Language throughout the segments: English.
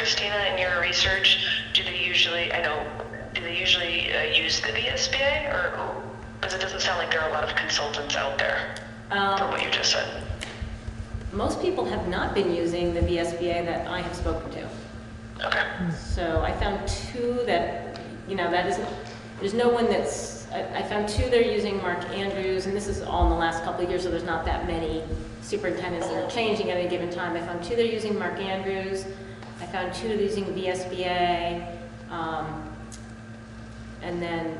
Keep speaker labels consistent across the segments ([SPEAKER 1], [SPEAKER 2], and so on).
[SPEAKER 1] Christina, in your research, do they usually use the VSBA, or because it doesn't sound like there are a lot of consultants out there from what you just said?
[SPEAKER 2] Most people have not been using the VSBA that I have spoken to.
[SPEAKER 1] Okay.
[SPEAKER 2] So I found two that, that isn't, there's no one that's, I found two that are using Mark Andrews, and this is all in the last couple of years, so there's not that many superintendents that are changing at any given time. I found two that are using Mark Andrews. I found two that are using VSBA. And then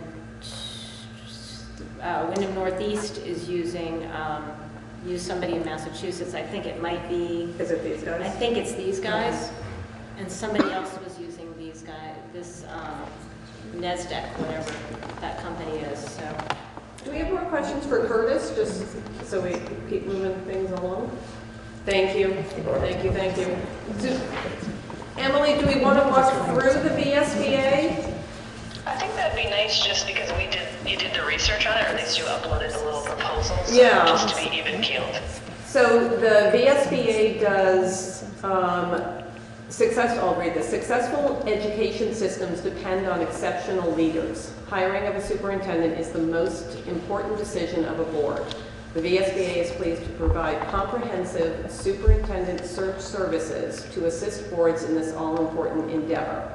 [SPEAKER 2] Wyndham Northeast is using, use somebody in Massachusetts. I think it might be.
[SPEAKER 3] Is it these guys?
[SPEAKER 2] I think it's these guys. And somebody else was using these guys, this NESDEC, whatever that company is, so.
[SPEAKER 3] Do we have more questions for Curtis, just so we keep moving things along? Thank you. Thank you, thank you. Emily, do we want to walk through the VSBA?
[SPEAKER 1] I think that'd be nice just because you did the research on it, or at least you uploaded a little proposal, so
[SPEAKER 3] Yeah.
[SPEAKER 1] just to be even keeled.
[SPEAKER 3] So the VSBA does I'll read this. Successful education systems depend on exceptional leaders. Hiring of a superintendent is the most important decision of a board. The VSBA is pleased to provide comprehensive superintendent search services to assist boards in this all-important endeavor.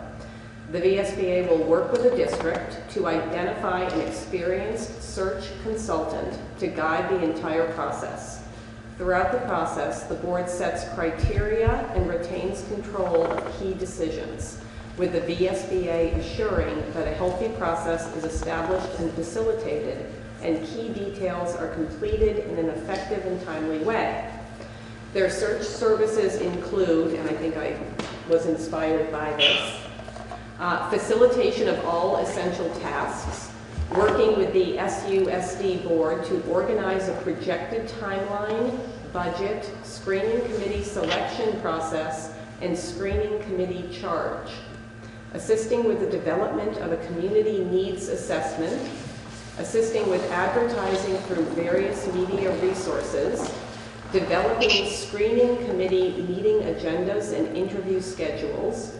[SPEAKER 3] The VSBA will work with the district to identify an experienced search consultant to guide the entire process. Throughout the process, the board sets criteria and retains control of key decisions, with the VSBA assuring that a healthy process is established and facilitated, and key details are completed in an effective and timely way. Their search services include, and I think I was inspired by this, facilitation of all essential tasks, working with the SUSD board to organize a projected timeline, budget, screening committee selection process, and screening committee charge. Assisting with the development of a community needs assessment, assisting with advertising through various media resources, developing screening committee meeting agendas and interview schedules,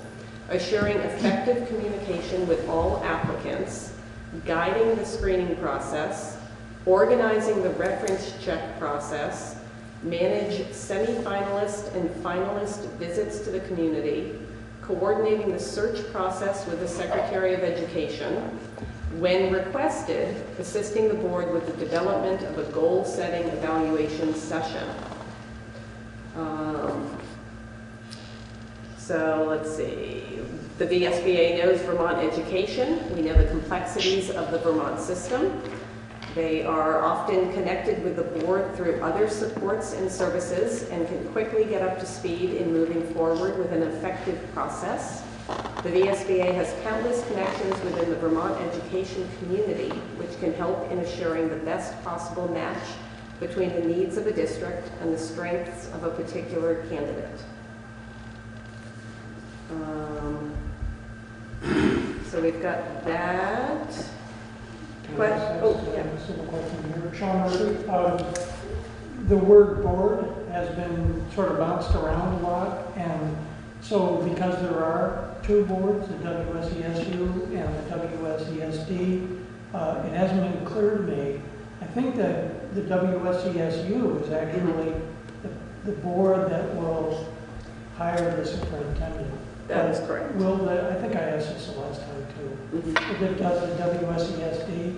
[SPEAKER 3] assuring effective communication with all applicants, guiding the screening process, organizing the reference check process, manage semifinalist and finalist visits to the community, coordinating the search process with the Secretary of Education, when requested, assisting the board with the development of a goal-setting evaluation session. So let's see. The VSBA knows Vermont education. We know the complexities of the Vermont system. They are often connected with the board through other supports and services and can quickly get up to speed in moving forward with an effective process. The VSBA has countless connections within the Vermont education community, which can help in assuring the best possible match between the needs of a district and the strengths of a particular candidate. So we've got that. But,
[SPEAKER 4] Simple question here. Sean Murphy, the word board has been sort of bounced around a lot, and so because there are two boards, the WSESU and the WSESD, it hasn't been clear to me. I think that the WSESU is actually the board that will hire the superintendent.
[SPEAKER 3] That is correct.
[SPEAKER 4] I think I asked this the last time too. Does the WSESD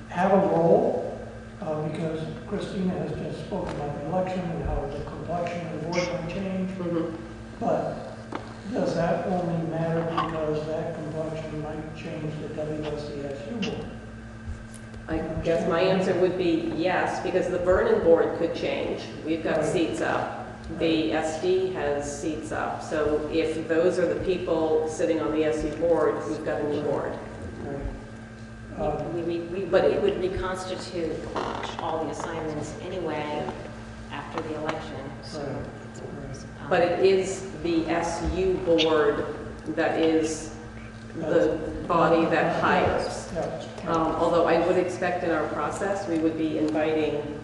[SPEAKER 4] have a role? Because Christina has just spoken about the election and how the complexion of the board might change. But does that only matter because that complexion might change the WSESU board?
[SPEAKER 3] I guess my answer would be yes, because the Vernon board could change. We've got seats up. The SD has seats up. So if those are the people sitting on the SD board, we've got a new board.
[SPEAKER 2] But it would reconstitute all the assignments anyway after the election. So,
[SPEAKER 3] but it is the SU board that is the body that hires. Although I would expect in our process, we would be inviting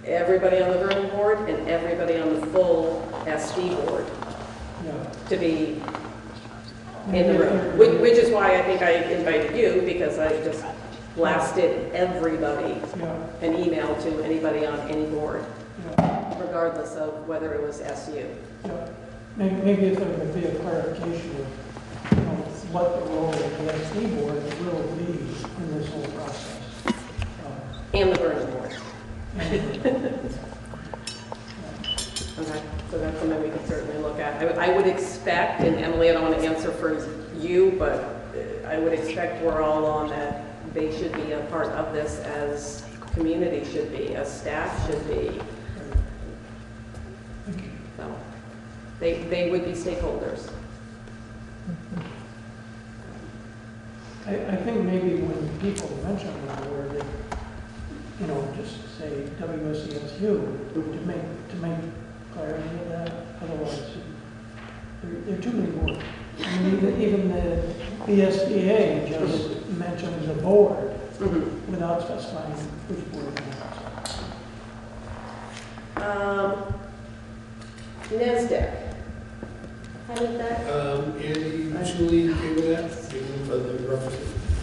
[SPEAKER 3] everybody on the Vernon board and everybody on the full SD board
[SPEAKER 4] Yeah.
[SPEAKER 3] to be in the room, which is why I think I invited you, because I just blasted everybody
[SPEAKER 4] Yeah,
[SPEAKER 3] an email to anybody on any board,
[SPEAKER 4] yeah,
[SPEAKER 3] regardless of whether it was SU.
[SPEAKER 4] yeah. Maybe if there could be a clarification of, you know, what the role of the SD board will be in this whole process.
[SPEAKER 3] And the burning board.
[SPEAKER 4] And,
[SPEAKER 3] Okay, so that's something we could certainly look at. I would expect, and Emily, I don't want to answer for you, but I would expect we're all on that they should be a part of this as community should be, as staff should be. So they would be stakeholders.
[SPEAKER 4] I think maybe when people mention the board, they, you know, just say WSESU to make clarity of that. Otherwise, there are too many boards. I mean, even the BSBA just mentions the board without specifying which board it is.
[SPEAKER 3] NASDAQ. How did that?
[SPEAKER 5] Andy, Julie gave you that,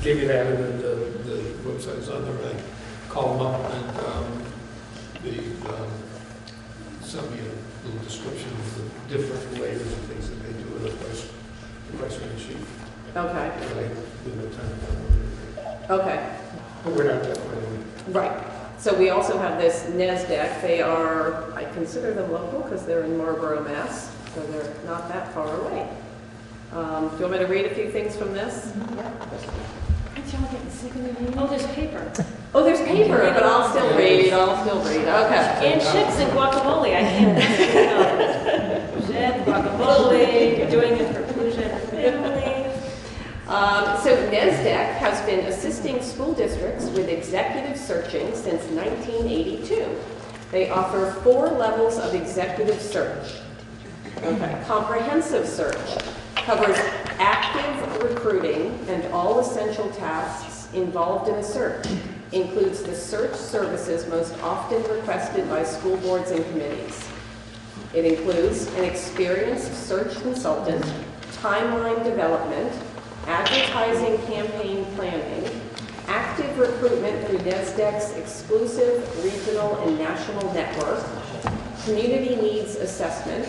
[SPEAKER 5] gave you that, and then the website's on there, I call them up, and send me a little description of the different layers and things that they do with the price range sheet.
[SPEAKER 3] Okay.
[SPEAKER 5] And I did no time to
[SPEAKER 3] Okay.
[SPEAKER 5] but we're not that far away.
[SPEAKER 3] Right. So we also have this NASDAQ. They are, I consider them local because they're in Marlborough, Mass. So they're not that far away. Do you want me to read a few things from this? Aren't y'all getting sick of me?
[SPEAKER 2] Oh, there's paper.
[SPEAKER 3] Oh, there's paper, but I'll still read. Okay.
[SPEAKER 2] And chips and guacamole, I can't. Chip, guacamole, you're doing it for inclusion and family.
[SPEAKER 3] So NASDAQ has been assisting school districts with executive searching since 1982. They offer 4 levels of executive search. Okay. Comprehensive search covers active recruiting and all essential tasks involved in a search. Includes the search services most often requested by school boards and committees. It includes an experienced search consultant, timeline development, advertising campaign planning, active recruitment through NASDAQ's exclusive regional and national network, community needs assessment,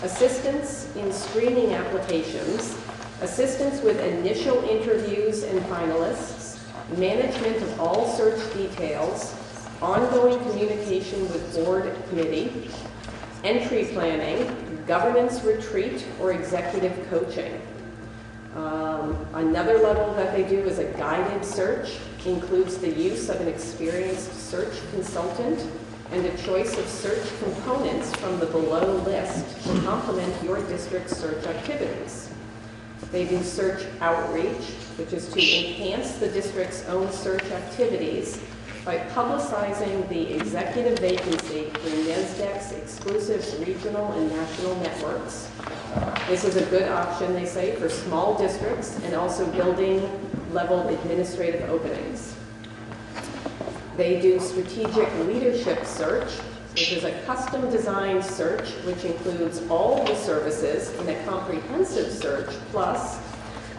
[SPEAKER 3] assistance in screening applications, assistance with initial interviews and finalists, management of all search details, ongoing communication with board committee, entry planning, governance retreat, or executive coaching. Another level that they do is a guided search, includes the use of an experienced search consultant and a choice of search components from the below list to complement your district's search activities. They do search outreach, which is to enhance the district's own search activities by publicizing the executive vacancy through NASDAQ's exclusive regional and national networks. This is a good option, they say, for small districts and also building level administrative openings. They do strategic leadership search, which is a custom designed search which includes all the services in a comprehensive search plus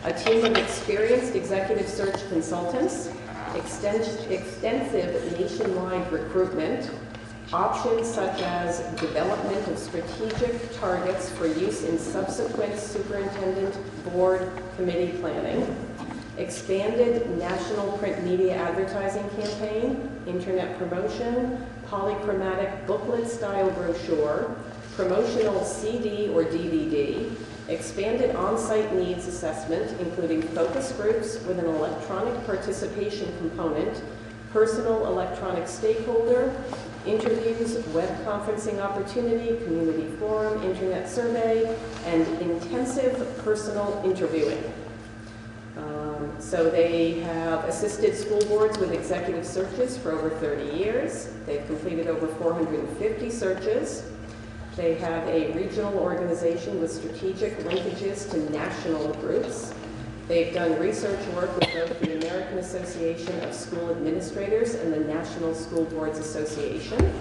[SPEAKER 3] a team of experienced executive search consultants, extensive nationwide recruitment, options such as development of strategic targets for use in subsequent superintendent board committee planning, expanded national print media advertising campaign, internet promotion, polychromatic booklet style brochure, promotional CD or DVD, expanded on-site needs assessment, including focus groups with an electronic participation component, personal electronic stakeholder, interviews, web conferencing opportunity, community forum, internet survey, and intensive personal interviewing. So they have assisted school boards with executive searches for over 30 years. They've completed over 450 searches. They have a regional organization with strategic linkages to national groups. They've done research work with both the American Association of School Administrators and the National School Boards Association.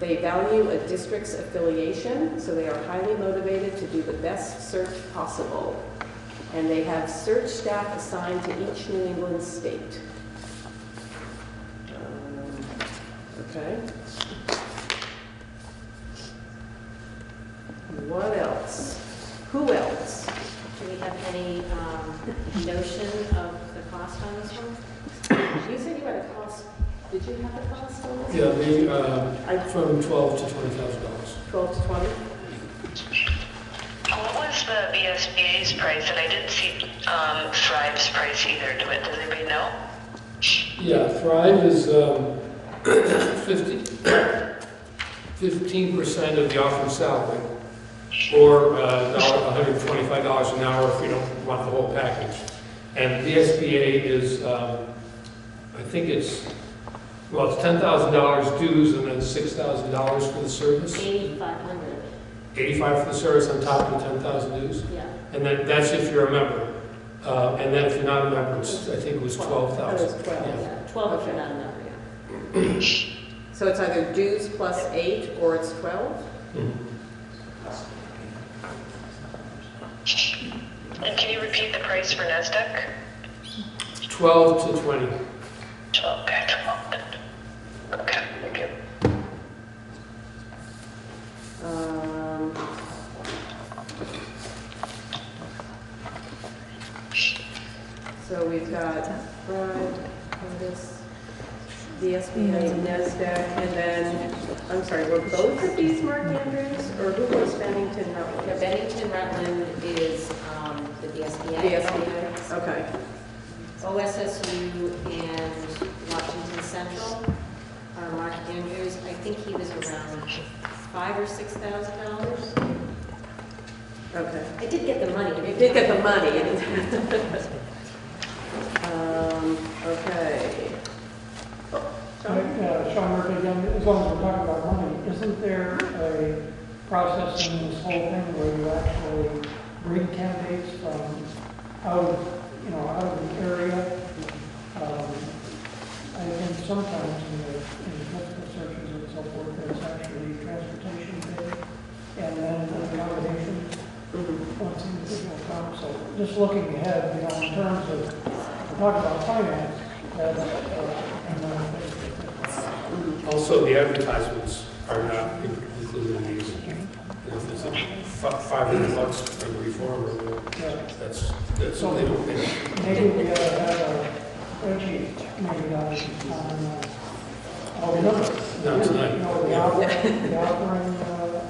[SPEAKER 3] They value a district's affiliation, so they are highly motivated to do the best search possible. And they have search staff assigned to each New England state. Okay. What else? Who else?
[SPEAKER 2] Do we have any notion of the cost on this one?
[SPEAKER 3] You said you had a cost. Did you have a cost on this?
[SPEAKER 5] Yeah, from $12,000 to $20,000.
[SPEAKER 3] 12 to 20?
[SPEAKER 1] What was the VSBA's price? And I didn't see Thrive's price either. Does anybody know?
[SPEAKER 5] Yeah, Thrive is 15% of the offered salary, or $125 an hour if we don't want the whole package. And the SBA is, I think it's $10,000 dues and then $6,000 for the service.
[SPEAKER 2] 8,500.
[SPEAKER 5] 85 for the service on top of the 10,000 dues.
[SPEAKER 2] Yeah.
[SPEAKER 5] And then that's if you're a member. And then if you're not a member, I think it was 12,000.
[SPEAKER 3] That was 12.
[SPEAKER 2] Yeah, 12 if you're not a member, yeah.
[SPEAKER 3] So it's either dues plus 8 or it's 12?
[SPEAKER 1] And can you repeat the price for NASDAQ?
[SPEAKER 5] 12 to 20.
[SPEAKER 1] 12, okay, 12. Okay, thank you.
[SPEAKER 3] So we've got Bratt, this, the SBA, NASDAQ, and then, I'm sorry, were both of these Mark Andrews, or who was Bennington Rutland?
[SPEAKER 2] Yeah, Bennington Rutland is the DSBA.
[SPEAKER 3] The SBA, okay.
[SPEAKER 2] OSSU and Washington Central are Mark Andrews. I think he was around $5,000 or $6,000.
[SPEAKER 3] Okay.
[SPEAKER 2] I did get the money.
[SPEAKER 3] You did get the money. Okay.
[SPEAKER 4] Sean Murphy, again, as long as we're talking about money, isn't there a process in this whole thing where you actually bring candidates from out of the area? I think sometimes in the political searches and so forth, there's actually transportation paid and then accommodation once individual comes. So just looking ahead, in terms of, we're talking about finance, that's another thing.
[SPEAKER 5] Also, the advertisements are not included in these. If it's $500 every form, that's
[SPEAKER 4] So
[SPEAKER 5] they don't pay.
[SPEAKER 4] maybe we ought to have a spreadsheet, maybe on all the numbers.
[SPEAKER 5] Not tonight.
[SPEAKER 4] The offering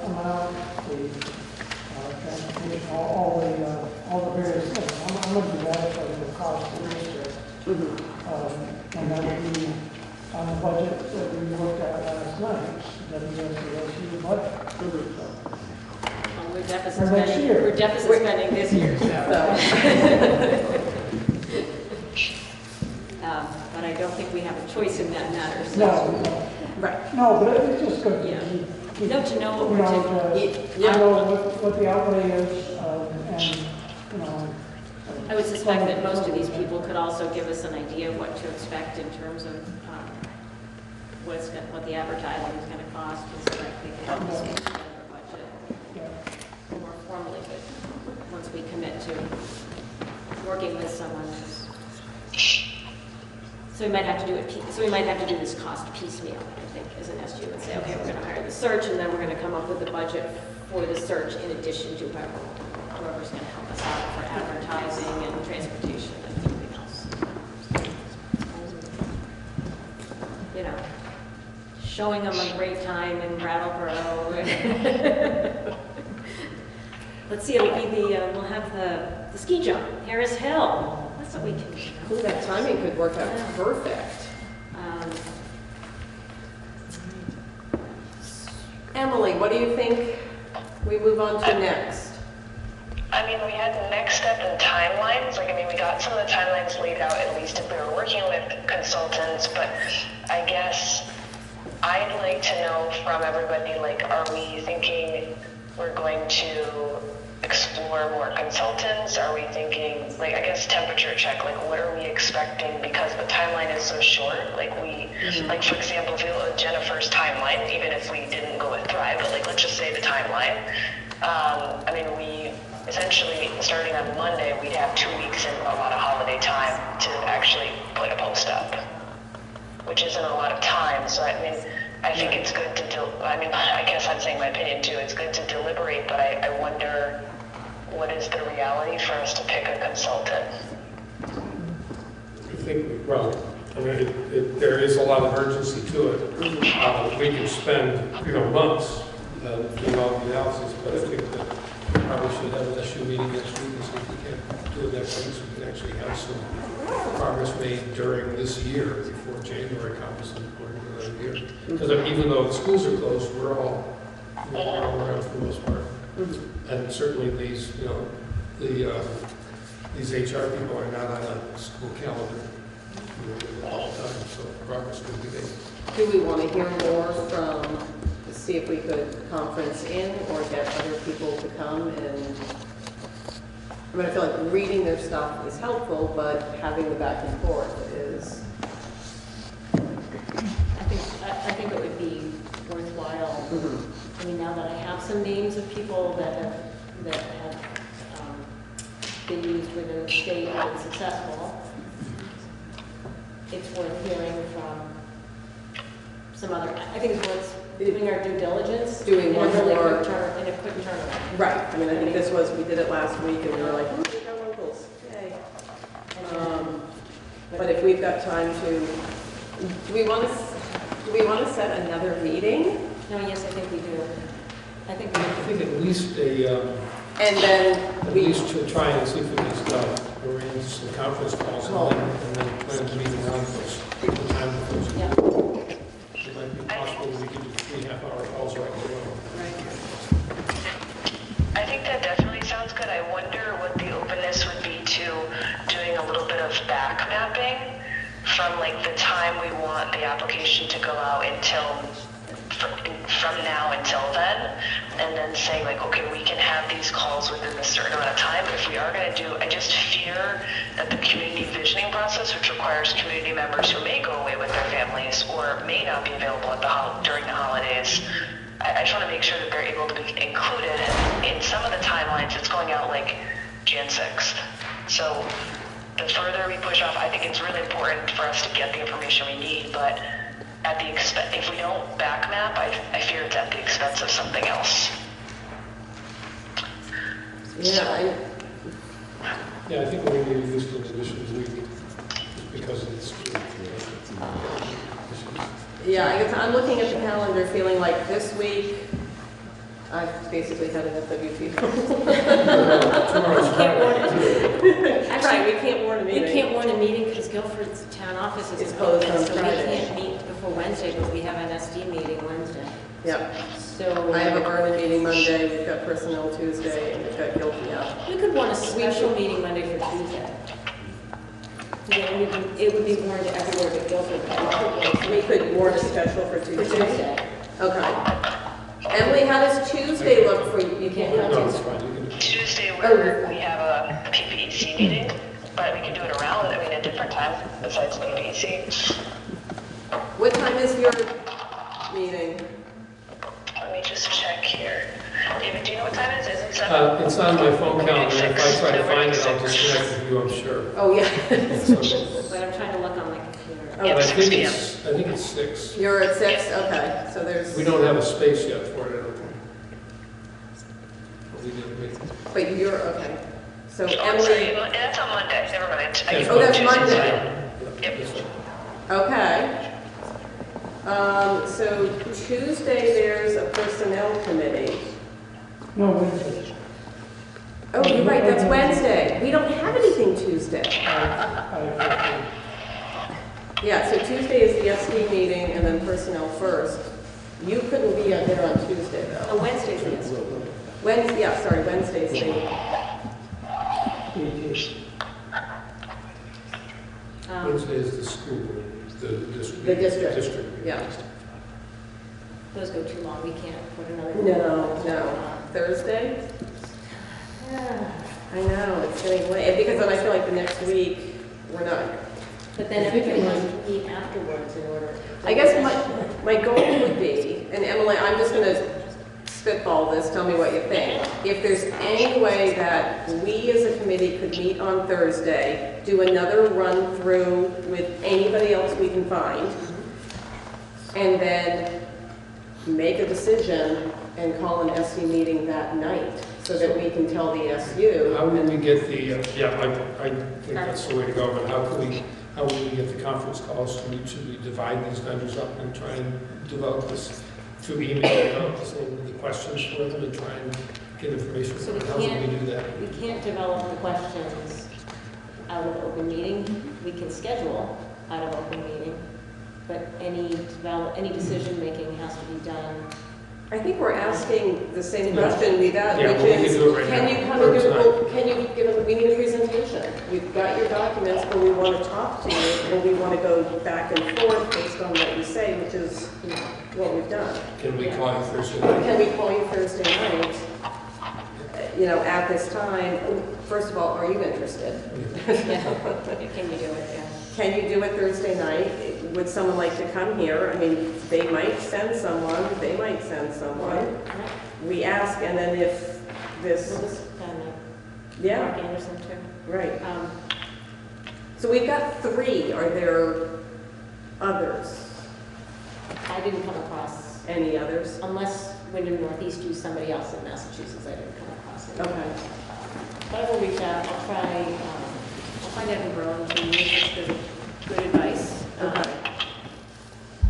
[SPEAKER 4] amount, the transportation, all the various things. I'm going to do that for the cost of research. And that would be on the budget that we looked at last night, that we have to budget.
[SPEAKER 2] We're deficit
[SPEAKER 4] For next
[SPEAKER 2] spending.
[SPEAKER 4] year.
[SPEAKER 2] We're deficit spending this year, so. But I don't think we have a choice in that matter. So.
[SPEAKER 4] No,
[SPEAKER 3] Right.
[SPEAKER 4] no, but it's just good.
[SPEAKER 2] Yeah.
[SPEAKER 4] to
[SPEAKER 2] Don't you know what
[SPEAKER 4] you
[SPEAKER 2] we're
[SPEAKER 4] know,
[SPEAKER 2] doing?
[SPEAKER 4] I know what the outlay is, and,
[SPEAKER 2] I would suspect that most of these people could also give us an idea of what to expect in terms of what the advertising is going to cost, and so that they can help us get together a budget more formally, but once we commit to working with someone. So we might have to do it. So we might have to do this cost piecemeal, I think, as an SU, and say, okay, we're going to hire the search, and then we're going to come up with a budget for the search in addition to whoever's going to help us out for advertising and transportation and everything else. You know, showing them a great time in Brattleboro. Let's see, it'll be we'll have the ski jump, Harris Hill. That's what we can do.
[SPEAKER 3] Ooh, that timing could work out perfect. Emily, what do you think we move on to next?
[SPEAKER 1] I mean, we had the next step in timelines. We got some of the timelines laid out, at least if we were working with consultants, but I guess I'd like to know from everybody, are we thinking we're going to explore more consultants? Are we thinking, like, I guess temperature check, like what are we expecting because the timeline is so short? Like like for example, if you look at Jennifer's timeline, even if we didn't go with Thrive, but like let's just say the timeline, I mean, we essentially, starting on Monday, we'd have 2 weeks and a lot of holiday time to actually put a post up, which isn't a lot of time. So I mean, I think it's good to, I guess I'm saying my opinion too, it's good to deliberate, but I wonder what is the reality for us to pick a consultant?
[SPEAKER 5] I think, well, I mean, there is a lot of urgency to it. We could spend, months doing all the analysis, but I think that we probably should have an SU meeting next week, and see if we can do it next week, so we can actually have some progress made during this year before January comes and we're going to year. Because even though the schools are closed, we're all around for the most part. And certainly these, these HR people are not on a school calendar all the time, so progress could be made.
[SPEAKER 3] Do we want to hear more from, see if we could conference in or get other people to come and, I mean, I feel like reading their stuff is helpful, but having the back and forth is.
[SPEAKER 2] I think it would be worthwhile. I mean, now that I have some names of people that have been used within the state and been successful, it's worth hearing from some other, I think it's worth doing our due diligence.
[SPEAKER 3] Doing one
[SPEAKER 2] really
[SPEAKER 3] more.
[SPEAKER 2] in a quick turnaround.
[SPEAKER 3] Right, I mean, I think this was, we did it last week and we were like, oh, we got locals, yay. But if we've got time to, do we want to set another meeting?
[SPEAKER 2] No, yes, I think we do. I think
[SPEAKER 5] I think at least
[SPEAKER 3] And then
[SPEAKER 5] at least to try and see if we can arrange some conference calls and then plan to meet around those time of those.
[SPEAKER 2] Yeah.
[SPEAKER 5] It might be possible we could do 3.5-hour calls right away.
[SPEAKER 1] I think that definitely sounds good. I wonder what the openness would be to doing a little bit of back mapping from like the time we want the application to go out until from now until then, and then saying like, okay, we can have these calls within a certain amount of time, but if we are going to do, I just fear that the community visioning process, which requires community members who may go away with their families or may not be available at during the holidays, I just want to make sure that they're able to be included. In some of the timelines, it's going out like Jan 6th. So the further we push off, I think it's really important for us to get the information we need, but at the expense, if we don't back map, I fear it's at the expense of something else.
[SPEAKER 3] Yeah,
[SPEAKER 5] Yeah, I think we need at least an additional week because of the school.
[SPEAKER 3] yeah, I guess I'm looking at the calendar feeling like this week, I've basically had enough of you people.
[SPEAKER 5] Tomorrow's Friday.
[SPEAKER 3] Right, we can't warn a
[SPEAKER 2] We
[SPEAKER 3] meeting.
[SPEAKER 2] can't warn a meeting because Guilford's town office
[SPEAKER 3] It's
[SPEAKER 2] is
[SPEAKER 3] closed
[SPEAKER 2] open,
[SPEAKER 3] on
[SPEAKER 2] so we
[SPEAKER 3] Friday.
[SPEAKER 2] can't meet before Wednesday because we have an SD meeting Wednesday.
[SPEAKER 3] Yeah,
[SPEAKER 2] So
[SPEAKER 3] I have a Vernon meeting Monday, we've got personnel Tuesday, and we've got Guilty out.
[SPEAKER 2] we could warn a special meeting Monday for Tuesday. Yeah, it would be warned everywhere but Guilford. But
[SPEAKER 3] We could warn a special for
[SPEAKER 2] for
[SPEAKER 3] Tuesday.
[SPEAKER 2] Tuesday.
[SPEAKER 3] Okay. Emily, how does Tuesday look for you? You can't
[SPEAKER 2] Yeah.
[SPEAKER 3] do
[SPEAKER 5] No, it's
[SPEAKER 3] Tuesday.
[SPEAKER 5] fine. You can do it.
[SPEAKER 1] Tuesday, we have a PPEC meeting, but we can do it around, a different time besides PPEC.
[SPEAKER 3] What time is your meeting?
[SPEAKER 1] Let me just check here. David, do you know what time it is? Is it 7?
[SPEAKER 5] It's on my phone calendar. If I try to
[SPEAKER 1] No, we're
[SPEAKER 5] find
[SPEAKER 1] at
[SPEAKER 5] it, I'll
[SPEAKER 1] 6.
[SPEAKER 5] disconnect with you, I'm sure.
[SPEAKER 3] Oh, yeah.
[SPEAKER 2] But I'm trying to look on my computer.
[SPEAKER 3] Oh,
[SPEAKER 1] Yep,
[SPEAKER 5] But I
[SPEAKER 1] 6
[SPEAKER 5] think
[SPEAKER 1] p.m.
[SPEAKER 5] it's, I think it's 6.
[SPEAKER 3] You're at 6? Okay, so there's,
[SPEAKER 5] We don't have a space yet for it, I don't think. But we didn't make it.
[SPEAKER 3] but you're, okay. So
[SPEAKER 1] Oh, sorry,
[SPEAKER 3] Emily,
[SPEAKER 1] that's on Monday. Never mind. I
[SPEAKER 5] Yes,
[SPEAKER 1] can
[SPEAKER 3] Oh, that's
[SPEAKER 1] Tuesday,
[SPEAKER 3] Monday.
[SPEAKER 1] sorry.
[SPEAKER 5] Yeah, that's fine.
[SPEAKER 3] okay. So Tuesday, there's a personnel committee.
[SPEAKER 4] No, Wednesday.
[SPEAKER 3] Oh, you're right, that's Wednesday. We don't have anything Tuesday.
[SPEAKER 4] 5:15.
[SPEAKER 3] Yeah, so Tuesday is the SD meeting and then personnel first. You couldn't be out there on Tuesday,
[SPEAKER 2] Oh,
[SPEAKER 3] though.
[SPEAKER 2] Wednesday's the SD.
[SPEAKER 3] Wednesday, yeah, sorry, Wednesday's the,
[SPEAKER 5] Wednesday is the school, the district.
[SPEAKER 3] The district.
[SPEAKER 5] District.
[SPEAKER 3] yeah.
[SPEAKER 2] Those go too long, we can't put another.
[SPEAKER 3] No, no. Thursday?
[SPEAKER 2] Yeah.
[SPEAKER 3] I know, it's getting late, because then I feel like the next week, we're not.
[SPEAKER 2] But then everybody has to meet afterwards in order.
[SPEAKER 3] I guess my goal would be, and Emily, I'm just gonna spitball this, tell me what you think. If there's any way that we as a committee could meet on Thursday, do another run through with anybody else we can find, and then make a decision and call an SU meeting that night, so that we can tell the SU.
[SPEAKER 5] How would we get the, I think that's the way to go, but how would we get the conference calls? Should we divide these vendors up and try and develop this through email, saying the questions for them and try and get information
[SPEAKER 2] So
[SPEAKER 5] from
[SPEAKER 2] we
[SPEAKER 5] them? How would we do that?
[SPEAKER 2] We can't develop the questions out of open meeting. We can schedule out of open meeting, but any decision-making has to be done.
[SPEAKER 3] I think we're asking the same question we got,
[SPEAKER 5] Yeah,
[SPEAKER 3] which
[SPEAKER 5] well, we can
[SPEAKER 3] is,
[SPEAKER 5] do it right
[SPEAKER 3] can
[SPEAKER 5] now.
[SPEAKER 3] you come
[SPEAKER 5] Or
[SPEAKER 3] and
[SPEAKER 5] tonight.
[SPEAKER 3] can you give us, we need a presentation. We've got your documents, but we want to talk to you, and we want to go back and forth based on what you say, which is what we've done.
[SPEAKER 5] Can we call you Thursday night?
[SPEAKER 3] Can we call you Thursday night, at this time? First of all, are you interested?
[SPEAKER 2] Yeah. Can you do it? Yeah.
[SPEAKER 3] Can you do it Thursday night? Would someone like to come here? I mean, they might send someone, they might send someone. We ask, and then if this,
[SPEAKER 2] Well, this Mark
[SPEAKER 3] yeah,
[SPEAKER 2] Anderson too.
[SPEAKER 3] right. So we've got 3. Are there others?
[SPEAKER 2] I didn't come across,
[SPEAKER 3] Any others?
[SPEAKER 2] unless Wyndham Northeast used somebody else in Massachusetts, I didn't come across it.
[SPEAKER 3] Okay.
[SPEAKER 2] But I will reach out, I'll try, I'll find out in Burlington, just for good advice.
[SPEAKER 3] Okay.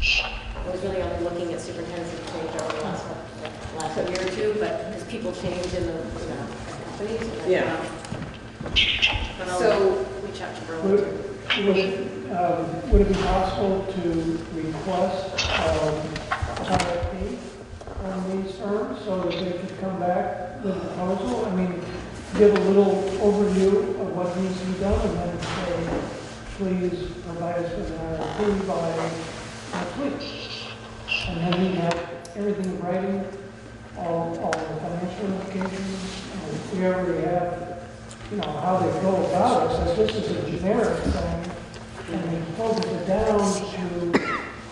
[SPEAKER 2] I was really only looking at superintendents that changed over the last year or two, but as people change in the, companies. and I,
[SPEAKER 3] Yeah.
[SPEAKER 2] But I'll
[SPEAKER 3] So-
[SPEAKER 2] reach out to
[SPEAKER 4] Would
[SPEAKER 2] Burlington.
[SPEAKER 4] would it be possible to request RFP on these firms so that they could come back with a proposal? I mean, give a little overview of what needs to be done and then say, please provide us with an RFP by next week. And then we have everything in writing, all the financial implications, and we already have, how they go about it. So this is a generic thing, and we focus it down to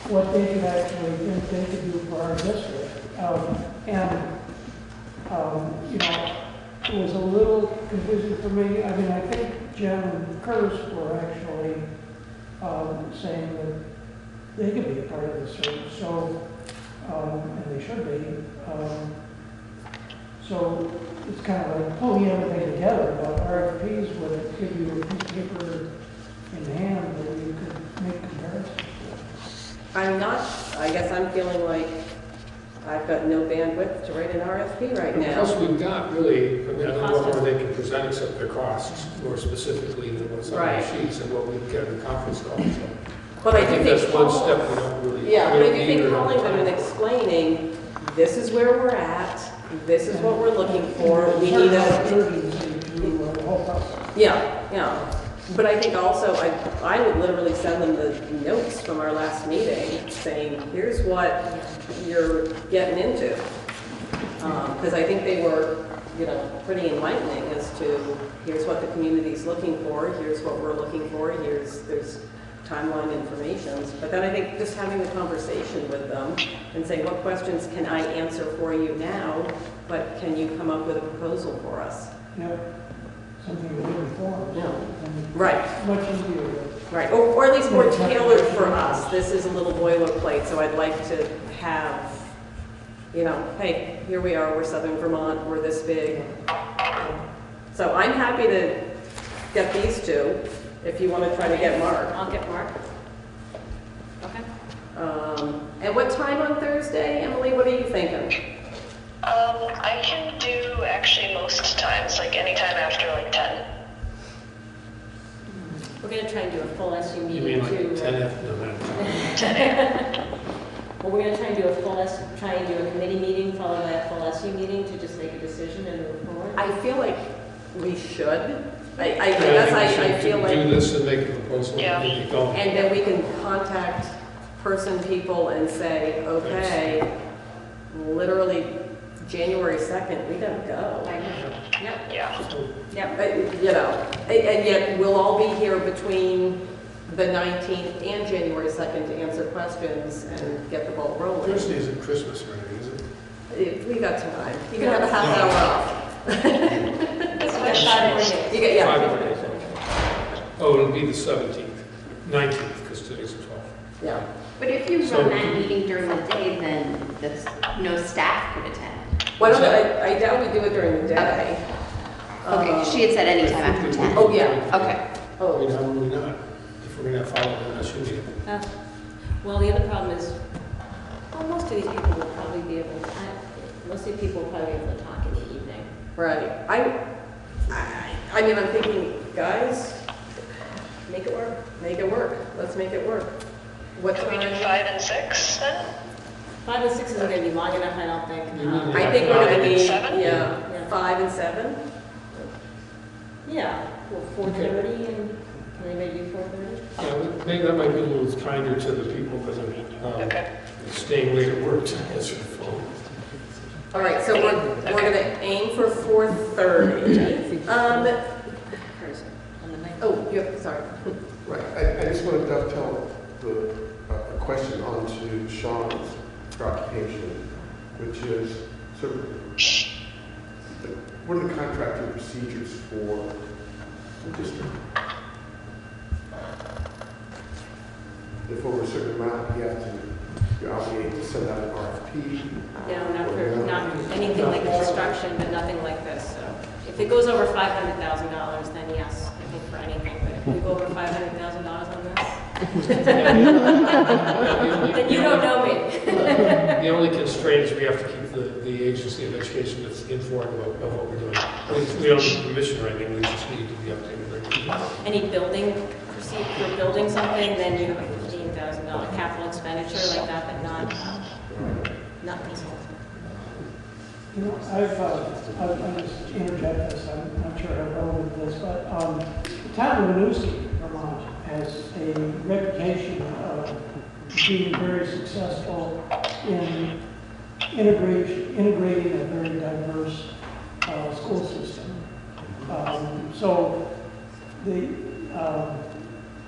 [SPEAKER 4] what they could actually think they could do for our district. It was a little confusing for me. I mean, I think Jen and Curtis were actually saying that they could be a part of this search, so, and they should be. So it's kind of like pulling everything together, but RFPs would give you a piece of paper in hand that you could make comparisons.
[SPEAKER 3] I guess I'm feeling like I've got no bandwidth to write an RFP right now.
[SPEAKER 5] Plus, we've got really, I don't know where they can present except their costs more specifically than what's on the
[SPEAKER 3] Right.
[SPEAKER 5] sheets and what we've got in the conference call. So
[SPEAKER 3] But I do
[SPEAKER 5] think
[SPEAKER 3] think
[SPEAKER 5] that's one step we don't really.
[SPEAKER 3] Yeah,
[SPEAKER 5] we
[SPEAKER 3] but I
[SPEAKER 5] don't
[SPEAKER 3] do
[SPEAKER 5] need
[SPEAKER 3] think
[SPEAKER 5] it all the
[SPEAKER 3] calling them and
[SPEAKER 5] time.
[SPEAKER 3] explaining, this is where we're at, this is what we're looking for, we need a,
[SPEAKER 4] Urgency to the whole process.
[SPEAKER 3] yeah. But I think also, I would literally send them the notes from our last meeting, saying, here's what you're getting into. Because I think they were, pretty enlightening as to, here's what the community's looking for, here's what we're looking for, there's timeline information. But then I think just having the conversation with them and saying, what questions can I answer for you now, but can you come up with a proposal for us?
[SPEAKER 4] Yeah, something that really forms.
[SPEAKER 3] Yeah.
[SPEAKER 4] And
[SPEAKER 3] Right.
[SPEAKER 4] much easier.
[SPEAKER 3] Right, or at least more tailored for us. This is a little boilerplate, so I'd like to have, hey, here we are, we're Southern Vermont, we're this big. So I'm happy to get these two, if you want to try to get Mark.
[SPEAKER 2] I'll get Mark. Okay.
[SPEAKER 3] And what time on Thursday, Emily, what are you thinking?
[SPEAKER 1] I can do actually most times, like anytime after like 10.
[SPEAKER 2] We're gonna try and do a full SU
[SPEAKER 5] You
[SPEAKER 2] meeting
[SPEAKER 5] mean like
[SPEAKER 2] too.
[SPEAKER 5] 10 after, no, not 10.
[SPEAKER 1] 10 a.m.
[SPEAKER 2] Well, we're gonna try and do try and do a committee meeting, followed by a full SU meeting to just make a decision and move forward.
[SPEAKER 3] I feel like we should. I
[SPEAKER 5] Yeah,
[SPEAKER 3] guess
[SPEAKER 5] think we
[SPEAKER 3] I
[SPEAKER 5] should
[SPEAKER 3] feel
[SPEAKER 5] do
[SPEAKER 3] like,
[SPEAKER 5] this and make a proposal
[SPEAKER 1] Yeah.
[SPEAKER 5] and get it going.
[SPEAKER 3] and then we can contact people and say, okay, literally January 2nd, we gotta go.
[SPEAKER 2] Yep,
[SPEAKER 1] Yeah.
[SPEAKER 2] yep.
[SPEAKER 3] You know, and yet we'll all be here between the 19th and January 2nd to answer questions and get the ball rolling.
[SPEAKER 5] Thursday isn't Christmas or anything, is it?
[SPEAKER 3] We got time. You can have a half hour off.
[SPEAKER 2] That's what I thought.
[SPEAKER 3] You get, yeah.
[SPEAKER 5] 5 more days. Oh, it'll be the 17th, 19th, because today's the 12th.
[SPEAKER 3] Yeah.
[SPEAKER 6] But if you
[SPEAKER 5] So-
[SPEAKER 6] run that meeting during the day, then no staff could attend.
[SPEAKER 3] Why don't I doubt we do it during the day.
[SPEAKER 6] Okay, she had said anytime after 10.
[SPEAKER 3] Oh, yeah.
[SPEAKER 6] Okay.
[SPEAKER 5] I
[SPEAKER 3] Oh,
[SPEAKER 5] mean, how would we not? If we're gonna have following, then I should be.
[SPEAKER 2] Well, the other problem is, well, most of these people will probably be able, most of the people will probably be able to talk in the evening.
[SPEAKER 3] right. I mean, I'm thinking, guys, make it work. Make it work. Let's make it work. What
[SPEAKER 1] Could we do
[SPEAKER 3] time?
[SPEAKER 1] 5 and 6 then?
[SPEAKER 2] 5 and 6 isn't going to be long enough, I don't think.
[SPEAKER 3] I think we're gonna
[SPEAKER 1] 5 and
[SPEAKER 3] need,
[SPEAKER 1] 7?
[SPEAKER 3] yeah,
[SPEAKER 2] Yeah.
[SPEAKER 3] 5 and 7.
[SPEAKER 2] Yeah, well, 4:30, and can we maybe do 4:30?
[SPEAKER 5] Yeah, maybe that might be a little kinder to the people that are
[SPEAKER 1] Okay.
[SPEAKER 5] staying late at work to answer the phone.
[SPEAKER 3] All right, so we're gonna aim for 4:30.
[SPEAKER 2] On the 9th.
[SPEAKER 3] Oh, sorry.
[SPEAKER 7] Right, I just want to dovetail a question onto Sean's preoccupation, which is sort of, what are the contracting procedures for the district? If over a certain amount, you're obligated to send out an RFP.
[SPEAKER 2] No, not anything like construction, but nothing like this, so. If it goes over $500,000, then yes, I think for anything, but if we go over $500,000 on this, then you don't know me.
[SPEAKER 5] The only constraint is we have to keep the Agency of Education that's informed of what we're doing. We don't need permission or anything, we just need to be updated.
[SPEAKER 2] Any building, proceed for building something, then you have a $15,000 capital expenditure like that, but not consulting.
[SPEAKER 4] You know, I'll just interject this, I'm not sure how relevant this, but the town of Winooski, Vermont, has a reputation of being very successful in integrating a very diverse school system. So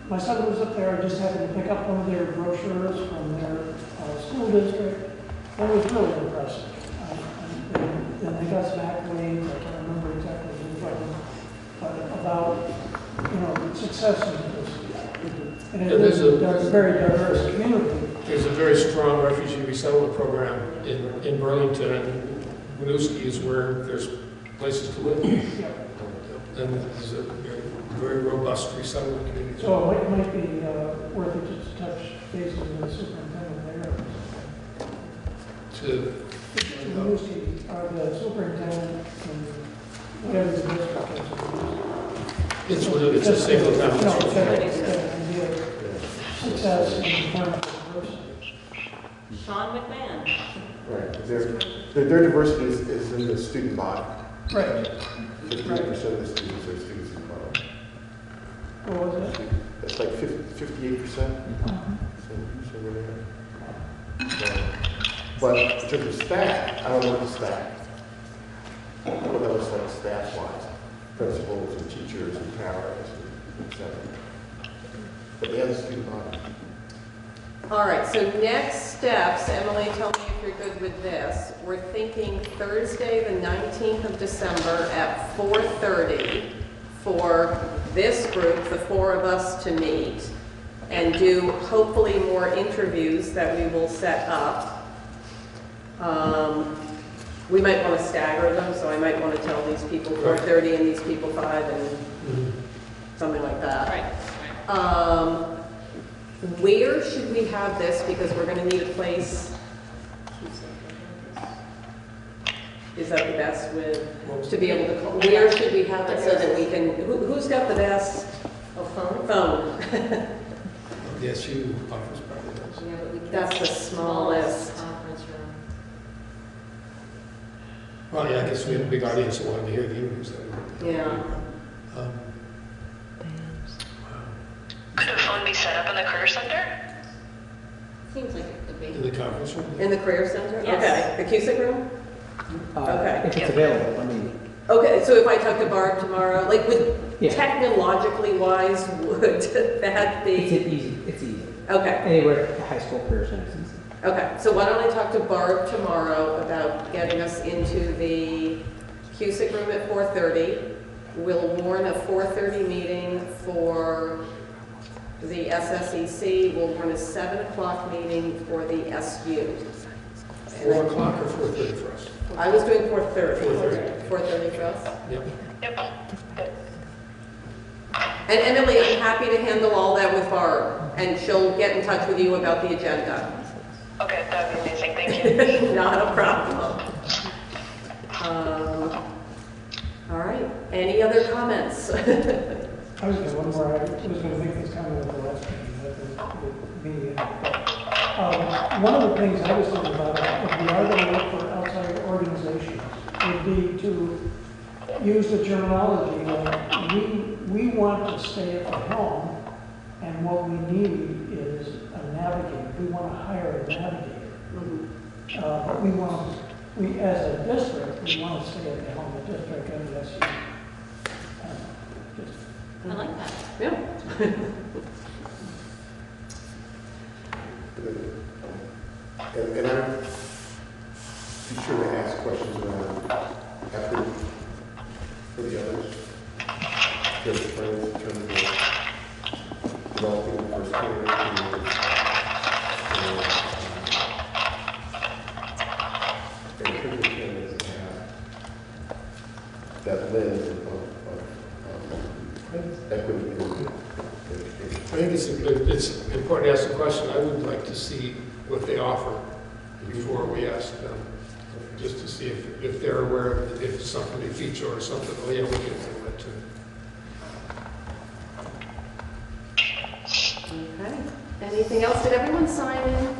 [SPEAKER 4] my son was up there, just happened to pick up one of their brochures from their school district. That was really impressive. And they got some accolades, I can't remember exactly who from them, but about, the success of this. And it is a very diverse community.
[SPEAKER 5] There's a very strong refugee resettlement program in Burlington, and Winooski is where there's places to live.
[SPEAKER 4] Yeah.
[SPEAKER 5] And there's a very robust resettlement community.
[SPEAKER 4] So it might be worth it just to touch bases with the superintendent there.
[SPEAKER 5] To
[SPEAKER 4] The superintendent and whatever the district is.
[SPEAKER 5] it's a single town.
[SPEAKER 4] No, it's an idea of success in terms of diversity.
[SPEAKER 2] Sean McMahon.
[SPEAKER 7] Right, their diversity is in the student body.
[SPEAKER 4] Right.
[SPEAKER 7] 58% of the students are students in college.
[SPEAKER 4] What was it?
[SPEAKER 7] That's like 58%. Somewhere there. But in terms of staff, I don't know what the staff. I don't know what that looks like staff-wise. Principals and teachers and paras, et cetera. But they have a student body.
[SPEAKER 3] All right, so next steps, Emily, tell me if you're good with this. We're thinking Thursday, the 19th of December at 4:30 for this group, the 4 of us, to meet and do hopefully more interviews that we will set up. We might want to stagger them, so I might want to tell these people 4:30 and these people 5 and something like that.
[SPEAKER 2] Right.
[SPEAKER 3] Where should we have this? Because we're going to need a place. Is that the best with, to be able to call? Where should we have it so that we can, who's got the best
[SPEAKER 2] Oh, phone?
[SPEAKER 3] phone?
[SPEAKER 5] The SU office probably does.
[SPEAKER 2] Yeah, but we can-
[SPEAKER 3] That's the smallest.
[SPEAKER 2] Conference room.
[SPEAKER 5] Well, yeah, I guess we have a big audience that wanted to hear the interviews that we
[SPEAKER 3] Yeah.
[SPEAKER 5] wow.
[SPEAKER 1] Could a phone be set up in the career center?
[SPEAKER 2] Seems like it could
[SPEAKER 5] In
[SPEAKER 2] be.
[SPEAKER 5] the conference room?
[SPEAKER 3] In the Career Center?
[SPEAKER 2] Yes.
[SPEAKER 3] Okay, the CUSIC room? Okay.
[SPEAKER 8] If it's available, I mean,
[SPEAKER 3] Okay, so if I talk to Barb tomorrow, like would,
[SPEAKER 8] Yeah.
[SPEAKER 3] technologically wise, would that be?
[SPEAKER 8] it's easy.
[SPEAKER 3] Okay,
[SPEAKER 8] Anywhere at the high school career center is easy.
[SPEAKER 3] okay. So why don't I talk to Barb tomorrow about getting us into the Cusick room at 4:30. We'll warn a 4:30 meeting for the SSEC. We'll warn a 7 o'clock meeting for the SU.
[SPEAKER 5] 4 o'clock or 4:30 for us?
[SPEAKER 3] I was doing 4:30.
[SPEAKER 5] 4:30.
[SPEAKER 3] 4:30 for us.
[SPEAKER 5] Yep.
[SPEAKER 1] Yep. Good.
[SPEAKER 3] And Emily, I'm happy to handle all that with Barb, and she'll get in touch with you about the agenda.
[SPEAKER 1] Okay, that'd be amazing. Thank you.
[SPEAKER 3] Not a problem. All right, any other comments?
[SPEAKER 4] I was gonna, one more, I was gonna make this comment at the last meeting, one of the things I was thinking about, if we are gonna look for outside organizations, would be to use the terminology like, we want to stay at the helm, and what we need is a navigator. We want to hire a navigator. But we, as a district, we want to stay at the helm of the district and the SU.
[SPEAKER 2] I like that.
[SPEAKER 3] Yeah.
[SPEAKER 7] And I'm be sure to ask questions around after for the others. Just friends in terms of developing the first career and critical candidates that lens of equity in education.
[SPEAKER 5] I think it's important to ask the question. I would like to see what they offer before we ask them, just to see if they're aware of it, if it's something they feature or something. Oh yeah, we can do that too.
[SPEAKER 3] Okay. Anything else? Did everyone sign in?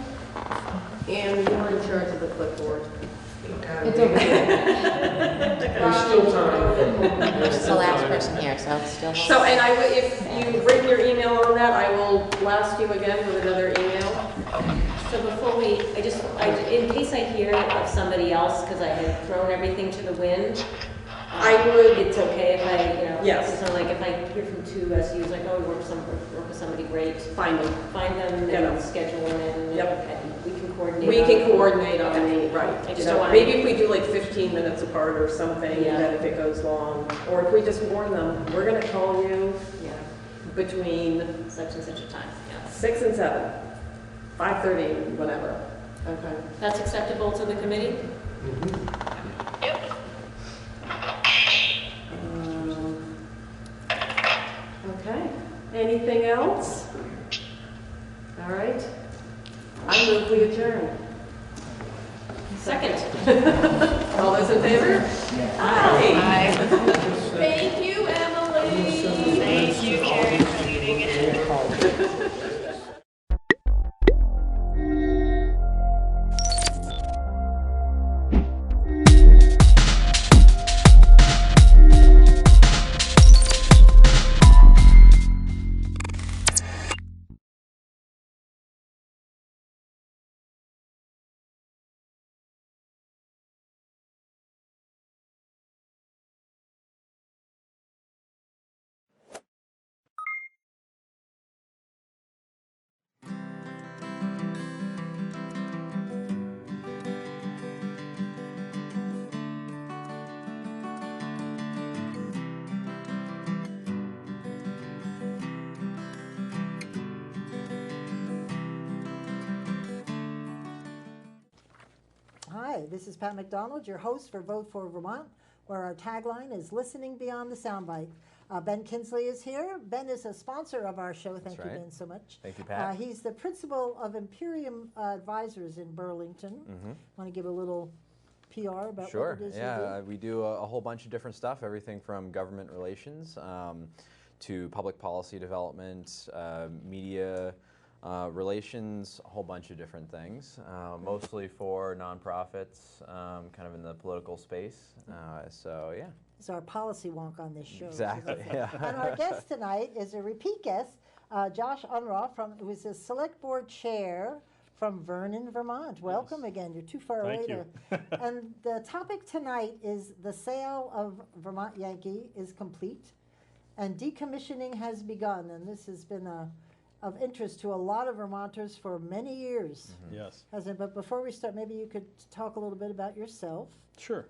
[SPEAKER 3] And you're in charge of the clipboard.
[SPEAKER 2] It's over here.
[SPEAKER 5] There's still time. There's
[SPEAKER 6] It's the
[SPEAKER 5] still
[SPEAKER 6] last
[SPEAKER 5] time.
[SPEAKER 6] person here, so it's still.
[SPEAKER 3] So, and if you've written your email on that, I will blast you again with another email.
[SPEAKER 2] So before we, in case I hear of somebody else, because I had thrown everything to the wind,
[SPEAKER 3] I would-
[SPEAKER 2] it's okay if I,
[SPEAKER 3] Yes.
[SPEAKER 2] so like if I hear from two SUs, like, oh, we work with somebody great,
[SPEAKER 3] Find them.
[SPEAKER 2] find them
[SPEAKER 3] Get 'em.
[SPEAKER 2] and schedule them in.
[SPEAKER 3] Yep.
[SPEAKER 2] And we can coordinate.
[SPEAKER 3] We
[SPEAKER 2] on
[SPEAKER 3] can
[SPEAKER 2] it.
[SPEAKER 3] coordinate on the, right.
[SPEAKER 2] I just
[SPEAKER 3] You
[SPEAKER 2] don't
[SPEAKER 3] know,
[SPEAKER 2] wanna-
[SPEAKER 3] maybe if we do like 15 minutes apart or something,
[SPEAKER 2] Yeah.
[SPEAKER 3] then if it goes long, or if we just warn them, we're gonna call you
[SPEAKER 2] Yeah,
[SPEAKER 3] between
[SPEAKER 2] such and such a time, yeah.
[SPEAKER 3] 6 and 7, 5:30, whatever. Okay.
[SPEAKER 2] That's acceptable to the committee?
[SPEAKER 1] Yep.
[SPEAKER 3] Okay. Anything else? All right. I move we adjourn.
[SPEAKER 2] Second.
[SPEAKER 3] All those in favor? Aye.
[SPEAKER 1] Hi.
[SPEAKER 3] Thank you, Emily.
[SPEAKER 1] Thank you, Carrie, for leading it.
[SPEAKER 9] Hi, this is Pat McDonald, your host for Vote for Vermont, where our tagline is listening beyond the soundbite. Ben Kinsley is here. Ben is a sponsor of our show. Thank you,
[SPEAKER 10] right.
[SPEAKER 9] Ben, so much.
[SPEAKER 10] Thank you, Pat.
[SPEAKER 9] He's the principal of Imperium Advisors in Burlington. Want to give a little PR about
[SPEAKER 10] Sure.
[SPEAKER 9] what it is you
[SPEAKER 10] Yeah, we do a whole bunch of different stuff, everything from government relations to public policy development, media relations, a whole bunch of different things, mostly for nonprofits, kind of in the political space. So, yeah.
[SPEAKER 9] It's our policy wonk on this show.
[SPEAKER 10] Exactly, yeah.
[SPEAKER 9] And our guest tonight is a repeat guest, Josh Unruh, who is the Select Board Chair from Vernon, Vermont. Welcome again. You're too far
[SPEAKER 11] Thank
[SPEAKER 9] away to. And the topic tonight is the sale of Vermont Yankee is complete, and decommissioning has begun. And this has been of interest to a lot of Vermonters for many years.
[SPEAKER 11] Yes.
[SPEAKER 9] Hasn't it? But before we start, maybe you could talk a little bit about yourself.
[SPEAKER 11] Sure.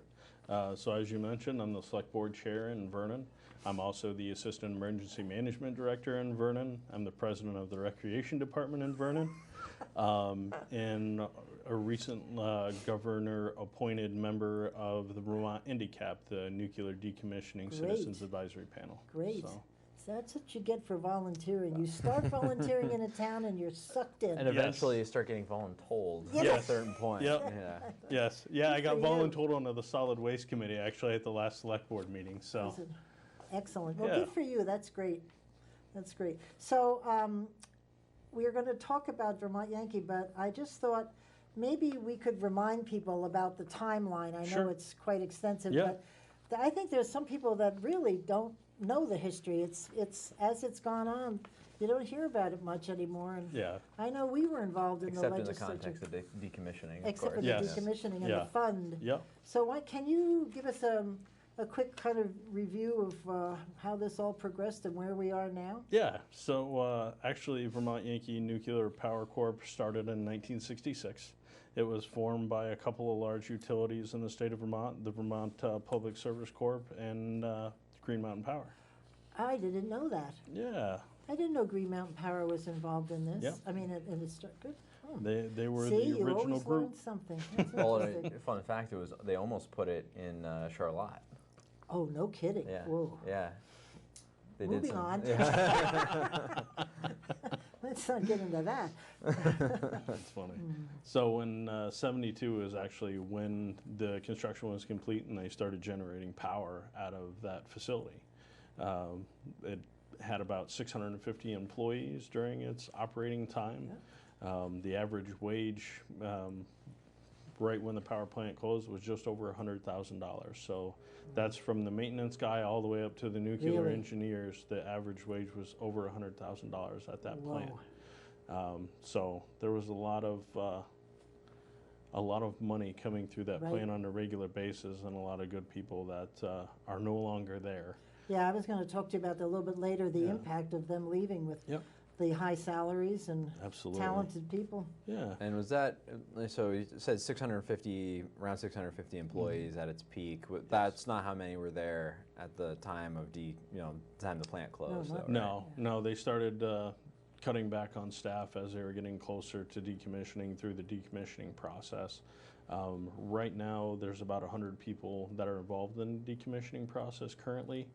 [SPEAKER 11] So as you mentioned, I'm the Select Board Chair in Vernon. I'm also the Assistant Emergency Management Director in Vernon. I'm the President of the Recreation Department in Vernon. And a recent governor-appointed member of the Vermont INDICAP, the Nuclear Decommissioning
[SPEAKER 9] Great.
[SPEAKER 11] Citizens Advisory Panel.
[SPEAKER 9] Great.
[SPEAKER 11] So,
[SPEAKER 9] That's what you get for volunteering. You start volunteering in a town and you're sucked in.
[SPEAKER 10] And eventually you start getting voluntold
[SPEAKER 9] Yes.
[SPEAKER 10] at a certain point.
[SPEAKER 11] Yep.
[SPEAKER 10] Yeah.
[SPEAKER 11] yes. Yeah, I got
[SPEAKER 9] for you.
[SPEAKER 11] voluntold onto the Solid Waste Committee actually at the last Select Board meeting. So.
[SPEAKER 9] Excellent. Well,
[SPEAKER 11] Yeah.
[SPEAKER 9] good for you. That's great. That's great. So we are going to talk about Vermont Yankee, but I just thought maybe we could remind people about the timeline. I know
[SPEAKER 11] Sure.
[SPEAKER 9] it's quite extensive,
[SPEAKER 11] Yeah.
[SPEAKER 9] but I think there's some people that really don't know the history. It's as it's gone on, you don't hear about it much anymore. And
[SPEAKER 11] Yeah.
[SPEAKER 9] I know we were involved in
[SPEAKER 10] Except
[SPEAKER 9] the
[SPEAKER 10] in the
[SPEAKER 9] legislature.
[SPEAKER 10] context of decommissioning, of
[SPEAKER 9] Except for
[SPEAKER 10] course.
[SPEAKER 9] the
[SPEAKER 11] Yes.
[SPEAKER 9] decommissioning and
[SPEAKER 11] Yeah.
[SPEAKER 9] the fund.
[SPEAKER 11] Yep.
[SPEAKER 9] So can you give us a quick kind of review of how this all progressed and where we are now?
[SPEAKER 11] Yeah, so actually Vermont Yankee Nuclear Power Corp started in 1966. It was formed by a couple of large utilities in the state of Vermont, the Vermont Public Service Corp and Green Mountain Power.
[SPEAKER 9] I didn't know that.
[SPEAKER 11] Yeah,
[SPEAKER 9] I didn't know Green Mountain Power was involved in this.
[SPEAKER 11] Yep.
[SPEAKER 9] I mean, and it's good. Oh.
[SPEAKER 11] they were
[SPEAKER 9] See,
[SPEAKER 11] the
[SPEAKER 9] you
[SPEAKER 11] original
[SPEAKER 9] always learn
[SPEAKER 11] group.
[SPEAKER 9] something. That's
[SPEAKER 10] Well,
[SPEAKER 9] interesting.
[SPEAKER 10] a fun fact, they almost put it in Charlotte.
[SPEAKER 9] Oh, no kidding.
[SPEAKER 10] Yeah.
[SPEAKER 9] Whoa.
[SPEAKER 10] Yeah. They
[SPEAKER 9] Moving on.
[SPEAKER 10] Yeah.
[SPEAKER 9] Let's not get into that.
[SPEAKER 11] That's funny. So in 72 is actually when the construction was complete and they started generating power out of that facility. It had about 650 employees during its operating time. The average wage right when the power plant closed was just over $100,000. So that's from the maintenance guy all the way up to the nuclear
[SPEAKER 9] Really?
[SPEAKER 11] engineers. The average wage was over $100,000 at that
[SPEAKER 9] Whoa.
[SPEAKER 11] plant. So there was a lot of money coming through that
[SPEAKER 9] Right.
[SPEAKER 11] plant on a regular basis, and a lot of good people that are no longer there.
[SPEAKER 9] Yeah, I was going to talk to you about that a little bit later, the
[SPEAKER 11] Yeah.
[SPEAKER 9] impact of them leaving with
[SPEAKER 11] Yep.
[SPEAKER 9] the high salaries and
[SPEAKER 11] Absolutely.
[SPEAKER 9] talented people.
[SPEAKER 11] Yeah.
[SPEAKER 10] And was that, so you said 650, around 650 employees at its peak. That's not how many were there at the time of the time the plant closed,
[SPEAKER 9] not
[SPEAKER 10] though, right?
[SPEAKER 11] No, they started cutting back on staff as they were getting closer to decommissioning through the decommissioning process. Right now, there's about 100 people that are involved in the decommissioning process currently,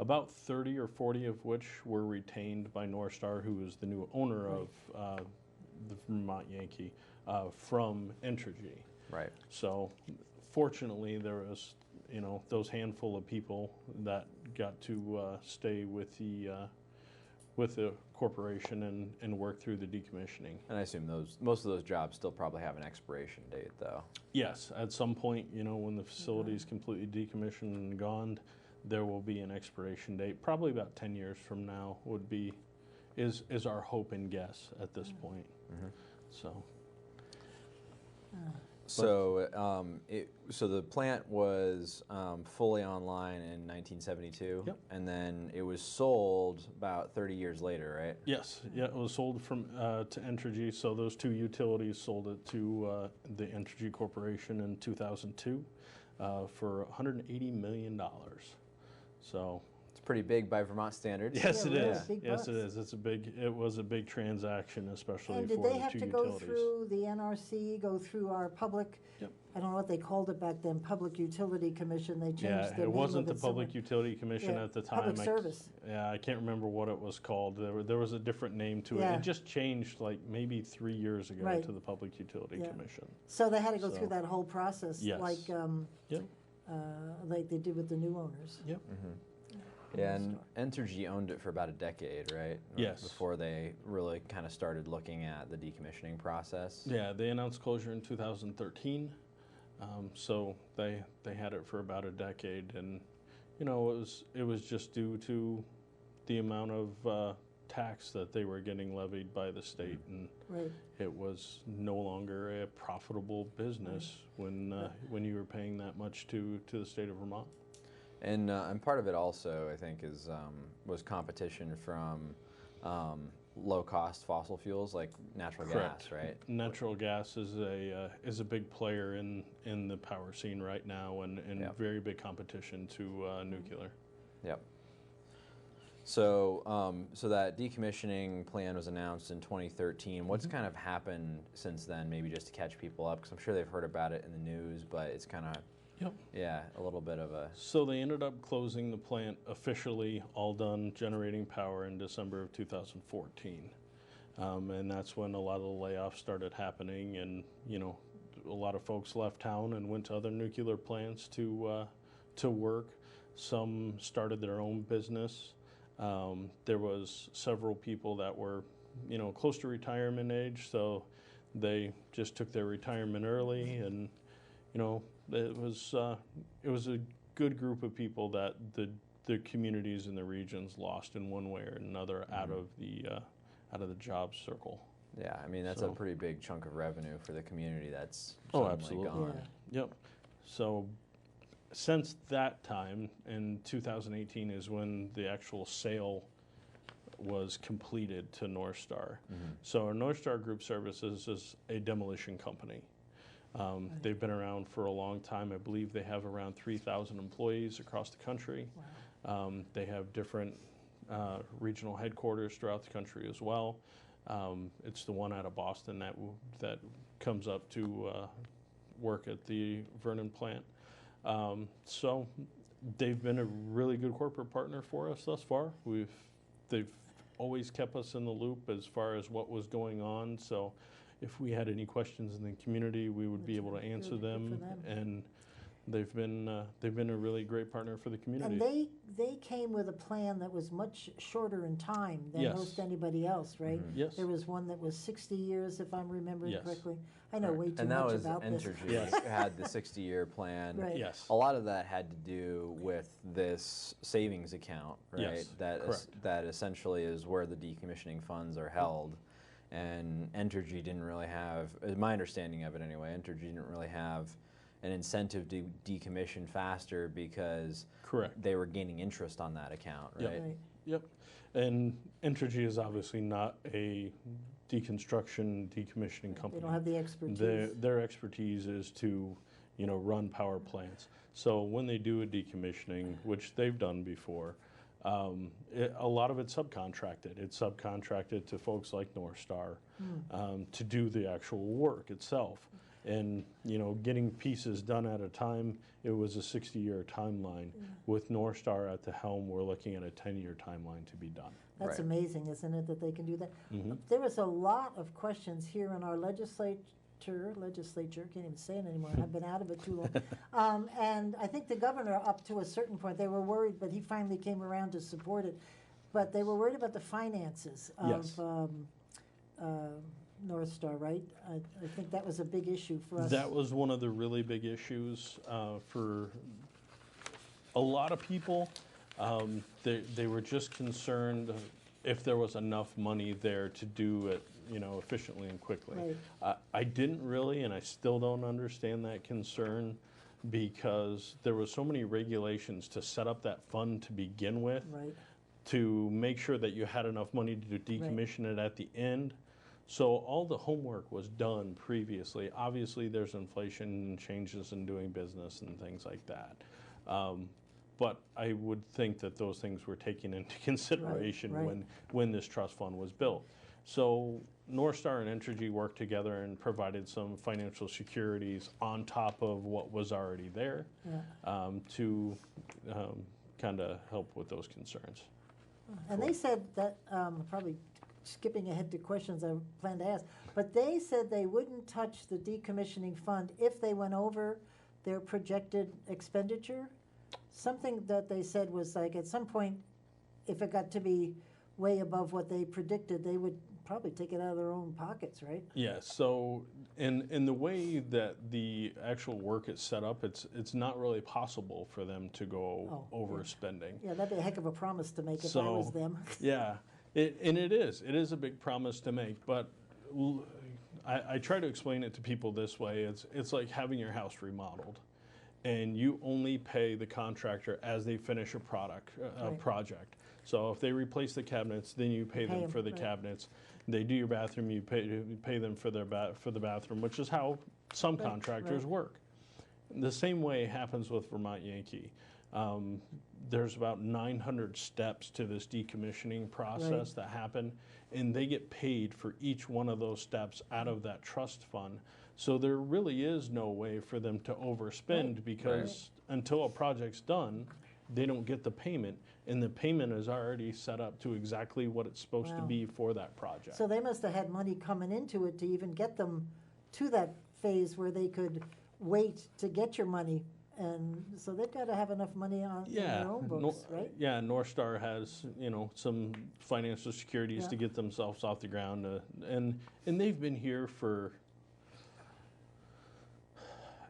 [SPEAKER 11] about 30 or 40 of which were retained by North Star, who is the new owner of the Vermont Yankee, from Entergy.
[SPEAKER 10] Right.
[SPEAKER 11] So fortunately, there was, those handful of people that got to stay with the corporation and work through the decommissioning.
[SPEAKER 10] And I assume most of those jobs still probably have an expiration date, though.
[SPEAKER 11] Yes, at some point, when the facility is completely decommissioned and gone, there will be an expiration date. Probably about 10 years from now is our hope and guess at this point. So.
[SPEAKER 10] So, so the plant was fully online in 1972,
[SPEAKER 11] Yep.
[SPEAKER 10] and then it was sold about 30 years later, right?
[SPEAKER 11] Yes, yeah, it was sold from to Entergy. So those two utilities sold it to the Entergy Corporation in 2002 for $180 million. So.
[SPEAKER 10] It's pretty big by Vermont standards.
[SPEAKER 11] Yes,
[SPEAKER 9] Yeah,
[SPEAKER 11] it
[SPEAKER 9] really,
[SPEAKER 11] is.
[SPEAKER 9] big
[SPEAKER 11] Yes, it
[SPEAKER 9] bucks.
[SPEAKER 11] is. It was a big transaction, especially
[SPEAKER 9] And
[SPEAKER 11] for
[SPEAKER 9] did they
[SPEAKER 11] the
[SPEAKER 9] have
[SPEAKER 11] two
[SPEAKER 9] to go
[SPEAKER 11] utilities.
[SPEAKER 9] through the NRC, go through our public,
[SPEAKER 11] Yep.
[SPEAKER 9] I don't know what they called it back then, Public Utility Commission, they changed the
[SPEAKER 11] Yeah,
[SPEAKER 9] name of it.
[SPEAKER 11] it wasn't the
[SPEAKER 9] somewhere.
[SPEAKER 11] Public Utility Commission
[SPEAKER 9] Yeah,
[SPEAKER 11] at the time.
[SPEAKER 9] Public Service.
[SPEAKER 11] Yeah, I can't remember what it was called. There was a different name to it.
[SPEAKER 9] Yeah.
[SPEAKER 11] It just changed like maybe 3 years ago
[SPEAKER 9] Right.
[SPEAKER 11] to the Public Utility
[SPEAKER 9] Yeah.
[SPEAKER 11] Commission.
[SPEAKER 9] So they had to go
[SPEAKER 11] So-
[SPEAKER 9] through that whole process,
[SPEAKER 11] Yes.
[SPEAKER 9] like
[SPEAKER 11] Yep.
[SPEAKER 9] like they did with the new owners.
[SPEAKER 11] Yep.
[SPEAKER 10] Yeah, and Entergy owned it for about a decade, right?
[SPEAKER 11] Yes.
[SPEAKER 10] Before they really kind of started looking at the decommissioning process.
[SPEAKER 11] Yeah, they announced closure in 2013. So they had it for about a decade, and it was just due to the amount of tax that they were getting levied by the state, and
[SPEAKER 9] Right.
[SPEAKER 11] it was no longer a profitable business when you were paying that much to the state of Vermont.
[SPEAKER 10] And part of it also, I think, was competition from low-cost fossil fuels like natural
[SPEAKER 11] Correct.
[SPEAKER 10] gas, right?
[SPEAKER 11] Natural gas is a big player in the power scene right now, and
[SPEAKER 10] Yep.
[SPEAKER 11] very big competition to nuclear.
[SPEAKER 10] Yep. So, so that decommissioning plan was announced in 2013. What's kind of happened since then? Maybe just to catch people up, because I'm sure they've heard about it in the news, but it's kind of,
[SPEAKER 11] Yep.
[SPEAKER 10] yeah, a little bit of a.
[SPEAKER 11] So they ended up closing the plant officially, all done, generating power in December of 2014. And that's when a lot of the layoffs started happening, and a lot of folks left town and went to other nuclear plants to work. Some started their own business. There was several people that were, close to retirement age, so they just took their retirement early, and it was a good group of people that the communities and the regions lost in one way or another out of the job circle.
[SPEAKER 10] Yeah, I mean, that's a pretty big chunk of revenue for the community that's
[SPEAKER 11] Oh,
[SPEAKER 10] suddenly
[SPEAKER 11] absolutely.
[SPEAKER 10] gone.
[SPEAKER 9] Yeah.
[SPEAKER 11] Yep. So since that time, in 2018 is when the actual sale was completed to North Star. So North Star Group Services is a demolition company. They've been around for a long time. I believe they have around 3,000 employees across the country.
[SPEAKER 9] Wow.
[SPEAKER 11] They have different regional headquarters throughout the country as well. It's the one out of Boston that comes up to work at the Vernon plant. So they've been a really good corporate partner for us thus far. They've always kept us in the loop as far as what was going on. So if we had any questions in the community, we would be able to answer them. And they've been a really great partner for the community.
[SPEAKER 9] And they came with a plan that was much shorter in time than
[SPEAKER 11] Yes.
[SPEAKER 9] most anybody else, right?
[SPEAKER 11] Yes.
[SPEAKER 9] There was one that was 60 years, if I'm remembering
[SPEAKER 11] Yes.
[SPEAKER 9] correctly. I know way too
[SPEAKER 10] And that
[SPEAKER 9] much
[SPEAKER 10] was
[SPEAKER 9] about this.
[SPEAKER 10] Entergy
[SPEAKER 11] Yes.
[SPEAKER 10] had the 60-year plan.
[SPEAKER 9] Right.
[SPEAKER 11] Yes.
[SPEAKER 10] A lot of that had to do with this savings account, right?
[SPEAKER 11] Yes, correct.
[SPEAKER 10] That essentially is where the decommissioning funds are held. And Entergy didn't really have, my understanding of it anyway, Entergy didn't really have an incentive to decommission faster because
[SPEAKER 11] Correct.
[SPEAKER 10] they were gaining interest on that account,
[SPEAKER 11] Yep.
[SPEAKER 10] right?
[SPEAKER 9] Right.
[SPEAKER 11] Yep. And Entergy is obviously not a deconstruction, decommissioning company.
[SPEAKER 9] They don't have the expertise.
[SPEAKER 11] Their expertise is to, run power plants. So when they do a decommissioning, which they've done before, a lot of it's subcontracted. It's subcontracted to folks like North Star to do the actual work itself. And, getting pieces done at a time, it was a 60-year timeline. With North Star at the helm, we're looking at a 10-year timeline to be done.
[SPEAKER 9] That's
[SPEAKER 10] Right.
[SPEAKER 9] amazing, isn't it, that they can do that? There was a lot of questions here in our legislature, can't even say it anymore, I've been out of it too long. And I think the governor, up to a certain point, they were worried, but he finally came around to support it. But they were worried about the finances
[SPEAKER 11] Yes.
[SPEAKER 9] of North Star, right? I think that was a big issue for us.
[SPEAKER 11] That was one of the really big issues for a lot of people. They were just concerned if there was enough money there to do it, efficiently and quickly.
[SPEAKER 9] Right.
[SPEAKER 11] I didn't really, and I still don't understand that concern, because there were so many regulations to set up that fund to begin with,
[SPEAKER 9] Right.
[SPEAKER 11] to make sure that you had enough money to decommission it at the end. So all the homework was done previously. Obviously, there's inflation and changes in doing business and things like that. But I would think that those things were taken into consideration
[SPEAKER 9] right.
[SPEAKER 11] when this trust fund was built. So North Star and Entergy worked together and provided some financial securities on top of what was already there to kind of help with those concerns.
[SPEAKER 9] And they said that, probably skipping ahead to questions I plan to ask, but they said they wouldn't touch the decommissioning fund if they went over their projected expenditure. Something that they said was like, at some point, if it got to be way above what they predicted, they would probably take it out of their own pockets, right?
[SPEAKER 11] Yeah, so in the way that the actual work is set up, it's not really possible for them to go over spending.
[SPEAKER 9] Yeah, that'd be a heck of a promise to make if I was them.
[SPEAKER 11] Yeah, And it is a big promise to make, but I try to explain it to people this way. It's like having your house remodeled, and you only pay the contractor as they finish a project. So if they replace the cabinets, then you pay them for the cabinets. They do your bathroom, you pay them for the bathroom, which is how some contractors work. The same way happens with Vermont Yankee. There's about 900 steps to this decommissioning process that happen, and they get paid for each one of those steps out of that trust fund. So there really is no way for them to overspend because until a project's done, they don't get the payment, and the payment is already set up to exactly what it's supposed to be for that project.
[SPEAKER 9] So they must have had money coming into it to even get them to that phase where they could wait to get your money. And so they've got to have enough money in their own books, right?
[SPEAKER 11] Yeah, North Star has, some financial securities to get themselves off the ground. And they've been here for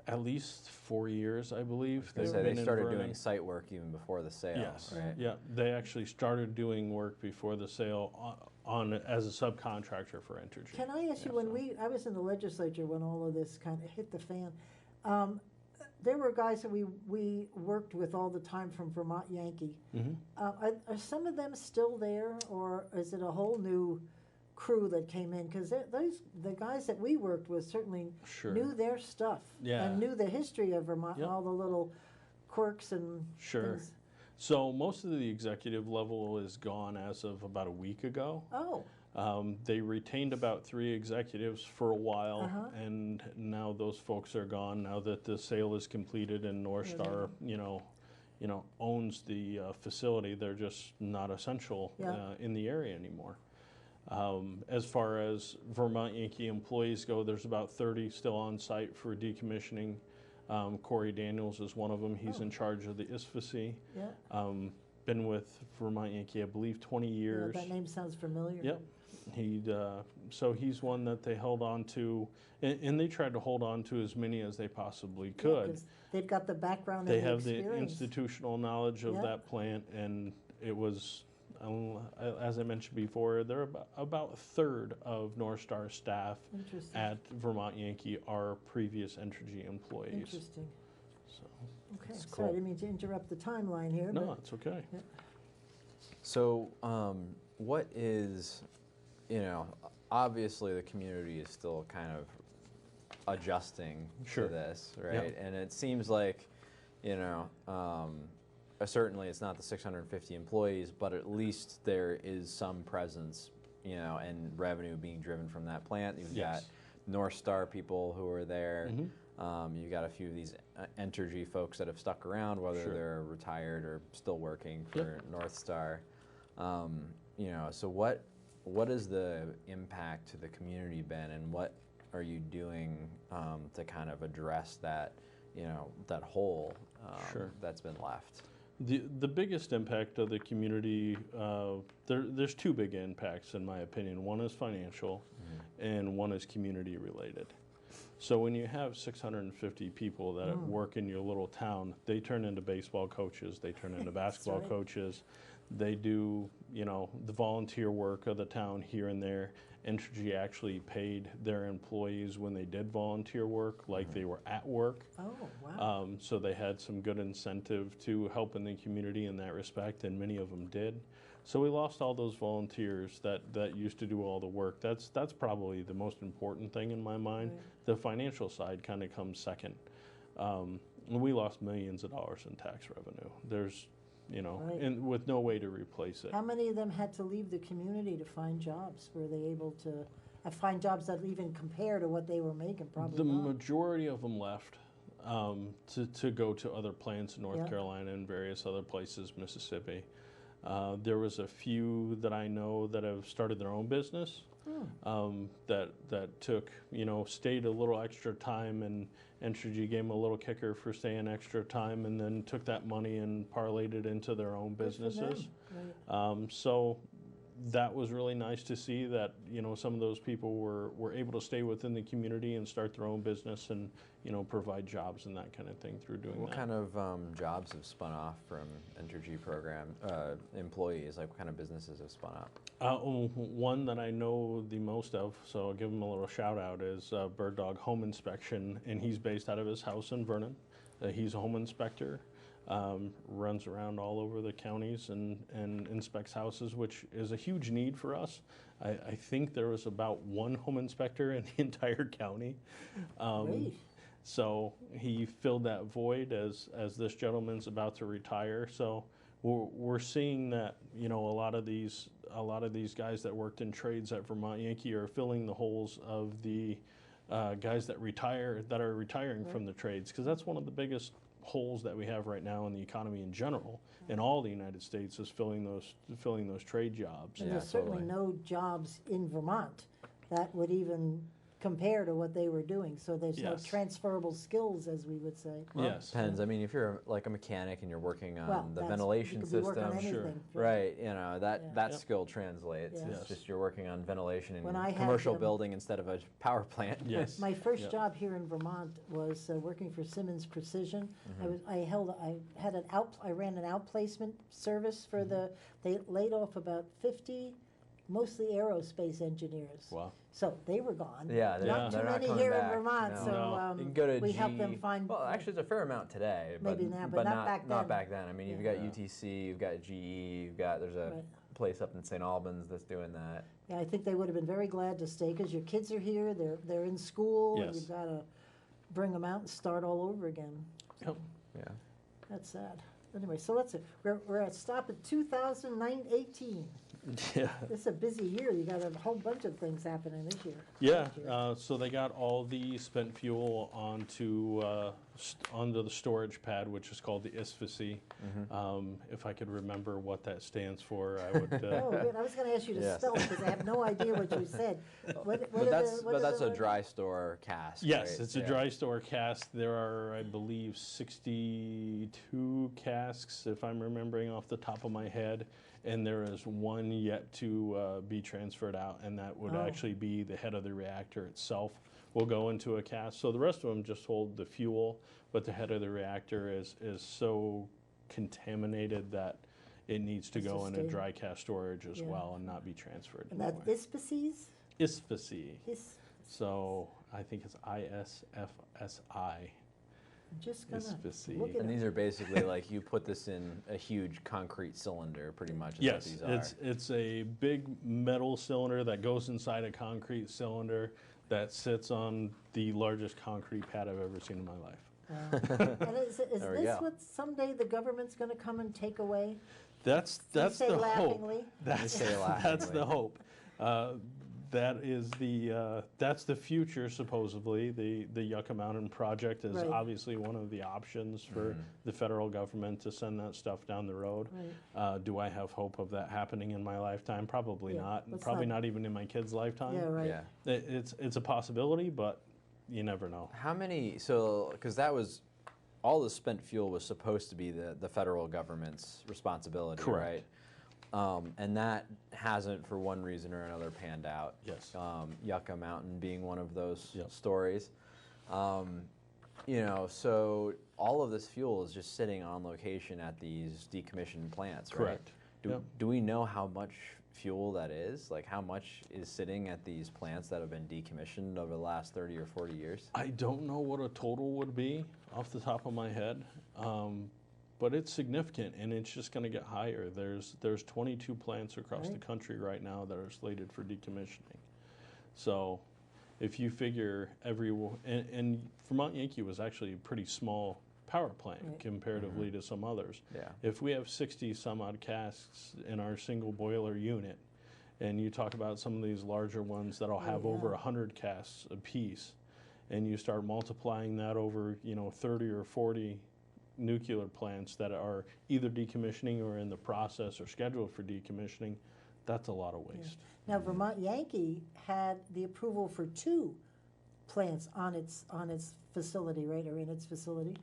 [SPEAKER 11] at least 4 years, I believe.
[SPEAKER 10] They started doing site work even before the sale.
[SPEAKER 11] Yes,
[SPEAKER 10] right?
[SPEAKER 11] Yeah, they actually started doing work before the sale on as a subcontractor for Entergy.
[SPEAKER 9] Can I ask you, I was in the legislature when all of this kind of hit the fan, there were guys that we worked with all the time from Vermont Yankee. Are some of them still there, or is it a whole new crew that came in? Because the guys that we worked with certainly knew their stuff and knew the history of Vermont, and all the little quirks and things.
[SPEAKER 11] So most of the executive level is gone as of about a week ago.
[SPEAKER 9] Oh.
[SPEAKER 11] They retained about 3 executives for a while, and now those folks are gone. Now that the sale is completed and North Star, owns the facility, they're just not essential in the area anymore. As far as Vermont Yankee employees go, there's about 30 still on site for decommissioning. Corey Daniels is one of them. He's in charge of the ISFAC. Been with Vermont Yankee, I believe, 20 years.
[SPEAKER 9] That name sounds familiar.
[SPEAKER 11] Yep. So he's one that they held on to, and they tried to hold on to as many as they possibly could.
[SPEAKER 9] 'Cause they've got the background
[SPEAKER 11] They
[SPEAKER 9] and
[SPEAKER 11] have
[SPEAKER 9] the
[SPEAKER 11] the
[SPEAKER 9] experience.
[SPEAKER 11] institutional knowledge of that plant, and it was, as I mentioned before, they're about a third of North Star staff at Vermont Yankee are previous Entergy employees.
[SPEAKER 9] Interesting.
[SPEAKER 11] So,
[SPEAKER 9] okay, sorry, I didn't mean to interrupt the timeline here.
[SPEAKER 11] No, it's okay.
[SPEAKER 9] Yeah.
[SPEAKER 10] So what is, obviously the community is still kind of adjusting to this, right? And it seems like, certainly it's not the 650 employees, but at least there is some presence, and revenue being driven from that plant. You've got North Star people who are there. You've got a few of these Entergy folks that have stuck around, whether they're retired or still working for North Star. So what has the impact to the community been, and what are you doing to kind of address that, that hole that's been left?
[SPEAKER 11] The biggest impact of the community, there's 2 big impacts in my opinion. One is financial, and one is community related. So when you have 650 people that work in your little town, they turn into baseball coaches, they turn into basketball coaches, they do, the volunteer work of the town here and there. Entergy actually paid their employees when they did volunteer work like they were at work.
[SPEAKER 9] Oh, wow.
[SPEAKER 11] So they had some good incentive to help in the community in that respect, and many of them did. So we lost all those volunteers that used to do all the work. That's probably the most important thing in my mind. The financial side kind of comes second. We lost millions of dollars in tax revenue. There's, and with no way to replace it.
[SPEAKER 9] How many of them had to leave the community to find jobs? Were they able to find jobs that even compare to what they were making? Probably
[SPEAKER 11] the
[SPEAKER 9] not.
[SPEAKER 11] majority of them left to go to other plants in North Carolina and various other places, Mississippi. There was a few that I know that have started their own business that took, stayed a little extra time, and Entergy gave them a little kicker for staying extra time, and then took that money and parlayed it into their own businesses. So that was really nice to see that, some of those people were able to stay within the community and start their own business and, provide jobs and that kind of thing through doing
[SPEAKER 10] What
[SPEAKER 11] that.
[SPEAKER 10] kind of jobs have spun off from Entergy program employees? Like what kind of businesses have spun up?
[SPEAKER 11] One that I know the most of, so I'll give him a little shout out, is Bird Dog Home Inspection, and he's based out of his house in Vernon. He's a home inspector, runs around all over the counties and inspects houses, which is a huge need for us. I think there was about one home inspector in the entire county.
[SPEAKER 9] Great.
[SPEAKER 11] So he filled that void as this gentleman's about to retire. So we're seeing that, a lot of these guys that worked in trades at Vermont Yankee are filling the holes of the guys that are retiring from the trades, because that's one of the biggest holes that we have right now in the economy in general, in all the United States, is filling those trade jobs.
[SPEAKER 9] And there's certainly no jobs in Vermont that would even compare to what they were doing. So there's no
[SPEAKER 11] Yes.
[SPEAKER 9] transferable skills, as we would say.
[SPEAKER 11] Yes.
[SPEAKER 10] Depends. I mean, if you're like a mechanic and you're working on
[SPEAKER 9] Well,
[SPEAKER 10] the
[SPEAKER 9] that's-
[SPEAKER 10] ventilation
[SPEAKER 9] you could be working on
[SPEAKER 10] system,
[SPEAKER 9] anything.
[SPEAKER 10] right? that
[SPEAKER 9] Yeah.
[SPEAKER 10] that
[SPEAKER 11] Yep.
[SPEAKER 10] skill translates.
[SPEAKER 9] Yes.
[SPEAKER 10] It's just you're working on ventilation in
[SPEAKER 9] When I
[SPEAKER 10] a
[SPEAKER 9] had,
[SPEAKER 10] commercial building instead of a power plant.
[SPEAKER 11] Yes.
[SPEAKER 9] My first
[SPEAKER 11] Yep.
[SPEAKER 9] job here in Vermont was working for Simmons Precision.
[SPEAKER 10] Mm-hmm.
[SPEAKER 9] I ran an outplacement service for they laid off about 50, mostly aerospace engineers.
[SPEAKER 11] Wow.
[SPEAKER 9] So they were gone.
[SPEAKER 10] Yeah,
[SPEAKER 9] Not
[SPEAKER 10] they're
[SPEAKER 9] too
[SPEAKER 10] not
[SPEAKER 9] many
[SPEAKER 10] coming
[SPEAKER 9] here
[SPEAKER 10] back.
[SPEAKER 9] in Vermont.
[SPEAKER 10] No.
[SPEAKER 9] So
[SPEAKER 11] No.
[SPEAKER 10] You can go to
[SPEAKER 9] we
[SPEAKER 10] G.
[SPEAKER 9] helped them find.
[SPEAKER 10] Well, actually, it's a fair amount today,
[SPEAKER 9] Maybe now, but not back
[SPEAKER 10] not
[SPEAKER 9] then.
[SPEAKER 10] back then. I mean, you've got UTC, you've got GE, there's a
[SPEAKER 9] Right.
[SPEAKER 10] place up in St. Albans that's doing that.
[SPEAKER 9] Yeah, I think they would have been very glad to stay because your kids are here. They're in school. And
[SPEAKER 11] Yes.
[SPEAKER 9] you've got to bring them out and start all over again.
[SPEAKER 11] Yep.
[SPEAKER 10] Yeah.
[SPEAKER 9] That's sad. Anyway, so let's we're at stop at 2018.
[SPEAKER 11] Yeah.
[SPEAKER 9] This is a busy year. You got a whole bunch of things happening this year.
[SPEAKER 11] Yeah, so they got all the spent fuel onto the storage pad, which is called the ISFAC. If I could remember what that stands for, I would.
[SPEAKER 9] Oh, good. I was going to ask you to
[SPEAKER 10] Yes.
[SPEAKER 9] spell it because I have no idea what you said. What
[SPEAKER 10] But that's
[SPEAKER 9] are
[SPEAKER 10] a
[SPEAKER 9] the-
[SPEAKER 10] dry store cask.
[SPEAKER 11] Yes,
[SPEAKER 10] right?
[SPEAKER 11] it's a
[SPEAKER 10] Yeah.
[SPEAKER 11] dry store cask. There are, I believe, 62 casks, if I'm remembering off the top of my head, and there is one yet to be transferred out, and that would
[SPEAKER 9] Oh.
[SPEAKER 11] actually be the head of the reactor itself will go into a cask. So the rest of them just hold the fuel, but the head of the reactor is so contaminated that it needs to
[SPEAKER 9] It's
[SPEAKER 11] go
[SPEAKER 9] to
[SPEAKER 11] in
[SPEAKER 9] stay-
[SPEAKER 11] a dry cask storage as
[SPEAKER 9] Yeah.
[SPEAKER 11] well and not be transferred
[SPEAKER 9] And that
[SPEAKER 11] anywhere.
[SPEAKER 9] ISPCs?
[SPEAKER 11] ISFAC. So I think it's ISFSI.
[SPEAKER 9] I'm just going to
[SPEAKER 11] ISPC.
[SPEAKER 9] look it
[SPEAKER 10] And
[SPEAKER 9] up.
[SPEAKER 10] these are basically like you put this in a huge concrete cylinder, pretty much. Is
[SPEAKER 11] Yes,
[SPEAKER 10] what these are.
[SPEAKER 11] it's a big metal cylinder that goes inside a concrete cylinder that sits on the largest concrete pad I've ever seen in my life.
[SPEAKER 9] And is
[SPEAKER 10] There we
[SPEAKER 9] this
[SPEAKER 10] go.
[SPEAKER 9] what someday the government's going to come and take away?
[SPEAKER 11] That's
[SPEAKER 9] You
[SPEAKER 11] the
[SPEAKER 9] say
[SPEAKER 11] hope.
[SPEAKER 9] laughingly.
[SPEAKER 11] That's
[SPEAKER 10] say
[SPEAKER 11] that's the
[SPEAKER 10] laughingly.
[SPEAKER 11] hope. That is that's the future supposedly. The Yucca Mountain project is
[SPEAKER 9] Right.
[SPEAKER 11] obviously one of the options for the federal government to send that stuff down the road.
[SPEAKER 9] Right.
[SPEAKER 11] Do I have hope of that happening in my lifetime? Probably
[SPEAKER 9] Yeah,
[SPEAKER 11] not.
[SPEAKER 9] let's
[SPEAKER 11] Probably
[SPEAKER 9] not-
[SPEAKER 11] not even in my kid's lifetime.
[SPEAKER 9] Yeah, right.
[SPEAKER 10] Yeah.
[SPEAKER 11] It's a possibility, but you never know.
[SPEAKER 10] How many? So, because that was all the spent fuel was supposed to be the federal government's responsibility,
[SPEAKER 11] Correct.
[SPEAKER 10] right? And that hasn't, for one reason or another, panned out.
[SPEAKER 11] Yes.
[SPEAKER 10] Yucca Mountain being one of those
[SPEAKER 11] Yep.
[SPEAKER 10] stories. So all of this fuel is just sitting on location at these decommissioned plants, right?
[SPEAKER 11] Correct. Yep.
[SPEAKER 10] Do we know how much fuel that is? Like how much is sitting at these plants that have been decommissioned over the last 30 or 40 years?
[SPEAKER 11] I don't know what a total would be off the top of my head, but it's significant, and it's just going to get higher. There's 22 plants across the
[SPEAKER 9] Right.
[SPEAKER 11] country right now that are slated for decommissioning. So, if you figure and Vermont Yankee was actually a pretty small power plant
[SPEAKER 9] Right.
[SPEAKER 11] comparatively to some others.
[SPEAKER 10] Yeah.
[SPEAKER 11] If we have 60 some odd casks in our single boiler unit, and you talk about some of these larger ones that'll have
[SPEAKER 9] yeah.
[SPEAKER 11] over 100 casks apiece, and you start multiplying that over 30 or 40 nuclear plants that are either decommissioning or in the process or scheduled for decommissioning, that's a lot of waste.
[SPEAKER 9] Now, Vermont Yankee had the approval for 2 plants on its facility, right, or in its facility,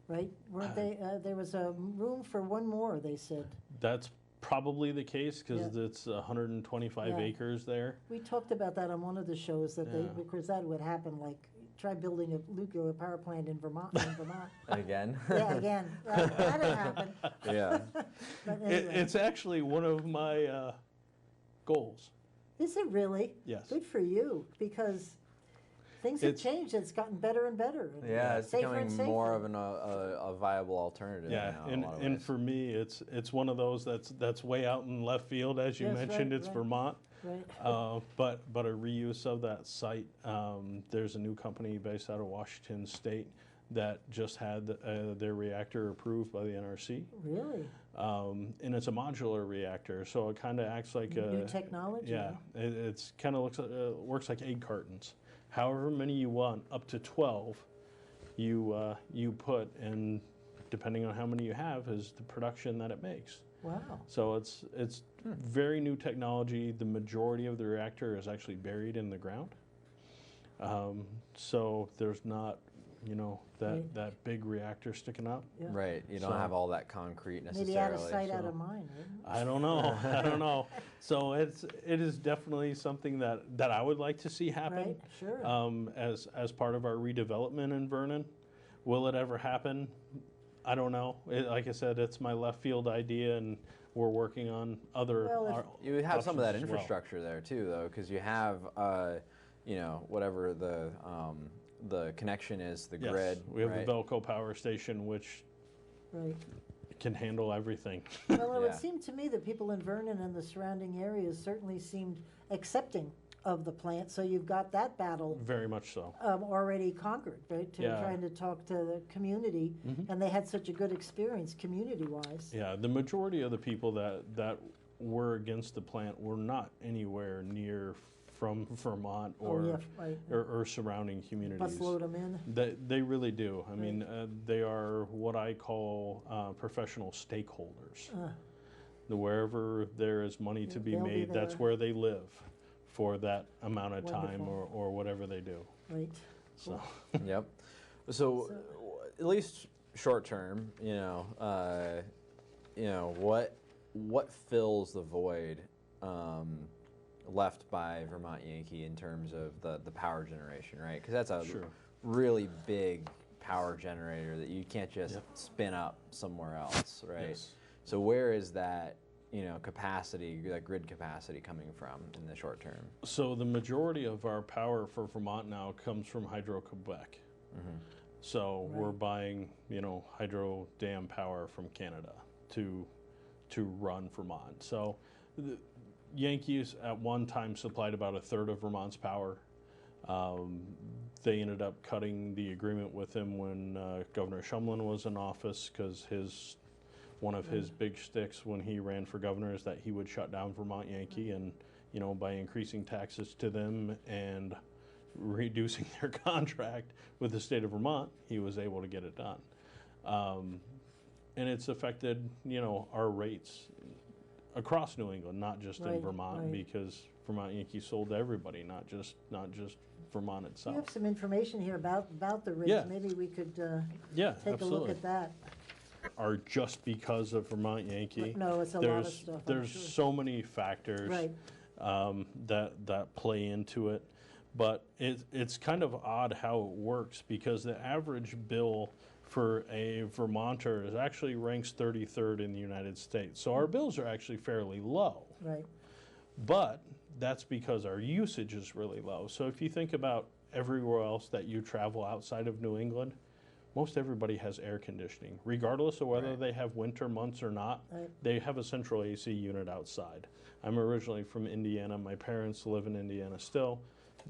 [SPEAKER 9] right? Weren't they? There was a room for one more. They said.
[SPEAKER 11] That's probably the case because
[SPEAKER 9] Yeah.
[SPEAKER 11] it's 125
[SPEAKER 9] Yeah.
[SPEAKER 11] acres there.
[SPEAKER 9] We talked about that on one of the shows, that
[SPEAKER 11] Yeah.
[SPEAKER 9] because that would happen, like, try building a nuclear power plant in Vermont.
[SPEAKER 10] Again?
[SPEAKER 9] Yeah, again, that'd happen.
[SPEAKER 10] Yeah.
[SPEAKER 9] But anyway.
[SPEAKER 11] It's actually one of my goals.
[SPEAKER 9] Is it really?
[SPEAKER 11] Yes.
[SPEAKER 9] Good for you, because things have changed. It's gotten better and better. And
[SPEAKER 10] Yeah, it's
[SPEAKER 9] safer
[SPEAKER 10] becoming
[SPEAKER 9] and safer.
[SPEAKER 10] more of a viable alternative
[SPEAKER 11] Yeah,
[SPEAKER 10] now. in a lot of
[SPEAKER 11] and
[SPEAKER 10] ways.
[SPEAKER 11] for me, it's one of those that's way out in left field, as you
[SPEAKER 9] Yes,
[SPEAKER 11] mentioned.
[SPEAKER 9] right,
[SPEAKER 11] It's
[SPEAKER 9] right.
[SPEAKER 11] Vermont,
[SPEAKER 9] Right.
[SPEAKER 11] but a reuse of that site. There's a new company based out of Washington State that just had their reactor approved by the NRC.
[SPEAKER 9] Really?
[SPEAKER 11] And it's a modular reactor, so it kind of acts like
[SPEAKER 9] New technology.
[SPEAKER 11] Yeah, it's kind of works like egg cartons. However many you want, up to 12, you put, and depending on how many you have, is the production that it makes.
[SPEAKER 9] Wow.
[SPEAKER 11] So it's very new technology. The majority of the reactor is actually buried in the ground. So there's not,
[SPEAKER 9] Right.
[SPEAKER 11] that big reactor sticking up.
[SPEAKER 9] Yeah.
[SPEAKER 10] Right, you don't
[SPEAKER 11] So-
[SPEAKER 10] have all that concrete necessarily.
[SPEAKER 9] Maybe out of sight,
[SPEAKER 10] so-
[SPEAKER 9] out of mind. Right?
[SPEAKER 11] I don't know. I don't know. So it is definitely something that I would like to see happen.
[SPEAKER 9] Right, sure.
[SPEAKER 11] As part of our redevelopment in Vernon. Will it ever happen? I don't know. Like I said, it's my left field idea, and we're working on other.
[SPEAKER 9] Well, if-
[SPEAKER 10] You would have some of that
[SPEAKER 11] options as well.
[SPEAKER 10] infrastructure there too, though, because you have, whatever the connection is, the
[SPEAKER 11] Yes,
[SPEAKER 10] grid.
[SPEAKER 11] we have
[SPEAKER 10] right?
[SPEAKER 11] the Velco power station, which
[SPEAKER 9] Right.
[SPEAKER 11] can handle everything.
[SPEAKER 9] Well, it would
[SPEAKER 10] Yeah.
[SPEAKER 9] seem to me that people in Vernon and the surrounding areas certainly seemed accepting of the plant. So you've got that battle
[SPEAKER 11] Very much so.
[SPEAKER 9] already conquered, right? To
[SPEAKER 11] Yeah.
[SPEAKER 9] trying to talk to the community, and they had such a good experience community-wise.
[SPEAKER 11] Yeah, the majority of the people that were against the plant were not anywhere near from Vermont
[SPEAKER 9] Oh,
[SPEAKER 11] or
[SPEAKER 9] yeah, right.
[SPEAKER 11] or surrounding communities.
[SPEAKER 9] Busload them in.
[SPEAKER 11] They really do. I mean, they are what I call professional stakeholders. Wherever there is money to be
[SPEAKER 9] They'll be
[SPEAKER 11] made, that's
[SPEAKER 9] there.
[SPEAKER 11] where they live for that amount of time
[SPEAKER 9] Wonderful.
[SPEAKER 11] or whatever they do.
[SPEAKER 9] Right.
[SPEAKER 11] So,
[SPEAKER 10] Yep. So, at least short term, what fills the void left by Vermont Yankee in terms of the power generation, right? Because that's a
[SPEAKER 11] Sure.
[SPEAKER 10] really big power generator that you can't just
[SPEAKER 11] Yep.
[SPEAKER 10] spin up somewhere else, right?
[SPEAKER 11] Yes.
[SPEAKER 10] So where is that capacity, that grid capacity coming from in the short term?
[SPEAKER 11] So the majority of our power for Vermont now comes from Hydro-Quebec. So we're buying, hydro dam power from Canada to run Vermont. So the Yankees at one time supplied about a third of Vermont's power. They ended up cutting the agreement with him when Governor Shumlin was in office because one of his big sticks when he ran for governor is that he would shut down Vermont Yankee, and by increasing taxes to them and reducing their contract with the state of Vermont, he was able to get it done. And it's affected, our rates across New England, not just
[SPEAKER 9] Right,
[SPEAKER 11] in Vermont,
[SPEAKER 9] right.
[SPEAKER 11] because Vermont Yankee sold to everybody, not just Vermont
[SPEAKER 9] We
[SPEAKER 11] itself.
[SPEAKER 9] have some information here about the rates.
[SPEAKER 11] Yeah.
[SPEAKER 9] Maybe we could
[SPEAKER 11] Yeah,
[SPEAKER 9] take a look
[SPEAKER 11] absolutely.
[SPEAKER 9] at that.
[SPEAKER 11] Are just because of Vermont Yankee.
[SPEAKER 9] No, it's a lot of stuff, I'm
[SPEAKER 11] There's
[SPEAKER 9] sure.
[SPEAKER 11] so many factors
[SPEAKER 9] Right.
[SPEAKER 11] that play into it, but it's kind of odd how it works because the average bill for a Vermonter is actually ranks 33rd in the United States. So our bills are actually fairly low.
[SPEAKER 9] Right.
[SPEAKER 11] But that's because our usage is really low. So if you think about everywhere else that you travel outside of New England, most everybody has air conditioning. Regardless of whether
[SPEAKER 10] Right.
[SPEAKER 11] they have winter months or not,
[SPEAKER 9] Right.
[SPEAKER 11] they have a central AC unit outside. I'm originally from Indiana. My parents live in Indiana still.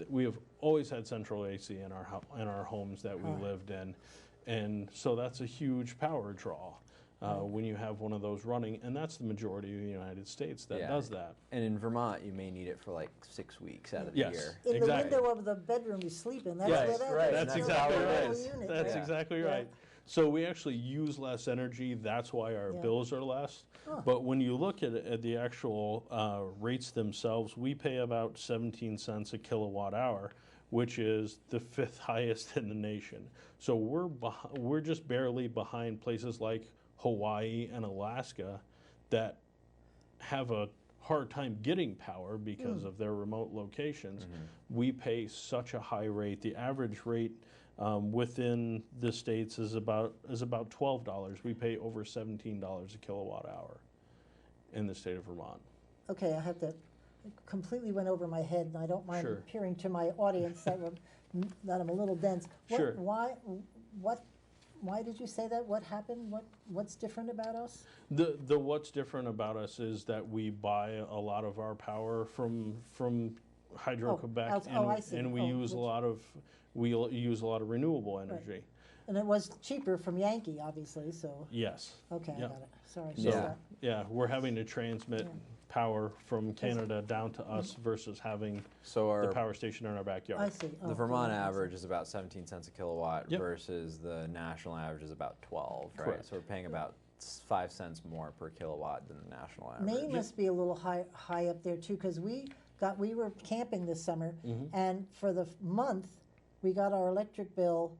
[SPEAKER 11] We have always had central AC in our homes that we lived in. And so that's a huge power draw when you have one of those running. And that's the majority of the United States that
[SPEAKER 10] Yeah.
[SPEAKER 11] does that.
[SPEAKER 10] And in Vermont, you may need it for like 6 weeks out of the
[SPEAKER 11] Yes.
[SPEAKER 10] year.
[SPEAKER 9] In
[SPEAKER 11] Exactly.
[SPEAKER 9] the window of the bedroom you sleep in. That's
[SPEAKER 10] Yes,
[SPEAKER 9] where that
[SPEAKER 10] right.
[SPEAKER 11] That's
[SPEAKER 10] That's
[SPEAKER 11] exactly
[SPEAKER 10] how it
[SPEAKER 11] right.
[SPEAKER 10] is.
[SPEAKER 9] Unit,
[SPEAKER 11] That's
[SPEAKER 9] right?
[SPEAKER 11] exactly
[SPEAKER 9] Yeah.
[SPEAKER 11] right. So we actually use less energy. That's why our
[SPEAKER 9] Yeah.
[SPEAKER 11] bills are less.
[SPEAKER 9] Huh.
[SPEAKER 11] But when you look at the actual rates themselves, we pay about 17 cents a kilowatt hour, which is the 5th highest in the nation. So we're just barely behind places like Hawaii and Alaska that have a hard time getting power because of their remote locations, we pay such a high rate. The average rate within the states is about $12. We pay over $17 a kilowatt hour in the state of Vermont.
[SPEAKER 9] Okay, I have to, it completely went over my head, and I don't mind
[SPEAKER 11] Sure.
[SPEAKER 9] appearing to my audience that I'm a little dense.
[SPEAKER 11] Sure.
[SPEAKER 9] Why did you say that? What happened? What's different about us?
[SPEAKER 11] The what's different about us is that we buy a lot of our power from Hydro-Quebec,
[SPEAKER 9] I see.
[SPEAKER 11] and we use a lot of renewable energy.
[SPEAKER 9] And it was cheaper from Yankee, obviously, so.
[SPEAKER 11] Yes.
[SPEAKER 9] Okay,
[SPEAKER 11] Yeah.
[SPEAKER 9] I got it. Sorry.
[SPEAKER 10] Yeah.
[SPEAKER 11] Yeah, we're having to transmit power from Canada down to us versus having
[SPEAKER 10] So
[SPEAKER 11] the
[SPEAKER 10] our
[SPEAKER 11] power station in our backyard.
[SPEAKER 9] I see.
[SPEAKER 10] the Vermont average is about 17 cents a kilowatt
[SPEAKER 11] Yep.
[SPEAKER 10] versus the national average is about 12, right?
[SPEAKER 11] Correct.
[SPEAKER 10] So we're paying about 5 cents more per kilowatt than the national average.
[SPEAKER 9] Maine must be a little high up there too, because we were camping this summer, and for the month, we got our electric bill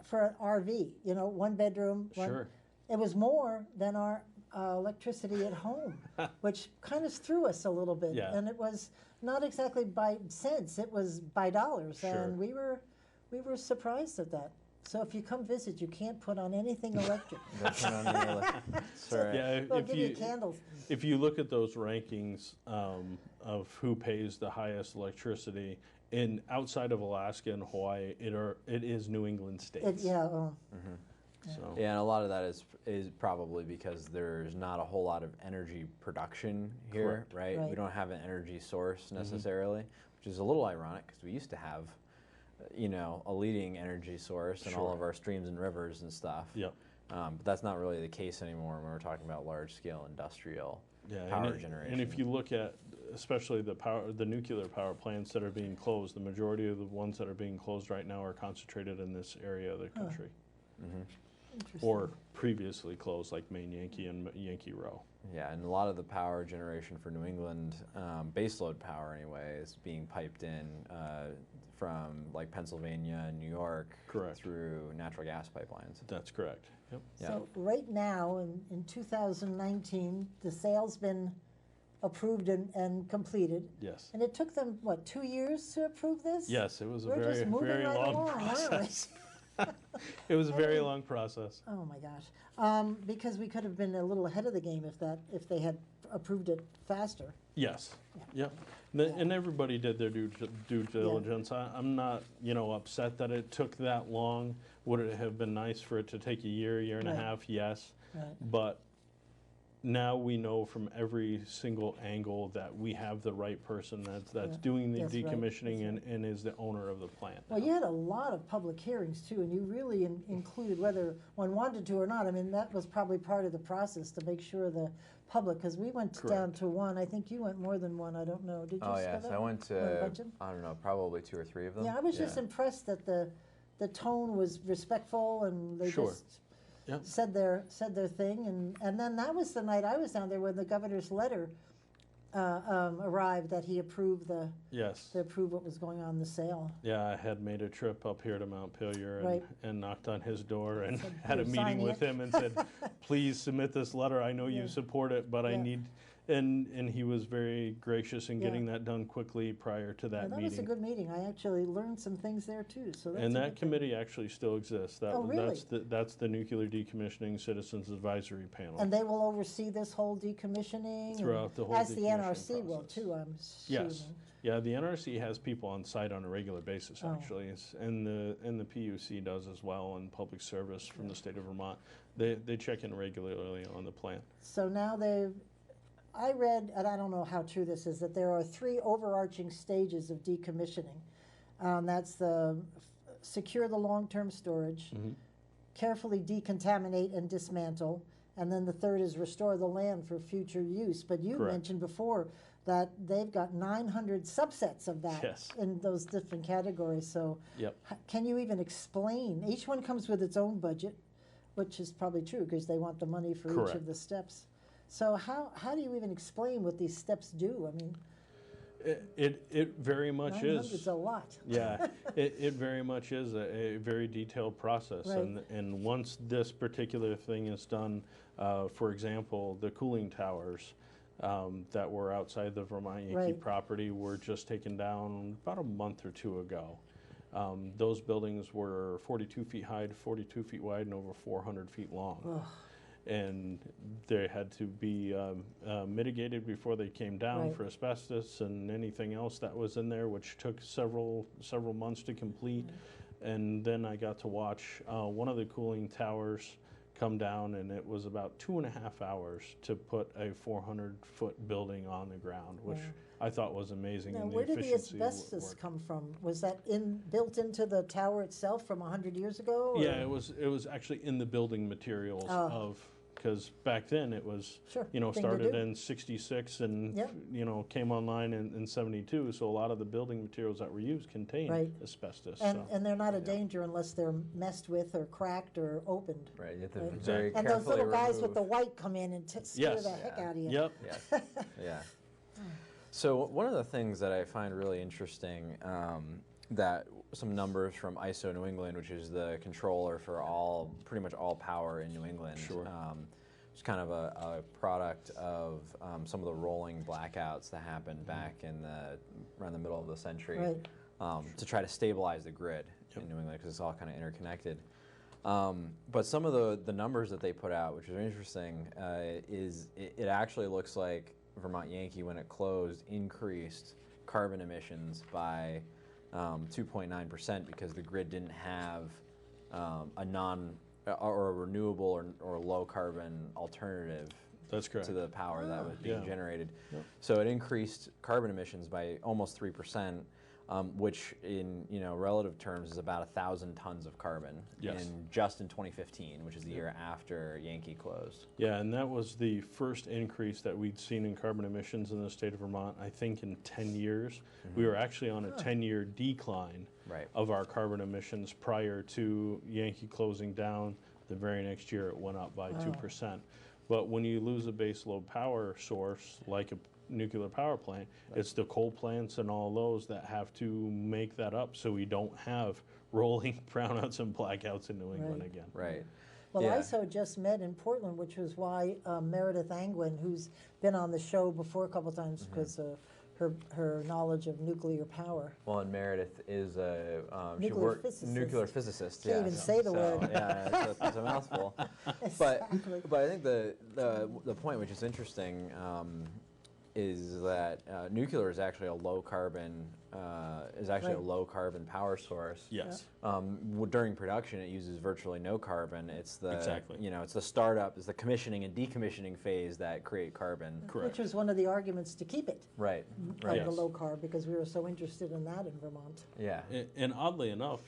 [SPEAKER 9] for an RV, one bedroom.
[SPEAKER 11] Sure.
[SPEAKER 9] It was more than our electricity at home, which kind of threw us a little bit.
[SPEAKER 11] Yeah.
[SPEAKER 9] And it was not exactly by cents, it was by dollars.
[SPEAKER 11] Sure.
[SPEAKER 9] And we were surprised at that. So if you come visit, you can't put on anything electric.
[SPEAKER 10] Don't turn on the sorry.
[SPEAKER 11] Yeah,
[SPEAKER 9] They'll give you candles.
[SPEAKER 11] If you look at those rankings of who pays the highest electricity outside of Alaska and Hawaii, it is New England states.
[SPEAKER 9] So.
[SPEAKER 10] Yeah, and a lot of that is probably because there's not a whole lot of energy production here,
[SPEAKER 11] Correct.
[SPEAKER 10] right?
[SPEAKER 9] Right.
[SPEAKER 10] We don't have an energy source necessarily, which is a little ironic because we used to have, a leading energy source in all
[SPEAKER 11] Sure.
[SPEAKER 10] of our streams and rivers and stuff.
[SPEAKER 11] Yep.
[SPEAKER 10] But that's not really the case anymore when we're talking about large-scale industrial
[SPEAKER 11] Yeah,
[SPEAKER 10] power generation.
[SPEAKER 11] And if you look at especially the nuclear power plants that are being closed, the majority of the ones that are being closed right now are concentrated in this area of the country.
[SPEAKER 9] Interesting.
[SPEAKER 11] Or previously closed, like Maine Yankee and Yankee Row.
[SPEAKER 10] Yeah, and a lot of the power generation for New England, baseload power anyway, is being piped in from like Pennsylvania and New York
[SPEAKER 11] Correct.
[SPEAKER 10] through natural gas pipelines.
[SPEAKER 11] That's correct. Yep.
[SPEAKER 10] Yeah.
[SPEAKER 9] So right now, in 2019, the sale's been approved and completed.
[SPEAKER 11] Yes.
[SPEAKER 9] And it took them, 2 years to approve this?
[SPEAKER 11] Yes, it was a
[SPEAKER 9] We're just
[SPEAKER 11] very,
[SPEAKER 9] moving
[SPEAKER 11] very
[SPEAKER 9] right
[SPEAKER 11] long
[SPEAKER 9] along, aren't we?
[SPEAKER 11] process. It was a very long process.
[SPEAKER 9] Oh my gosh. Because we could have been a little ahead of the game if they had approved it faster.
[SPEAKER 11] Yes. Yep. And everybody did their due diligence. I'm not, upset that it took that long. Would it have been nice for it to take a year and a
[SPEAKER 9] Right.
[SPEAKER 11] half? Yes.
[SPEAKER 9] Right.
[SPEAKER 11] But now we know from every single angle that we have the right person that's doing the
[SPEAKER 9] That's right.
[SPEAKER 11] decommissioning
[SPEAKER 9] That's
[SPEAKER 11] and is the owner of the plant.
[SPEAKER 9] Well, you had a lot of public hearings too, and you really included, whether one wanted to or not, I mean, that was probably part of the process to make sure the public, because we went down
[SPEAKER 11] Correct.
[SPEAKER 9] to one. I think you went more than one, I don't know. Did you?
[SPEAKER 10] Oh,
[SPEAKER 9] go
[SPEAKER 10] yes,
[SPEAKER 9] that
[SPEAKER 10] I
[SPEAKER 9] one?
[SPEAKER 10] went
[SPEAKER 9] Went a
[SPEAKER 10] to,
[SPEAKER 9] bunch of them?
[SPEAKER 10] I don't know, probably 2 or 3 of them.
[SPEAKER 9] Yeah, I was just impressed that the tone was respectful, and they
[SPEAKER 11] Sure.
[SPEAKER 9] just
[SPEAKER 11] Yep.
[SPEAKER 9] said their thing, and then that was the night I was down there when the governor's letter arrived that he approved
[SPEAKER 11] Yes.
[SPEAKER 9] what was going on in the sale.
[SPEAKER 11] Yeah, I had made a trip up here to Montpelier
[SPEAKER 9] Right.
[SPEAKER 11] and knocked on his door and
[SPEAKER 9] Said,
[SPEAKER 11] had a
[SPEAKER 9] "You're
[SPEAKER 11] meeting
[SPEAKER 9] signing
[SPEAKER 11] with
[SPEAKER 9] it."
[SPEAKER 11] him and said, please submit this letter. I know
[SPEAKER 9] Yeah.
[SPEAKER 11] you support it, but I
[SPEAKER 9] Yeah.
[SPEAKER 11] need, and he was very gracious in
[SPEAKER 9] Yeah.
[SPEAKER 11] getting that done quickly prior to that
[SPEAKER 9] And that
[SPEAKER 11] meeting.
[SPEAKER 9] was a good meeting. I actually learned some things there too. So that's
[SPEAKER 11] And
[SPEAKER 9] a
[SPEAKER 11] that
[SPEAKER 9] good thing.
[SPEAKER 11] committee actually still exists.
[SPEAKER 9] Oh, really?
[SPEAKER 11] That's the Nuclear Decommissioning Citizens Advisory Panel.
[SPEAKER 9] And they will oversee this whole decommissioning and-
[SPEAKER 11] Throughout the whole
[SPEAKER 9] as the
[SPEAKER 11] decommissioning
[SPEAKER 9] NRC will
[SPEAKER 11] process.
[SPEAKER 9] too. I'm
[SPEAKER 11] Yes.
[SPEAKER 9] assuming.
[SPEAKER 11] Yeah, the NRC has people on site on a regular basis,
[SPEAKER 9] Oh.
[SPEAKER 11] actually, and the PUC does as well, and Public Service from the state of Vermont. They check in regularly on the plant.
[SPEAKER 9] So now I read, and I don't know how true this is, that there are 3 overarching stages of decommissioning. That's secure the long-term storage, carefully decontaminate and dismantle, and then the third is restore the land for future use. But you
[SPEAKER 11] Correct.
[SPEAKER 9] mentioned before that they've got 900 subsets of that
[SPEAKER 11] Yes.
[SPEAKER 9] in those different categories. So
[SPEAKER 11] Yep.
[SPEAKER 9] can you even explain? Each one comes with its own budget, which is probably true because they want the money for each
[SPEAKER 11] Correct.
[SPEAKER 9] of the steps. So how do you even explain what these steps do? I mean,
[SPEAKER 11] It very much
[SPEAKER 9] 900
[SPEAKER 11] is.
[SPEAKER 9] is a lot.
[SPEAKER 11] Yeah, it very much is a very detailed process.
[SPEAKER 9] Right.
[SPEAKER 11] And once this particular thing is done, for example, the cooling towers, that were outside the Vermont Yankee
[SPEAKER 9] Right.
[SPEAKER 11] property were just taken down about a month or two ago. Those buildings were 42 feet high, 42 feet wide, and over 400 feet long. And they had to be mitigated before they came down
[SPEAKER 9] Right.
[SPEAKER 11] for asbestos and anything else that was in there, which took several months to complete. And then I got to watch one of the cooling towers come down, and it was about 2.5 hours to put a 400-foot building on the ground, which I thought was amazing.
[SPEAKER 9] Now,
[SPEAKER 11] in
[SPEAKER 9] where did the
[SPEAKER 11] efficiency of
[SPEAKER 9] asbestos
[SPEAKER 11] work.
[SPEAKER 9] come from? Was that built into the tower itself from 100 years ago? or-
[SPEAKER 11] Yeah, it was actually in the building materials of, because back then it was,
[SPEAKER 9] Sure,
[SPEAKER 11] you know,
[SPEAKER 9] thing to
[SPEAKER 11] started
[SPEAKER 9] do.
[SPEAKER 11] in 66 and,
[SPEAKER 9] Yep.
[SPEAKER 11] you know, came online in 72. So a lot of the building materials that were used contained
[SPEAKER 9] Right.
[SPEAKER 11] asbestos.
[SPEAKER 9] And,
[SPEAKER 11] so.
[SPEAKER 9] and they're not a danger unless they're messed with or cracked or opened.
[SPEAKER 10] Right, you have to
[SPEAKER 9] Right.
[SPEAKER 10] very
[SPEAKER 9] And those
[SPEAKER 10] carefully
[SPEAKER 9] little guys with
[SPEAKER 10] remove.
[SPEAKER 9] the white come in and scare
[SPEAKER 11] Yes.
[SPEAKER 9] the heck
[SPEAKER 10] Yeah.
[SPEAKER 9] out of you.
[SPEAKER 11] Yep.
[SPEAKER 10] Yes, yeah. So one of the things that I find really interesting, that some numbers from ISO New England, which is the controller for pretty much all power in New England.
[SPEAKER 11] Sure.
[SPEAKER 10] It's kind of a product of some of the rolling blackouts that happened back around the middle of the century,
[SPEAKER 9] Right.
[SPEAKER 10] to try to stabilize the grid in New England, because it's all kind of interconnected. But some of the numbers that they put out, which is interesting, is it actually looks like Vermont Yankee, when it closed, increased carbon emissions by 2.9% because the grid didn't have a renewable or low carbon alternative
[SPEAKER 11] That's correct.
[SPEAKER 10] to the power that was being
[SPEAKER 11] Yeah.
[SPEAKER 10] generated.
[SPEAKER 11] Yep.
[SPEAKER 10] So it increased carbon emissions by almost 3%, which in relative terms is about 1,000 tons of carbon
[SPEAKER 11] Yes.
[SPEAKER 10] just in 2015, which is the year after Yankee closed.
[SPEAKER 11] Yeah, and that was the first increase that we'd seen in carbon emissions in the state of Vermont, I think, in 10 years. We were actually on a 10-year decline
[SPEAKER 10] Right.
[SPEAKER 11] of our carbon emissions prior to Yankee closing down. The very next year, it went up by 2%. But when you lose a baseload power source, like a nuclear power plant, it's the coal plants and all those that have to make that up so we don't have rolling brownouts and blackouts in New England
[SPEAKER 9] Right.
[SPEAKER 11] again.
[SPEAKER 10] Right.
[SPEAKER 9] Well,
[SPEAKER 10] Yeah.
[SPEAKER 9] ISO just met in Portland, which was why Meredith Angwin, who's been on the show before a couple times because of her knowledge of nuclear power.
[SPEAKER 10] Well, and Meredith is a
[SPEAKER 9] Nuclear physicist.
[SPEAKER 10] nuclear physicist.
[SPEAKER 9] Can't
[SPEAKER 10] yeah.
[SPEAKER 9] even say the word.
[SPEAKER 10] Yeah, it's a mouthful.
[SPEAKER 9] Exactly.
[SPEAKER 10] But I think the point which is interesting is that nuclear is actually a low carbon
[SPEAKER 9] Right.
[SPEAKER 10] low carbon power source.
[SPEAKER 11] Yes.
[SPEAKER 10] During production, it uses virtually no carbon. It's the
[SPEAKER 11] Exactly.
[SPEAKER 10] it's the startup, it's the commissioning and decommissioning phase that create carbon.
[SPEAKER 11] Correct.
[SPEAKER 9] Which was one of the arguments to keep it
[SPEAKER 10] Right.
[SPEAKER 9] of
[SPEAKER 10] Right.
[SPEAKER 9] the
[SPEAKER 11] Yes.
[SPEAKER 9] low carb because we were so interested in that in Vermont.
[SPEAKER 10] Yeah.
[SPEAKER 11] And oddly enough,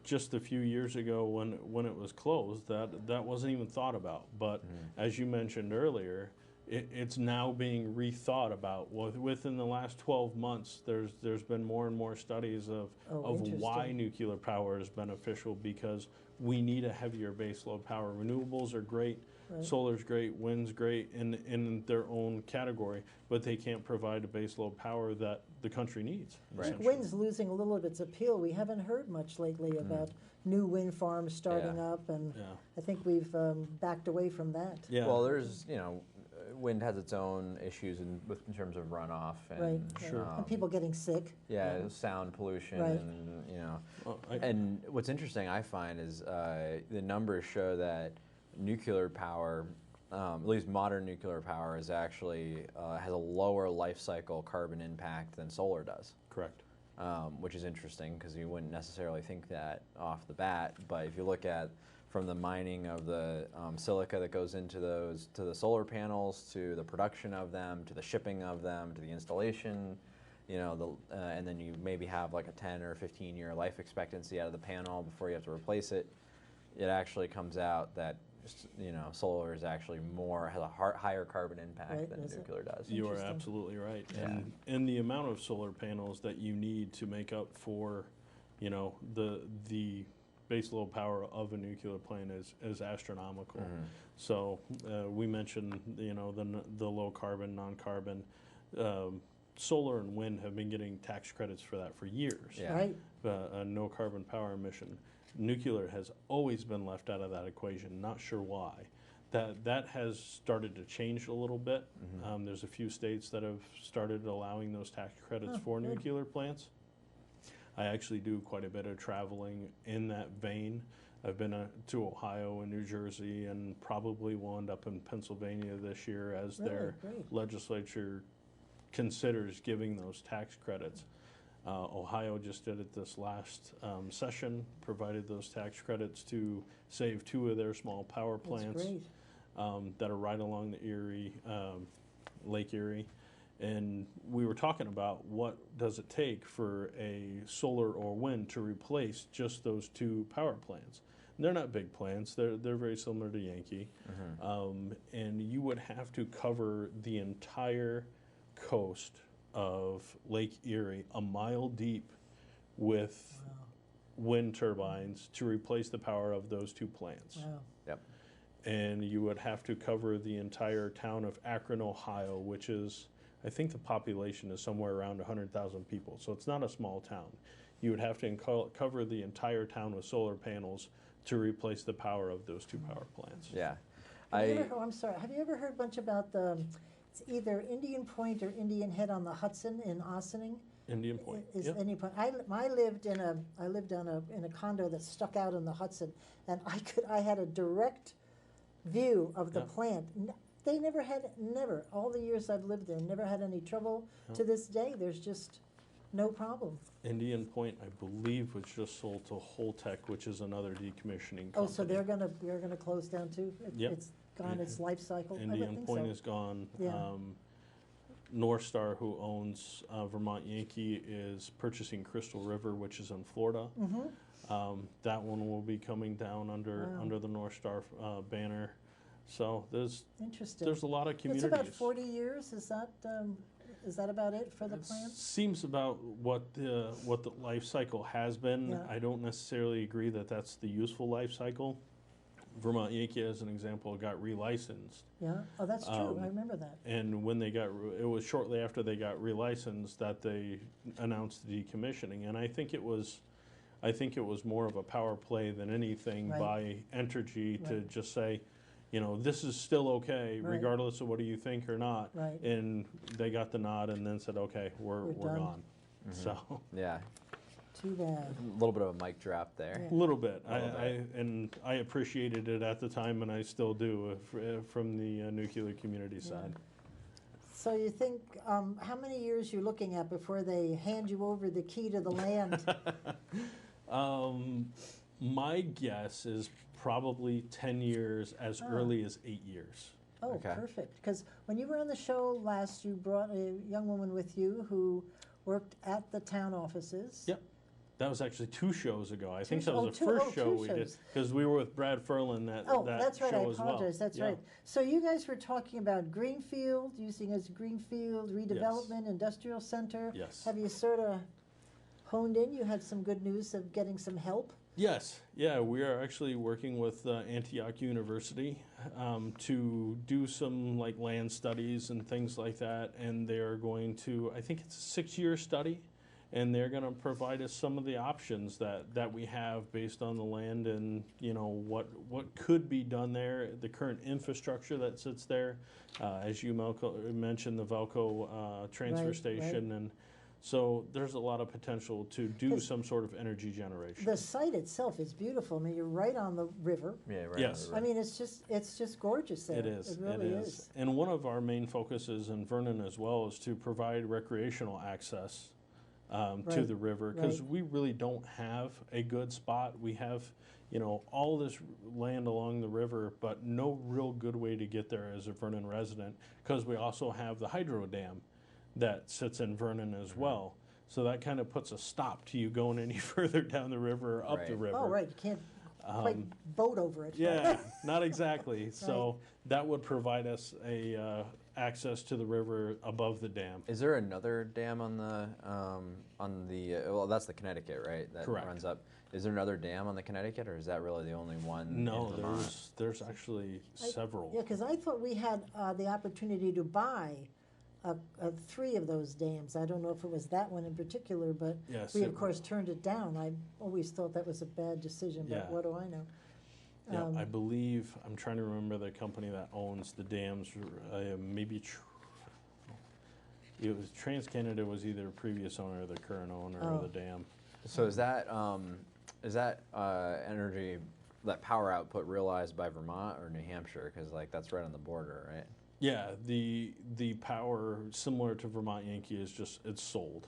[SPEAKER 11] just a few years ago when it was closed, that wasn't even thought about. But as you mentioned earlier, it's now being rethought about. Within the last 12 months, there's been more and more studies of why
[SPEAKER 9] interesting.
[SPEAKER 11] nuclear power is beneficial, because we need a heavier baseload power. Renewables are great, solar's great, wind's great in their own category, but they can't provide a baseload power that the country needs.
[SPEAKER 10] Right.
[SPEAKER 11] essentially.
[SPEAKER 9] Wind's losing a little of its appeal. We haven't heard much lately about new wind farms starting
[SPEAKER 10] Yeah.
[SPEAKER 9] up, and
[SPEAKER 11] Yeah.
[SPEAKER 9] I think we've backed away from that.
[SPEAKER 11] Yeah.
[SPEAKER 10] Well, there's wind has its own issues in terms of runoff and
[SPEAKER 9] Right. And people getting sick.
[SPEAKER 10] yeah, sound pollution
[SPEAKER 9] Right.
[SPEAKER 10] and
[SPEAKER 11] Well,
[SPEAKER 10] and what's interesting I find is the numbers show that nuclear power, at least modern nuclear power, is actually has a lower life cycle carbon impact than solar does.
[SPEAKER 11] correct.
[SPEAKER 10] Which is interesting because you wouldn't necessarily think that off the bat. But if you look at from the mining of the silica that goes into those, to the solar panels, to the production of them, to the shipping of them, to the installation, and then you maybe have like a 10 or 15 year life expectancy out of the panel before you have to replace it. It actually comes out that solar is actually has a higher carbon impact
[SPEAKER 9] Right,
[SPEAKER 10] than
[SPEAKER 9] is it?
[SPEAKER 10] nuclear does.
[SPEAKER 11] You are
[SPEAKER 9] Interesting.
[SPEAKER 11] absolutely right.
[SPEAKER 10] Yeah.
[SPEAKER 11] And the amount of solar panels that you need to make up for, the baseload power of a nuclear plant is astronomical. So we mentioned, the low carbon, non-carbon. Solar and wind have been getting tax credits for that for years.
[SPEAKER 10] Yeah.
[SPEAKER 9] Right?
[SPEAKER 11] No carbon power emission. Nuclear has always been left out of that equation. Not sure why. That has started to change a little bit. There's a few states that have started allowing those tax credits for
[SPEAKER 9] good.
[SPEAKER 11] nuclear plants. I actually do quite a bit of traveling in that vein. I've been to Ohio and New Jersey, and probably will end up in Pennsylvania this year as
[SPEAKER 9] Really?
[SPEAKER 11] their
[SPEAKER 9] Great.
[SPEAKER 11] legislature considers giving those tax credits. Ohio just did it this last session, provided those tax credits to save 2 of their small power
[SPEAKER 9] That's
[SPEAKER 11] plants
[SPEAKER 9] great.
[SPEAKER 11] that are right along the Erie, Lake Erie. And we were talking about what does it take for a solar or wind to replace just those 2 power plants. And they're not big plants. They're very similar to Yankee. And you would have to cover the entire coast of Lake Erie a mile deep with wind turbines to replace the power of those 2 plants.
[SPEAKER 9] Wow.
[SPEAKER 10] Yep.
[SPEAKER 11] And you would have to cover the entire town of Akron, Ohio, which is, I think the population is somewhere around 100,000 people, so it's not a small town. You would have to cover the entire town with solar panels to replace the power of those 2 power plants.
[SPEAKER 10] Yeah.
[SPEAKER 9] I'm sorry. Have you ever heard much about it's either Indian Point or Indian Head on the Hudson in Ossining?
[SPEAKER 11] Indian Point.
[SPEAKER 9] Is
[SPEAKER 11] Yep.
[SPEAKER 9] Indian Point. I lived in a condo that stuck out in the Hudson, and I had a direct view of the
[SPEAKER 11] Yeah.
[SPEAKER 9] plant. They never, all the years I've lived there, never had any trouble. To this day, there's just no problem.
[SPEAKER 11] Indian Point, I believe, was just sold to Holtec, which is another decommissioning company.
[SPEAKER 9] Oh, so they're gonna close down too?
[SPEAKER 11] Yep.
[SPEAKER 9] It's gone its life cycle? I would
[SPEAKER 11] Indian
[SPEAKER 9] think
[SPEAKER 11] Point
[SPEAKER 9] so.
[SPEAKER 11] is gone.
[SPEAKER 9] Yeah.
[SPEAKER 11] North Star, who owns Vermont Yankee, is purchasing Crystal River, which is in Florida. That one will be coming down under the North Star banner. So there's
[SPEAKER 9] Interesting.
[SPEAKER 11] a lot of communities.
[SPEAKER 9] It's about 40 years, is that about it for the plant?
[SPEAKER 11] Seems about what the life cycle has been.
[SPEAKER 9] Yeah.
[SPEAKER 11] I don't necessarily agree that that's the useful life cycle. Vermont Yankee, as an example, got relicensed.
[SPEAKER 9] Yeah, oh, that's true, I remember that.
[SPEAKER 11] And when they got, it was shortly after they got relicensed that they announced the decommissioning. And I think it was more of a power play than anything
[SPEAKER 9] Right.
[SPEAKER 11] by Entergy to
[SPEAKER 9] Right.
[SPEAKER 11] just say, this is still okay,
[SPEAKER 9] Right.
[SPEAKER 11] regardless of whether you think or not.
[SPEAKER 9] Right.
[SPEAKER 11] And they got the nod and then said, okay, we're
[SPEAKER 9] done.
[SPEAKER 11] gone. So
[SPEAKER 10] Yeah.
[SPEAKER 9] Too bad.
[SPEAKER 10] A little bit of a mic drop there.
[SPEAKER 11] a little bit.
[SPEAKER 10] Little
[SPEAKER 11] I appreciated it at the time, and I still do from the nuclear community side.
[SPEAKER 9] So you think, how many years you're looking at before they hand you over the key to the land?
[SPEAKER 11] My guess is probably 10 years, as early as 8 years.
[SPEAKER 9] Oh,
[SPEAKER 10] Okay.
[SPEAKER 9] perfect. Because when you were on the show last, you brought a young woman with you who worked at the town offices.
[SPEAKER 11] Yep. That was actually 2 shows ago. I think
[SPEAKER 9] sh-
[SPEAKER 11] that was
[SPEAKER 9] oh,
[SPEAKER 11] the
[SPEAKER 9] two-
[SPEAKER 11] first
[SPEAKER 9] oh,
[SPEAKER 11] show
[SPEAKER 9] 2
[SPEAKER 11] we did,
[SPEAKER 9] shows.
[SPEAKER 11] because we were with Brad Furlan that
[SPEAKER 9] Oh,
[SPEAKER 11] that
[SPEAKER 9] that's right, I
[SPEAKER 11] show as well.
[SPEAKER 9] apologize, that's
[SPEAKER 11] Yeah.
[SPEAKER 9] right. So you guys were talking about Greenfield, using as Greenfield redevelopment, industrial center.
[SPEAKER 11] Yes.
[SPEAKER 9] Have you sort of honed in? You had some good news of getting some help?
[SPEAKER 11] Yes, yeah, we are actually working with Antioch University to do some like land studies and things like that, and they are going to, I think it's a 6-year study, and they're going to provide us some of the options that we have based on the land and what could be done there, the current infrastructure that sits there, as you mentioned, the Velco transfer
[SPEAKER 9] Right,
[SPEAKER 11] station,
[SPEAKER 9] right.
[SPEAKER 11] and so there's a lot of potential to do
[SPEAKER 9] 'Cause
[SPEAKER 11] some sort of energy generation.
[SPEAKER 9] The site itself is beautiful. I mean, you're right on the river.
[SPEAKER 10] Yeah, right.
[SPEAKER 11] Yes.
[SPEAKER 9] I mean, it's just gorgeous there.
[SPEAKER 11] It is.
[SPEAKER 9] It really
[SPEAKER 11] it is. And one of our main focuses in Vernon as well is to provide recreational access to
[SPEAKER 9] Right,
[SPEAKER 11] the river, because
[SPEAKER 9] right.
[SPEAKER 11] we really don't have a good spot. We have, all this land along the river, but no real good way to get there as a Vernon resident, because we also have the hydro dam that sits in Vernon as well. So that kind of puts a stop to you going any further down the river or up the
[SPEAKER 10] Right.
[SPEAKER 11] river.
[SPEAKER 9] Oh, right, you can't quite boat over it.
[SPEAKER 11] Yeah, not exactly. So that would provide us a access to the river above the dam.
[SPEAKER 10] Is there another dam on the well, that's the Connecticut, right? That
[SPEAKER 11] Correct.
[SPEAKER 10] runs up. Is there another dam on the Connecticut, or is that really the only one?
[SPEAKER 11] No,
[SPEAKER 10] in Vermont?
[SPEAKER 11] there's actually several.
[SPEAKER 9] Yeah, because I thought we had the opportunity to buy 3 of those dams. I don't know if it was that one in particular, but
[SPEAKER 11] Yes,
[SPEAKER 9] we, of
[SPEAKER 11] it-
[SPEAKER 9] course, turned it down. I always thought that was a bad decision, but
[SPEAKER 11] Yeah.
[SPEAKER 9] what do I know?
[SPEAKER 11] Yeah, I believe, I'm trying to remember the company that owns the dams, it was TransCanada was either the previous owner or the current owner of the dam.
[SPEAKER 10] So is that energy, that power output realized by Vermont or New Hampshire? Because like that's right on the border, right?
[SPEAKER 11] Yeah, the power similar to Vermont Yankee is just it's sold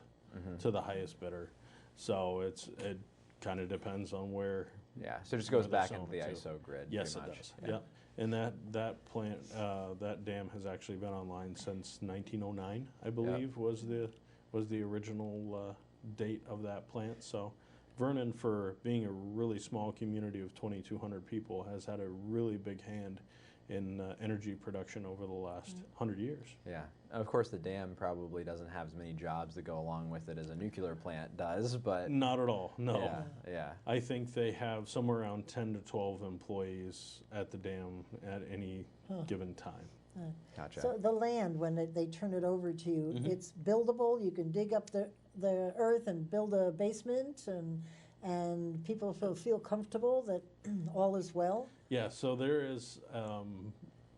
[SPEAKER 11] to the highest bidder, so it kind of depends on where.
[SPEAKER 10] Yeah, so it just goes
[SPEAKER 11] where they're
[SPEAKER 10] back
[SPEAKER 11] selling
[SPEAKER 10] into the
[SPEAKER 11] it to.
[SPEAKER 10] ISO grid.
[SPEAKER 11] Yes, it
[SPEAKER 10] pretty much.
[SPEAKER 11] does. Yeah, and that plant that dam has actually been online since 1909, I believe, was the original date of that plant. So Vernon, for being a really small community of 2,200 people, has had a really big hand in energy production over the last 100 years.
[SPEAKER 10] Yeah, and of course the dam probably doesn't have as many jobs that go along with it as a nuclear plant does, but
[SPEAKER 11] Not at all, no.
[SPEAKER 10] yeah.
[SPEAKER 11] I think they have somewhere around 10 to 12 employees at the dam at any given time.
[SPEAKER 10] Gotcha.
[SPEAKER 9] So the land, when they turn it over to you,
[SPEAKER 11] Mm-hmm.
[SPEAKER 9] it's buildable, you can dig up the earth and build a basement, and people feel comfortable that all is well?
[SPEAKER 11] Yeah, so there is,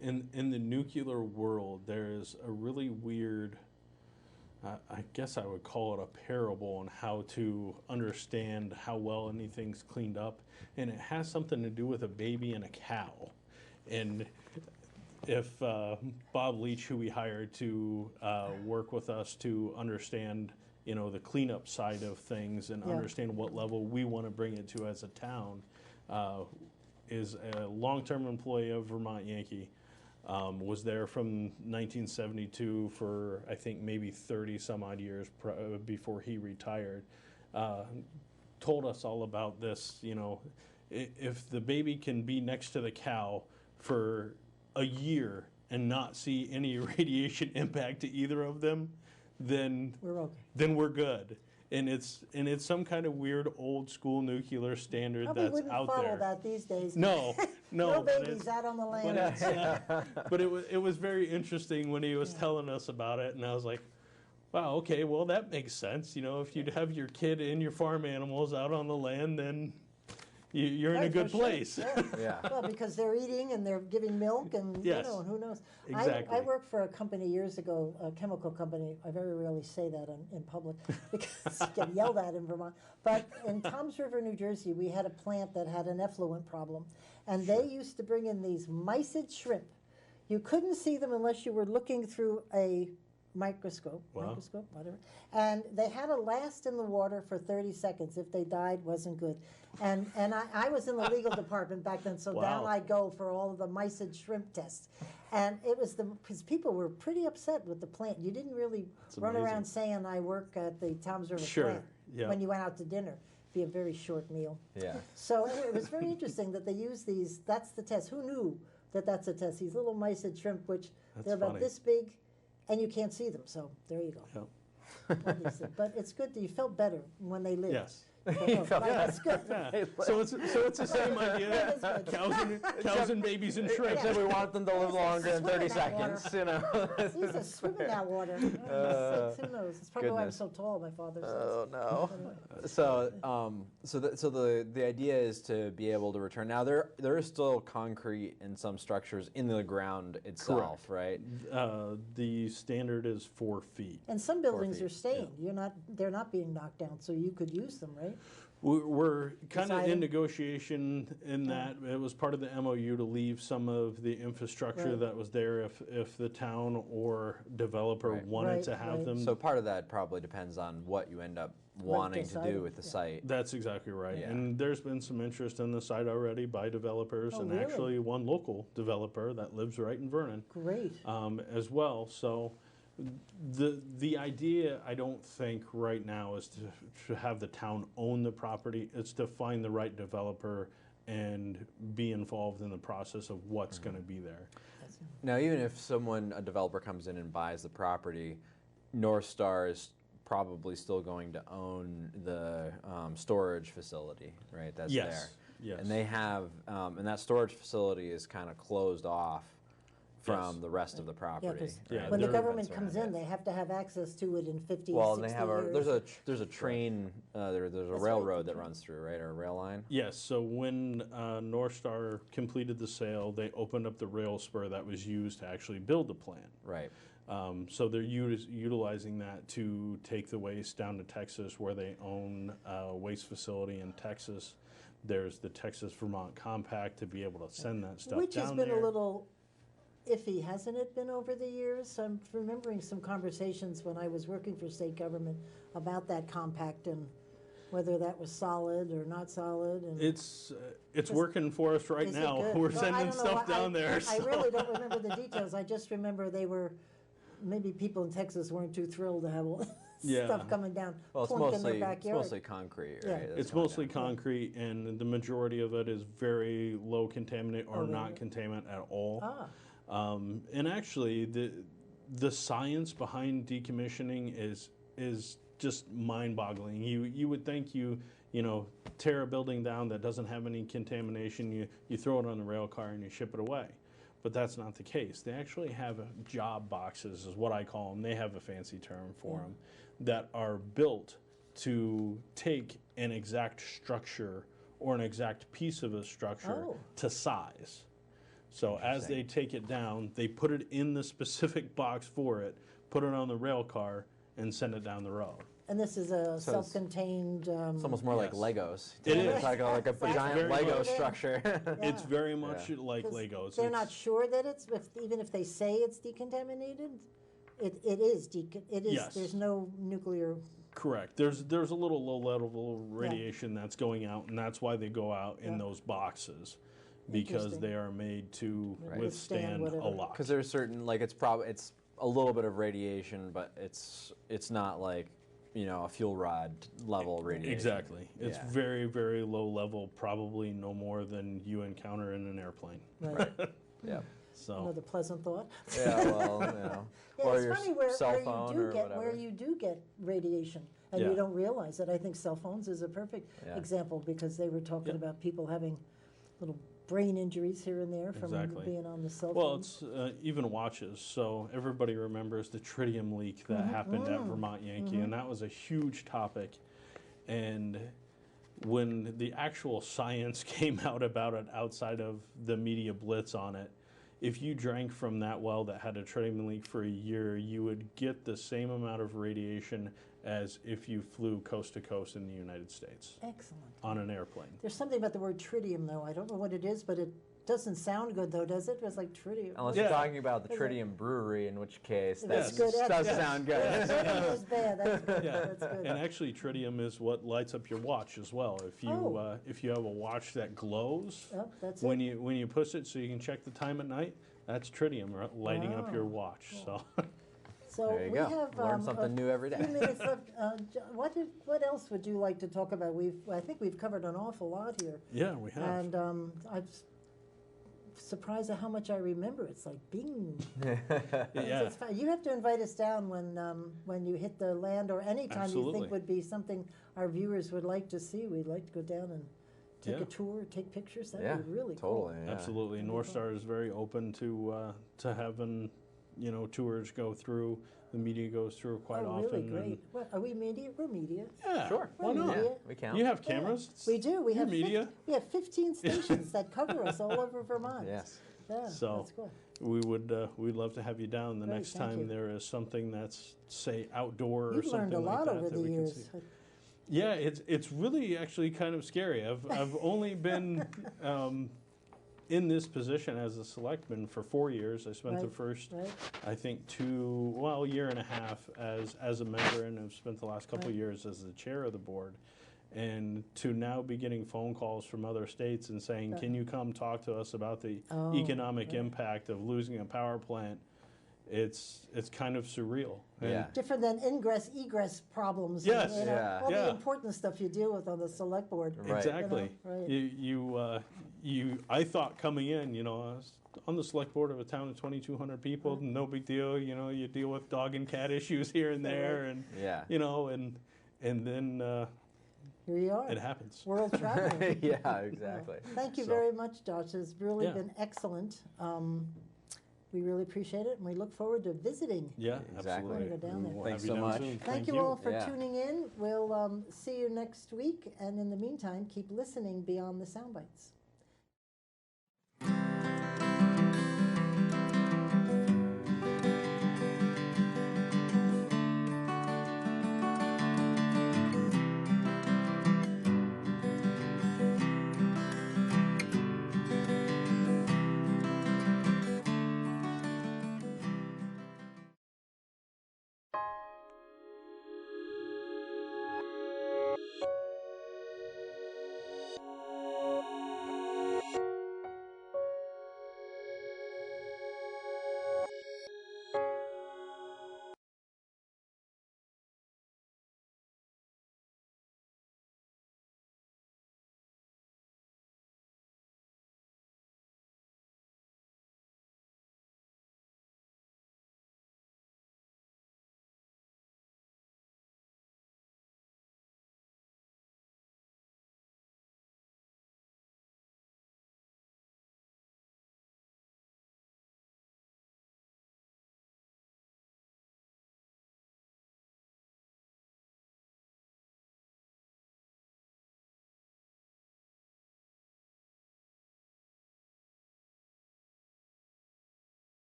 [SPEAKER 11] in the nuclear world, there is a really weird, I guess I would call it a parable on how to understand how well anything's cleaned up. And it has something to do with a baby and a cow. And if Bob Leach, who we hired to work with us to understand, the cleanup side of things and understand what level we want to bring it to as a town, is a long-term employee of Vermont Yankee. Was there from 1972 for, I think, maybe 30 some odd years before he retired. Told us all about this, if the baby can be next to the cow for a year and not see any radiation impact to either of them, then
[SPEAKER 9] We're okay.
[SPEAKER 11] then we're good. And it's some kind of weird old school nuclear standard
[SPEAKER 9] Probably
[SPEAKER 11] that's
[SPEAKER 9] wouldn't
[SPEAKER 11] out
[SPEAKER 9] follow
[SPEAKER 11] there.
[SPEAKER 9] that these days.
[SPEAKER 11] No.
[SPEAKER 9] No
[SPEAKER 11] but
[SPEAKER 9] babies
[SPEAKER 11] it's-
[SPEAKER 9] out on the
[SPEAKER 11] but
[SPEAKER 9] land.
[SPEAKER 11] but it was very interesting when he was telling us about it, and I was like, wow, okay, well that makes sense. If you'd have your kid and your farm animals out on the land, then you're in a
[SPEAKER 9] Right,
[SPEAKER 11] good
[SPEAKER 9] for sure,
[SPEAKER 11] place.
[SPEAKER 9] yeah.
[SPEAKER 10] Yeah.
[SPEAKER 9] Well, because they're eating and they're giving milk and,
[SPEAKER 11] Yes.
[SPEAKER 9] who knows.
[SPEAKER 11] Exactly.
[SPEAKER 9] I worked for a company years ago, a chemical company. I very rarely say that in public because you get yelled at in Vermont. But in Toms River, New Jersey, we had a plant that had an effluent problem. And they used to bring in these mysid shrimp. You couldn't see them unless you were looking through a microscope,
[SPEAKER 11] Wow.
[SPEAKER 9] whatever. And they had to last in the water for 30 seconds. If they died, wasn't good. And I was in the legal department back then, so
[SPEAKER 11] Wow.
[SPEAKER 9] down I'd go for all of the mysid shrimp tests. And it was because people were pretty upset with the plant. You didn't really run around
[SPEAKER 11] amazing.
[SPEAKER 9] saying I work at the Toms River
[SPEAKER 11] Sure,
[SPEAKER 9] plant
[SPEAKER 11] yeah.
[SPEAKER 9] when you went out to dinner. Be a very short meal.
[SPEAKER 10] Yeah.
[SPEAKER 9] So anyway, it was very interesting that they use these. That's the test. Who knew that that's a test? These little mysid shrimp, which
[SPEAKER 11] That's
[SPEAKER 9] they're about
[SPEAKER 11] funny.
[SPEAKER 9] this big, and you can't see them. So there you go.
[SPEAKER 11] Yeah.
[SPEAKER 9] All these things. But it's good that you felt better when they lived.
[SPEAKER 11] Yes.
[SPEAKER 9] That's good.
[SPEAKER 11] Yeah. So it's the same idea.
[SPEAKER 9] That is good.
[SPEAKER 11] Cows and babies and shrimp.
[SPEAKER 10] Except we want them to live longer than 30
[SPEAKER 9] Swim in that
[SPEAKER 10] seconds,
[SPEAKER 9] He used to swim in that water. Who knows? It's probably why I'm
[SPEAKER 10] goodness.
[SPEAKER 9] so tall, my father says.
[SPEAKER 10] Oh no.
[SPEAKER 9] Anyway.
[SPEAKER 10] So the idea is to be able to return. Now there is still concrete in some structures in the ground itself, right?
[SPEAKER 11] The standard is 4 feet.
[SPEAKER 9] And some buildings
[SPEAKER 10] feet,
[SPEAKER 9] are staying. They're not being knocked down, so you could use them, right?
[SPEAKER 11] We're kind of
[SPEAKER 9] Deciding.
[SPEAKER 11] in negotiation in that it was part of the MOU to leave some of the infrastructure
[SPEAKER 9] Right.
[SPEAKER 11] that was there if the town or developer
[SPEAKER 10] Right.
[SPEAKER 11] wanted
[SPEAKER 9] Right,
[SPEAKER 11] to have
[SPEAKER 9] right.
[SPEAKER 11] them.
[SPEAKER 10] So part of that probably depends on what you end up wanting to do
[SPEAKER 9] deciding,
[SPEAKER 10] with the
[SPEAKER 9] yeah.
[SPEAKER 10] site.
[SPEAKER 11] That's exactly right.
[SPEAKER 10] Yeah.
[SPEAKER 11] And there's been some interest in the site already by developers,
[SPEAKER 9] Oh,
[SPEAKER 11] and
[SPEAKER 9] really?
[SPEAKER 11] actually one local developer that lives right in Vernon
[SPEAKER 9] Great.
[SPEAKER 11] as well. So the idea, I don't think right now is to have the town own the property. It's to find the right developer and be involved in the process of what's going to be there.
[SPEAKER 10] Now, even if a developer comes in and buys the property, North Star is probably still going to own the storage facility, right? That's
[SPEAKER 11] Yes,
[SPEAKER 10] there.
[SPEAKER 11] yes.
[SPEAKER 10] And they have, and that storage facility is kind of closed off from
[SPEAKER 11] Yes.
[SPEAKER 10] the rest of the
[SPEAKER 9] Yeah,
[SPEAKER 10] property.
[SPEAKER 9] because
[SPEAKER 11] Yeah,
[SPEAKER 9] when the
[SPEAKER 11] they're-
[SPEAKER 9] government
[SPEAKER 10] Fence around
[SPEAKER 9] comes in,
[SPEAKER 10] it.
[SPEAKER 9] they have to have access to it in 50,
[SPEAKER 10] Well, and
[SPEAKER 9] 60
[SPEAKER 10] they have
[SPEAKER 9] years.
[SPEAKER 10] there's a train, there's a
[SPEAKER 9] That's right,
[SPEAKER 10] railroad
[SPEAKER 9] the
[SPEAKER 10] that
[SPEAKER 9] train.
[SPEAKER 10] runs through, right, or a rail line?
[SPEAKER 11] Yes, so when North Star completed the sale, they opened up the rail spur that was used to actually build the plant.
[SPEAKER 10] Right.
[SPEAKER 11] So they're utilizing that to take the waste down to Texas, where they own a waste facility in Texas. There's the Texas-Vermont Compact to be able to send that stuff
[SPEAKER 9] Which has
[SPEAKER 11] down
[SPEAKER 9] been
[SPEAKER 11] there.
[SPEAKER 9] a little iffy, hasn't it been over the years? I'm remembering some conversations when I was working for state government about that compact and whether that was solid or not solid. And
[SPEAKER 11] It's working for us right
[SPEAKER 9] is it
[SPEAKER 11] now.
[SPEAKER 9] good?
[SPEAKER 11] We're
[SPEAKER 9] Well, I
[SPEAKER 11] sending
[SPEAKER 9] don't know
[SPEAKER 11] stuff
[SPEAKER 9] why-
[SPEAKER 11] down there.
[SPEAKER 9] I
[SPEAKER 11] so-
[SPEAKER 9] really don't remember the details. I just remember they were, maybe people in Texas weren't too thrilled to have all this
[SPEAKER 11] Yeah.
[SPEAKER 9] stuff coming down,
[SPEAKER 10] Well, it's
[SPEAKER 9] plunk in their
[SPEAKER 10] mostly,
[SPEAKER 9] backyard.
[SPEAKER 10] concrete,
[SPEAKER 9] Yeah.
[SPEAKER 10] right? that's
[SPEAKER 11] It's
[SPEAKER 10] going
[SPEAKER 11] mostly
[SPEAKER 10] down.
[SPEAKER 11] concrete, and the majority of it is very low contaminant or
[SPEAKER 9] Oh,
[SPEAKER 11] not
[SPEAKER 9] really?
[SPEAKER 11] contaminant at all.
[SPEAKER 9] Ah,
[SPEAKER 11] And actually, the science behind decommissioning is just mind-boggling. You would think you tear a building down that doesn't have any contamination, you throw it on the rail car and you ship it away. But that's not the case. They actually have job boxes, is what I call them. They have a fancy term for them, that are built to take an exact structure or an exact piece of a structure
[SPEAKER 9] Oh.
[SPEAKER 11] to size. So as they take it down, they put it in the specific box for it, put it on the rail car, and send it down the road.
[SPEAKER 9] and this is a
[SPEAKER 10] So it's-
[SPEAKER 9] self-contained.
[SPEAKER 10] It's almost more like
[SPEAKER 11] Yes.
[SPEAKER 10] Legos.
[SPEAKER 11] It
[SPEAKER 10] It's
[SPEAKER 11] is.
[SPEAKER 10] like a
[SPEAKER 9] Exactly.
[SPEAKER 10] giant
[SPEAKER 11] Very
[SPEAKER 10] Lego
[SPEAKER 11] much.
[SPEAKER 10] structure.
[SPEAKER 11] It's
[SPEAKER 9] Yeah.
[SPEAKER 11] very much
[SPEAKER 10] Yeah.
[SPEAKER 11] like
[SPEAKER 9] 'Cause
[SPEAKER 11] Legos.
[SPEAKER 9] They're not
[SPEAKER 11] It's-
[SPEAKER 9] sure that it's, even if they say it's decontaminated, it is, it is,
[SPEAKER 11] Yes.
[SPEAKER 9] there's no nuclear,
[SPEAKER 11] Correct. There's a little low level radiation that's going out, and that's why they go out in
[SPEAKER 9] Yeah.
[SPEAKER 11] those boxes, because
[SPEAKER 9] Interesting.
[SPEAKER 11] they are made to
[SPEAKER 9] Right.
[SPEAKER 11] withstand
[SPEAKER 9] Withstand
[SPEAKER 11] a
[SPEAKER 9] whatever.
[SPEAKER 11] lot.
[SPEAKER 10] Because there's certain, like, it's a little bit of radiation, but it's not like, a fuel rod level radiation.
[SPEAKER 11] Exactly. It's
[SPEAKER 10] Yeah.
[SPEAKER 11] very, very low level, probably no more than you encounter in an airplane.
[SPEAKER 9] right,
[SPEAKER 10] Yeah.
[SPEAKER 11] So
[SPEAKER 9] another pleasant thought.
[SPEAKER 10] Yeah, well,
[SPEAKER 9] Yeah,
[SPEAKER 10] or
[SPEAKER 9] it's
[SPEAKER 10] your
[SPEAKER 9] funny where
[SPEAKER 10] cell
[SPEAKER 9] you
[SPEAKER 10] phone
[SPEAKER 9] do
[SPEAKER 10] or
[SPEAKER 9] get,
[SPEAKER 10] whatever.
[SPEAKER 9] where you do get radiation, and
[SPEAKER 11] Yeah.
[SPEAKER 9] you don't realize it. I think cell phones is a perfect
[SPEAKER 10] Yeah.
[SPEAKER 9] example, because they were talking
[SPEAKER 11] Yeah.
[SPEAKER 9] about people having little brain injuries here and there from
[SPEAKER 11] Exactly.
[SPEAKER 9] being on the cell
[SPEAKER 11] Well,
[SPEAKER 9] phone.
[SPEAKER 11] it's even watches. So everybody remembers the tritium leak that happened at Vermont Yankee, and that was a huge topic. And when the actual science came out about it outside of the media blitz on it, if you drank from that well that had a tritium leak for a year, you would get the same amount of radiation as if you flew coast to coast in the United States
[SPEAKER 9] Excellent.
[SPEAKER 11] on an airplane.
[SPEAKER 9] There's something about the word tritium, though. I don't know what it is, but it doesn't sound good, though, does it? It's like tritium.
[SPEAKER 10] Unless
[SPEAKER 11] Yeah.
[SPEAKER 10] you're talking about the
[SPEAKER 9] Is it-
[SPEAKER 10] Tritium Brewery, in which case
[SPEAKER 9] That's
[SPEAKER 10] that
[SPEAKER 9] good.
[SPEAKER 10] does
[SPEAKER 9] Yes.
[SPEAKER 10] sound good.
[SPEAKER 9] Tritium is bad. That's good.
[SPEAKER 11] Yeah.
[SPEAKER 9] That's good.
[SPEAKER 11] And actually, tritium is what lights up your watch as well. If you
[SPEAKER 9] Oh.
[SPEAKER 11] if you have a watch that glows,
[SPEAKER 9] Oh, that's
[SPEAKER 11] when
[SPEAKER 9] it.
[SPEAKER 11] you push it so you can check the time at night, that's tritium lighting up your
[SPEAKER 9] Wow.
[SPEAKER 11] watch. So
[SPEAKER 9] So
[SPEAKER 10] There you
[SPEAKER 9] we
[SPEAKER 10] go.
[SPEAKER 9] have
[SPEAKER 10] Learn something new every day.
[SPEAKER 9] A few minutes left. What else would you like to talk about? I think we've covered an awful lot here,
[SPEAKER 11] yeah, we have.
[SPEAKER 9] and I'm surprised at how much I remember. It's like bing.
[SPEAKER 11] yeah.
[SPEAKER 9] It's fun. You have to invite us down when you hit the land, or any time you
[SPEAKER 11] Absolutely.
[SPEAKER 9] think would be something our viewers would like to see. We'd like to go down and take
[SPEAKER 11] Yeah.
[SPEAKER 9] a tour, take pictures. That'd
[SPEAKER 10] Yeah,
[SPEAKER 9] be really cool.
[SPEAKER 10] totally. Yeah.
[SPEAKER 11] Absolutely. North Star is very open to having tours go through. The media goes through quite
[SPEAKER 9] Oh,
[SPEAKER 11] often.
[SPEAKER 9] really
[SPEAKER 11] and-
[SPEAKER 9] great. What, are we media? We're media.
[SPEAKER 11] yeah,
[SPEAKER 10] Sure.
[SPEAKER 11] Why
[SPEAKER 9] We're
[SPEAKER 11] not?
[SPEAKER 9] media.
[SPEAKER 10] Yeah, we count.
[SPEAKER 11] You have cameras.
[SPEAKER 9] We do. We
[SPEAKER 11] You're
[SPEAKER 9] have
[SPEAKER 11] media.
[SPEAKER 9] we have 15 stations that cover us all over Vermont.
[SPEAKER 10] Yes.
[SPEAKER 9] Yeah,
[SPEAKER 11] So
[SPEAKER 9] that's cool.
[SPEAKER 11] we would we'd love to have you down the
[SPEAKER 9] Great,
[SPEAKER 11] next
[SPEAKER 9] thank
[SPEAKER 11] time
[SPEAKER 9] you.
[SPEAKER 11] there is something that's say outdoor or
[SPEAKER 9] You've
[SPEAKER 11] something
[SPEAKER 9] learned a lot
[SPEAKER 11] like that
[SPEAKER 9] over
[SPEAKER 11] that
[SPEAKER 9] the
[SPEAKER 11] we can
[SPEAKER 9] years.
[SPEAKER 11] see. Yeah, it's really actually kind of scary. I've only been in this position as a selectman for 4 years. I spent the
[SPEAKER 9] Right,
[SPEAKER 11] first,
[SPEAKER 9] right.
[SPEAKER 11] I think, year and a half as a member, and have spent the last couple of
[SPEAKER 9] Right.
[SPEAKER 11] years as the chair of the board. And to now be getting phone calls from other states and saying,
[SPEAKER 9] Right.
[SPEAKER 11] "Can you come talk to us about the
[SPEAKER 9] Oh,
[SPEAKER 11] economic
[SPEAKER 9] right.
[SPEAKER 11] impact of losing a power plant?" It's kind of surreal. And
[SPEAKER 10] Yeah.
[SPEAKER 9] Different than ingress, egress problems.
[SPEAKER 11] Yes.
[SPEAKER 9] You know,
[SPEAKER 10] Yeah.
[SPEAKER 9] all the
[SPEAKER 11] Yeah.
[SPEAKER 9] important stuff you deal with on the select board.
[SPEAKER 10] Right.
[SPEAKER 11] Exactly.
[SPEAKER 9] You know, right.
[SPEAKER 11] I thought coming in, I was on the select board of a town of 2,200 people, no big deal. You deal with dog and cat issues here and there, and
[SPEAKER 10] Yeah.
[SPEAKER 11] and then
[SPEAKER 9] Here you are.
[SPEAKER 11] it happens.
[SPEAKER 9] World traveling.
[SPEAKER 10] Yeah, exactly.
[SPEAKER 9] Thank you
[SPEAKER 11] So-
[SPEAKER 9] very much, Josh. It's really
[SPEAKER 11] Yeah.
[SPEAKER 9] been excellent. We really appreciate it, and we look forward to visiting.
[SPEAKER 11] Yeah,
[SPEAKER 10] Exactly.
[SPEAKER 11] absolutely.
[SPEAKER 9] We'll go down there.
[SPEAKER 11] We'll
[SPEAKER 10] Thanks
[SPEAKER 11] have you
[SPEAKER 10] so
[SPEAKER 11] down
[SPEAKER 10] much.
[SPEAKER 11] soon.
[SPEAKER 9] Thank you all for
[SPEAKER 10] Yeah.
[SPEAKER 9] tuning in. We'll see you next week, and in the meantime, keep listening beyond the sound bites.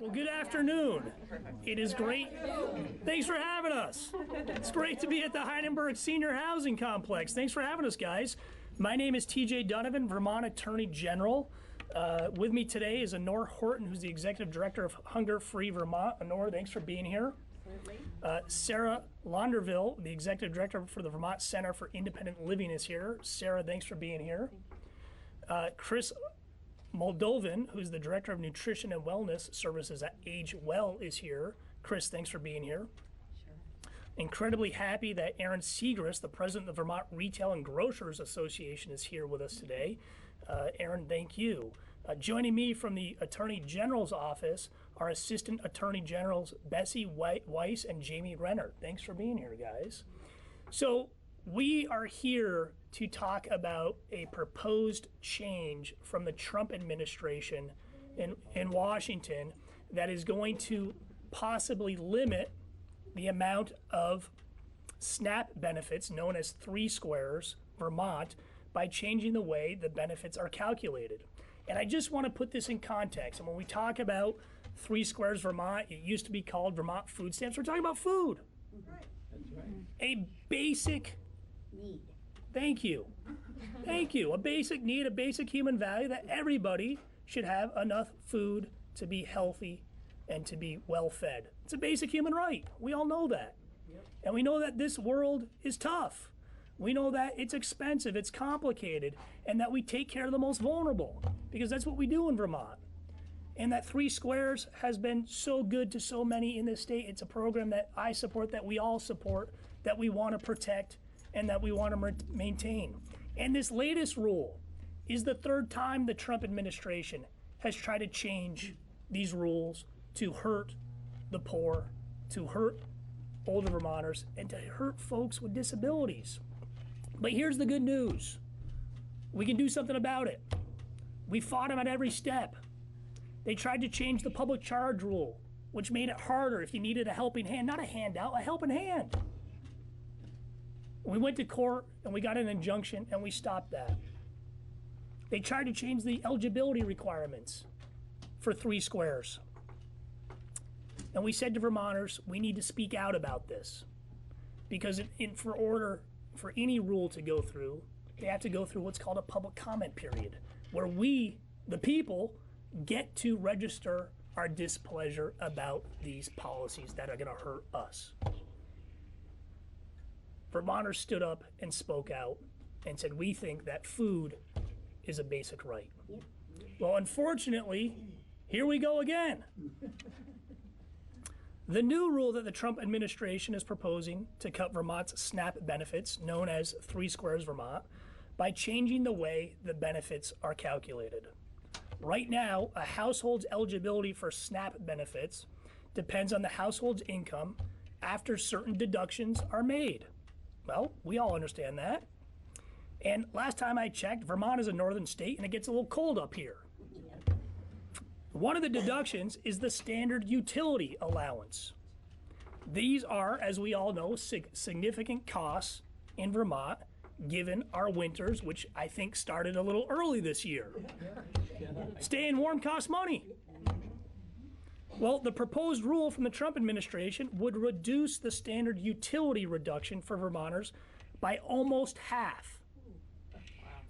[SPEAKER 12] Well, good afternoon. It is great. Thanks for having us. It's great to be at the Heidenberg Senior Housing Complex. Thanks for having us, guys. My name is TJ Donovan, Vermont Attorney General. With me today is Honor Horton, who's the Executive Director of Hunger Free Vermont. Honor, thanks for being here. Sarah Launderville, the Executive Director for the Vermont Center for Independent Living, is here. Sarah, thanks for being here. Chris Moldovan, who's the Director of Nutrition and Wellness Services at Age Well, is here. Chris, thanks for being here. Sure. Incredibly happy that Aaron Segrist, the President of the Vermont Retail and Grocers Association, is here with us today. Aaron, thank you. Joining me from the Attorney General's office are Assistant Attorney Generals Bessie Weiss and Jamie Renner. Thanks for being here, guys. So we are here to talk about a proposed change from the Trump administration in Washington that is going to possibly limit the amount of SNAP benefits, known as 3 Squares Vermont, by changing the way the benefits are calculated. And I just want to put this in context. And when we talk about 3 Squares Vermont, it used to be called Vermont Food Stamps. We're talking about food. Right. That's right. A basic
[SPEAKER 6] need.
[SPEAKER 12] Thank you. Thank you. A basic need, a basic human value that everybody should have enough food to be healthy and to be well fed. It's a basic human right. We all know that. And we know that this world is tough. We know that it's expensive, it's complicated, and that we take care of the most vulnerable, because that's what we do in Vermont. And that 3 Squares has been so good to so many in this state. It's a program that I support, that we all support, that we want to protect, and that we want to maintain. And this latest rule is the 3rd time the Trump administration has tried to change these rules to hurt the poor, to hurt older Vermonters, and to hurt folks with disabilities. But here's the good news. We can do something about it. We fought them at every step. They tried to change the public charge rule, which made it harder if you needed a helping hand, not a handout, a helping hand. We went to court and we got an injunction and we stopped that. They tried to change the eligibility requirements for 3 Squares. And we said to Vermonters, we need to speak out about this, because for order for any rule to go through, they have to go through what's called a public comment period, where we, the people, get to register our displeasure about these policies that are going to hurt us. Vermonters stood up and spoke out and said, we think that food is a basic right. Well, unfortunately, here we go again. The new rule that the Trump administration is proposing to cut Vermont's SNAP benefits, known as 3 Squares Vermont, by changing the way the benefits are calculated. Right now, a household's eligibility for SNAP benefits depends on the household's income after certain deductions are made. Well, we all understand that. And last time I checked, Vermont is a northern state and it gets a little cold up here. One of the deductions is the standard utility allowance. These are, as we all know, significant costs in Vermont, given our winters, which I think started a little early this year. Staying warm costs money. Well, the proposed rule from the Trump administration would reduce the standard utility reduction for Vermonters by almost half,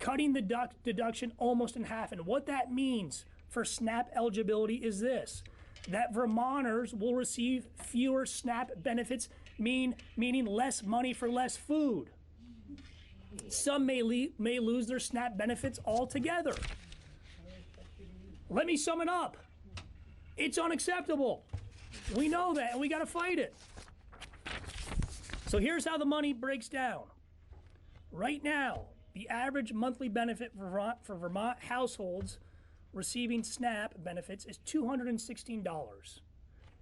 [SPEAKER 12] cutting the deduction almost in half. And what that means for SNAP eligibility is this: that Vermonters will receive fewer SNAP benefits, meaning less money for less food. Some may lose their SNAP benefits altogether. Let me sum it up. It's unacceptable. We know that, and we got to fight it. So here's how the money breaks down. Right now, the average monthly benefit for Vermont households receiving SNAP benefits is $216.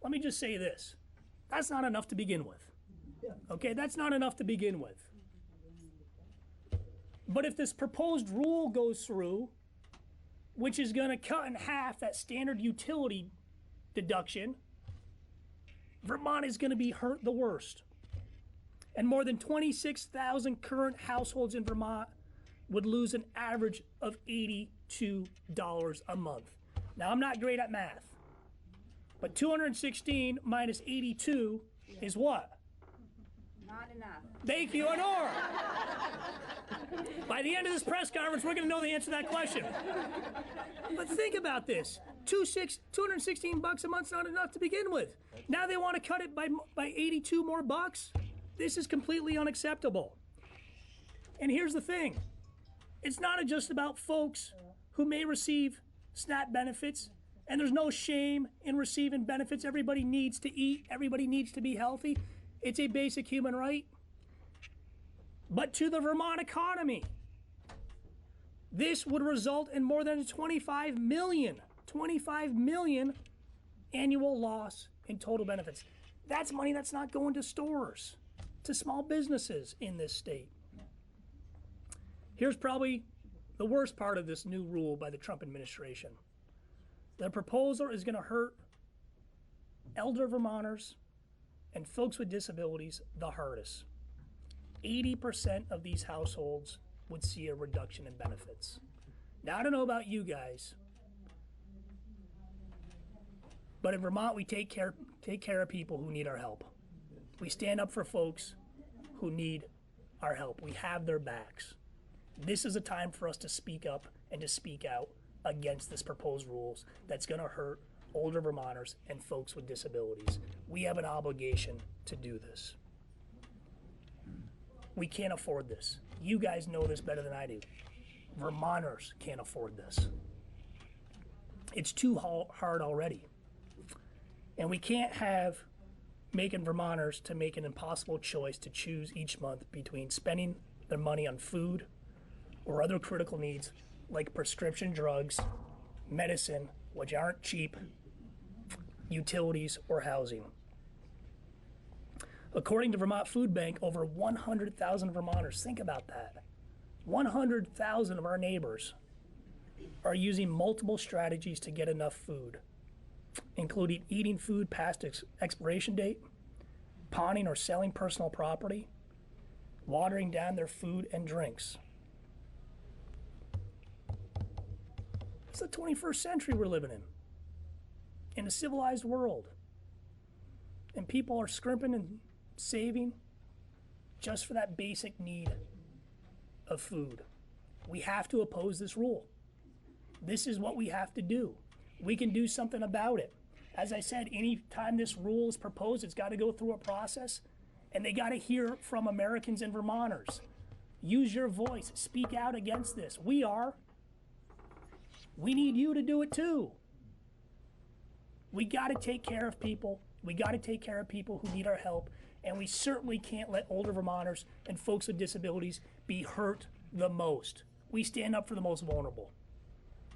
[SPEAKER 12] Let me just say this. That's not enough to begin with. Okay, that's not enough to begin with. But if this proposed rule goes through, which is going to cut in half that standard utility deduction, Vermont is going to be hurt the worst. And more than 26,000 current households in Vermont would lose an average of $82 a month. Now, I'm not great at math, but 216 minus 82 is what?
[SPEAKER 6] Not enough.
[SPEAKER 12] Thank you, Honor. By the end of this press conference, we're going to know the answer to that question. But think about this. $216 a month's not enough to begin with. Now they want to cut it by 82 more bucks? This is completely unacceptable. And here's the thing. It's not just about folks who may receive SNAP benefits, and there's no shame in receiving benefits. Everybody needs to eat. Everybody needs to be healthy. It's a basic human right. But to the Vermont economy, this would result in more than 25 million annual loss in total benefits. That's money that's not going to stores, to small businesses in this state. Here's probably the worst part of this new rule by the Trump administration. The proposal is going to hurt elder Vermonters and folks with disabilities the hardest. 80% of these households would see a reduction in benefits. Now, I don't know about you guys, but in Vermont, we take care of people who need our help. We stand up for folks who need our help. We have their backs. This is a time for us to speak up and to speak out against this proposed rules that's going to hurt older Vermonters and folks with disabilities. We have an obligation to do this. We can't afford this. You guys know this better than I do. Vermonters can't afford this. It's too hard already. And we can't have making Vermonters to make an impossible choice to choose each month between spending their money on food or other critical needs like prescription drugs, medicine, which aren't cheap, utilities, or housing. According to Vermont Food Bank, over 100,000 Vermonters, think about that, 100,000 of our neighbors are using multiple strategies to get enough food, including eating food past its expiration date, pawning or selling personal property, watering down their food and drinks. It's the 21st century we're living in a civilized world. And people are scrimping and saving just for that basic need of food. We have to oppose this rule. This is what we have to do. We can do something about it. As I said, any time this rule is proposed, it's got to go through a process, and they got to hear from Americans and Vermonters. Use your voice. Speak out against this. We need you to do it too. We got to take care of people. We got to take care of people who need our help, and we certainly can't let older Vermonters and folks with disabilities be hurt the most. We stand up for the most vulnerable.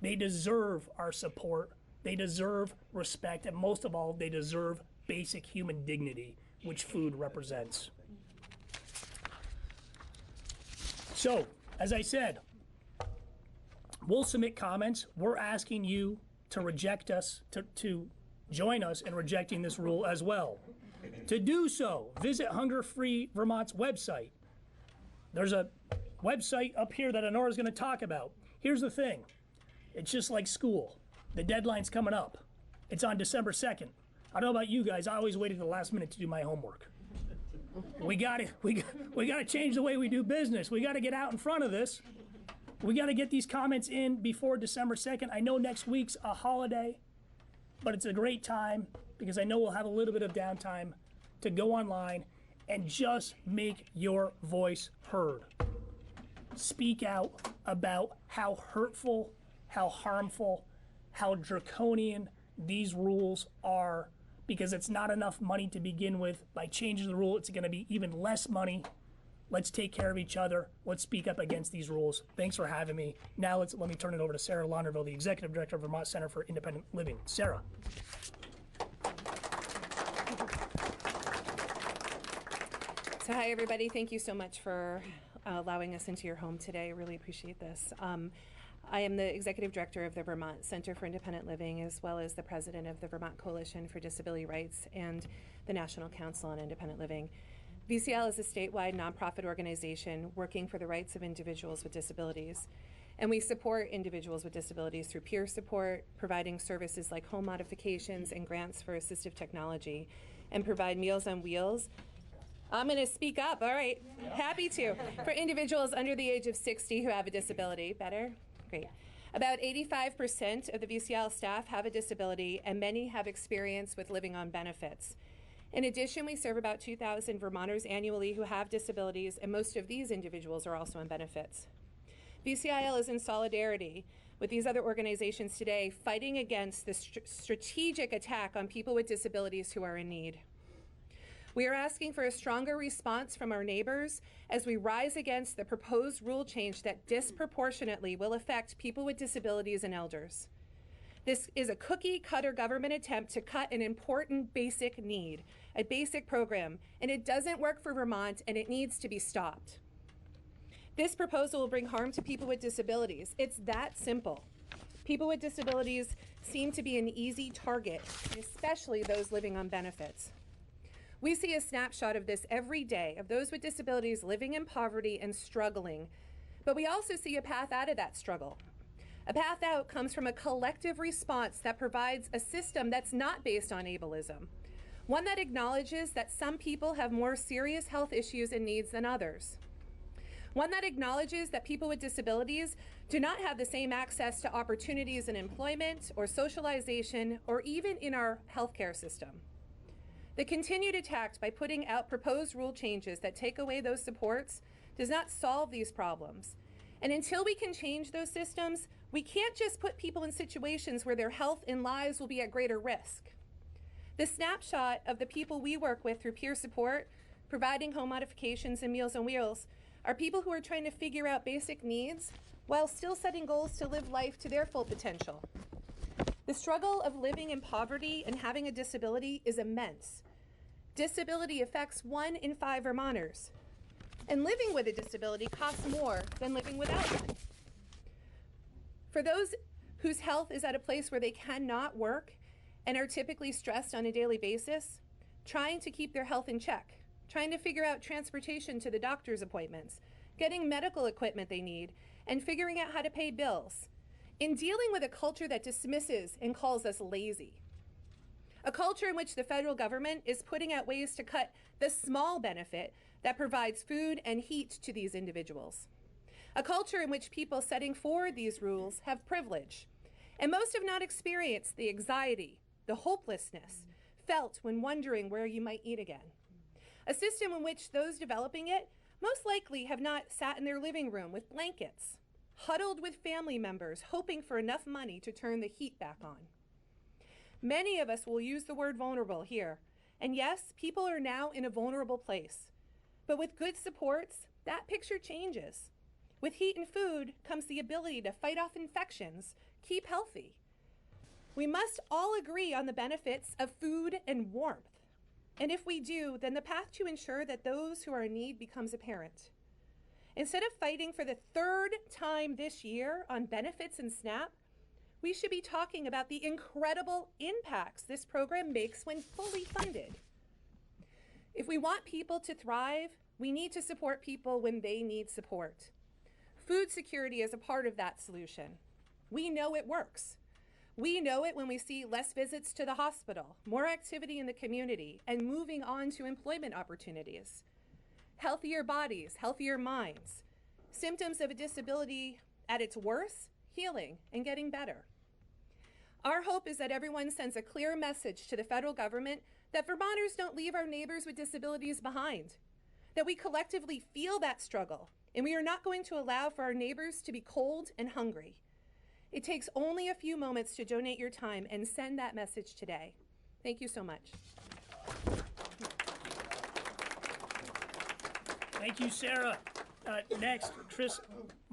[SPEAKER 12] They deserve our support. They deserve respect, and most of all, they deserve basic human dignity, which food represents. So, as I said, we'll submit comments. We're asking you to reject us, to join us in rejecting this rule as well. To do so, visit Hunger Free Vermont's website. There's a website up here that Honora's going to talk about. Here's the thing. It's just like school. The deadline's coming up. It's on December 2nd. I don't know about you guys. I always waited to the last minute to do my homework. We got to change the way we do business. We got to get out in front of this. We got to get these comments in before December 2nd. I know next week's a holiday, but it's a great time because I know we'll have a little bit of downtime to go online and just make your voice heard. Speak out about how hurtful, how harmful, how draconian these rules are, because it's not enough money to begin with. By changing the rule, it's going to be even less money. Let's take care of each other. Let's speak up against these rules. Thanks for having me. Now let me turn it over to Sarah Launderville, the Executive Director of Vermont Center for Independent Living. Sarah.
[SPEAKER 13] So hi, everybody. Thank you so much for allowing us into your home today. I really appreciate this. I am the Executive Director of the Vermont Center for Independent Living, as well as the President of the Vermont Coalition for Disability Rights and the National Council on Independent Living. VCL is a statewide nonprofit organization working for the rights of individuals with disabilities. And we support individuals with disabilities through peer support, providing services like home modifications and grants for assistive technology, and provide Meals on Wheels. I'm going to speak up, all right, happy to, for individuals under the age of 60 who have a disability. Better? Great. About 85% of the VCL staff have a disability, and many have experience with living on benefits. In addition, we serve about 2,000 Vermonters annually who have disabilities, and most of these individuals are also on benefits. VCIL is in solidarity with these other organizations today, fighting against the strategic attack on people with disabilities who are in need. We are asking for a stronger response from our neighbors as we rise against the proposed rule change that disproportionately will affect people with disabilities and elders. This is a cookie-cutter government attempt to cut an important basic need, a basic program, and it doesn't work for Vermont, and it needs to be stopped. This proposal will bring harm to people with disabilities. It's that simple. People with disabilities seem to be an easy target, especially those living on benefits. We see a snapshot of this every day, of those with disabilities living in poverty and struggling, but we also see a path out of that struggle. A path out comes from a collective response that provides a system that's not based on ableism, one that acknowledges that some people have more serious health issues and needs than others. One that acknowledges that people with disabilities do not have the same access to opportunities in employment or socialization or even in our healthcare system. The continued attack by putting out proposed rule changes that take away those supports does not solve these problems. And until we can change those systems, we can't just put people in situations where their health and lives will be at greater risk. The snapshot of the people we work with through peer support, providing home modifications and Meals on Wheels, are people who are trying to figure out basic needs while still setting goals to live life to their full potential. The struggle of living in poverty and having a disability is immense. Disability affects 1 in 5 Vermonters, and living with a disability costs more than living without one. For those whose health is at a place where they cannot work and are typically stressed on a daily basis, trying to keep their health in check, trying to figure out transportation to the doctor's appointments, getting medical equipment they need, and figuring out how to pay bills, in dealing with a culture that dismisses and calls us lazy. A culture in which the federal government is putting out ways to cut the small benefit that provides food and heat to these individuals. A culture in which people setting forward these rules have privilege, and most have not experienced the anxiety, the hopelessness felt when wondering where you might eat again. A system in which those developing it most likely have not sat in their living room with blankets, huddled with family members, hoping for enough money to turn the heat back on. Many of us will use the word vulnerable here. And yes, people are now in a vulnerable place. But with good supports, that picture changes. With heat and food comes the ability to fight off infections, keep healthy. We must all agree on the benefits of food and warmth. And if we do, then the path to ensure that those who are in need becomes apparent. Instead of fighting for the 3rd time this year on benefits and SNAP, we should be talking about the incredible impacts this program makes when fully funded. If we want people to thrive, we need to support people when they need support. Food security is a part of that solution. We know it works. We know it when we see less visits to the hospital, more activity in the community, and moving on to employment opportunities. Healthier bodies, healthier minds. Symptoms of a disability at its worst, healing and getting better. Our hope is that everyone sends a clear message to the federal government that Vermonters don't leave our neighbors with disabilities behind, that we collectively feel that struggle, and we are not going to allow for our neighbors to be cold and hungry. It takes only a few moments to donate your time and send that message today. Thank you so much.
[SPEAKER 12] Thank you, Sarah. Next, Chris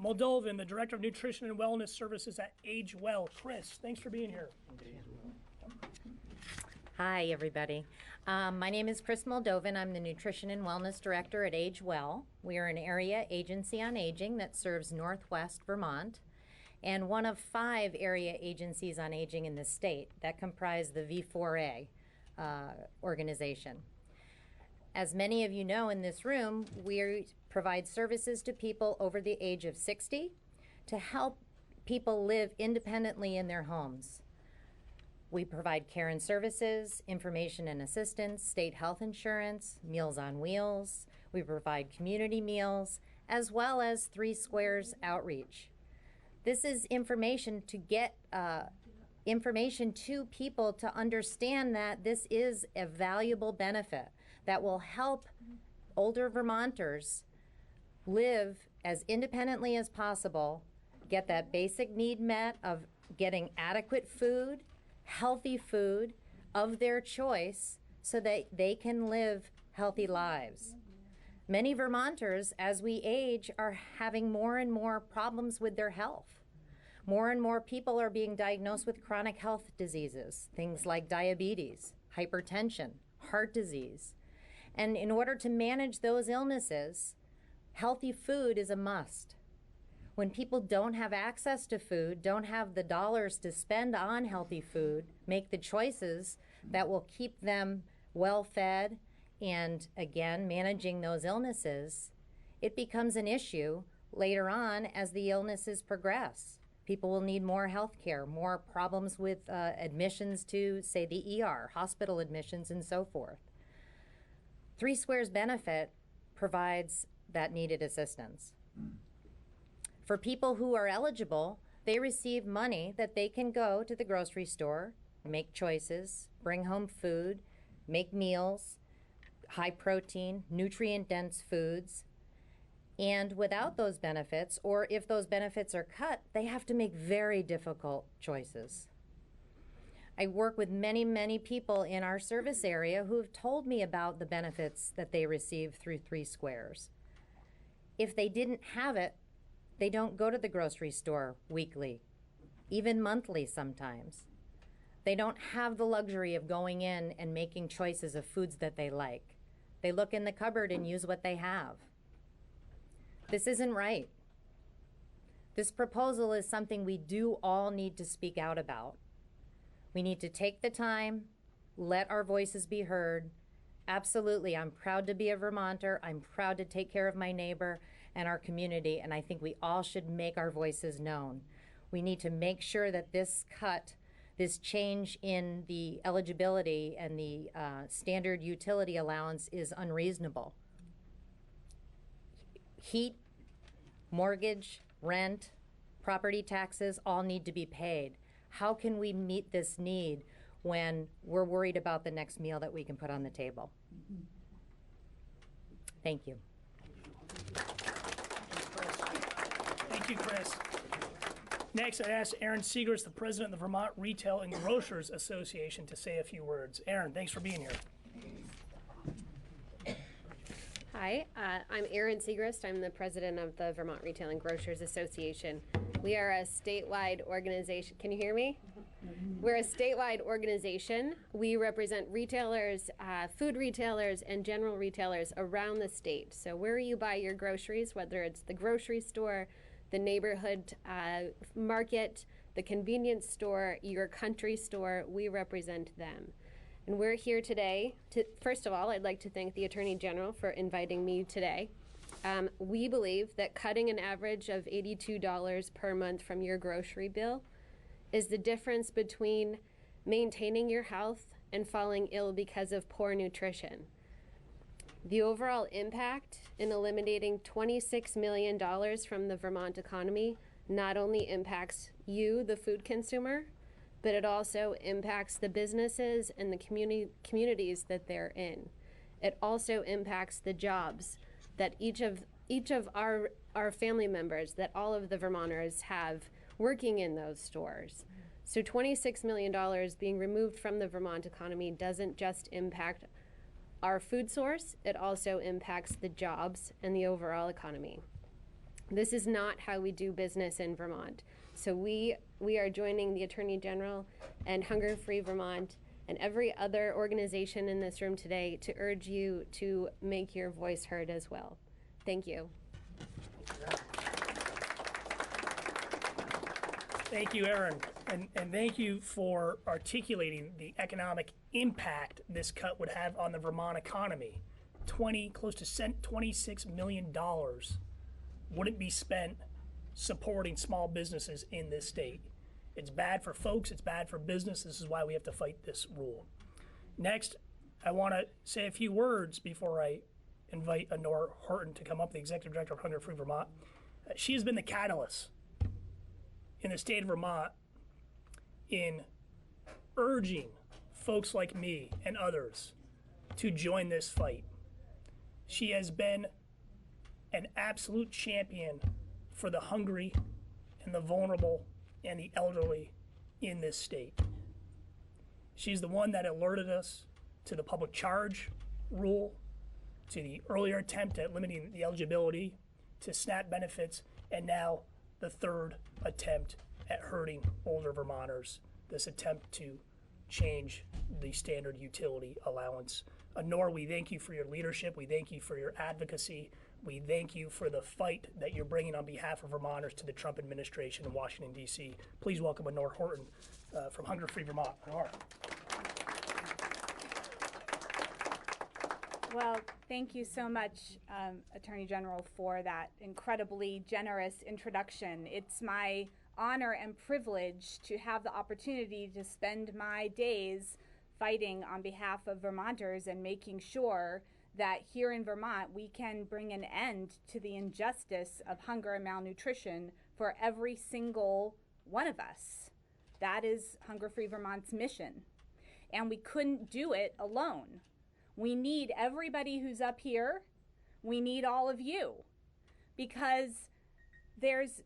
[SPEAKER 12] Moldovan, the Director of Nutrition and Wellness Services at Age Well. Chris, thanks for being here.
[SPEAKER 14] Hi, everybody. My name is Chris Moldovan. I'm the Nutrition and Wellness Director at Age Well. We are an area agency on aging that serves Northwest Vermont, and one of 5 area agencies on aging in the state that comprise the V4A organization. As many of you know in this room, we provide services to people over the age of 60 to help people live independently in their homes. We provide care and services, information and assistance, state health insurance, Meals on Wheels. We provide community meals, as well as 3 Squares outreach. This is information to get information to people to understand that this is a valuable benefit that will help older Vermonters live as independently as possible, get that basic need met of getting adequate food, healthy food of their choice so that they can live healthy lives. Many Vermonters, as we age, are having more and more problems with their health. More and more people are being diagnosed with chronic health diseases, things like diabetes, hypertension, heart disease. And in order to manage those illnesses, healthy food is a must. When people don't have access to food, don't have the dollars to spend on healthy food, make the choices that will keep them well fed and, again, managing those illnesses, it becomes an issue later on as the illnesses progress. People will need more health care, more problems with admissions to, say, the ER, hospital admissions, and so forth. 3 Squares benefit provides that needed assistance. For people who are eligible, they receive money that they can go to the grocery store, make choices, bring home food, make meals, high protein, nutrient dense foods. And without those benefits, or if those benefits are cut, they have to make very difficult choices. I work with many, many people in our service area who have told me about the benefits that they receive through 3 Squares. If they didn't have it, they don't go to the grocery store weekly, even monthly sometimes. They don't have the luxury of going in and making choices of foods that they like. They look in the cupboard and use what they have. This isn't right. This proposal is something we do all need to speak out about. We need to take the time, let our voices be heard. Absolutely, I'm proud to be a Vermonter. I'm proud to take care of my neighbor and our community, and I think we all should make our voices known. We need to make sure that this change in the eligibility and the standard utility allowance is unreasonable. Heat, mortgage, rent, property taxes all need to be paid. How can we meet this need when we're worried about the next meal that we can put on the table? Thank you.
[SPEAKER 12] Thank you, Chris. Next, I ask Aaron Segrist, the president of the Vermont Retail and Grocers Association, to say a few words. Aaron, thanks for being here.
[SPEAKER 15] Hi, I'm Erin Segrist. I'm the president of the Vermont Retail and Grocers Association. We are a statewide organization. Can you hear me? We're a statewide organization. We represent retailers, food retailers, and general retailers around the state. So where you buy your groceries, whether it's the grocery store, the neighborhood market, the convenience store, your country store, we represent them. And we're here today to, first of all, I'd like to thank the Attorney General for inviting me today. We believe that cutting an average of $82 per month from your grocery bill is the difference between maintaining your health and falling ill because of poor nutrition. The overall impact in eliminating $26 million from the Vermont economy not only impacts you, the food consumer, but it also impacts the businesses and the communities that they're in. It also impacts the jobs that each of our family members, that all of the Vermonters have working in those stores. So $26 million being removed from the Vermont economy doesn't just impact our food source, it also impacts the jobs and the overall economy. This is not how we do business in Vermont. So we are joining the Attorney General and Hunger Free Vermont and every other organization in this room today to urge you to make your voice heard as well. Thank you.
[SPEAKER 12] Thank you, Aaron, and thank you for articulating the economic impact this cut would have on the Vermont economy. Close to $26 million wouldn't be spent supporting small businesses in this state. It's bad for folks, it's bad for business. This is why we have to fight this rule. Next, I want to say a few words before I invite Honor Horton to come up, the Executive Director of Hunger Free Vermont. She has been the catalyst in the state of Vermont in urging folks like me and others to join this fight. She has been an absolute champion for the hungry and the vulnerable and the elderly in this state. She's the one that alerted us to the public charge rule, to the earlier attempt at limiting the eligibility to SNAP benefits, and now the third attempt at hurting older Vermonters, this attempt to change the standard utility allowance. Honor, we thank you for your leadership. We thank you for your advocacy. We thank you for the fight that you're bringing on behalf of Vermonters to the Trump administration in Washington, D.C. Please welcome Honor Horton from Hunger Free Vermont. Honor.
[SPEAKER 16] Well, thank you so much, Attorney General, for that incredibly generous introduction. It's my honor and privilege to have the opportunity to spend my days fighting on behalf of Vermonters and making sure that here in Vermont we can bring an end to the injustice of hunger and malnutrition for every single one of us. That is Hunger Free Vermont's mission. And we couldn't do it alone. We need everybody who's up here. We need all of you, because there's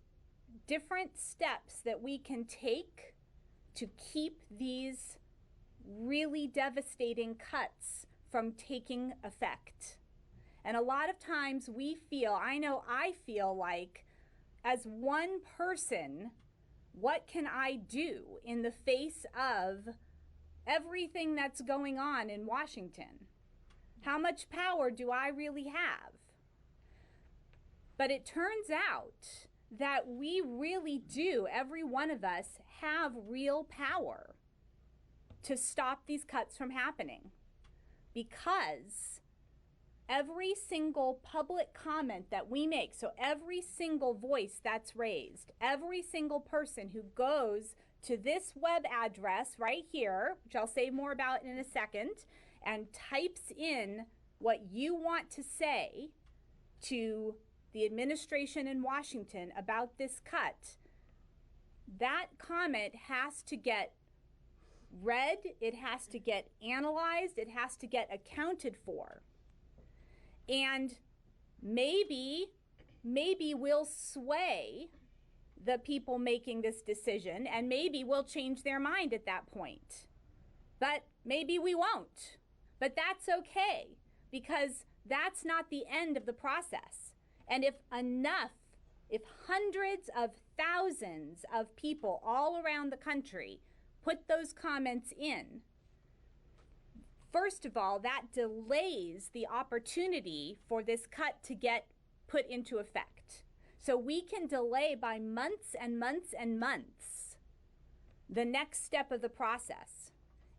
[SPEAKER 16] different steps that we can take to keep these really devastating cuts from taking effect. And a lot of times we feel, I know I feel like, as one person, what can I do in the face of everything that's going on in Washington? How much power do I really have? But it turns out that we really do, every one of us, have real power to stop these cuts from happening. Because every single public comment that we make, so every single voice that's raised, every single person who goes to this web address right here, which I'll say more about in a second, and types in what you want to say to the administration in Washington about this cut, that comment has to get read, it has to get analyzed, it has to get accounted for. And maybe we'll sway the people making this decision, and maybe we'll change their mind at that point. But maybe we won't. But that's okay, because that's not the end of the process. And if hundreds of thousands of people all around the country put those comments in, first of all, that delays the opportunity for this cut to get put into effect. So we can delay by months and months and months the next step of the process.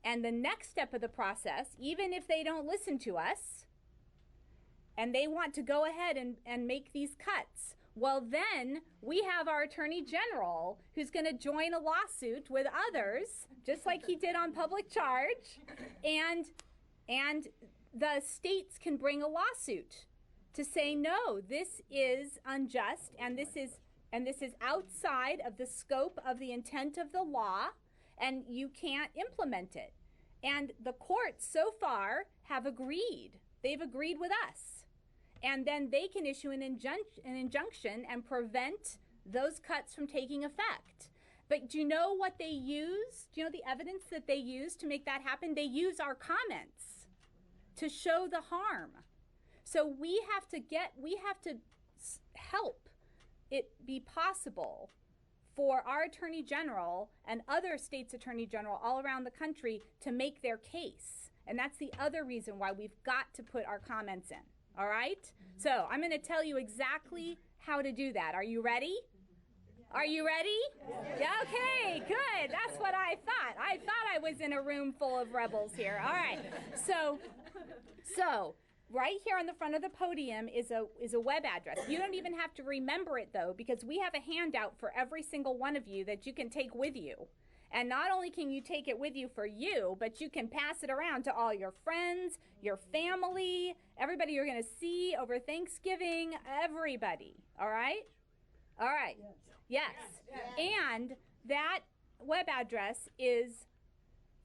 [SPEAKER 16] And the next step of the process, even if they don't listen to us and they want to go ahead and make these cuts, well, then we have our Attorney General who's going to join a lawsuit with others, just like he did on public charge, and the states can bring a lawsuit to say, no, this is unjust, and this is outside of the scope of the intent of the law, and you can't implement it. And the courts so far have agreed. They've agreed with us. And then they can issue an injunction and prevent those cuts from taking effect. But do you know what they use? Do you know the evidence that they use to make that happen? They use our comments to show the harm. So we have to help it be possible for our Attorney General and other states' Attorney General all around the country to make their case. And that's the other reason why we've got to put our comments in. All right? So I'm going to tell you exactly how to do that. Are you ready? Are you ready? Yeah, okay, good. That's what I thought. I thought I was in a room full of rebels here. All right. So right here on the front of the podium is a web address. You don't even have to remember it, though, because we have a handout for every single one of you that you can take with you. And not only can you take it with you for you, but you can pass it around to all your friends, your family, everybody you're going to see over Thanksgiving, everybody. All right? All right. Yes. And that web address is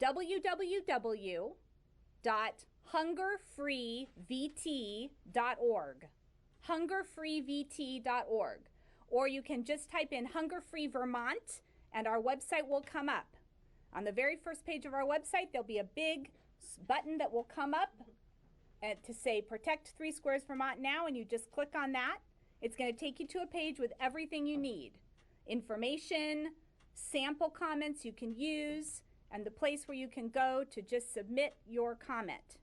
[SPEAKER 16] www.hungerfreevt.org. hungerfreevt.org. Or you can just type in Hunger Free Vermont, and our website will come up. On the very first page of our website, there'll be a big button that will come up to say Protect 3 Squares Vermont Now, and you just click on that. It's going to take you to a page with everything you need. Information, sample comments you can use, and the place where you can go to just submit your comment.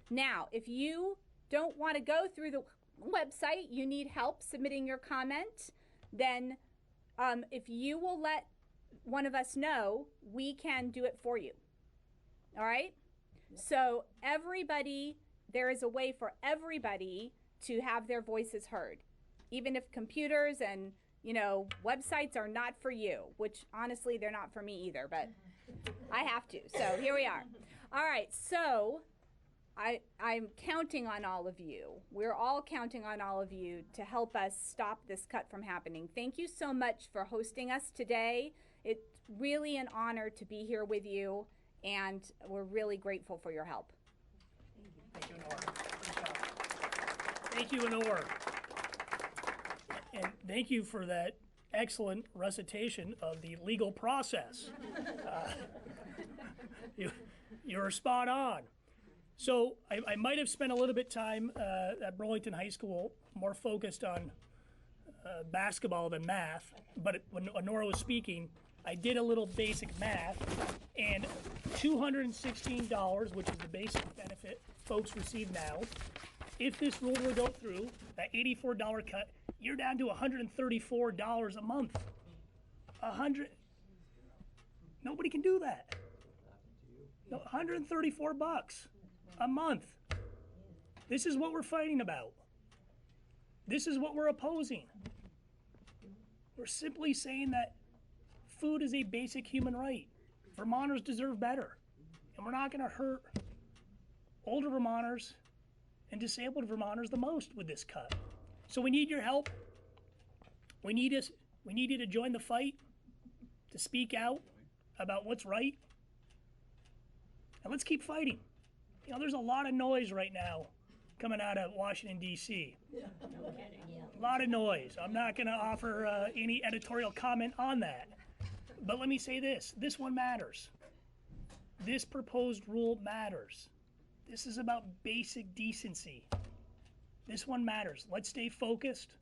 [SPEAKER 16] Now, if you don't want to go through the website, you need help submitting your comment, then if you will let one of us know, we can do it for you. All right? So everybody, there is a way for everybody to have their voices heard, even if computers and websites are not for you, which honestly they're not for me either, but I have to. So here we are. All right, so I'm counting on all of you. We're all counting on all of you to help us stop this cut from happening. Thank you so much for hosting us today. It's really an honor to be here with you, and we're really grateful for your help.
[SPEAKER 12] Thank you, Honor. Thank you, Honor. And thank you for that excellent recitation of the legal process. You're spot on. So I might have spent a little bit time at Burlington High School more focused on basketball than math, but when Honora was speaking, I did a little basic math, and $216, which is the basic benefit folks receive now, if this rule were to go through, that $84 cut, you're down to $134 a month. Nobody can do that. No, $134 a month. This is what we're fighting about. This is what we're opposing. We're simply saying that food is a basic human right. Vermonters deserve better. And we're not going to hurt older Vermonters and disabled Vermonters the most with this cut. So we need your help. We need you to join the fight, to speak out about what's right. And let's keep fighting. You know, there's a lot of noise right now coming out of Washington, D.C. A lot of noise. I'm not going to offer any editorial comment on that. But let me say this. This one matters. This proposed rule matters. This is about basic decency. This one matters. Let's stay focused.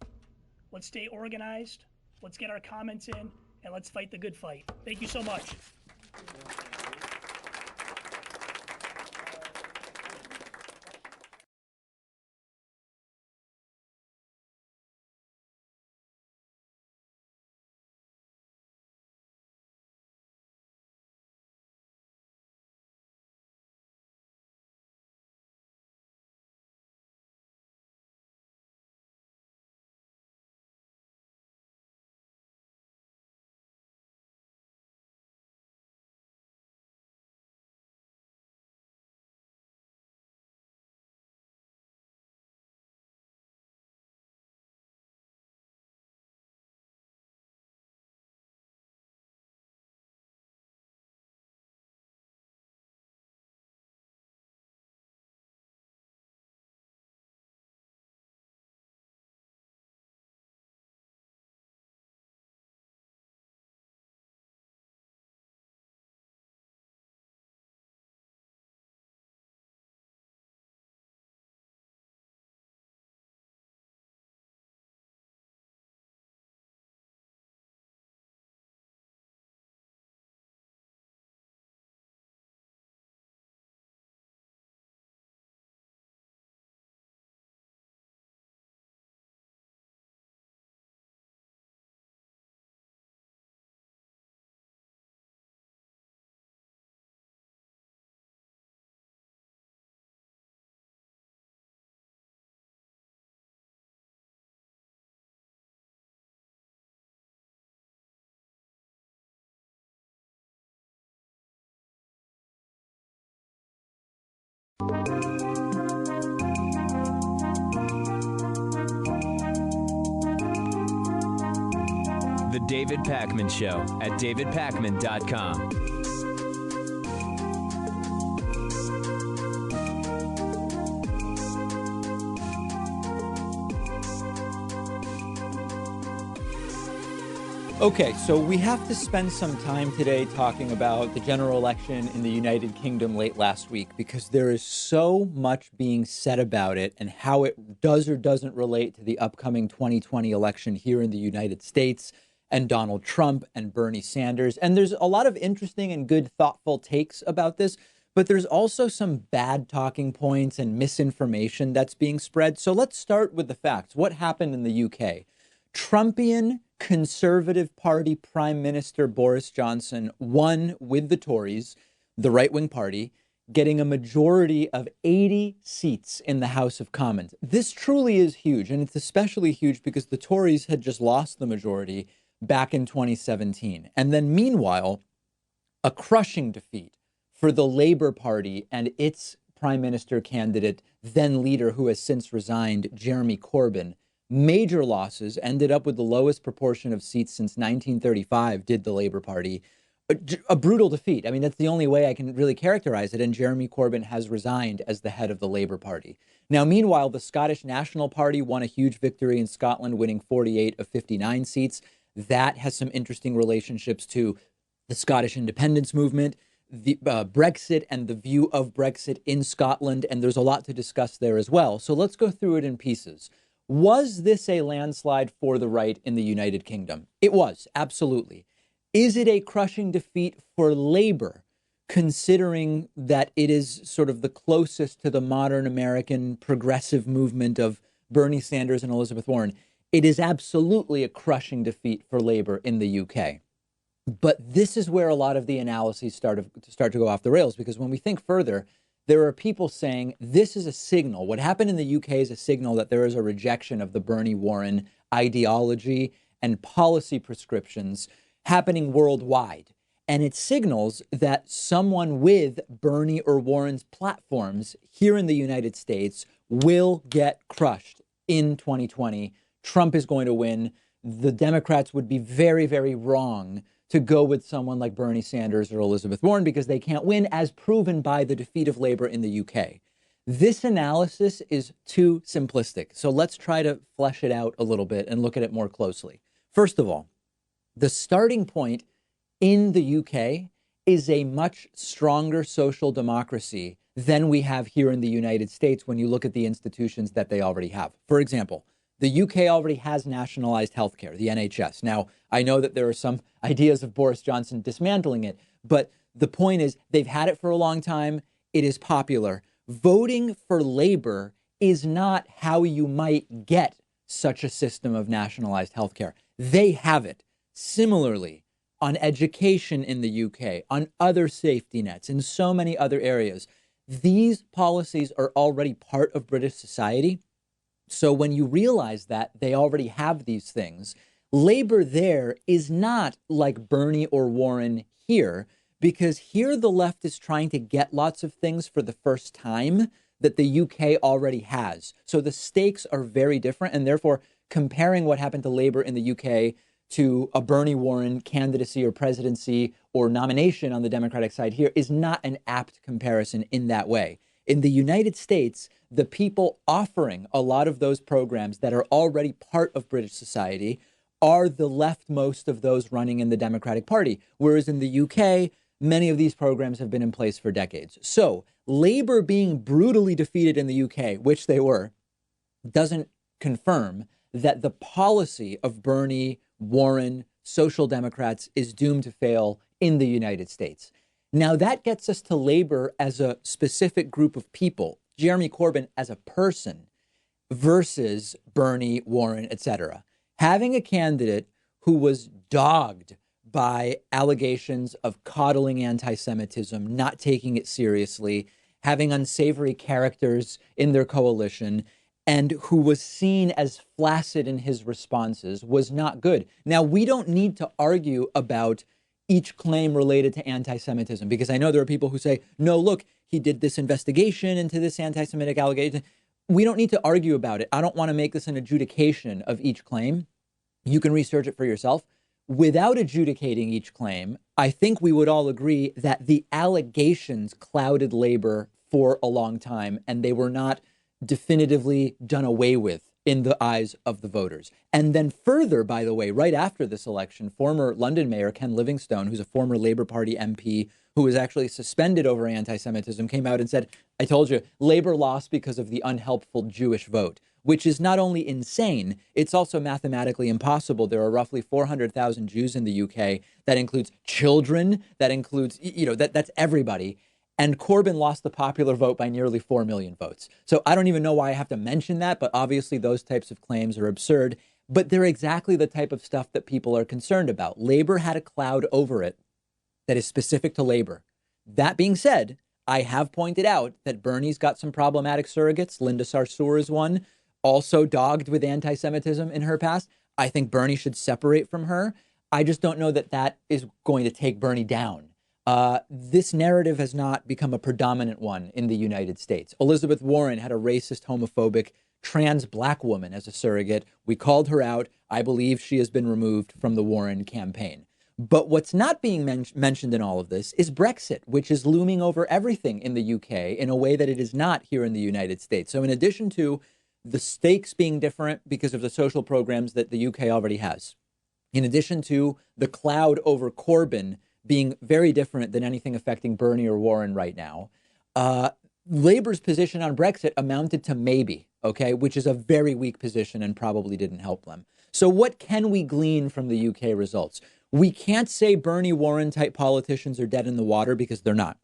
[SPEAKER 12] Let's stay organized. Let's get our comments in, and let's fight the good fight. Thank you so much.
[SPEAKER 17] The David Pakman Show at davidpakman.com.
[SPEAKER 18] Okay, so we have to spend some time today talking about the general election in the United Kingdom late last week because there is so much being said about it and how it does or doesn't relate to the upcoming 2020 election here in the United States and Donald Trump and Bernie Sanders. And there's a lot of interesting and good, thoughtful takes about this, but there's also some bad talking points and misinformation that's being spread. So let's start with the facts. What happened in the UK? Trumpian Conservative Party Prime Minister Boris Johnson won with the Tories, the right-wing party, getting a majority of 80 seats in the House of Commons. This truly is huge, and it's especially huge because the Tories had just lost the majority back in 2017. And then meanwhile, a crushing defeat for the Labour Party and its prime minister candidate, then leader who has since resigned, Jeremy Corbyn. Major losses, ended up with the lowest proportion of seats since 1935, did the Labour Party. A brutal defeat. I mean, that's the only way I can really characterize it. And Jeremy Corbyn has resigned as the head of the Labour Party. Now, meanwhile, the Scottish National Party won a huge victory in Scotland, winning 48 of 59 seats. That has some interesting relationships to the Scottish independence movement, the Brexit and the view of Brexit in Scotland. And there's a lot to discuss there as well. So let's go through it in pieces. Was this a landslide for the right in the United Kingdom? It was, absolutely. Is it a crushing defeat for Labour, considering that it is sort of the closest to the modern American progressive movement of Bernie Sanders and Elizabeth Warren? It is absolutely a crushing defeat for Labour in the UK. But this is where a lot of the analyses start to go off the rails, because when we think further, there are people saying this is a signal. What happened in the UK is a signal that there is a rejection of the Bernie Warren ideology and policy prescriptions happening worldwide. And it signals that someone with Bernie or Warren's platforms here in the United States will get crushed in 2020. Trump is going to win. The Democrats would be very, very wrong to go with someone like Bernie Sanders or Elizabeth Warren because they can't win, as proven by the defeat of Labour in the UK. This analysis is too simplistic. So let's try to flesh it out a little bit and look at it more closely. First of all, the starting point in the UK is a much stronger social democracy than we have here in the United States when you look at the institutions that they already have. For example, the UK already has nationalized healthcare, the NHS. Now, I know that there are some ideas of Boris Johnson dismantling it, but the point is they've had it for a long time. It is popular. Voting for Labour is not how you might get such a system of nationalized healthcare. They have it. Similarly, on education in the UK, on other safety nets, in so many other areas, these policies are already part of British society. So when you realize that they already have these things, Labour there is not like Bernie or Warren here, because here the left is trying to get lots of things for the first time that the UK already has. So the stakes are very different, and therefore comparing what happened to Labour in the UK to a Bernie Warren candidacy or presidency or nomination on the Democratic side here is not an apt comparison in that way. In the United States, the people offering a lot of those programs that are already part of British society are the leftmost of those running in the Democratic Party, whereas in the UK, many of these programs have been in place for decades. So Labour being brutally defeated in the UK, which they were, doesn't confirm that the policy of Bernie, Warren, Social Democrats is doomed to fail in the United States. Now that gets us to Labour as a specific group of people, Jeremy Corbyn as a person versus Bernie, Warren, etc. Having a candidate who was dogged by allegations of coddling anti-Semitism, not taking it seriously, having unsavory characters in their coalition, and who was seen as flaccid in his responses was not good. Now, we don't need to argue about each claim related to anti-Semitism, because I know there are people who say, no, look, he did this investigation into this anti-Semitic allegation. We don't need to argue about it. I don't want to make this an adjudication of each claim. You can research it for yourself. Without adjudicating each claim, I think we would all agree that the allegations clouded Labour for a long time, and they were not definitively done away with in the eyes of the voters. And then further, by the way, right after this election, former London Mayor Ken Livingstone, who's a former Labour Party MP who was actually suspended over anti-Semitism, came out and said, I told you, Labour lost because of the unhelpful Jewish vote, which is not only insane, it's also mathematically impossible. There are roughly 400,000 Jews in the UK. That includes children, that includes, that's everybody. And Corbyn lost the popular vote by nearly 4 million votes. So I don't even know why I have to mention that, but obviously those types of claims are absurd. But they're exactly the type of stuff that people are concerned about. Labour had a cloud over it that is specific to Labour. That being said, I have pointed out that Bernie's got some problematic surrogates. Linda Sarsour is one, also dogged with anti-Semitism in her past. I think Bernie should separate from her. I just don't know that that is going to take Bernie down. This narrative has not become a predominant one in the United States. Elizabeth Warren had a racist, homophobic, trans black woman as a surrogate. We called her out. I believe she has been removed from the Warren campaign. But what's not being mentioned in all of this is Brexit, which is looming over everything in the UK in a way that it is not here in the United States. So in addition to the stakes being different because of the social programs that the UK already has, in addition to the cloud over Corbyn being very different than anything affecting Bernie or Warren right now, Labour's position on Brexit amounted to maybe, okay, which is a very weak position and probably didn't help them. So what can we glean from the UK results? We can't say Bernie Warren type politicians are dead in the water because they're not.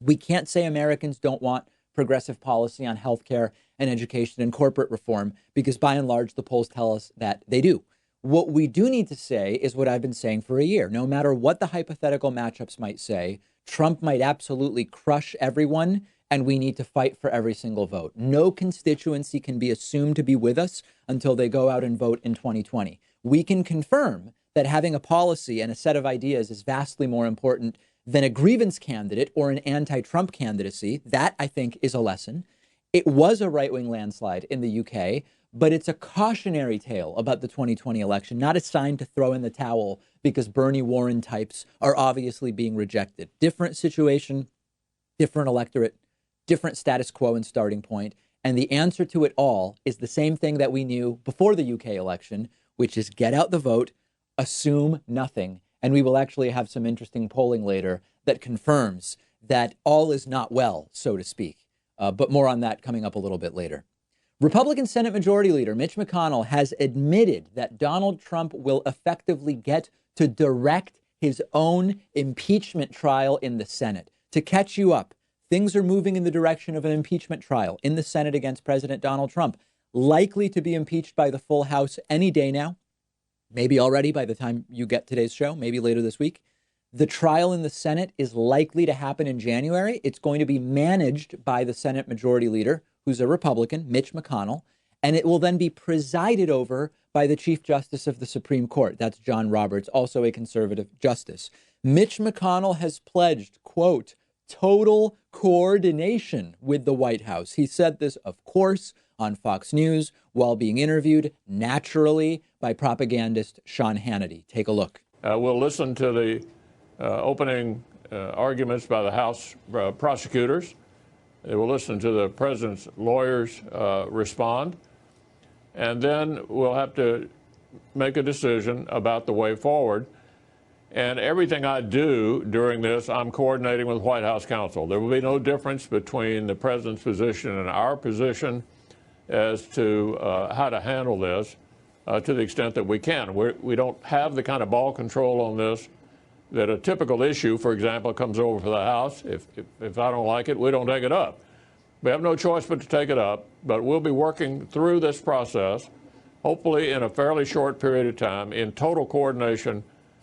[SPEAKER 18] We can't say Americans don't want progressive policy on healthcare and education and corporate reform because by and large, the polls tell us that they do. What we do need to say is what I've been saying for a year. No matter what the hypothetical matchups might say, Trump might absolutely crush everyone, and we need to fight for every single vote. No constituency can be assumed to be with us until they go out and vote in 2020. We can confirm that having a policy and a set of ideas is vastly more important than a grievance candidate or an anti-Trump candidacy. That, I think, is a lesson. It was a right-wing landslide in the UK, but it's a cautionary tale about the 2020 election, not a sign to throw in the towel because Bernie Warren types are obviously being rejected. Different situation, different electorate, different status quo and starting point. And the answer to it all is the same thing that we knew before the UK election, which is get out the vote, assume nothing. And we will actually have some interesting polling later that confirms that all is not well, so to speak. But more on that coming up a little bit later. Republican Senate Majority Leader Mitch McConnell has admitted that Donald Trump will effectively get to direct his own impeachment trial in the Senate. To catch you up, things are moving in the direction of an impeachment trial in the Senate against President Donald Trump, likely to be impeached by the full House any day now, maybe already by the time you get today's show, maybe later this week. The trial in the Senate is likely to happen in January. It's going to be managed by the Senate Majority Leader, who's a Republican, Mitch McConnell, and it will then be presided over by the Chief Justice of the Supreme Court. That's John Roberts, also a conservative justice. Mitch McConnell has pledged, quote, total coordination with the White House. He said this, of course, on Fox News while being interviewed naturally by propagandist Sean Hannity. Take a look.
[SPEAKER 19] We'll listen to the opening arguments by the House prosecutors. We'll listen to the president's lawyers respond. And then we'll have to make a decision about the way forward. And everything I do during this, I'm coordinating with White House counsel. There will be no difference between the president's position and our position as to how to handle this to the extent that we can. We don't have the kind of ball control on this that a typical issue, for example, comes over for the House. If I don't like it, we don't take it up. We have no choice but to take it up, but we'll be working through this process, hopefully in a fairly short period of time, in total coordination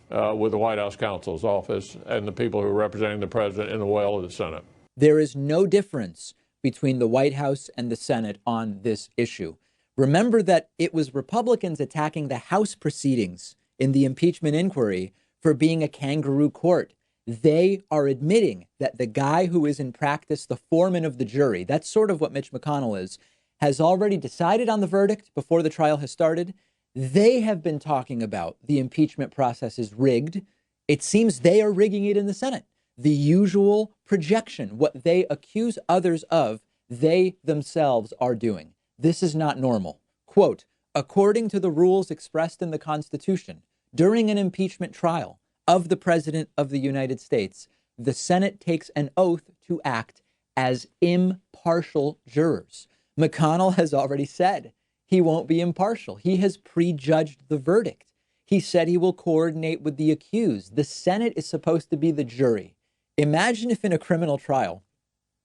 [SPEAKER 19] with the White House counsel's office and the people who are representing the president in the will of the Senate.
[SPEAKER 18] There is no difference between the White House and the Senate on this issue. Remember that it was Republicans attacking the House proceedings in the impeachment inquiry for being a kangaroo court. They are admitting that the guy who is in practice the foreman of the jury, that's sort of what Mitch McConnell is, has already decided on the verdict before the trial has started. They have been talking about the impeachment process is rigged. It seems they are rigging it in the Senate. The usual projection, what they accuse others of, they themselves are doing. This is not normal. Quote, according to the rules expressed in the Constitution, during an impeachment trial of the President of the United States, the Senate takes an oath to act as impartial jurors. McConnell has already said he won't be impartial. He has prejudged the verdict. He said he will coordinate with the accused. The Senate is supposed to be the jury. Imagine if in a criminal trial,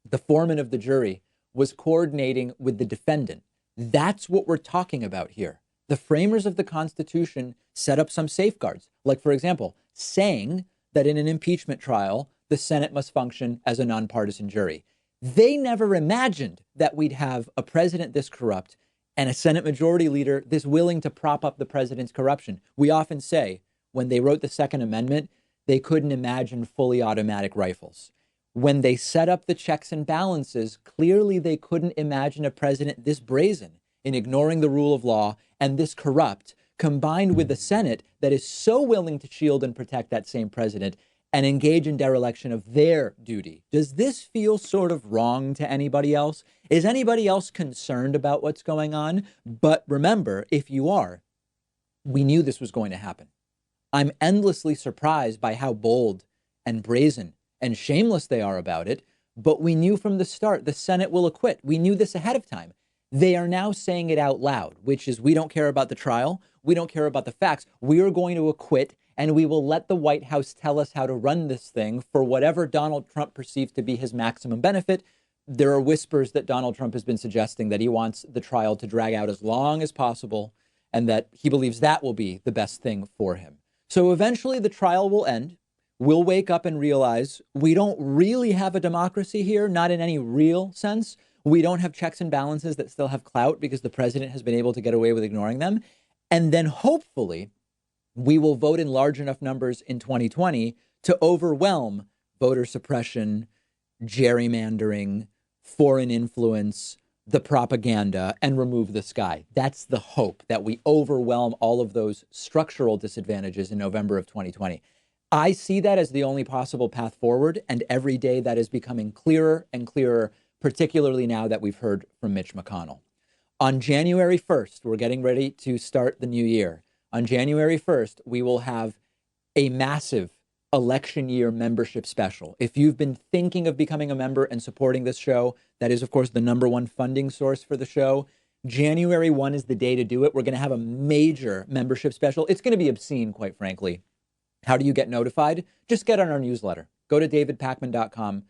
[SPEAKER 18] the foreman of the jury was coordinating with the defendant. That's what we're talking about here. The framers of the Constitution set up some safeguards, like, for example, saying that in an impeachment trial, the Senate must function as a nonpartisan jury. They never imagined that we'd have a president this corrupt and a Senate majority leader this willing to prop up the president's corruption. We often say when they wrote the Second Amendment, they couldn't imagine fully automatic rifles. When they set up the checks and balances, clearly they couldn't imagine a president this brazen in ignoring the rule of law and this corrupt, combined with the Senate that is so willing to shield and protect that same president and engage in dereliction of their duty. Does this feel sort of wrong to anybody else? Is anybody else concerned about what's going on? But remember, if you are, we knew this was going to happen. I'm endlessly surprised by how bold and brazen and shameless they are about it, but we knew from the start the Senate will acquit. We knew this ahead of time. They are now saying it out loud, which is we don't care about the trial. We don't care about the facts. We are going to acquit, and we will let the White House tell us how to run this thing for whatever Donald Trump perceives to be his maximum benefit. There are whispers that Donald Trump has been suggesting that he wants the trial to drag out as long as possible and that he believes that will be the best thing for him. So eventually the trial will end. We'll wake up and realize we don't really have a democracy here, not in any real sense. We don't have checks and balances that still have clout because the president has been able to get away with ignoring them. And then hopefully we will vote in large enough numbers in 2020 to overwhelm voter suppression, gerrymandering, foreign influence, the propaganda, and remove this guy. That's the hope, that we overwhelm all of those structural disadvantages in November of 2020. I see that as the only possible path forward, and every day that is becoming clearer and clearer, particularly now that we've heard from Mitch McConnell. On January 1st, we're getting ready to start the new year. On January 1st, we will have a massive election year membership special. If you've been thinking of becoming a member and supporting this show, that is, of course, the #1 funding source for the show. January 1 is the day to do it. We're going to have a major membership special. It's going to be obscene, quite frankly. How do you get notified? Just get on our newsletter. Go to davidpakman.com,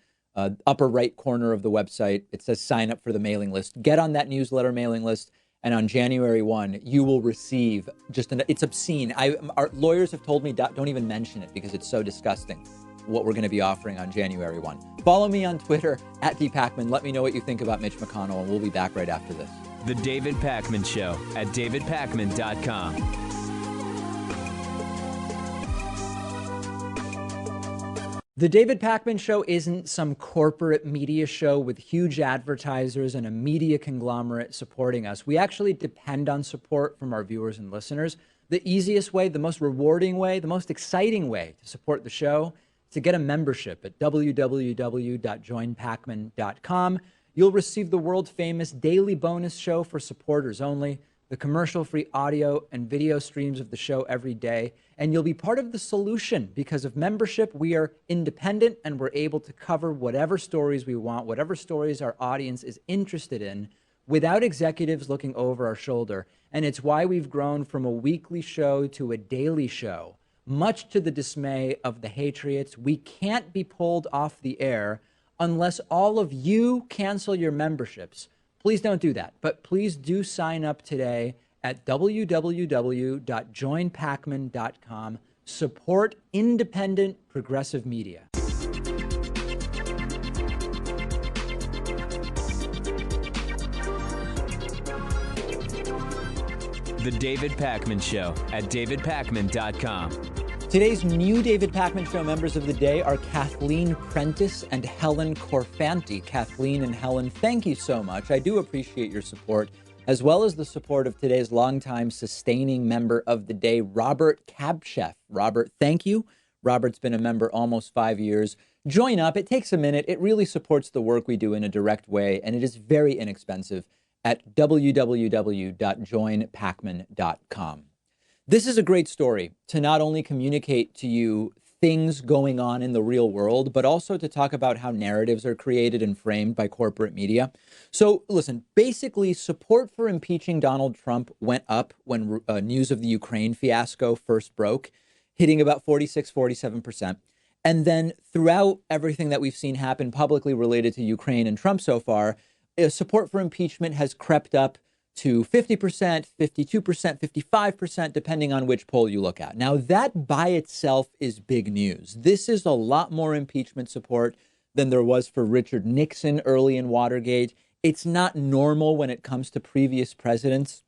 [SPEAKER 18] upper right corner of the website. It says sign up for the mailing list. Get on that newsletter mailing list. And on January 1, you will receive it's obscene. Our lawyers have told me don't even mention it because it's so disgusting what we're going to be offering on January 1. Follow me on Twitter @dpakman. Let me know what you think about Mitch McConnell, and we'll be back right after this.
[SPEAKER 17] The David Pakman Show at davidpakman.com.
[SPEAKER 18] The David Pakman Show isn't some corporate media show with huge advertisers and a media conglomerate supporting us. We actually depend on support from our viewers and listeners. The easiest way, the most rewarding way, the most exciting way to support the show is to get a membership at www.joinpakman.com. You'll receive the world-famous daily bonus show for supporters only, the commercial-free audio and video streams of the show every day, and you'll be part of the solution. Because of membership, we are independent and we're able to cover whatever stories we want, whatever stories our audience is interested in, without executives looking over our shoulder. And it's why we've grown from a weekly show to a daily show. Much to the dismay of the Hatriots, we can't be pulled off the air unless all of you cancel your memberships. Please don't do that, but please do sign up today at www.joinpakman.com. Support independent progressive media.
[SPEAKER 17] The David Pakman Show at davidpakman.com.
[SPEAKER 18] Today's new David Pakman Show members of the day are Kathleen Prentice and Helen Corfanti. Kathleen and Helen, thank you so much. I do appreciate your support, as well as the support of today's longtime sustaining member of the day, Robert Kabchef. Robert, thank you. Robert's been a member almost 5 years. Join up. It takes a minute. It really supports the work we do in a direct way, and it is very inexpensive at www.joinpakman.com. This is a great story to not only communicate to you things going on in the real world, but also to talk about how narratives are created and framed by corporate media. So listen, basically support for impeaching Donald Trump went up when news of the Ukraine fiasco first broke, hitting about 47%. And then throughout everything that we've seen happen publicly related to Ukraine and Trump so far, support for impeachment has crept up to 50%, 52%, 55%, depending on which poll you look at. Now, that by itself is big news. This is a lot more impeachment support than there was for Richard Nixon early in Watergate. It's not normal when it comes to previous presidents,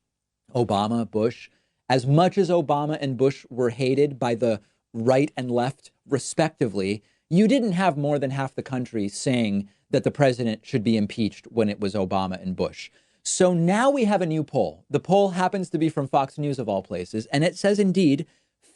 [SPEAKER 18] Obama, Bush. As much as Obama and Bush were hated by the right and left, respectively, you didn't have more than half the country saying that the president should be impeached when it was Obama and Bush. So now we have a new poll. The poll happens to be from Fox News of all places, and it says indeed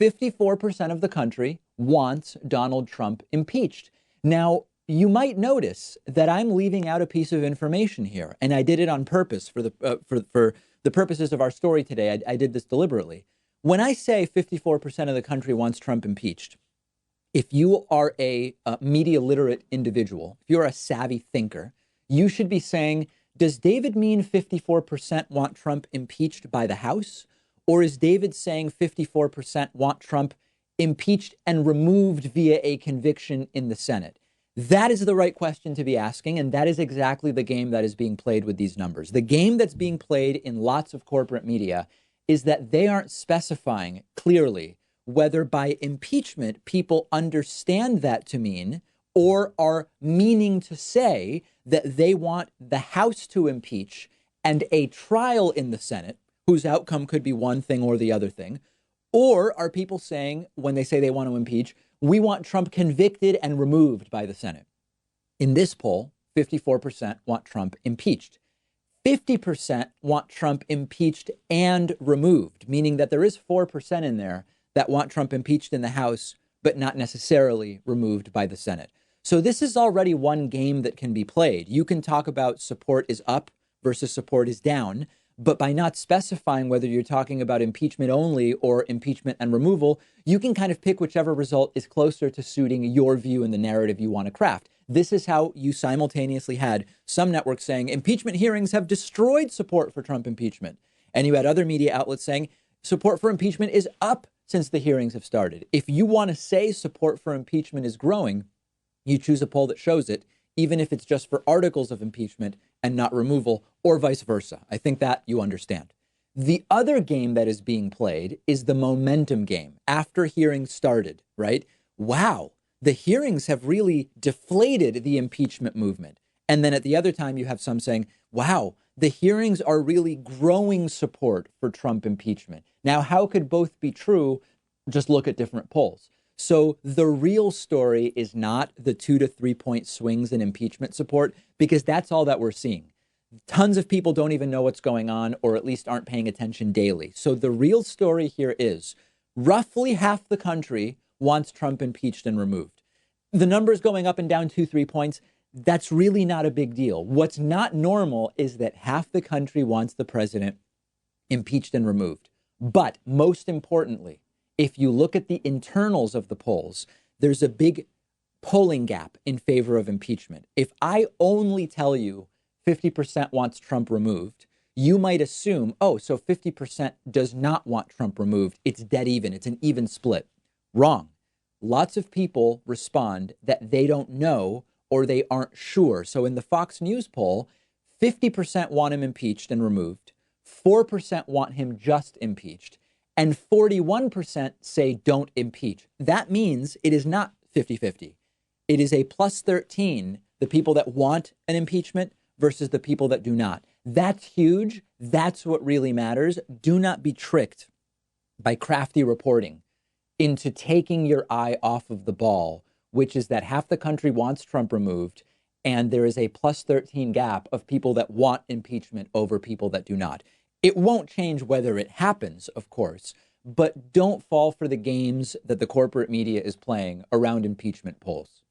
[SPEAKER 18] 54% of the country wants Donald Trump impeached. Now, you might notice that I'm leaving out a piece of information here, and I did it on purpose for the purposes of our story today. I did this deliberately. When I say 54% of the country wants Trump impeached, if you are a media literate individual, if you're a savvy thinker, you should be saying, does David mean 54% want Trump impeached by the House? Or is David saying 54% want Trump impeached and removed via a conviction in the Senate? That is the right question to be asking, and that is exactly the game that is being played with these numbers. The game that's being played in lots of corporate media is that they aren't specifying clearly whether by impeachment people understand that to mean or are meaning to say that they want the House to impeach and a trial in the Senate, whose outcome could be one thing or the other thing. Or are people saying, when they say they want to impeach, we want Trump convicted and removed by the Senate? In this poll, 54% want Trump impeached. 50% want Trump impeached and removed, meaning that there is 4% in there that want Trump impeached in the House, but not necessarily removed by the Senate. So this is already one game that can be played. You can talk about support is up versus support is down, but by not specifying whether you're talking about impeachment only or impeachment and removal, you can kind of pick whichever result is closer to suiting your view and the narrative you want to craft. This is how you simultaneously had some networks saying impeachment hearings have destroyed support for Trump impeachment. And you had other media outlets saying support for impeachment is up since the hearings have started. If you want to say support for impeachment is growing, you choose a poll that shows it, even if it's just for articles of impeachment and not removal, or vice versa. I think that you understand. The other game that is being played is the momentum game. After hearings started, right? Wow, the hearings have really deflated the impeachment movement. And then at the other time, you have some saying, wow, the hearings are really growing support for Trump impeachment. Now, how could both be true? Just look at different polls. So the real story is not the 2 to 3 point swings in impeachment support, because that's all that we're seeing. Tons of people don't even know what's going on, or at least aren't paying attention daily. So the real story here is roughly half the country wants Trump impeached and removed. The numbers going up and down 2-3 points, that's really not a big deal. What's not normal is that half the country wants the president impeached and removed. But most importantly, if you look at the internals of the polls, there's a big polling gap in favor of impeachment. If I only tell you 50% wants Trump removed, you might assume, oh, so 50% does not want Trump removed. It's dead even. It's an even split. Wrong. Lots of people respond that they don't know or they aren't sure. So in the Fox News poll, 50% want him impeached and removed, 4% want him just impeached, and 41% say don't impeach. That means it is not 50-50. It is a plus 13, the people that want an impeachment versus the people that do not. That's huge. That's what really matters. Do not be tricked by crafty reporting into taking your eye off of the ball, which is that half the country wants Trump removed, and there is a plus 13 gap of people that want impeachment over people that do not. It won't change whether it happens, of course, but don't fall for the games that the corporate media is playing around impeachment polls.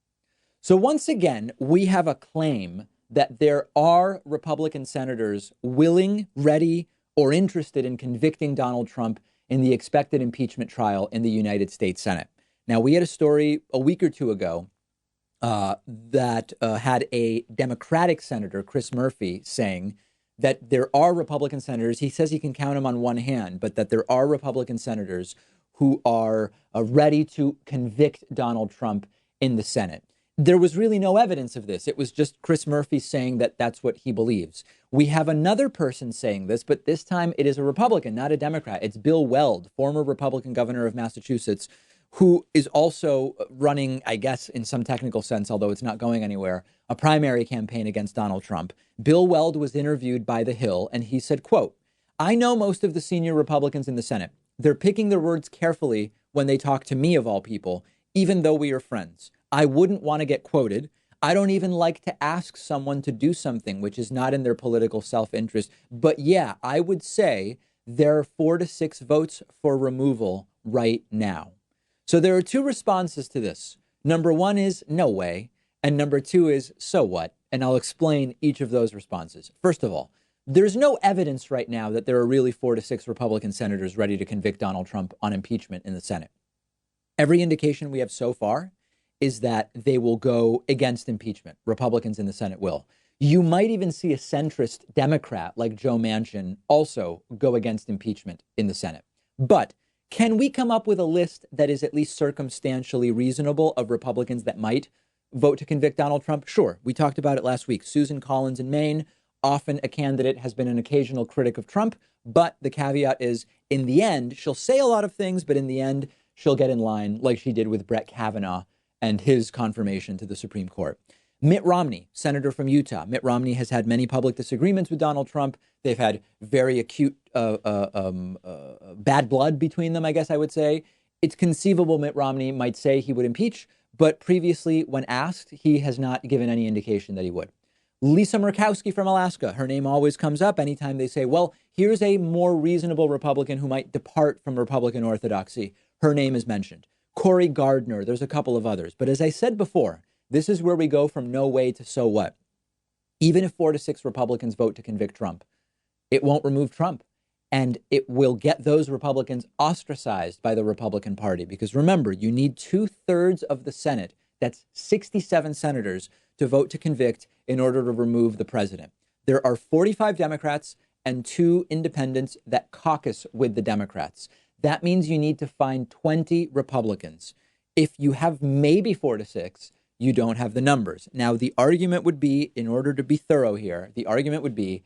[SPEAKER 18] So once again, we have a claim that there are Republican senators willing, ready, or interested in convicting Donald Trump in the expected impeachment trial in the United States Senate. Now, we had a story a week or two ago that had a Democratic senator, Chris Murphy, saying that there are Republican senators, he says he can count them on one hand, but that there are Republican senators who are ready to convict Donald Trump in the Senate. There was really no evidence of this. It was just Chris Murphy saying that that's what he believes. We have another person saying this, but this time it is a Republican, not a Democrat. It's Bill Weld, former Republican governor of Massachusetts, who is also running, I guess, in some technical sense, although it's not going anywhere, a primary campaign against Donald Trump. Bill Weld was interviewed by The Hill, and he said, quote, "I know most of the senior Republicans in the Senate. They're picking their words carefully when they talk to me, of all people, even though we are friends. I wouldn't want to get quoted. I don't even like to ask someone to do something which is not in their political self-interest. But yeah, I would say there are 4 to 6 votes for removal right now. So there are 2 responses to this. Number 1 is no way. And number 2 is so what? And I'll explain each of those responses. First of all, there's no evidence right now that there are really 4 to 6 Republican senators ready to convict Donald Trump on impeachment in the Senate. Every indication we have so far is that they will go against impeachment. Republicans in the Senate will. You might even see a centrist Democrat like Joe Manchin also go against impeachment in the Senate. But can we come up with a list that is at least circumstantially reasonable of Republicans that might vote to convict Donald Trump? Sure. We talked about it last week. Susan Collins in Maine, often a candidate, has been an occasional critic of Trump. But the caveat is, in the end, she'll say a lot of things, but in the end, she'll get in line like she did with Brett Kavanaugh and his confirmation to the Supreme Court. Mitt Romney, senator from Utah. Mitt Romney has had many public disagreements with Donald Trump. They've had very acute bad blood between them, I guess I would say. It's conceivable Mitt Romney might say he would impeach, but previously, when asked, he has not given any indication that he would. Lisa Murkowski from Alaska. Her name always comes up anytime they say, well, here's a more reasonable Republican who might depart from Republican orthodoxy. Her name is mentioned. Cory Gardner. There's a couple of others. But as I said before, this is where we go from no way to so what. Even if 4 to 6 Republicans vote to convict Trump, it won't remove Trump. And it will get those Republicans ostracized by the Republican Party. Because remember, you need 2/3 of the Senate, that's 67 senators, to vote to convict in order to remove the president. There are 45 Democrats and 2 independents that caucus with the Democrats. That means you need to find 20 Republicans. If you have maybe 4 to 6, you don't have the numbers. Now, the argument would be, in order to be thorough here, the argument would be,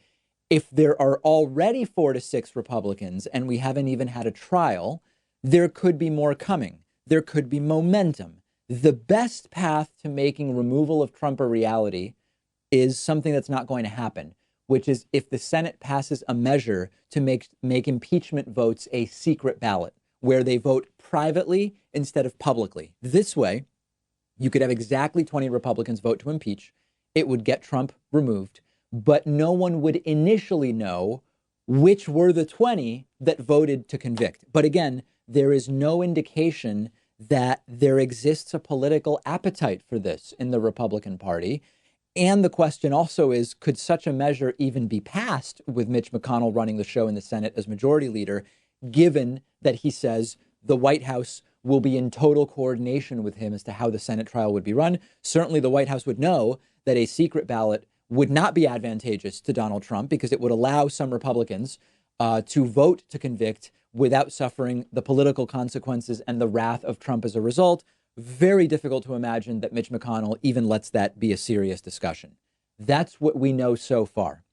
[SPEAKER 18] if there are already 4 to 6 Republicans and we haven't even had a trial, there could be more coming. There could be momentum. The best path to making removal of Trump a reality is something that's not going to happen, which is if the Senate passes a measure to make impeachment votes a secret ballot, where they vote privately instead of publicly. This way, you could have exactly 20 Republicans vote to impeach. It would get Trump removed, but no one would initially know which were the 20 that voted to convict. But again, there is no indication that there exists a political appetite for this in the Republican Party. And the question also is, could such a measure even be passed with Mitch McConnell running the show in the Senate as majority leader, given that he says the White House will be in total coordination with him as to how the Senate trial would be run? Certainly the White House would know that a secret ballot would not be advantageous to Donald Trump because it would allow some Republicans to vote to convict without suffering the political consequences and the wrath of Trump as a result. Very difficult to imagine that Mitch McConnell even lets that be a serious discussion. That's what we know so far.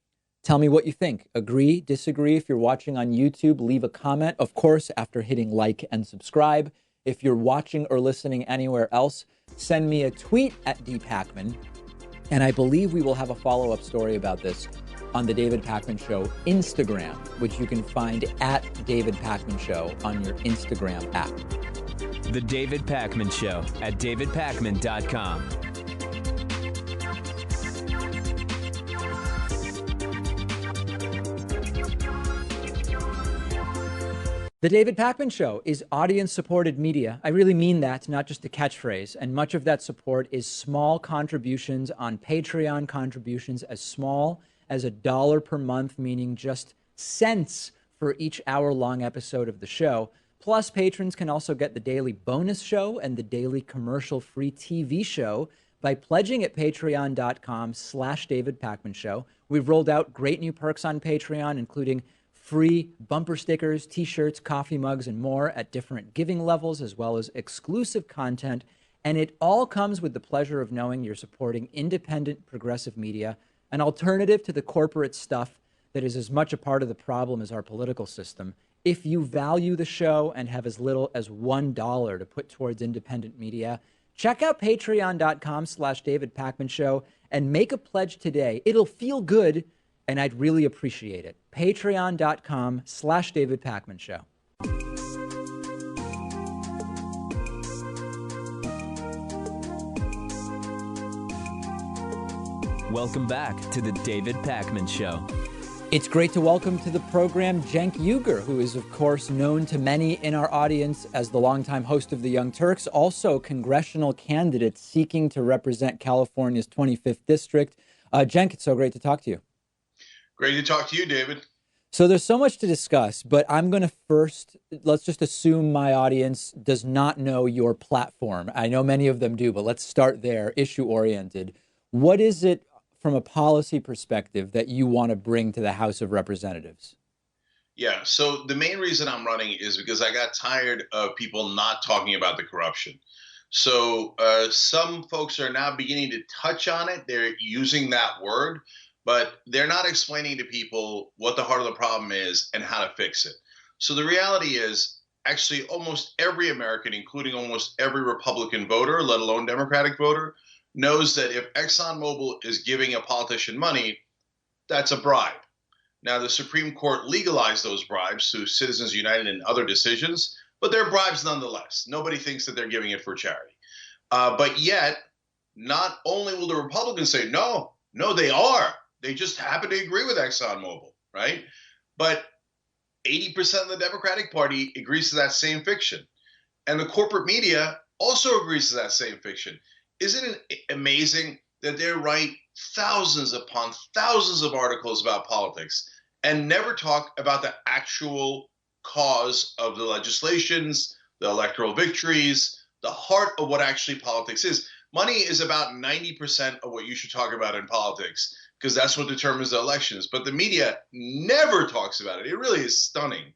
[SPEAKER 18] Tell me what you think. Agree, disagree. If you're watching on YouTube, leave a comment, of course, after hitting like and subscribe. If you're watching or listening anywhere else, send me a tweet at dpackman. And I believe we will have a follow-up story about this on the David Pakman Show Instagram, which you can find at David Pakman Show on your Instagram app.
[SPEAKER 17] The David Pakman Show at davidpakman.com.
[SPEAKER 18] The David Pakman Show is audience-supported media. I really mean that, not just a catchphrase. And much of that support is small contributions on Patreon, contributions as small as $1 per month, meaning just cents for each hour-long episode of the show. Plus, patrons can also get the daily bonus show and the daily commercial-free TV show by pledging at patreon.com/David Pakman Show. We've rolled out great new perks on Patreon, including free bumper stickers, t-shirts, coffee mugs, and more at different giving levels, as well as exclusive content. And it all comes with the pleasure of knowing you're supporting independent progressive media, an alternative to the corporate stuff that is as much a part of the problem as our political system. If you value the show and have as little as $1 to put towards independent media, check out patreon.com/David Pakman Show and make a pledge today. It'll feel good, and I'd really appreciate it. Patreon.com/David Pakman Show.
[SPEAKER 17] Welcome back to the David Pakman Show.
[SPEAKER 18] It's great to welcome to the program Cenk Uygur, who is, of course, known to many in our audience as the longtime host of the Young Turks, also congressional candidate seeking to represent California's 25th district. Cenk, it's so great to talk to you.
[SPEAKER 20] Great to talk to you, David.
[SPEAKER 18] So there's so much to discuss, but I'm going to first, let's just assume my audience does not know your platform. I know many of them do, but let's start there, issue-oriented. What is it from a policy perspective that you want to bring to the House of Representatives?
[SPEAKER 20] Yeah, so the main reason I'm running is because I got tired of people not talking about the corruption. So some folks are now beginning to touch on it. They're using that word, but they're not explaining to people what the heart of the problem is and how to fix it. So the reality is, actually, almost every American, including almost every Republican voter, let alone Democratic voter, knows that if ExxonMobil is giving a politician money, that's a bribe. Now, the Supreme Court legalized those bribes through Citizens United and other decisions, but they're bribes nonetheless. Nobody thinks that they're giving it for charity. But yet, not only will the Republicans say, no, they are. They just happen to agree with ExxonMobil, right? But 80% of the Democratic Party agrees to that same fiction. And the corporate media also agrees to that same fiction. Isn't it amazing that they write thousands upon thousands of articles about politics and never talk about the actual cause of the legislations, the electoral victories, the heart of what actually politics is? Money is about 90% of what you should talk about in politics, because that's what determines the elections. But the media never talks about it. It really is stunning.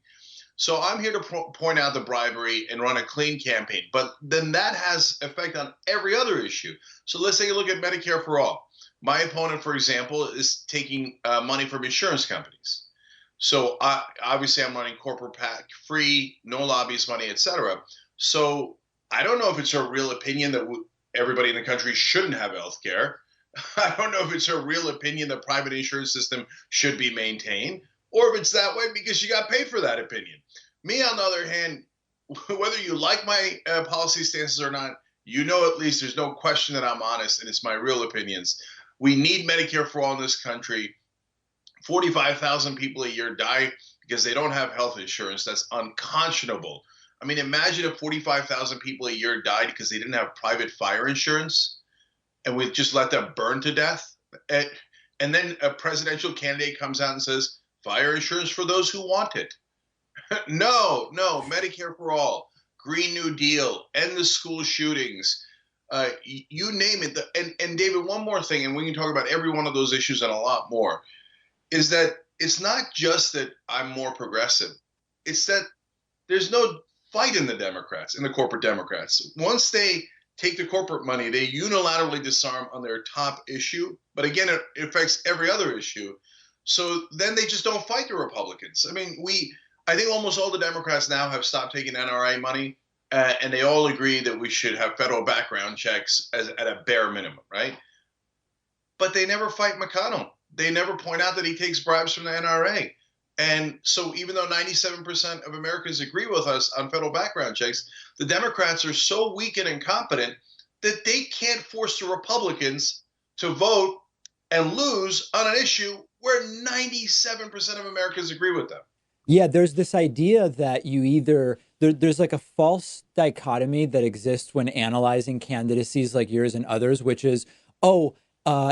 [SPEAKER 20] So I'm here to point out the bribery and run a clean campaign. But then that has effect on every other issue. So let's take a look at Medicare for All. My opponent, for example, is taking money from insurance companies. So obviously I'm running corporate PAC free, no lobbyist money, etc. So I don't know if it's a real opinion that everybody in the country shouldn't have health care. I don't know if it's a real opinion that private insurance system should be maintained, or if it's that way because you got paid for that opinion. Me, on the other hand, whether you like my policy stances or not, you know at least there's no question that I'm honest, and it's my real opinions. We need Medicare for all in this country. 45,000 people a year die because they don't have health insurance. That's unconscionable. I mean, imagine if 45,000 people a year died because they didn't have private fire insurance, and we just let them burn to death. And then a presidential candidate comes out and says, fire insurance for those who want it. No, Medicare for all, Green New Deal, end the school shootings, you name it. And David, one more thing, and we can talk about every one of those issues and a lot more, is that it's not just that I'm more progressive. It's that there's no fight in the Democrats, in the corporate Democrats. Once they take the corporate money, they unilaterally disarm on their top issue. But again, it affects every other issue. So then they just don't fight the Republicans. I mean, I think almost all the Democrats now have stopped taking NRA money, and they all agree that we should have federal background checks at a bare minimum, right? But they never fight McConnell. They never point out that he takes bribes from the NRA. And so even though 97% of Americans agree with us on federal background checks, the Democrats are so weak and incompetent that they can't force the Republicans to vote and lose on an issue where 97% of Americans agree with them.
[SPEAKER 18] Yeah, there's this idea that you either, there's like a false dichotomy that exists when analyzing candidacies like yours and others, which is,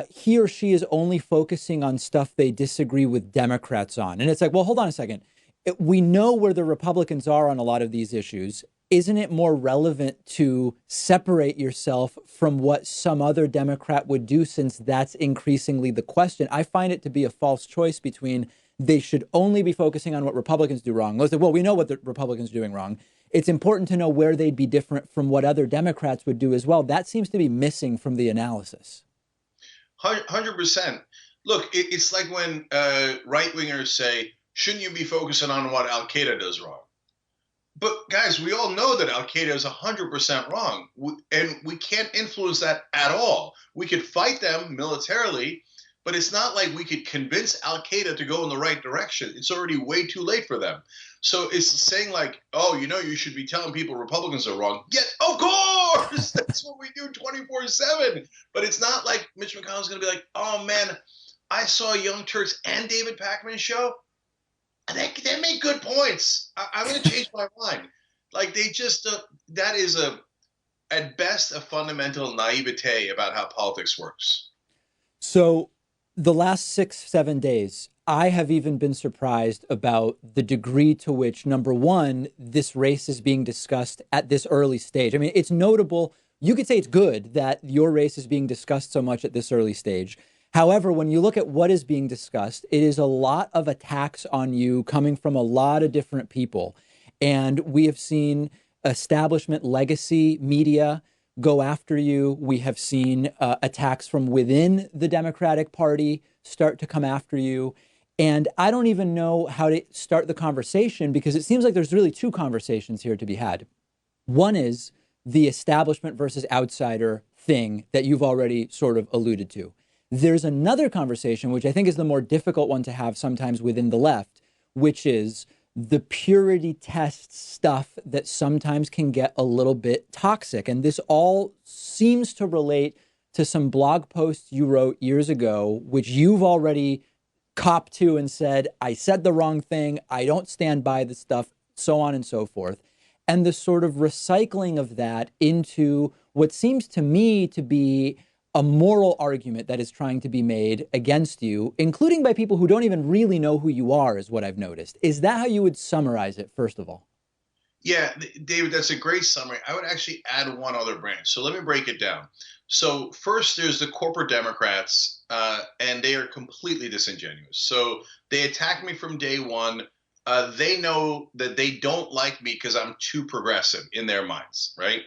[SPEAKER 18] he or she is only focusing on stuff they disagree with Democrats on. And it's like, well, hold on a second. We know where the Republicans are on a lot of these issues. Isn't it more relevant to separate yourself from what some other Democrat would do, since that's increasingly the question? I find it to be a false choice between they should only be focusing on what Republicans do wrong. Well, we know what the Republicans are doing wrong. It's important to know where they'd be different from what other Democrats would do as well. That seems to be missing from the analysis.
[SPEAKER 20] 100%. Look, it's like when right-wingers say, shouldn't you be focusing on what Al-Qaeda does wrong? But guys, we all know that Al-Qaeda is 100% wrong, and we can't influence that at all. We could fight them militarily, But it's not like we could convince Al Qaeda to go in the right direction. It's already way too late for them. So it's saying like, oh, you should be telling people Republicans are wrong. Yet, of course, that's what we do 24/7. But it's not like Mitch McConnell's going to be like, oh man, I saw Young Turks and David Pakman show. And they make good points. I'm going to change my mind. Like they just, that is at best a fundamental naivete about how politics works.
[SPEAKER 18] So the last 6-7 days, I have even been surprised about the degree to which, number one, this race is being discussed at this early stage. I mean, it's notable. You could say it's good that your race is being discussed so much at this early stage. However, when you look at what is being discussed, it is a lot of attacks on you coming from a lot of different people. And we have seen establishment legacy media go after you. We have seen attacks from within the Democratic Party start to come after you. And I don't even know how to start the conversation because it seems like there's really two conversations here to be had. One is the establishment versus outsider thing that you've already sort of alluded to. There's another conversation, which I think is the more difficult one to have sometimes within the left, which is the purity test stuff that sometimes can get a little bit toxic. And this all seems to relate to some blog posts you wrote years ago, which you've already copped to and said, I said the wrong thing, I don't stand by the stuff, so on and so forth. And the sort of recycling of that into what seems to me to be a moral argument that is trying to be made against you, including by people who don't even really know who you are, is what I've noticed. Is that how you would summarize it, first of all?
[SPEAKER 20] Yeah, David, that's a great summary. I would actually add one other branch. So let me break it down. So first, there's the corporate Democrats, and they are completely disingenuous. So they attacked me from day one. They know that they don't like me because I'm too progressive in their minds, right?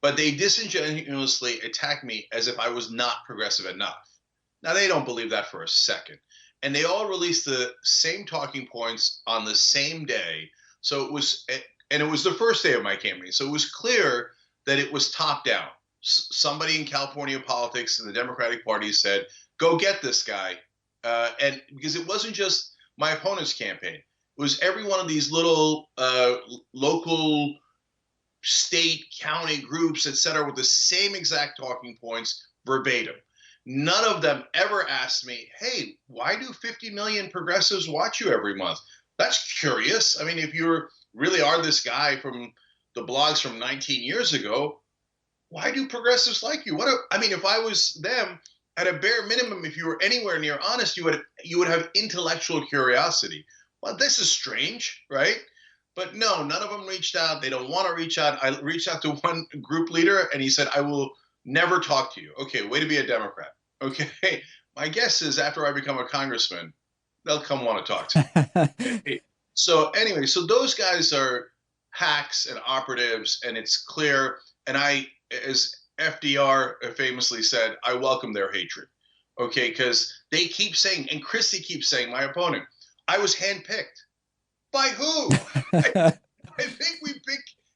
[SPEAKER 20] But they disingenuously attack me as if I was not progressive enough. Now, they don't believe that for a second. And they all released the same talking points on the same day. So it was the first day of my campaign. So it was clear that it was top down. Somebody in California politics in the Democratic Party said, go get this guy. And because it wasn't just my opponent's campaign, it was every one of these little local state, county groups, et cetera, with the same exact talking points verbatim. None of them ever asked me, hey, why do 50 million progressives watch you every month? That's curious. I mean, if you really are this guy from the blogs from 19 years ago, why do progressives like you? If I was them, at a bare minimum, if you were anywhere near honest, you would have intellectual curiosity. Well, this is strange, right? But no, none of them reached out. They don't want to reach out. I reached out to one group leader, and he said, I will never talk to you. Okay, way to be a Democrat. Okay, my guess is after I become a congressman, they'll come want to talk to me. So anyway, so those guys are hacks and operatives, and it's clear. And I, as FDR famously said, I welcome their hatred. Okay, because they keep saying, and Christie keeps saying, my opponent, I was handpicked. By who? I think we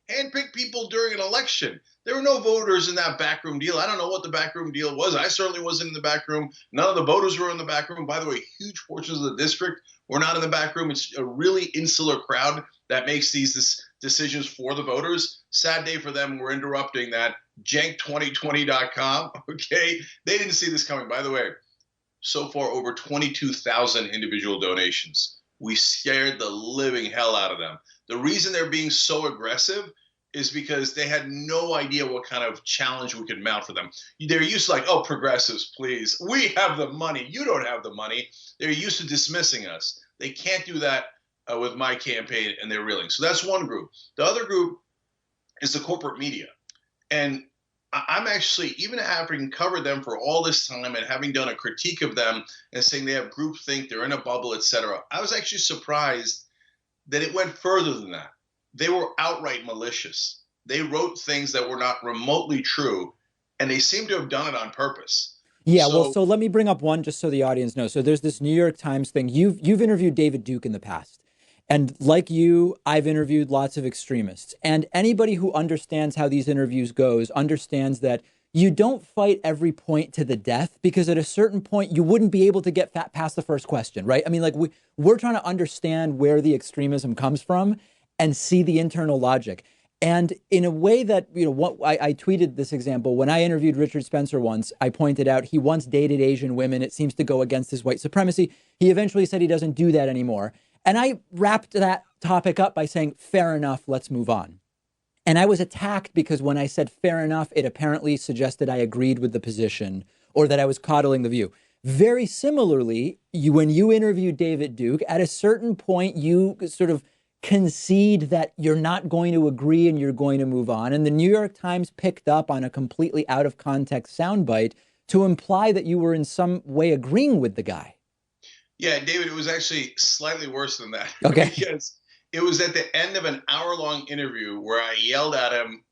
[SPEAKER 20] handpicked people during an election. There were no voters in that backroom deal. I don't know what the backroom deal was. I certainly wasn't in the back room. None of the voters were in the back room. By the way, huge portions of the district were not in the back room. It's a really insular crowd that makes these decisions for the voters. Sad day for them. We're interrupting that. Jank2020.com. Okay. They didn't see this coming. By the way, so far over 22,000 individual donations. We scared the living hell out of them. The reason they're being so aggressive is because they had no idea what kind of challenge we could mount for them. They're used to like, oh, progressives, please. We have the money. You don't have the money. They're used to dismissing us. They can't do that with my campaign, and they're reeling. So that's one group. The other group is the corporate media. And I'm actually, even having covered them for all this time and having done a critique of them and saying they have groupthink, they're in a bubble, etc., I was actually surprised that it went further than that. They were outright malicious. They wrote things that were not remotely true, and they seem to have done it on purpose.
[SPEAKER 18] Yeah, so let me bring up one just so the audience knows. So there's this New York Times thing. You've interviewed David Duke in the past. And like you, I've interviewed lots of extremists. And anybody who understands how these interviews goes understands that you don't fight every point to the death, because at a certain point you wouldn't be able to get past the first question, right? I mean, like we're trying to understand where the extremism comes from and see the internal logic. And in a way that, you know, what I tweeted this example, when I interviewed Richard Spencer once, I pointed out he once dated Asian women. It seems to go against his white supremacy. He eventually said he doesn't do that anymore. And I wrapped that topic up by saying, fair enough, let's move on. And I was attacked because when I said fair enough, it apparently suggested I agreed with the position or that I was coddling the view. Very similarly, when you interviewed David Duke, at a certain point, you sort of concede that you're not going to agree and you're going to move on. And the New York Times picked up on a completely out of context soundbite to imply that you were in some way agreeing with the guy.
[SPEAKER 20] Yeah, David, it was actually slightly worse than that.
[SPEAKER 18] Okay.
[SPEAKER 20] Because it was at the end of an hour-long interview where I yelled at him,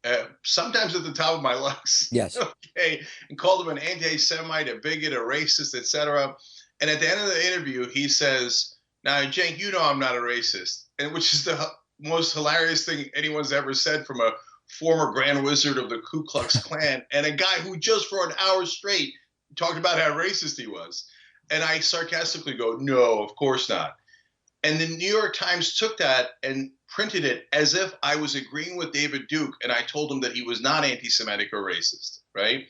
[SPEAKER 20] sometimes at the top of my lungs.
[SPEAKER 18] Yes.
[SPEAKER 20] Okay, and called him an anti-Semite, a bigot, a racist, etc. And at the end of the interview, he says, "Now, Cenk, you know I'm not a racist," and which is the most hilarious thing anyone's ever said from a former Grand Wizard of the Ku Klux Klan and a guy who just for an hour straight talked about how racist he was. And I sarcastically go, "No, of course not." And the New York Times took that and printed it as if I was agreeing with David Duke, and I told him that he was not anti-Semitic or racist, right?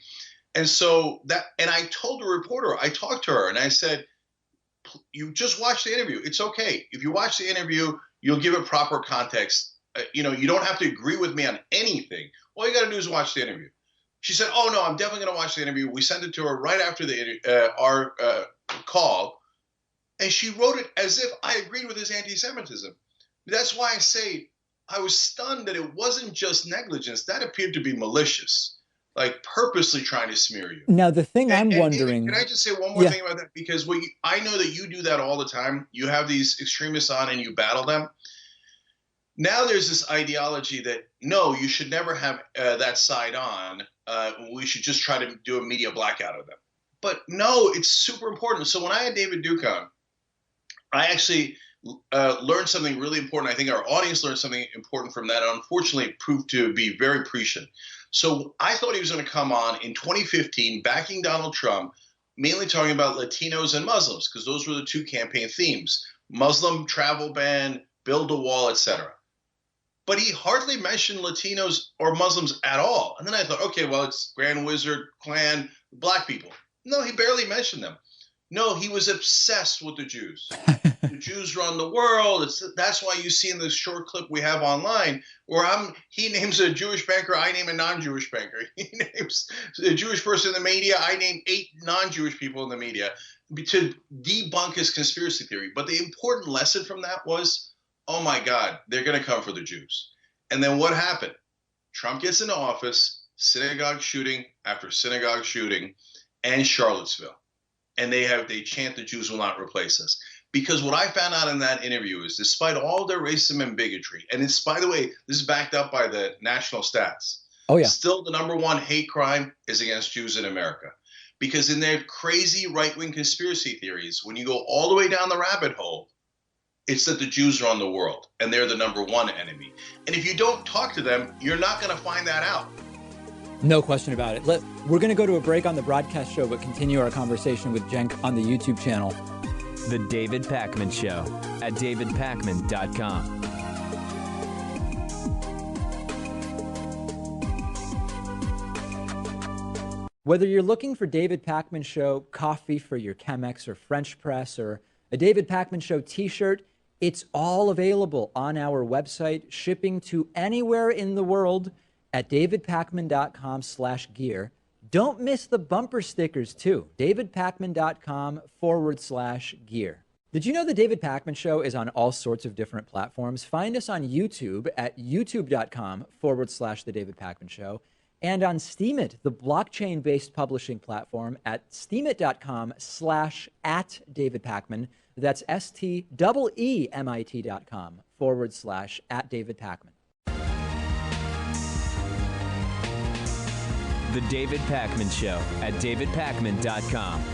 [SPEAKER 20] And so and I told the reporter, I talked to her, and I said, "You just watch the interview. It's okay. If you watch the interview, you'll give it proper context. You don't have to agree with me on anything. All you got to do is watch the interview." She said, "Oh, no, I'm definitely going to watch the interview." We sent it to her right after our call. And she wrote it as if I agreed with his anti-Semitism. That's why I say I was stunned that it wasn't just negligence. That appeared to be malicious, like purposely trying to smear you.
[SPEAKER 18] Now, the thing I'm wondering...
[SPEAKER 20] David, can I just say one more thing about that? Because I know that you do that all the time. You have these extremists on and you battle them. Now there's this ideology that, no, you should never have that side on. We should just try to do a media blackout of them. But no, it's super important. So when I had David Duke on, I actually learned something really important. I think our audience learned something important from that. Unfortunately, it proved to be very prescient. So I thought he was going to come on in 2015, backing Donald Trump, mainly talking about Latinos and Muslims, because those were the two campaign themes: Muslim travel ban, build a wall, etc. But he hardly mentioned Latinos or Muslims at all. And then I thought, okay, well, it's Grand Wizard, Klan, black people. No, he barely mentioned them. No, he was obsessed with the Jews. The Jews run the world. That's why you see in this short clip we have online where he names a Jewish banker, I name a non-Jewish banker. He names a Jewish person in the media, I name 8 non-Jewish people in the media to debunk his conspiracy theory. But the important lesson from that was, oh my God, they're going to come for the Jews. And then what happened? Trump gets into office, synagogue shooting after synagogue shooting, and Charlottesville. And they chant the Jews will not replace us. Because what I found out in that interview is despite all their racism and bigotry, and it's, by the way, this is backed up by the national stats.
[SPEAKER 18] Oh, yeah.
[SPEAKER 20] Still, the #1 hate crime is against Jews in America. Because in their crazy right-wing conspiracy theories, when you go all the way down the rabbit hole, it's that the Jews run the world, and they're the #1 enemy. And if you don't talk to them, you're not going to find that out.
[SPEAKER 18] No question about it. We're going to go to a break on the broadcast show, but continue our conversation with Cenk on the YouTube channel.
[SPEAKER 17] The David Pakman Show at davidpakman.com.
[SPEAKER 18] Whether you're looking for David Pakman Show coffee for your Chemex or French press or a David Pakman Show t-shirt, it's all available on our website, shipping to anywhere in the world at davidpakman.com/gear. Don't miss the bumper stickers too. davidpakman.com/gear. Did you know the David Pakman Show is on all sorts of different platforms? Find us on YouTube at youtube.com/The David Pakman Show and on Steemit, the blockchain-based publishing platform at steemit.com/@DavidPakman. That's STEEMIT.com/@DavidPakman.
[SPEAKER 17] The David Pakman Show at davidpakman.com.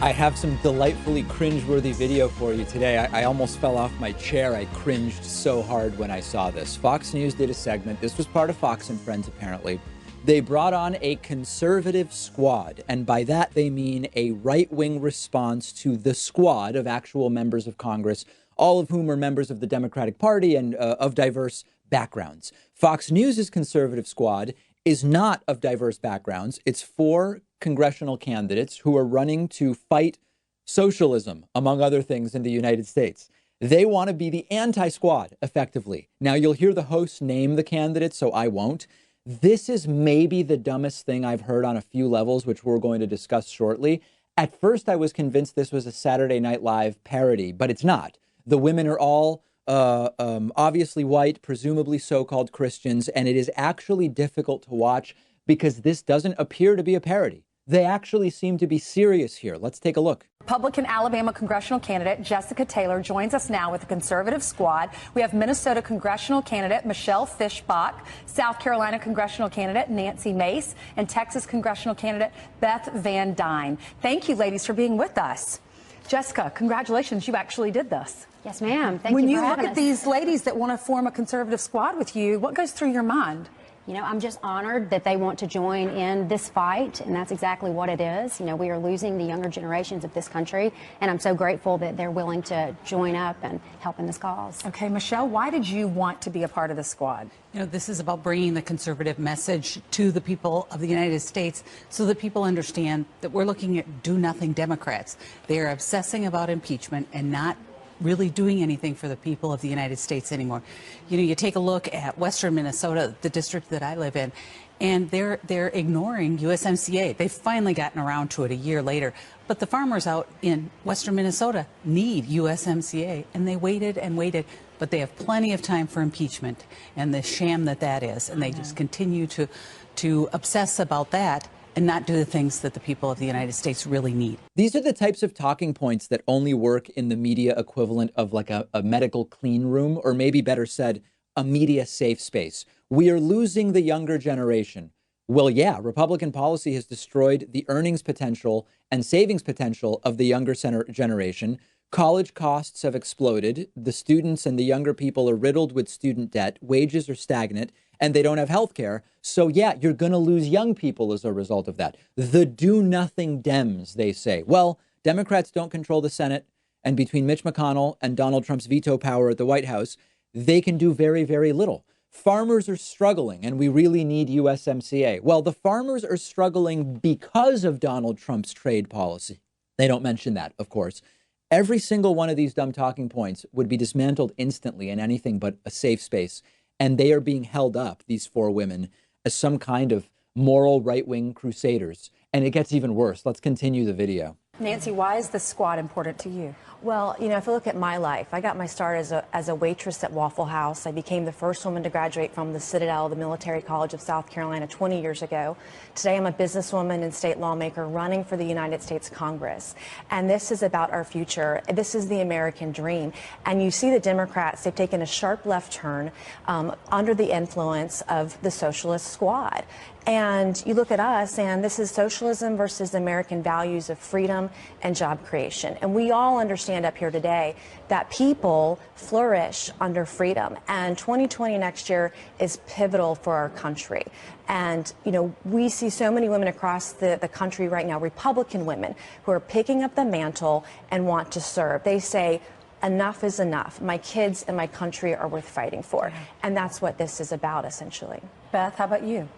[SPEAKER 18] I have some delightfully cringeworthy video for you today. I almost fell off my chair. I cringed so hard when I saw this. Fox News did a segment. This was part of Fox and Friends, apparently. They brought on a conservative squad, and by that they mean a right-wing response to the squad of actual members of Congress, all of whom are members of the Democratic Party and of diverse backgrounds. Fox News' conservative squad is not of diverse backgrounds. It's 4 congressional candidates who are running to fight socialism, among other things, in the United States. They want to be the anti-squad, effectively. Now, you'll hear the hosts name the candidates, so I won't. This is maybe the dumbest thing I've heard on a few levels, which we're going to discuss shortly. At first, I was convinced this was a Saturday Night Live parody, but it's not. The women are all obviously white, presumably so-called Christians, and it is actually difficult to watch because this doesn't appear to be a parody. They actually seem to be serious here. Let's take a look.
[SPEAKER 21] Republican Alabama congressional candidate Jessica Taylor joins us now with the conservative squad. We have Minnesota congressional candidate Michelle Fishbach, South Carolina congressional candidate Nancy Mace, and Texas congressional candidate Beth Van Dyne. Thank you, ladies, for being with us. Jessica, congratulations. You actually did this.
[SPEAKER 22] Yes, ma'am. Thank
[SPEAKER 21] when
[SPEAKER 22] you for
[SPEAKER 21] you look
[SPEAKER 22] having
[SPEAKER 21] at
[SPEAKER 22] us.
[SPEAKER 21] these ladies that want to form a conservative squad with you, what goes through your mind?
[SPEAKER 22] You know, I'm just honored that they want to join in this fight, and that's exactly what it is. You know, we are losing the younger generations of this country, and I'm so grateful that they're willing to join up and help in this cause.
[SPEAKER 21] Okay, Michelle, why did you want to be a part of the squad?
[SPEAKER 23] You know, this is about bringing the conservative message to the people of the United States so that people understand that we're looking at do-nothing Democrats. They are obsessing about impeachment and not really doing anything for the people of the United States anymore. You know, you take a look at Western Minnesota, the district that I live in, and they're ignoring USMCA. They've finally gotten around to it a year later. But the farmers out in Western Minnesota need USMCA, and they waited and waited. But they have plenty of time for impeachment and the sham that is. And they just continue to obsess about that and not do the things that the people of the United States really need.
[SPEAKER 18] These are the types of talking points that only work in the media equivalent of like a medical clean room, or maybe better said, a media safe space. We are losing the younger generation. Well, yeah, Republican policy has destroyed the earnings potential and savings potential of the younger generation. College costs have exploded. The students and the younger people are riddled with student debt. Wages are stagnant, and they don't have health care. So, yeah, you're going to lose young people as a result of that. The do-nothing Dems, they say. Well, Democrats don't control the Senate, and between Mitch McConnell and Donald Trump's veto power at the White House, they can do very, very little. Farmers are struggling, and we really need USMCA. Well, the farmers are struggling because of Donald Trump's trade policy. They don't mention that, of course. Every single one of these dumb talking points would be dismantled instantly in anything but a safe space. And they are being held up, these 4 women, as some kind of moral right-wing crusaders. And it gets even worse. Let's continue the video.
[SPEAKER 21] Nancy, why is this squad important to you?
[SPEAKER 24] Well, you know, if you look at my life, I got my start as a waitress at Waffle House. I became the first woman to graduate from the Citadel, the Military College of South Carolina, 20 years ago. Today, I'm a businesswoman and state lawmaker running for the United States Congress. And this is about our future. This is the American dream. And you see the Democrats, they've taken a sharp left turn under the influence of the socialist squad. And you look at us, and this is socialism versus American values of freedom and job creation. And we all understand up here today that people flourish under freedom. And 2020 next year is pivotal for our country. And, you know, we see so many women across the country right now, Republican women, who are picking up the mantle and want to serve. They say, enough is enough. My kids and my country are worth fighting for. And that's what this is about, essentially.
[SPEAKER 21] Beth, how about you?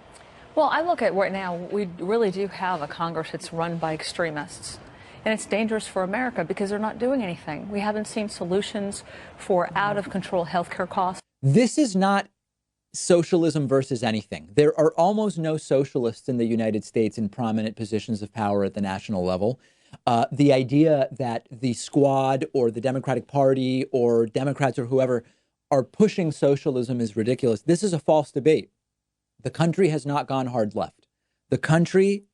[SPEAKER 25] Well, I look at right now, we really do have a Congress that's run by extremists. And it's dangerous for America because they're not doing anything. We haven't seen solutions for out-of-control healthcare costs.
[SPEAKER 18] This is not socialism versus anything. There are almost no socialists in the United States in prominent positions of power at the national level. The idea that the squad or the Democratic Party or Democrats or whoever are pushing socialism is ridiculous. This is a false debate. The country has not gone hard left. The country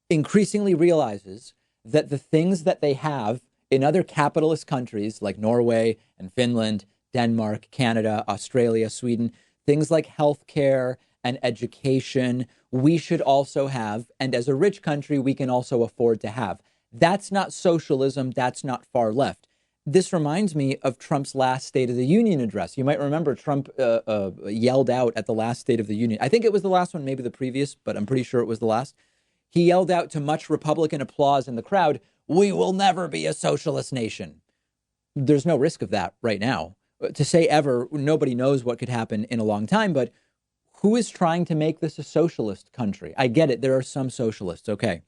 [SPEAKER 18] increasingly realizes that the things that they have in other capitalist countries like Norway and Finland, Denmark, Canada, Australia, Sweden, things like healthcare and education, we should also have. And as a rich country, we can also afford to have. That's not socialism. That's not far left. This reminds me of Trump's last State of the Union address. You might remember Trump yelled out at the last State of the Union. I think it was the last one, maybe the previous, but I'm pretty sure it was the last. He yelled out to much Republican applause in the crowd, "We will never be a socialist nation." There's no risk of that right now. To say ever, nobody knows what could happen in a long time, but who is trying to make this a socialist country? I get it. There are some socialists, okay.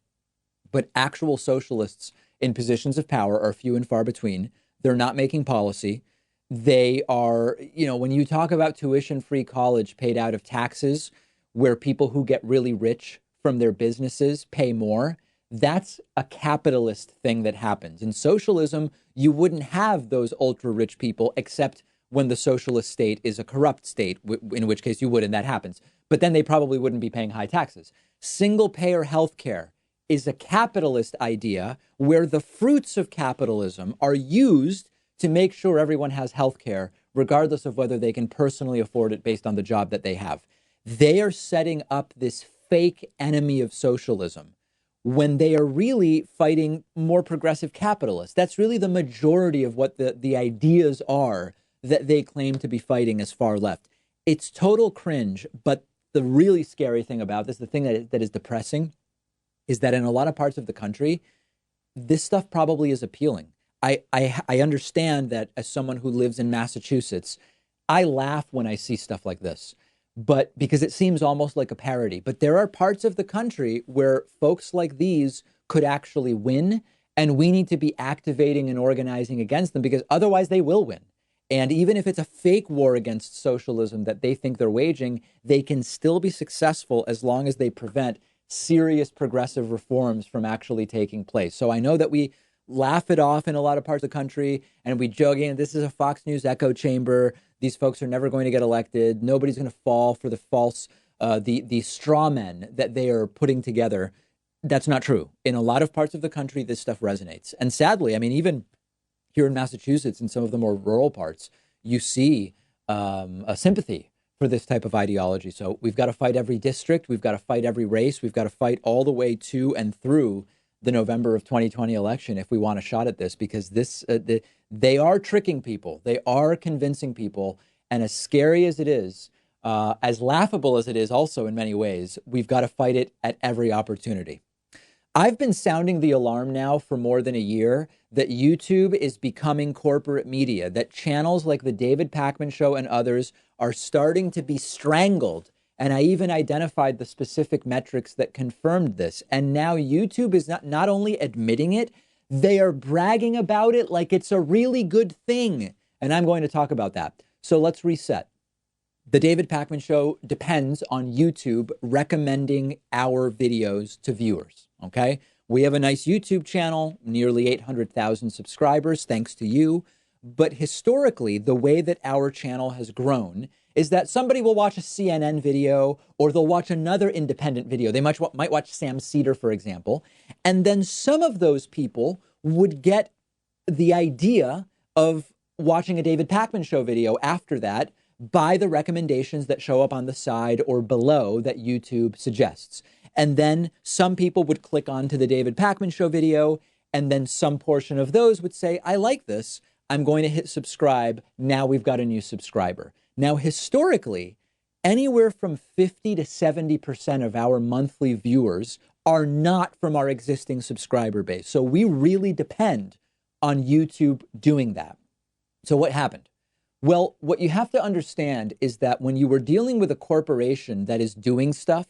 [SPEAKER 18] But actual socialists in positions of power are few and far between. They're not making policy. They are, when you talk about tuition-free college paid out of taxes, where people who get really rich from their businesses pay more, that's a capitalist thing that happens. In socialism, you wouldn't have those ultra-rich people except when the socialist state is a corrupt state, in which case you would, and that happens. But then they probably wouldn't be paying high taxes. Single-payer healthcare is a capitalist idea where the fruits of capitalism are used to make sure everyone has health care, regardless of whether they can personally afford it based on the job that they have. They are setting up this fake enemy of socialism when they are really fighting more progressive capitalists. That's really the majority of what the ideas are that they claim to be fighting as far left. It's total cringe, but the really scary thing about this, the thing that is depressing, is that in a lot of parts of the country, this stuff probably is appealing. I understand that as someone who lives in Massachusetts, I laugh when I see stuff like this, but because it seems almost like a parody. But there are parts of the country where folks like these could actually win, and we need to be activating and organizing against them because otherwise they will win. And even if it's a fake war against socialism that they think they're waging, they can still be successful as long as they prevent serious progressive reforms from actually taking place. So I know that we laugh it off in a lot of parts of the country and we joke, this is a Fox News echo chamber. These folks are never going to get elected. Nobody's going to fall for the false, the straw men that they are putting together. That's not true. In a lot of parts of the country, this stuff resonates. And sadly, even here in Massachusetts, in some of the more rural parts, you see a sympathy for this type of ideology. So we've got to fight every district. We've got to fight every race. We've got to fight all the way to and through the November of 2020 election if we want a shot at this, because they are tricking people. They are convincing people. And as scary as it is, as laughable as it is also in many ways, we've got to fight it at every opportunity. I've been sounding the alarm now for more than a year that YouTube is becoming corporate media, that channels like the David Pakman Show and others are starting to be strangled. And I even identified the specific metrics that confirmed this. And now YouTube is not only admitting it, they are bragging about it like it's a really good thing. And I'm going to talk about that. So let's reset. The David Pakman Show depends on YouTube recommending our videos to viewers, okay? We have a nice YouTube channel, nearly 800,000 subscribers, thanks to you. But historically, the way that our channel has grown is that somebody will watch a CNN video or they'll watch another independent video. They might watch Sam Cedar, for example. And then some of those people would get the idea of watching a David Pakman Show video after that by the recommendations that show up on the side or below that YouTube suggests. And then some people would click on to the David Pakman Show video, and then some portion of those would say, I like this. I'm going to hit subscribe. Now we've got a new subscriber. Now, historically, anywhere from 50 to 70% of our monthly viewers are not from our existing subscriber base. So we really depend on YouTube doing that. So what happened? Well, what you have to understand is that when you were dealing with a corporation that is doing stuff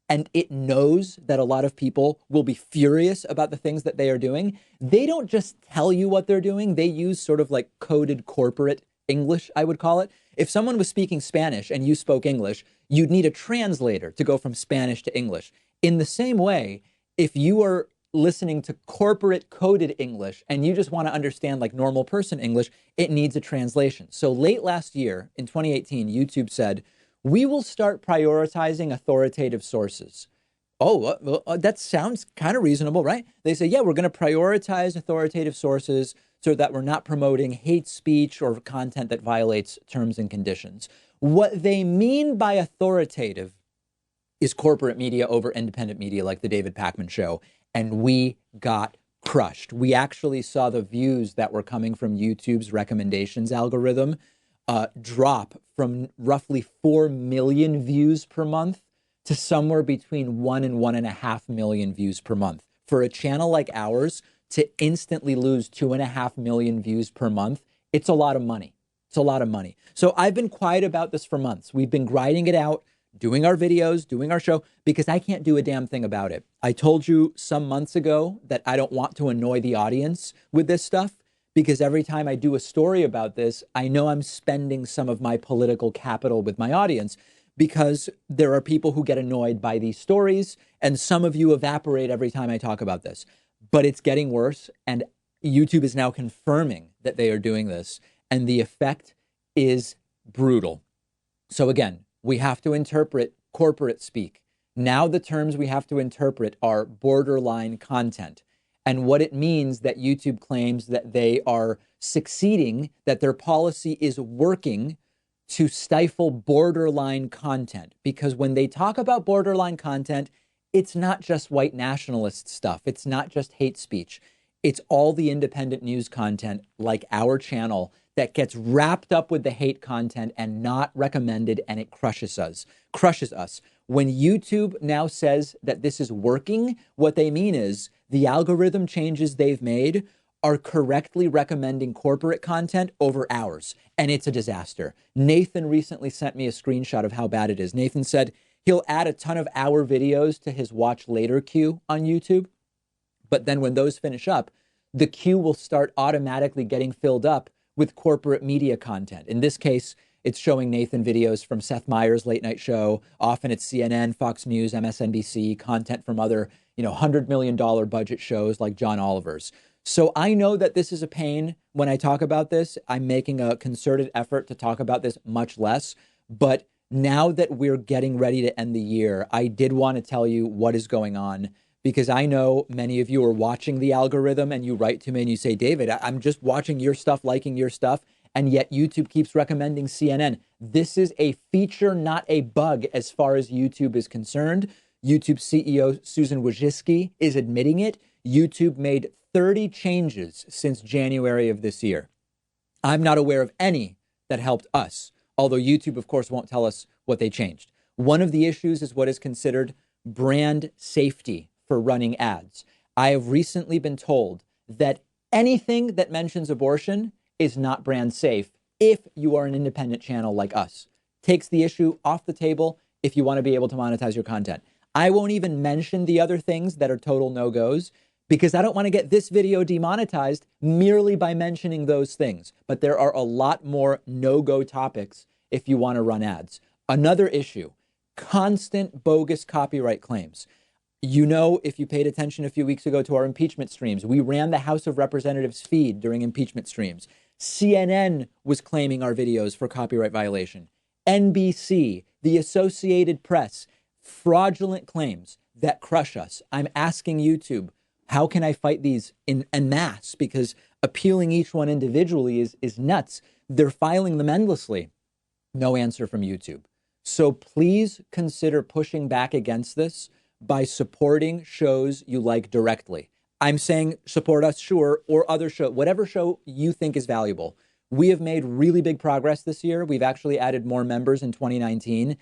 [SPEAKER 18] and it knows that a lot of people will be furious about the things that they are doing, they don't just tell you what they're doing. They use sort of like coded corporate English, I would call it. If someone was speaking Spanish and you spoke English, you'd need a translator to go from Spanish to English. In the same way, if you are listening to corporate coded English and you just want to understand like normal person English, it needs a translation. So late last year in 2018, YouTube said, we will start prioritizing authoritative sources. Oh, that sounds kind of reasonable, right? They say, yeah, we're going to prioritize authoritative sources so that we're not promoting hate speech or content that violates terms and conditions. What they mean by authoritative is corporate media over independent media like the David Pakman Show. And we got crushed. We actually saw the views that were coming from YouTube's recommendations algorithm drop from roughly 4 million views per month to somewhere between 1 and 1.5 million views per month. For a channel like ours to instantly lose 2.5 million views per month, it's a lot of money. It's a lot of money. So I've been quiet about this for months. We've been grinding it out, doing our videos, doing our show, because I can't do a damn thing about it. I told you some months ago that I don't want to annoy the audience with this stuff, because every time I do a story about this, I know I'm spending some of my political capital with my audience, because there are people who get annoyed by these stories, and some of you evaporate every time I talk about this. But it's getting worse, and YouTube is now confirming that they are doing this, and the effect is brutal. So again, we have to interpret corporate speak. Now the terms we have to interpret are borderline content, and what it means that YouTube claims that they are succeeding, that their policy is working to stifle borderline content. Because when they talk about borderline content, it's not just white nationalist stuff. It's not just hate speech. It's all the independent news content like our channel that gets wrapped up with the hate content and not recommended, and it crushes us. When YouTube now says that this is working, what they mean is the algorithm changes they've made are correctly recommending corporate content over ours, and it's a disaster. Nathan recently sent me a screenshot of how bad it is. Nathan said he'll add a ton of our videos to his watch later queue on YouTube, but then when those finish up, the queue will start automatically getting filled up with corporate media content. In this case, it's showing Nathan videos from Seth Meyers' late night show. Often it's CNN, Fox News, MSNBC, content from other, $100 million budget shows like John Oliver's. So I know that this is a pain when I talk about this. I'm making a concerted effort to talk about this much less. But now that we're getting ready to end the year, I did want to tell you what is going on, because I know many of you are watching the algorithm and you write to me and you say, David, I'm just watching your stuff, liking your stuff, and yet YouTube keeps recommending CNN. This is a feature, not a bug, as far as YouTube is concerned. YouTube CEO Susan Wojcicki is admitting it. YouTube made 30 changes since January of this year. I'm not aware of any that helped us, although YouTube, of course, won't tell us what they changed. One of the issues is what is considered brand safety for running ads. I have recently been told that anything that mentions abortion is not brand safe if you are an independent channel like us. Takes the issue off the table if you want to be able to monetize your content. I won't even mention the other things that are total no-goes, because I don't want to get this video demonetized merely by mentioning those things. But there are a lot more no-go topics if you want to run ads. Another issue, constant bogus copyright claims. If you paid attention a few weeks ago to our impeachment streams, we ran the House of Representatives feed during impeachment streams. CNN was claiming our videos for copyright violation. NBC, the Associated Press, fraudulent claims that crush us. I'm asking YouTube, how can I fight these en masse? Because appealing each one individually is nuts. They're filing them endlessly. No answer from YouTube. So please consider pushing back against this by supporting shows you like directly. I'm saying support us, sure, or other show, whatever show you think is valuable. We have made really big progress this year. We've actually added more members in 2019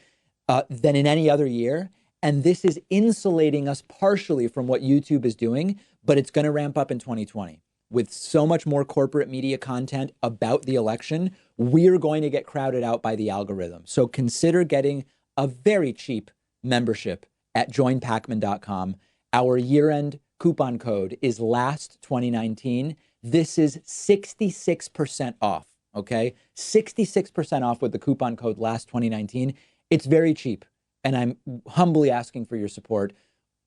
[SPEAKER 18] than in any other year. And this is insulating us partially from what YouTube is doing, but it's going to ramp up in 2020. With so much more corporate media content about the election, we're going to get crowded out by the algorithm. So consider getting a very cheap membership at joinpacman.com. Our year-end coupon code is LAST2019. This is 66% off, okay? 66% off with the coupon code LAST2019. It's very cheap, and I'm humbly asking for your support.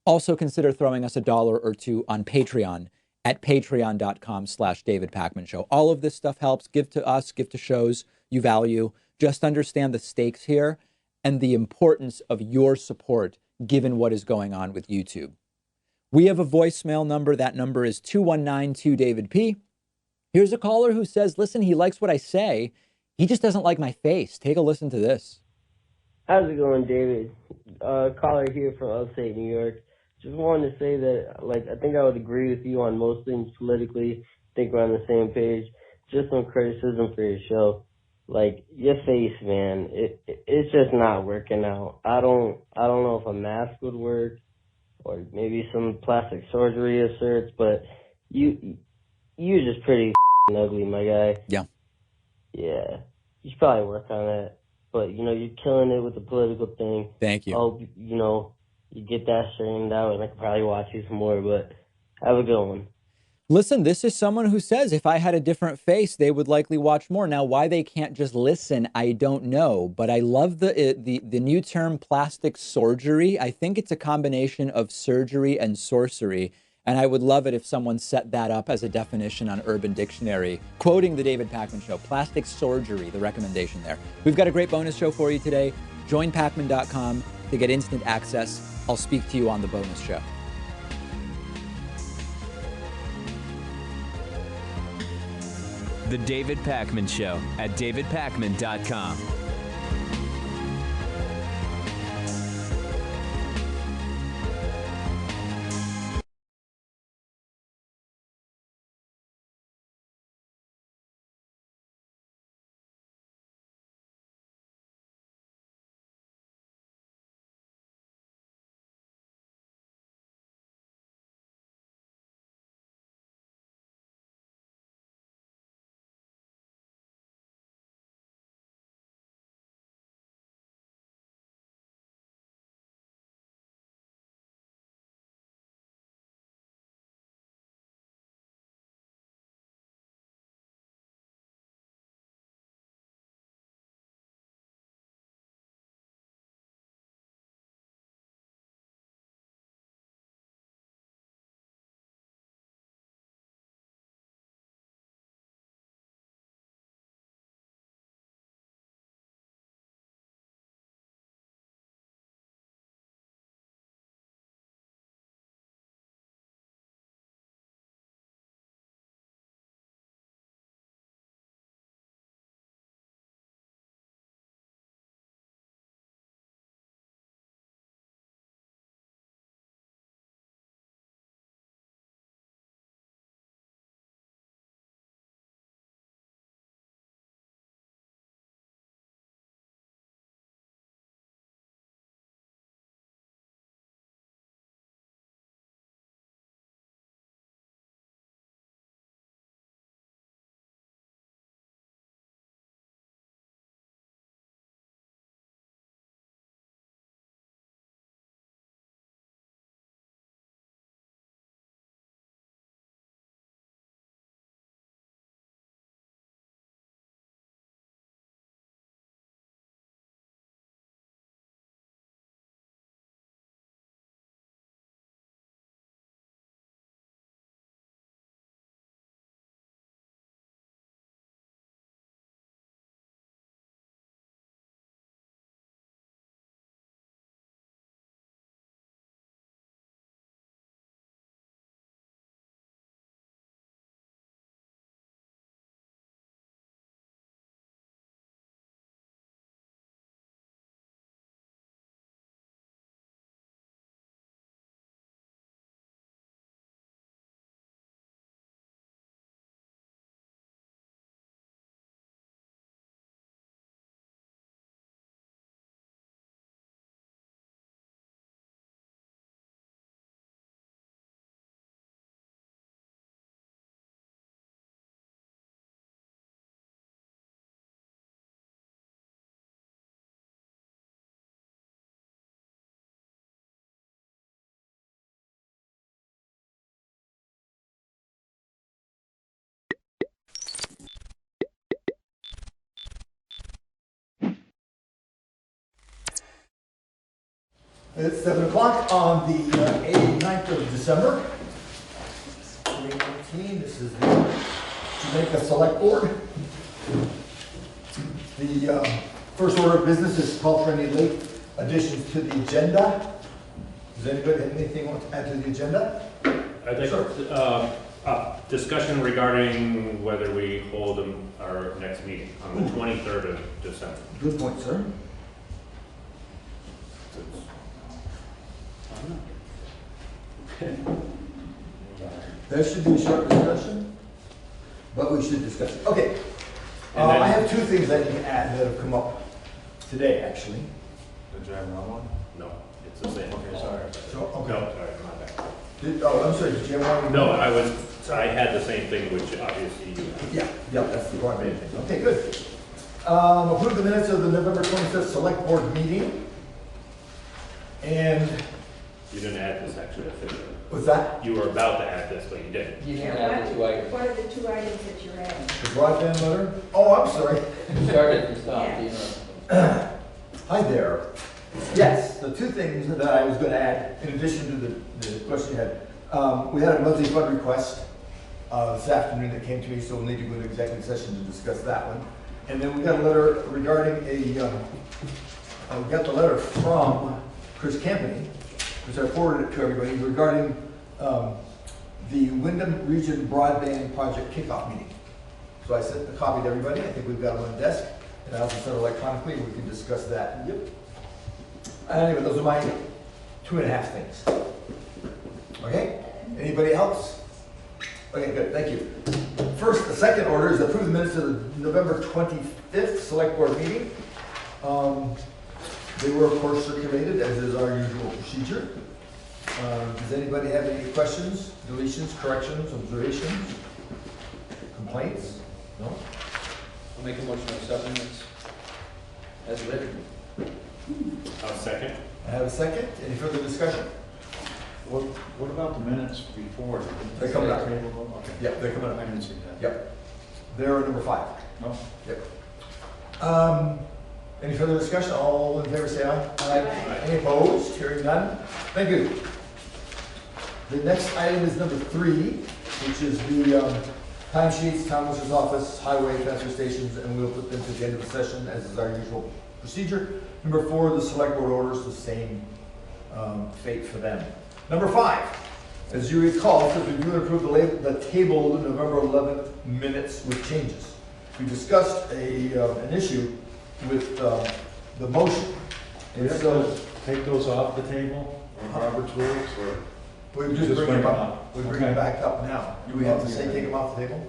[SPEAKER 18] Also consider throwing us $1 or $2 on Patreon at patreon.com/David Pakman Show. All of this stuff helps. Give to us, give to shows you value. Just understand the stakes here and the importance of your support given what is going on with YouTube. We have a voicemail number. That number is 219-2-DAVID-P. Here's a caller who says, listen, he likes what I say. He just doesn't like my face. Take a listen to this.
[SPEAKER 2] How's it going, David? Caller here from upstate New York. just wanted to say that, like, I think I would agree with you on most things politically. I think we're on the same page. Just some criticism for your show. Like, your face, man, it's just not working out. I don't know if a mask would work or maybe some plastic surgery asserts, but you're just pretty ugly, my guy.
[SPEAKER 18] Yeah.
[SPEAKER 2] Yeah. You should probably work on that. But, you know, you're killing it with the political thing.
[SPEAKER 18] Thank you.
[SPEAKER 2] I hope, you know, you get that straightened out, and I could probably watch you some more, but have a good one.
[SPEAKER 18] Listen, this is someone who says if I had a different face, they would likely watch more. Now, why they can't just listen, I don't know. But I love the new term plastic surgery. I think it's a combination of surgery and sorcery. And I would love it if someone set that up as a definition on Urban Dictionary. Quoting the David Pakman Show, plastic surgery, the recommendation there. We've got a great bonus show for you today. Join Pakman.com to get instant access. I'll speak to you on the bonus show.
[SPEAKER 17] The David Pakman Show at davidpakman.com.
[SPEAKER 4] It's 7 o'clock on the 9th of December, 2019. This is the Jamaica Select Board. The first order of business is call for any late additions to the agenda. Does anybody have anything want to add to the agenda?
[SPEAKER 5] I think discussion regarding whether we hold our next meeting on the 23rd of December.
[SPEAKER 4] Good point, sir. That should be a short discussion, but we should discuss it. Okay. I have two things I need to add that have come up today, actually.
[SPEAKER 1] Did you have another one?
[SPEAKER 5] No, it's the same.
[SPEAKER 1] Okay, sorry.
[SPEAKER 4] So, okay.
[SPEAKER 5] No, sorry, my bad.
[SPEAKER 4] I'm sorry, did you have one?
[SPEAKER 5] No, I had the same thing, which obviously you have.
[SPEAKER 4] Yeah, that's the broadband thing. Okay, good. Approve the minutes of the November 25th Select Board meeting. And
[SPEAKER 5] You didn't add this actually officially.
[SPEAKER 4] what's that?
[SPEAKER 5] You were about to add this, but you didn't.
[SPEAKER 3] You didn't add the 2 items. What are the 2 items that you're adding?
[SPEAKER 4] The broadband letter? Oh, I'm sorry.
[SPEAKER 3] You started, you stopped.
[SPEAKER 4] Hi there. Yes, the two things that I was going to add, in addition to the question you had, we had a monthly fund request this afternoon that came to me, so we'll need to go into executive session to discuss that one. And then we got a letter regarding we got the letter from Chris Campany, which I forwarded it to everybody, regarding the Wyndham Region Broadband Project kickoff meeting. So I sent a copy to everybody. I think we've got them on the desk. And I also sent it electronically, and we can discuss that. Yep. Anyway, those are my 2.5 things. Okay? Anybody else? Okay, good. Thank you. First, the second order is approve the minutes of the November 25th Select Board meeting. They were, of course, circulated, as is our usual procedure. Does anybody have any questions, deletions, corrections, observations, complaints? No?
[SPEAKER 1] I'll make a motion to accept minutes as written.
[SPEAKER 5] I'll second.
[SPEAKER 4] I have a second. Any further discussion?
[SPEAKER 1] What about the minutes before?
[SPEAKER 4] They're coming up.
[SPEAKER 1] Okay.
[SPEAKER 4] Yep, they're coming up.
[SPEAKER 1] I didn't see that.
[SPEAKER 4] Yep. They're number 5.
[SPEAKER 1] No?
[SPEAKER 4] Yep. Any further discussion? All in favor say aye.
[SPEAKER 1] Aye.
[SPEAKER 4] Any opposed? Hearing none. Thank you. The next item is number 3, which is the timesheets, town manager's office, highway, transfer stations, and we'll put them to the end of the session, as is our usual procedure. Number 4, the select board orders, the same fate for them. Number 5, as you recall, says review and approve the tabled November 11th minutes with changes. We discussed an issue with the motion.
[SPEAKER 1] And so take those off the table, or Robert's rules, or
[SPEAKER 4] we just bring them up.
[SPEAKER 1] up?
[SPEAKER 4] We bring them back up now. Do we have to say take them off the table?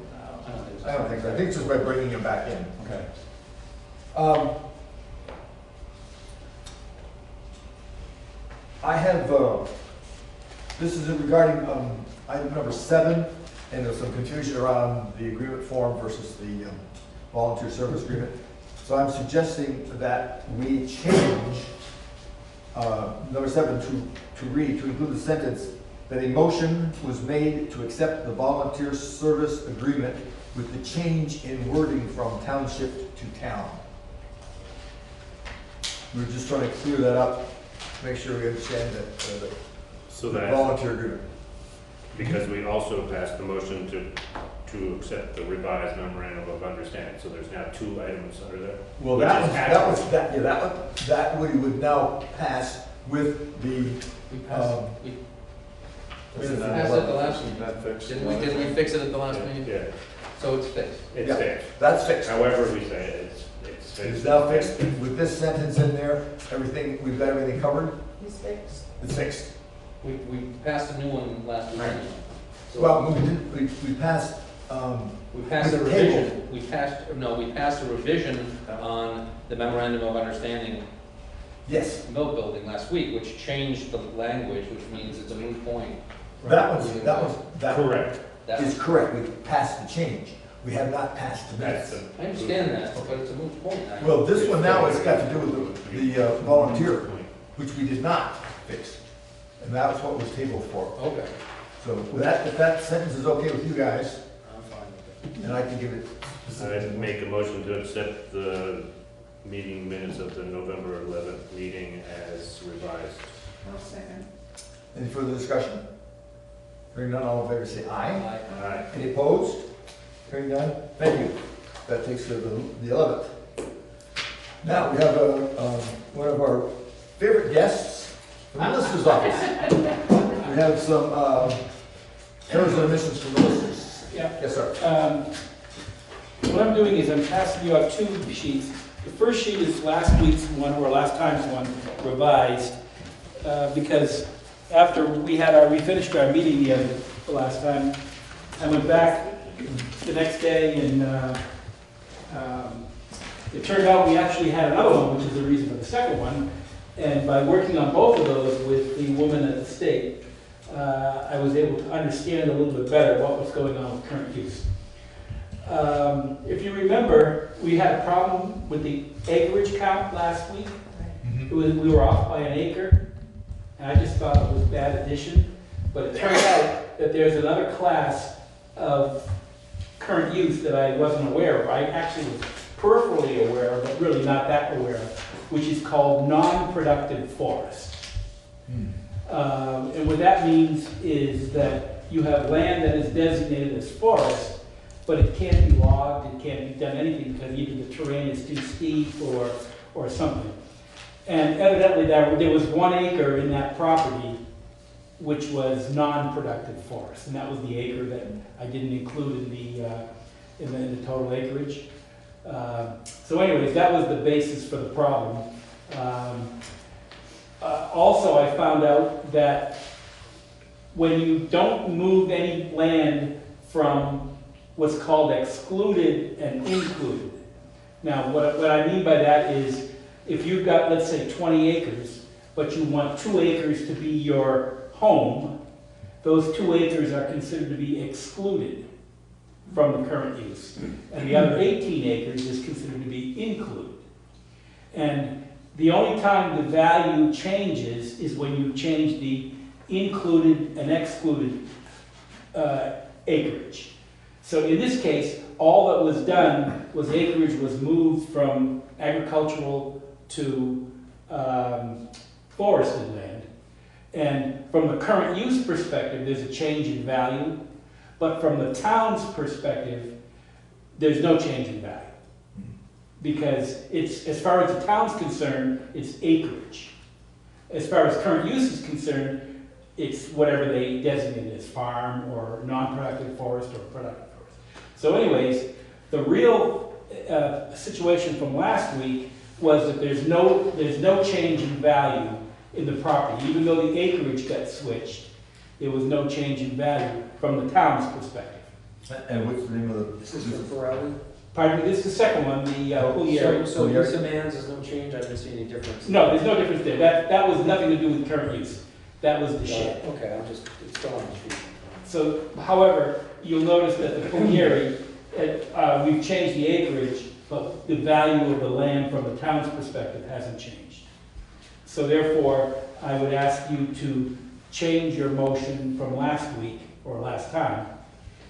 [SPEAKER 4] I don't think so. I think it's just by bringing them back in.
[SPEAKER 1] Okay.
[SPEAKER 4] I have, this is regarding item number 7, and there's some confusion around the agreement form versus the volunteer service agreement. So I'm suggesting that we change number 7 to include the sentence that a motion was made to accept the volunteer service agreement with the change in wording from township to town. We're just trying to clear that up, make sure we understand that
[SPEAKER 5] So
[SPEAKER 4] the
[SPEAKER 5] that,
[SPEAKER 4] volunteer agreement.
[SPEAKER 5] because we also passed the motion to accept the revised memorandum of understanding, so there's now 2 items under there.
[SPEAKER 4] Well, that we would now pass with the.
[SPEAKER 1] We passed it at the last meeting. Didn't we fix it at the last meeting?
[SPEAKER 5] Yeah.
[SPEAKER 1] So it's fixed.
[SPEAKER 5] It's fixed.
[SPEAKER 4] That's fixed.
[SPEAKER 5] However we say it, it's fixed.
[SPEAKER 4] It's now fixed. With this sentence in there, everything, we've got everything covered.
[SPEAKER 3] It's fixed.
[SPEAKER 4] It's fixed.
[SPEAKER 1] We passed a new one last week. So
[SPEAKER 4] Well, we passed,
[SPEAKER 1] we passed a
[SPEAKER 4] with the
[SPEAKER 1] revision.
[SPEAKER 4] table.
[SPEAKER 1] We passed a revision on the memorandum of understanding
[SPEAKER 4] Yes.
[SPEAKER 1] mill building last week, which changed the language, which means it's a moot point.
[SPEAKER 4] That
[SPEAKER 5] Correct.
[SPEAKER 4] is correct. We passed the change. We have not passed the minutes.
[SPEAKER 1] I understand that, but it's a moot point.
[SPEAKER 4] Well, this one now has got to do with the volunteer, which we did not fix. And that was what was tabled for.
[SPEAKER 1] Okay.
[SPEAKER 4] So with that, if that sentence is okay with you guys,
[SPEAKER 1] I'm fine with it.
[SPEAKER 4] and I can give it.
[SPEAKER 5] I'd make a motion to accept the meeting minutes of the November 11th meeting as revised.
[SPEAKER 3] I'll second.
[SPEAKER 4] Any further discussion? Hearing none, all in favor say aye.
[SPEAKER 5] Aye.
[SPEAKER 4] Any opposed? Hearing none, thank you. That takes care of the 11th. Now, we have one of our favorite guests from the Lister's office. We have some errors and omissions from the Listers.
[SPEAKER 7] Yeah.
[SPEAKER 4] Yes, sir.
[SPEAKER 7] What I'm doing is I'm passing you out 2 sheets. The first sheet is last week's one, or last time's one, revised, because after we finished our meeting the last time, I went back the next day and it turned out we actually had another one, which is the reason for the second one. And by working on both of those with the woman at the state, I was able to understand a little bit better what was going on with current use. If you remember, we had a problem with the acreage count last week. We were off by an acre, and I just thought it was a bad addition. But it turned out that there's another class of current use that I wasn't aware of. I actually was peripherally aware of, but really not that aware of, which is called non-productive forest. And what that means is that you have land that is designated as forest, but it can't be logged, it can't be done anything because either the terrain is too steep or something. And evidently there was 1 acre in that property which was non-productive forest, and that was the acre that I didn't include in the total acreage. So anyways, that was the basis for the problem. Also, I found out that when you don't move any land from what's called excluded and included. Now, what I mean by that is if you've got, let's say, 20 acres, but you want 2 acres to be your home, those 2 acres are considered to be excluded from the current use. And the other 18 acres is considered to be included. And the only time the value changes is when you change the included and excluded acreage. So in this case, all that was done was acreage was moved from agricultural to forested land. And from the current use perspective, there's a change in value. But from the town's perspective, there's no change in value. Because it's, as far as the town's concerned, it's acreage. As far as current use is concerned, it's whatever they designate as farm or non-productive forest or productive forest. So anyways, the real situation from last week was that there's no change in value in the property. Even though the acreage got switched, there was no change in value from the town's perspective.
[SPEAKER 4] And what's the name of the...
[SPEAKER 6] This is for Ferrari?
[SPEAKER 4] Pardon me,
[SPEAKER 12] This is the second one, the Pugliari.
[SPEAKER 6] So Lisa Mann's, there's no change? I didn't see any difference.
[SPEAKER 12] No, there's no difference there. That was nothing to do with current use. That was the shed.
[SPEAKER 6] Okay, it's still on the street.
[SPEAKER 12] So, however, you'll notice that the Pugliari, we've changed the acreage, but the value of the land from the town's perspective hasn't changed. So therefore, I would ask you to change your motion from last week, or last time,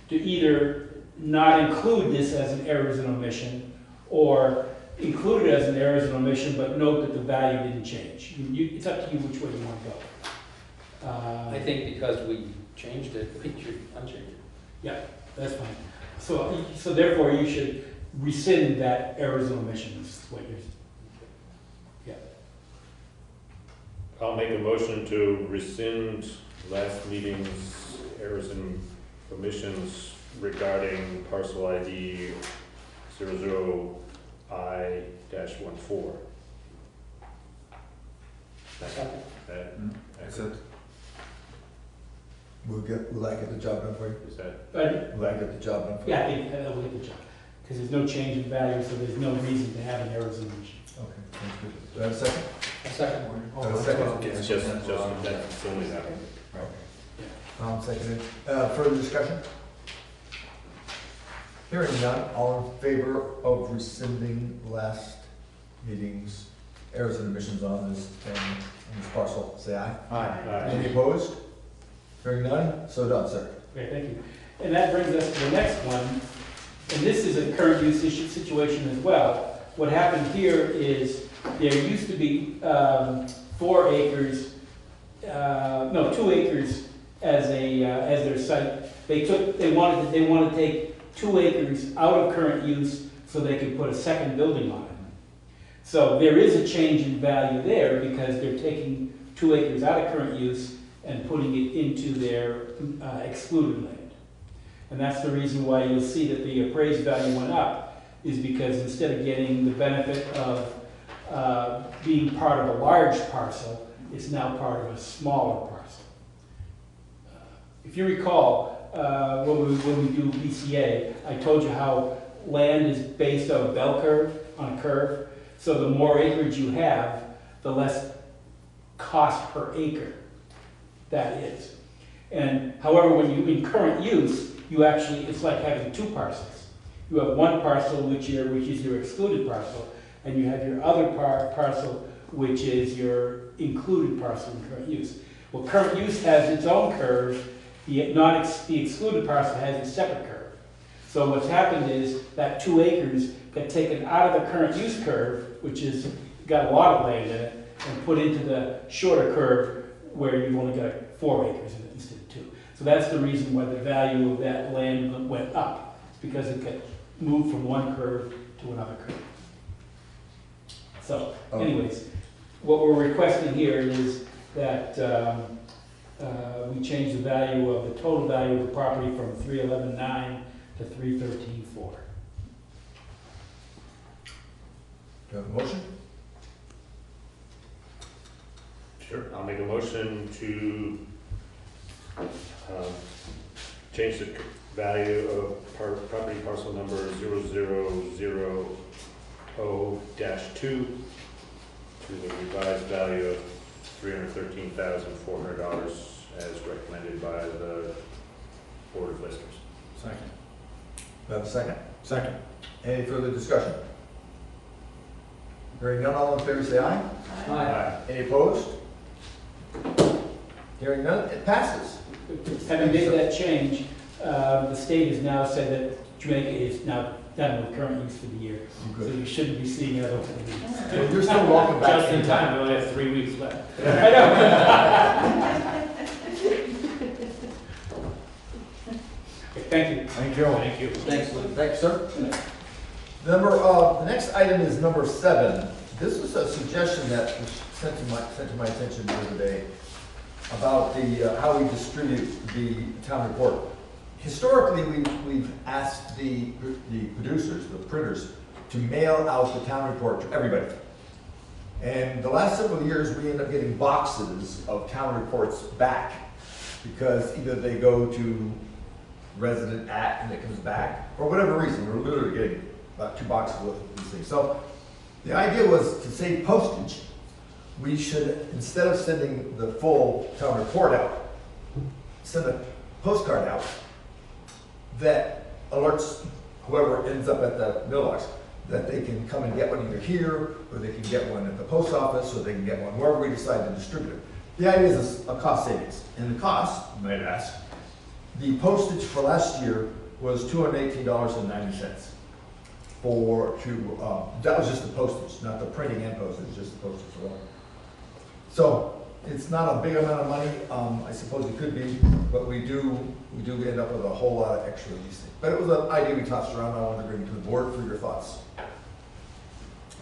[SPEAKER 12] to either not include this as an errors and omission, or include it as an errors and omission, but note that the value didn't change. It's up to you which way you want to go.
[SPEAKER 6] I think because we changed it, we should unchange it.
[SPEAKER 12] Yeah, that's fine. So therefore, you should rescind that errors and omissions. What you're, yeah.
[SPEAKER 5] I'll make a motion to rescind last meeting's errors and omissions regarding parcel ID 00I-14.
[SPEAKER 6] Second.
[SPEAKER 4] Excellent. Will I get the job done for you?
[SPEAKER 5] Is that?
[SPEAKER 4] Will I get the job done for you?
[SPEAKER 12] Yeah, I think that will get the job. Because there's no change in value, so there's no reason to have an errors and omissions.
[SPEAKER 4] Okay, that's good. Do I have a second?
[SPEAKER 6] A second one.
[SPEAKER 4] Do I have a second?
[SPEAKER 5] It's just that's only that.
[SPEAKER 4] Right. Seconded. Further discussion? Hearing none, all in favor of rescinding last meeting's errors and omissions on this parcel, say aye.
[SPEAKER 12] Aye.
[SPEAKER 4] Any opposed? Hearing none, so done, sir.
[SPEAKER 12] Okay, thank you. And that brings us to the next one, and this is a current use issue situation as well. What happened here is there used to be 4 acres, 2 acres as their site. They wanted to take 2 acres out of current use so they could put a second building on it. So there is a change in value there because they're taking 2 acres out of current use and putting it into their excluded land. And that's the reason why you'll see that the appraised value went up, is because instead of getting the benefit of being part of a large parcel, it's now part of a smaller parcel.
[SPEAKER 7] If you recall, when we do BCA, I told you how land is based on a bell curve, on a curve. So the more acreage you have, the less cost per acre that is. And however, when you in current use, you actually, it's like having two parcels. You have one parcel which is your excluded parcel, and you have your other parcel which is your included parcel in current use. Well, current use has its own curve. The excluded parcel has a separate curve. So what's happened is that 2 acres got taken out of the current use curve, which is got a lot of land in it, and put into the shorter curve where you've only got 4 acres in it instead of 2. So that's the reason why the value of that land went up. It's because it got moved from one curve to another curve. So, anyways, what we're requesting here is that we change the value of the total value of the property from $311,900 to $313,400.
[SPEAKER 4] Do you have a motion?
[SPEAKER 5] Sure, I'll make a motion to change the value of property parcel number 0000-2 to the revised value of $313,400 as recommended by the Board of Listers.
[SPEAKER 1] Second.
[SPEAKER 4] Do I have a second?
[SPEAKER 1] Second.
[SPEAKER 4] Any further discussion? Hearing none, all in favor say aye.
[SPEAKER 6] Aye.
[SPEAKER 4] Any opposed? Hearing none, it passes.
[SPEAKER 7] Having made that change, the state has now said that Jamaica is now done with current use for the year. So you shouldn't be seeing that over the weeks.
[SPEAKER 4] You're still welcome back.
[SPEAKER 7] Just in time, we only have 3 weeks left. I know. Thank you.
[SPEAKER 1] Thank you.
[SPEAKER 5] Thank you.
[SPEAKER 4] Thanks, thank you, sir. The next item is number 7. This was a suggestion that was sent to my attention the other day about the how we distribute the town report. Historically, we've asked the producers, the printers, to mail out the town report to everybody. And the last several years, we end up getting boxes of town reports back because either they go to resident at and it comes back, or whatever reason. We're literally getting about 2 boxes worth of these things. So the idea was to save postage. We should, instead of sending the full town report out, send a postcard out that alerts whoever ends up at the mailbox that they can come and get one either here, or they can get one at the post office, or they can get one wherever we decide to distribute it. The idea is a cost savings. And the cost, you might ask, the postage for last year was $218.90 that was just the postage, not the printing and postage, just the postage alone. So it's not a big amount of money. I suppose it could be, but we do end up with a whole lot of extra of these things. But it was an idea we tossed around. I wanted to bring it to the board for your thoughts.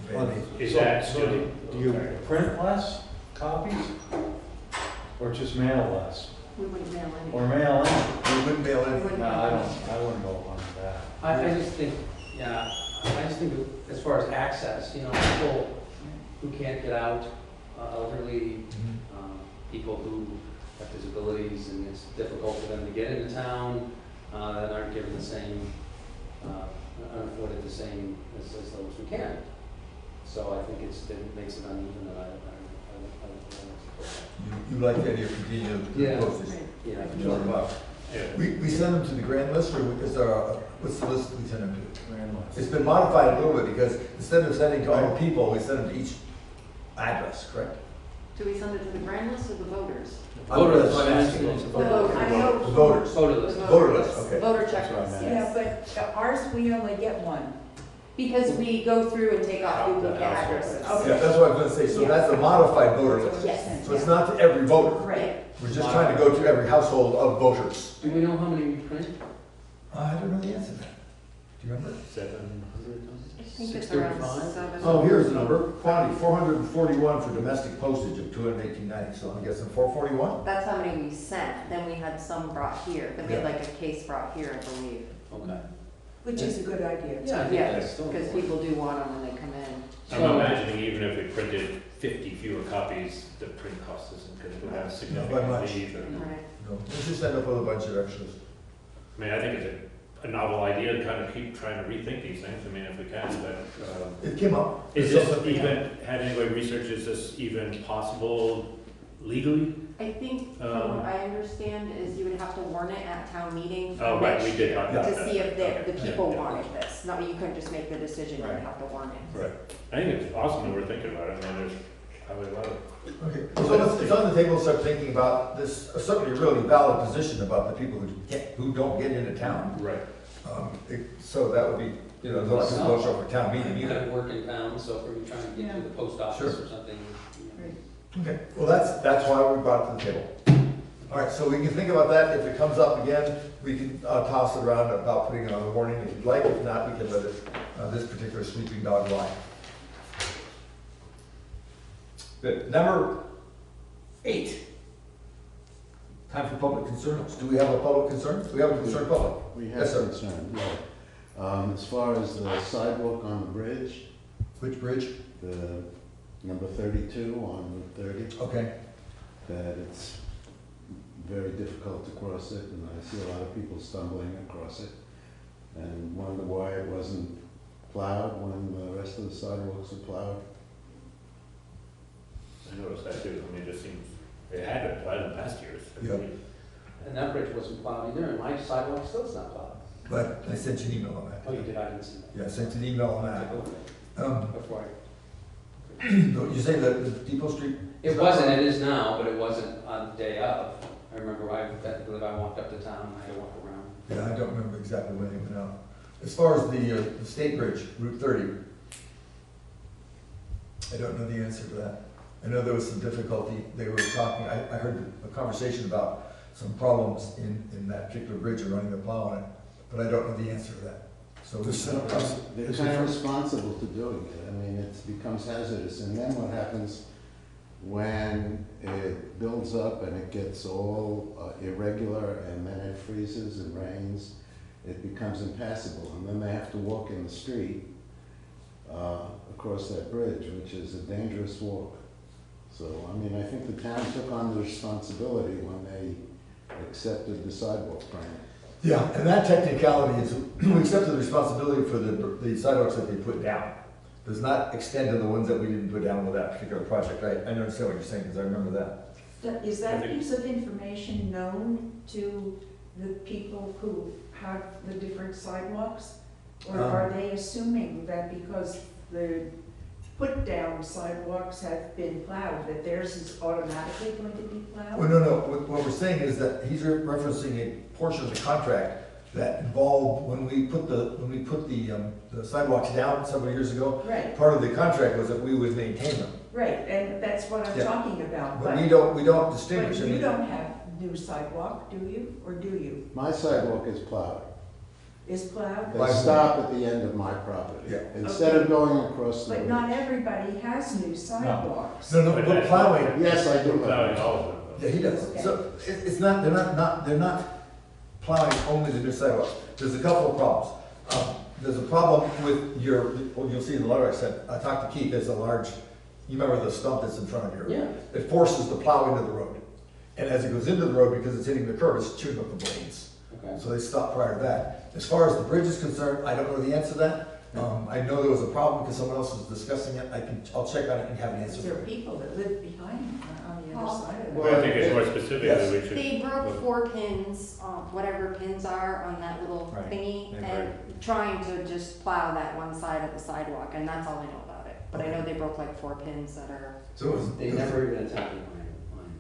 [SPEAKER 5] Do
[SPEAKER 1] you print less copies? Or just mail less?
[SPEAKER 3] We wouldn't mail any.
[SPEAKER 1] Or mail in?
[SPEAKER 4] We wouldn't mail in.
[SPEAKER 1] No, I wouldn't go along with that.
[SPEAKER 6] I just think, as far as access, people who can't get out, elderly, people who have disabilities, and it's difficult for them to get into town, that aren't given the same, aren't afforded the same as those who can. So I think it makes it uneven, and I
[SPEAKER 4] You like the idea of continuing to post this?
[SPEAKER 6] Yeah.
[SPEAKER 4] We send them to the grand list, or is there what's the list we send them to?
[SPEAKER 1] Grand list.
[SPEAKER 4] It's been modified a little bit because instead of sending to all people, we send them to each address, correct?
[SPEAKER 3] Do we send it to the grand list or the voters?
[SPEAKER 6] Voters.
[SPEAKER 4] The voters.
[SPEAKER 6] Voter list.
[SPEAKER 4] Voter list, okay.
[SPEAKER 3] Voter checklist, yes.
[SPEAKER 8] Yeah, but ours, we only get one. Because we go through and take off duplicate addresses.
[SPEAKER 4] Yeah, that's what I was gonna say, so that's a modified voter list.
[SPEAKER 8] Yes.
[SPEAKER 4] So it's not to every voter.
[SPEAKER 8] Right.
[SPEAKER 4] We're just trying to go to every household of voters.
[SPEAKER 6] Do we know how many we print?
[SPEAKER 4] I don't know the answer to that. Do you remember?
[SPEAKER 5] 700.
[SPEAKER 3] I think it's around 7.
[SPEAKER 4] Oh, here's the number, quantity, 441 for domestic postage of $218.90, so I'm guessing 441?
[SPEAKER 3] That's how many we sent. Then we had some brought here. Then we had
[SPEAKER 4] Yeah.
[SPEAKER 3] like a case brought here, I believe.
[SPEAKER 6] Okay.
[SPEAKER 8] Which is a good idea.
[SPEAKER 6] Yeah, I think
[SPEAKER 3] Yeah,
[SPEAKER 6] that's still
[SPEAKER 3] because
[SPEAKER 6] important.
[SPEAKER 3] people do want them when they come in.
[SPEAKER 5] I'm imagining even if we printed 50 fewer copies, the print cost isn't going to go down
[SPEAKER 4] Not by
[SPEAKER 5] significantly
[SPEAKER 4] much.
[SPEAKER 5] either.
[SPEAKER 4] No, let's just end up with a bunch of extras.
[SPEAKER 5] I mean, I think it's a novel idea to kind of keep trying to rethink these things. I mean, if we can, but
[SPEAKER 4] It came up.
[SPEAKER 5] is this even, had anybody researched, is this even possible legally?
[SPEAKER 3] I think, from what I understand, is you would have to warn it at town meeting.
[SPEAKER 5] Oh, right, we did talk about
[SPEAKER 3] To
[SPEAKER 5] that.
[SPEAKER 3] see if the
[SPEAKER 5] Okay.
[SPEAKER 3] people
[SPEAKER 5] Yeah.
[SPEAKER 3] wanted this. No, you couldn't just make the decision, you would have to warn it.
[SPEAKER 5] Right. I think it's awesome that we're thinking about it. I mean, there's probably a lot of.
[SPEAKER 4] Okay, so it's on the table to start thinking about this, certainly a really valid position about the people who don't get into town.
[SPEAKER 5] Right.
[SPEAKER 4] So that would be, you know, those people don't show up for town meeting
[SPEAKER 6] You
[SPEAKER 4] either.
[SPEAKER 6] kind of work in town, so if we're trying to get to the post office
[SPEAKER 4] Sure.
[SPEAKER 6] or something.
[SPEAKER 4] Okay, well, that's why we brought it to the table. All right, so we can think about that. If it comes up again, we can toss it around about putting it on the warning if you'd like. If not, we can let it, this particular sleeping dog lie. Good. Number 8. Time for public concerns. Do we have a public concern? Do we have a concerned public?
[SPEAKER 9] We have
[SPEAKER 4] Yes, sir.
[SPEAKER 9] concern, yeah. As far as the sidewalk on the bridge.
[SPEAKER 4] Which bridge?
[SPEAKER 9] The number 32 on Route 30.
[SPEAKER 4] Okay.
[SPEAKER 9] That it's very difficult to cross it, and I see a lot of people stumbling across it, and wonder why it wasn't plowed when the rest of the sidewalks are plowed.
[SPEAKER 5] I noticed that too. I mean, it just seems, it had been plowed in past years.
[SPEAKER 4] Yeah.
[SPEAKER 6] And that bridge wasn't plowed either, and my sidewalk still is not plowed.
[SPEAKER 4] But I sent you an email on that.
[SPEAKER 6] Oh, you did, I didn't see that.
[SPEAKER 4] Yeah, I sent you an email on that.
[SPEAKER 6] Before
[SPEAKER 4] You say that the Depot Street?
[SPEAKER 6] It wasn't, it is now, but it wasn't on the day of. I remember I walked up to town, and I had to walk around.
[SPEAKER 4] Yeah, I don't remember exactly when they went out. As far as the State Bridge, Route 30, I don't know the answer to that. I know there was some difficulty. They were talking, I heard a conversation about some problems in that particular bridge and running the plow on it, but I don't know the answer to that. So
[SPEAKER 9] They're kind of responsible to doing it. I mean, it becomes hazardous, and then what happens when it builds up and it gets all irregular, and then it freezes and rains, it becomes impassable, and then they have to walk in the street across that bridge, which is a dangerous walk. So, I mean, I think the town took on the responsibility when they accepted the sidewalk grant.
[SPEAKER 4] Yeah, and that technicality is, we accepted the responsibility for the sidewalks that they put down. Does not extend to the ones that we didn't put down with that particular project. I understand what you're saying, because I remember that.
[SPEAKER 10] Is that piece of information known to the people who have the different sidewalks? Or are they assuming that because the put-down sidewalks have been plowed, that theirs is automatically going to be plowed?
[SPEAKER 4] Well, no. What we're saying is that he's referencing a portion of the contract that involved when we put the sidewalks down several years ago.
[SPEAKER 10] Right.
[SPEAKER 4] Part of the contract was that we would maintain them.
[SPEAKER 10] Right, and that's what I'm talking about.
[SPEAKER 4] But we don't distinguish.
[SPEAKER 10] But you don't have new sidewalk, do you? Or do you?
[SPEAKER 9] My sidewalk is plowed.
[SPEAKER 10] Is plowed?
[SPEAKER 9] They stop at the end of my property.
[SPEAKER 4] Yeah.
[SPEAKER 9] Instead of going across the
[SPEAKER 10] But
[SPEAKER 9] road.
[SPEAKER 10] not everybody has new sidewalks.
[SPEAKER 4] No, but plowing.
[SPEAKER 9] Yes, I do.
[SPEAKER 5] Plowing all of them.
[SPEAKER 4] Yeah, he does.
[SPEAKER 10] Okay.
[SPEAKER 4] So it's not, they're not plowing only the new sidewalks. There's a couple of problems. There's a problem with you'll see in the letter I sent, I talked to Keith, there's a large, you remember the stump that's in front of you?
[SPEAKER 6] Yeah.
[SPEAKER 4] It forces the plow into the road. And as it goes into the road, because it's hitting the curb, it's chewing up the blades.
[SPEAKER 6] Okay.
[SPEAKER 4] So they stop prior to that. As far as the bridge is concerned, I don't know the answer to that. I know there was a problem because someone else was discussing it. I'll check on it and have an answer
[SPEAKER 10] There
[SPEAKER 4] for
[SPEAKER 10] are
[SPEAKER 4] you.
[SPEAKER 10] people that live behind on the other side of it.
[SPEAKER 5] Well, I think it's more specifically
[SPEAKER 4] Yes.
[SPEAKER 5] we should.
[SPEAKER 3] They broke 4 pins, whatever pins are on that little
[SPEAKER 1] Right.
[SPEAKER 3] thingy,
[SPEAKER 1] They
[SPEAKER 3] and trying to just plow that one side of the sidewalk, and that's all I know about it. But I know they broke like 4 pins that are.
[SPEAKER 4] So
[SPEAKER 6] They never even attempted mine,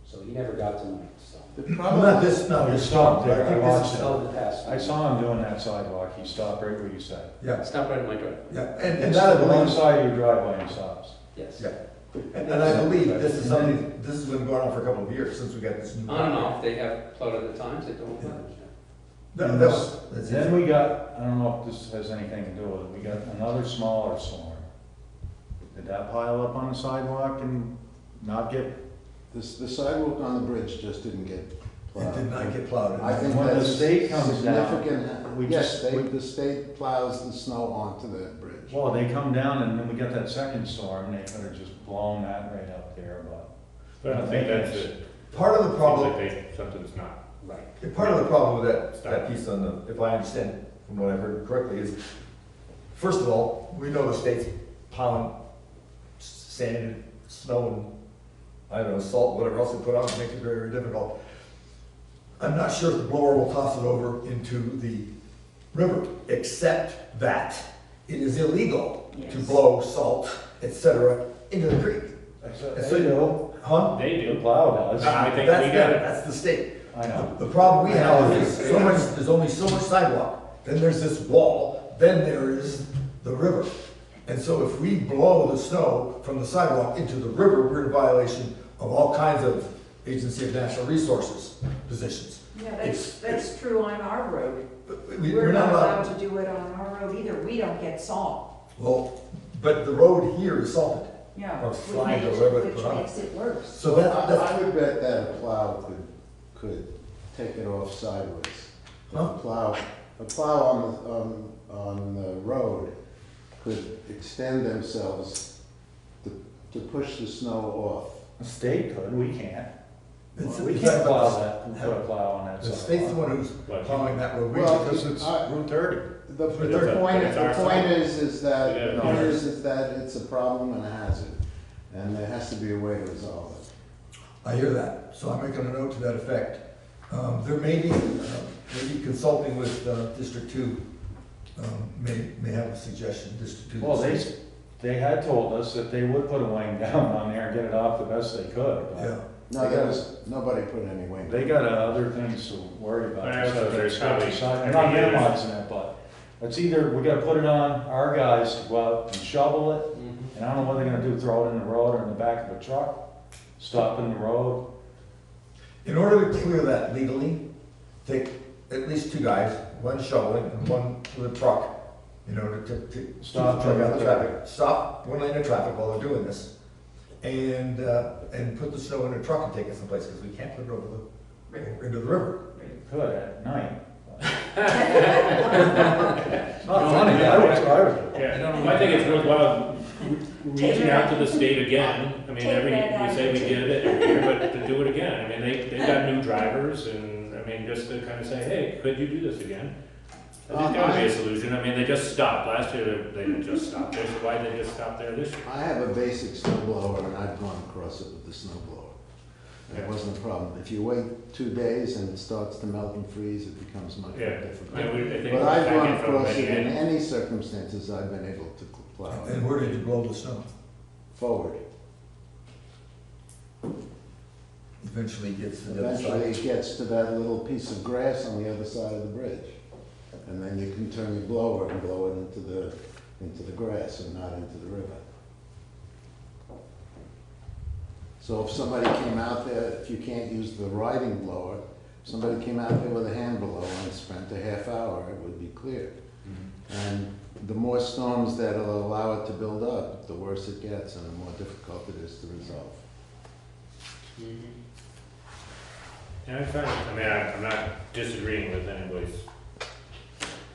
[SPEAKER 6] so he never got to mine, so.
[SPEAKER 4] not this, no,
[SPEAKER 1] He
[SPEAKER 4] this
[SPEAKER 1] stopped
[SPEAKER 4] stump.
[SPEAKER 1] there,
[SPEAKER 4] I
[SPEAKER 1] I
[SPEAKER 4] think
[SPEAKER 1] watched
[SPEAKER 4] this is.
[SPEAKER 1] it.
[SPEAKER 6] Oh, the past.
[SPEAKER 1] I saw him doing that sidewalk, he stopped right where you said.
[SPEAKER 4] Yeah,
[SPEAKER 6] Stop right at my driveway.
[SPEAKER 4] yeah. And
[SPEAKER 1] It's
[SPEAKER 4] that I
[SPEAKER 1] the wrong
[SPEAKER 4] believe,
[SPEAKER 1] side of your driveway and stops.
[SPEAKER 6] Yes.
[SPEAKER 4] yeah. And I believe this is something, this has been going on for a couple of years since we got this new.
[SPEAKER 6] On and off, they have plowed at the times, they don't plow.
[SPEAKER 4] That's
[SPEAKER 1] Then we got, I don't know if this has anything to do with it, we got another smaller storm. Did that pile up on the sidewalk and not get,
[SPEAKER 9] The sidewalk on the bridge just didn't get
[SPEAKER 4] It did not get plowed.
[SPEAKER 9] I think
[SPEAKER 1] When the
[SPEAKER 9] that's
[SPEAKER 1] state comes down,
[SPEAKER 9] significant.
[SPEAKER 1] we
[SPEAKER 9] Yes,
[SPEAKER 1] just-
[SPEAKER 9] the state plows the snow onto that bridge.
[SPEAKER 1] Well, they come down and then we got that second storm, they could have just blown that right up there,
[SPEAKER 5] But I think that's it.
[SPEAKER 4] Part of the problem,
[SPEAKER 5] Seems like something's not right.
[SPEAKER 4] part of the problem with that piece on the, if I understand from what I've heard correctly, is first of all, we know the state's plowing sand and snow and, I don't know, salt, whatever else they put on, it makes it very, very difficult. I'm not sure if the blower will toss it over into the river, except that it is illegal to blow salt, etc., into the creek. And so,
[SPEAKER 1] They do.
[SPEAKER 4] Huh?
[SPEAKER 5] They do.
[SPEAKER 1] The plow does.
[SPEAKER 5] I think
[SPEAKER 4] That's
[SPEAKER 5] we
[SPEAKER 4] them,
[SPEAKER 5] got
[SPEAKER 4] that's the state.
[SPEAKER 1] I know.
[SPEAKER 4] The problem we have is there's only so much sidewalk, then there's this wall, then there is the river. And so if we blow the snow from the sidewalk into the river, we're in violation of all kinds of Agency of Natural Resources positions.
[SPEAKER 10] Yeah, that's true on our road.
[SPEAKER 4] We're not allowed.
[SPEAKER 10] to do it on our road either. We don't get salt.
[SPEAKER 4] Well, but the road here is salted.
[SPEAKER 10] Yeah,
[SPEAKER 4] Or
[SPEAKER 10] which
[SPEAKER 4] flagged or whatever they
[SPEAKER 10] makes
[SPEAKER 4] put on it.
[SPEAKER 10] it worse.
[SPEAKER 4] So
[SPEAKER 9] I would bet that a plow could take it off sideways.
[SPEAKER 4] Huh?
[SPEAKER 9] A plow on the road could extend themselves to push the snow off.
[SPEAKER 1] The state could, we can't. We
[SPEAKER 4] It's
[SPEAKER 1] can't
[SPEAKER 4] not
[SPEAKER 1] plow
[SPEAKER 4] about
[SPEAKER 1] that, put a plow on that
[SPEAKER 4] The
[SPEAKER 1] side.
[SPEAKER 4] state's the one who's plowing that road.
[SPEAKER 9] Well,
[SPEAKER 1] Because it's Route 30.
[SPEAKER 9] The point is that it's a problem and a hazard, and there has to be a way to resolve it.
[SPEAKER 4] I hear that, so I'm making a note to that effect. There may be, maybe consulting with District 2 may have a suggestion, District 2.
[SPEAKER 1] Well, they had told us that they would put a wing down on there and get it off the best they could. But
[SPEAKER 4] Yeah.
[SPEAKER 9] No, nobody put any wing.
[SPEAKER 1] They got other things to worry about.
[SPEAKER 5] And I also there's probably
[SPEAKER 1] I'm not minimizing it, but it's either, we gotta put it on our guys to go out and shovel it, and I don't know what they're gonna do, throw it in the road or in the back of a truck, stop in the road.
[SPEAKER 4] In order to clear that legally, take at least 2 guys, one shoveling and one with a truck, to
[SPEAKER 1] Stop
[SPEAKER 4] truck out the
[SPEAKER 1] traffic.
[SPEAKER 4] traffic, stop one lane of traffic while they're doing this, and put the snow in a truck and take it someplace, because we can't put it over into the river.
[SPEAKER 1] Could at night. It's not funny, I would.
[SPEAKER 5] Yeah, I think it's worthwhile reaching out to the state again. I mean, we say we did it every year, but to do it again. I mean, they've got new drivers and, I mean, just to kind of say, hey, could you do this again? There's gotta be a solution. I mean, they just stopped. Last year, they didn't just stop this. Why did they just stop there this year?
[SPEAKER 9] I have a basic snow blower, and I've gone across it with the snow blower. It wasn't a problem. If you wait 2 days and it starts to melt and freeze, it becomes much more difficult.
[SPEAKER 5] Yeah, I think
[SPEAKER 9] But I've
[SPEAKER 5] we're
[SPEAKER 9] gone
[SPEAKER 5] thanking from
[SPEAKER 9] across it in
[SPEAKER 5] many
[SPEAKER 9] any circumstances I've been able to plow.
[SPEAKER 4] And where did you blow the snow?
[SPEAKER 9] Forward.
[SPEAKER 4] Eventually it gets to the other
[SPEAKER 9] Eventually
[SPEAKER 4] side.
[SPEAKER 9] it gets to that little piece of grass on the other side of the bridge. And then you can turn your blower and blow it into the grass and not into the river. So if somebody came out there, if you can't use the riding blower, if somebody came out there with a hand blower and spent a half hour, it would be clear. And the more storms that'll allow it to build up, the worse it gets and the more difficult it is to resolve.
[SPEAKER 5] And I mean, I'm not disagreeing with anybody's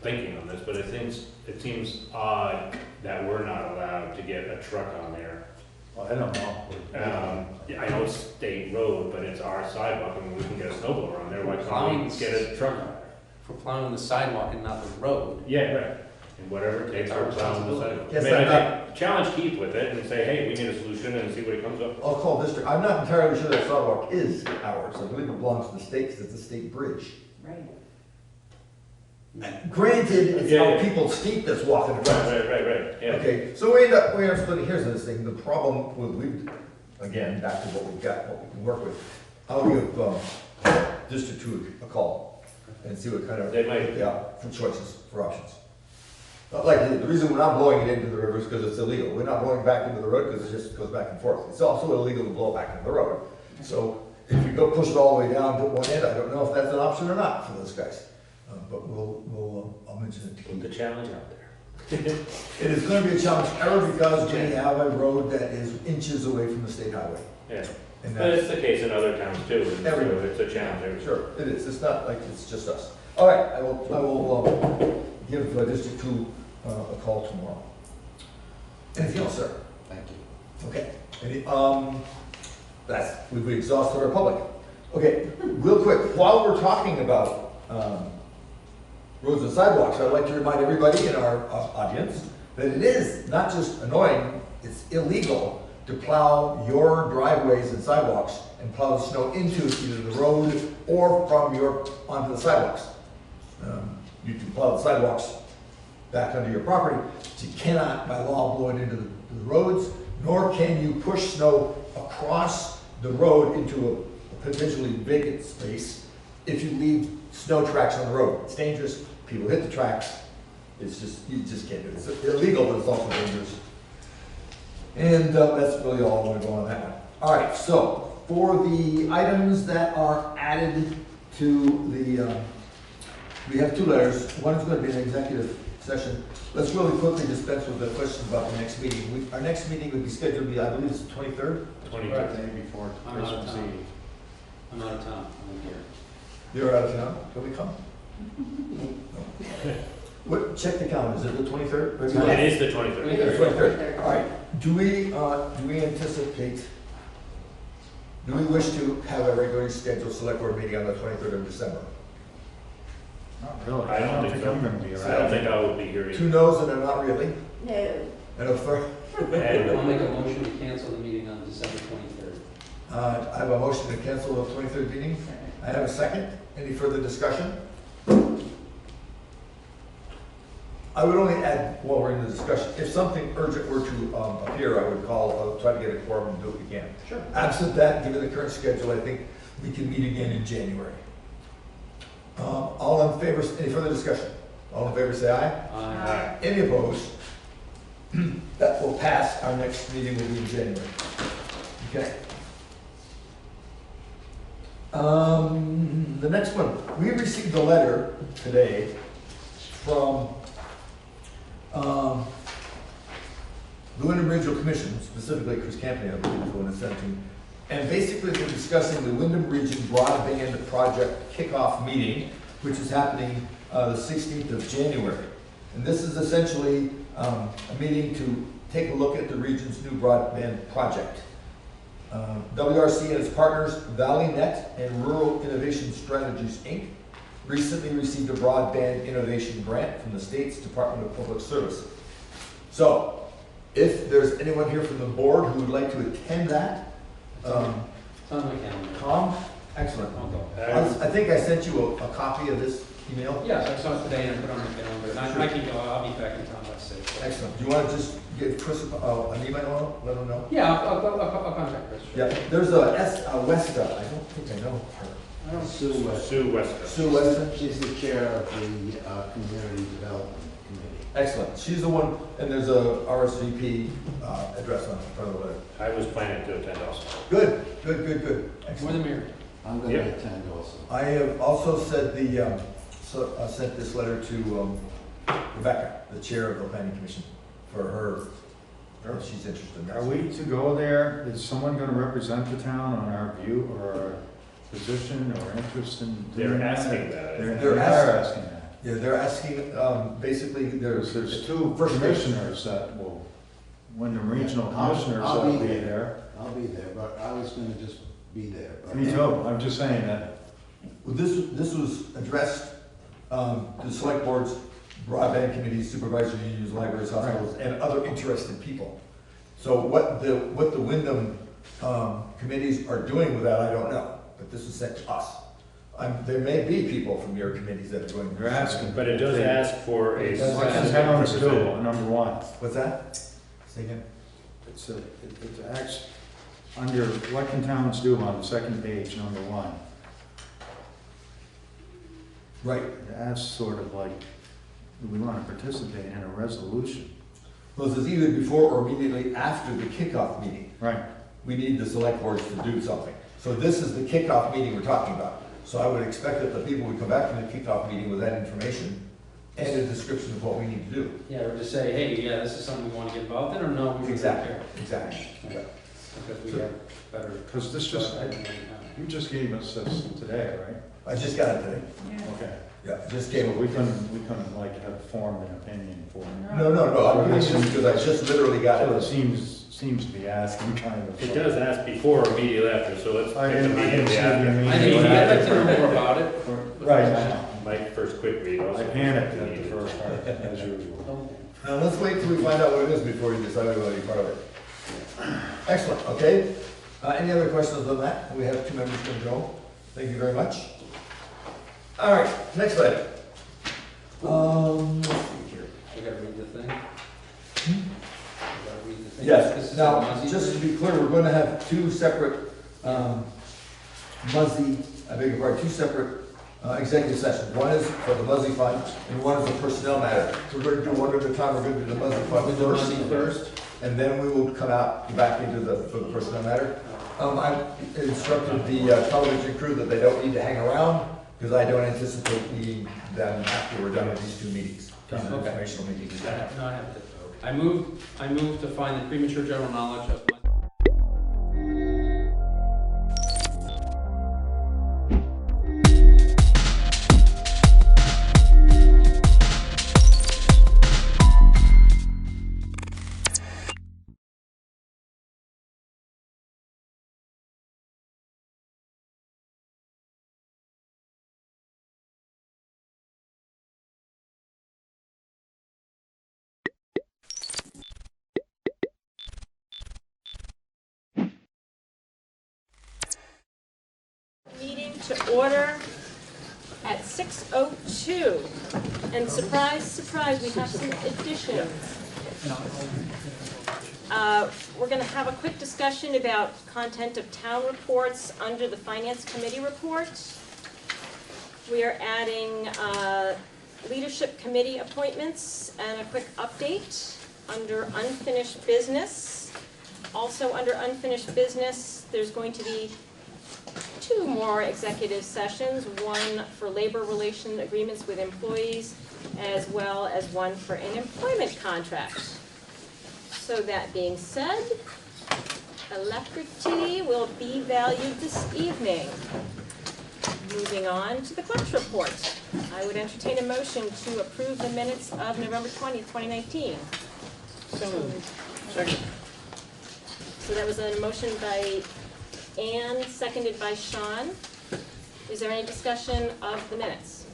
[SPEAKER 5] thinking on this, but it seems odd that we're not allowed to get a truck on there.
[SPEAKER 1] Well, I don't know.
[SPEAKER 5] I know it's state road, but it's our sidewalk, and we can get a snowblower on there. Why can't we get a truck on there?
[SPEAKER 6] For plowing the sidewalk and not the road.
[SPEAKER 5] Yeah, right. And whatever it takes for plowing the sidewalk.
[SPEAKER 4] Yes,
[SPEAKER 5] I mean,
[SPEAKER 4] I'm
[SPEAKER 5] I think challenge Keith with it and say, hey, we need a solution and see what he comes up with.
[SPEAKER 4] I'll call district, I'm not entirely sure that sidewalk is ours, I believe it belongs to the state, because it's a state bridge.
[SPEAKER 10] Right.
[SPEAKER 4] Granted, it's how people keep this walking across.
[SPEAKER 5] Right, yeah.
[SPEAKER 4] Okay, so we end up splitting hairs on this thing. The problem with, again, back to what we've got, what we can work with. I'll give District 2 a call and see what kind of, for choices, for options. Like, the reason we're not blowing it into the river is because it's illegal. We're not blowing it back into the road because it just goes back and forth. It's also illegal to blow back into the road. So if you go push it all the way down to one end, I don't know if that's an option or not for those guys. But I'll mention it.
[SPEAKER 5] Put the challenge out there.
[SPEAKER 4] It is going to be a challenge, because we have a road that is inches away from the state highway.
[SPEAKER 5] Yeah.
[SPEAKER 4] And
[SPEAKER 5] But it's the case in other towns too, and so
[SPEAKER 4] Everywhere.
[SPEAKER 5] it's a challenge.
[SPEAKER 4] Sure, it is. It's not like it's just us. All right, I will give District 2 a call tomorrow. Anything else, sir?
[SPEAKER 9] Thank you.
[SPEAKER 4] Okay. We've exhausted our public. Okay, real quick, while we're talking about roads and sidewalks, I'd like to remind everybody in our audience that it is not just annoying, it's illegal to plow your driveways and sidewalks and plow the snow into either the road or onto the sidewalks. You can plow the sidewalks back under your property, but you cannot by law blow it into the roads, nor can you push snow across the road into a potentially vacant space if you leave snow tracks on the road. It's dangerous, people hit the tracks, it's just, you just can't do it. It's illegal, but it's also dangerous. And that's really all I want to go on that one. All right, so for the items that are added to the, we have 2 letters. One is going to be an executive session. Let's really quickly dispense with the questions about the next meeting. Our next meeting would be scheduled to be, I believe it's the 23rd?
[SPEAKER 5] 23rd.
[SPEAKER 1] The day before
[SPEAKER 6] I'm out of
[SPEAKER 1] Christmas
[SPEAKER 6] town.
[SPEAKER 1] Eve.
[SPEAKER 6] I'm out of town, I'm here.
[SPEAKER 4] You're out of town? Can we come? What, check the calendar, is it the 23rd?
[SPEAKER 5] It is the 23rd.
[SPEAKER 4] 23rd. All right. Do we anticipate, do we wish to have a regularly scheduled select board meeting on the 23rd of December?
[SPEAKER 1] Not really.
[SPEAKER 5] I don't think so.
[SPEAKER 1] I'm gonna be
[SPEAKER 5] I
[SPEAKER 1] around.
[SPEAKER 5] don't think I will be here either.
[SPEAKER 4] 2 no's and a not really?
[SPEAKER 8] No.
[SPEAKER 4] And a third?
[SPEAKER 6] I'll make a motion to cancel the meeting on December 23rd.
[SPEAKER 4] I have a motion to cancel the 23rd meeting. I have a second. Any further discussion? I would only add, while we're in the discussion, if something urgent were to appear, I would I'll try to get a quorum and do it again.
[SPEAKER 6] Sure.
[SPEAKER 4] Absent that, given the current schedule, I think we can meet again in January. All in favor, any further discussion? All in favor say aye.
[SPEAKER 6] Aye.
[SPEAKER 4] Any opposed? That will pass. Our next meeting will be in January. Okay. The next one, we received a letter today from the Wyndham Regional Commission, specifically Chris Campany, I believe is the one that sent it to me. And basically they're discussing the Wyndham Region Broadband Project Kickoff Meeting, which is happening the 16th of January. And this is essentially a meeting to take a look at the region's new broadband project. WRC and its partners, ValleyNet and Rural Innovation Strategies, Inc., recently received a broadband innovation grant from the state's Department of Public Service. So, if there's anyone here from the board who would like to attend that,
[SPEAKER 6] It's on my calendar.
[SPEAKER 4] Tom, excellent.
[SPEAKER 6] I'll go.
[SPEAKER 4] I think I sent you a copy of this email.
[SPEAKER 6] Yes, I saw it today and I put it on my calendar. And I can go, I'll be back in town by 6.
[SPEAKER 4] Excellent. Do you want to just give Chris an email, let him know?
[SPEAKER 6] Yeah, I'll contact Chris. Sure.
[SPEAKER 4] Yeah, there's a Westa, I don't think I know her.
[SPEAKER 9] Sue West.
[SPEAKER 5] Sue Wester.
[SPEAKER 4] Sue Westa?
[SPEAKER 9] She's the chair of the Community Development Committee.
[SPEAKER 4] Excellent. She's the one, and there's a RSVP address on the front of the letter.
[SPEAKER 5] I was planning to attend also.
[SPEAKER 4] Good.
[SPEAKER 6] More
[SPEAKER 4] Excellent.
[SPEAKER 6] the merrier.
[SPEAKER 9] I'm going to attend also.
[SPEAKER 4] I have also said sent this letter to Rebecca, the chair of the planning commission, for her, if she's interested in that.
[SPEAKER 1] Are we to go there? Is someone gonna represent the town on our view or our position or interest in doing
[SPEAKER 5] They're
[SPEAKER 1] that?
[SPEAKER 5] asking that.
[SPEAKER 4] They're
[SPEAKER 1] asking that.
[SPEAKER 4] Yeah, they're asking, basically,
[SPEAKER 1] There's 2 commissioners that will, Wyndham Regional Commissioners
[SPEAKER 9] I'll
[SPEAKER 1] will
[SPEAKER 9] be
[SPEAKER 1] be
[SPEAKER 9] there.
[SPEAKER 1] there.
[SPEAKER 9] I'll be there, but I was going to just be there. But
[SPEAKER 1] Me too, I'm just saying that.
[SPEAKER 4] Well, this was addressed to the select boards, broadband committees, supervisory unions, libraries, hospitals, and other interested people. So what the Wyndham committees are doing with that, I don't know, but this was sent to us. There may be people from your committees that are going.
[SPEAKER 1] They're asking.
[SPEAKER 5] But it does ask for a.
[SPEAKER 1] What can towns do, number 1?
[SPEAKER 4] What's that? Say again?
[SPEAKER 1] It acts under, what can towns do on the second page, number 1?
[SPEAKER 4] Right.
[SPEAKER 1] That's sort of like, do we want to participate in a resolution?
[SPEAKER 4] Well, this is either before or immediately after the kickoff meeting.
[SPEAKER 1] Right.
[SPEAKER 4] We need the select boards to do something. So this is the kickoff meeting we're talking about. So I would expect that the people would come back from the kickoff meeting with that information and a description of what we need to do.
[SPEAKER 6] Yeah, or just say, hey, yeah, this is something we want to get involved in, or no, we should take care.
[SPEAKER 4] Exactly. Yeah.
[SPEAKER 5] because we have better.
[SPEAKER 1] Because this just, you just gave us this today, right?
[SPEAKER 4] I just got it today.
[SPEAKER 1] Okay.
[SPEAKER 4] Yeah, just gave
[SPEAKER 1] So
[SPEAKER 4] it.
[SPEAKER 1] we couldn't like have formed an opinion for.
[SPEAKER 4] No, I'm giving you this because I just literally got
[SPEAKER 1] So
[SPEAKER 4] it.
[SPEAKER 1] it seems to be asking kind of.
[SPEAKER 5] It does ask before or immediately after, so let's
[SPEAKER 1] I
[SPEAKER 5] pick
[SPEAKER 1] didn't
[SPEAKER 5] immediately
[SPEAKER 1] see the
[SPEAKER 5] after.
[SPEAKER 1] immediate
[SPEAKER 6] I'd like to know more about it.
[SPEAKER 1] Right, I know.
[SPEAKER 5] My first quick read also.
[SPEAKER 1] I panicked at the first part, as usual.
[SPEAKER 4] Now, let's wait till we find out what it is before you decide whether to be part of it. Excellent, okay. Any other questions on that? We have 2 members going to go. Thank you very much. All right, next item.
[SPEAKER 6] Let's see here. I gotta read the thing. I gotta read the thing. This
[SPEAKER 4] Yes,
[SPEAKER 6] is
[SPEAKER 4] now,
[SPEAKER 6] the Muzzy
[SPEAKER 4] just to
[SPEAKER 6] thing?
[SPEAKER 4] be clear, we're going to have 2 separate, Muzzy, I beg your pardon, 2 separate executive sessions. One is for the Muzzy Fund, and one is a personnel matter. So we're going to do one at a time. We're going to do the Muzzy Fund
[SPEAKER 6] We'll do Muzzy first.
[SPEAKER 4] and then we will come out back into for the personnel matter. I instructed the television crew that they don't need to hang around, because I don't anticipate needing them after we're done with these 2 meetings. These are informational meetings.
[SPEAKER 6] No, I have it. I move to find the premature general knowledge of
[SPEAKER 11] meeting to order at 6:02. And surprise, surprise, we have some additions. We're going to have a quick discussion about content of town reports under the Finance Committee report. We are adding leadership committee appointments and a quick update under unfinished business. Also under unfinished business, there's going to be 2 more executive sessions, one for labor relation agreements with employees, as well as one for an employment contract. So that being said, electric tea will be valued this evening. Moving on to the clerk's report. I would entertain a motion to approve the minutes of November 20th, 2019. So moved.
[SPEAKER 6] Second.
[SPEAKER 11] So that was a motion by Ann, seconded by Sean. Is there any discussion of the minutes?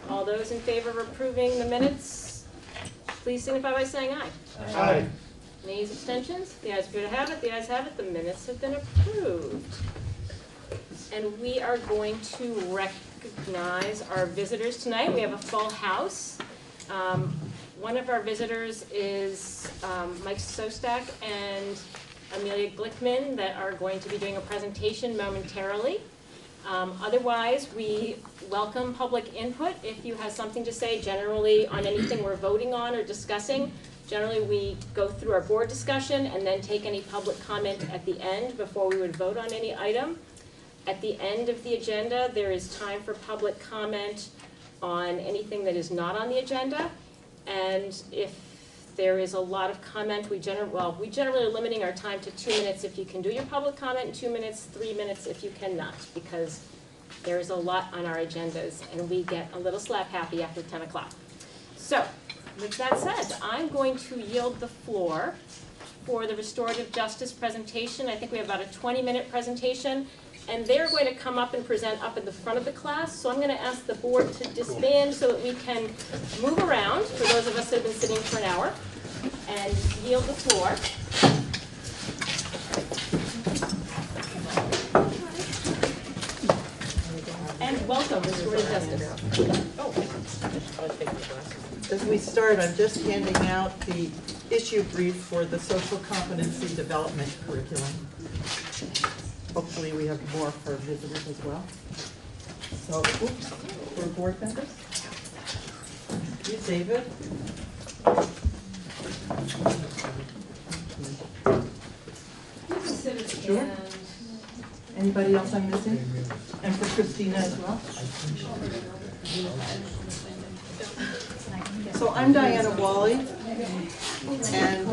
[SPEAKER 11] All those in favor of approving the minutes, please signify by saying aye.
[SPEAKER 6] Aye.
[SPEAKER 11] Nays, abstentions? The ayes appear to have it. The ayes have it. The minutes have been approved. And we are going to recognize our visitors tonight. We have a full house. One of our visitors is Mike Sostak and Amelia Glickman that are going to be doing a presentation momentarily. Otherwise, we welcome public input. If you have something to say generally on anything we're voting on or discussing, generally we go through our board discussion and then take any public comment at the end before we would vote on any item. At the end of the agenda, there is time for public comment on anything that is not on the agenda. And if there is a lot of comment, we generally are limiting our time to 2 minutes if you can do your public comment in 2 minutes, 3 minutes if you cannot, because there is a lot on our agendas and we get a little slap happy after 10 o'clock. So, with that said, I'm going to yield the floor for the restorative justice presentation. I think we have about a 20-minute presentation. And they're going to come up and present up at the front of the class. So I'm going to ask the board to disband so that we can move around, for those of us that have been sitting for an hour, and yield the floor. And welcome, restorative justice.
[SPEAKER 13] As we start, I'm just handing out the issue brief for the social competency development curriculum. Hopefully we have more for visitors as well. So, for board members. You, David. Sure. Anybody else I'm missing? And for Christina as well. So I'm Diana Wally, and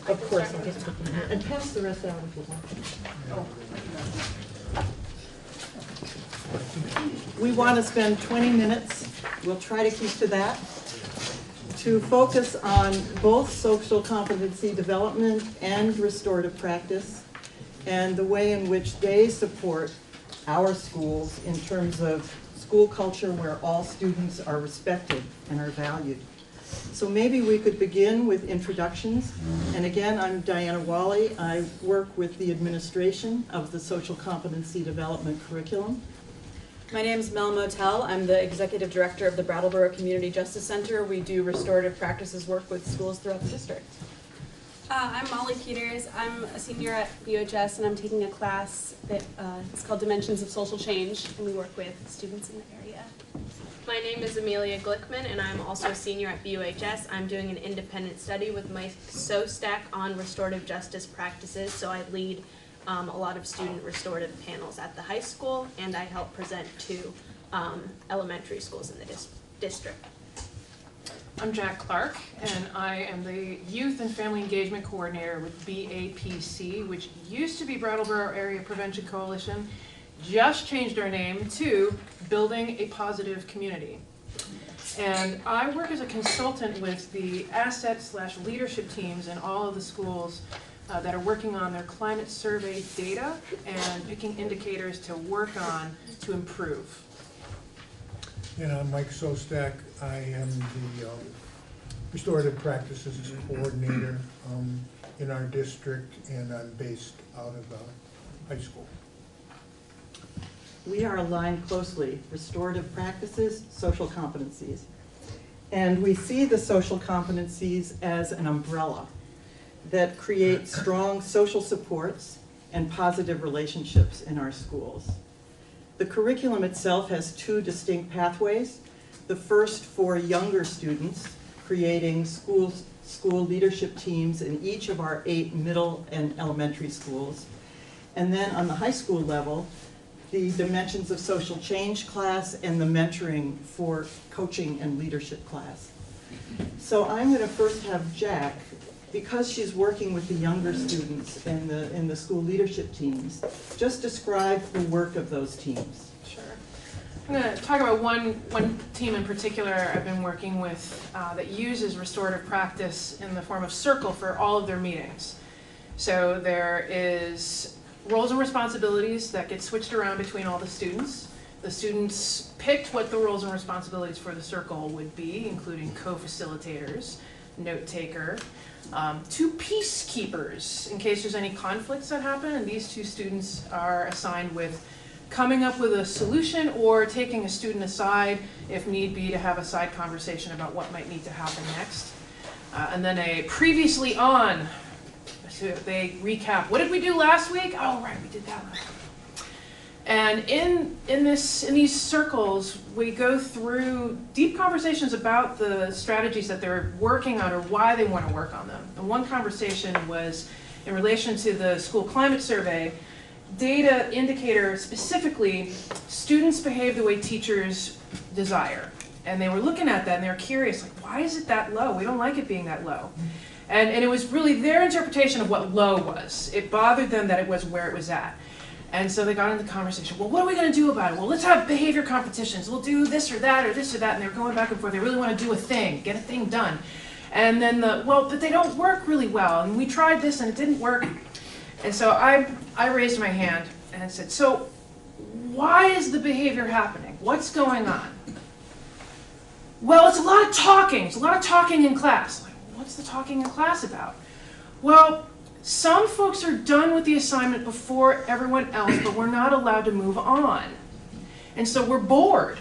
[SPEAKER 13] of course, I'll just put them here. And pass the rest out if you want. We want to spend 20 minutes, we'll try to keep to that, to focus on both social competency development and restorative practice, and the way in which they support our schools in terms of school culture where all students are respected and are valued. So maybe we could begin with introductions. And again, I'm Diana Wally. I work with the administration of the social competency development curriculum.
[SPEAKER 14] My name is Mel Motel. I'm the executive director of the Brattleboro Community Justice Center. We do restorative practices work with schools throughout the district.
[SPEAKER 15] I'm Molly Peters. I'm a senior at BOHS, and I'm taking a class that is called Dimensions of Social Change, and we work with students in the area.
[SPEAKER 16] My name is Amelia Glickman, and I'm also a senior at BOHS. I'm doing an independent study with my SOSTAC on restorative justice practices, so I lead a lot of student restorative panels at the high school, and I help present to elementary schools in the district.
[SPEAKER 19] I'm Jack Clark, and I am the Youth and Family Engagement Coordinator with BAPC, which used to be Brattleboro Area Prevention Coalition, just changed our name to Building a Positive Community. And I work as a consultant with the asset/leadership teams in all of the schools that are working on their climate survey data and picking indicators to work on to improve.
[SPEAKER 20] And I'm Mike Sostak. I am the restorative practices coordinator in our district, and I'm based out of high school.
[SPEAKER 13] We are aligned closely, restorative practices, social competencies. And we see the social competencies as an umbrella that creates strong social supports and positive relationships in our schools. The curriculum itself has two distinct pathways. The first for younger students, creating school leadership teams in each of our 8 middle and elementary schools. And then on the high school level, the Dimensions of Social Change class and the mentoring for coaching and leadership class. So I'm going to first have Jack, because she's working with the younger students in the school leadership teams, just describe the work of those teams.
[SPEAKER 19] Sure. I'm going to talk about one team in particular I've been working with that uses restorative practice in the form of circle for all of their meetings. So there is roles and responsibilities that get switched around between all the students. The students picked what the roles and responsibilities for the circle would be, including co-facilitators, note taker, 2 peacekeepers in case there's any conflicts that happen, and these 2 students are assigned with coming up with a solution or taking a student aside if need be to have a side conversation about what might need to happen next. And then a previously on, so they recap, what did we do last week? Oh right, we did that last week. And in these circles, we go through deep conversations about the strategies that they're working on or why they want to work on them. And one conversation was in relation to the school climate survey, data indicator specifically, students behave the way teachers desire. And they were looking at that and they were curious, like, why is it that low? We don't like it being that low. And it was really their interpretation of what low was. It bothered them that it was where it was at. And so they got into the conversation, well, what are we going to do about it? Well, let's have behavior competitions. We'll do this or that or this or that. And they're going back and forth. They really want to do a thing, get a thing done. And then but they don't work really well. And we tried this and it didn't work. And so I raised my hand and said, so why is the behavior happening? What's going on? Well, it's a lot of talking. It's a lot of talking in class. Like, what's the talking in class about? Well, some folks are done with the assignment before everyone else, but we're not allowed to move on. And so we're bored.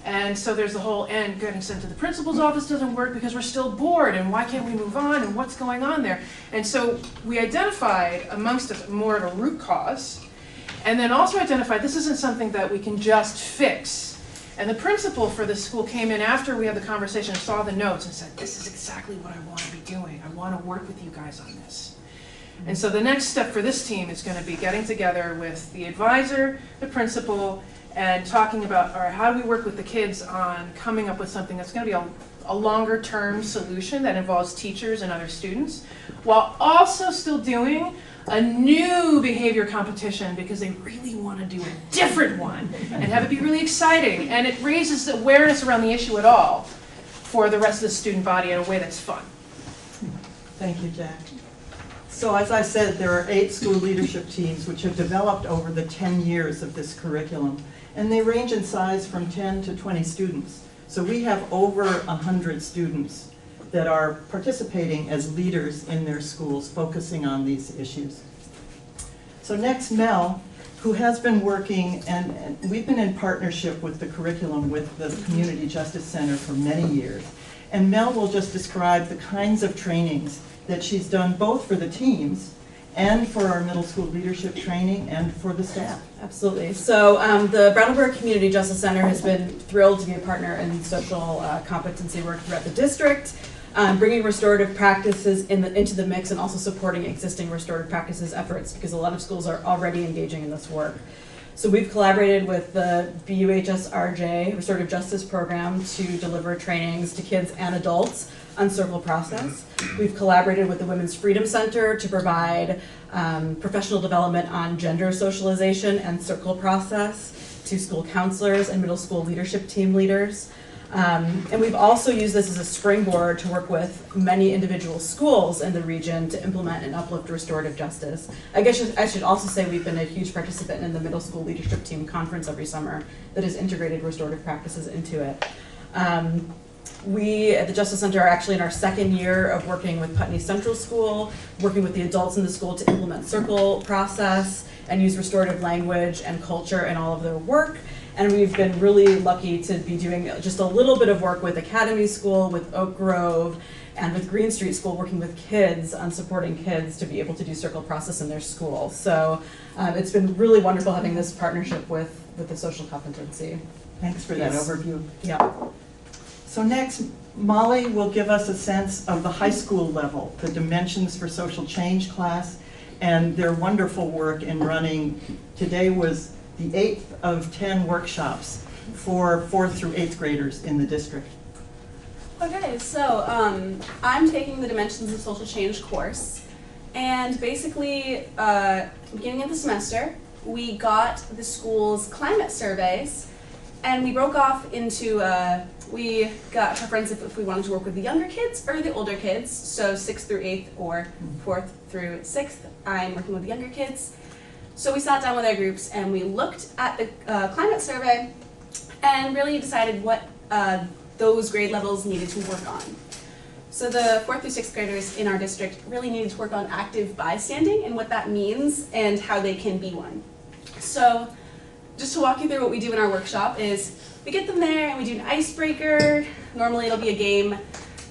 [SPEAKER 19] And so there's the whole, and getting sent to the principal's office doesn't work because we're still bored, and why can't we move on, and what's going on there? And so we identified amongst us more of a root cause, and then also identified this isn't something that we can just fix. And the principal for the school came in after we had the conversation and saw the notes and said, this is exactly what I want to be doing. I want to work with you guys on this. And so the next step for this team is going to be getting together with the advisor, the principal, and talking about, all right, how do we work with the kids on coming up with something that's going to be a longer term solution that involves teachers and other students, while also still doing a new behavior competition because they really want to do a different one and have it be really exciting, and it raises awareness around the issue at all for the rest of the student body in a way that's fun.
[SPEAKER 13] Thank you, Jack. So as I said, there are 8 school leadership teams which have developed over the 10 years of this curriculum, and they range in size from 10 to 20 students. So we have over 100 students that are participating as leaders in their schools, focusing on these issues. So next, Mel, who has been working, and we've been in partnership with the curriculum with the Community Justice Center for many years. And Mel will just describe the kinds of trainings that she's done both for the teams and for our middle school leadership training and for the staff.
[SPEAKER 14] Absolutely. So the Brattleboro Community Justice Center has been thrilled to be a partner in social competency work throughout the district, bringing restorative practices into the mix and also supporting existing restorative practices efforts because a lot of schools are already engaging in this work. So we've collaborated with the BUHS RJ Restorative Justice Program to deliver trainings to kids and adults on circle process. We've collaborated with the Women's Freedom Center to provide professional development on gender socialization and circle process to school counselors and middle school leadership team leaders. And we've also used this as a springboard to work with many individual schools in the region to implement and uplift restorative justice. I guess I should also say we've been a huge participant in the middle school leadership team conference every summer that has integrated restorative practices into it. We at the Justice Center are actually in our 2nd year of working with Putney Central School, working with the adults in the school to implement circle process and use restorative language and culture in all of their work. And we've been really lucky to be doing just a little bit of work with Academy School, with Oak Grove, and with Green Street School, working with kids on supporting kids to be able to do circle process in their school. So it's been really wonderful having this partnership with the social competency.
[SPEAKER 13] Thanks for that overview.
[SPEAKER 14] Yeah.
[SPEAKER 13] So next, Molly will give us a sense of the high school level, the Dimensions for Social Change class, and their wonderful work in running. Today was the 8th of 10 workshops for 4th through 8th graders in the district.
[SPEAKER 15] Okay, so I'm taking the Dimensions of Social Change course, and basically, beginning of the semester, we got the school's climate surveys, and we broke off into, we got preference if we wanted to work with the younger kids or the older kids, so 6th through 8th or 4th through 6th. I'm working with the younger kids. So we sat down with our groups and we looked at the climate survey and really decided what those grade levels needed to work on. So the 4th through 6th graders in our district really needed to work on active bystanding and what that means and how they can be one. So just to walk you through what we do in our workshop is we get them there and we do an icebreaker. Normally it'll be a game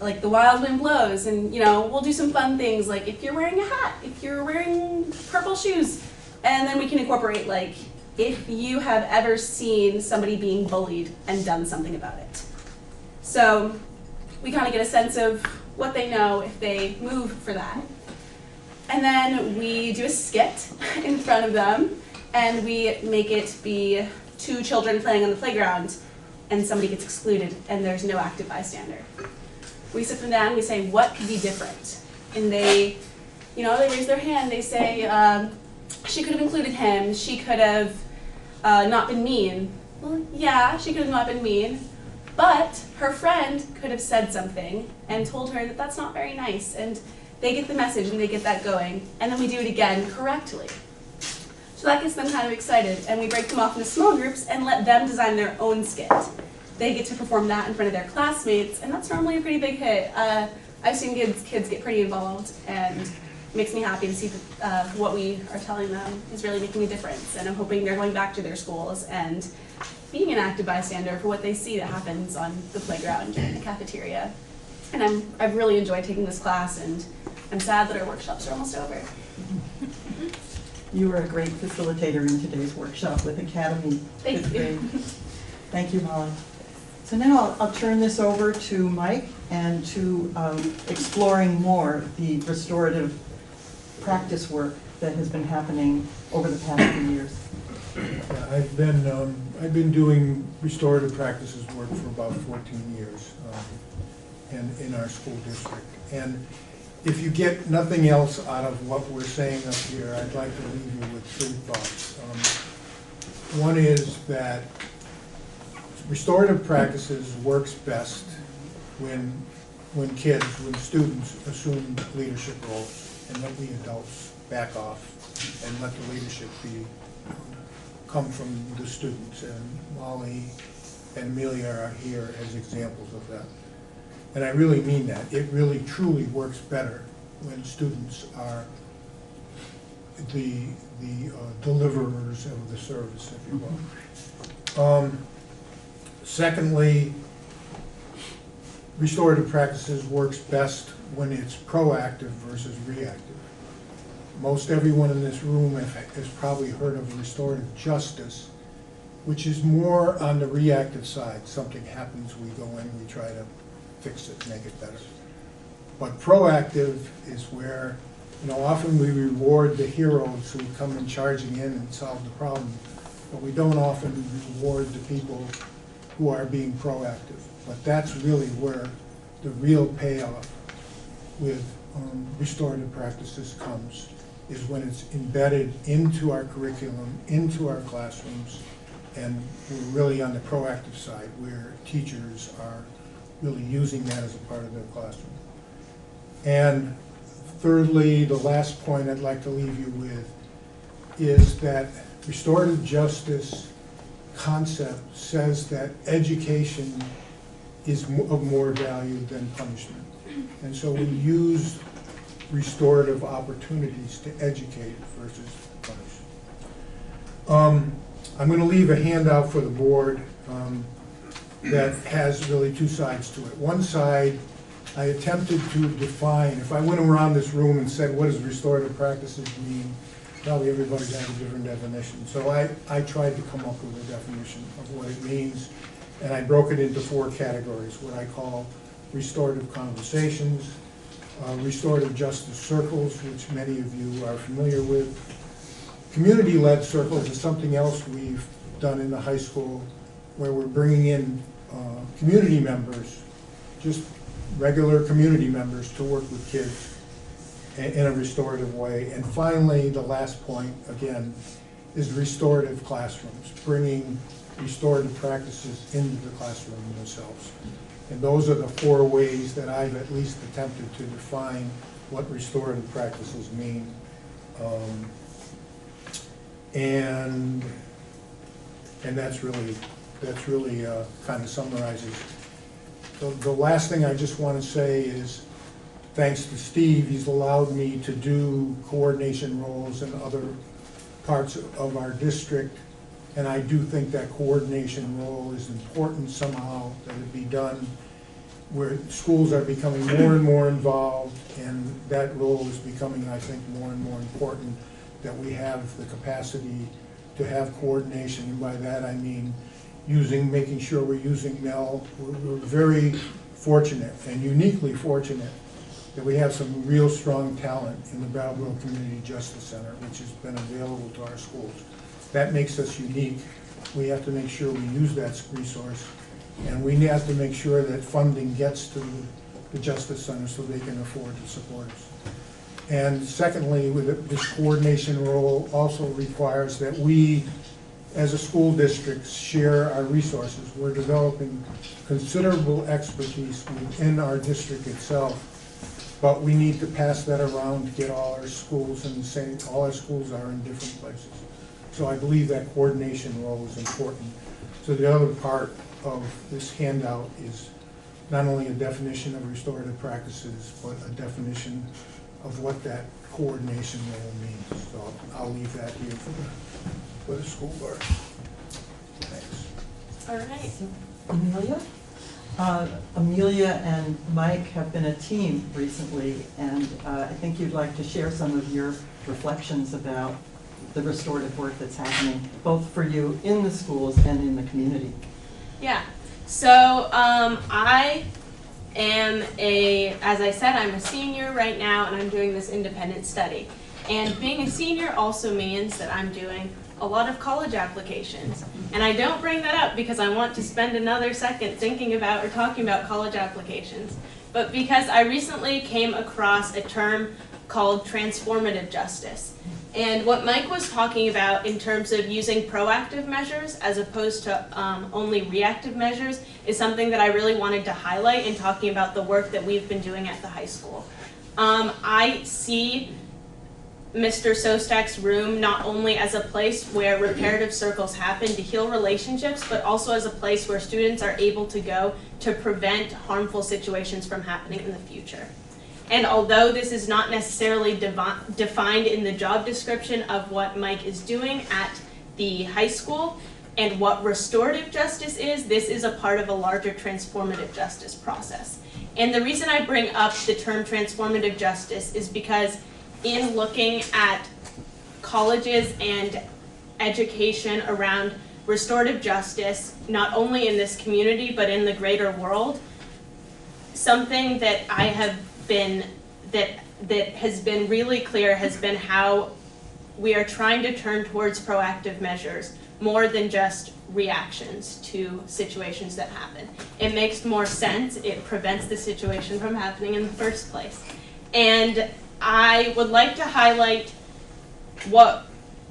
[SPEAKER 15] like the wild wind blows, and we'll do some fun things like if you're wearing a hat, if you're wearing purple shoes, and then we can incorporate like if you have ever seen somebody being bullied and done something about it. So we kind of get a sense of what they know if they move for that. And then we do a skit in front of them and we make it be 2 children playing on the playground and somebody gets excluded and there's no active bystander. We sit them down, we say, what could be different? And they raise their hand, they say, she could have included him, she could have not been mean. Well, yeah, she could have not been mean, but her friend could have said something and told her that that's not very nice, and they get the message and they get that going, and then we do it again correctly. So that gets them kind of excited, and we break them off into small groups and let them design their own skit. They get to perform that in front of their classmates, and that's normally a pretty big hit. I've seen kids get pretty involved, and it makes me happy to see that what we are telling them is really making a difference, and I'm hoping they're going back to their schools and being an active bystander for what they see that happens on the playground and the cafeteria. And I've really enjoyed taking this class, and I'm sad that our workshops are almost over.
[SPEAKER 13] You were a great facilitator in today's workshop with Academy.
[SPEAKER 15] Thank you.
[SPEAKER 13] Thank you, Molly. So now I'll turn this over to Mike and to exploring more the restorative practice work that has been happening over the past few years.
[SPEAKER 20] I've been doing restorative practices work for about 14 years in our school district. And if you get nothing else out of what we're saying up here, I'd like to leave you with 3 thoughts. One is that restorative practices works best when students assume leadership roles and let the adults back off and let the leadership come from the students. And Molly and Amelia are here as examples of that. And I really mean that. It really truly works better when students are the deliverers of the service, if you will. Secondly, restorative practices works best when it's proactive versus reactive. Most everyone in this room has probably heard of restorative justice, which is more on the reactive side. Something happens, we go in, we try to fix it, make it better. But proactive is where, often we reward the heroes who come in charging in and solve the problem, but we don't often reward the people who are being proactive. But that's really where the real payoff with restorative practices comes, is when it's embedded into our curriculum, into our classrooms, and we're really on the proactive side, where teachers are really using that as a part of their classroom. And thirdly, the last point I'd like to leave you with is that restorative justice concept says that education is of more value than punishment. And so we use restorative opportunities to educate versus punish. I'm going to leave a handout for the board that has really 2 sides to it. One side, I attempted to define, if I went around this room and said, what does restorative practices mean? Probably everybody's got a different definition. So I tried to come up with a definition of what it means, and I broke it into 4 categories, what I call restorative conversations, restorative justice circles, which many of you are familiar with. Community-led circles is something else we've done in the high school, where we're bringing in community members, just regular community members, to work with kids in a restorative way. And finally, the last point, again, is restorative classrooms, bringing restorative practices into the classroom themselves. And those are the 4 ways that I've at least attempted to define what restorative practices mean. And that's really kind of summarizes. The last thing I just want to say is, thanks to Steve, he's allowed me to do coordination roles in other parts of our district, and I do think that coordination role is important somehow, that it be done, where schools are becoming more and more involved, and that role is becoming, I think, more and more important, that we have the capacity to have coordination. And by that I mean making sure we're using Mel. We're very fortunate, and uniquely fortunate, that we have some real strong talent in the Brattleboro Community Justice Center, which has been available to our schools. That makes us unique. We have to make sure we use that resource, and we have to make sure that funding gets to the Justice Center so they can afford to support us. And secondly, this coordination role also requires that we, as a school district, share our resources. We're developing considerable expertise within our district itself, but we need to pass that around to get all our schools in the same, all our schools are in different places. So I believe that coordination role is important. So the other part of this handout is not only a definition of restorative practices, but a definition of what that coordination role means. So I'll leave that here for the school board. Thanks.
[SPEAKER 15] All right.
[SPEAKER 13] Amelia? Amelia and Mike have been a team recently, and I think you'd like to share some of your reflections about the restorative work that's happening, both for you in the schools and in the community.
[SPEAKER 16] Yeah. So I am as I said, I'm a senior right now, and I'm doing this independent study. And being a senior also means that I'm doing a a lot of college applications. And I don't bring that up because I want to spend another second thinking about or talking about college applications, but because I recently came across a term called transformative justice. And what Mike was talking about in terms of using proactive measures as opposed to only reactive measures is something that I really wanted to highlight in talking about the work that we've been doing at the high school. I see Mr. Sostak's room not only as a place where reparative circles happen to heal relationships, but also as a place where students are able to go to prevent harmful situations from happening in the future. And although this is not necessarily defined in the job description of what Mike is doing at the high school and what restorative justice is, this is a part of a larger transformative justice process. And the reason I bring up the term transformative justice is because in looking at colleges and education around restorative justice, not only in this community but in the greater world, something that I have been, that has been really clear has been how we are trying to turn towards proactive measures more than just reactions to situations that happen. It makes more sense. It prevents the situation from happening in the first place. And I would like to highlight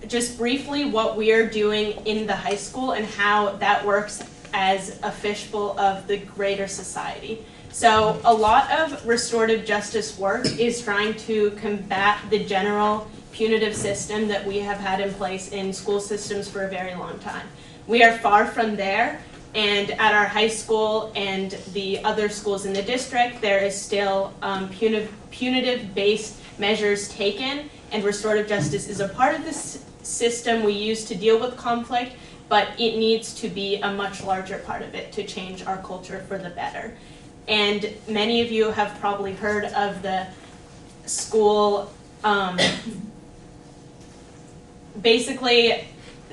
[SPEAKER 16] just briefly what we are doing in the high school and how that works as a fishbowl of the greater society. So a lot of restorative justice work is trying to combat the general punitive system that we have had in place in school systems for a very long time. We are far from there, and at our high school and the other schools in the district, there is still punitive-based measures taken, and restorative justice is a part of this system we use to deal with conflict, but it needs to be a much larger part of it to change our culture for the better. And many of you have probably heard of the school, basically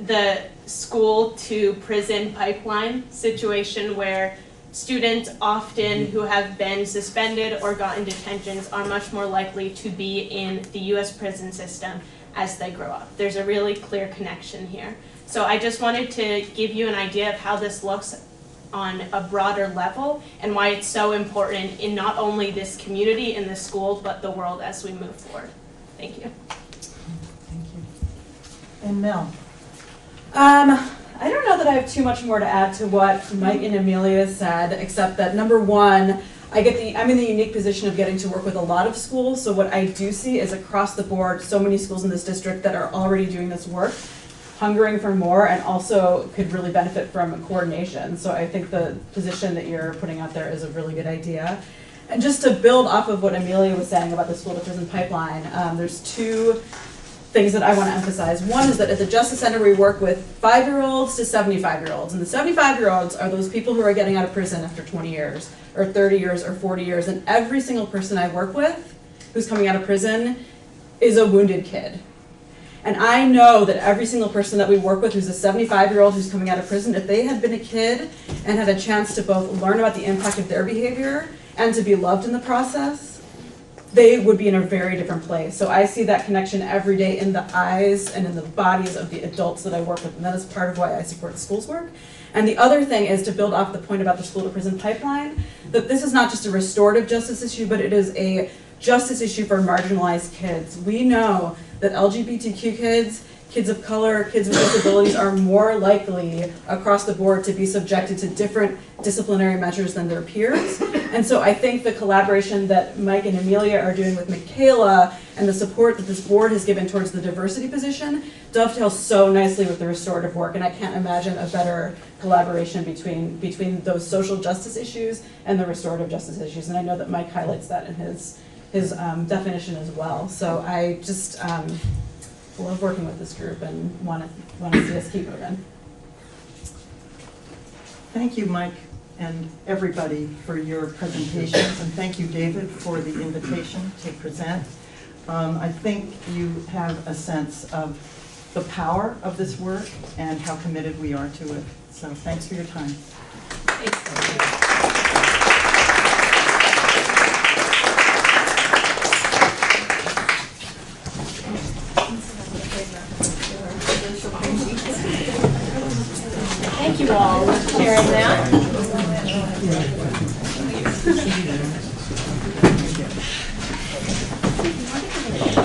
[SPEAKER 16] the school to prison pipeline situation where students often who have been suspended or gotten detentions are much more likely to be in the US prison system as they grow up. There's a really clear connection here. So I just wanted to give you an idea of how this looks on a broader level and why it's so important in not only this community and this school, but the world as we move forward. Thank you.
[SPEAKER 13] Thank you. And Mel?
[SPEAKER 14] I don't know that I have too much more to add to what Mike and Amelia said, except that number one, I'm in the unique position of getting to work with a lot of schools, so what I do see is across the board so many schools in this district that are already doing this work, hungering for more, and also could really benefit from coordination. So I think the position that you're putting out there is a really good idea. And just to build off of what Amelia was saying about the school to prison pipeline, there's two things that I want to emphasize. One is that at the Justice Center we work with 5-year-olds to 75-year-olds. And the 75-year-olds are those people who are getting out of prison after 20 years, or 30 years, or 40 years. And every single person I work with who's coming out of prison is a wounded kid. And I know that every single person that we work with who's a 75-year-old who's coming out of prison, if they had been a kid and had a chance to both learn about the impact of their behavior and to be loved in the process, they would be in a very different place. So I see that connection every day in the eyes and in the bodies of the adults that I work with, and that is part of why I support schools work. And the other thing is to build off the point about the school to prison pipeline, that this is not just a restorative justice issue, but it is a justice issue for marginalized kids. We know that LGBTQ kids, kids of color, kids with disabilities are more likely across the board to be subjected to different disciplinary measures than their peers. And so I think the collaboration that Mike and Amelia are doing with Michaela and the support that this board has given towards the diversity position dovetails so nicely with the restorative work. And I can't imagine a better collaboration between those social justice issues and the restorative justice issues. And I know that Mike highlights that in his definition as well. So I just love working with this group and want to see us keep moving.
[SPEAKER 13] Thank you, Mike, and everybody for your presentations, and thank you, David, for the invitation to present. I think you have a sense of the power of this work and how committed we are to it. So thanks for your time. Thanks.
[SPEAKER 11] Thank you all for sharing that. I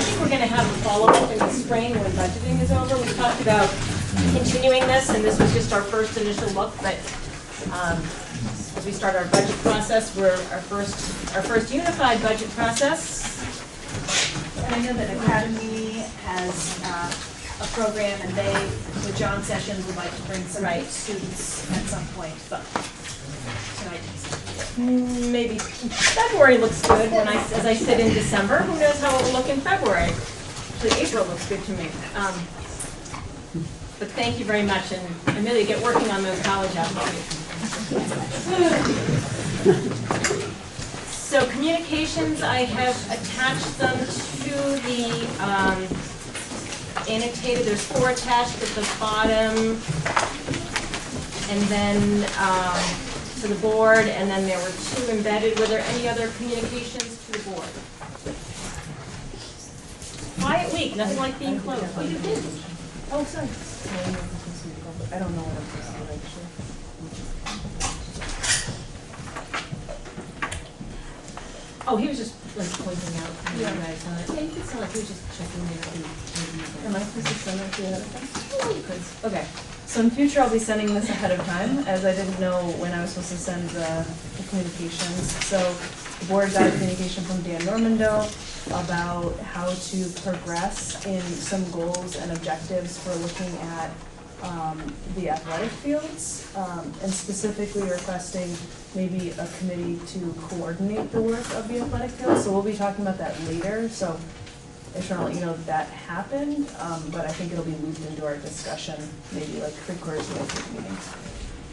[SPEAKER 11] think we're going to have a follow-up in the spring when budgeting is over. We talked about continuing this, and this was just our first initial look, but as we start our budget process, we're our first unified budget process.
[SPEAKER 8] And I know that Academy has a program, and they, with John Sessions, would like to bring some students at some point, but tonight.
[SPEAKER 11] Maybe February looks good when as I sit in December. Who knows how it will look in February? Actually, April looks good to me. But thank you very much, and Amelia, get working on those college applications. So communications, I have attached them to the annotated. There's 4 attached at the bottom, and then to the board, and then there were 2 embedded. Were there any other communications to the board? Quiet week, nothing like being closed. Oh, you did? Oh, sorry.
[SPEAKER 8] I don't know what I'm supposed to do, actually.
[SPEAKER 11] Oh, he was just like pointing out to you guys on it. Yeah, you could sound like he was just checking in.
[SPEAKER 8] Am I supposed to send that to you ahead of time?
[SPEAKER 11] Oh, you could.
[SPEAKER 8] Okay. So in future, I'll be sending this ahead of time, as I didn't know when I was supposed to send the communications. So the board got a communication from Dan Normando about how to progress in some goals and objectives for looking at the athletic fields, and specifically requesting maybe a committee to coordinate the work of the athletic fields. So we'll be talking about that later. So I just want to let you know that happened, but I think it'll be looped into our discussion, maybe like 3/4 of the way through the meetings.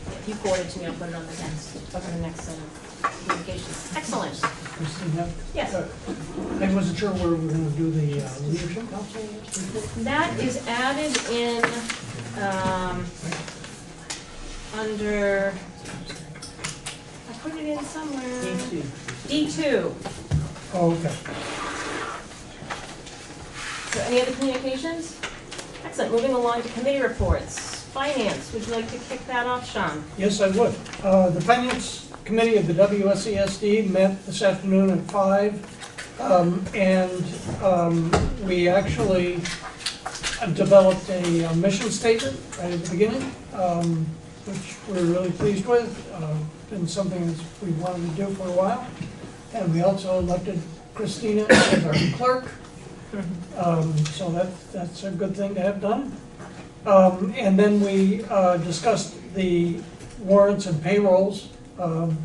[SPEAKER 11] If you forward it to me, I'll put it on the next set of communications. Excellent.
[SPEAKER 12] Christina?
[SPEAKER 11] Yes.
[SPEAKER 12] I wasn't sure where we were going to do the leadership council.
[SPEAKER 11] That is added in under, I put it in somewhere. D2.
[SPEAKER 12] Oh, okay.
[SPEAKER 11] So any other communications? Excellent. Moving along to committee reports. Finance, would you like to kick that off, Sean?
[SPEAKER 12] Yes, I would. The Finance Committee of the WSESD met this afternoon at 5, and we actually developed a mission statement right at the beginning, which we're really pleased with. Been something that we wanted to do for a while. And we also elected Christina as our clerk. So that's a good thing to have done. And then we discussed the warrants and payrolls, and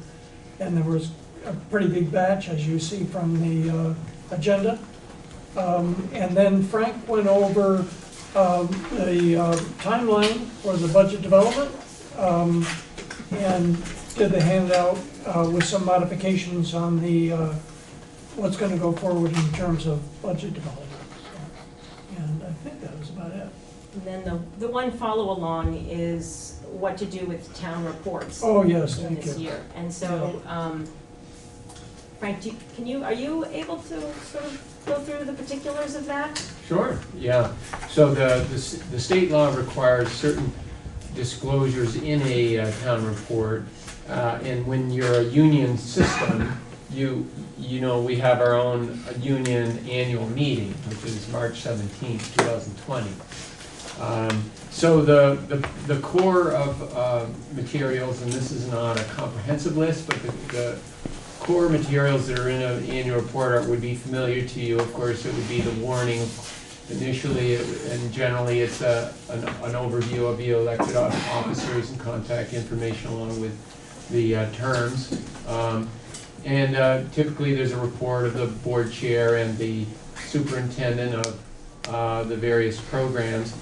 [SPEAKER 12] there was a pretty big batch, as you see from the agenda. And then Frank went over the timeline for the budget development, and did the handout with some modifications on the what's going to go forward in terms of budget development. So, and I think that was about it.
[SPEAKER 11] And then the one follow along is what to do with town reports.
[SPEAKER 12] Oh, yes,
[SPEAKER 11] in
[SPEAKER 12] thank
[SPEAKER 11] this
[SPEAKER 12] you.
[SPEAKER 11] year. And so, Frank, are you able to sort of go through the particulars of that?
[SPEAKER 19] Sure, yeah. So the state law requires certain disclosures in a town report, and when you're a union system, you know we have our own union annual meeting, which is March 17th, 2020. So the core of materials, and this is not a comprehensive list, but the core materials that are in an annual report would be familiar to you. Of course, it would be the warning initially, and generally it's an overview of the elected officers and contact information along with the terms. And typically there's a report of the board chair and the superintendent of the various programs.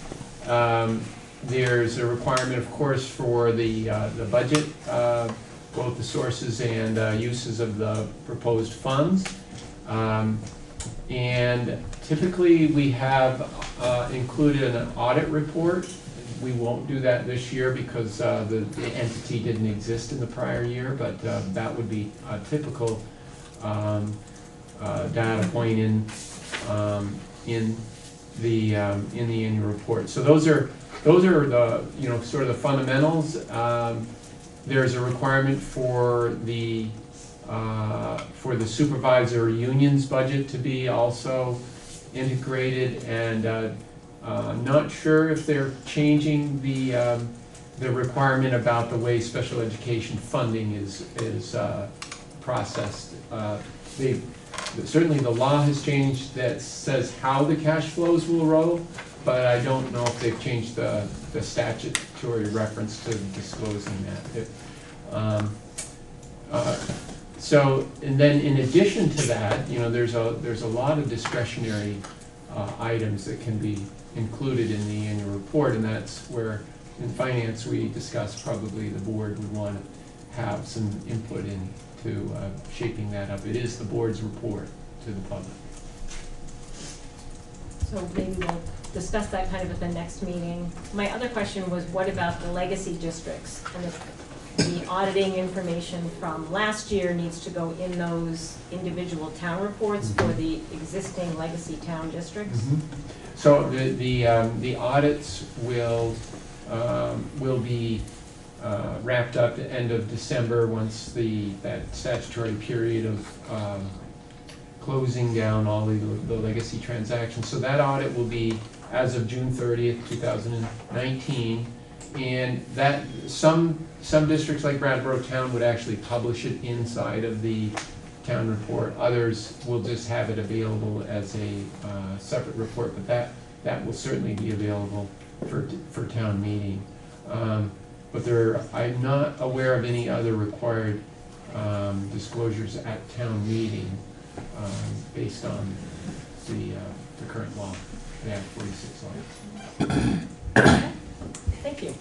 [SPEAKER 19] There's a requirement, of course, for the budget, both the sources and uses of the proposed funds. And typically we have included an audit report. We won't do that this year because the entity didn't exist in the prior year, but that would be a typical data point in the annual report. So those are
[SPEAKER 21] those are the, sort of the fundamentals. There's a requirement for the supervisor union's budget to be also integrated, and not sure if they're changing the requirement about the way special education funding is processed. Certainly the law has changed that says how the cash flows will roll, but I don't know if they've changed the statutory reference to disclosing that. So, and then in addition to that, there's a lot of discretionary items that can be included in the annual report, and that's where in finance we discussed probably the board would want to have some input into shaping that up. It is the board's report to the public.
[SPEAKER 11] So maybe we'll discuss that kind of at the next meeting. My other question was, what about the legacy districts? And the auditing information from last year needs to go in those individual town reports for the existing legacy town districts?
[SPEAKER 21] So the audits will be wrapped up at the end of December once that statutory period of closing down all the legacy transactions. So that audit will be as of June 30th, 2019, and that some districts like Brattleboro Town would actually publish it inside of the town report. Others will just have it available as a separate report, but that will certainly be available for town meeting. But I'm not aware of any other required disclosures at town meeting based on the current law, the Act 46 law.
[SPEAKER 11] Thank you.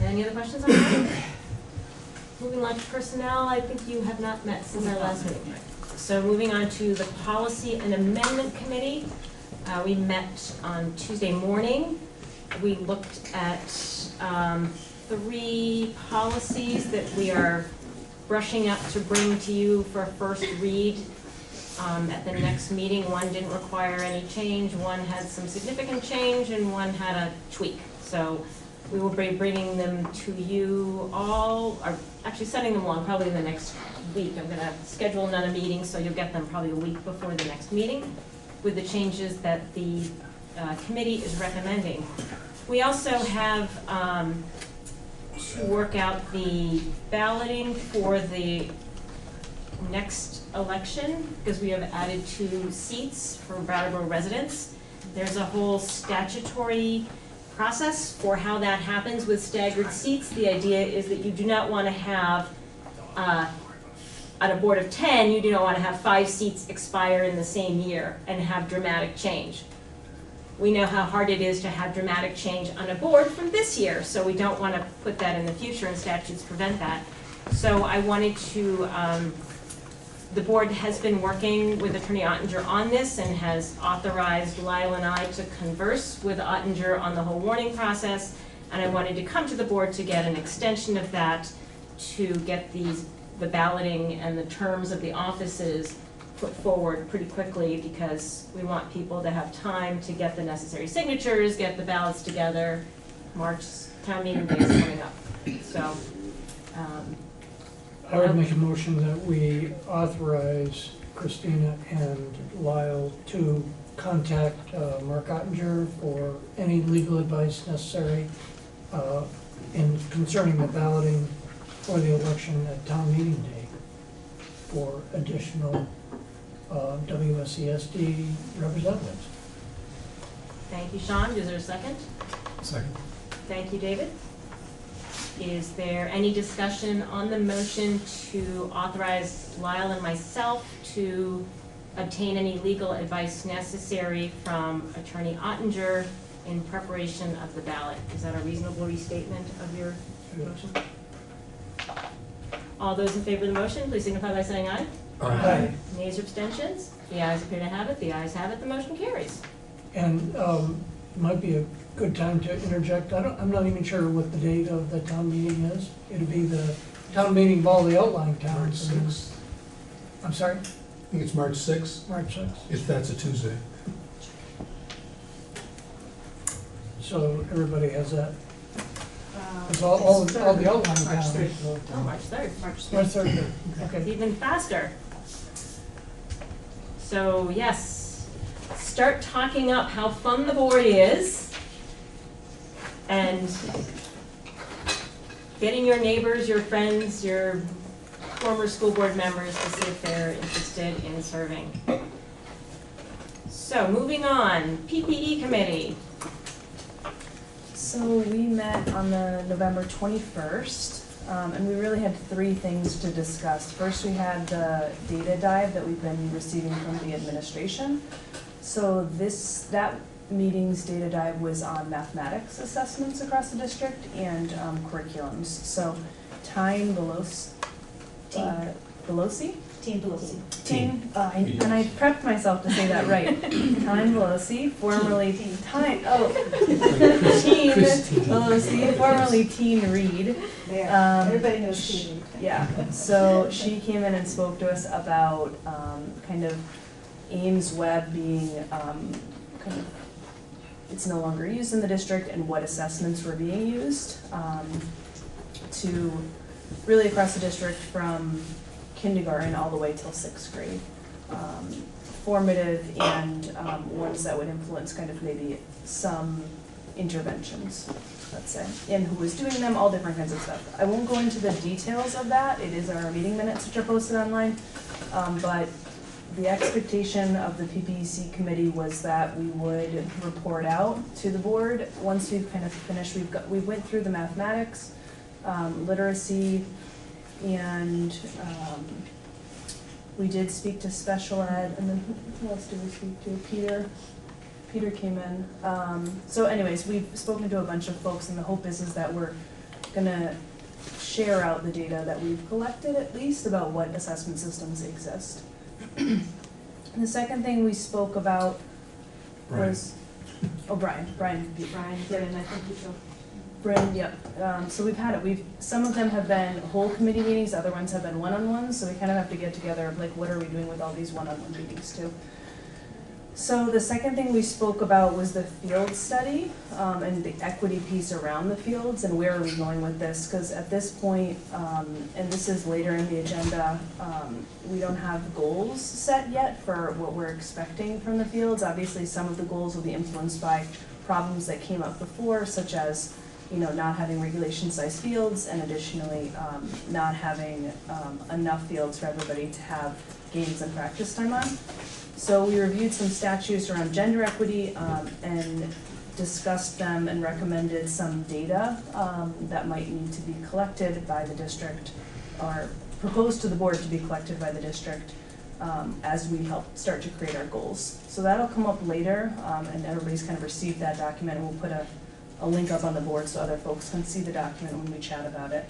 [SPEAKER 11] Any other questions on that? Moving on to personnel, I think you have not met since our last meeting. So moving on to the Policy and Amendment Committee. We met on Tuesday morning. We looked at 3 policies that we are brushing up to bring to you for a first read at the next meeting. One didn't require any change, one had some significant change, and one had a tweak. So we will be bringing them to you all, or actually sending them along probably in the next week. I'm going to schedule another meeting, so you'll get them probably a week before the next meeting with the changes that the committee is recommending. We also have to work out the balloting for the next election, because we have added 2 seats for Brattleboro residents. There's a whole statutory process for how that happens with staggered seats. The idea is that you do not want to have, on a board of 10, you do not want to have 5 seats expire in the same year and have dramatic change. We know how hard it is to have dramatic change on a board from this year, so we don't want to put that in the future, and statutes prevent that. So I wanted to, the board has been working with Attorney Ottinger on this and has authorized Lyle and I to converse with Ottinger on the whole warning process, and I wanted to come to the board to get an extension of that to get the balloting and the terms of the offices put forward pretty quickly, because we want people to have time to get the necessary signatures, get the ballots together. March town meeting day is coming up. So
[SPEAKER 22] I would make a motion that we authorize Christina and Lyle to contact Mark Ottinger for any legal advice necessary in concerning the balloting for the election at town meeting day for additional WSESD representatives.
[SPEAKER 11] thank you, Sean. Is there a second?
[SPEAKER 20] Second.
[SPEAKER 11] Thank you, David. Is there any discussion on the motion to authorize Lyle and myself to obtain any legal advice necessary from Attorney Ottinger in preparation of the ballot? Is that a reasonable restatement of your motion? All those in favor of the motion, please signify by saying aye.
[SPEAKER 22] Aye.
[SPEAKER 11] Nays or abstentions? The ayes appear to have it. The ayes have it. The motion carries.
[SPEAKER 22] And it might be a good time to interject. I'm not even sure what the date of the town meeting is. It'll be the town meeting of all the outlying towns.
[SPEAKER 20] March 6th.
[SPEAKER 22] I'm sorry?
[SPEAKER 20] I think it's March 6th.
[SPEAKER 22] March 6th.
[SPEAKER 20] If that's a Tuesday.
[SPEAKER 22] so everybody has that. It's all the outline down.
[SPEAKER 11] March 3rd. Oh, March 3rd.
[SPEAKER 22] March 3rd, okay.
[SPEAKER 11] It's even faster. So yes, start talking up how fun the board is and getting your neighbors, your friends, your former school board members to see if they're interested in serving. So moving on, PPE committee.
[SPEAKER 8] So we met on the November 21st, and we really had three things to discuss. First, we had the data dive that we've been receiving from the administration. So that meeting's data dive was on mathematics assessments across the district and curriculums. So Tyne Belosi?
[SPEAKER 10] Team Pelosi.
[SPEAKER 8] And I prepped myself to say that right. Tyne Belosi, formerly Teen Belosi, formerly Teen Reed.
[SPEAKER 10] Everybody knows Teen Reed.
[SPEAKER 8] Yeah, so she came in and spoke to us about kind of Ames Web being kind of, it's no longer used in the district and what assessments were being used to really across the district from kindergarten all the way till 6th grade. Formative and ones that would influence kind of maybe some interventions, let's say, and who was doing them, all different kinds of stuff. I won't go into the details of that. It is our meeting minutes which are posted online, but the expectation of the PPEC committee was that we would report out to the board once we've kind of finished. We went through the mathematics, literacy, and we did speak to special ed, and then who else did we speak to? Peter came in. So anyways, we've spoken to a bunch of folks, and the hope is that we're gonna share out the data that we've collected at least about what assessment systems exist. The second thing we spoke about was, Brian, I think so. Brian, yep. So we've had it. Some of them have been whole committee meetings, other ones have been one-on-ones, so we kind of have to get together of like, what are we doing with all these one-on-one meetings too? So the second thing we spoke about was the field study and the equity piece around the fields and where are we going with this? Because at this point, and this is later in the agenda, we don't have goals set yet for what we're expecting from the fields. Obviously, some of the goals will be influenced by problems that came up before, such as not having regulation-sized fields, and additionally, not having enough fields for everybody to have games and practice time on. So we reviewed some statutes around gender equity and discussed them and recommended some data that might need to be collected by the district, or proposed to the board to be collected by the district as we help start to create our goals. So that'll come up later, and everybody's kind of received that document. We'll put a link up on the board so other folks can see the document when we chat about it.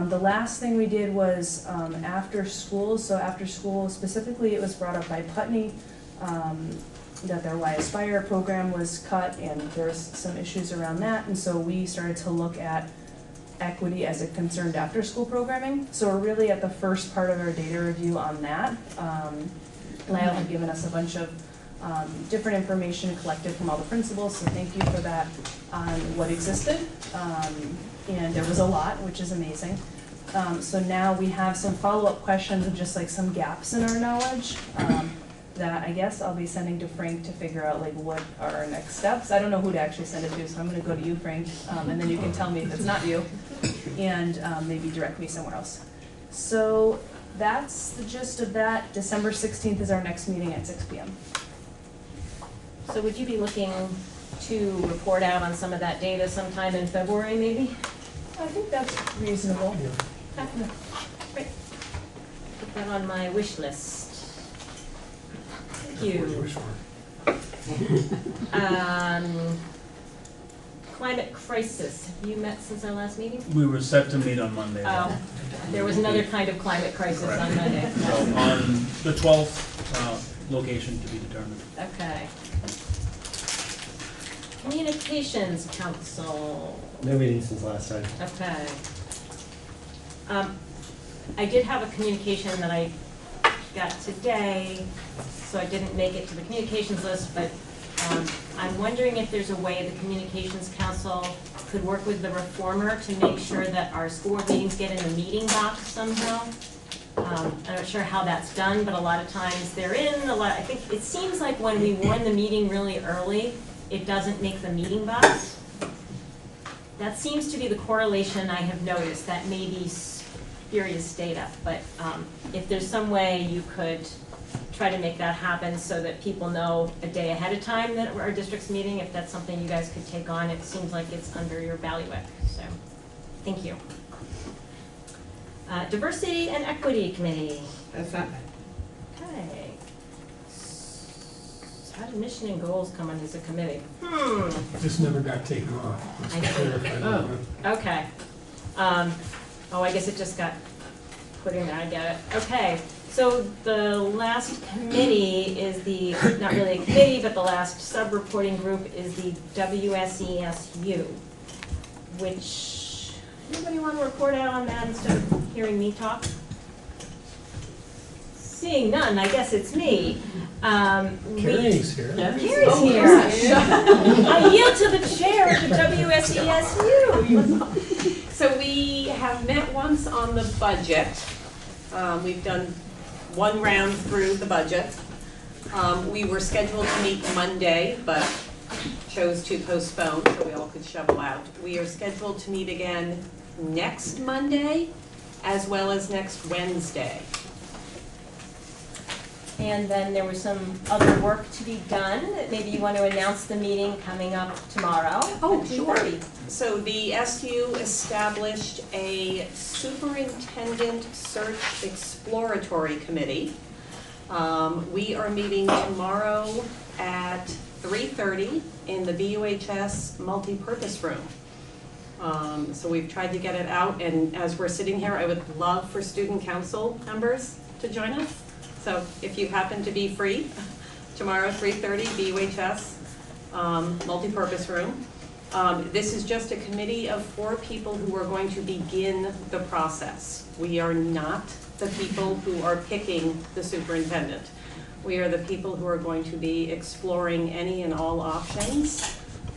[SPEAKER 8] The last thing we did was after school. So after school, specifically, it was brought up by Putney that their Y Aspire program was cut, and there's some issues around that. And so we started to look at equity as it concerned after school programming. So we're really at the first part of our data review on that. Lyle had given us a bunch of different information collected from all the principals, so thank you for that on what existed. And there was a lot, which is amazing. So now we have some follow-up questions of just like some gaps in our knowledge that I guess I'll be sending to Frank to figure out like what are our next steps. I don't know who to actually send it to, so I'm gonna go to you, Frank, and then you can tell me if it's not you, and maybe direct me somewhere else. So that's the gist of that. December 16th is our next meeting at 6 p.m.
[SPEAKER 11] So would you be looking to report out on some of that data sometime in February, maybe?
[SPEAKER 8] I think that's reasonable.
[SPEAKER 11] Okay. Great. Put that on my wish list. Thank you. Climate crisis. Have you met since our last meeting?
[SPEAKER 2] We were set to meet on Monday.
[SPEAKER 11] Oh, there was another kind of climate crisis on Monday.
[SPEAKER 2] So on the 12th, location to be determined.
[SPEAKER 11] Okay. Communications Council.
[SPEAKER 18] No meeting since last time.
[SPEAKER 11] Okay. I did have a communication that I got today, so I didn't make it to the communications list, but I'm wondering if there's a way the Communications Council could work with the Reformer to make sure that our school board meetings get in the meeting box somehow. I'm not sure how that's done, but a lot of times they're in, I think it seems like when we warn the meeting really early, it doesn't make the meeting box. That seems to be the correlation I have noticed. That may be spurious data, but if there's some way you could try to make that happen so that people know a day ahead of time that our district's meeting, if that's something you guys could take on, it seems like it's under your bailiwick, so thank you. Diversity and Equity Committee.
[SPEAKER 13] That's not.
[SPEAKER 11] Okay. How did mission and goals come under the committee?
[SPEAKER 17] This never got taken off. Let's
[SPEAKER 11] I see.
[SPEAKER 17] clarify that.
[SPEAKER 11] Okay. Oh, I guess it just got put in there, I get it. Okay, so the last committee is the, not really a committee, but the last sub-reporting group is the WSESU, which, anybody want to report out on that instead of hearing me talk? Seeing none, I guess it's me.
[SPEAKER 17] Carrie's here.
[SPEAKER 11] Carrie's here. I yield to the chair of the WSESU.
[SPEAKER 18] So we have met once on the budget. We've done one round through the budget. We were scheduled to meet Monday, but chose to postpone so we all could shovel out. We are scheduled to meet again next Monday, as well as next Wednesday.
[SPEAKER 11] And then there was some other work to be done. Maybe you want to announce the meeting coming up tomorrow.
[SPEAKER 18] Oh,
[SPEAKER 11] at
[SPEAKER 18] sure.
[SPEAKER 11] 2:30.
[SPEAKER 18] So the SU established a superintendent search exploratory committee. We are meeting tomorrow at 3:30 in the BUHS multi-purpose room. So we've tried to get it out, and as we're sitting here, I would love for student council members to join us. So if you happen to be free, tomorrow 3:30, BUHS, multi-purpose room. This is just a committee of 4 people who are going to begin the process. We are not the people who are picking the superintendent. We are the people who are going to be exploring any and all options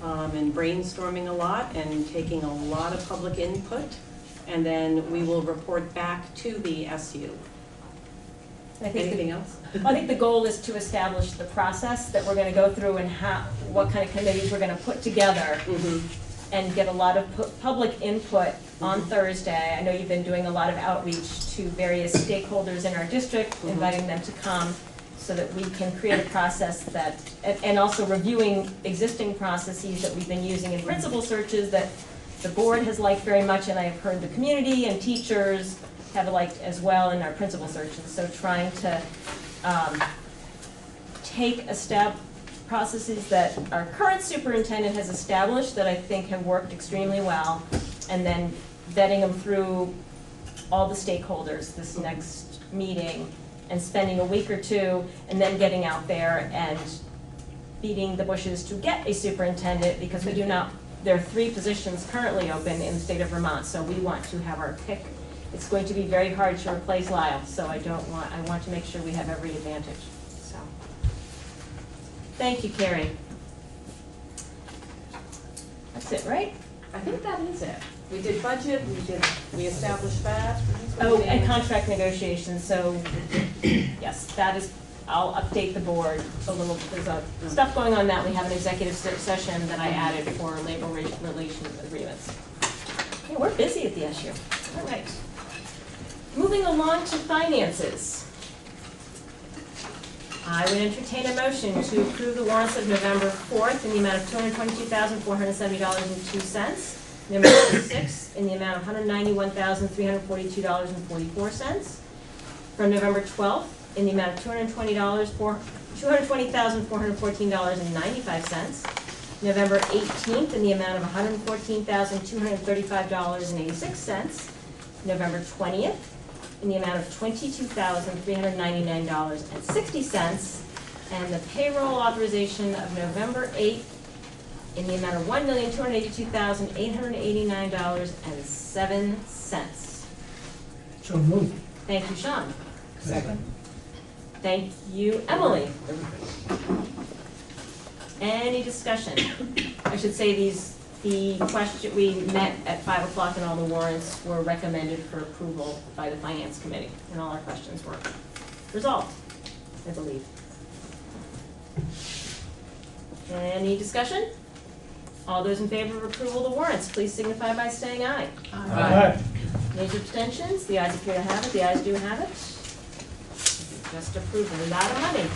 [SPEAKER 18] and brainstorming a lot and taking a lot of public input. And then we will report back to the SU. Anything else?
[SPEAKER 11] I think the goal is to establish the process that we're going to go through and what kind of committees we're going to put together and get a lot of public input on Thursday. I know you've been doing a lot of outreach to various stakeholders in our district, inviting them to come so that we can create a process that, and also reviewing existing processes that we've been using in principal searches that the board has liked very much, and I have heard the community and teachers have liked as well in our principal searches. So trying to take a step processes that our current superintendent has established that I think have worked extremely well, and then vetting them through all the stakeholders this next meeting and spending a week or two and then getting out there and beating the bushes to get a superintendent, because we do not, there are 3 positions currently open in the state of Vermont, so we want to have our pick. It's going to be very hard to replace Lyle, so I want to make sure we have every advantage. So, thank you, Carrie. That's it, right?
[SPEAKER 18] I think that is it. We did budget, we established that.
[SPEAKER 11] Oh, and contract negotiations, so, yes, that is, I'll update the board a little, there's stuff going on that. We have an executive session that I added for labor relations agreements. Okay, we're busy at the SU. All right. Moving along to finances. I would entertain a motion to approve the warrants of November 4th in the amount of $222,470.02. November 6th in the amount of $191,342.44. From November 12th in the amount of $220,414.95. November 18th in the amount of $114,235.86. November 20th in the amount of $22,399.60, and the payroll authorization of November 8th in the amount of $1,282,889.07.
[SPEAKER 22] So moved.
[SPEAKER 11] Thank you, Sean.
[SPEAKER 13] Second.
[SPEAKER 11] Thank you, Emily. Any discussion? I should say the question, we met at 5 o'clock and all the warrants were recommended for approval by the Finance Committee, and all our questions were resolved, I believe. Any discussion? All those in favor of approval of the warrants, please signify by saying aye.
[SPEAKER 12] Aye.
[SPEAKER 11] Any abstentions? The ayes appear to have it. The ayes do have it. Just approved, a lot of money.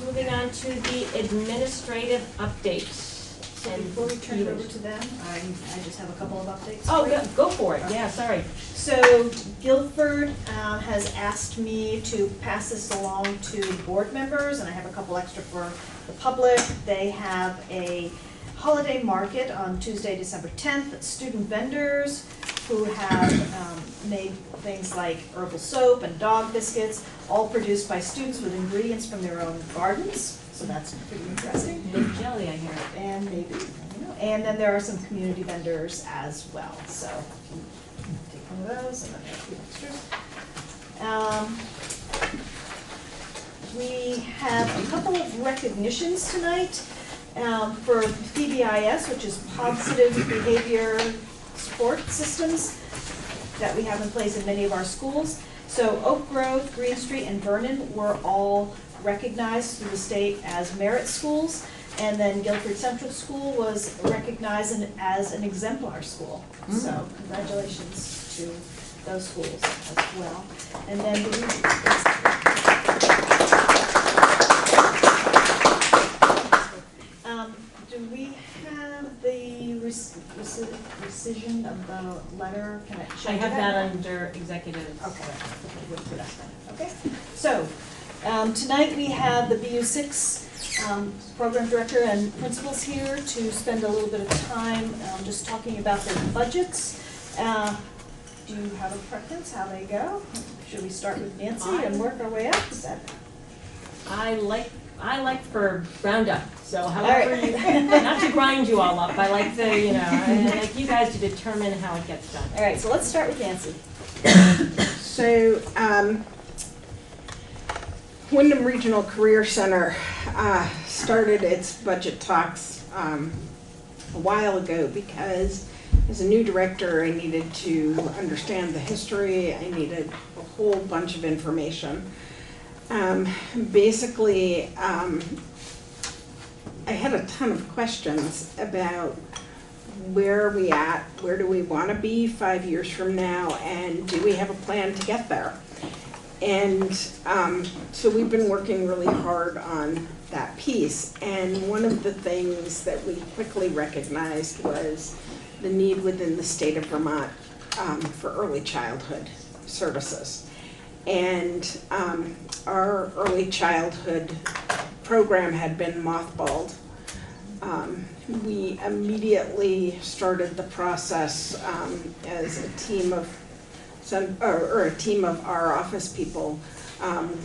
[SPEAKER 11] Moving on to the administrative update.
[SPEAKER 10] So before we turn it over to them, I just have a couple of updates.
[SPEAKER 11] Oh, go for it. Yeah, sorry.
[SPEAKER 10] So Guilford has asked me to pass this along to board members, and I have a couple extra for the public. They have a holiday market on Tuesday, December 10th. Student vendors who have made things like herbal soap and dog biscuits, all produced by students with ingredients from their own gardens. So that's pretty interesting.
[SPEAKER 11] Big jelly, I hear.
[SPEAKER 10] And maybe, I don't know. And then there are some community vendors as well. So take one of those, and then there are a few extras. We have a couple of recognitions tonight for PBIS, which is Positive Behavior Support Systems that we have in place in many of our schools. So Oak Grove, Green Street, and Vernon were all recognized through the state as merit schools. And then Guilford Central School was recognized as an exemplar school. So congratulations to those schools as well. And then do we have the rescission of the letter? Should
[SPEAKER 11] I
[SPEAKER 10] do
[SPEAKER 11] have that under executive.
[SPEAKER 10] Okay. Okay. So tonight we have the BU6 program director and principals here to spend a little bit of time just talking about their budgets. Do you have a preference how they go? Should we start with Nancy and work our way up? Is that?
[SPEAKER 11] I like for roundup. So however you, not to grind you all up, I like to, I like you guys to determine how it gets done.
[SPEAKER 10] All right, so let's start with Nancy.
[SPEAKER 3] So, Wyndham Regional Career Center started its budget talks a while ago because as a new director I needed to understand the history, I needed a whole bunch of information. Basically, I had a ton of questions about where are we at, where do we want to be 5 years from now, and do we have a plan to get there? And so we've been working really hard on that piece, and one of the things that we quickly recognized was the need within the state of Vermont for early childhood services. And our early childhood program had been mothballed. We immediately started the process as a team of a team of our office people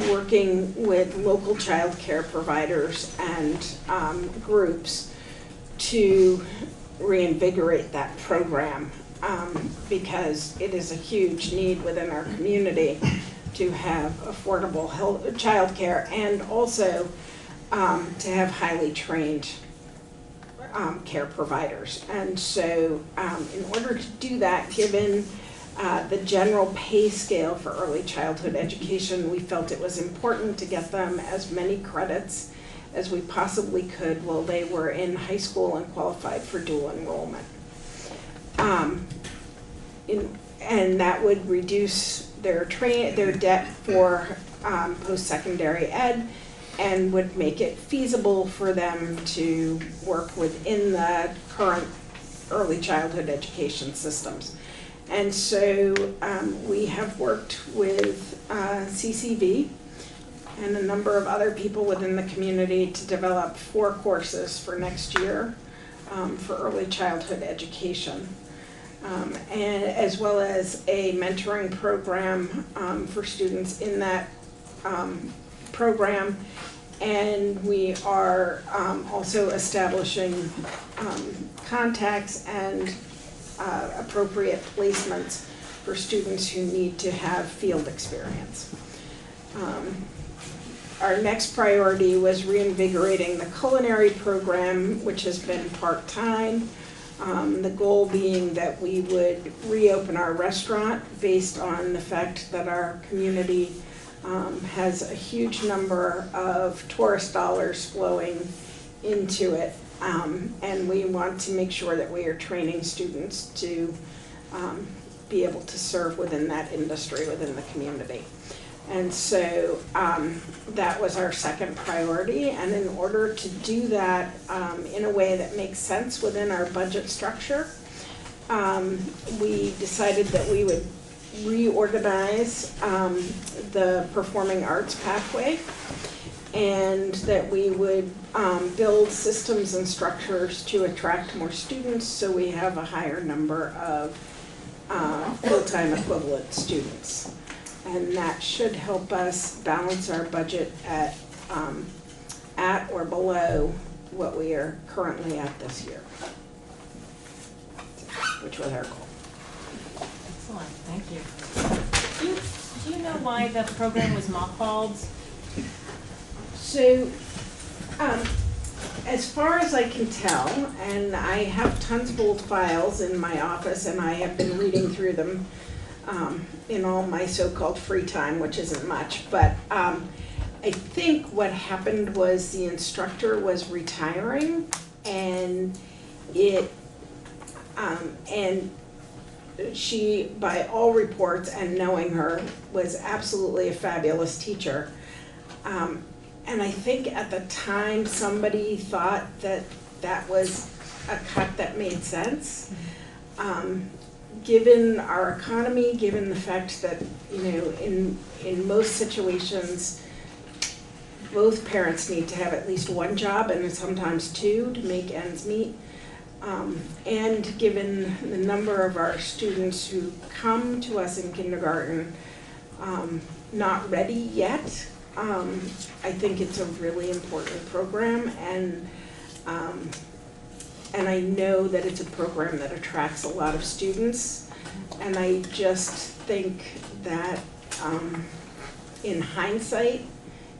[SPEAKER 3] working with local child care providers and groups to reinvigorate that program because it is a huge need within our community to have affordable child care and also to have highly trained care providers. And so in order to do that, given the general pay scale for early childhood education, we felt it was important to get them as many credits as we possibly could while they were in high school and qualified for dual enrollment. And that would reduce their debt for post-secondary ed and would make it feasible for them to work within the current early childhood education systems. And so we have worked with CCV and a number of other people within the community to develop 4 courses for next year for early childhood education. And as well as a mentoring program for students in that program. And we are also establishing contacts and appropriate placements for students who need to have field experience. our next priority was reinvigorating the culinary program, which has been part-time. The goal being that we would reopen our restaurant based on the fact that our community has a huge number of tourist dollars flowing into it. And we want to make sure that we are training students to be able to serve within that industry, within the community. And so that was our second priority. And in order to do that in a way that makes sense within our budget structure, we decided that we would reorganize the performing arts pathway, and that we would build systems and structures to attract more students so we have a higher number of full-time equivalent students. And that should help us balance our budget at or below what we are currently at this year, which was our goal.
[SPEAKER 11] Excellent, thank you. Do you know why the program was mothballed?
[SPEAKER 3] So, as far as I can tell, and I have tons of old files in my office, and I have been reading through them in all my so-called free time, which isn't much, but I think what happened was the instructor was retiring, and she, by all reports and knowing her, was absolutely a fabulous teacher. And I think at the time somebody thought that that was a cut that made sense. Given our economy, given the fact that, you know, in most situations, both parents need to have at least one job and sometimes two to make ends meet. And given the number of our students who come to us in kindergarten not ready yet, I think it's a really important program, and I know that it's a program that attracts a lot of students, and I just think that in hindsight,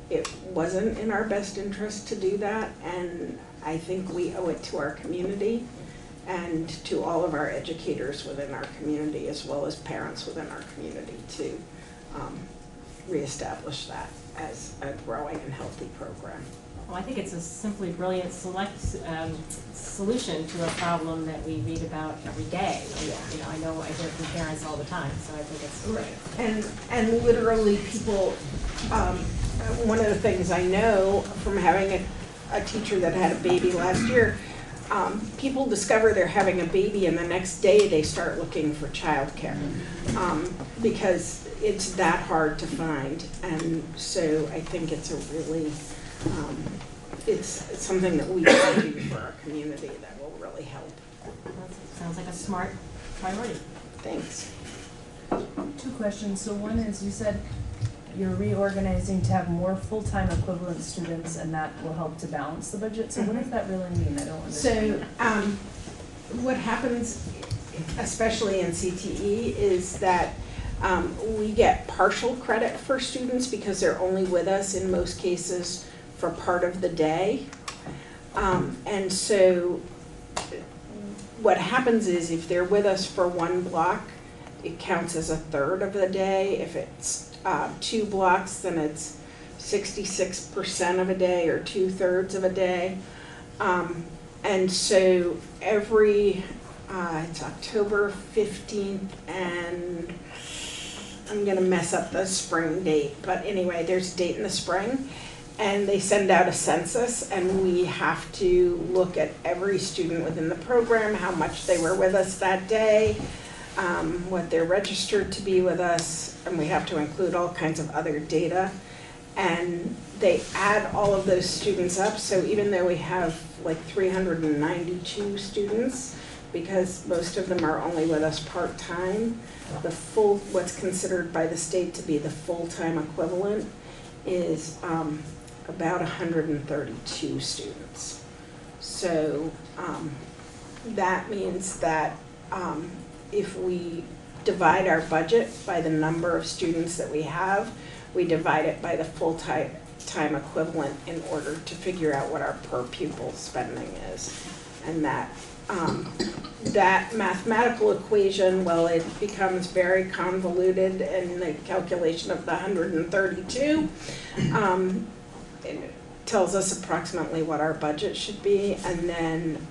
[SPEAKER 3] it wasn't in our best interest to do that, and I think we owe it to our community and to all of our educators within our community, as well as parents within our community, to reestablish that as a growing and healthy program.
[SPEAKER 11] Well, I think it's a simply brilliant solution to a problem that we read about every day.
[SPEAKER 3] Yeah.
[SPEAKER 11] You know, I know I hear from parents all the time, so I think it's
[SPEAKER 3] right. And literally people, one of the things I know from having a teacher that had a baby last year, people discover they're having a baby and the next day they start looking for childcare because it's that hard to find. And so I think it's a really, it's something that we can do for our community that will really help.
[SPEAKER 11] Sounds like a smart priority.
[SPEAKER 3] Thanks.
[SPEAKER 8] 2 questions. So one is, you said you're reorganizing to have more full-time equivalent students, and that will help to balance the budget. So what does that really mean? I don't understand.
[SPEAKER 3] So what happens, especially in CTE, is that we get partial credit for students because they're only with us in most cases for part of the day. And so what happens is if they're with us for one block, it counts as a third of the day. If it's 2 blocks, then it's 66% of a day or 2/3 of a day. And so every, it's October 15th, and I'm gonna mess up the spring date, but anyway, there's a date in the spring, and they send out a census, and we have to look at every student within the program, how much they were with us that day, what they're registered to be with us, and we have to include all kinds of other data. And they add all of those students up, so even though we have like 392 students, because most of them are only with us part-time, the full, what's considered by the state to be the full-time equivalent is about 132 students. So that means that if we divide our budget by the number of students that we have, we divide it by the full-time full-time equivalent in order to figure out what our per pupil spending is. And that mathematical equation, well, it becomes very convoluted in the calculation of the 132. It tells us approximately what our budget should be, and then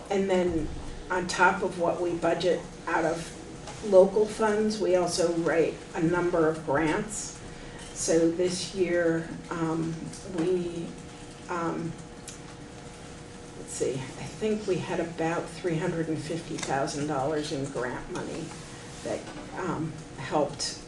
[SPEAKER 3] and then on top of what we budget out of local funds, we also write a number of grants. So this year, let's see, I think we had about $350,000 in grant money that helped.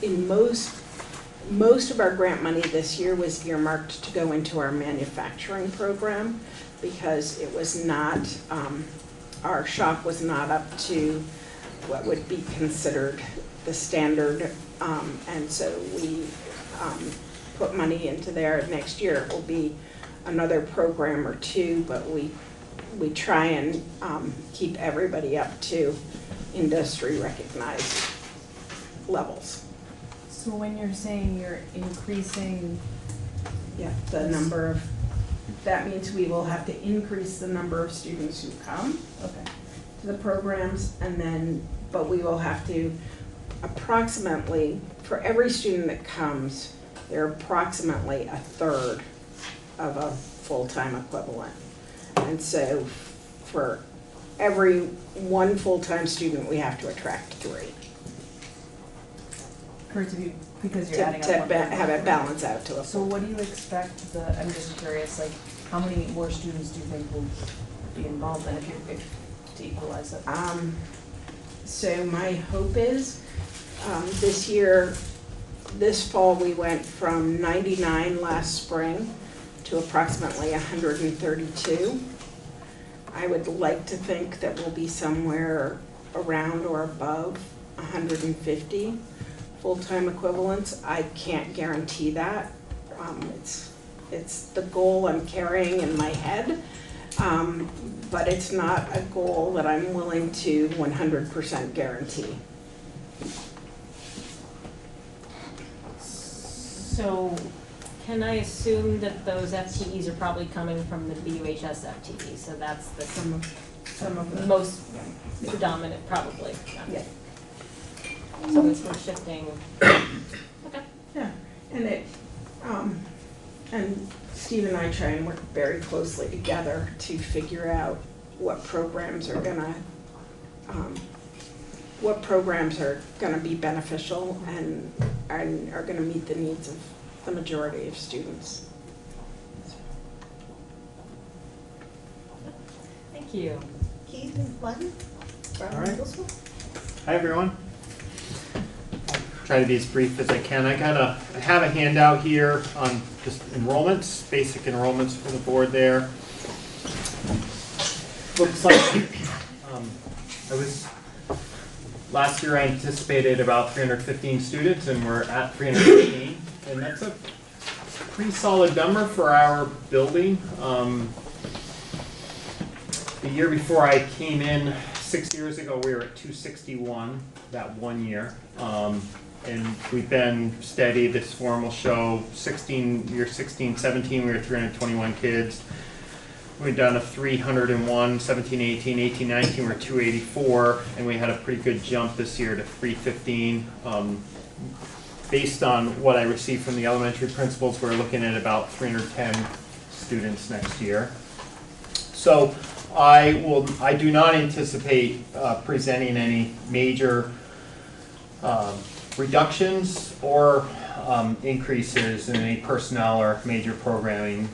[SPEAKER 3] In most of our grant money this year was earmarked to go into our manufacturing program, because it was not, our shop was not up to what would be considered the standard, and so we put money into there. Next year it will be another program or two, but we try and keep everybody up to industry recognized levels.
[SPEAKER 8] So when you're saying you're increasing,
[SPEAKER 3] yeah, the number of, that means we will have to increase the number of students who come to the programs, and then, but we will have to approximately, for every student that comes, they're approximately a third of a full-time equivalent. And so for every one full-time student, we have to attract 3.
[SPEAKER 8] for it to be, because you're adding up
[SPEAKER 3] To
[SPEAKER 8] one
[SPEAKER 3] have it balance out to a
[SPEAKER 8] So what do you expect I'm just curious, like, how many more students do you think will be involved in if to equalize it?
[SPEAKER 3] So my hope is, this fall we went from 99 last spring to approximately 132. I would like to think that we'll be somewhere around or above 150 full-time equivalents. I can't guarantee that. It's the goal I'm carrying in my head, but it's not a goal that I'm willing to 100% guarantee.
[SPEAKER 11] So can I assume that those FTEs are probably coming from the BUHS FTE? So that's the
[SPEAKER 3] some of the
[SPEAKER 11] most predominant, probably.
[SPEAKER 3] Yeah.
[SPEAKER 11] So it's we're shifting. Okay.
[SPEAKER 3] Yeah, and and Steve and I try and work very closely together to figure out what programs are gonna be beneficial and are gonna meet the needs of the majority of students.
[SPEAKER 11] Thank you.
[SPEAKER 13] Keith and Glenn?
[SPEAKER 7] All right. Hi, everyone. Try to be as brief as I can. I have a handout here on just enrollments, basic enrollments for the board there. Looks like last year I anticipated about 315 students, and we're at 315, and that's a pretty solid number for our building. The year before I came in, 6 years ago, we were at 261 that one year. And we've been steady. This form will show year 16, 17, we were 321 kids. We've done a 301, 17, 18, 18, 19, we're 284, and we had a pretty good jump this year to 315. Based on what I received from the elementary principals, we're looking at about 310 students next year. So I do not anticipate presenting any major reductions or increases in any personnel or major programming.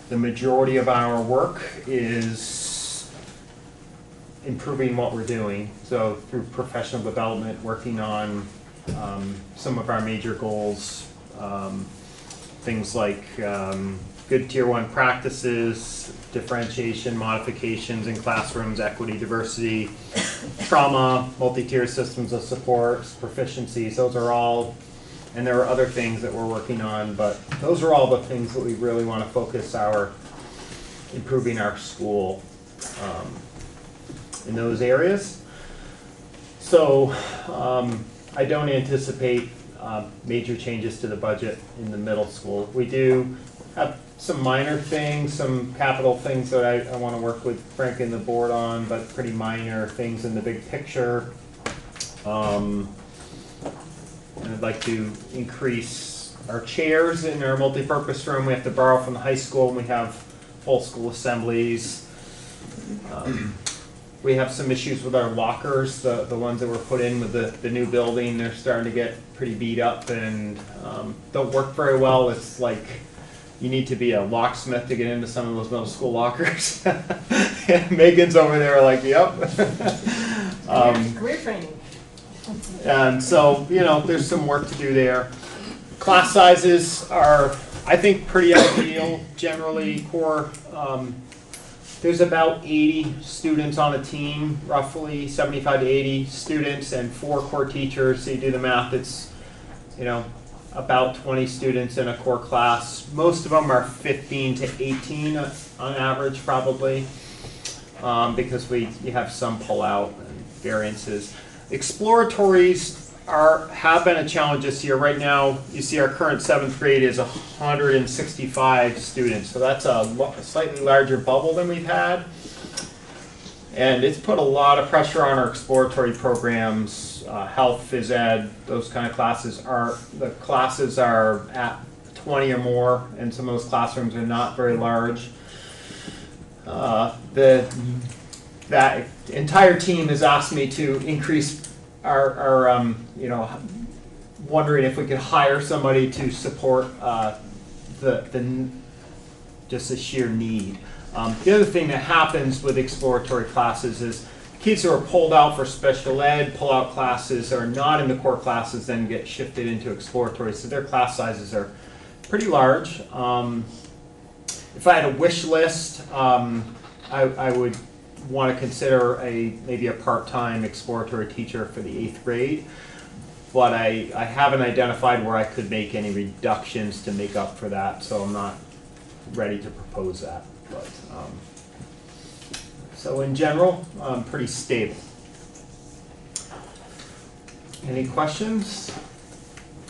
[SPEAKER 7] The majority of our work is improving what we're doing. So through professional development, working on some of our major goals, things like good tier 1 practices, differentiation, modifications in classrooms, equity, diversity, trauma, multi-tier systems of support, proficiencies. Those are all, and there are other things that we're working on, but those are all the things that we really want to focus improving our school in those areas. So I don't anticipate major changes to the budget in the middle school. We do have some minor things, some capital things that I want to work with Frank and the board on, but pretty minor things in the big picture. And I'd like to increase our chairs in our multipurpose room. We have to borrow from the high school, and we have full school assemblies. We have some issues with our lockers, the ones that were put in with the new building. They're starting to get pretty beat up and don't work very well. It's like you need to be a locksmith to get into some of those middle school lockers. Megan's over there like, yep.
[SPEAKER 11] Career training.
[SPEAKER 7] And so, you know, there's some work to do there. Class sizes are, I think, pretty ideal. Generally, core, there's about 80 students on a team, roughly 75 to 80 students and 4 core teachers. So you do the math, it's, you know, about 20 students in a core class. Most of them are 15 to 18 on average, probably, because you have some pull out and variances. Exploratories have been a challenge this year. Right now, you see our current 7th grade is 165 students, so that's a slightly larger bubble than we've had. And it's put a lot of pressure on our exploratory programs, health, phys ed, those kind of classes. The classes are at 20 or more, and some of those classrooms are not very large. That entire team has asked me to increase our you know, wondering if we could hire somebody to support just the sheer need. The other thing that happens with exploratory classes is kids who are pulled out for special ed, pull-out classes, are not in the core classes, then get shifted into exploratory. So their class sizes are pretty large. If I had a wish list, I would want to consider maybe a part-time exploratory teacher for the 8th grade. But I haven't identified where I could make any reductions to make up for that, so I'm not ready to propose that. But so in general, pretty stable. Any questions?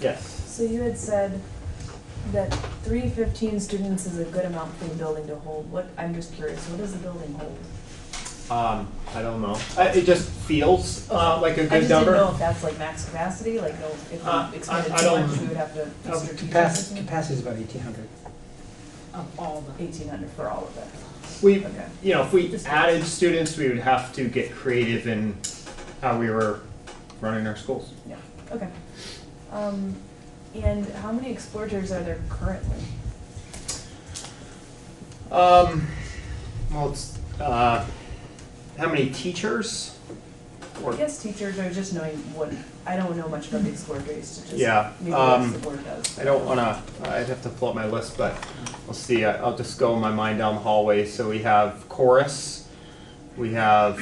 [SPEAKER 7] Yes.
[SPEAKER 8] So you had said that 315 students is a good amount for the building to hold. I'm just curious, what does the building hold?
[SPEAKER 7] I don't know. It just feels like a good number.
[SPEAKER 8] I just didn't know if that's like max capacity, like if we expanded too much, we would have to.
[SPEAKER 5] Capacity is about 1,800.
[SPEAKER 8] All the 1,800 for all of it.
[SPEAKER 7] You know, if we added students, we would have to get creative in how we were running our schools.
[SPEAKER 8] Yeah. Okay. And how many explorators are there currently?
[SPEAKER 7] Well, it's how many teachers?
[SPEAKER 8] I guess teachers are just knowing what, I don't know much about the exploratories to just maybe
[SPEAKER 7] what
[SPEAKER 8] the board does.
[SPEAKER 7] I don't want to, I'd have to pull up my list, but we'll see. I'll just go in my mind down the hallway. So we have chorus, we have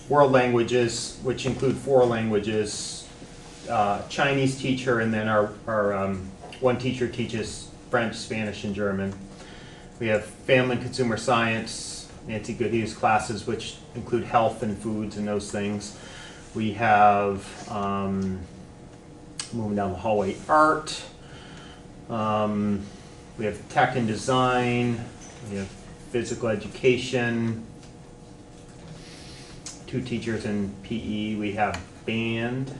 [SPEAKER 7] world languages, which include 4 languages, Chinese teacher, and then our one teacher teaches French, Spanish, and German. We have family and consumer science, Nancy Goodhue's classes, which include health and foods and those things. We have, moving down the hallway, art. We have tech and design. We have physical education. 2 teachers in PE. We have band.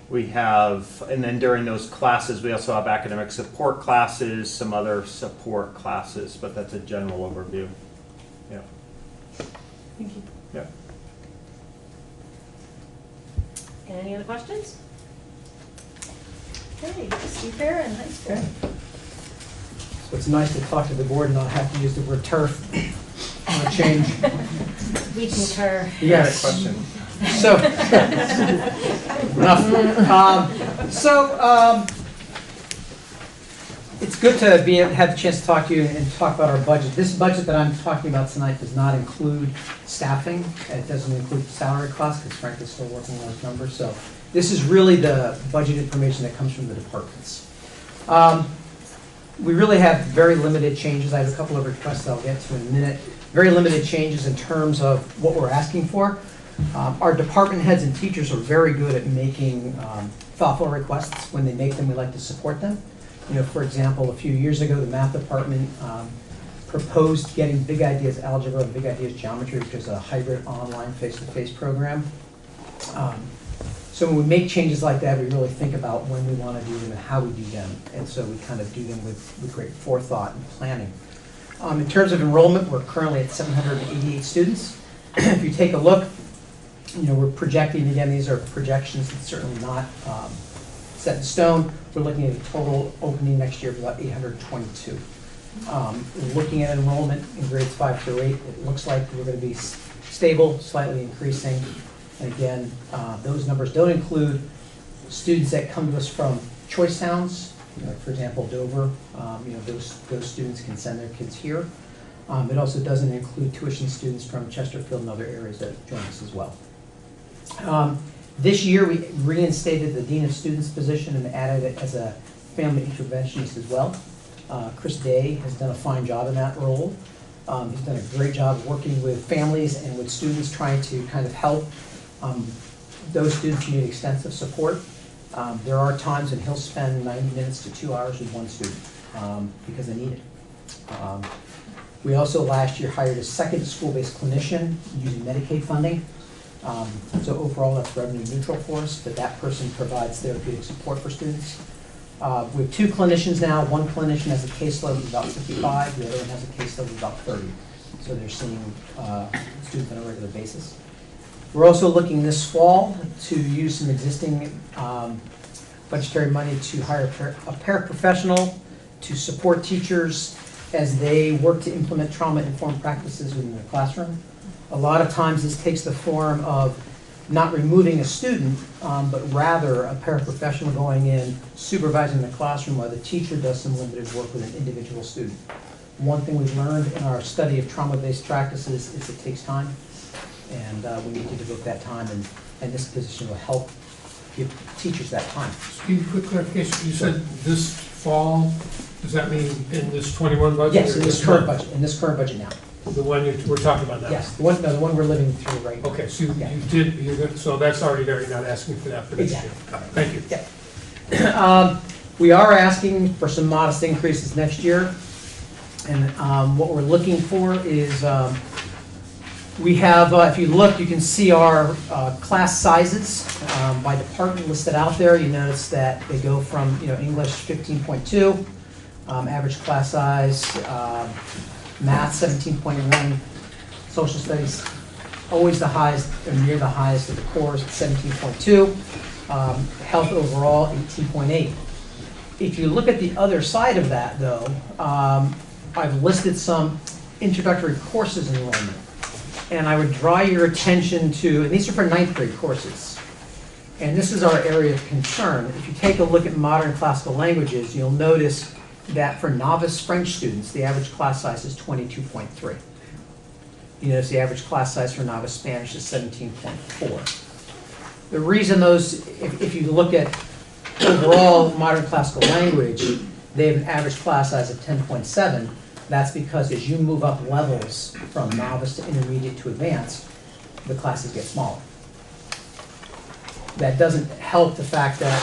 [SPEAKER 7] We have, and then during those classes, we also have academic support classes, some other support classes, but that's a general overview. Yeah.
[SPEAKER 8] Thank you.
[SPEAKER 7] Yeah.
[SPEAKER 11] Any other questions?
[SPEAKER 8] Okay, Steve Fair in high school.
[SPEAKER 5] Okay. So it's nice to talk to the board and not have to use the word turf or change.
[SPEAKER 11] We concur.
[SPEAKER 5] Yes.
[SPEAKER 7] Question.
[SPEAKER 5] So, enough. It's good to have the chance to talk to you and talk about our budget. This budget that I'm talking about tonight does not include staffing. It doesn't include salary costs because Frank is still working on those numbers. So this is really the budget information that comes from the departments. We really have very limited changes. I have a couple of requests that I'll get to in a minute. Very limited changes in terms of what we're asking for. Our department heads and teachers are very good at making thoughtful requests. When they make them, we like to support them. You know, for example, a few years ago, the math department proposed getting Big Ideas Algebra and Big Ideas Geometry, which is a hybrid online face-to-face program. So when we make changes like that, we really think about when we want to do them and how we do them. And so we kind of do them with great forethought and planning. In terms of enrollment, we're currently at 788 students. If you take a look, you know, we're projecting, again, these are projections, it's certainly not set in stone. We're looking at a total opening next year of about 822. Looking at enrollment in grades 5 through 8, it looks like we're going to be stable, slightly increasing. And again, those numbers don't include students that come to us from choice towns. You know, for example, Dover, you know, those students can send their kids here. It also doesn't include tuition students from Chesterfield and other areas that join us as well. This year, we reinstated the Dean of Students position and added it as a family interventionist as well. Chris Day has done a fine job in that role. He's done a great job working with families and with students, trying to kind of help those students who need extensive support. There are times when he'll spend 90 minutes to 2 hours with one student because they need it. We also last year hired a second school-based clinician using Medicaid funding. So overall, that's revenue neutral for us, but that person provides therapeutic support for students. We have 2 clinicians now. One clinician has a caseload of about 55, the other one has a caseload of about 30. So they're seeing students on a regular basis. We're also looking this fall to use some existing budgetary money to hire a paraprofessional to support teachers as they work to implement trauma-informed practices within the classroom. A lot of times this takes the form of not removing a student, but rather a paraprofessional going in, supervising the classroom while the teacher does some limited work with an individual student. One thing we've learned in our study of trauma-based practices is it takes time, and we need to devote that time, and this position will help give teachers that time.
[SPEAKER 17] Steve, quick clarification, you said this fall, does that mean in this 21 budget?
[SPEAKER 5] Yes, in this current budget now.
[SPEAKER 17] The one we're talking about now?
[SPEAKER 5] Yes, the one we're living through right now.
[SPEAKER 17] Okay, so you're good, so that's already there, you're not asking for that for this year? Thank you.
[SPEAKER 5] Yeah. We are asking for some modest increases next year, and what we're looking for is we have, if you look, you can see our class sizes by department listed out there. You notice that they go from, you know, English 15.2, average class size, math 17.1, social studies always the highest, or near the highest of the cores at 17.2, health overall 18.8. If you look at the other side of that though, I've listed some introductory courses enrollment. And I would draw your attention to, and these are for 9th grade courses. And this is our area of concern. If you take a look at modern classical languages, you'll notice that for novice French students, the average class size is 22.3. You notice the average class size for novice Spanish is 17.4. The reason those, if you look at overall modern classical language, they have an average class size of 10.7. That's because as you move up levels from novice to intermediate to advanced, the classes get smaller. That doesn't help the fact that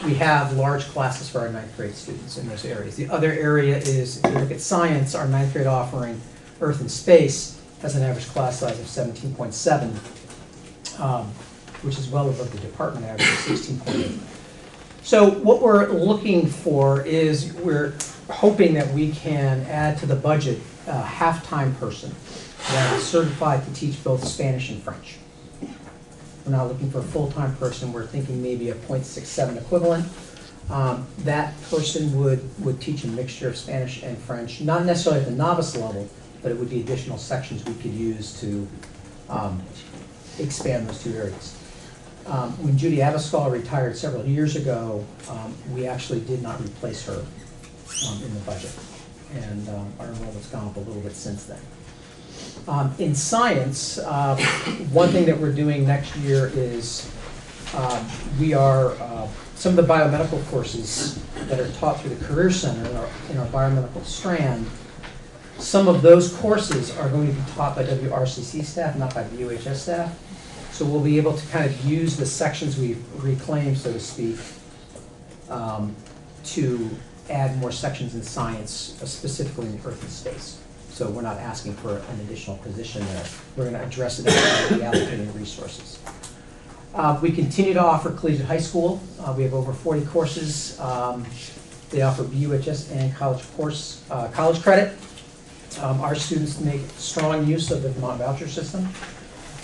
[SPEAKER 5] we have large classes for our 9th grade students in those areas. The other area is, if you look at science, our 9th grade offering, Earth and Space, has an average class size of 17.7, which is well above the department average of 16.8. So what we're looking for is, we're hoping that we can add to the budget a half-time person that is certified to teach both Spanish and French. We're not looking for a full-time person. We're thinking maybe a .67 equivalent. That person would teach a mixture of Spanish and French, not necessarily at the novice level, but it would be additional sections we could use to expand those 2 areas. When Judy Abascal retired several years ago, we actually did not replace her in the budget, and our enrollment's gone up a little bit since then. In science, one thing that we're doing next year is we are, some of the biomedical courses that are taught through the Career Center in our biomedical strand, some of those courses are going to be taught by WRCC staff, not by VUHS staff. So we'll be able to kind of use the sections we've reclaimed, so to speak, to add more sections in science, specifically in the earth and space. So we're not asking for an additional position there. We're going to address it by reallocating resources. We continue to offer collegiate high school. We have over 40 courses. They offer BUHS and college credit. Our students make strong use of the Vermont voucher system,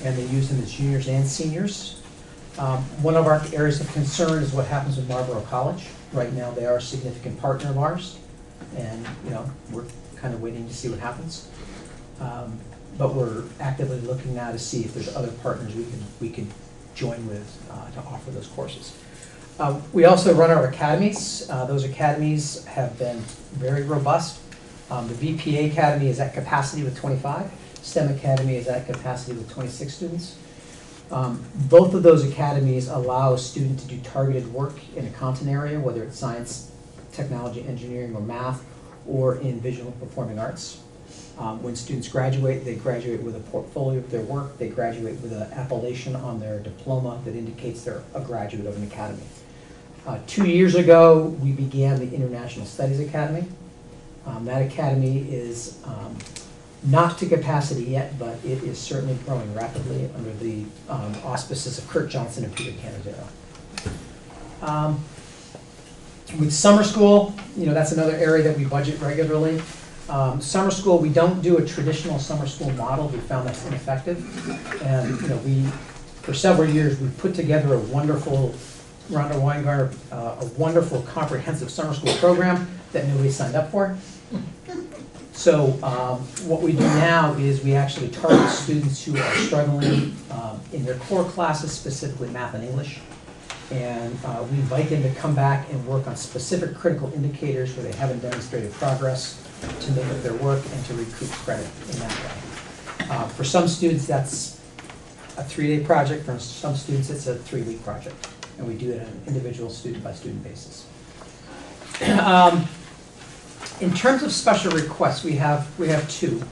[SPEAKER 5] and they use them as juniors and seniors. One of our areas of concern is what happens with Marlborough College. Right now, they are a significant partner of ours, and we're kind of waiting to see what happens. But we're actively looking now to see if there's other partners we can join with to offer those courses. We also run our academies. Those academies have been very robust. The VPA Academy is at capacity with 25. STEM Academy is at capacity with 26 students. Both of those academies allow a student to do targeted work in a content area, whether it's science, technology, engineering, or math, or in visual and performing arts. When students graduate, they graduate with a portfolio of their work. They graduate with an appellation on their diploma that indicates they're a graduate of an academy. 2 years ago, we began the International Studies Academy. That academy is not to capacity yet, but it is certainly growing rapidly under the auspices of Kurt Johnson and Peter Canizero. With summer school, that's another area that we budget regularly. Summer school, we don't do a traditional summer school model. We found that's ineffective. And for several years, we've put together a wonderful, Rhonda Weingart, a wonderful comprehensive summer school program that nobody signed up for. So what we do now is we actually target students who are struggling in their core classes, specifically math and English. And we invite them to come back and work on specific critical indicators where they haven't demonstrated progress to make up their work and to recoup credit in that way. For some students, that's a 3-day project. For some students, it's a 3-week project. And we do it on an individual student-by-student basis. In terms of special requests, we have two.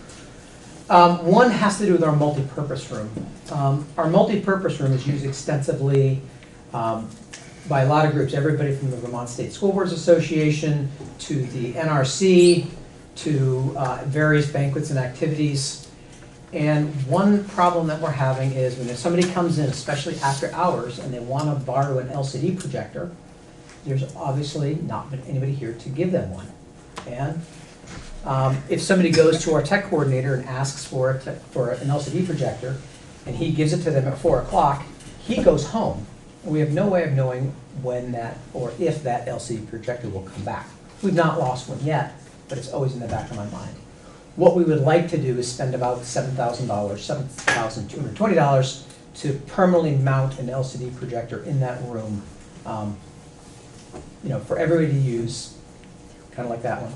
[SPEAKER 5] One has to do with our multi-purpose room. Our multi-purpose room is used extensively by a lot of groups, everybody from the Vermont State School Boards Association to the NRC to various banquets and activities. And one problem that we're having is when somebody comes in, especially after hours, and they want to borrow an LCD projector, there's obviously not been anybody here to give them one. And if somebody goes to our tech coordinator and asks for an LCD projector, and he gives it to them at 4 o'clock, he goes home. And we have no way of knowing when that or if that LCD projector will come back. We've not lost one yet, but it's always in the back of my mind. What we would like to do is spend about $7,000, $7,220 to permanently mount an LCD projector in that room, for everybody to use, kind of like that one,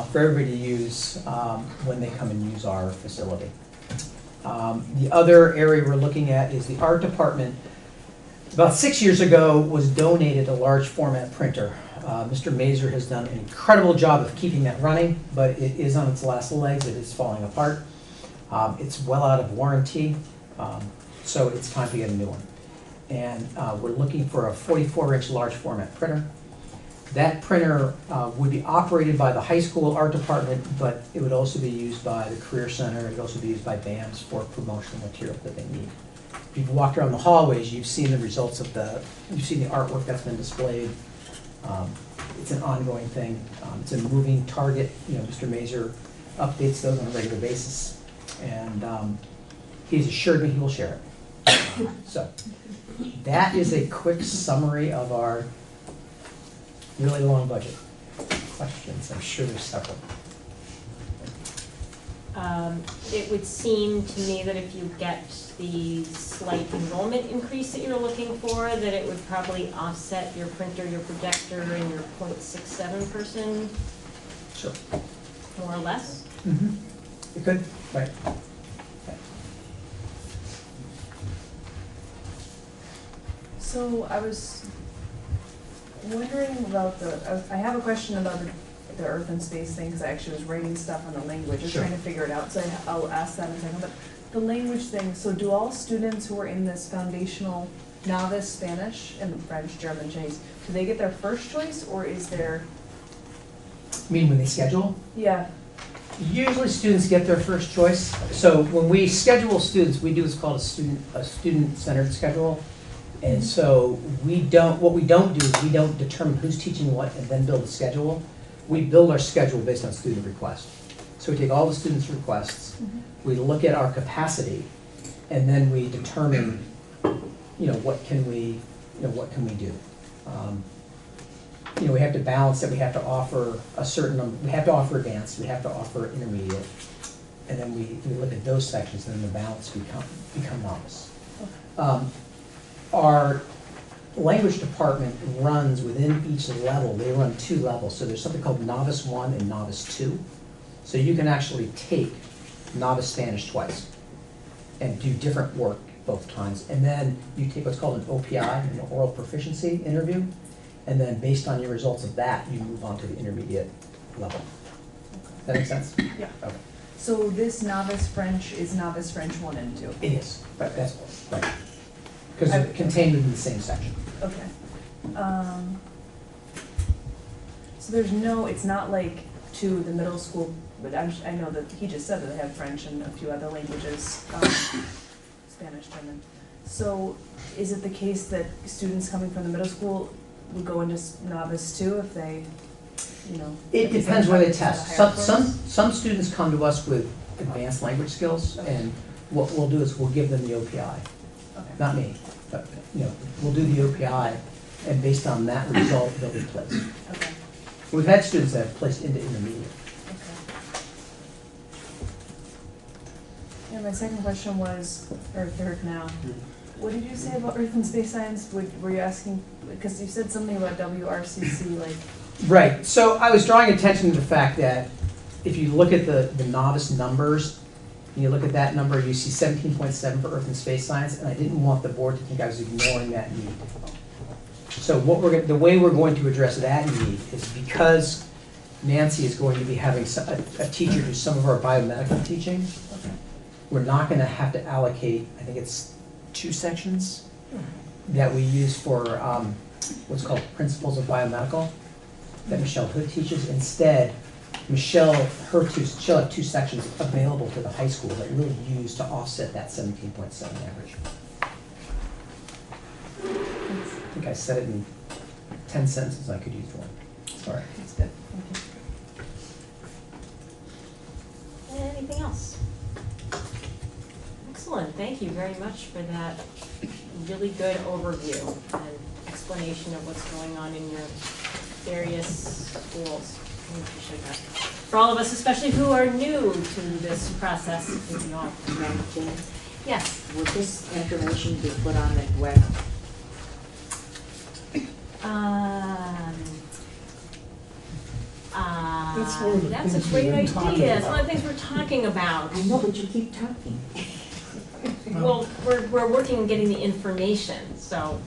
[SPEAKER 5] for everybody to use when they come and use our facility. The other area we're looking at is the art department. About 6 years ago was donated a large format printer. Mr. Mazur has done an incredible job of keeping that running, but it is on its last legs. It is falling apart. It's well out of warranty, so it's time to get a new one. And we're looking for a 44-inch large format printer. That printer would be operated by the high school art department, but it would also be used by the Career Center. It would also be used by BAMs for promotional material that they need. If you've walked around the hallways, you've seen the results of you've seen the artwork that's been displayed. It's an ongoing thing. It's a moving target. Mr. Mazur updates those on a regular basis, and he's assured me he will share it. So that is a quick summary of our really long budget. Questions? I'm sure there's several.
[SPEAKER 11] It would seem to me that if you get the slight enrollment increase that you're looking for, that it would probably offset your printer, your projector, and your .67 person.
[SPEAKER 5] Sure.
[SPEAKER 11] More or less.
[SPEAKER 5] Mm-hmm. It could, right. Okay.
[SPEAKER 8] So I was wondering about I have a question about the Earth and Space thing, because I actually was writing stuff on the language, just
[SPEAKER 5] Sure.
[SPEAKER 8] trying to figure it out, so I'll ask that in a second. But The language thing, so do all students who are in this foundational novice Spanish and French, German, Chinese, do they get their first choice, or is there,
[SPEAKER 5] I mean, when they schedule,
[SPEAKER 8] yeah,
[SPEAKER 5] usually students get their first choice. So when we schedule students, we do what's called a student-centered schedule. And so what we don't do is we don't determine who's teaching what and then build a schedule. We build our schedule based on student request. So we take all the students' requests, we look at our capacity, and then we determine, what can we do. We have to balance that. We have to offer a certain number. We have to offer advanced. We have to offer intermediate, and then we look at those sections, and then the balance become novice. Our language department runs within each level. They run 2 levels. So there's something called Novice 1 and Novice 2. So you can actually take Novice Spanish twice and do different work both times. And then you take what's called an OPI, an oral proficiency interview. And then based on your results of that, you move on to the intermediate level. That make sense?
[SPEAKER 8] Yeah.
[SPEAKER 5] Okay.
[SPEAKER 8] So this novice French is novice French 1 and 2?
[SPEAKER 5] It is, but that's right. Because they're contained within the same section.
[SPEAKER 8] Okay. So there's no, it's not like to the middle school, but I know that he just said that they have French and a few other languages, Spanish, German. So is it the case that students coming from the middle school would go into novice 2 if they,
[SPEAKER 5] It depends where they test. Some students come to us with advanced language skills, and what we'll do is we'll give them the OPI.
[SPEAKER 8] Okay.
[SPEAKER 5] Not me, but we'll do the OPI, and based on that result, they'll be placed.
[SPEAKER 8] Okay.
[SPEAKER 5] We've had students that have placed into intermediate.
[SPEAKER 8] And my second question was, or third now, what did you say about Earth and Space Science? Were you asking, because you said something about WRCC, like...
[SPEAKER 5] Right, so I was drawing attention to the fact that if you look at the novice numbers, and you look at that number, you see 17.7 for Earth and Space Science, and I didn't want the board to think I was ignoring that need. So the way we're going to address that need is because Nancy is going to be having a teacher do some of our biomedical teaching, we're not going to have to allocate, I think it's 2 sections that we use for what's called Principles of Biomedical that Michelle Hood teaches. Instead, she'll have 2 sections available to the high school that we'll use to offset that 17.7 average. I think I said it in 10 sentences. I could use 1. Sorry.
[SPEAKER 8] That's good, thank you.
[SPEAKER 11] Anything else? Excellent, thank you very much for that really good overview and explanation of what's going on in your various schools. I appreciate that. For all of us, especially who are new to this process with you all.
[SPEAKER 10] Madam Chair,
[SPEAKER 11] Yes.
[SPEAKER 10] would this information be put on the web?
[SPEAKER 11] That's a great idea. It's one of the things we're talking about.
[SPEAKER 10] I know, but you keep talking.
[SPEAKER 11] Well, we're working on getting the information, so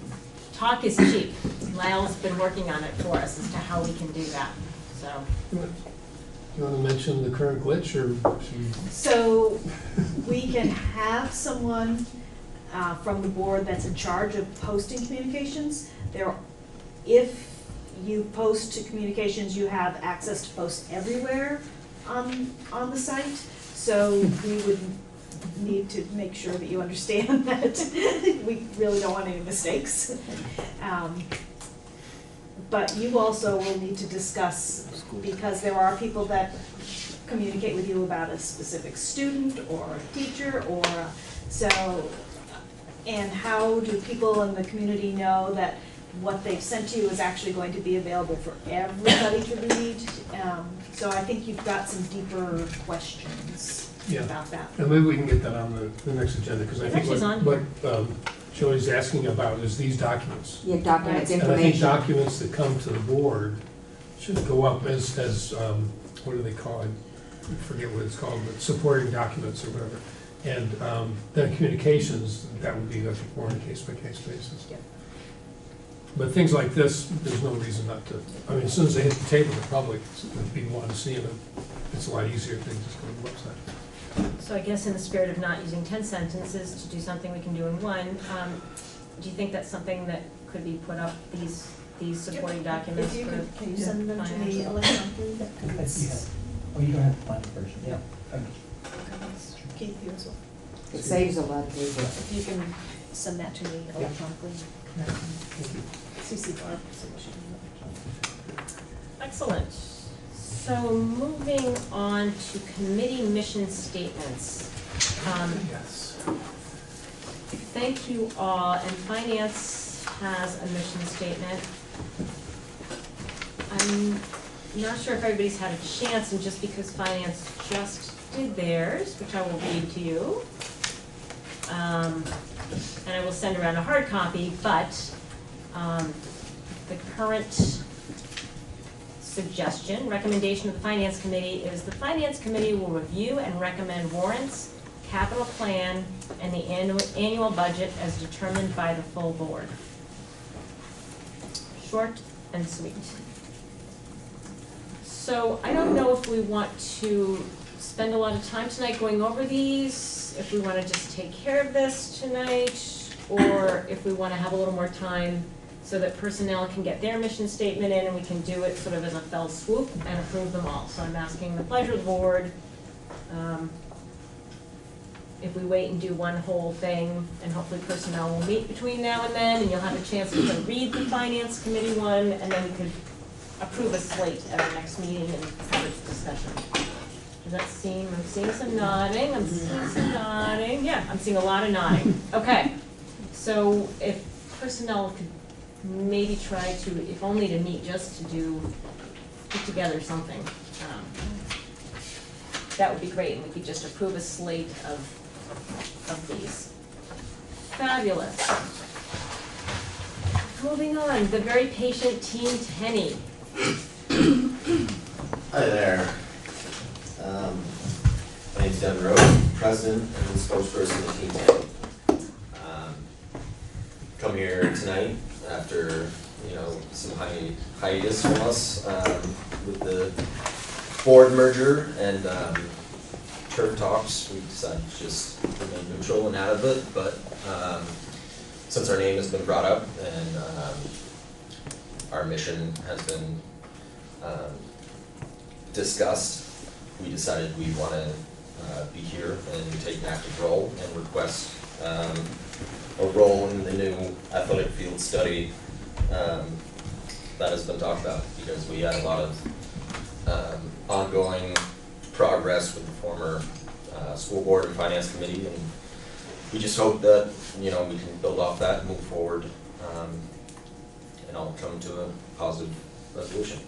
[SPEAKER 11] talk is cheap. Lyle's been working on it for us as to how we can do that, so.
[SPEAKER 17] You want to mention the current glitch, or
[SPEAKER 1] So we can have someone from the board that's in charge of posting communications. If you post to communications, you have access to post everywhere on the site. So we would need to make sure that you understand that we really don't want any mistakes. But you also will need to discuss, because there are people that communicate with you about a specific student or a teacher and how do people in the community know that what they've sent to you is actually going to be available for everybody to read? So I think you've got some deeper questions about that.
[SPEAKER 17] and maybe we can get that on the next agenda, because I think what Joey's asking about is these documents.
[SPEAKER 10] Yeah, documents,
[SPEAKER 17] And I think
[SPEAKER 10] information.
[SPEAKER 17] documents that come to the board should go up as what do they call it? I forget what it's called, but supporting documents or whatever. And then communications, that would be more on a case-by-case basis.
[SPEAKER 8] Yeah.
[SPEAKER 17] But things like this, there's no reason not to. I mean, as soon as they hit the table, the public would be wanting to see them. It's a lot easier if they just go to the website.
[SPEAKER 11] So I guess in the spirit of not using 10 sentences to do something we can do in one, do you think that's something that could be put up, these supporting documents?
[SPEAKER 1] If you
[SPEAKER 11] for
[SPEAKER 1] can you send them to me
[SPEAKER 11] financial?
[SPEAKER 1] electronically?
[SPEAKER 5] Oh, you don't have the final version, yeah.
[SPEAKER 1] Keith, you as well.
[SPEAKER 4] It saves a lot of paper.
[SPEAKER 1] If you can send that to me electronically. CC Barb, so she can
[SPEAKER 11] Excellent. So moving on to committee mission statements.
[SPEAKER 17] Yes.
[SPEAKER 11] Thank you all, and Finance has a mission statement. I'm not sure if everybody's had a chance, and just because Finance just did theirs, which I will read to you. And I will send around a hard copy, but the current suggestion, recommendation of the Finance Committee is the Finance Committee will review and recommend warrants, capital plan, and the annual budget as determined by the full board. Short and sweet. So I don't know if we want to spend a lot of time tonight going over these, if we want to just take care of this tonight, or if we want to have a little more time so that personnel can get their mission statement in and we can do it sort of as a fell swoop and approve them all. So I'm asking the pleasure of the board, if we wait and do one whole thing, and hopefully personnel will meet between now and then, and you'll have a chance to read the Finance Committee one, and then we could approve a slate at our next meeting and have a discussion. Does that seem, I'm seeing some nodding, I'm seeing some nodding, yeah, I'm seeing a lot of nodding. Okay, so if personnel could maybe try to, if only to meet, just to put together something, that would be great, and we could just approve a slate of these. Fabulous. Moving on, the very patient Team Tenny.
[SPEAKER 9] Hi there. My name's Devin Rose, president and spokesperson of Team Tenny. Come here tonight after, some hiatus from us with the board merger and turf talks. We decided to just remain neutral and out of it, but since our name has been brought up and our mission has been discussed, we decided we want to be here and take an active role and request a role in the new athletic field study that has been talked about, because we had a lot of ongoing progress with the former school board and finance committee, and we just hope that we can build off that and move forward and all come to a positive resolution.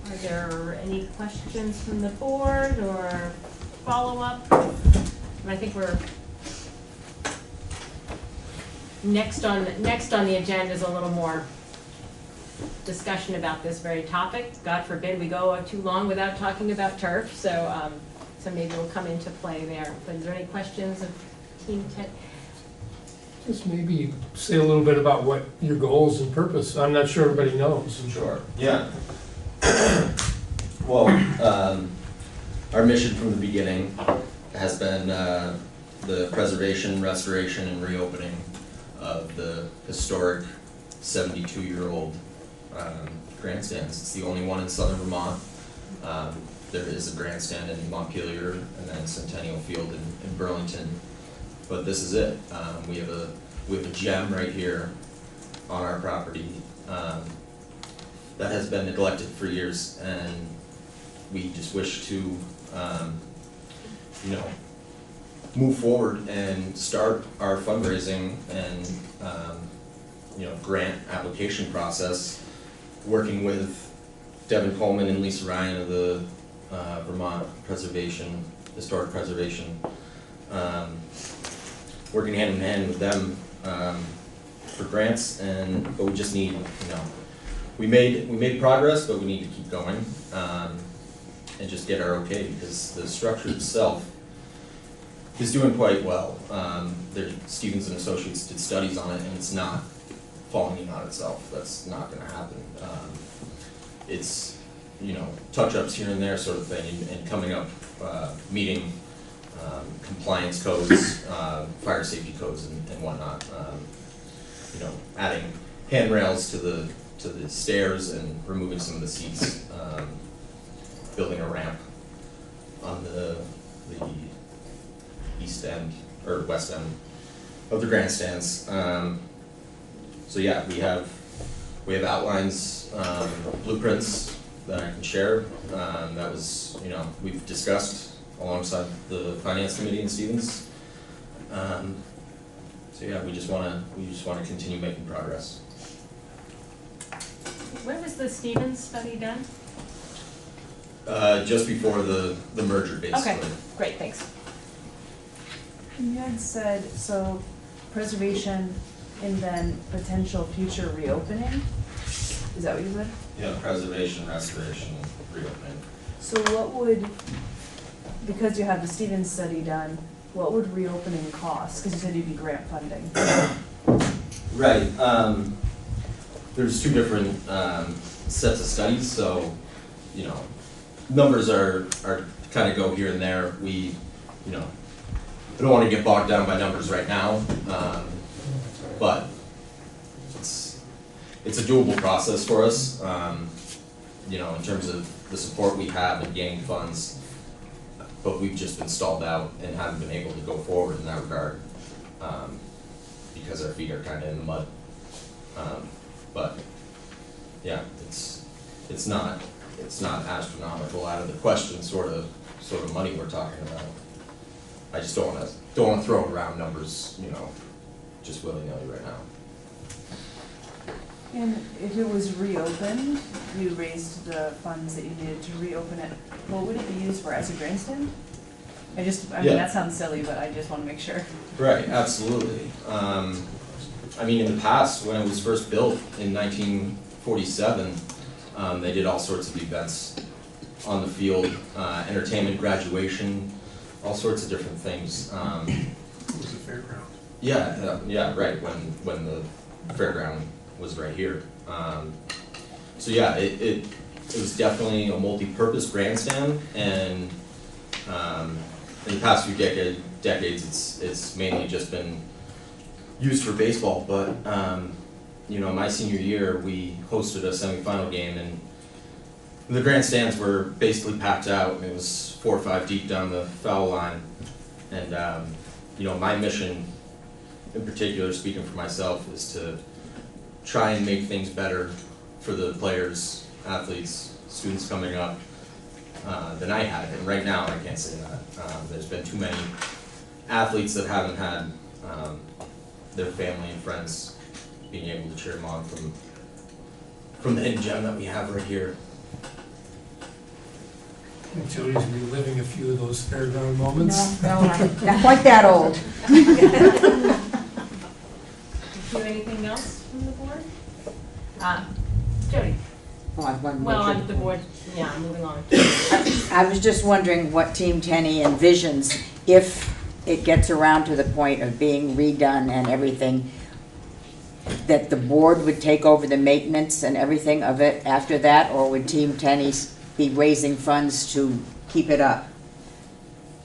[SPEAKER 11] Are there any questions from the board or follow-up? I think we're next on the agenda is a little more discussion about this very topic. God forbid we go too long without talking about turf, so so maybe we'll come into play there. But is there any questions of Team 10?
[SPEAKER 17] Just maybe say a little bit about what your goals and purpose. I'm not sure everybody knows.
[SPEAKER 9] Sure. Yeah. Well, our mission from the beginning has been the preservation, restoration, and reopening of the historic 72-year-old grandstands. It's the only one in southern Vermont. There is a grandstand in Montpelier and then Centennial Field in Burlington, but this is it. We have a gem right here on our property that has been neglected for years, and we just wish to move forward and start our fundraising and grant application process, working with Devin Coleman and Lisa Ryan of the Vermont Historic Preservation, working hand in hand with them for grants, but we just need, we made progress, but we need to keep going and just get our okay, because the structure itself is doing quite well. Stevens and Associates did studies on it, and it's not falling in on itself. That's not going to happen. It's touch-ups here and there sort of thing, and coming up, meeting compliance codes, fire safety codes and whatnot. Adding handrails to the stairs and removing some of the seats, building a ramp on the east end, or west end of the grandstands. So yeah, we have outlines, blueprints that I can share. That was, we've discussed alongside the finance committee in Stevens. So yeah, we just want to continue making progress.
[SPEAKER 11] When was the Stevens study done?
[SPEAKER 9] Just before the merger, basically.
[SPEAKER 11] Okay, great, thanks.
[SPEAKER 8] You had said, so preservation and then potential future reopening? Is that what you said?
[SPEAKER 9] Yeah, preservation, restoration, reopening.
[SPEAKER 8] So what would, because you have the Stevens study done, what would reopening cost? Because you said you'd be grant funding.
[SPEAKER 9] Right. There's two different sets of studies, so numbers are kind of go here and there. We, I don't want to get bogged down by numbers right now, but it's a doable process for us. In terms of the support we have in getting funds, but we've just been stalled out and haven't been able to go forward in that regard because our feet are kind of in the mud. But yeah, it's not astronomical out of the question sort of money we're talking about. I just don't want to throw around numbers, just willy-nilly right now.
[SPEAKER 8] And if it was reopened, you raised the funds that you needed to reopen it, what would it be used for, as a grandstand? I mean, that sounds silly, but I just want to make sure.
[SPEAKER 9] Right, absolutely. In the past, when it was first built in 1947, they did all sorts of events on the field, entertainment, graduation, all sorts of different things.
[SPEAKER 17] It was a fairground.
[SPEAKER 9] Yeah, right, when the fairground was right here. So yeah, it was definitely a multi-purpose grandstand, and in the past few decades, it's mainly just been used for baseball. But my senior year, we hosted a semifinal game, and the grandstands were basically packed out, and it was 4 or 5 deep down the foul line. And my mission, in particular, speaking for myself, is to try and make things better for the players, athletes, students coming up than I had. And right now, I can't say that. There's been too many athletes that haven't had their family and friends being able to cheer them on from the hidden gem that we have right here.
[SPEAKER 17] Julie's reliving a few of those fairground moments.
[SPEAKER 4] No, not quite that old.
[SPEAKER 11] Do anything else from the board? Jody?
[SPEAKER 4] Oh, I wanted to
[SPEAKER 11] Well,
[SPEAKER 4] make
[SPEAKER 11] I'm the board, yeah, moving on.
[SPEAKER 4] I was just wondering what Team Tenny envisions if it gets around to the point of being redone and everything, that the board would take over the maintenance and everything of it after that, or would Team Tenny be raising funds to keep it up?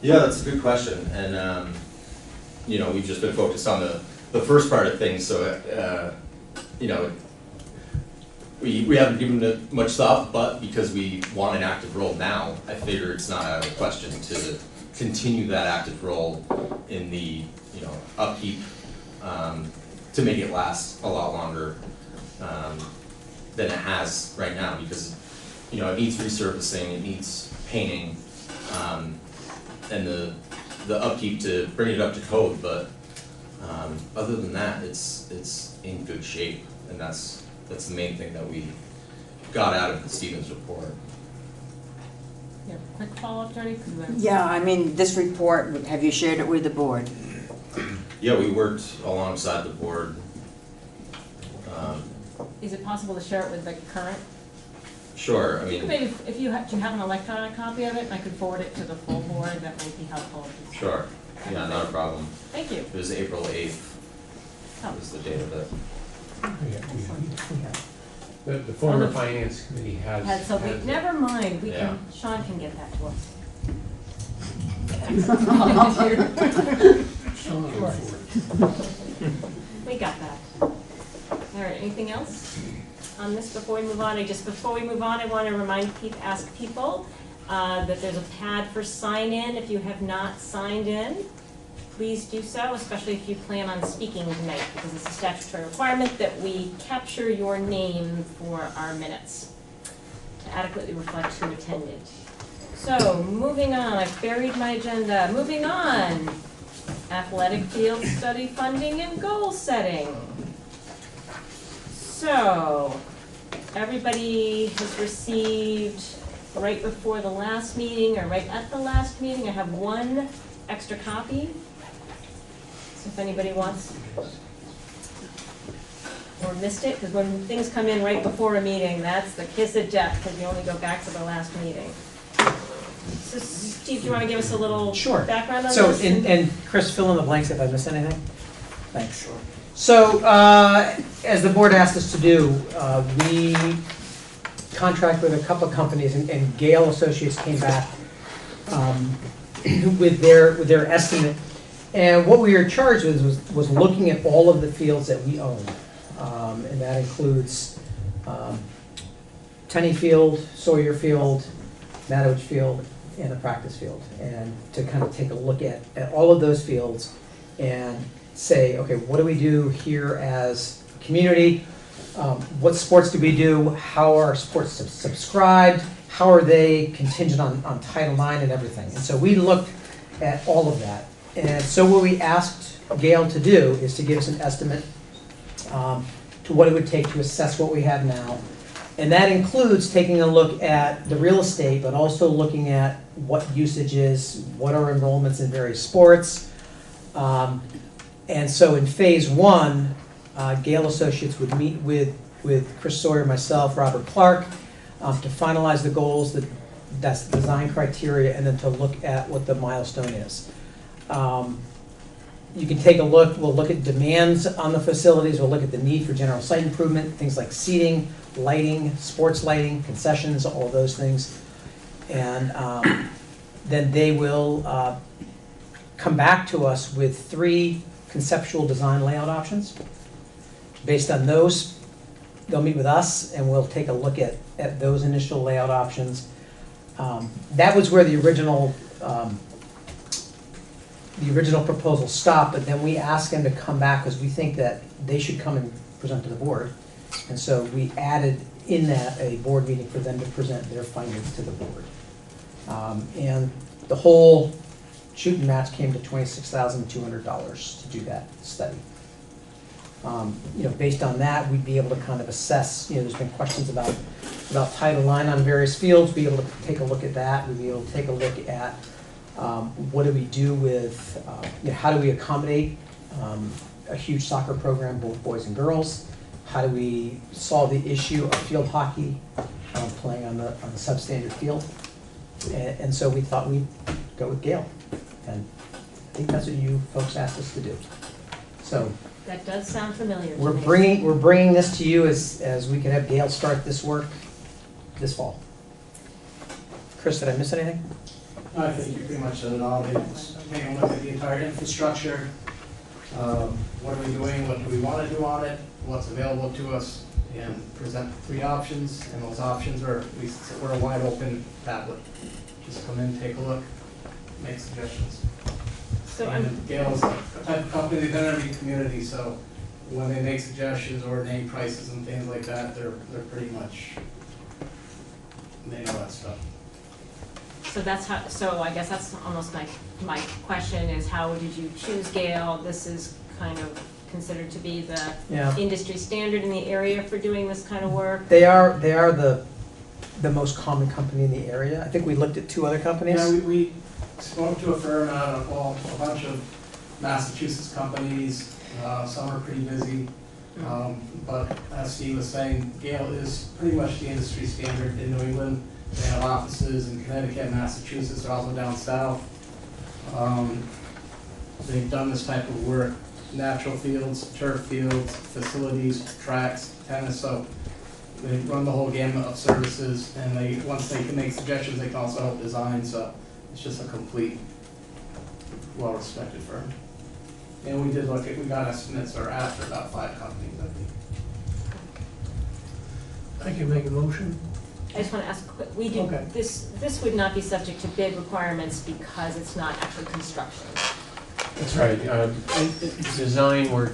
[SPEAKER 9] Yeah, that's a good question, and we've just been focused on the first part of things, so we haven't given it much thought, but because we want an active role now, I figure it's not out of the question to continue that active role in the upkeep, to make it last a lot longer than it has right now, because it needs resurfacing, it needs painting, and the upkeep to bring it up to code. But other than that, it's in good shape, and that's the main thing that we got out of the Stevens report.
[SPEAKER 11] Yeah, quick follow-up, Jody?
[SPEAKER 4] Yeah, this report, have you shared it with the board?
[SPEAKER 9] Yeah, we worked alongside the board.
[SPEAKER 11] Is it possible to share it with the current?
[SPEAKER 9] Sure,
[SPEAKER 11] You could maybe, if you do you have an electronic copy of it, and I could forward it to the full board, that might be helpful.
[SPEAKER 9] Sure, yeah, not a problem.
[SPEAKER 11] Thank you.
[SPEAKER 9] It was April 8th, was the date of it.
[SPEAKER 21] The former finance committee has.
[SPEAKER 11] So we,
[SPEAKER 21] has-
[SPEAKER 11] never mind, we
[SPEAKER 21] Yeah.
[SPEAKER 11] can, Sean can get that to us. We got that. All right, anything else on this before we move on? Before we move on, I want to ask people that there's a pad for sign in. If you have not signed in, please do so, especially if you plan on speaking tonight, because it's a statutory requirement that we capture your name for our minutes to adequately reflect who attended. So, moving on, I've buried my agenda. Moving on, athletic field study funding and goal setting. So, everybody has received right before the last meeting or right at the last meeting, I have one extra copy. So if anybody wants or missed it, because when things come in right before a meeting, that's the kiss of death, because you only go back to the last meeting. So Steve, do you want to give us a little background on
[SPEAKER 5] So,
[SPEAKER 11] this?
[SPEAKER 5] and Chris, fill in the blanks if I missed anything. Thanks. So, as the board asked us to do, we contract with a couple of companies, and Gale Associates came back with their estimate. And what we were charged with was looking at all of the fields that we own. And that includes Tenney Field, Sawyer Field, Matowich Field, and the practice field. And to kind of take a look at all of those fields and say, okay, what do we do here as a community? What sports do we do? How are sports subscribed? How are they contingent on Title IX and everything? And so we looked at all of that. And so what we asked Gail to do is to give us an estimate to what it would take to assess what we have now. And that includes taking a look at the real estate, but also looking at what usage is, what are enrollments in various sports. And so in phase one, Gale Associates would meet with Chris Sawyer, myself, Robert Clark, to finalize the goals, that's the design criteria, and then to look at what the milestone is. You can take a look, we'll look at demands on the facilities, we'll look at the need for general site improvement, things like seating, lighting, sports lighting, concessions, all those things. And then they will come back to us with 3 conceptual design layout options. Based on those, they'll meet with us and we'll take a look at those initial layout options. That was where the original proposal stopped, but then we asked them to come back because we think that they should come and present to the board. And so we added in that a board meeting for them to present their findings to the board. And the whole shooting match came to $26,200 to do that study. Based on that, we'd be able to kind of assess, there's been questions about Title IX on various fields, be able to take a look at that. We'd be able to take a look at what do we do with, how do we accommodate a huge soccer program, both boys and girls? How do we solve the issue of field hockey playing on the substandard field? And so we thought we'd go with Gale. And I think that's what you folks asked us to do. So
[SPEAKER 11] That does sound familiar to
[SPEAKER 5] we're
[SPEAKER 11] me.
[SPEAKER 5] bringing this to you as we can have Gale start this work this fall. Chris, did I miss anything?
[SPEAKER 6] I think you pretty much said it all. It's taking a look at the entire infrastructure. What are we doing? What do we want to do on it? What's available to us? And present 3 options. And those options are, we're a wide open tablet. Just come in, take a look, make suggestions.
[SPEAKER 11] So
[SPEAKER 6] and Gale's a type of company, they've been in every community, so when they make suggestions or name prices and things like that, they're pretty much, they know that stuff.
[SPEAKER 11] So that's how. So I guess that's almost my question is, how did you choose Gale? This is kind of considered to be the industry standard in the area for doing this kind of work.
[SPEAKER 5] They are the most common company in the area. I think we looked at 2 other companies.
[SPEAKER 6] Yeah, we spoke to a fair amount of, a bunch of Massachusetts companies. Some are pretty busy. But as Steve was saying, Gale is pretty much the industry standard in New England. They have offices in Connecticut, Massachusetts, they're also down south. They've done this type of work, natural fields, turf fields, facilities, tracks, tennis, so They run the whole gamut of services, and once they can make suggestions, they can also help design, so it's just a complete, well-respected firm. And we got estimates or after about 5 companies, I think.
[SPEAKER 22] I can make a motion.
[SPEAKER 11] I just want to ask, we do,
[SPEAKER 22] Okay.
[SPEAKER 11] this would not be subject to bid requirements because it's not actually construction.
[SPEAKER 21] That's right. Design work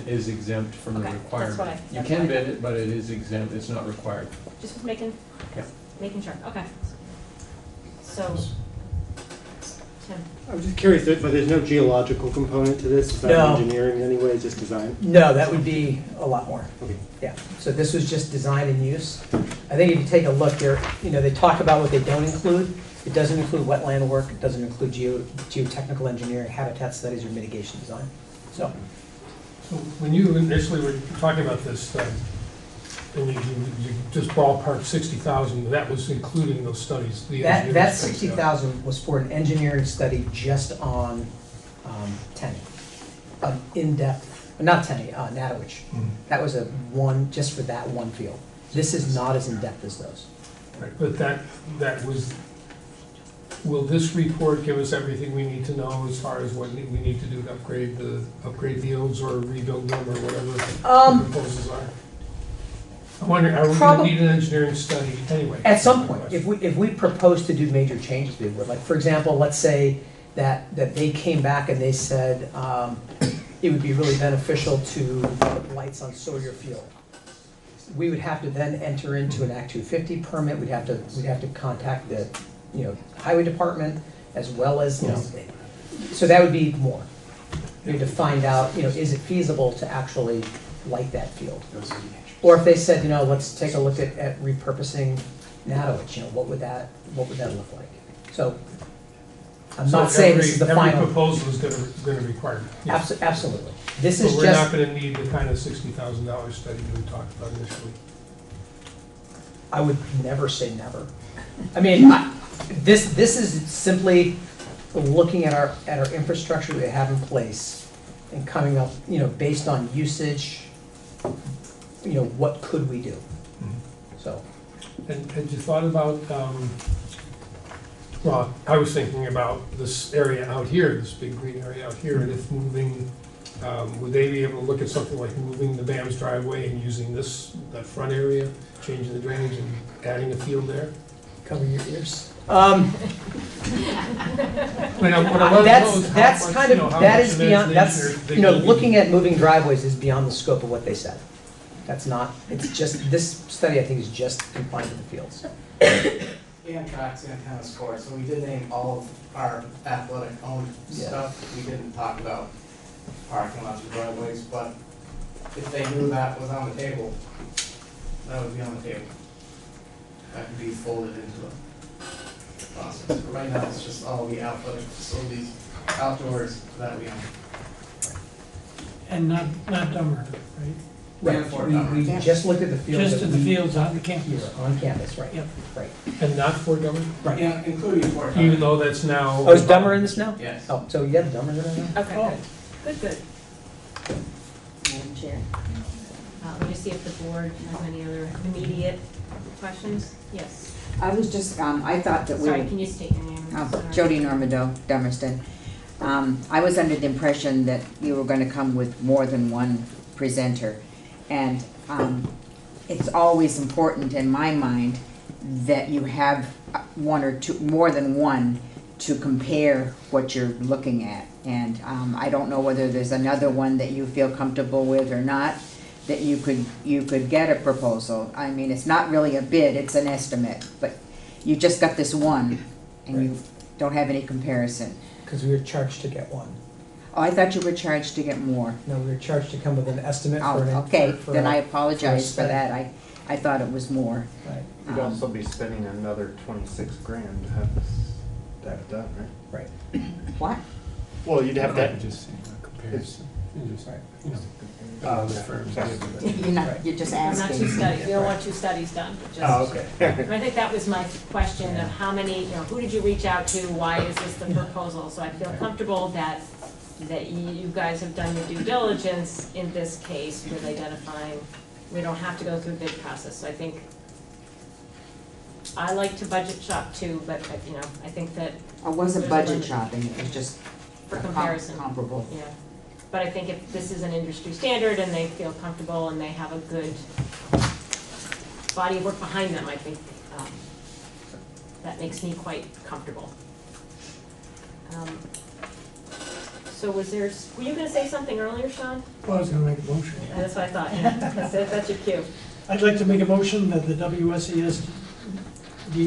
[SPEAKER 21] is exempt from the
[SPEAKER 11] Okay, that's
[SPEAKER 21] requirement.
[SPEAKER 11] what I-
[SPEAKER 21] You
[SPEAKER 11] that's
[SPEAKER 21] can
[SPEAKER 11] what I-
[SPEAKER 21] bid it, but it is exempt, it's not required.
[SPEAKER 11] Just making sure, okay. So, Tim?
[SPEAKER 15] I was just curious, but there's no geological component to this? It's not
[SPEAKER 5] No.
[SPEAKER 15] engineering in any way, just design?
[SPEAKER 5] No, that would be a lot more.
[SPEAKER 15] Okay.
[SPEAKER 5] Yeah, so this was just design and use. I think if you take a look there, they talk about what they don't include. It doesn't include wetland work, it doesn't include geotechnical engineering, habitat studies, or mitigation design. So,
[SPEAKER 17] So when you initially were talking about this, and you just ballparked 60,000, that was including those studies? The engineering
[SPEAKER 5] that
[SPEAKER 17] studies,
[SPEAKER 5] 60,000 was for an engineering study just on Tenny. In-depth, not Tenny, Natowich. That was just for that one field. This is not as in-depth as those.
[SPEAKER 17] Right, but that was, will this report give us everything we need to know as far as what we need to do to upgrade fields or rebuild them or whatever the proposals are? I'm wondering, are we going to need an engineering study anyway?
[SPEAKER 5] At some point, if we propose to do major changes, we would. Like, for example, let's say that they came back and they said it would be really beneficial to put lights on Sawyer Field. We would have to then enter into an Act 250 permit. We'd have to contact the highway department as well as so that would be more. We had to find out is it feasible to actually light that field. Or if they said, let's take a look at repurposing Natowich, what would that look like? So I'm not saying this is the final.
[SPEAKER 17] Every proposal is going to require it.
[SPEAKER 5] Absolutely. This
[SPEAKER 17] But
[SPEAKER 5] is
[SPEAKER 17] we're
[SPEAKER 5] just.
[SPEAKER 17] not going to need the kind of $60,000 study we talked about initially.
[SPEAKER 5] I would never say never. I mean, this is simply looking at our infrastructure we have in place and coming up, based on usage. What could we do? So.
[SPEAKER 17] And had you thought about, well, I was thinking about this area out here, this big green area out here, and if moving, would they be able to look at something like moving the BAM's driveway and using that front area, changing the drainage and adding a field there?
[SPEAKER 5] Cover your ears. That's kind of, that is beyond, that's, looking at moving driveways is beyond the scope of what they said. That's not, it's just, this study I think is just confined to the fields.
[SPEAKER 6] And tracks and tennis courts, so we did name all of our athletic owned stuff. We didn't talk about parking lots or driveways, but if they knew that was on the table, that would be on the table. That could be folded into the process. But right now, it's just all the athletic facilities outdoors that we own.
[SPEAKER 22] And not Dummer, right?
[SPEAKER 5] Right, we just looked at the fields.
[SPEAKER 22] Just at the fields on the campus.
[SPEAKER 5] Here, on campus, right.
[SPEAKER 22] Yep.
[SPEAKER 5] Right.
[SPEAKER 17] And not Fort Dummer?
[SPEAKER 5] Right.
[SPEAKER 6] Yeah, including Fort Dummer.
[SPEAKER 17] Even though that's now.
[SPEAKER 5] Oh, is Dummer in this now?
[SPEAKER 6] Yes.
[SPEAKER 5] Oh, so you have Dummer in there now?
[SPEAKER 11] Okay, good.
[SPEAKER 4] Madam Chair.
[SPEAKER 11] Let me see if the board has any other immediate questions. Yes.
[SPEAKER 4] I was just, I thought that we.
[SPEAKER 11] Sorry, can you state your name?
[SPEAKER 4] Jody Normando, Dummerston. I was under the impression that you were going to come with more than one presenter. And it's always important in my mind that you have one or two, more than one, to compare what you're looking at. And I don't know whether there's another one that you feel comfortable with or not, that you could get a proposal. I mean, it's not really a bid, it's an estimate, but you just got this one and you don't have any comparison.
[SPEAKER 5] Because we were charged to get one.
[SPEAKER 4] Oh, I thought you were charged to get more.
[SPEAKER 5] No, we were charged to come with an estimate
[SPEAKER 4] Oh,
[SPEAKER 5] for an.
[SPEAKER 4] okay,
[SPEAKER 5] for
[SPEAKER 4] then
[SPEAKER 5] a-
[SPEAKER 4] I apologize for
[SPEAKER 5] study.
[SPEAKER 4] that. I thought it was more.
[SPEAKER 5] Right.
[SPEAKER 16] You'd also be spending another 26 grand to have that done, right?
[SPEAKER 5] Right.
[SPEAKER 4] What?
[SPEAKER 16] Well, you'd have that.
[SPEAKER 17] Just saying, a comparison.
[SPEAKER 4] You're just
[SPEAKER 11] Not
[SPEAKER 4] asking.
[SPEAKER 11] two studies, we don't want two studies done, but just.
[SPEAKER 16] Oh, okay.
[SPEAKER 11] And I think that was my question of how many, who did you reach out to, why is this the proposal? So I feel comfortable that you guys have done your due diligence in this case with identifying We don't have to go through the bid process, so I think, I like to budget shop too, but, you know, I think that.
[SPEAKER 4] It wasn't
[SPEAKER 11] there's a
[SPEAKER 4] budget
[SPEAKER 11] limit
[SPEAKER 4] shopping, it was just
[SPEAKER 11] For
[SPEAKER 4] a
[SPEAKER 11] comparison.
[SPEAKER 4] comparable.
[SPEAKER 11] Yeah, but I think if this is an industry standard and they feel comfortable and they have a good body of work behind them, I think that makes me quite comfortable. So was there, were you gonna say something earlier, Sean?
[SPEAKER 22] Well, I was gonna make a motion.
[SPEAKER 11] That's what I thought, yeah, that's your cue.
[SPEAKER 22] I'd like to make a motion that the WSESD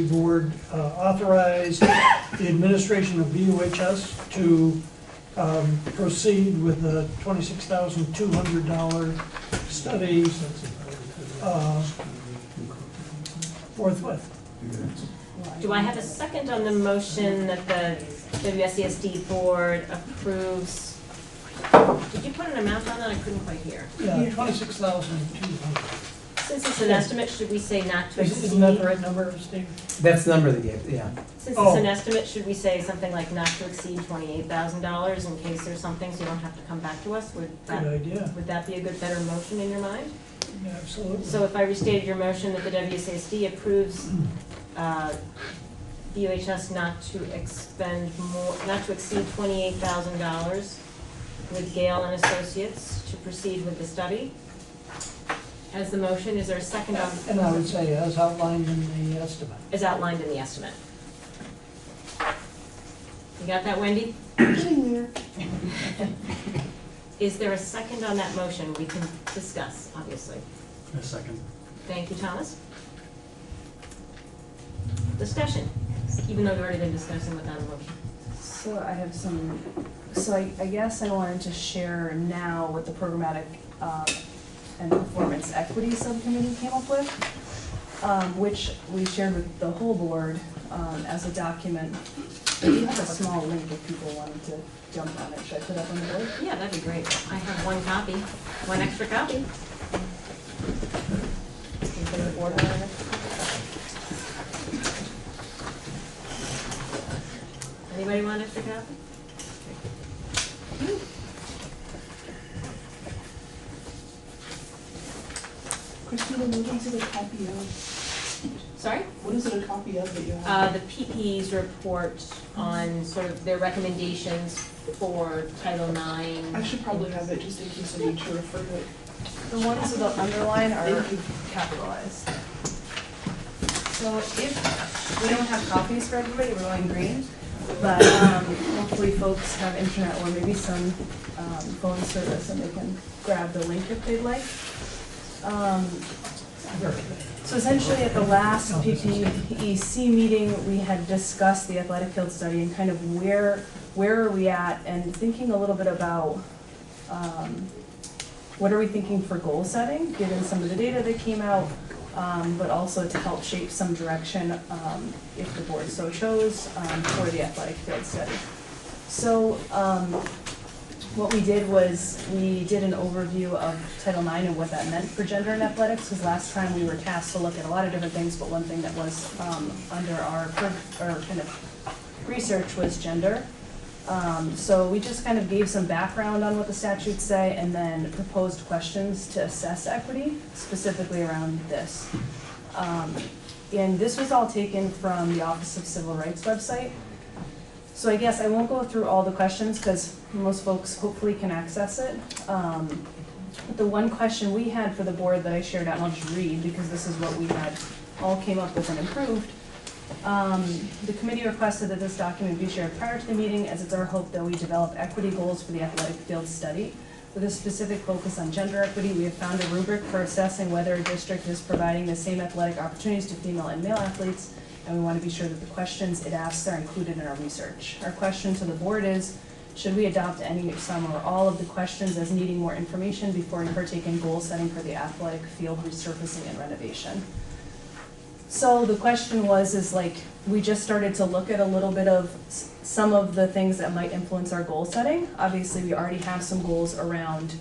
[SPEAKER 22] board authorize the administration of BUHS to proceed with the $26,200 study forthwith.
[SPEAKER 11] Do I have a second on the motion that the WSESD board approves? Did you put an amount on that? I couldn't quite hear.
[SPEAKER 22] Yeah, 26,200.
[SPEAKER 11] Since it's an estimate, should we say not to exceed?
[SPEAKER 22] Isn't that the right number, Steve?
[SPEAKER 5] That's the number that you gave, yeah.
[SPEAKER 11] Since it's an estimate, should we say something like not to exceed $28,000 in case there's something, so you don't have to come back to us?
[SPEAKER 22] Good idea.
[SPEAKER 11] Would that be a good, better motion in your mind?
[SPEAKER 22] Yeah, absolutely.
[SPEAKER 11] So if I restated your motion that the WSASD approves BUHS not to expend more, not to exceed $28,000 with Gale and Associates to proceed with the study. As the motion, is there a second on?
[SPEAKER 22] And I would say as outlined in the estimate.
[SPEAKER 11] As outlined in the estimate. You got that, Wendy?
[SPEAKER 13] Getting there.
[SPEAKER 11] Is there a second on that motion? We can discuss, obviously.
[SPEAKER 2] A second.
[SPEAKER 11] Thank you, Thomas. Discussion, even though we've already been discussing without a motion.
[SPEAKER 8] So I have some, so I guess I wanted to share now what the programmatic and performance equity subcommittee came up with, which we shared with the whole board as a document. I do have a small link if people wanted to jump on it. Should I put it up on the board?
[SPEAKER 11] Yeah, that'd be great. I have one copy, one extra copy.
[SPEAKER 8] Can you put the board on it?
[SPEAKER 11] Anybody want an extra copy?
[SPEAKER 13] Christina, what is it a copy of?
[SPEAKER 11] Sorry?
[SPEAKER 13] What is it a copy of that you have?
[SPEAKER 11] The PP's report on sort of their recommendations for Title IX.
[SPEAKER 13] I should probably have it just in case I need to refer to it.
[SPEAKER 8] The ones that underline are capitalized. So if we don't have copies for everybody, we're going green, but hopefully folks have internet or maybe some phone service and they can grab the link if they'd like. So essentially at the last PPEC meeting, we had discussed the athletic field study and kind of where are we at, and thinking a little bit about what are we thinking for goal setting, given some of the data that came out, but also to help shape some direction if the board so chose for the athletic field study. So what we did was we did an overview of Title IX and what that meant for gender in athletics, because last time we were tasked to look at a lot of different things, but one thing that was under our kind of research was gender. So we just kind of gave some background on what the statutes say and then proposed questions to assess equity, specifically around this. And this was all taken from the Office of Civil Rights website. So I guess I won't go through all the questions because most folks hopefully can access it. But the one question we had for the board that I shared out, and I'll just read because this is what we had all came up with and improved. The committee requested that this document be shared prior to the meeting, as it's our hope that we develop equity goals for the athletic field study. With a specific focus on gender equity, we have found a rubric for assessing whether a district is providing the same athletic opportunities to female and male athletes, and we want to be sure that the questions it asks are included in our research. Our question to the board is, should we adopt any, some, or all of the questions as needing more information before we partake in goal setting for the athletic field resurfacing and renovation? So the question is like, we just started to look at a little bit of some of the things that might influence our goal setting. Obviously, we already have some goals around,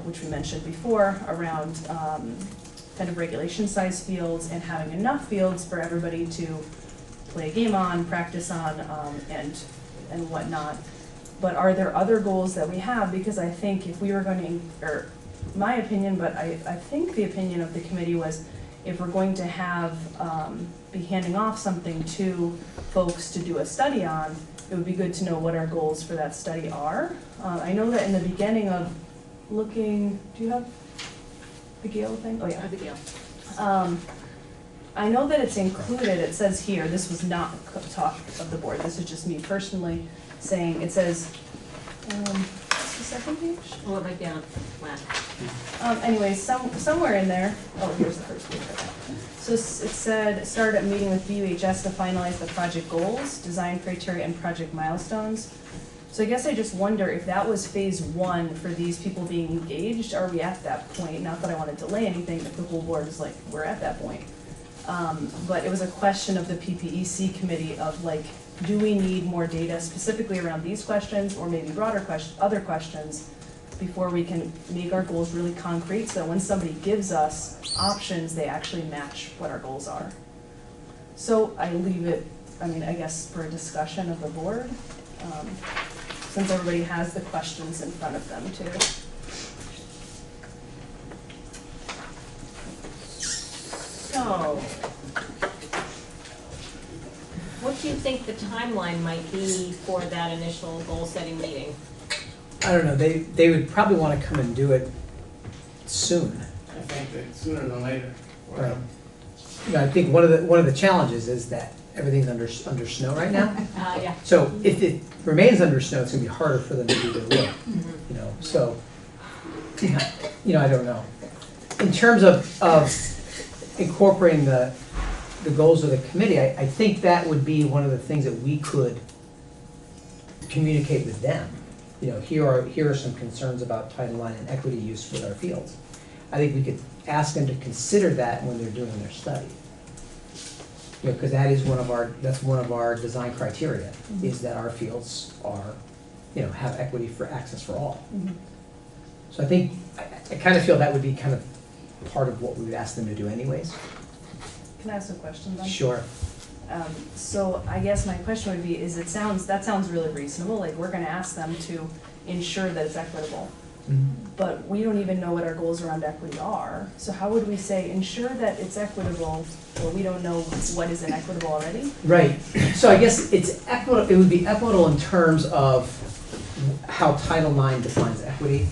[SPEAKER 8] which we mentioned before, around kind of regulation size fields and having enough fields for everybody to play a game on, practice on, and whatnot. But are there other goals that we have? Because I think if we were going to, or my opinion, but I think the opinion of the committee was if we're going to have, be handing off something to folks to do a study on, it would be good to know what our goals for that study are. I know that in the beginning of looking, do you have the Gale thing? Oh, yeah.
[SPEAKER 11] The Gale.
[SPEAKER 8] I know that it's included, it says here, this was not talk of the board, this is just me personally saying, it says, what's the second page?
[SPEAKER 11] Oh, it might be on flat.
[SPEAKER 8] Anyway, somewhere in there, oh, here's the first page right now. So it said, started a meeting with BUHS to finalize the project goals, design criteria, and project milestones. So I guess I just wonder if that was phase one for these people being engaged, are we at that point? Not that I want to delay anything, if the whole board is like, we're at that point. But it was a question of the PPEC committee of like, do we need more data specifically around these questions or maybe broader other questions before we can make our goals really concrete so that when somebody gives us options, they actually match what our goals are. So I leave it, I mean, I guess for a discussion of the board, since everybody has the questions in front of them too.
[SPEAKER 11] So, what do you think the timeline might be for that initial goal-setting meeting?
[SPEAKER 5] I don't know, they would probably want to come and do it soon.
[SPEAKER 6] I think that sooner than later.
[SPEAKER 5] Right. You know, I think one of the challenges is that everything's under snow right now.
[SPEAKER 11] Yeah.
[SPEAKER 5] So if it remains under snow, it's gonna be harder for them to do their work, you know, so, you know, I don't know. In terms of incorporating the goals of the committee, I think that would be one of the things that we could communicate with them. You know, here are some concerns about Title IX and equity use with our fields. I think we could ask them to consider that when they're doing their study. You know, because that's one of our design criteria, is that our fields are, you know, have equity for access for all. So I think, I kind of feel that would be kind of part of what we would ask them to do anyways.
[SPEAKER 8] Can I ask a question then?
[SPEAKER 5] Sure.
[SPEAKER 8] So I guess my question would be, that sounds really reasonable, like we're gonna ask them to ensure that it's equitable. But we don't even know what our goals around equity are. So how would we say ensure that it's equitable, or we don't know what is inequitable already?
[SPEAKER 5] Right. So I guess it would be equitable in terms of how Title IX defines equity.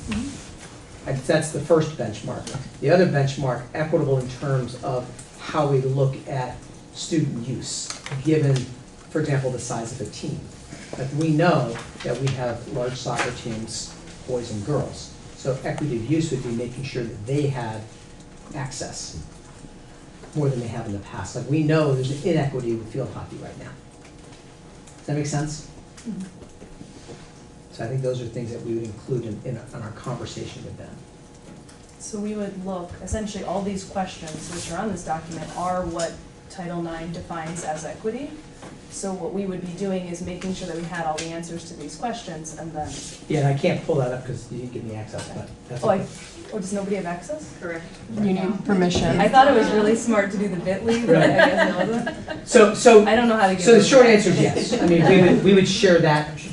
[SPEAKER 5] That's the first benchmark. The other benchmark, equitable in terms of how we look at student use, given, for example, the size of a team. Like we know that we have large soccer teams, boys and girls. So equity of use would be making sure that they have access more than they have in the past. Like we know there's an inequity with field hockey right now. Does that make sense? So I think those are things that we would include in our conversation with them.
[SPEAKER 8] So we would look, essentially all these questions which are on this document are what Title IX defines as equity. So what we would be doing is making sure that we had all the answers to these questions and then.
[SPEAKER 5] Yeah, and I can't pull that up because you didn't give me access, but that's okay.
[SPEAKER 8] Does nobody have access?
[SPEAKER 11] Correct.
[SPEAKER 8] You need permission. I thought it was really smart to do the bit.ly, but I guess it wasn't.
[SPEAKER 5] So
[SPEAKER 8] I don't know how to get.
[SPEAKER 5] So the short answer is yes. I mean, we would share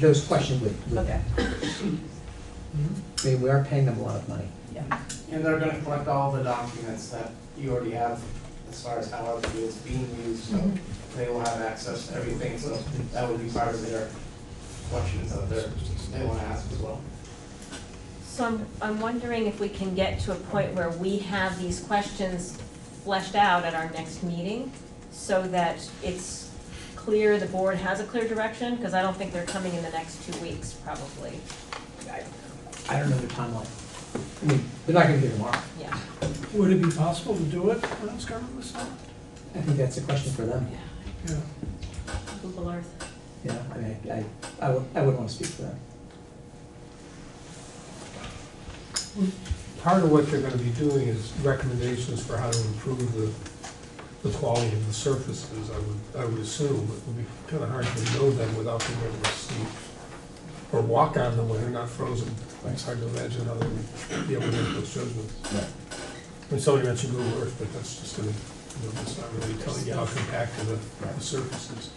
[SPEAKER 5] those questions with them. I mean, we are paying them a lot of money.
[SPEAKER 8] Yeah.
[SPEAKER 6] And they're gonna collect all the documents that you already have as far as how our field's being used, so they will have access to everything, so that would be part of their questions that they wanna ask as well.
[SPEAKER 11] So I'm wondering if we can get to a point where we have these questions fleshed out at our next meeting so that it's clear, the board has a clear direction, because I don't think they're coming in the next 2 weeks, probably.
[SPEAKER 5] I don't know the timeline. I mean, they're not gonna be here tomorrow.
[SPEAKER 11] Yeah.
[SPEAKER 12] Would it be possible to do it when it's covered with snow?
[SPEAKER 5] I think that's a question for them.
[SPEAKER 12] Yeah.
[SPEAKER 11] Google Earth.
[SPEAKER 5] Yeah, I mean, I wouldn't want to speak for them.
[SPEAKER 17] Part of what they're gonna be doing is recommendations for how to improve the quality of the surfaces, I would assume. It would be kind of hard to know them without being able to see or walk on them when they're not frozen. It's hard to imagine how they would be able to make those judgments. When somebody mentioned Google Earth, but that's just gonna, it's not really telling you how compacted the surface is.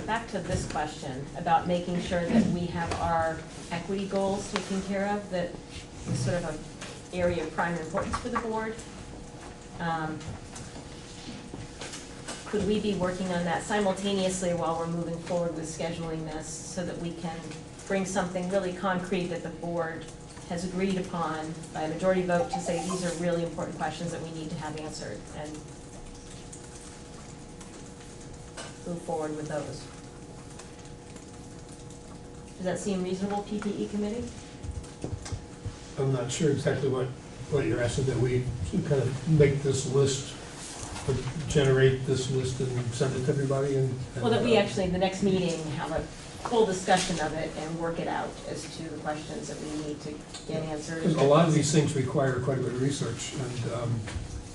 [SPEAKER 11] back to this question about making sure that we have our equity goals taken care of, that is sort of an area of prime importance for the board. Could we be working on that simultaneously while we're moving forward with scheduling this so that we can bring something really concrete that the board has agreed upon by a majority vote to say these are really important questions that we need to have answered and move forward with those? Does that seem reasonable, PPE committee?
[SPEAKER 17] I'm not sure exactly what you're asking, that we kind of make this list, or generate this list and send it to everybody and.
[SPEAKER 11] Well, that we actually, the next meeting, have a full discussion of it and work it out as to the questions that we need to get answered.
[SPEAKER 17] Because a lot of these things require quite a bit of research, and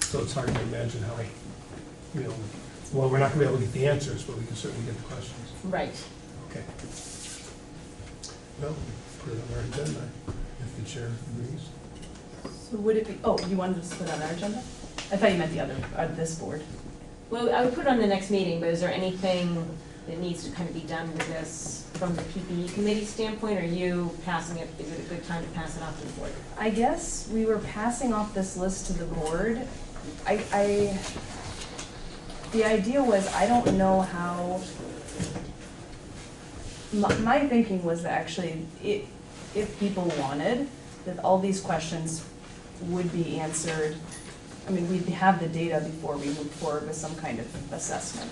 [SPEAKER 17] so it's hard to imagine how, well, we're not gonna be able to get the answers, but we can certainly get the questions.
[SPEAKER 11] Right.
[SPEAKER 17] Okay. Well, put it on our agenda, if the chair agrees.
[SPEAKER 8] So would it be, oh, you wanted us to put it on our agenda? I thought you meant the other, this board.
[SPEAKER 11] Well, I would put it on the next meeting, but is there anything that needs to kind of be done with this from the PPE committee standpoint? Or are you passing it, is it a good time to pass it off to the board?
[SPEAKER 8] I guess we were passing off this list to the board. The idea was, I don't know how, my thinking was that actually, if people wanted, that all these questions would be answered. I mean, we'd have the data before we move forward with some kind of assessment.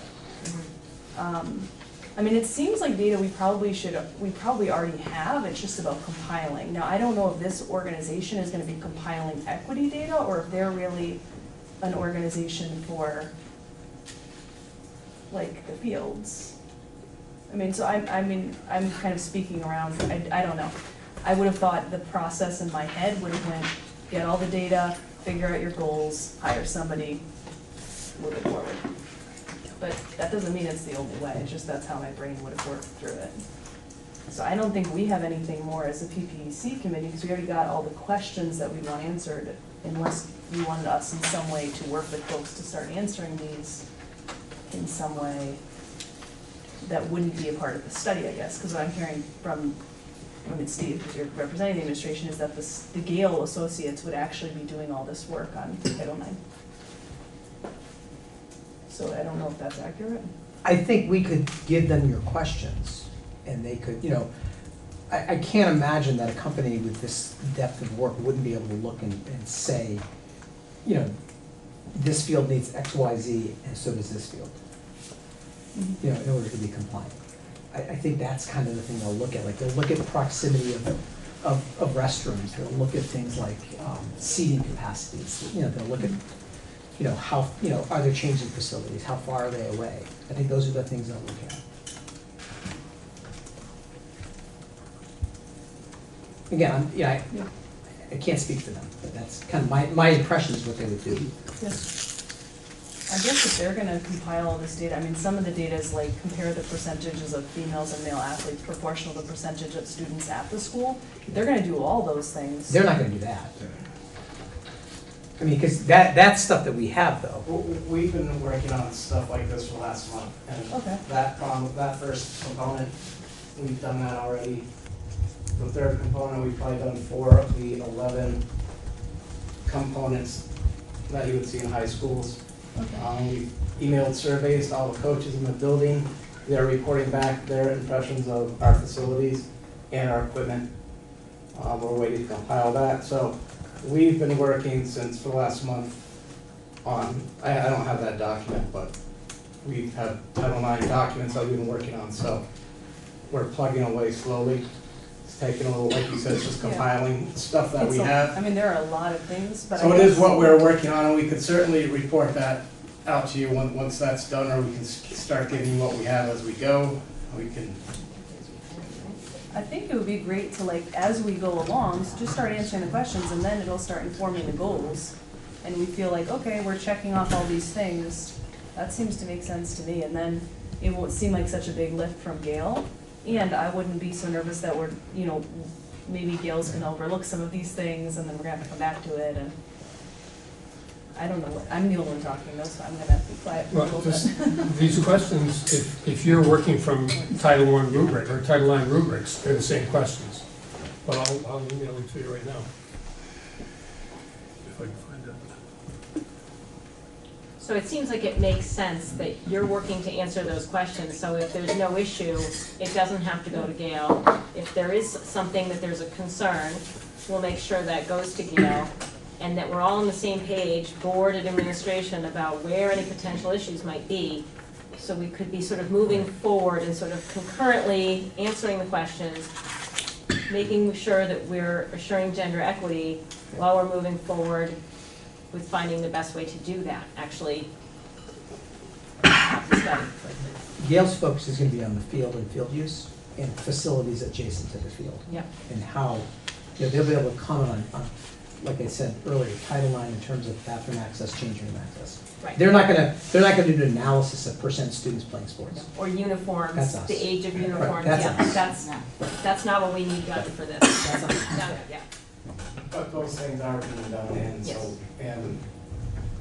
[SPEAKER 8] I mean, it seems like data we probably already have, it's just about compiling. Now, I don't know if this organization is gonna be compiling equity data, or if they're really an organization for, like, the fields. I mean, so I'm kind of speaking around, I don't know. I would have thought the process in my head would have went, get all the data, figure out your goals, hire somebody, move it forward. But that doesn't mean it's the only way, it's just that's how my brain would have worked through it. So I don't think we have anything more as a PPEC committee, because we already got all the questions that we want answered, unless you wanted us in some way to work with folks to start answering these in some way that wouldn't be a part of the study, I guess, because what I'm hearing from Steve, because you're representing the administration, is that the Gale Associates would actually be doing all this work on Title IX. So I don't know if that's accurate.
[SPEAKER 5] I think we could give them your questions, and they could, I can't imagine that a company with this depth of work wouldn't be able to look and say, this field needs X, Y, Z, and so does this field, in order to be compliant. I think that's kind of the thing they'll look at. Like, they'll look at the proximity of restrooms. They'll look at things like seating capacities. They'll look at, how, are there changing facilities? How far are they away? I think those are the things they'll look at. Again, I can't speak for them, but that's kind of my impression is what they would do.
[SPEAKER 8] Yes. I guess if they're gonna compile all this data, I mean, some of the data is like compare the percentages of females and male athletes proportional to the percentage of students at the school. They're gonna do all those things.
[SPEAKER 5] They're not gonna do that. I mean, because that's stuff that we have, though.
[SPEAKER 6] We've been working on stuff like this for the last month, and that first component, we've done that already. The third component, we've probably done 4 of the 11 components that you would see in high schools. We've emailed surveys to all the coaches in the building. They're reporting back their impressions of our facilities and our equipment. We're waiting to compile that. So we've been working since the last month on, I don't have that document, but we've had Title IX documents that we've been working on. So we're plugging away slowly. It's taking a little, like you said, it's just compiling stuff that we have.
[SPEAKER 8] I mean, there are a lot of things, but
[SPEAKER 6] so it is what we're working on, and we could certainly report that out to you once that's done, or we can start giving you what we have as we go. We can.
[SPEAKER 8] I think it would be great to, like, as we go along, just start answering the questions, and then it'll start informing the goals. And we feel like, okay, we're checking off all these things. That seems to make sense to me, and then it won't seem like such a big lift from Gale. And I wouldn't be so nervous that we're, maybe Gale's gonna overlook some of these things, and then we're gonna have to come back to it. And I don't know, I'm the only one talking though, so I'm gonna be quiet for a
[SPEAKER 17] Well,
[SPEAKER 8] little bit.
[SPEAKER 17] these questions, if you're working from Title I rubric or Title IX rubrics, they're the same questions. But I'll email them to you right now. If I can find it.
[SPEAKER 11] So it seems like it makes sense that you're working to answer those questions, so if there's no issue, it doesn't have to go to Gail. If there is something that there's a concern, we'll make sure that goes to Gail, and that we're all on the same page, board and administration, about where any potential issues might be. So we could be sort of moving forward and sort of concurrently answering the questions, making sure that we're assuring gender equity while we're moving forward with finding the best way to do that, actually have the study.
[SPEAKER 5] Gail's focus is going to be on the field and field use and facilities adjacent to the field.
[SPEAKER 11] Yep.
[SPEAKER 5] And how, they'll be able to comment on, like I said earlier, Title IX in terms of bathroom access, changing room access.
[SPEAKER 11] Right.
[SPEAKER 5] They're not gonna do an analysis of percent students playing sports.
[SPEAKER 11] Or uniforms,
[SPEAKER 5] That's us.
[SPEAKER 11] the age of uniforms,
[SPEAKER 5] That's
[SPEAKER 11] yeah,
[SPEAKER 5] us.
[SPEAKER 11] that's not what we need done for this.
[SPEAKER 5] That's us.
[SPEAKER 11] Got it, yeah.
[SPEAKER 6] But those things are being done, and
[SPEAKER 11] Yes.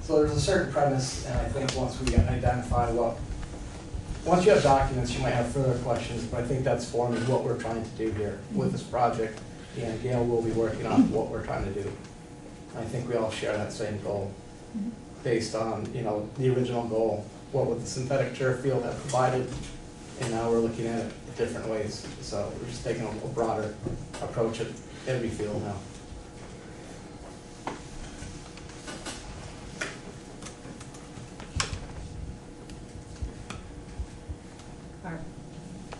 [SPEAKER 6] so there's a certain premise, and I think once we identify once you have documents, you might have further questions, but I think that's forming what we're trying to do here with this project, and Gail will be working on what we're trying to do. I think we all share that same goal, based on, the original goal, what would the synthetic turf field have provided, and now we're looking at it different ways, so we're just taking a broader approach at every field now.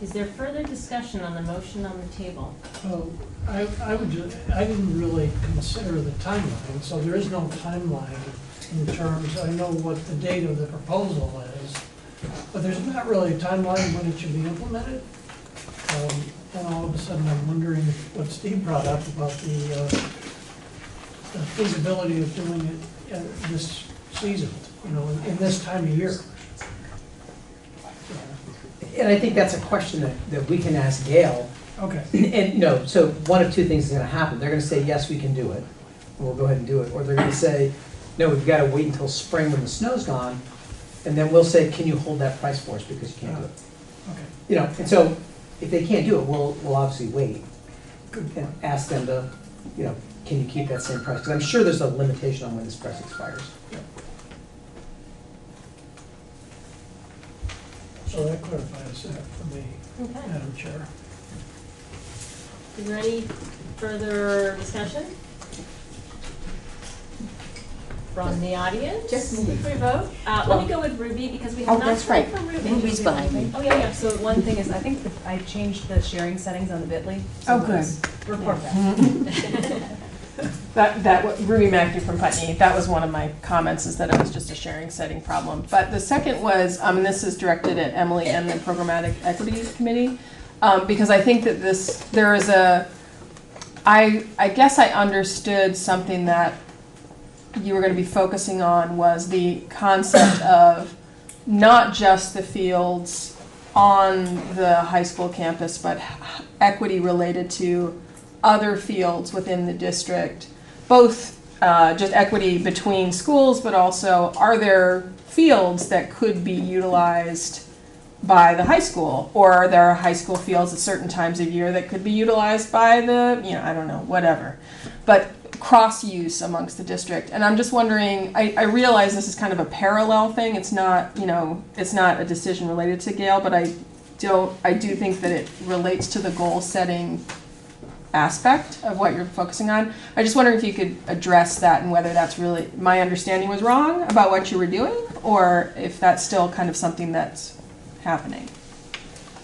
[SPEAKER 11] Is there further discussion on the motion on the table?
[SPEAKER 22] Oh, I didn't really consider the timeline, so there is no timeline in terms, I know what the date of the proposal is, but there's not really a timeline when it should be implemented. And all of a sudden, I'm wondering what Steve brought up about the feasibility of doing it this season, in this time of year.
[SPEAKER 5] And I think that's a question that we can ask Gail.
[SPEAKER 22] Okay.
[SPEAKER 5] And so one of two things is gonna happen. They're gonna say, yes, we can do it, and we'll go ahead and do it. Or they're gonna say, no, we've gotta wait until spring when the snow's gone, and then we'll say, can you hold that price for us because you can't do it?
[SPEAKER 22] Okay.
[SPEAKER 5] And so if they can't do it, we'll obviously wait and ask them to, can you keep that same price? Because I'm sure there's a limitation on when this price expires.
[SPEAKER 22] So that clarifies that for me,
[SPEAKER 11] Okay.
[SPEAKER 22] Madam Chair.
[SPEAKER 11] Is there any further discussion? From the audience?
[SPEAKER 4] Just me.
[SPEAKER 11] Before we vote? Let me go with Ruby because we
[SPEAKER 4] Oh,
[SPEAKER 11] have not
[SPEAKER 4] that's
[SPEAKER 11] heard
[SPEAKER 4] right.
[SPEAKER 11] from Ruby.
[SPEAKER 4] Ruby's behind me.
[SPEAKER 8] Oh, yeah, so one thing is, I think I changed the sharing settings on the Bitly.
[SPEAKER 14] Oh, good.
[SPEAKER 8] Report back.
[SPEAKER 14] That Ruby Mackey from Putney, that was one of my comments, is that it was just a sharing setting problem. But the second was, and this is directed at Emily and the Programmatic Equity Committee, because I think that there is I guess I understood something that you were going to be focusing on was the concept of not just the fields on the high school campus, but equity related to other fields within the district, both just equity between schools, but also are there fields that could be utilized by the high school, or are there high school fields at certain times of year that could be utilized by the, I don't know, whatever, but cross use amongst the district. And I'm just wondering, I realize this is kind of a parallel thing. It's not, it's not a decision related to Gail, but I do think that it relates to the goal setting aspect of what you're focusing on. I just wonder if you could address that and whether that's really, my understanding was wrong about what you were doing, or if that's still kind of something that's happening.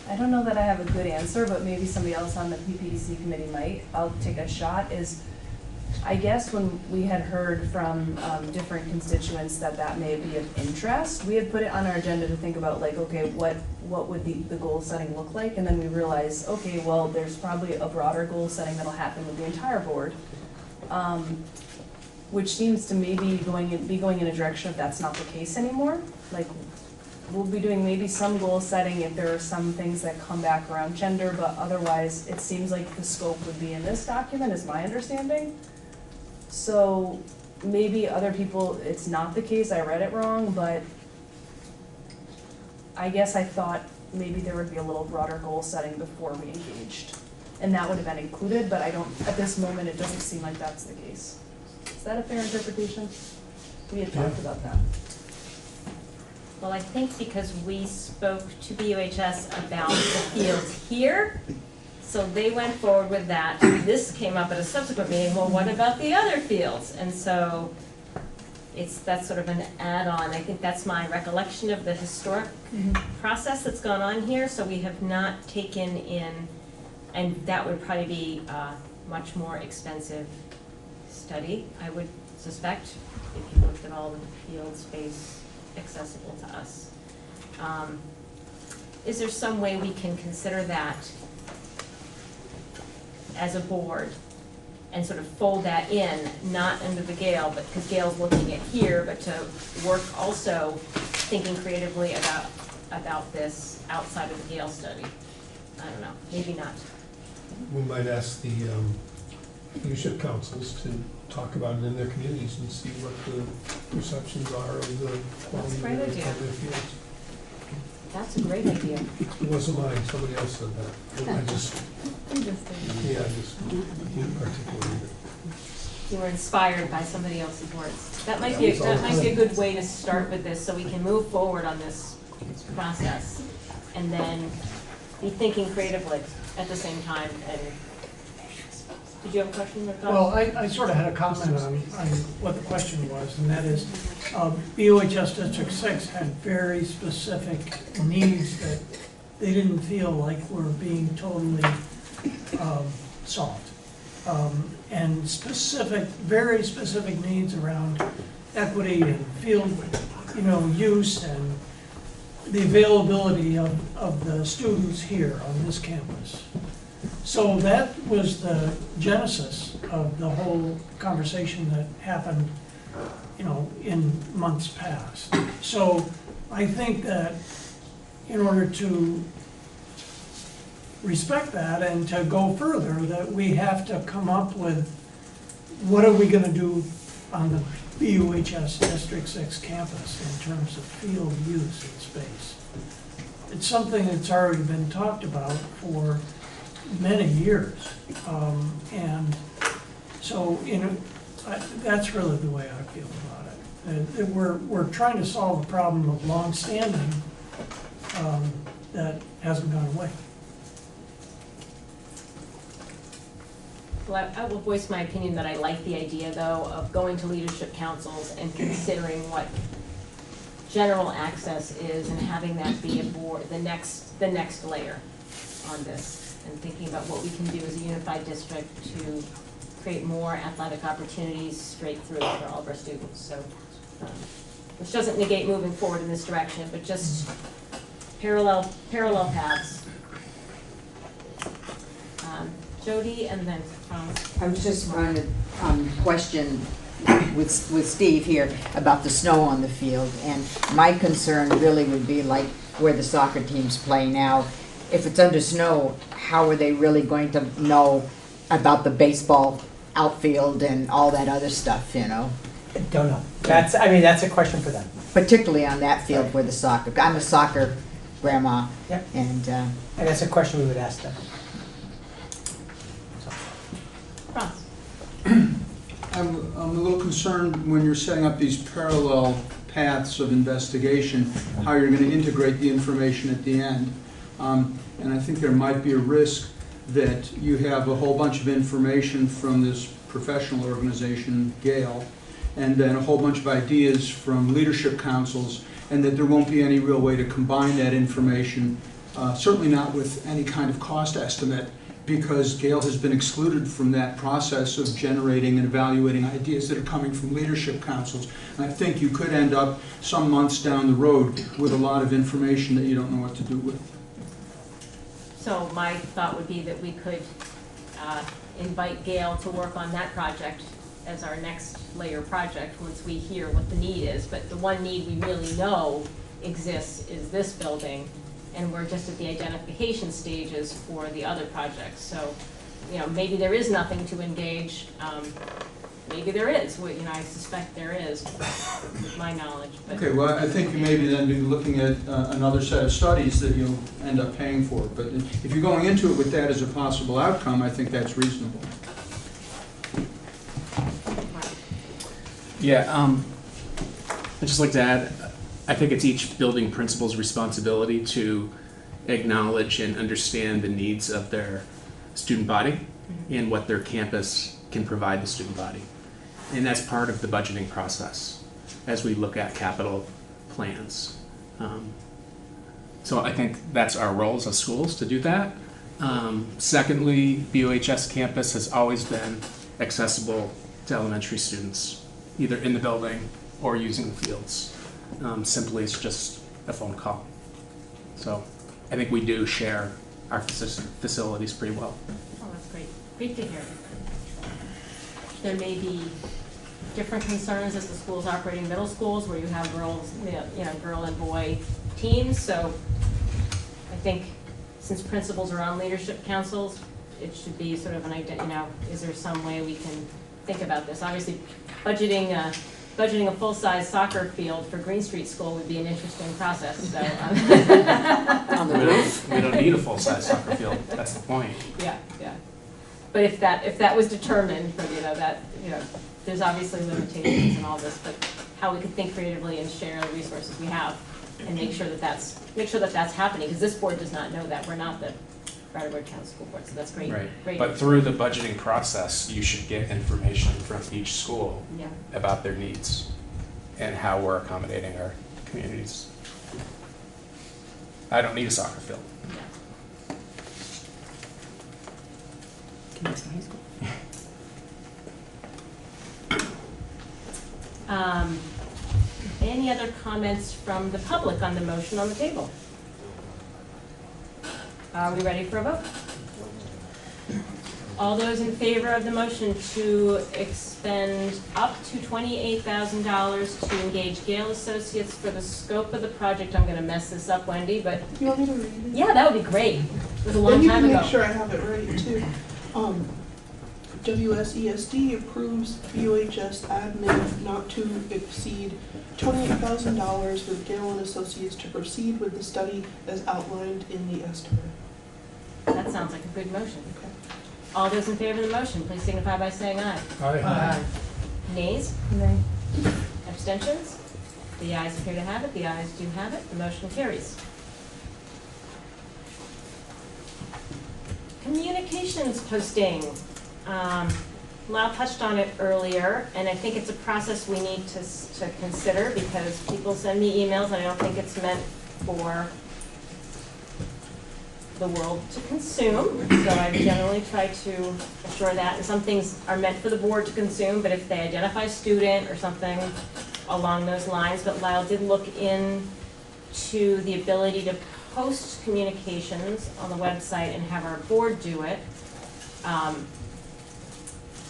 [SPEAKER 8] I don't know that I have a good answer, but maybe somebody else on the PPDC committee might. I'll take a shot. I guess when we had heard from different constituents that may be of interest, we had put it on our agenda to think about okay, what would the goal setting look like? And then we realized, okay, well, there's probably a broader goal setting that'll happen with the entire board, which seems to maybe be going in a direction if that's not the case anymore. We'll be doing maybe some goal setting if there are some things that come back around gender, but otherwise it seems like the scope would be in this document is my understanding. So maybe other people, it's not the case, I read it wrong, but I guess I thought maybe there would be a little broader goal setting before we engaged. And that would have been included, but I don't, at this moment, it doesn't seem like that's the case. Is that a fair interpretation? We had talked about that.
[SPEAKER 11] Well, I think because we spoke to BUHS about the fields here, so they went forward with that. This came up at a subsequent meeting, well, what about the other fields? And so that's sort of an add-on. I think that's my recollection of the historic process that's gone on here, so we have not taken in, and that would probably be a much more expensive study, I would suspect, if you looked at all the field space accessible to us. Is there some way we can consider that as a board and sort of fold that in, not under the Gale, but because Gale's looking at here, but to work also thinking creatively about this outside of the Gale study? I don't know, maybe not.
[SPEAKER 17] We might ask the leadership councils to talk about it in their communities and see what the perceptions are of the quality of their fields.
[SPEAKER 11] That's a great idea.
[SPEAKER 17] It wasn't mine, somebody else said that. I just articulated it.
[SPEAKER 11] You were inspired by somebody else's words. That might be a good way to start with this, so we can move forward on this process, and then be thinking creatively at the same time. And did you have a question?
[SPEAKER 22] Well, I sort of had a comment on what the question was, and that is, BOHS District 6 had very specific needs that they didn't feel like were being totally solved. And very specific needs around equity and field, use and the availability of the students here on this campus. So that was the genesis of the whole conversation that happened, in months past. So I think that in order to respect that and to go further, that we have to come up with what are we going to do on the BUHS District 6 campus in terms of field use and space. It's something that's already been talked about for many years. And so, that's really the way I feel about it. That we're trying to solve a problem of long-standing that hasn't gone away.
[SPEAKER 11] Well, I will voice my opinion that I like the idea, though, of going to leadership councils and considering what general access is and having that be a board, the next layer on this, and thinking about what we can do as a unified district to create more athletic opportunities straight through for all of our students. So, which doesn't negate moving forward in this direction, but just parallel paths. Jody, and then
[SPEAKER 4] I was just going to question with Steve here about the snow on the field, and my concern really would be like where the soccer teams play now. If it's under snow, how are they really going to know about the baseball outfield and all that other stuff,
[SPEAKER 5] Don't know. That's a question for them.
[SPEAKER 4] Particularly on that field where the soccer, I'm a soccer grandma.
[SPEAKER 5] Yep.
[SPEAKER 4] And
[SPEAKER 5] that's a question we would ask them.
[SPEAKER 19] I'm a little concerned when you're setting up these parallel paths of investigation, how you're going to integrate the information at the end. And I think there might be a risk that you have a whole bunch of information from this professional organization, Gale, and then a whole bunch of ideas from leadership councils, and that there won't be any real way to combine that information, certainly not with any kind of cost estimate, because Gale has been excluded from that process of generating and evaluating ideas that are coming from leadership councils. And I think you could end up some months down the road with a lot of information that you don't know what to do with.
[SPEAKER 11] So my thought would be that we could invite Gale to work on that project as our next layer project once we hear what the need is. But the one need we really know exists is this building, and we're just at the identification stages for the other projects. So, maybe there is nothing to engage maybe there is, I suspect there is, with my knowledge, but.
[SPEAKER 19] Okay, well, I think you maybe then be looking at another set of studies that you'll end up paying for. But if you're going into it with that as a possible outcome, I think that's reasonable.
[SPEAKER 18] Yeah, I'd just like to add, I think it's each building principal's responsibility to acknowledge and understand the needs of their student body and what their campus can provide the student body. And that's part of the budgeting process as we look at capital plans. So I think that's our roles as schools to do that. Secondly, BOHS campus has always been accessible to elementary students, either in the building or using the fields. Simply, it's just a phone call. So I think we do share our facilities pretty well.
[SPEAKER 11] Oh, that's great. Great to hear. There may be different concerns as the schools operating middle schools where you have girls, girl and boy teams. So I think since principals are on leadership councils, it should be sort of an idea, is there some way we can think about this? Obviously, budgeting a full-size soccer field for Green Street School would be an interesting process, so.
[SPEAKER 18] We don't need a full-size soccer field, that's the point.
[SPEAKER 11] Yeah. But if that was determined, there's obviously limitations in all this, but how we could think creatively and share the resources we have and make sure that that's happening, because this board does not know that. We're not the Brattleboro County School Board, so that's great.
[SPEAKER 18] Right.
[SPEAKER 11] Great.
[SPEAKER 18] But through the budgeting process, you should get information from each school about their needs and how we're accommodating our communities. I don't need a soccer field.
[SPEAKER 11] Can you high school? Any other comments from the public on the motion on the table? Are we ready for a vote? All those in favor of the motion to expend up to $28,000 to engage Gale Associates for the scope of the project, I'm going to mess this up, Wendy, but.
[SPEAKER 20] You want me to read it?
[SPEAKER 11] Yeah, that would be great. It was a long
[SPEAKER 20] Then you
[SPEAKER 11] time
[SPEAKER 20] can
[SPEAKER 11] ago.
[SPEAKER 20] make sure I have it right too. WSESD approves BOHS admin not to exceed $28,000 with Gale and Associates to proceed with the study as outlined in the estimate.
[SPEAKER 11] That sounds like a good motion. Okay. All those in favor of the motion, please signify by saying aye.
[SPEAKER 17] Aye.
[SPEAKER 11] Aye. Nays?
[SPEAKER 14] Nay.
[SPEAKER 11] Abstentions? The ayes appear to have it. The ayes do have it. The motion carries. Communications posting. Lau touched on it earlier, and I think it's a process we need to consider because people send me emails and I don't think it's meant for the world to consume. So I generally try to assure that. And some things are meant for the board to consume, but if they identify a student or something along those lines. But Lyle did look into the ability to post communications on the website and have our board do it.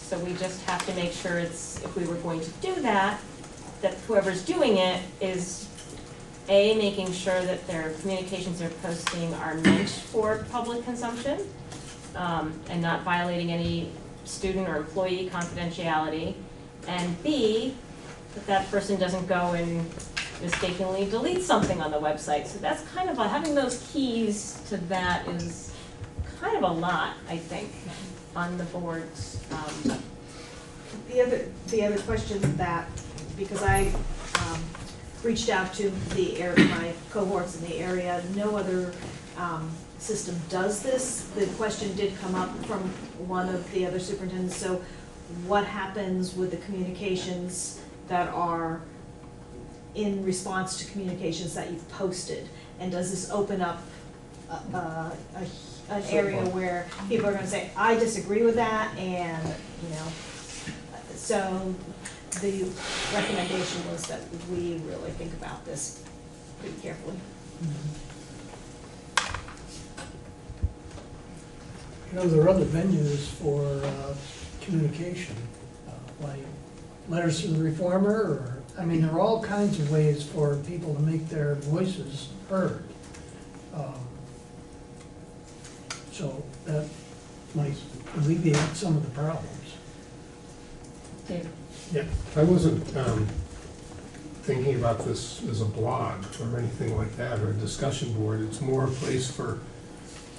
[SPEAKER 11] So we just have to make sure if we were going to do that whoever's doing it is making sure that their communications they're posting are meant for public consumption, and not violating any student or employee confidentiality, and B, that person doesn't go and mistakenly delete something on the website. So that's kind of having those keys to that is kind of a lot, I think, on the board's.
[SPEAKER 1] The other question that, because I reached out to my cohorts in the area, no other system does this. The question did come up from one of the other superintendents. So what happens with the communications that are in response to communications that you've posted? And does this open up an area where people are going to say, I disagree with that, and so the recommendation was that we really think about this pretty carefully.
[SPEAKER 22] There are other venues for communication, like letters to the reformer, there are all kinds of ways for people to make their voices heard. So that might alleviate some of the problems.
[SPEAKER 11] David?
[SPEAKER 17] Yeah, I wasn't thinking about this as a blog or anything like that, or a discussion board. It's more a place for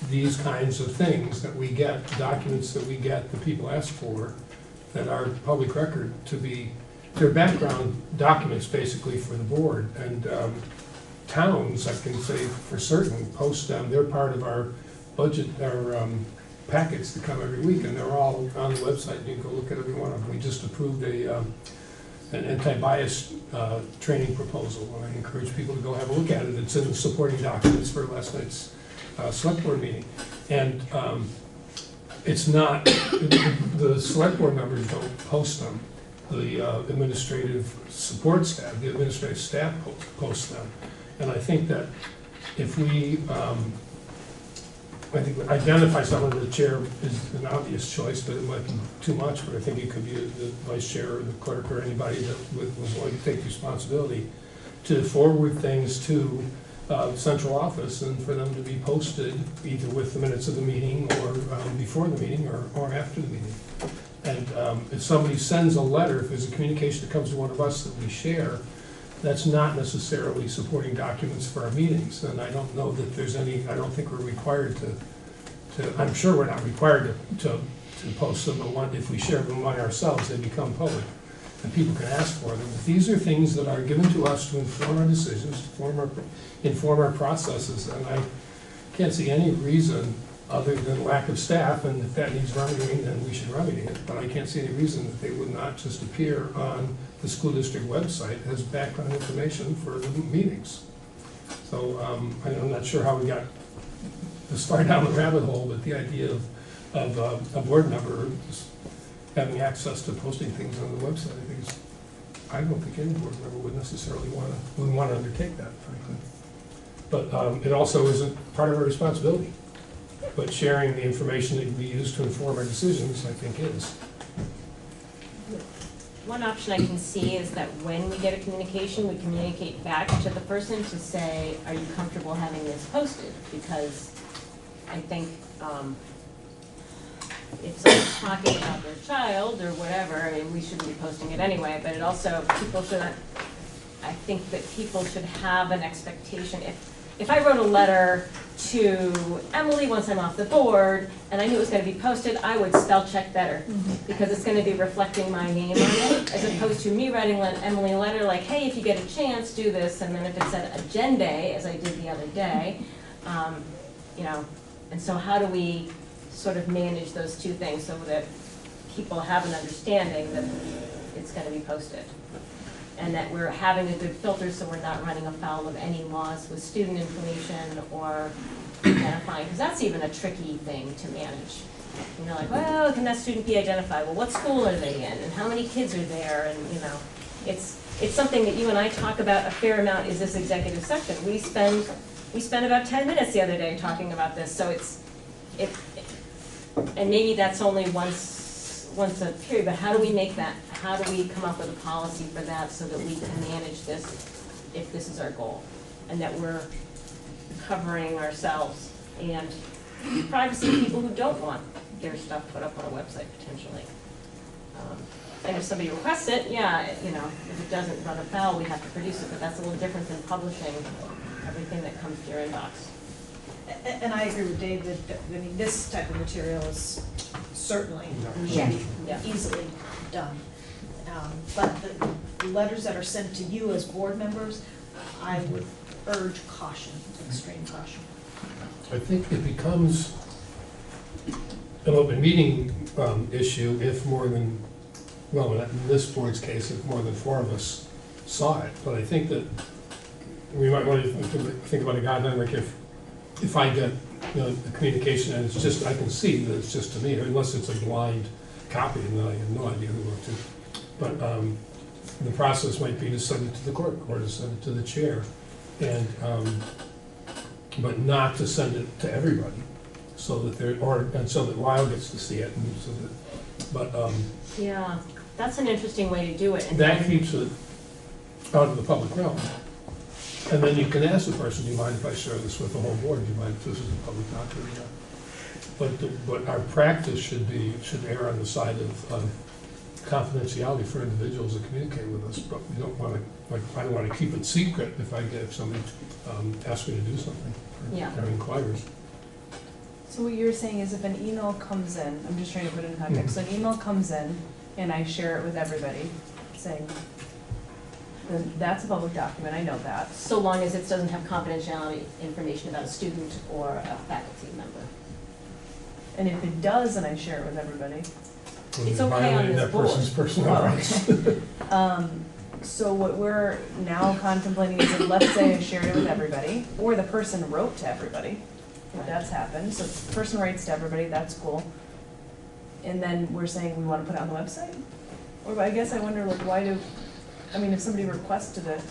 [SPEAKER 17] these kinds of things that we get, documents that we get, that people ask for, that are public record to be, they're background documents basically for the board. And towns, I can say for certain, post them. They're part of our budget, our packets that come every week, and they're all on the website. You can go look at every one of them. We just approved an anti-bias training proposal, and I encourage people to go have a look at it. It's in the supporting documents for last night's select board meeting. And it's not, the select board members don't post them. The administrative support staff, the administrative staff posts them. And I think that if we, I think identify someone as the chair is an obvious choice, but it might be too much. But I think it could be the vice chair or the clerk or anybody that was willing to take responsibility to forward things to central office and for them to be posted either with the minutes of the meeting or before the meeting or after the meeting. And if somebody sends a letter, if there's a communication that comes to one of us that we share, that's not necessarily supporting documents for our meetings. And I don't know that there's any, I don't think we're required to I'm sure we're not required to post them, but if we share them among ourselves, they become public and people can ask for them. But these are things that are given to us to inform our decisions, to inform our processes, and I can't see any reason other than lack of staff, and if that needs remedying, then we should remedy it. But I can't see any reason that they would not just appear on the school district website as background information for the meetings. So I'm not sure how we got this far down the rabbit hole, but the idea of a board member having access to posting things on the website, I don't think any board member would necessarily want to undertake that, frankly. But it also isn't part of our responsibility. But sharing the information that we use to inform our decisions, I think, is.
[SPEAKER 11] One option I can see is that when we get a communication, we communicate back to the person to say, are you comfortable having this posted? Because I think if someone's talking about their child or whatever, I mean, we shouldn't be posting it anyway, but it also, I think that people should have an expectation. If I wrote a letter to Emily once I'm off the board and I knew it was going to be posted, I would spell check better because it's going to be reflecting my name on it, as opposed to me writing Emily a letter like, hey, if you get a chance, do this, and then if it said agenda, as I did the other day, you know, and so how do we sort of manage those two things so that people have an understanding that it's going to be posted? And that we're having a good filter so we're not running afoul of any laws with student information or identifying, because that's even a tricky thing to manage. You know, like, well, can that student be identified? Well, what school are they in? And how many kids are there? And, you know, it's something that you and I talk about a fair amount is this executive session. We spent about 10 minutes the other day talking about this, so and maybe that's only once a period, but how do we make that, how do we come up with a policy for that so that we can manage this if this is our goal? And that we're covering ourselves and privacy of people who don't want their stuff put up on a website potentially. And if somebody requests it, yeah, you know, if it doesn't run afoul, we have to produce it, but that's a little different than publishing everything that comes to your inbox.
[SPEAKER 1] And I agree with David, I mean, this type of material is certainly easily done. But the letters that are sent to you as board members, I would urge caution, extreme caution.
[SPEAKER 17] I think it becomes an open meeting issue if more than, well, in this board's case, if more than 4 of us saw it. But I think that we might want to think about a guideline, like if I get the communication and it's just, I can see that it's just to me, unless it's a blind copy and then I have no idea who wrote it. But the process might be to send it to the clerk or to send it to the chair, and but not to send it to everybody, so that and so that Lyle gets to see it, and so that, but
[SPEAKER 11] yeah, that's an interesting way to do it. And
[SPEAKER 17] that keeps it out of the public realm. And then you can ask the person, do you mind if I share this with the whole board? Do you mind if this is a public document? But our practice should err on the side of confidentiality for individuals to communicate with us, but we don't want to, like, I don't want to keep it secret if somebody asks me to do something,
[SPEAKER 11] Yeah.
[SPEAKER 17] or inquires.
[SPEAKER 8] So what you're saying is if an email comes in, I'm just trying to put it in context, so an email comes in and I share it with everybody saying, then that's a public document, I know that.
[SPEAKER 11] So long as it doesn't have confidentiality information about a student or a faculty member.
[SPEAKER 8] And if it does and I share it with everybody.
[SPEAKER 17] When
[SPEAKER 11] It's
[SPEAKER 17] you're
[SPEAKER 11] okay on
[SPEAKER 17] violating
[SPEAKER 11] this
[SPEAKER 17] that
[SPEAKER 11] board.
[SPEAKER 17] person's personal
[SPEAKER 8] Oh,
[SPEAKER 17] rights.
[SPEAKER 8] So what we're now contemplating is that let's say I shared it with everybody, or the person wrote to everybody, if that's happened, so if the person writes to everybody, that's cool. And then we're saying we wanna put it on the website? Or I guess I wonder, like, if somebody requested it,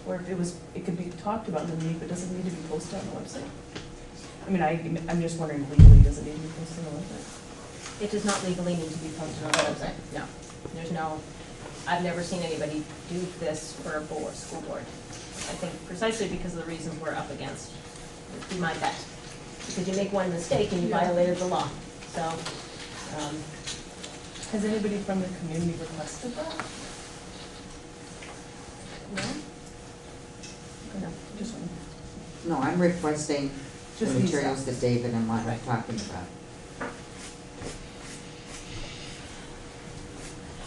[SPEAKER 8] or if it could be talked about in the meeting, but does it need to be posted on the website? I'm just wondering legally, does it need to be posted on the website?
[SPEAKER 11] It does not legally need to be posted on the website, no. There's no, I've never seen anybody do this for a board, school board. I think precisely because of the reasons we're up against. Would be my bet. Because you make one mistake and you violated the law, so.
[SPEAKER 8] Has anybody from the community requested that? No? No, just one.
[SPEAKER 4] No, I'm requesting the
[SPEAKER 8] Just these
[SPEAKER 4] materials
[SPEAKER 8] stuff.
[SPEAKER 4] that David and Lana are talking about.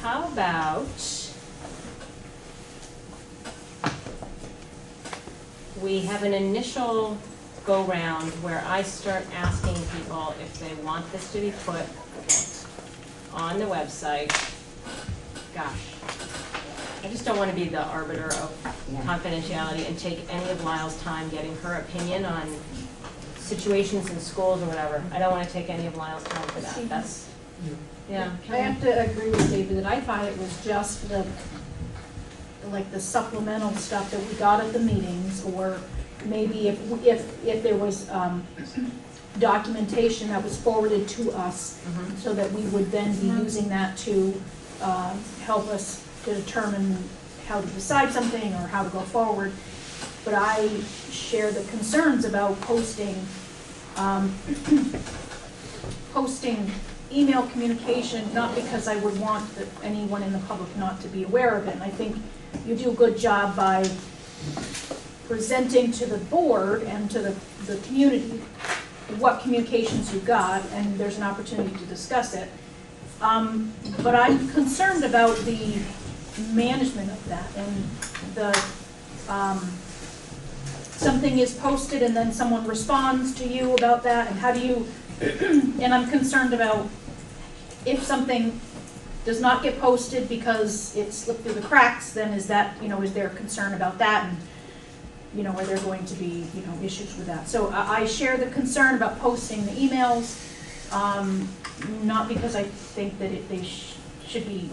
[SPEAKER 11] How about we have an initial go-round where I start asking people if they want this to be put on the website. Gosh, I just don't want to be the arbiter of confidentiality and take any of Lyle's time getting her opinion on situations in schools or whatever. I don't want to take any of Lyle's time for that. That's, yeah.
[SPEAKER 3] I have to agree with David that I thought it was just the supplemental stuff that we got at the meetings, or maybe if there was documentation that was forwarded to us, so that we would then be using that to help us to determine how to decide something or how to go forward. But I share the concerns about posting email communication, not because I would want anyone in the public not to be aware of it. And I think you do a good job by presenting to the board and to the community what communications you got, and there's an opportunity to discuss it. But I'm concerned about the management of that, and something is posted and then someone responds to you about that, and how do you, and I'm concerned about if something does not get posted because it slipped through the cracks, then is that, is there a concern about that? And, are there going to be, issues with that? So I share the concern about posting the emails, not because I think that they should be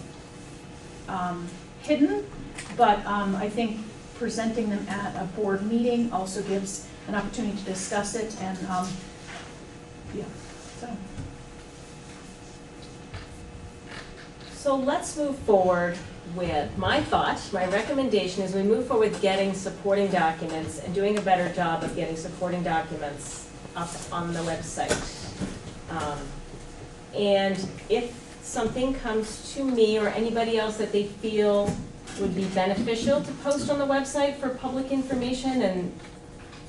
[SPEAKER 3] hidden, but I think presenting them at a board meeting also gives an opportunity to discuss it, and
[SPEAKER 11] So let's move forward with, my recommendation is we move forward with getting supporting documents and doing a better job of getting supporting documents up on the website. And if something comes to me or anybody else that they feel would be beneficial to post on the website for public information,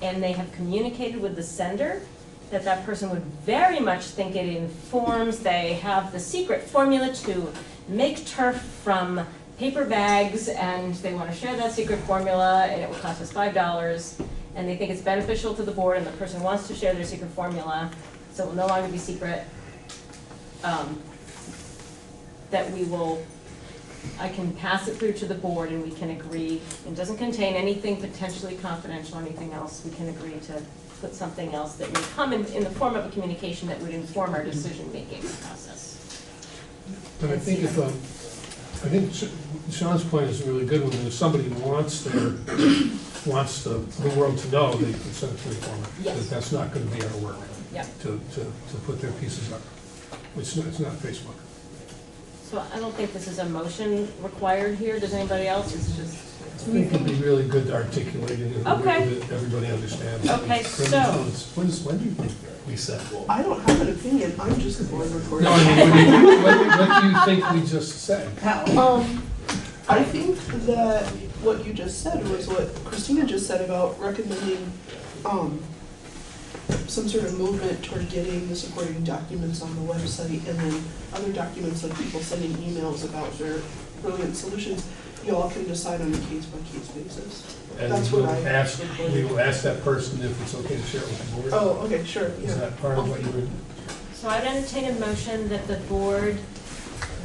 [SPEAKER 11] and they have communicated with the sender, that person would very much think it informs, they have the secret formula to make turf from paper bags, and they want to share that secret formula, and it will cost us $5, and they think it's beneficial to the board, and the person wants to share their secret formula, so it will no longer be secret, that I can pass it through to the board and we can agree. It doesn't contain anything potentially confidential or anything else. We can agree to put something else that may come in the form of a communication that would inform our decision-making process.
[SPEAKER 17] But I think Sean's point is really good. When there's somebody who wants the world to know, they can send it to the former.
[SPEAKER 11] Yes.
[SPEAKER 17] That's not going to be our work.
[SPEAKER 11] Yeah.
[SPEAKER 17] To put their pieces up. It's not Facebook.
[SPEAKER 11] So I don't think this is a motion required here. Does anybody else? It's just.
[SPEAKER 17] I think it'd be really good to articulate it in a
[SPEAKER 11] Okay.
[SPEAKER 17] way that everybody understands.
[SPEAKER 11] Okay, so-
[SPEAKER 17] When do you think we said?
[SPEAKER 20] I don't have an opinion, I'm just the board recorder.
[SPEAKER 17] No, I mean, what do you think we just said?
[SPEAKER 20] I think that what you just said was what Christina just said about recommending, some sort of movement toward getting the supporting documents on the website, and then other documents like people sending emails about their brilliant solutions. Y'all can decide on a case-by-case basis.
[SPEAKER 17] And
[SPEAKER 20] That's
[SPEAKER 17] we'll
[SPEAKER 20] what I
[SPEAKER 17] ask,
[SPEAKER 20] recorded.
[SPEAKER 17] we will ask that person if it's okay to share it with the board.
[SPEAKER 20] Oh, okay, sure, yeah.
[SPEAKER 17] Is that part of what you would?
[SPEAKER 11] So I'd entertain a motion that the board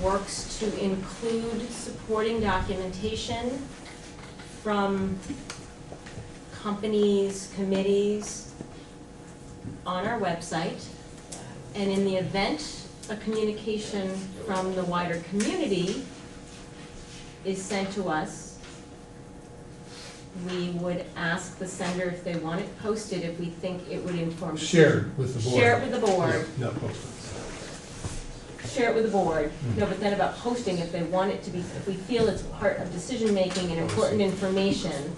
[SPEAKER 11] works to include supporting documentation from companies, committees on our website. And in the event a communication from the wider community is sent to us, we would ask the sender if they want it posted, if we think it would inform.
[SPEAKER 17] Shared with the board.
[SPEAKER 11] Share it with the board.
[SPEAKER 17] No, posted.
[SPEAKER 11] Share it with the board.
[SPEAKER 17] Mhm.
[SPEAKER 11] No, but then about posting, if they want it to be, if we feel it's part of decision-making and important information,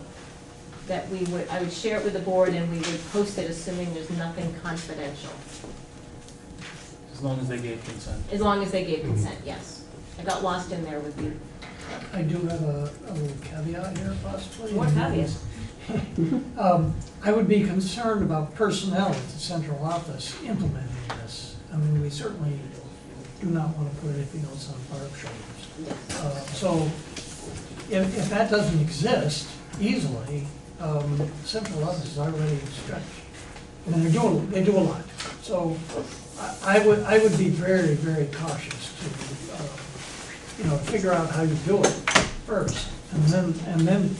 [SPEAKER 11] that we would, I would share it with the board and we would post it assuming there's nothing confidential.
[SPEAKER 2] As long as they gave consent.
[SPEAKER 11] As long as they gave consent, yes. I got lost in there with you.
[SPEAKER 22] I do have a little caveat here possibly.
[SPEAKER 11] What caveat?
[SPEAKER 22] I would be concerned about personnel at the central office implementing this. I mean, we certainly do not want to put anything else on Barb's shoulders. So if that doesn't exist easily, central office is already stretched. And they do a lot. So I would be very, very cautious to, figure out how you do it first. And then,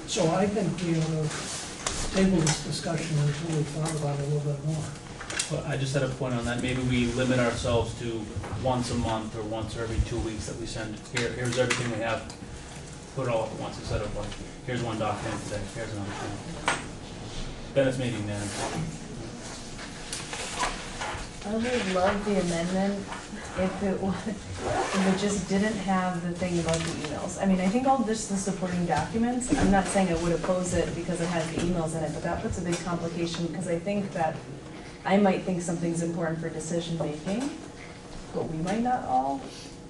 [SPEAKER 22] so I think we ought to table this discussion until we thought about it a little bit more.
[SPEAKER 2] Well, I just had a point on that. Maybe we limit ourselves to once a month or once every 2 weeks that we send, here's everything we have, put it all at once instead of like, here's one document today, here's another thing. Then it's maybe manageable.
[SPEAKER 8] I would love the amendment if it just didn't have the thing about the emails. I mean, I think all just the supporting documents, I'm not saying I would oppose it because it has the emails in it, but that puts a big complication, because I think that I might think something's important for decision making, but we might not all.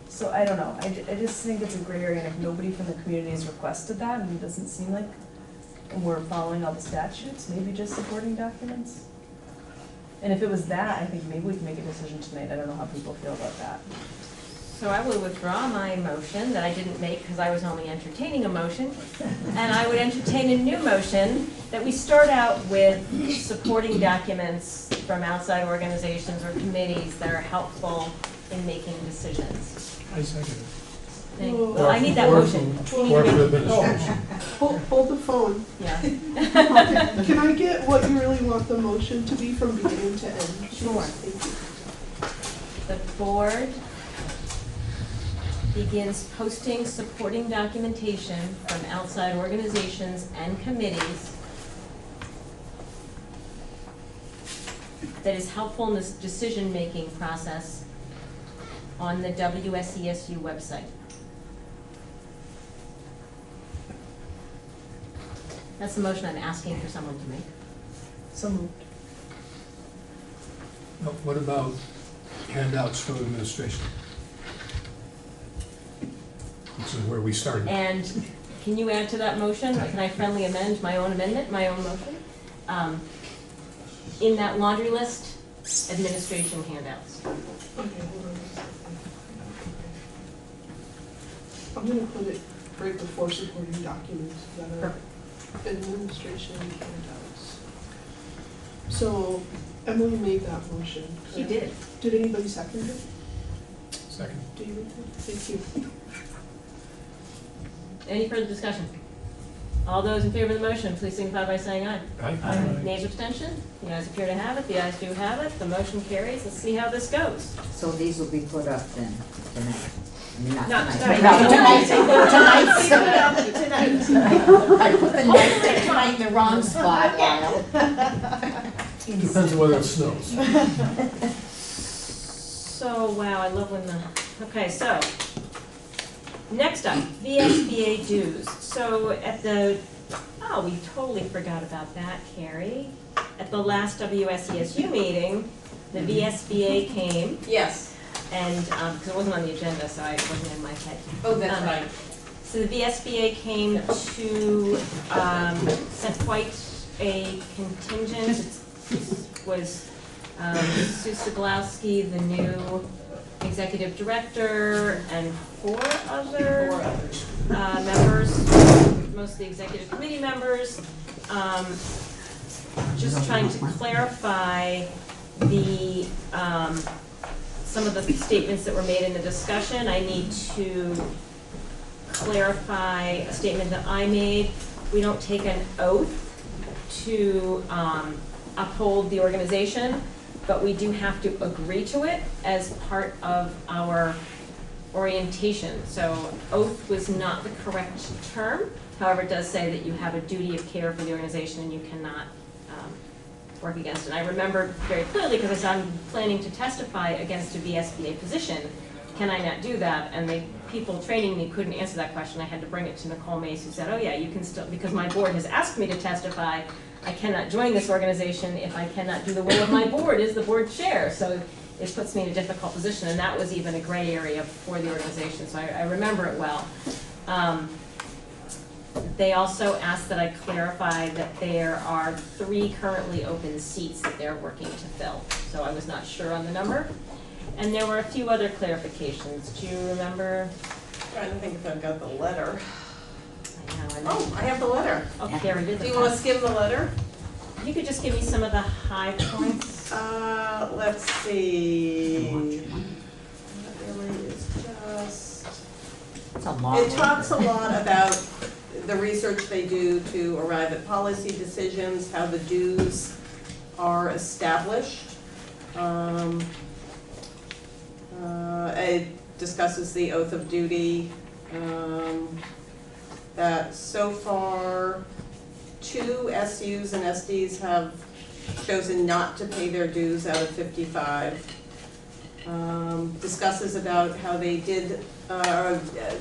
[SPEAKER 8] So I don't know, I just think it's a gray area, and if nobody from the community has requested that, and it doesn't seem like we're following all the statutes, maybe just supporting documents. And if it was that, I think maybe we can make a decision tonight. I don't know how people feel about that.
[SPEAKER 11] So I will withdraw my motion that I didn't make because I was only entertaining a motion. And I would entertain a new motion that we start out with supporting documents from outside organizations or committees that are helpful in making decisions.
[SPEAKER 22] I second it.
[SPEAKER 11] Well, I need that motion.
[SPEAKER 20] Hold the phone.
[SPEAKER 11] Yeah.
[SPEAKER 20] Can I get what you really want the motion to be from beginning to end?
[SPEAKER 11] Sure.
[SPEAKER 20] Thank you.
[SPEAKER 11] The board begins posting supporting documentation from outside organizations and committees that is helpful in this decision-making process on the WSESU website. That's the motion I'm asking for someone to make.
[SPEAKER 8] So moved.
[SPEAKER 17] What about handouts from administration? This is where we started.
[SPEAKER 11] And can you add to that motion, or can I friendly amend my own amendment, my own motion? In that laundry list, administration handouts.
[SPEAKER 20] Okay, hold on. I'm gonna put it right before supporting documents that are administration handouts. So Emily made that motion.
[SPEAKER 11] She did.
[SPEAKER 20] Did anybody second it?
[SPEAKER 17] Second.
[SPEAKER 20] David? Thank you.
[SPEAKER 11] Any further discussion? All those in favor of the motion, please signify by saying aye.
[SPEAKER 17] Aye.
[SPEAKER 11] Nays, abstention? The ayes appear to have it, the ayes do have it, the motion carries. Let's see how this goes.
[SPEAKER 4] So these will be put up then tonight? I mean,
[SPEAKER 11] Not
[SPEAKER 4] tonight.
[SPEAKER 11] tonight.
[SPEAKER 4] Tonight. I put the night in the wrong spot, Lyle.
[SPEAKER 17] Depends on whether it snows.
[SPEAKER 11] So, wow, I love when okay, so, Next up, VSBA dues. So at the, oh, we totally forgot about that, Carrie. At the last WSESU meeting, the VSBA came.
[SPEAKER 14] Yes.
[SPEAKER 11] And, because it wasn't on the agenda, so it wasn't in my head.
[SPEAKER 14] Oh, that's right.
[SPEAKER 11] So the VSBA came to, sent quite a contingent. It was Sue Siglowski, the new executive director, and four other members, mostly executive committee members, just trying to clarify the some of the statements that were made in the discussion. I need to clarify a statement that I made. We don't take an oath to uphold the organization, but we do have to agree to it as part of our orientation. So oath was not the correct term. However, it does say that you have a duty of care for the organization and you cannot work against it. I remember very clearly because I said I'm planning to testify against a VSBA position. Can I not do that? And the people training me couldn't answer that question. I had to bring it to Nicole Mace, who said, oh yeah, you can still, because my board has asked me to testify, I cannot join this organization if I cannot do the will of my board as the board chair. So it puts me in a difficult position, and that was even a gray area for the organization, so I remember it well. They also asked that I clarify that there are 3 currently open seats that they're working to fill. So I was not sure on the number. And there were a few other clarifications. Do you remember?
[SPEAKER 14] I'm trying to think if I've got the letter.
[SPEAKER 11] I know.
[SPEAKER 14] Oh, I have the letter.
[SPEAKER 11] Oh, Carrie did.
[SPEAKER 14] Do you want to skim the letter?
[SPEAKER 11] You could just give me some of the high points.
[SPEAKER 14] Let's see. That really is just.
[SPEAKER 4] It's a long
[SPEAKER 14] It
[SPEAKER 4] one.
[SPEAKER 14] talks a lot about the research they do to arrive at policy decisions, how the dues are established. It discusses the oath of duty, that so far 2 SUs and SDs have chosen not to pay their dues out of 55. Discusses about how they did,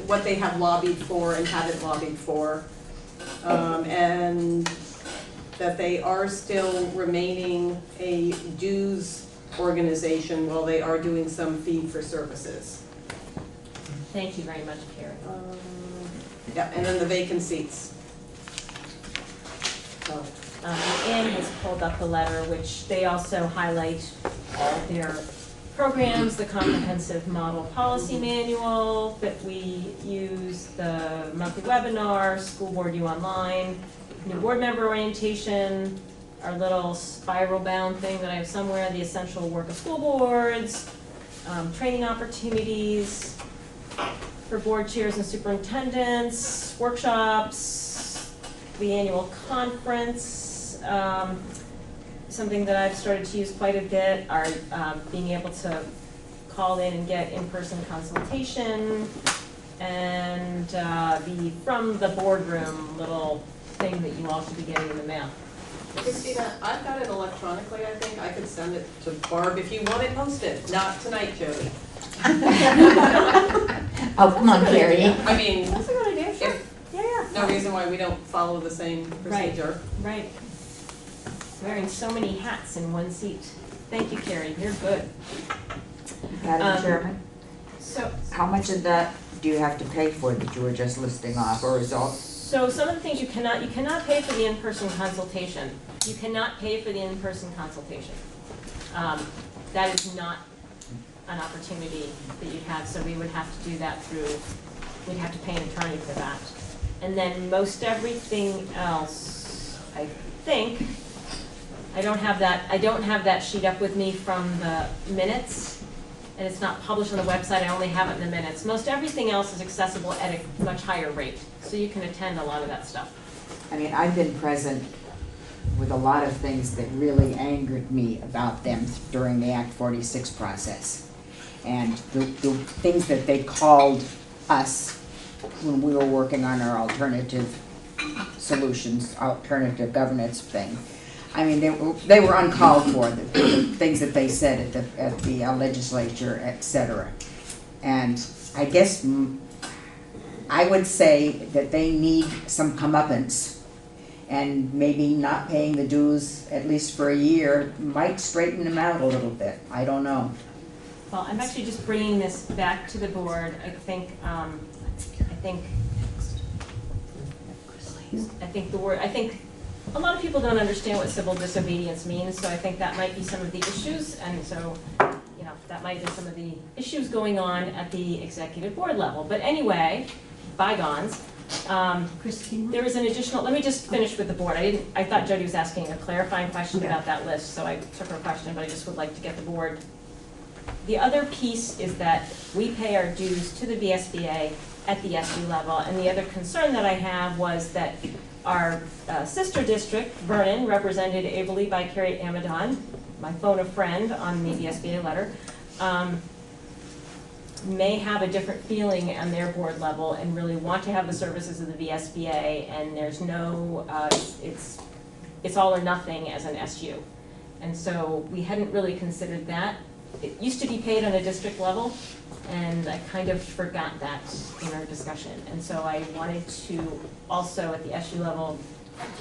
[SPEAKER 14] what they have lobbied for and haven't lobbied for, and that they are still remaining a dues organization while they are doing some fee for services.
[SPEAKER 11] Thank you very much, Carrie.
[SPEAKER 14] Yeah, and then the vacant seats. So.
[SPEAKER 11] Anne has pulled up the letter, which they also highlight all their programs, the comprehensive model policy manual that we use, the monthly webinar, School Board U Online, new board member orientation, our little spiral bound thing that I have somewhere, the essential work of school boards, training opportunities for board chairs and superintendents, workshops, the annual conference, something that I've started to use quite a bit are being able to call in and get in-person consultation, and the from the boardroom little thing that you all should be getting in the mail.
[SPEAKER 14] Christina, I've got it electronically, I think. I could send it to Barb if you want it posted. Not tonight, Jody.
[SPEAKER 4] Oh, come on, Carrie.
[SPEAKER 14] I mean,
[SPEAKER 11] That's a good idea, sure. Yeah.
[SPEAKER 14] no reason why we don't follow the same procedure.
[SPEAKER 11] Right. Wearing so many hats in one seat. Thank you, Carrie, you're good.
[SPEAKER 4] Madam Chairman,
[SPEAKER 11] So,
[SPEAKER 4] how much of that do you have to pay for that you were just listing off, or is all?
[SPEAKER 11] So some of the things you cannot pay for the in-person consultation. You cannot pay for the in-person consultation. That is not an opportunity that you have, so we would have to do that through, we'd have to pay an attorney for that. And then most everything else, I think, I don't have that sheet up with me from the minutes, and it's not published on the website, I only have it in the minutes. Most everything else is accessible at a much higher rate, so you can attend a lot of that stuff.
[SPEAKER 4] I mean, I've been present with a lot of things that really angered me about them during the Act 46 process. And the things that they called us when we were working on our alternative solutions, alternative governance thing. I mean, they were uncalled for, the things that they said at the legislature, et cetera. And I guess I would say that they need some comeuppance, and maybe not paying the dues, at least for a year, might straighten them out a little bit. I don't know.
[SPEAKER 11] Well, I'm actually just bringing this back to the board. I think a lot of people don't understand what civil disobedience means, so I think that might be some of the issues, and so, you know, that might be some of the issues going on at the executive board level. But anyway, bygones. There was an additional, let me just finish with the board. I thought Jody was asking a clarifying question about that list, so I took her question, but I just would like to get the board. The other piece is that we pay our dues to the VSBA at the SU level, and the other concern that I have was that our sister district, Vernon, represented ably by Carrie Amadon, my phone a friend on the VSBA letter, may have a different feeling on their board level and really want to have the services of the VSBA, and there's no, it's all or nothing as an SU. And so we hadn't really considered that. It used to be paid on a district level, and I kind of forgot that in our discussion. And so I wanted to also at the SU level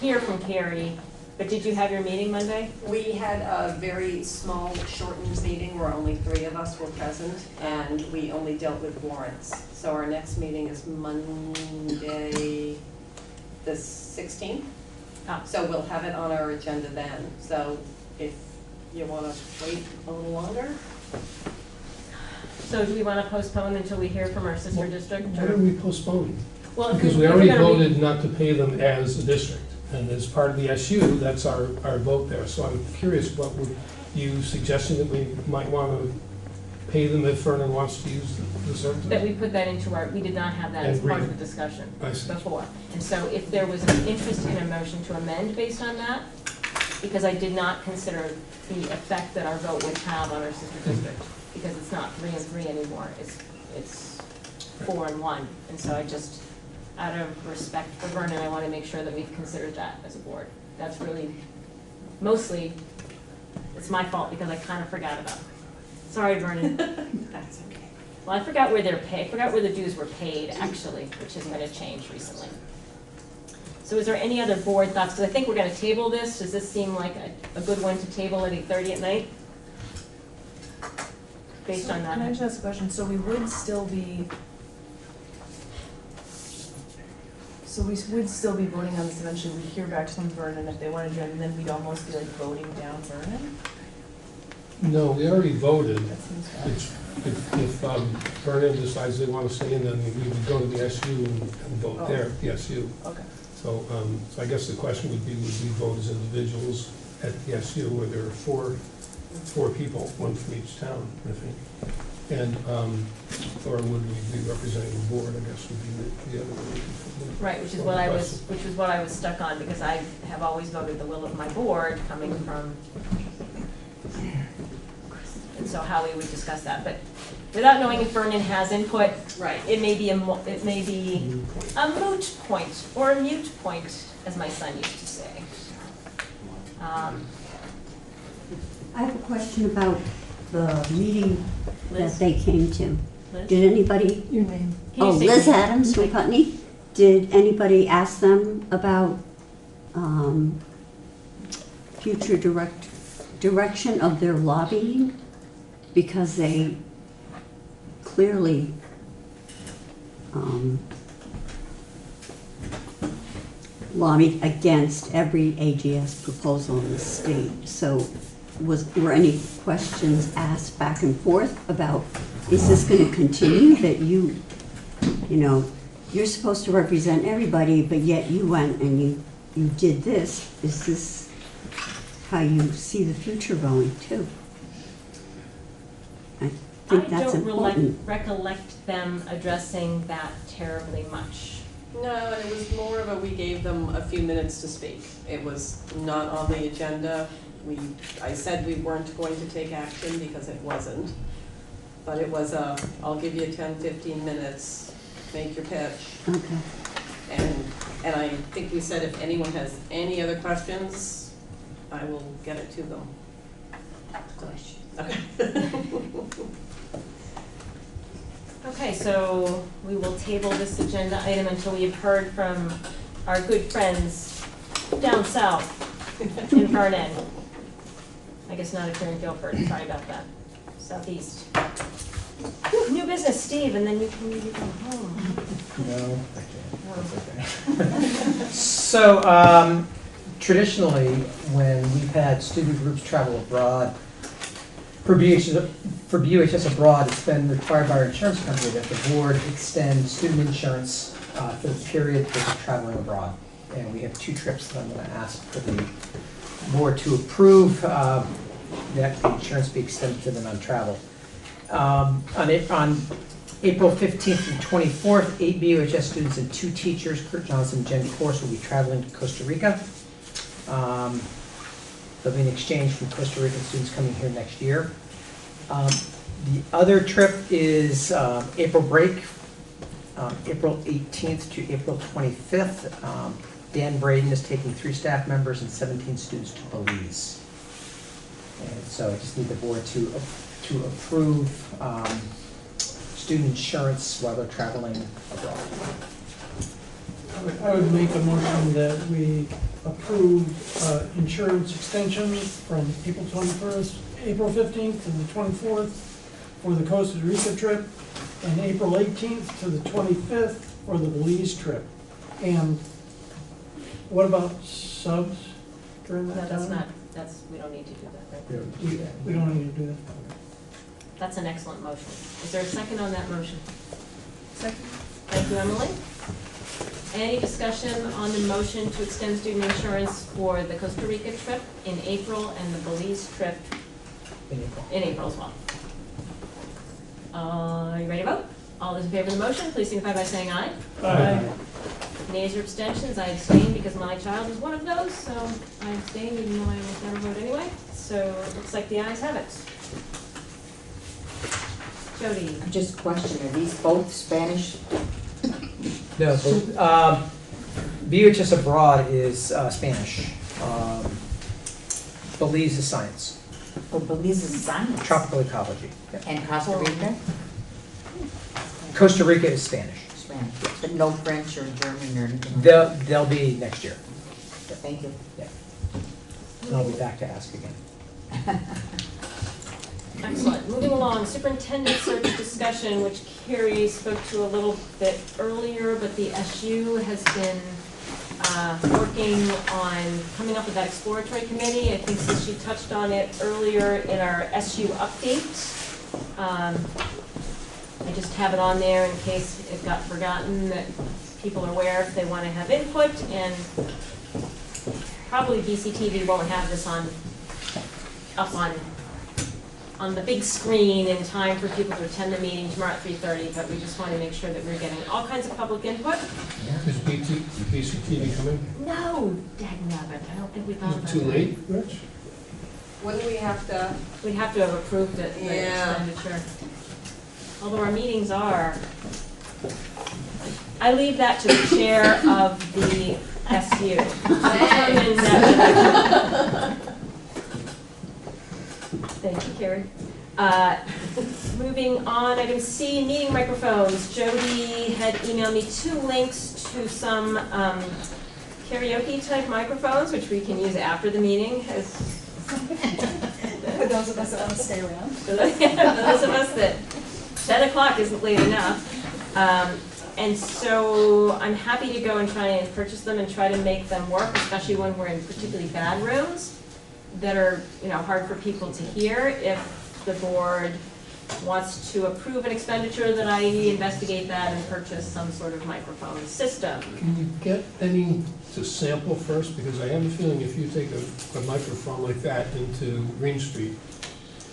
[SPEAKER 11] hear from Carrie. But did you have your meeting Monday?
[SPEAKER 7] We had a very small, shortened meeting where only 3 of us were present, and we only dealt with warrants. So our next meeting is Monday, the 16th. So we'll have it on our agenda then. So if you want to wait a little longer.
[SPEAKER 11] So do we want to postpone until we hear from our sister district?
[SPEAKER 17] Why are we postponing?
[SPEAKER 11] Well,
[SPEAKER 17] because we already voted not to pay them as a district. And as part of the SU, that's our vote there. So I'm curious, what would you suggesting that we might want to pay them if Vernon wants to use the service?
[SPEAKER 11] That we put that into our, we did not have that as part of the discussion before. And so if there was an interest in a motion to amend based on that, because I did not consider the effect that our vote would have on our sister district, because it's not 3 and 3 anymore, it's 4 and 1. And so I just, out of respect for Vernon, I want to make sure that we've considered that as a board. That's really, mostly, it's my fault because I kind of forgot about it. Sorry, Vernon.
[SPEAKER 7] That's okay.
[SPEAKER 11] Well, I forgot where they're paid. I forgot where the dues were paid, actually, which has been a change recently. So is there any other board thoughts? Because I think we're going to table this. Does this seem like a good one to table at 8:30 at night? Based on that.
[SPEAKER 8] Can I just ask a question? So we would still be, voting on this eventually. We'd hear back from Vernon if they want to join, and then we'd almost be like voting down Vernon?
[SPEAKER 17] No, we already voted.
[SPEAKER 8] That seems fast.
[SPEAKER 17] If Vernon decides they want to stay in, then we would go to the SU and vote there at the SU.
[SPEAKER 8] Okay.
[SPEAKER 17] So, so I guess the question would be, would we vote as individuals at the SU where there are four people, 1 from each town, I think. And, or would we be representing the board, I guess would be the other one.
[SPEAKER 11] Right, which is what I was stuck on, because I have always voted the will of my board coming from, and so how we would discuss that. But without knowing if Vernon has input, right, it may be a moot point, or a mute point, as my son used to say.
[SPEAKER 10] I have a question about the meeting
[SPEAKER 11] Liz?
[SPEAKER 10] that they came to.
[SPEAKER 11] Liz?
[SPEAKER 10] Did anybody?
[SPEAKER 8] Your name.
[SPEAKER 10] Oh, Liz Adams from Putney. Did anybody ask them about future direction of their lobbying? Because they clearly lobbied against every AGS proposal in the state. So were any questions asked back and forth about, is this going to continue, that you know, you're supposed to represent everybody, but yet you went and you did this. Is this how you see the future going too? I think that's important.
[SPEAKER 11] Recollect them addressing that terribly much.
[SPEAKER 7] No, and it was more of a, we gave them a few minutes to speak. It was not on the agenda. I said we weren't going to take action because it wasn't. But it was a, I'll give you 10, 15 minutes, make your pitch.
[SPEAKER 10] Okay.
[SPEAKER 7] And I think we said if anyone has any other questions, I will get it to them.
[SPEAKER 10] Questions.
[SPEAKER 7] Okay.
[SPEAKER 11] Okay, so we will table this agenda item until we have heard from our good friends down south in Vernon. I guess not if you're in Guilford, sorry about that. Southeast. Whew, new business, Steve, and then you can go home.
[SPEAKER 5] No.
[SPEAKER 11] Oh.
[SPEAKER 5] So, traditionally, when we've had student groups travel abroad, for BUHS abroad, it's been required by our insurance company that the board extend student insurance for the period that they're traveling abroad. And we have 2 trips that I'm going to ask for the board to approve that the insurance be extended to them on travel. On April 15th and 24th, 8 BUHS students and 2 teachers, Kurt Johnson and Jen Force, will be traveling to Costa Rica. There'll be an exchange from Costa Rican students coming here next year. The other trip is April break, April 18th to April 25th. Dan Braden is taking 3 staff members and 17 students to Belize. And so I just need the board to approve student insurance while they're traveling abroad.
[SPEAKER 22] I would make a motion that we approve insurance extension from April 21st, April 15th to the 24th for the Costa Rica trip, and April 18th to the 25th for the Belize trip. And what about subs during
[SPEAKER 11] No,
[SPEAKER 22] that
[SPEAKER 11] that's
[SPEAKER 22] time?
[SPEAKER 11] not, we don't need to do that, right?
[SPEAKER 22] We don't need to do that.
[SPEAKER 11] That's an excellent motion. Is there a second on that motion?
[SPEAKER 8] Second.
[SPEAKER 11] Thank you, Emily. Any discussion on the motion to extend student insurance for the Costa Rica trip in April and the Belize trip in April as well? You ready to vote? All those in favor of the motion, please signify by saying aye.
[SPEAKER 22] Aye.
[SPEAKER 11] Nays or abstentions? I abstain because my child is one of those, so I abstain even though I almost never vote anyway. So it looks like the ayes have it. Jody?
[SPEAKER 4] Just a question, are these both Spanish?
[SPEAKER 5] No, BUHS abroad is Spanish. Belize is science.
[SPEAKER 4] Oh, Belize is science?
[SPEAKER 5] Tropical ecology. Yep.
[SPEAKER 4] And Costa Rica?
[SPEAKER 5] Costa Rica is Spanish.
[SPEAKER 4] Spanish, but no French or German or anything?
[SPEAKER 5] They'll be next year.
[SPEAKER 4] Thank you.
[SPEAKER 5] Yeah. And I'll be back to ask again.
[SPEAKER 11] Excellent. Moving along, superintendent search discussion, which Carrie spoke to a little bit earlier, but the SU has been working on coming up with that exploratory committee. I think since she touched on it earlier in our SU update. I just have it on there in case it got forgotten, that people are aware if they want to have input, and probably BCTV won't have this up on the big screen in time for people to attend the meeting tomorrow at 3:30, but we just want to make sure that we're getting all kinds of public input.
[SPEAKER 17] Is BCTV coming?
[SPEAKER 11] No, dagnabbit, I don't think we thought about that.
[SPEAKER 17] Too late, Rich?
[SPEAKER 7] Wouldn't we have to?
[SPEAKER 11] We'd have to have approved it, the
[SPEAKER 7] Yeah.
[SPEAKER 11] expenditure. Although our meetings are, I leave that to the chair of the SU. Thank you, Carrie. Moving on, item C, meeting microphones. Jody had emailed me 2 links to some karaoke type microphones, which we can use after the meeting.
[SPEAKER 3] For those of us that want to stay around.
[SPEAKER 11] For those of us that 10 o'clock isn't late enough. And so I'm happy to go and try and purchase them and try to make them work, especially when we're in particularly bad rooms that are, hard for people to hear. If the board wants to approve an expenditure, that I investigate that and purchase some sort of microphone system.
[SPEAKER 17] Can you get any to sample first? Because I have a feeling if you take a microphone like that into Green Street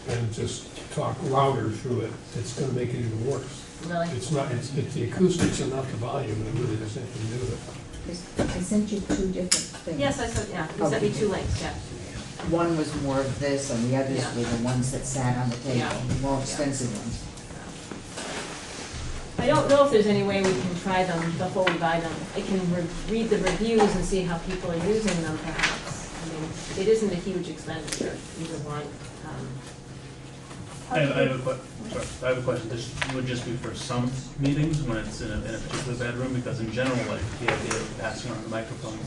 [SPEAKER 17] and just talk louder through it, it's going to make it even worse.
[SPEAKER 11] Really?
[SPEAKER 17] It's the acoustics and not the volume, and it really doesn't have to do with it.
[SPEAKER 4] I sent you 2 different things.
[SPEAKER 11] Yes, I said, yeah, you sent me 2 links, yeah.
[SPEAKER 4] One was more of this, and the others were the ones that sat on the table,
[SPEAKER 11] Yeah.
[SPEAKER 4] the more expensive ones.
[SPEAKER 11] I don't know if there's any way we can try them before we buy them. I can read the reviews and see how people are using them perhaps. I mean, it isn't a huge expenditure, either one.
[SPEAKER 2] I have a question. This would just be for some meetings when it's in a particular bedroom, because in general, like the idea of passing around the microphone,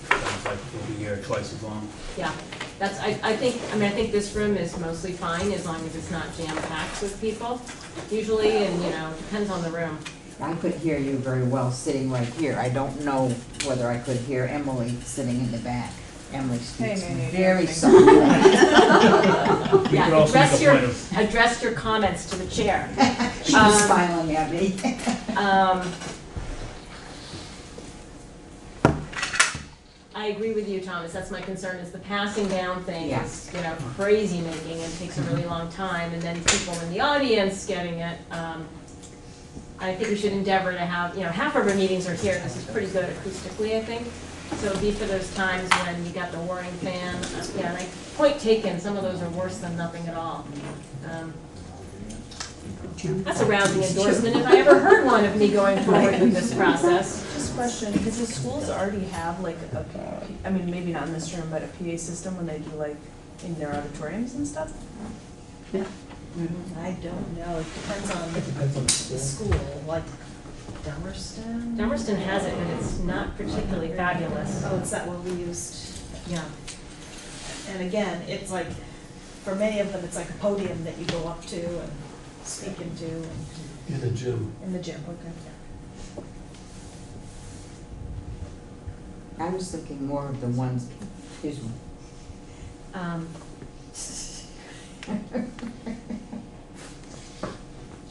[SPEAKER 2] sounds like we'll be here twice as long.
[SPEAKER 11] Yeah, that's, I think this room is mostly fine as long as it's not jam-packed with people, usually, and, depends on the room.
[SPEAKER 4] I could hear you very well sitting right here. I don't know whether I could hear Emily sitting in the back. Emily speaks very softly.
[SPEAKER 11] Yeah, address your comments to the chair.
[SPEAKER 4] She was smiling at me.
[SPEAKER 11] I agree with you, Thomas. That's my concern, is the passing down thing
[SPEAKER 4] Yeah.
[SPEAKER 11] is, crazy making and takes a really long time, and then people in the audience getting it. I think we should endeavor to have, half of our meetings are here. This is pretty good acoustically, I think. So it'd be for those times when you got the whirring fan. And point taken, some of those are worse than nothing at all. That's a rousing endorsement if I ever heard one of me going forward with this process.
[SPEAKER 8] Just a question, does the schools already have like maybe not in this room, but a PA system when they do like in their auditoriums and stuff?
[SPEAKER 10] Yeah.
[SPEAKER 1] I don't know, it depends on the school, like
[SPEAKER 11] Dummerston has it, but it's not particularly fabulous.
[SPEAKER 1] Oh, it's that one we used.
[SPEAKER 11] Yeah.
[SPEAKER 1] And again, it's like, for many of them, it's like a podium that you go up to and speak into.
[SPEAKER 17] In the gym.
[SPEAKER 8] In the gym, okay.
[SPEAKER 4] I was thinking more of the ones, excuse me.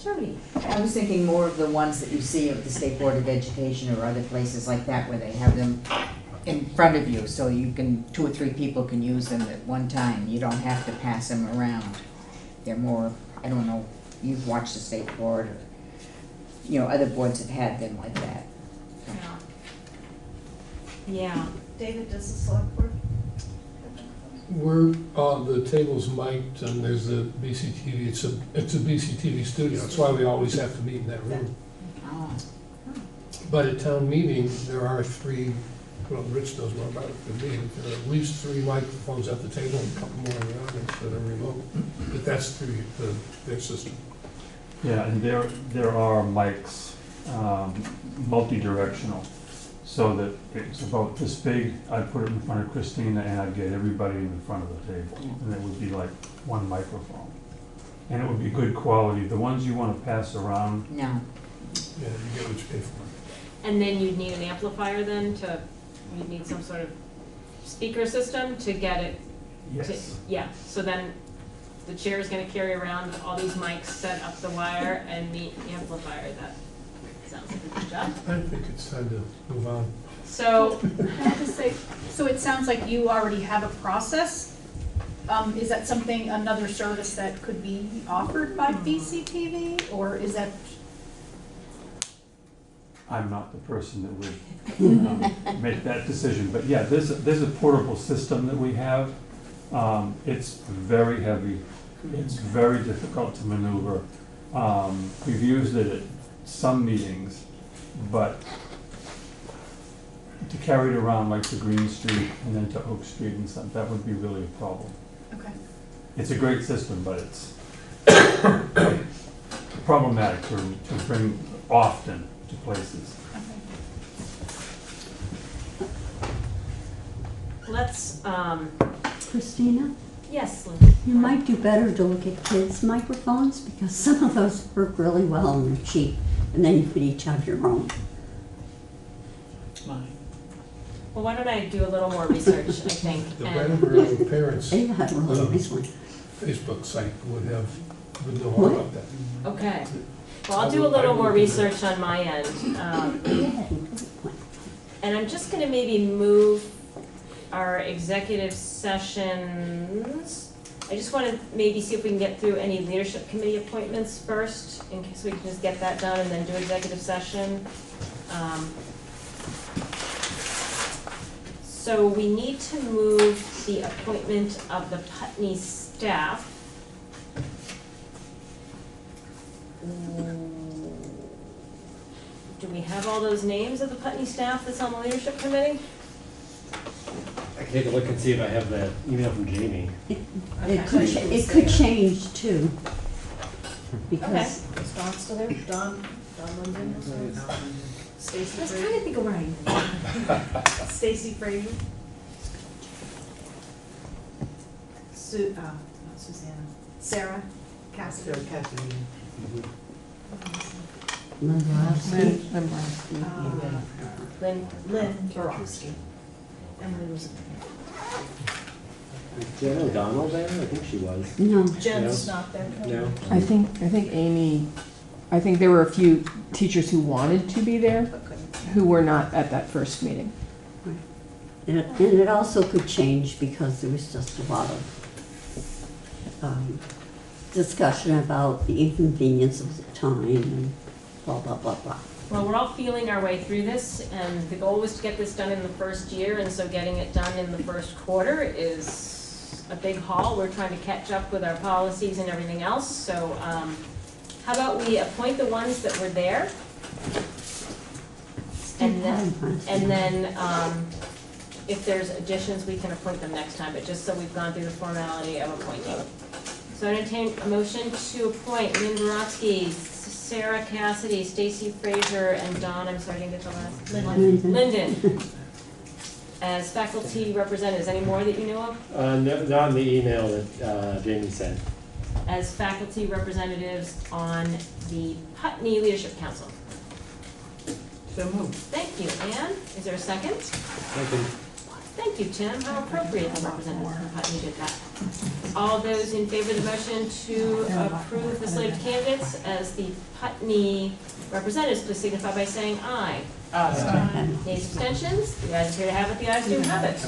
[SPEAKER 11] Jody.
[SPEAKER 4] I was thinking more of the ones that you see at the State Board of Education or other places like that where they have them in front of you, so you can, 2 or 3 people can use them at one time. You don't have to pass them around. They're more, I don't know, you've watched the State Board or, other boards have had them like that.
[SPEAKER 11] Yeah.
[SPEAKER 1] David, does the select board?
[SPEAKER 17] We're on the table's mic'd and there's a BCTV, it's a BCTV studio, that's why we always have to meet in that room.
[SPEAKER 4] Oh.
[SPEAKER 17] But at town meeting, there are 3, well, Rich knows more about it than me, but there are at least 3 microphones at the table and a couple more in the audience that are remote, but that's through their system.
[SPEAKER 9] Yeah, and there are mics, multi-directional. So that it's about this big, I'd put it in front of Christina and I'd get everybody in front of the table. And it would be like one microphone. And it would be good quality. The ones you want to pass around.
[SPEAKER 4] No.
[SPEAKER 17] Yeah, you get what you pay for.
[SPEAKER 11] And then you'd need an amplifier then you'd need some sort of speaker system to get it.
[SPEAKER 9] Yes.
[SPEAKER 11] Yeah, so then the chair is going to carry around all these mics, set up the wire, and the amplifier. That sounds like a good job.
[SPEAKER 17] I think it's time to move on.
[SPEAKER 11] So,
[SPEAKER 3] I have to say, so it sounds like you already have a process. Is that something, another service that could be offered by BCTV, or is that?
[SPEAKER 9] I'm not the person that would make that decision. But yeah, there's a portable system that we have. It's very heavy. It's very difficult to maneuver. We've used it at some meetings, but to carry it around like to Green Street and then to Oak Street and stuff, that would be really a problem.
[SPEAKER 3] Okay.
[SPEAKER 9] It's a great system, but it's problematic to bring often to places.
[SPEAKER 11] let's,
[SPEAKER 10] Christina,
[SPEAKER 11] yes, Liz.
[SPEAKER 10] you might do better to look at kids' microphones because some of those work really well and they're cheap. And then you could each have your own.
[SPEAKER 11] Well, why don't I do a little more research, I think.
[SPEAKER 17] The
[SPEAKER 11] and-
[SPEAKER 17] Brattleboro parents
[SPEAKER 10] They had a really nice one.
[SPEAKER 17] Facebook site would know all
[SPEAKER 10] What?
[SPEAKER 17] about that.
[SPEAKER 11] Okay. Well, I'll do a little more research on my end. And I'm just gonna maybe move our executive sessions. I just wanna maybe see if we can get through any leadership committee appointments first, in case we can just get that done and then do executive session. So we need to move the appointment of the Putney staff. Do we have all those names of the Putney staff that's on the leadership committee?
[SPEAKER 6] I
[SPEAKER 15] can take a look and see if I have that email from Jamie.
[SPEAKER 10] It could change too.
[SPEAKER 11] Okay,
[SPEAKER 10] Because
[SPEAKER 11] is Dawn still there? Dawn Linden? Stacy
[SPEAKER 1] I was
[SPEAKER 11] Fraser?
[SPEAKER 1] trying to think of where I am. Stacy Fraser. Not Susanna. Sarah Cassidy.
[SPEAKER 13] Sarah Cassidy.
[SPEAKER 10] Limbrowski.
[SPEAKER 1] Lynn Borowski. Emily was.
[SPEAKER 15] Is Jen O'Donnell there? I think she was.
[SPEAKER 10] No.
[SPEAKER 1] Jen's not there.
[SPEAKER 15] No?
[SPEAKER 14] I think Amy, I think there were a few teachers who wanted to be there, who were not at that first meeting.
[SPEAKER 10] And it also could change because there was just a lot of discussion about the inconvenience of the time and blah, blah, blah, blah.
[SPEAKER 11] Well, we're all feeling our way through this, and the goal was to get this done in the first year, and so getting it done in the first quarter is a big haul. We're trying to catch up with our policies and everything else, so how about we appoint the ones that were there? And then if there's additions, we can appoint them next time, but just so we've gone through the formality of appointing. So I entertain a motion to appoint Lynn Borowski, Sarah Cassidy, Stacy Fraser, and Dawn, I'm sorry, I didn't get the last. Linden. As faculty representatives. Any more that you know of?
[SPEAKER 15] No, not in the email that Jamie sent.
[SPEAKER 11] As faculty representatives on the Putney Leadership Council.
[SPEAKER 13] So moved.
[SPEAKER 11] Thank you. Anne, is there a second? Thank you, Tim. How appropriate the representative from Putney did that. All those in favor of the motion to approve the slate of candidates as the Putney representatives, please signify by saying aye.
[SPEAKER 13] Aye.
[SPEAKER 11] Any abstentions? The ayes appear to have it. The ayes do have it.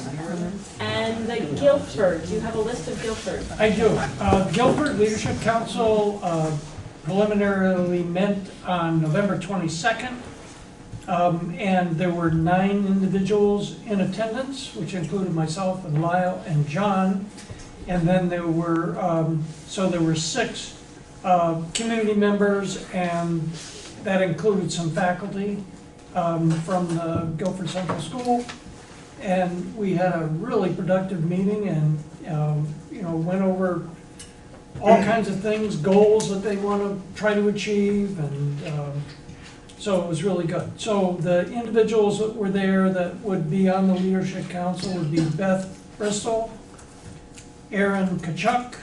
[SPEAKER 11] And the Guilford, do you have a list of Guilford?
[SPEAKER 12] I do. Guilford Leadership Council preliminarily met on November 22nd. And there were 9 individuals in attendance, which included myself and Lyle and John. And then there were, there were 6 community members, and that included some faculty from the Guilford Central School. And we had a really productive meeting and, went over all kinds of things, goals that they want to try to achieve, and so it was really good. So the individuals that were there that would be on the Leadership Council would be Beth Bristol, Aaron Kachuk,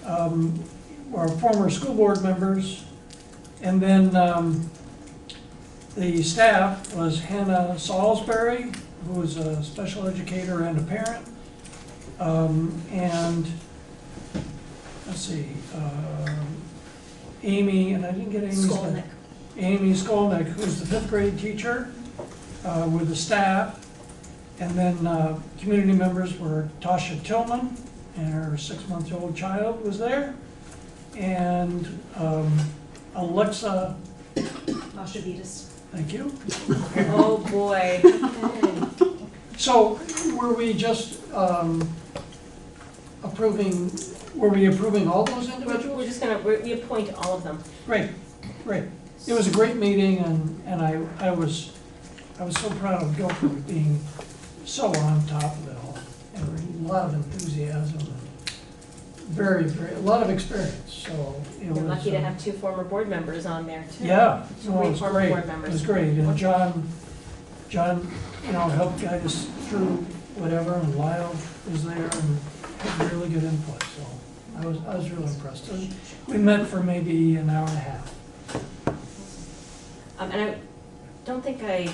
[SPEAKER 12] our former school board members, and then the staff was Hannah Salisbury, who was a special educator and a parent, and let's see, Amy, and I didn't get Amy's name. Amy Skolnick, who's the 5th grade teacher, with the staff. And then community members were Tasha Tillman, and her 6-month-old child was there. And Alexa.
[SPEAKER 1] Mashavitas.
[SPEAKER 12] Thank you.
[SPEAKER 11] Oh, boy.
[SPEAKER 12] So were we just approving all those individuals?
[SPEAKER 11] We're just we appoint all of them.
[SPEAKER 12] Great. It was a great meeting, and I was so proud of Guilford being so on top of it all. And a lot of enthusiasm, and a lot of experience. So it was.
[SPEAKER 11] We're lucky to have 2 former board members on there too.
[SPEAKER 12] Yeah,
[SPEAKER 11] Two
[SPEAKER 12] no, it
[SPEAKER 11] great
[SPEAKER 12] was
[SPEAKER 11] former
[SPEAKER 12] great.
[SPEAKER 11] board members.
[SPEAKER 12] It was great, and John, helped guide us through whatever, and Lyle was there and had really good input. So I was really impressed. And we met for maybe an hour and a half.
[SPEAKER 11] And I don't think I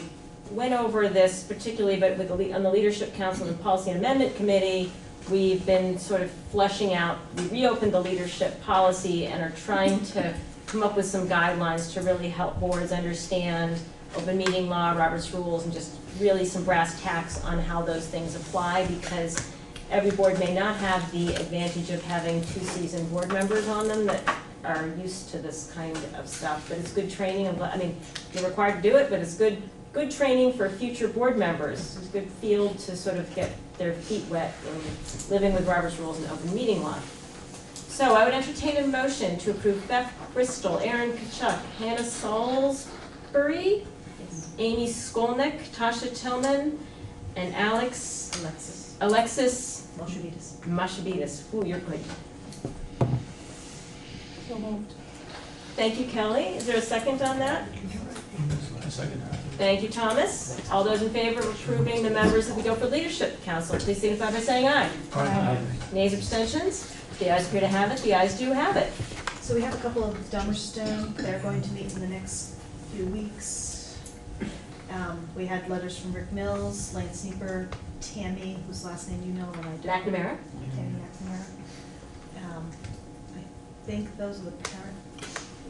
[SPEAKER 11] went over this particularly, but on the Leadership Council and Policy and Amendment Committee, we've been sort of fleshing out, we reopened the leadership policy and are trying to come up with some guidelines to really help boards understand open meeting law, Robert's rules, and just really some brass tacks on how those things apply, because every board may not have the advantage of having 2 seasoned board members on them that are used to this kind of stuff, but it's good training. You're required to do it, but it's good training for future board members. It's a good field to sort of get their feet wet in living with Robert's rules and open meeting law. So I would entertain a motion to approve Beth Bristol, Aaron Kachuk, Hannah Salisbury, Amy Skolnick, Tasha Tillman, and Alexis Mashavides. Ooh, you're good.
[SPEAKER 20] So moved.
[SPEAKER 11] Thank you, Kelly. Is there a second on that?
[SPEAKER 17] A second.
[SPEAKER 11] Thank you, Thomas. All those in favor of approving the members of the Guilford Leadership Council, please signify by saying aye.
[SPEAKER 17] Aye.
[SPEAKER 11] Nays, abstentions? The ayes appear to have it. The ayes do have it.
[SPEAKER 1] So we have a couple of Dummerston, they're going to meet in the next few weeks. We had letters from Rick Mills, Lane Sneeper, Tammy, whose last name you know and I don't.
[SPEAKER 11] McNamara?
[SPEAKER 1] Tammy McNamara. I think those are the parent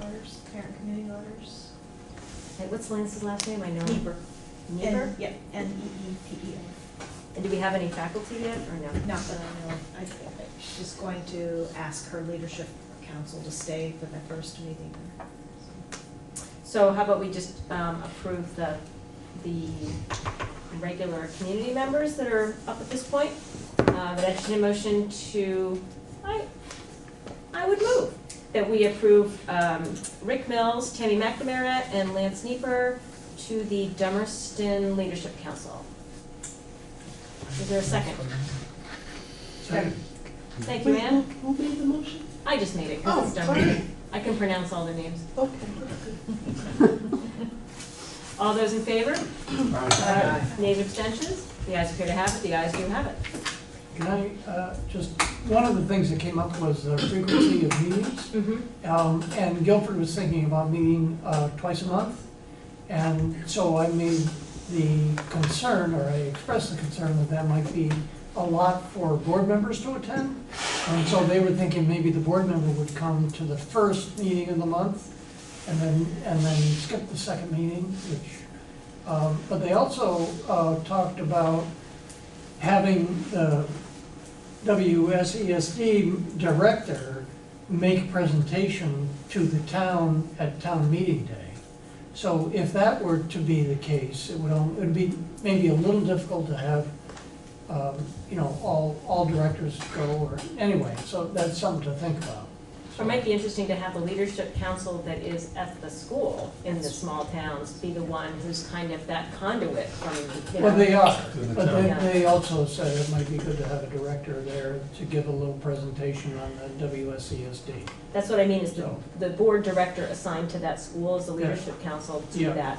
[SPEAKER 1] letters, parent community letters.
[SPEAKER 11] Hey, what's Lance's last name? I know.
[SPEAKER 1] Nieper.
[SPEAKER 11] Nieper?
[SPEAKER 1] Yep, N-E-E-P-E-R.
[SPEAKER 11] And do we have any faculty yet, or no?
[SPEAKER 1] Not that I know. She's going to ask her leadership council to stay for the first meeting.
[SPEAKER 11] So how about we just approve the regular community members that are up at this point? But entertain a motion to, I would move that we approve Rick Mills, Tammy McNamara, and Lance Sneeper to the Dummerston Leadership Council. Is there a second?
[SPEAKER 17] Second.
[SPEAKER 11] Thank you, Ann.
[SPEAKER 20] Who made the motion?
[SPEAKER 11] I just made it
[SPEAKER 20] Oh,
[SPEAKER 11] because it's
[SPEAKER 20] sorry.
[SPEAKER 11] Dummerston. I can pronounce all the names.
[SPEAKER 20] Okay.
[SPEAKER 11] All those in favor? Nays, abstentions? The ayes appear to have it. The ayes do have it.
[SPEAKER 22] Can I, just, one of the things that came up was the frequency of meetings. And Guilford was thinking about meeting twice a month. And so I made the concern, or I expressed the concern that that might be a lot for board members to attend. And so they were thinking maybe the board member would come to the first meeting of the month and then skip the second meeting, which, but they also talked about having the WSESD director make a presentation to the town at town meeting day. So if that were to be the case, it would be maybe a little difficult to have, all directors go, or, anyway, so that's something to think about.
[SPEAKER 11] Or it might be interesting to have the leadership council that is at the school in the small towns be the one who's kind of that conduit from,
[SPEAKER 22] Well, they are,
[SPEAKER 17] the
[SPEAKER 22] but
[SPEAKER 17] town.
[SPEAKER 22] they also said it might be good to have a director there to give a little presentation on the WSESD.
[SPEAKER 11] That's what I mean, is
[SPEAKER 22] So-
[SPEAKER 11] the board director assigned to that school is the
[SPEAKER 22] Yeah.
[SPEAKER 11] leadership council to
[SPEAKER 22] Yeah.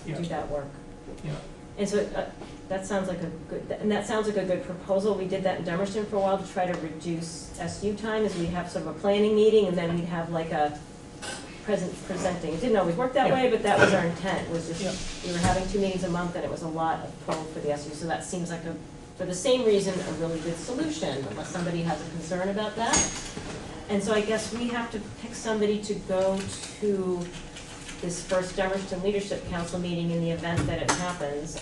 [SPEAKER 11] do that work.
[SPEAKER 22] Yeah.
[SPEAKER 11] And so that sounds like a good proposal. We did that in Dummerston for a while to try to reduce SU time, is we'd have sort of a planning meeting and then we'd have like a presenting. It didn't always work that way, but that was our intent, was just, we were having 2 meetings a month and it was a lot of pull for the SU. So that seems like for the same reason, a really good solution, unless somebody has a concern about that. And so I guess we have to pick somebody to go to this first Dummerston Leadership Council meeting in the event that it happens.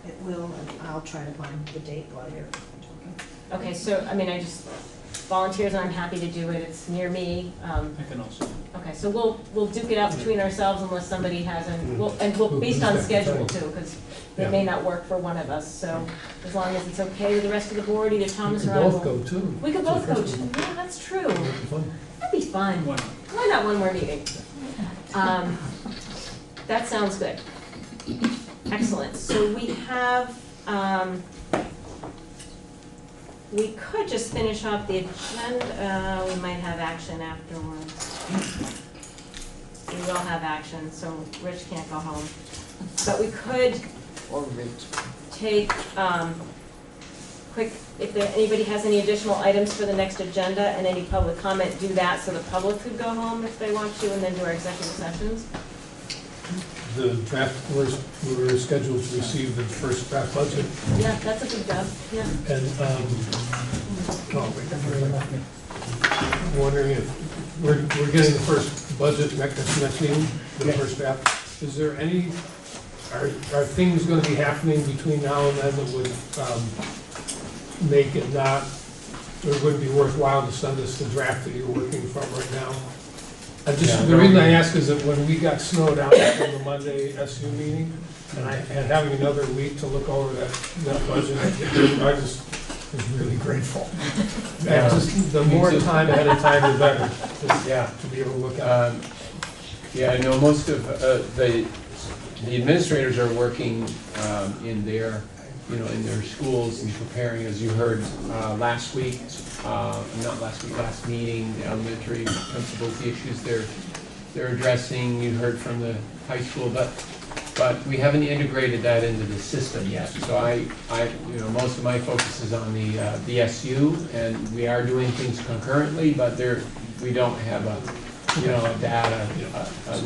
[SPEAKER 1] It will, and I'll try to find the date while you're talking.
[SPEAKER 11] Okay, so, I mean, I just, volunteers, and I'm happy to do it, it's near me.
[SPEAKER 2] I can also.
[SPEAKER 11] Okay, so we'll duke it out between ourselves unless somebody has, and we'll, based on schedule too, because it may not work for one of us, so as long as it's okay with the rest of the board, either Thomas or I will.
[SPEAKER 17] Both go too.
[SPEAKER 11] We could both go too, yeah, that's true. That'd be fun. Why not one more meeting? That sounds good. Excellent. So we have, we could just finish off the agenda. We might have action afterwards. We will have action, so Rich can't go home. But we could take quick, if anybody has any additional items for the next agenda and any public comment, do that so the public could go home if they want to, and then do our executive sessions.
[SPEAKER 17] The draft, we were scheduled to receive the first draft budget.
[SPEAKER 11] Yeah, that's a good job, yeah.
[SPEAKER 17] And, I'm wondering if, we're getting the first budget next meeting, the first draft. Is there any, are things gonna be happening between now and then that would, make it not, it wouldn't be worthwhile to send us the draft that you're working from right now? The reason I ask is that when we got snowed out from the Monday SU meeting, and having another week to look over that budget, I just was really grateful. And just the more time ahead of time, the better, to be able to look at it.
[SPEAKER 16] Yeah, I know most of the administrators are working in their in their schools and preparing, as you heard last week, last meeting, the elementary principals, the issues they're addressing. You heard from the high school, but we haven't integrated that into the system yet. So most of my focus is on the SU, and we are doing things concurrently, but we don't have a data.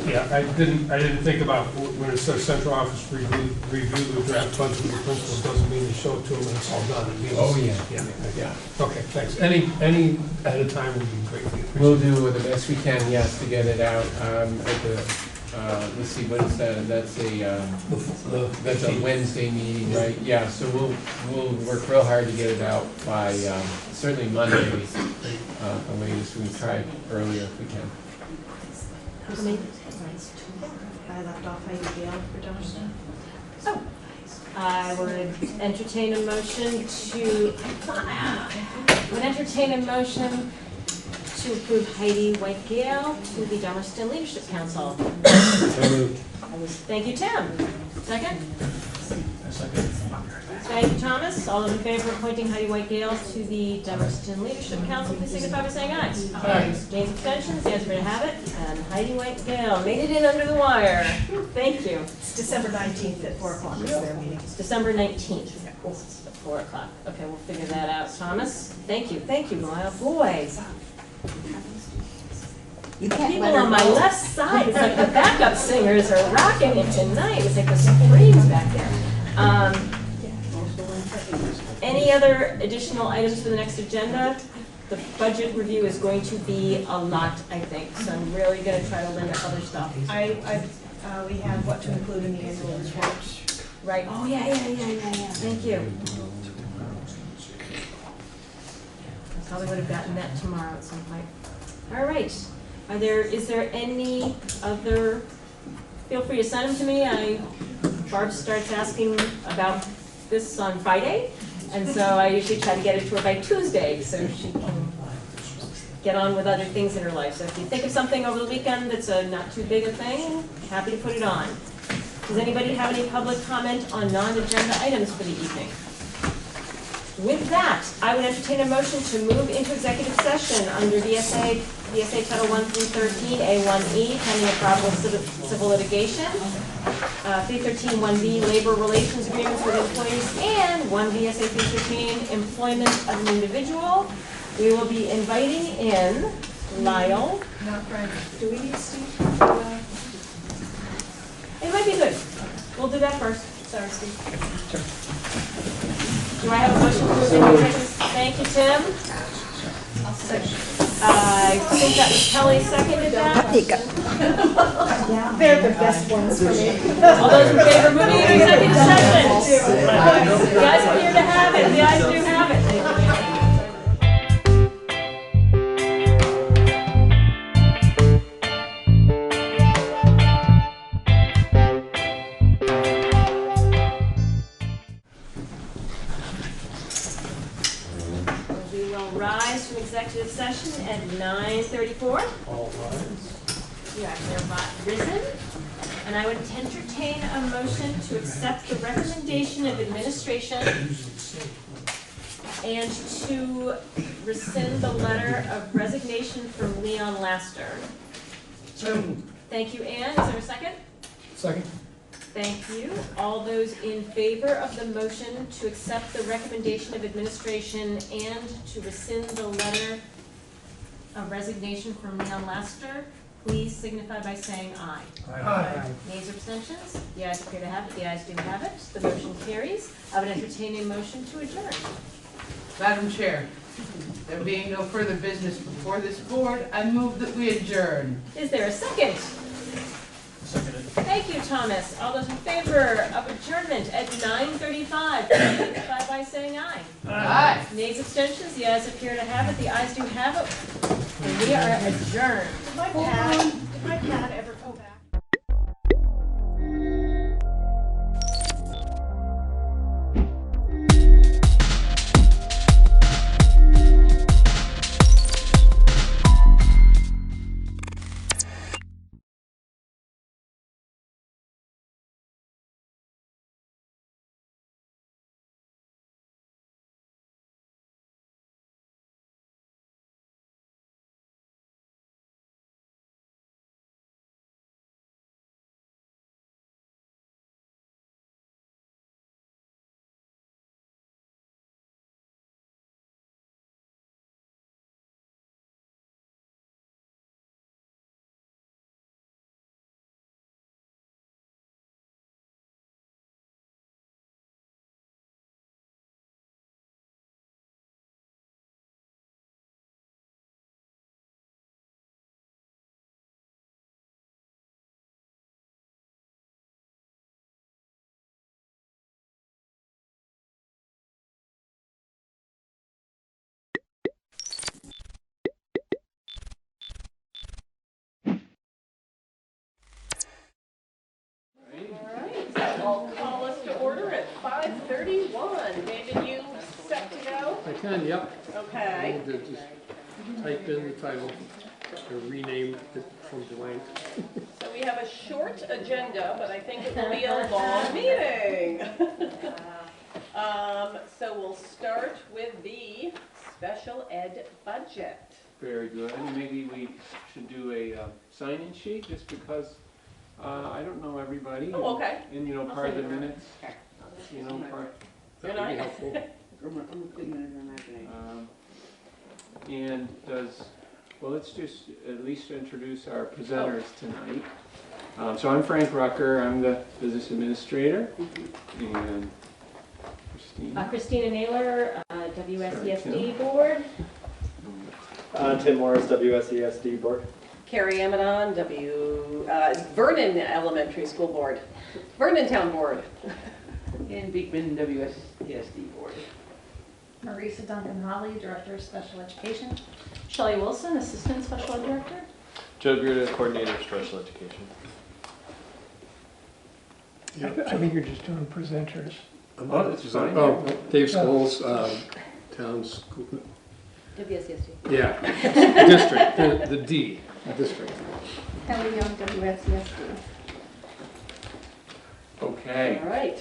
[SPEAKER 17] Yeah, I didn't think about when it says central office review the draft budget with the principals, doesn't mean you show it to them and it's all done. It means,
[SPEAKER 16] Oh, yeah.
[SPEAKER 17] Okay, thanks. Any at a time would be greatly appreciated.
[SPEAKER 16] We'll do the best we can, yes, to get it out at the, let's see, what is that? That's a Wednesday meeting, right? Yeah, so we'll work real hard to get it out by certainly Monday, the latest. We try earlier if we can.
[SPEAKER 1] I left off Heidi Gale for Johnston.
[SPEAKER 11] Oh, I would entertain a motion to approve Heidi White-Gale to the Dummerston Leadership Council.
[SPEAKER 15] So moved.
[SPEAKER 11] Thank you, Tim. Second? Thank you, Thomas. All those in favor of appointing Heidi White-Gale to the Dummerston Leadership Council, please signify by saying aye. Aye. Names, abstentions, the ayes are to have it, and Heidi White-Gale made it in under the wire. Thank you.
[SPEAKER 1] It's December 19th at 4 o'clock is their meeting.
[SPEAKER 11] It's December 19th at 4 o'clock. Okay, we'll figure that out. Thomas, thank you, Lyle. Boy,
[SPEAKER 4] You can't
[SPEAKER 11] people
[SPEAKER 4] let her
[SPEAKER 11] on my
[SPEAKER 4] go.
[SPEAKER 11] left side, it's like the backup singers are rocking it tonight. It's like the Supremes back there. Any other additional items for the next agenda? The budget review is going to be a lot, I think, so I'm really gonna try to limit other stuff.
[SPEAKER 1] We have what to include in the annual report.
[SPEAKER 11] Right, oh, yeah, thank you. I probably would have gotten that tomorrow at some point. All right, is there any other, feel free to send them to me. Barb starts asking about this on Friday, and so I usually try to get it to her by Tuesday so she can get on with other things in her life. So if you think of something over the weekend that's not too big a thing, happy to put it on. Does anybody have any public comment on non-agenda items for the evening? With that, I would entertain a motion to move into executive session under VSA Title 1 through 13, A1E, pending a probable civil litigation, 313 1B, labor relations agreements with employees, and 1 VSA 313, employment of an individual. We will be inviting in Lyle.
[SPEAKER 1] Not Frank. Do we need Steve?
[SPEAKER 11] It might be good. We'll do that first. Sorry, Steve. Do I have a motion to move into executive? Thank you, Tim. I think that was Kelly seconded that.
[SPEAKER 1] They're the best ones for me.
[SPEAKER 11] All those in favor of moving into executive session? The ayes appear to have it. The ayes do have it. Thank you. We will rise from executive session at 9:34.
[SPEAKER 17] All rise.
[SPEAKER 11] You actually are risen. And I would entertain a motion to accept the recommendation of administration and to rescind the letter of resignation from Leon Laster. Thank you, Ann. Is there a second?
[SPEAKER 17] Second.
[SPEAKER 11] Thank you. All those in favor of the motion to accept the recommendation of administration and to rescind the letter of resignation from Leon Laster, please signify by saying aye.
[SPEAKER 17] Aye.
[SPEAKER 11] Nays or abstentions? The ayes appear to have it. The ayes do have it. The motion carries. I would entertain a motion to adjourn.
[SPEAKER 21] Madam Chair, there being no further business before this board, I move that we adjourn.
[SPEAKER 11] Is there a second? Thank you, Thomas. All those in favor of adjournment at 9:35, please signify by saying aye.
[SPEAKER 21] Aye.
[SPEAKER 11] Nays, abstentions? The ayes appear to have it. The ayes do have it. And we are adjourned.
[SPEAKER 1] Did my pad ever go back?
[SPEAKER 14] 5:31. David, you set to go?
[SPEAKER 17] I can, yep.
[SPEAKER 14] Okay.
[SPEAKER 17] I need to just type in the title or rename it from blank.
[SPEAKER 14] So we have a short agenda, but I think it will be a long meeting. So we'll start with the special ed budget.
[SPEAKER 16] Very good. Maybe we should do a sign-in sheet, just because I don't know everybody.
[SPEAKER 14] Oh, okay.
[SPEAKER 16] And, you know, part of the minutes, you know, part, that would be helpful. And well, let's just at least introduce our presenters tonight. So I'm Frank Rucker, I'm the business administrator, and Christine.
[SPEAKER 11] Christina Naylor, WSESD board.
[SPEAKER 18] Tim Morris, WSESD board.
[SPEAKER 7] Carrie Amadon, Vernon Elementary School Board, Vernon Town Board.
[SPEAKER 21] Ann Beekman, WSESD board.
[SPEAKER 3] Marisa Duncan-Holly, Director of Special Education.
[SPEAKER 11] Shelley Wilson, Assistant Special Ed Director.
[SPEAKER 18] Joe Bearden, Coordinator of Special Education.
[SPEAKER 22] I think you're just doing presenters.
[SPEAKER 16] Oh, that's fine.
[SPEAKER 17] Oh, Dave Scholes, town school.
[SPEAKER 11] WSESD.
[SPEAKER 17] Yeah, district, the D, district.
[SPEAKER 3] Kelly Young, WSESD.
[SPEAKER 16] Okay.
[SPEAKER 7] All right.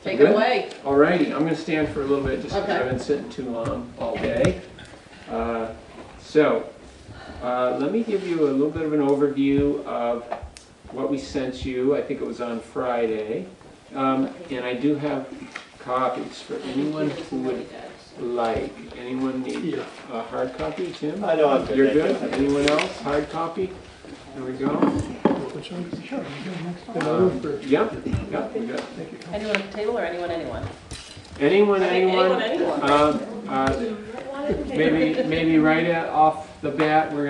[SPEAKER 7] Take
[SPEAKER 16] Good?
[SPEAKER 7] it away.
[SPEAKER 16] All righty, I'm going to stand for a little bit just because
[SPEAKER 7] Okay.
[SPEAKER 16] I've been sitting too long all day. Let me give you a little bit of an overview of what we sent you. I think it was on Friday. And I do have copies for anyone who would like. Anyone need a hard copy, Tim?
[SPEAKER 18] I know I'm good.
[SPEAKER 16] You're good? Anyone else? Hard copy? There we go. Yep, we got.
[SPEAKER 7] Anyone at the table or anyone?
[SPEAKER 16] Anyone?
[SPEAKER 7] Anyone.
[SPEAKER 16] Maybe right off the bat, we're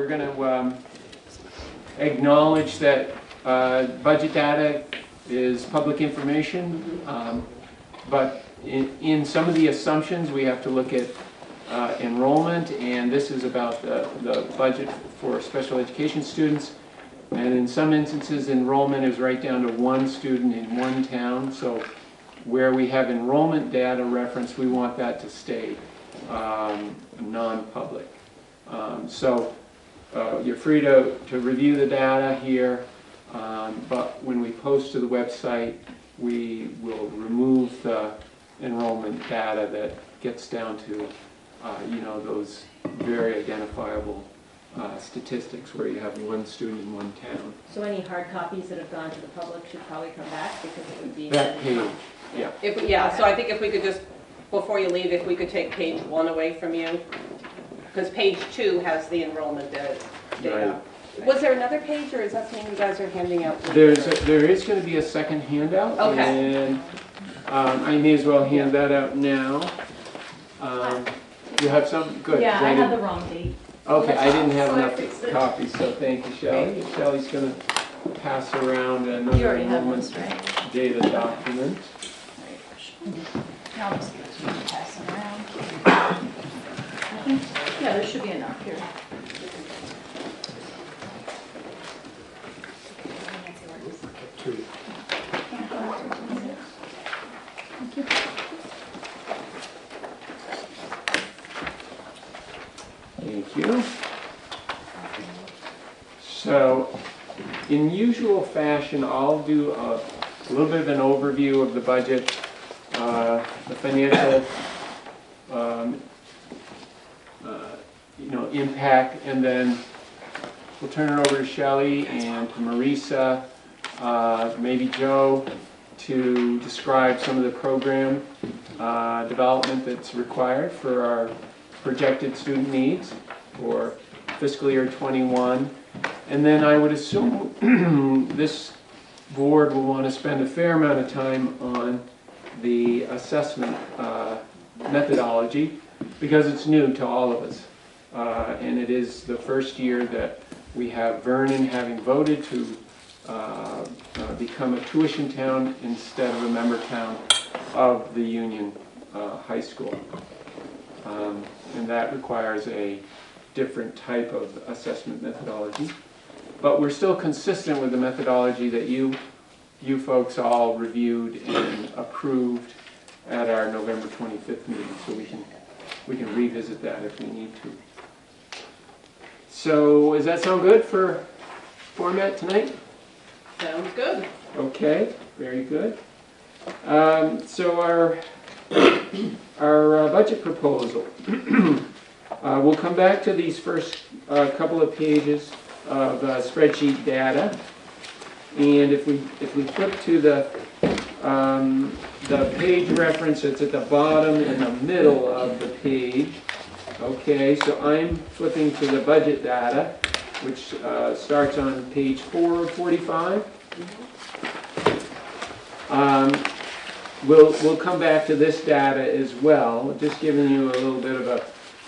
[SPEAKER 16] gonna acknowledge that budget data is public information, but in some of the assumptions, we have to look at enrollment, and this is about the budget for special education students. And in some instances, enrollment is right down to one student in one town. So where we have enrollment data reference, we want that to stay non-public. You're free to review the data here, but when we post to the website, we will remove the enrollment data that gets down to those very identifiable statistics where you have one student in one town.
[SPEAKER 11] So any hard copies that have gone to the public should probably come back because it would be.
[SPEAKER 16] That page, yeah.
[SPEAKER 7] So I think if we could just, before you leave, if we could take page 1 away from you, because page 2 has the enrollment data.
[SPEAKER 16] Right.
[SPEAKER 7] Was there another page, or is that something you guys are handing out?
[SPEAKER 16] There is going to be a second handout,
[SPEAKER 7] Okay.
[SPEAKER 16] and I may as well hand that out now. You have some? Good.
[SPEAKER 3] Yeah, I had the wrong date.
[SPEAKER 16] Okay, I didn't have enough copies, so thank you, Shelley. Shelley's going to pass around another enrollment data document.
[SPEAKER 3] I'll just pass them around. Yeah, there should be enough here. Thank you.
[SPEAKER 16] Thank you. So, in usual fashion, I'll do a little bit of an overview of the budget, the financial impact, and then we'll turn it over to Shelley and to Marisa, maybe Joe, to describe some of the program development that's required for our projected student needs for fiscal year 21. And then I would assume this board will want to spend a fair amount of time on the assessment methodology because it's new to all of us. And it is the first year that we have Vernon having voted to become a tuition town instead of a member town of the Union High School. And that requires a different type of assessment methodology. But we're still consistent with the methodology that you you folks all reviewed and approved at our November 25th meeting, so we can revisit that if we need to. So does that sound good for format tonight?
[SPEAKER 7] Sounds good.
[SPEAKER 16] Okay, very good. So our budget proposal. We'll come back to these first couple of pages of spreadsheet data, and if we flip to the page reference, it's at the bottom in the middle of the page. Okay, so I'm flipping to the budget data, which starts on page 445. We'll come back to this data as well, just giving you a little bit of a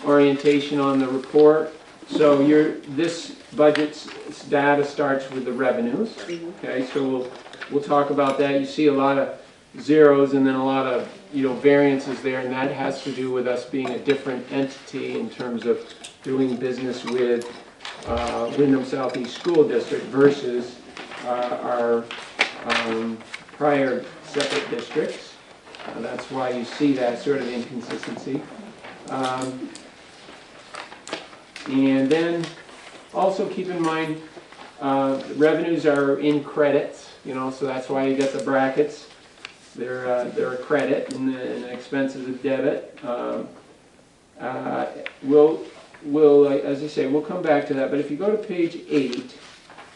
[SPEAKER 16] orientation on the report. So this budget's data starts with the revenues. Okay, so we'll talk about that. You see a lot of zeros and then a lot of variances there, and that has to do with us being a different entity in terms of doing business with Wyndham Southeast School District versus our prior separate districts. That's why you see that sort of inconsistency. And then also keep in mind revenues are in credits, so that's why you get the brackets. They're a credit and the expenses a debit. We'll as I say, we'll come back to that. But if you go to page 8,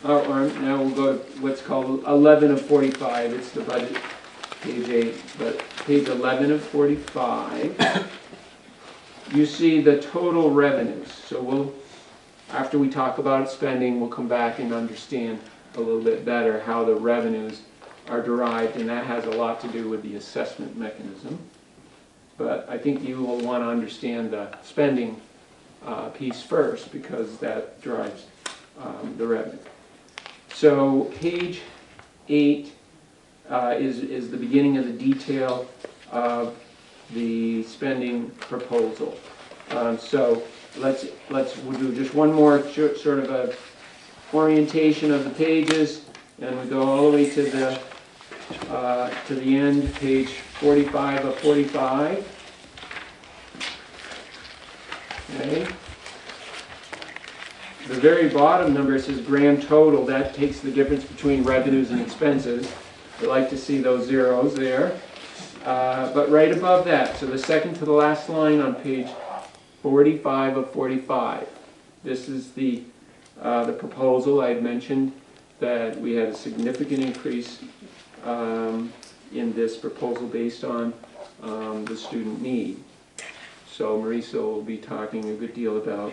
[SPEAKER 16] or now we'll go to what's called 11 of 45. It's the budget, page 8, but page 11 of 45. You see the total revenues. So after we talk about spending, we'll come back and understand a little bit better how the revenues are derived, and that has a lot to do with the assessment mechanism. But I think you will want to understand the spending piece first, because that drives the revenue. So page 8 is the beginning of the detail of the spending proposal. So we'll do just one more sort of a orientation of the pages, and we go all the way to the end, page 45 of 45. Okay. The very bottom number says grand total. That takes the difference between revenues and expenses. We like to see those zeros there. But right above that, so the second to the last line on page 45 of 45. This is the proposal. I had mentioned that we had a significant increase in this proposal based on the student need. So Marisa will be talking a good deal about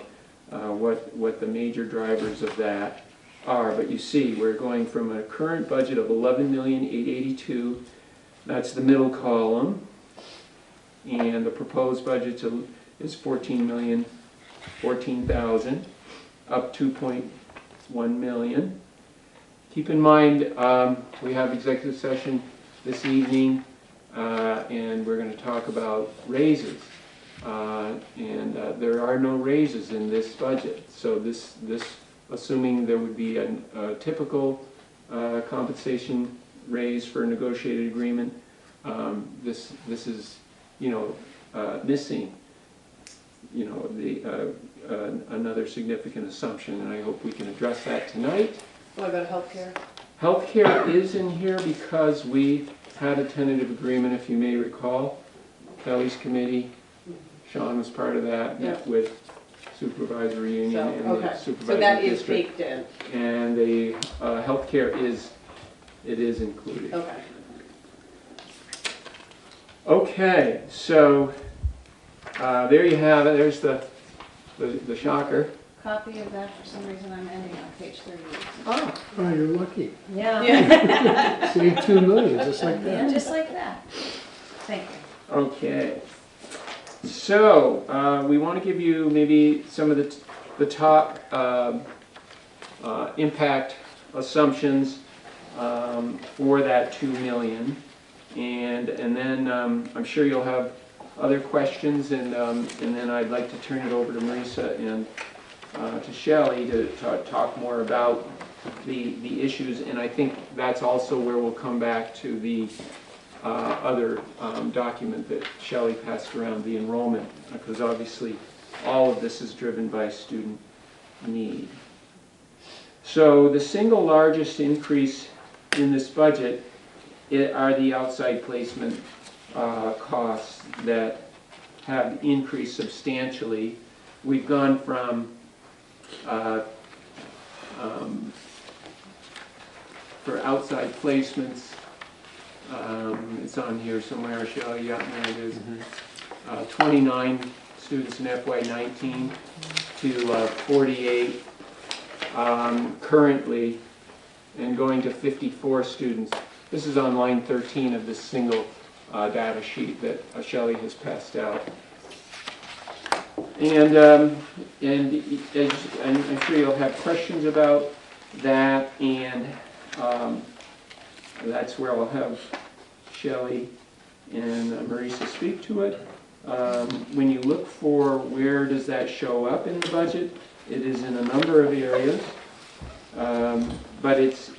[SPEAKER 16] what the major drivers of that are. But you see, we're going from a current budget of $11,882,000. That's the middle column, and the proposed budget is $14,014,000, up $2.1 million. Keep in mind, we have executive session this evening, and we're going to talk about raises. There are no raises in this budget. So this assuming there would be a typical compensation raise for a negotiated agreement, this is missing another significant assumption, and I hope we can address that tonight.
[SPEAKER 7] What about healthcare?
[SPEAKER 16] Healthcare is in here because we had a tentative agreement, if you may recall. Kelly's committee, Sean was part of that, met with supervisory union and the supervisory
[SPEAKER 7] so that is
[SPEAKER 16] district.
[SPEAKER 7] baked in.
[SPEAKER 16] And the healthcare is included.
[SPEAKER 7] Okay.
[SPEAKER 16] Okay, so there you have it. There's the shocker.
[SPEAKER 11] Copy of that, for some reason I'm ending on page 38.
[SPEAKER 17] Oh, you're lucky.
[SPEAKER 11] Yeah.
[SPEAKER 17] Save $2 million, just like that.
[SPEAKER 11] Yeah, just like that. Thank you.
[SPEAKER 16] Okay. So we want to give you maybe some of the top impact assumptions for that $2 million, and then I'm sure you'll have other questions, and then I'd like to turn it over to Marisa and to Shelley to talk more about the issues, and I think that's also where we'll come back to the other document that Shelley passed around, the enrollment, because obviously all of this is driven by student need. So the single largest increase in this budget are the outside placement costs that have increased substantially. We've gone from for outside placements, it's on here somewhere, Shelley, yeah, there it is. 29 students in FY19 to 48 currently, and going to 54 students. This is on line 13 of this single data sheet that Shelley has passed out. And I'm sure you'll have questions about that, and that's where I'll have Shelley and Marisa speak to it. When you look for where does that show up in the budget, it is in a number of areas, but it's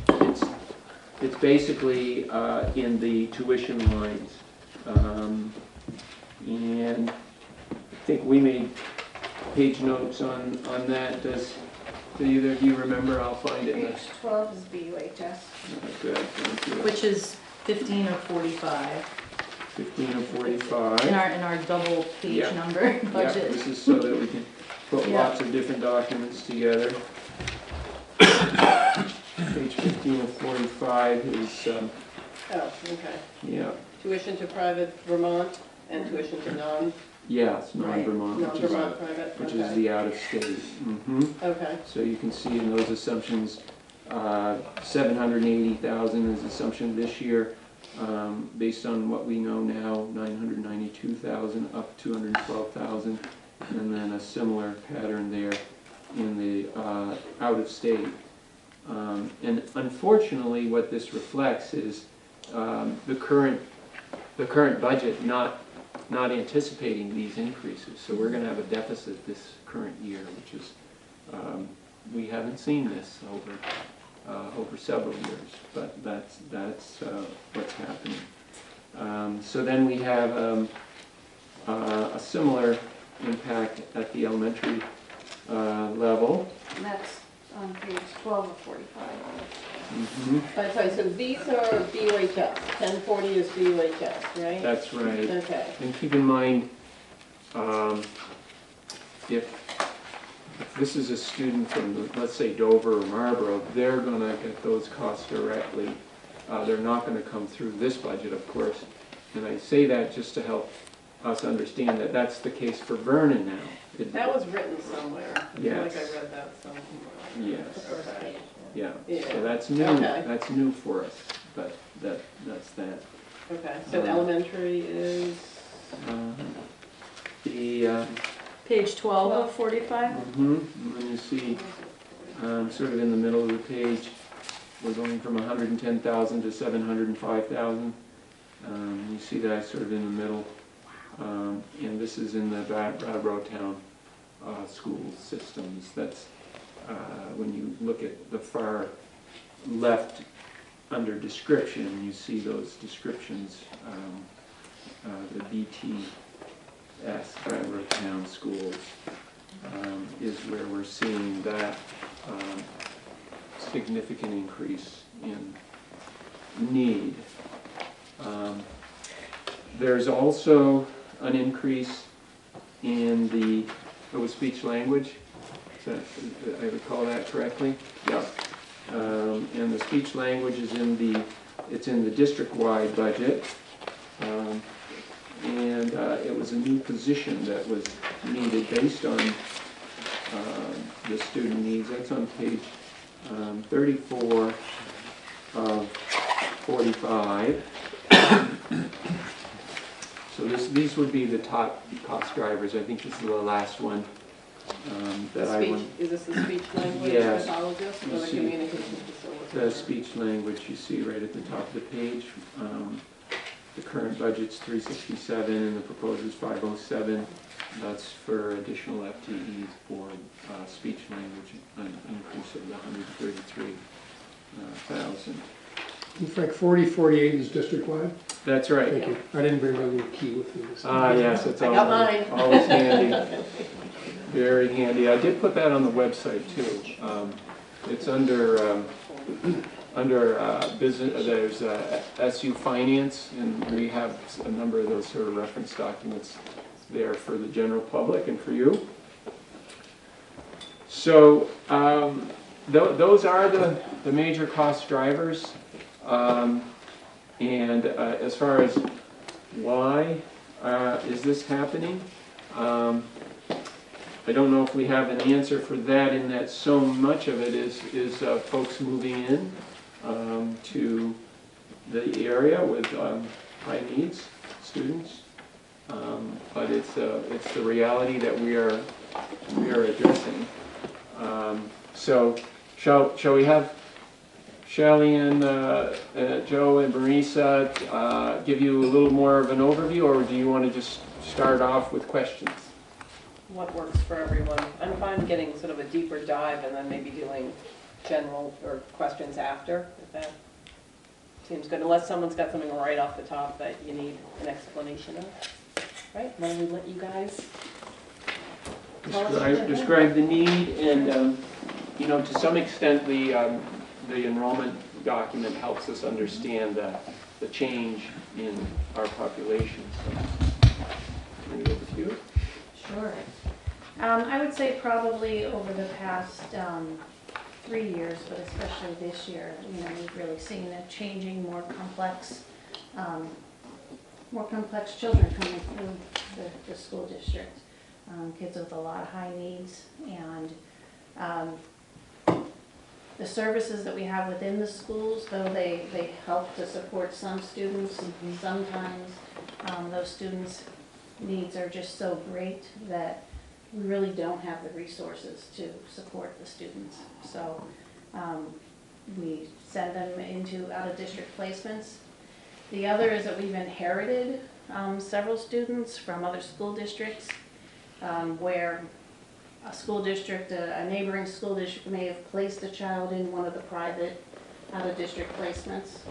[SPEAKER 16] basically in the tuition lines. And I think we made page notes on that. Do either of you remember? I'll find it.
[SPEAKER 3] Page 12 is BUHS.
[SPEAKER 16] Good, thank you.
[SPEAKER 8] Which is 15 of 45.
[SPEAKER 16] 15 of 45.
[SPEAKER 8] In our double page number budget.
[SPEAKER 16] Yeah, this is so that we can put lots of different documents together. Page 15 of 45 is,
[SPEAKER 7] Oh, okay.
[SPEAKER 16] yeah.
[SPEAKER 7] Tuition to private Vermont and tuition to non.
[SPEAKER 16] Yes, non-Vermont,
[SPEAKER 7] Non-Vermont private,
[SPEAKER 16] which
[SPEAKER 7] okay.
[SPEAKER 16] is the out-of-state.
[SPEAKER 7] Okay.
[SPEAKER 16] So you can see in those assumptions, 780,000 is assumption this year. Based on what we know now, 992,000 up 212,000, and then a similar pattern there in the out-of-state. And unfortunately, what this reflects is the current budget not anticipating these increases. So we're going to have a deficit this current year, which is we haven't seen this over several years, but that's what's happening. So then we have a similar impact at the elementary level.
[SPEAKER 7] And that's on page 12 of 45.
[SPEAKER 16] Mm-hmm.
[SPEAKER 7] So these are BUHS. 1040 is BUHS, right?
[SPEAKER 16] That's right.
[SPEAKER 7] Okay.
[SPEAKER 16] And keep in mind, if this is a student from, let's say, Dover or Marlborough, they're going to get those costs directly. They're not going to come through this budget, of course. And I say that just to help us understand that that's the case for Vernon now.
[SPEAKER 7] That was written somewhere. I feel like I read that somewhere.
[SPEAKER 16] Yes.
[SPEAKER 7] Okay.
[SPEAKER 16] Yeah.
[SPEAKER 7] Yeah.
[SPEAKER 16] So that's new.
[SPEAKER 7] Okay.
[SPEAKER 16] That's new for us. But that's that.
[SPEAKER 7] Okay. So elementary is
[SPEAKER 16] the
[SPEAKER 8] page 12 of 45.
[SPEAKER 16] And you see, sort of in the middle of the page, we're going from 110,000 to 705,000. You see that sort of in the middle, and this is in the Brattleboro Town school systems. That's when you look at the far left under description, you see those descriptions, the BTS, Brattleboro Town Schools, is where we're seeing that significant increase in need. There's also an increase in the speech language. I recall that correctly? Yeah. And the speech language is in the district-wide budget. And it was a new position that was needed based on the student needs. That's on page 34 of 45. So these would be the top cost drivers. I think this is the last one that I want.
[SPEAKER 7] Is this the speech language pathologist or the communication facility?
[SPEAKER 16] The speech language you see right at the top of the page. The current budget's 367 and the proposed is 507. That's for additional FTEs for speech language, an increase of 133,000.
[SPEAKER 17] It's like 4048 is district-wide?
[SPEAKER 16] That's right.
[SPEAKER 17] Thank you. I didn't bring my little key with me.
[SPEAKER 16] Yes, it's
[SPEAKER 7] I got mine.
[SPEAKER 16] always handy. Very handy. I did put that on the website too. It's under business. There's SU Finance, and we have a number of those sort of reference documents there for the general public and for you. So those are the major cost drivers. And as far as why is this happening, I don't know if we have an answer for that, in that so much of it is folks moving in to the area with high needs, students. But it's the reality that we are addressing. So shall we have Shelley and Joe and Marisa give you a little more of an overview, or do you want to just start off with questions?
[SPEAKER 7] What works for everyone? I'm fine getting sort of a deeper dive and then maybe doing general or questions after, if that seems good, unless someone's got something right off the top that you need an explanation of. Right, then we let you guys
[SPEAKER 16] describe the need, and you know, to some extent the enrollment document helps us understand the change in our population. So, turn it over to you.
[SPEAKER 3] Sure. I would say probably over the past 3 years, but especially this year, you know, we've really seen a changing, more complex children coming through the school district. Kids with a lot of high needs, and the services that we have within the schools, though they help to support some students, sometimes those students' needs are just so great that we really don't have the resources to support the students. So we send them into out-of-district placements. The other is that we've inherited several students from other school districts where a school district, a neighboring school district may have placed a child in one of the private out-of-district placements,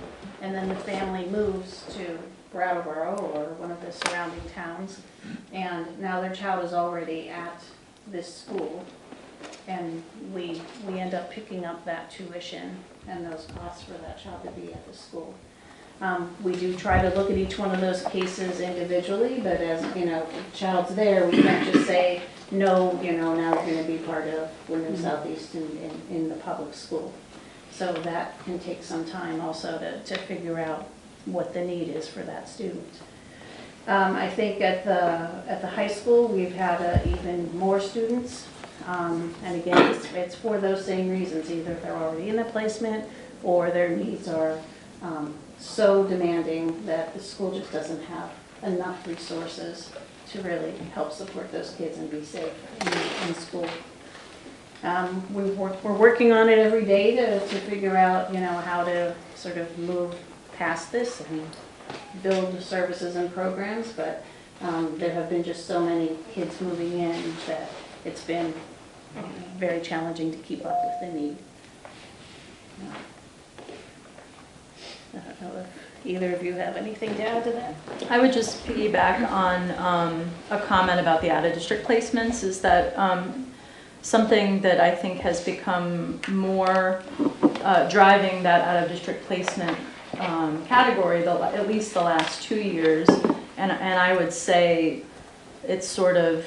[SPEAKER 3] and then the family moves to Brattleboro or one of the surrounding towns, and now their child is already at this school, and we end up picking up that tuition and those costs for that child to be at the school. We do try to look at each one of those cases individually, but as you know, if the child's there, we can't just say, no, you know, now you're going to be part of Wyndham Southeast in the public school. So that can take some time also to figure out what the need is for that student. I think at the high school we've had even more students, and again it's for those same reasons. Either they're already in a placement or their needs are so demanding that the school just doesn't have enough resources to really help support those kids and be safe in school. We're working on it every day to figure out, you know, how to sort of move past this and build services and programs, but there have been just so many kids moving in that it's been very challenging to keep up with the need. I don't know if either of you have anything to add to that?
[SPEAKER 5] I would just piggyback on a comment about the out-of-district placements, is that something that I think has become more driving that out-of-district placement category, at least the last 2 years, and I would say it's sort of,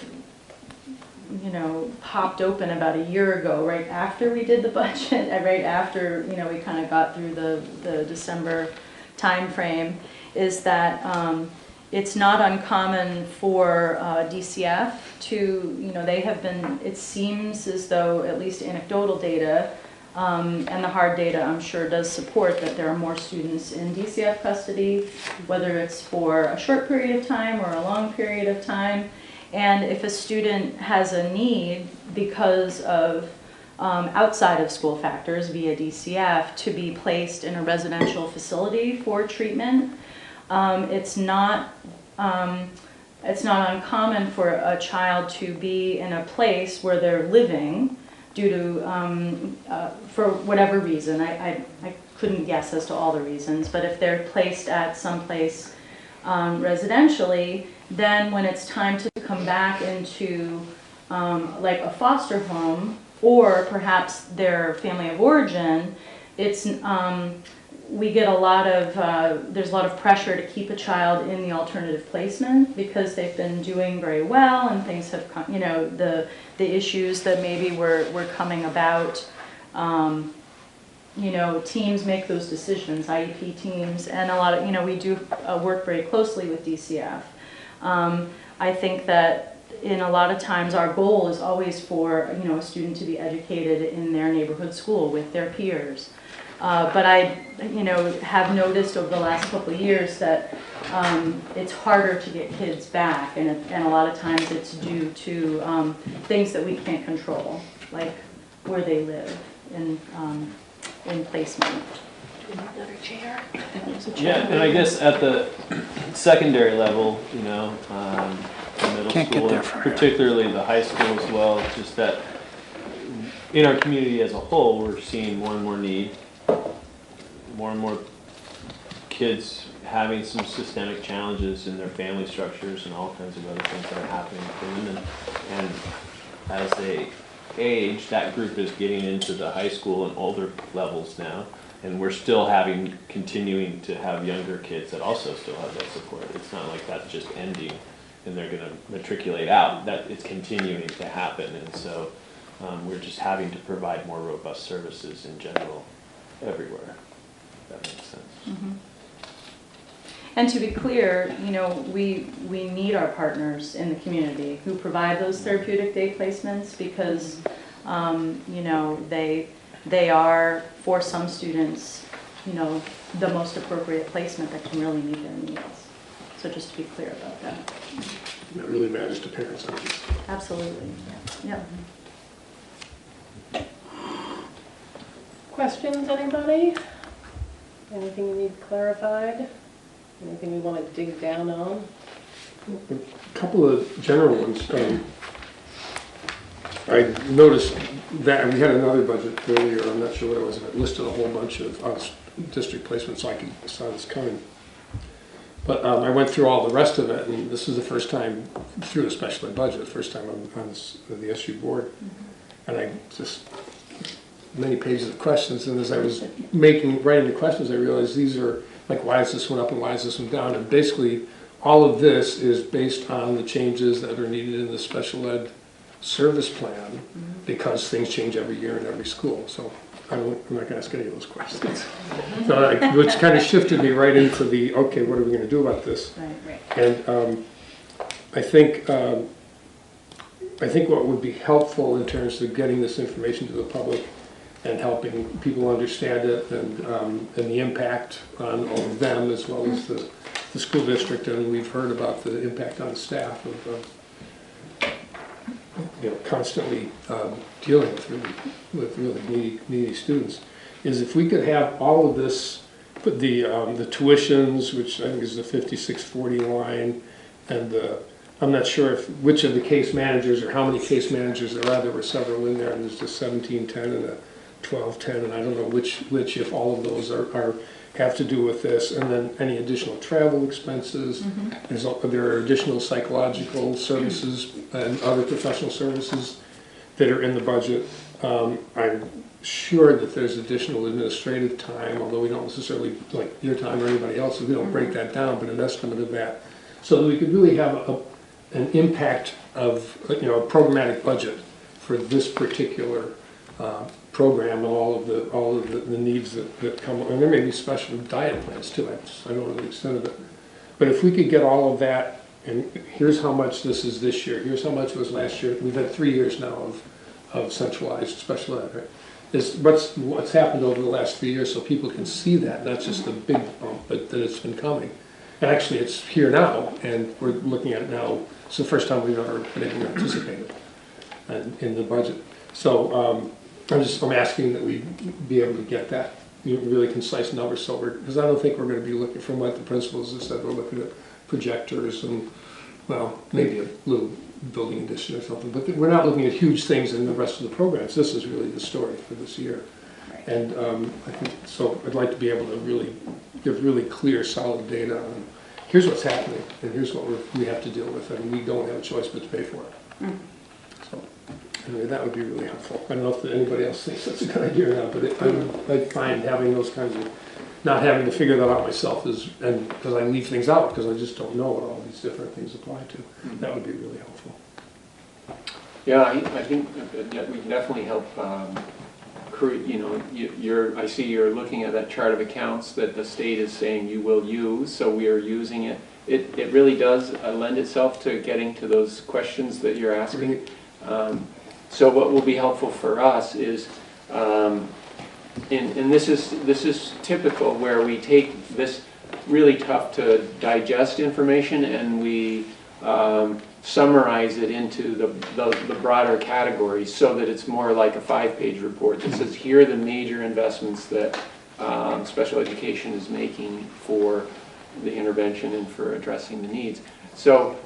[SPEAKER 5] you know, popped open about a year ago, right after we did the budget, right after, you know, we kind of got through the December time frame, is that it's not uncommon for DCF to, you know, they have been, it seems as though, at least anecdotal data, and the hard data I'm sure does support that there are more students in DCF custody, whether it's for a short period of time or a long period of time. And if a student has a need because of outside of school factors via DCF to be placed in a residential facility for treatment, It's not uncommon for a child to be in a place where they're living due to, for whatever reason. I couldn't guess as to all the reasons, but if they're placed at some place residentially, then when it's time to come back into like a foster home or perhaps their family of origin, it's we get a lot of, there's a lot of pressure to keep a child in the alternative placement because they've been doing very well and things have come, you know, the issues that maybe were coming about, you know, teams make those decisions, IEP teams, and a lot of, you know, we do work very closely with DCF. I think that in a lot of times our goal is always for, you know, a student to be educated in their neighborhood school with their peers. But I, you know, have noticed over the last couple of years that it's harder to get kids back, and a lot of times it's due to things that we can't control, like where they live in placement.
[SPEAKER 11] Another chair?
[SPEAKER 18] Yeah, and I guess at the secondary level, you know, middle school, and particularly the high school as well, just that in our community as a whole, we're seeing more and more need, more and more kids having some systemic challenges in their family structures and all kinds of other things that are happening to them. And as they age, that group is getting into the high school and older levels now. And we're still continuing to have younger kids that also still have that support. It's not like that's just ending and they're going to matriculate out. That it's continuing to happen. And so we're just having to provide more robust services in general everywhere. If that makes sense.
[SPEAKER 5] Mm-hmm. And to be clear, you know, we need our partners in the community who provide those therapeutic day placements because, you know, they are, for some students, you know, the most appropriate placement that can really meet their needs. So just to be clear about that.
[SPEAKER 17] That really matters to parents.
[SPEAKER 5] Absolutely. Yeah.
[SPEAKER 14] Questions, anybody? Anything you need clarified? Anything we want to dig down on?
[SPEAKER 17] A couple of general ones. I noticed that we had another budget earlier, I'm not sure what it was, but it listed a whole bunch of district placements, so I saw this coming. But I went through all the rest of it, and this is the first time through a special ed budget, the first time on the SU board. Mm-hmm. And I just, many pages of questions, and as I was writing the questions, I realized these are like, why is this one up and why is this one down? And basically, all of this is based on the changes that are needed in the special ed service plan because things change every year in every school. So I'm not going to ask any of those questions. So, which kind of shifted me right into the, okay, what are we going to do about this?
[SPEAKER 5] Right.
[SPEAKER 17] And I think what would be helpful in terms of getting this information to the public and helping people understand it and the impact on all of them as well as the school district, and we've heard about the impact on the staff of you know, constantly dealing with really needy students, is if we could have all of this, put the tuitions, which I think is the 5640 line, and I'm not sure which of the case managers or how many case managers there are. There were several in there, and there's the 1710 and the 1210, and I don't know which if all of those have to do with this, and then any additional travel expenses. Mm-hmm. There are additional psychological services and other professional services that are in the budget. I'm sure that there's additional administrative time, although we don't necessarily, like your time or anybody else's, we don't break that down, but an estimate of that, so that we could really have an impact of, you know, a programmatic budget for this particular program and all of the needs that come, and there may be special diet plans too. I don't know the extent of it, but if we could get all of that, and here's how much this is this year, here's how much it was last year. We've had 3 years now of centralized special ed. Right? Is what's happened over the last 3 years, so people can see that, not just the big bump, but that it's been coming. And actually, it's here now, and we're looking at it now. It's the first time we've ever been able to anticipate it in the budget. So I'm asking that we be able to get that really concise numbers, so because I don't think we're going to be looking, from what the principals have said, we're looking at projectors and, well, maybe a little building addition or something, but we're not looking at huge things in the rest of the programs. This is really the story for this year. And I think, so I'd like to be able to really give really clear, solid data on here's what's happening and here's what we have to deal with, and we don't have a choice but to pay for it. So anyway, that would be really helpful. I don't know if anybody else thinks that's a good idea or not, but I find having those kinds of, not having to figure that out myself is, and because I leave things out because I just don't know what all these different things apply to, that would be really helpful.
[SPEAKER 16] Yeah, I think that we can definitely help. You know, I see you're looking at that chart of accounts that the state is saying you will use, so we are using it. It really does lend itself to getting to those questions that you're asking. So what will be helpful for us is, and this is typical where we take this really tough to digest information and we summarize it into the broader categories so that it's more like a 5-page report that says here are the major investments that special education is making for the intervention and for addressing the needs. So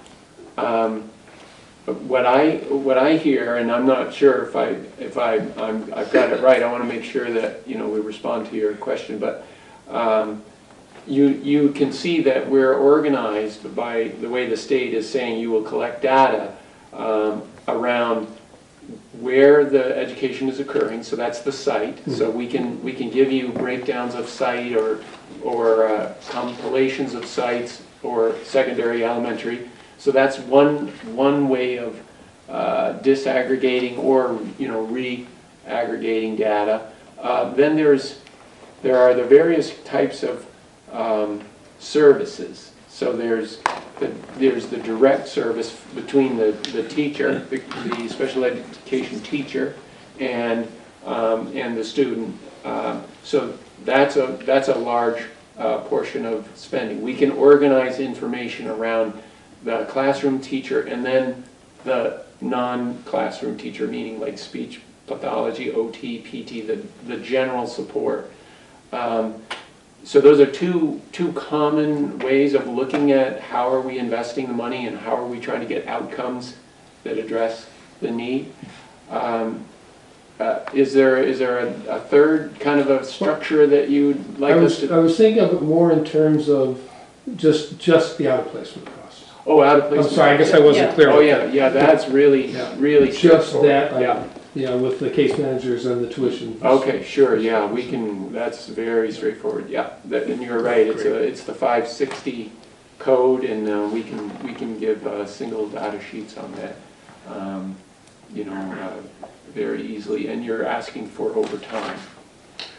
[SPEAKER 16] what I hear, and I'm not sure if I've got it right, I want to make sure that we respond to your question, but you can see that we're organized by the way the state is saying you will collect data around where the education is occurring, so that's the site. So we can give you breakdowns of site or compilations of sites or secondary, elementary. So that's one way of disaggregating or re-aggregating data. Then there are the various types of services. So there's the direct service between the teacher, the special education teacher, and the student. So that's a large portion of spending. We can organize information around the classroom teacher and then the non-classroom teacher, meaning like speech pathology, OT, PT, the general support. So those are two common ways of looking at how are we investing the money and how are we trying to get outcomes that address the need. Is there a third kind of a structure that you'd like us to?
[SPEAKER 17] I was thinking of it more in terms of just the out-of-placement costs.
[SPEAKER 16] Oh, out-of-placement.
[SPEAKER 17] I'm sorry, I guess I wasn't clear.
[SPEAKER 16] Oh yeah, that's really
[SPEAKER 17] just that. Yeah, with the case managers and the tuition.
[SPEAKER 16] Okay, sure. Yeah, we can. That's very straightforward. Yeah, and you're right. It's the 560 code, and we can give single data sheets on that. Very easily. And you're asking for over time.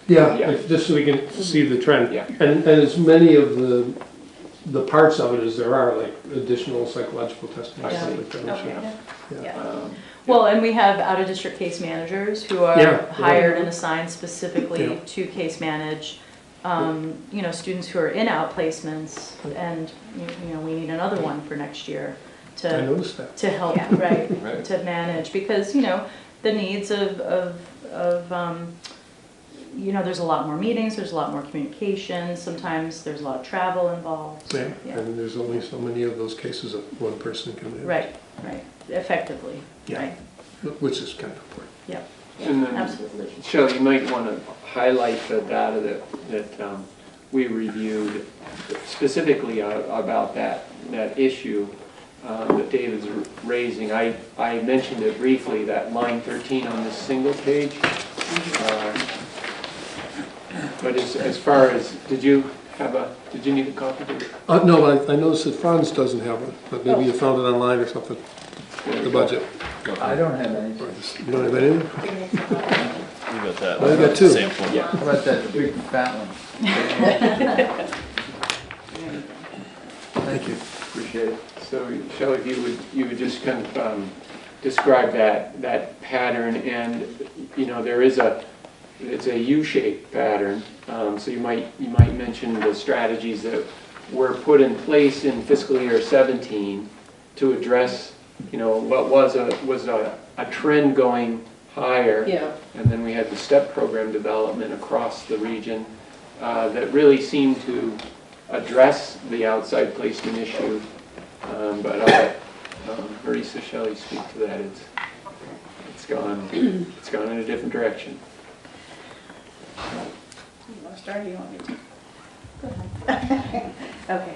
[SPEAKER 17] Yeah. Just so we can see the trend.
[SPEAKER 16] Yeah.
[SPEAKER 17] And as many of the parts of it as there are, like additional psychological testing.
[SPEAKER 5] Yeah.
[SPEAKER 17] Stuff like that.
[SPEAKER 5] Okay. Well, and we have out-of-district case managers who are hired and assigned specifically to case manage, students who are in outplacements, and we need another one for next year to help to manage, because the needs of there's a lot more meetings, there's a lot more communication, sometimes there's a lot of travel involved.
[SPEAKER 17] Yeah, and there's only so many of those cases that one person can manage.
[SPEAKER 5] Right, effectively.
[SPEAKER 17] Yeah,
[SPEAKER 5] right.
[SPEAKER 17] Which is kind of important.
[SPEAKER 5] Yeah,
[SPEAKER 16] And then,
[SPEAKER 5] absolutely.
[SPEAKER 16] Shelley, you might want to highlight the data that we reviewed specifically about that issue that David's raising. I mentioned it briefly, that line 13 on this single page. But as far as, did you need a copy?
[SPEAKER 17] No, I noticed that Franz doesn't have it, but maybe you found it online or something. The budget.
[SPEAKER 9] I don't have any.
[SPEAKER 17] You don't have any?
[SPEAKER 18] You got that.
[SPEAKER 17] Well, I got two.
[SPEAKER 18] Sample.
[SPEAKER 9] How about that big fat one?
[SPEAKER 17] Thank you.
[SPEAKER 16] Appreciate it. So, Shelley, if you would just kind of describe that pattern, and it's a U-shaped pattern. So you might mention the strategies that were put in place in fiscal year 17 to address what was a trend going higher.
[SPEAKER 14] Yeah.
[SPEAKER 16] And then we had the STEP program development across the region that really seemed to address the outside placement issue. But I'll let Marisa Shelley speak to that. It's gone in a different direction.
[SPEAKER 3] You want to start or you want me to? Go ahead. Okay.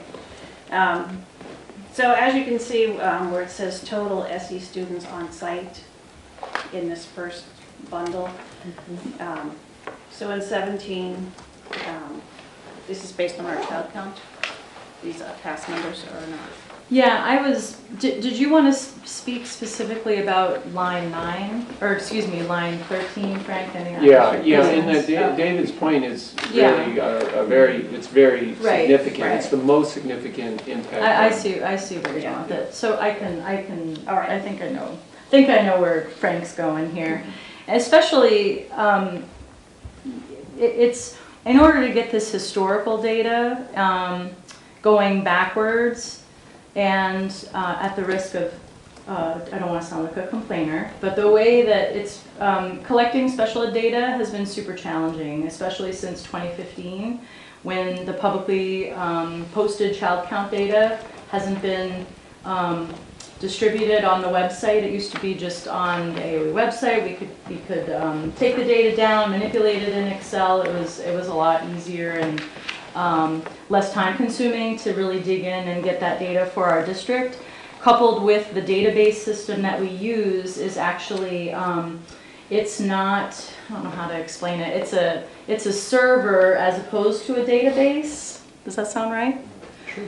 [SPEAKER 3] So as you can see where it says total SE students on site in this first bundle. So in 17, this is based on our child count. These past numbers or not?
[SPEAKER 5] Yeah, did you want to speak specifically about line 9, or excuse me, line 13, Frank?
[SPEAKER 16] Yeah, and David's point is really it's very significant.
[SPEAKER 5] Right.
[SPEAKER 16] It's the most significant impact.
[SPEAKER 5] I see where you're going with it. So I can, all right, I think I know where Frank's going here. Especially, it's, in order to get this historical data, going backwards, and at the risk of, I don't want to sound like a complainer, but the way that it's collecting special ed data has been super challenging, especially since 2015, when the publicly posted child count data hasn't been distributed on the website. It used to be just on the AOE website. We could take the data down, manipulate it in Excel. It was a lot easier and less time consuming to really dig in and get that data for our district. Coupled with the database system that we use is actually, it's not, I don't know how to explain it. It's a server as opposed to a database. Does that sound right?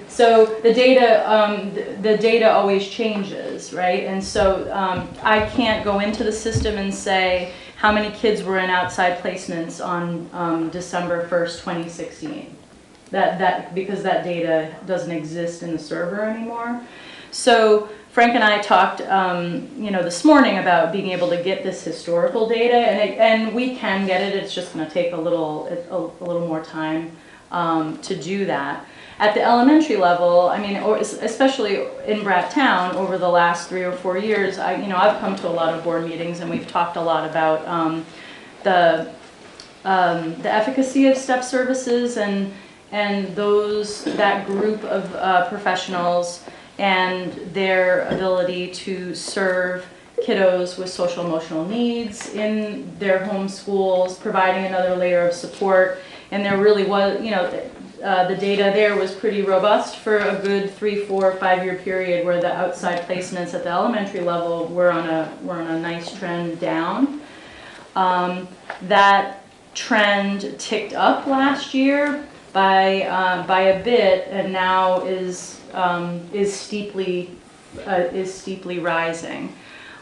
[SPEAKER 5] So the data always changes, right? And so I can't go into the system and say how many kids were in outside placements on December 1st, 2016. Because that data doesn't exist in the server anymore. So Frank and I talked, this morning about being able to get this historical data, and we can get it. It's just going to take a little more time to do that. At the elementary level, I mean, or especially in Bratt Town, over the last 3 or 4 years, I've come to a lot of board meetings, and we've talked a lot about the efficacy of STEP services and that group of professionals and their ability to serve kiddos with social emotional needs in their home schools, providing another layer of support. And there really was, the data there was pretty robust for a good 3, 4, 5 year period where the outside placements at the elementary level were on a nice trend down. That trend ticked up last year by a bit, and now is steeply rising.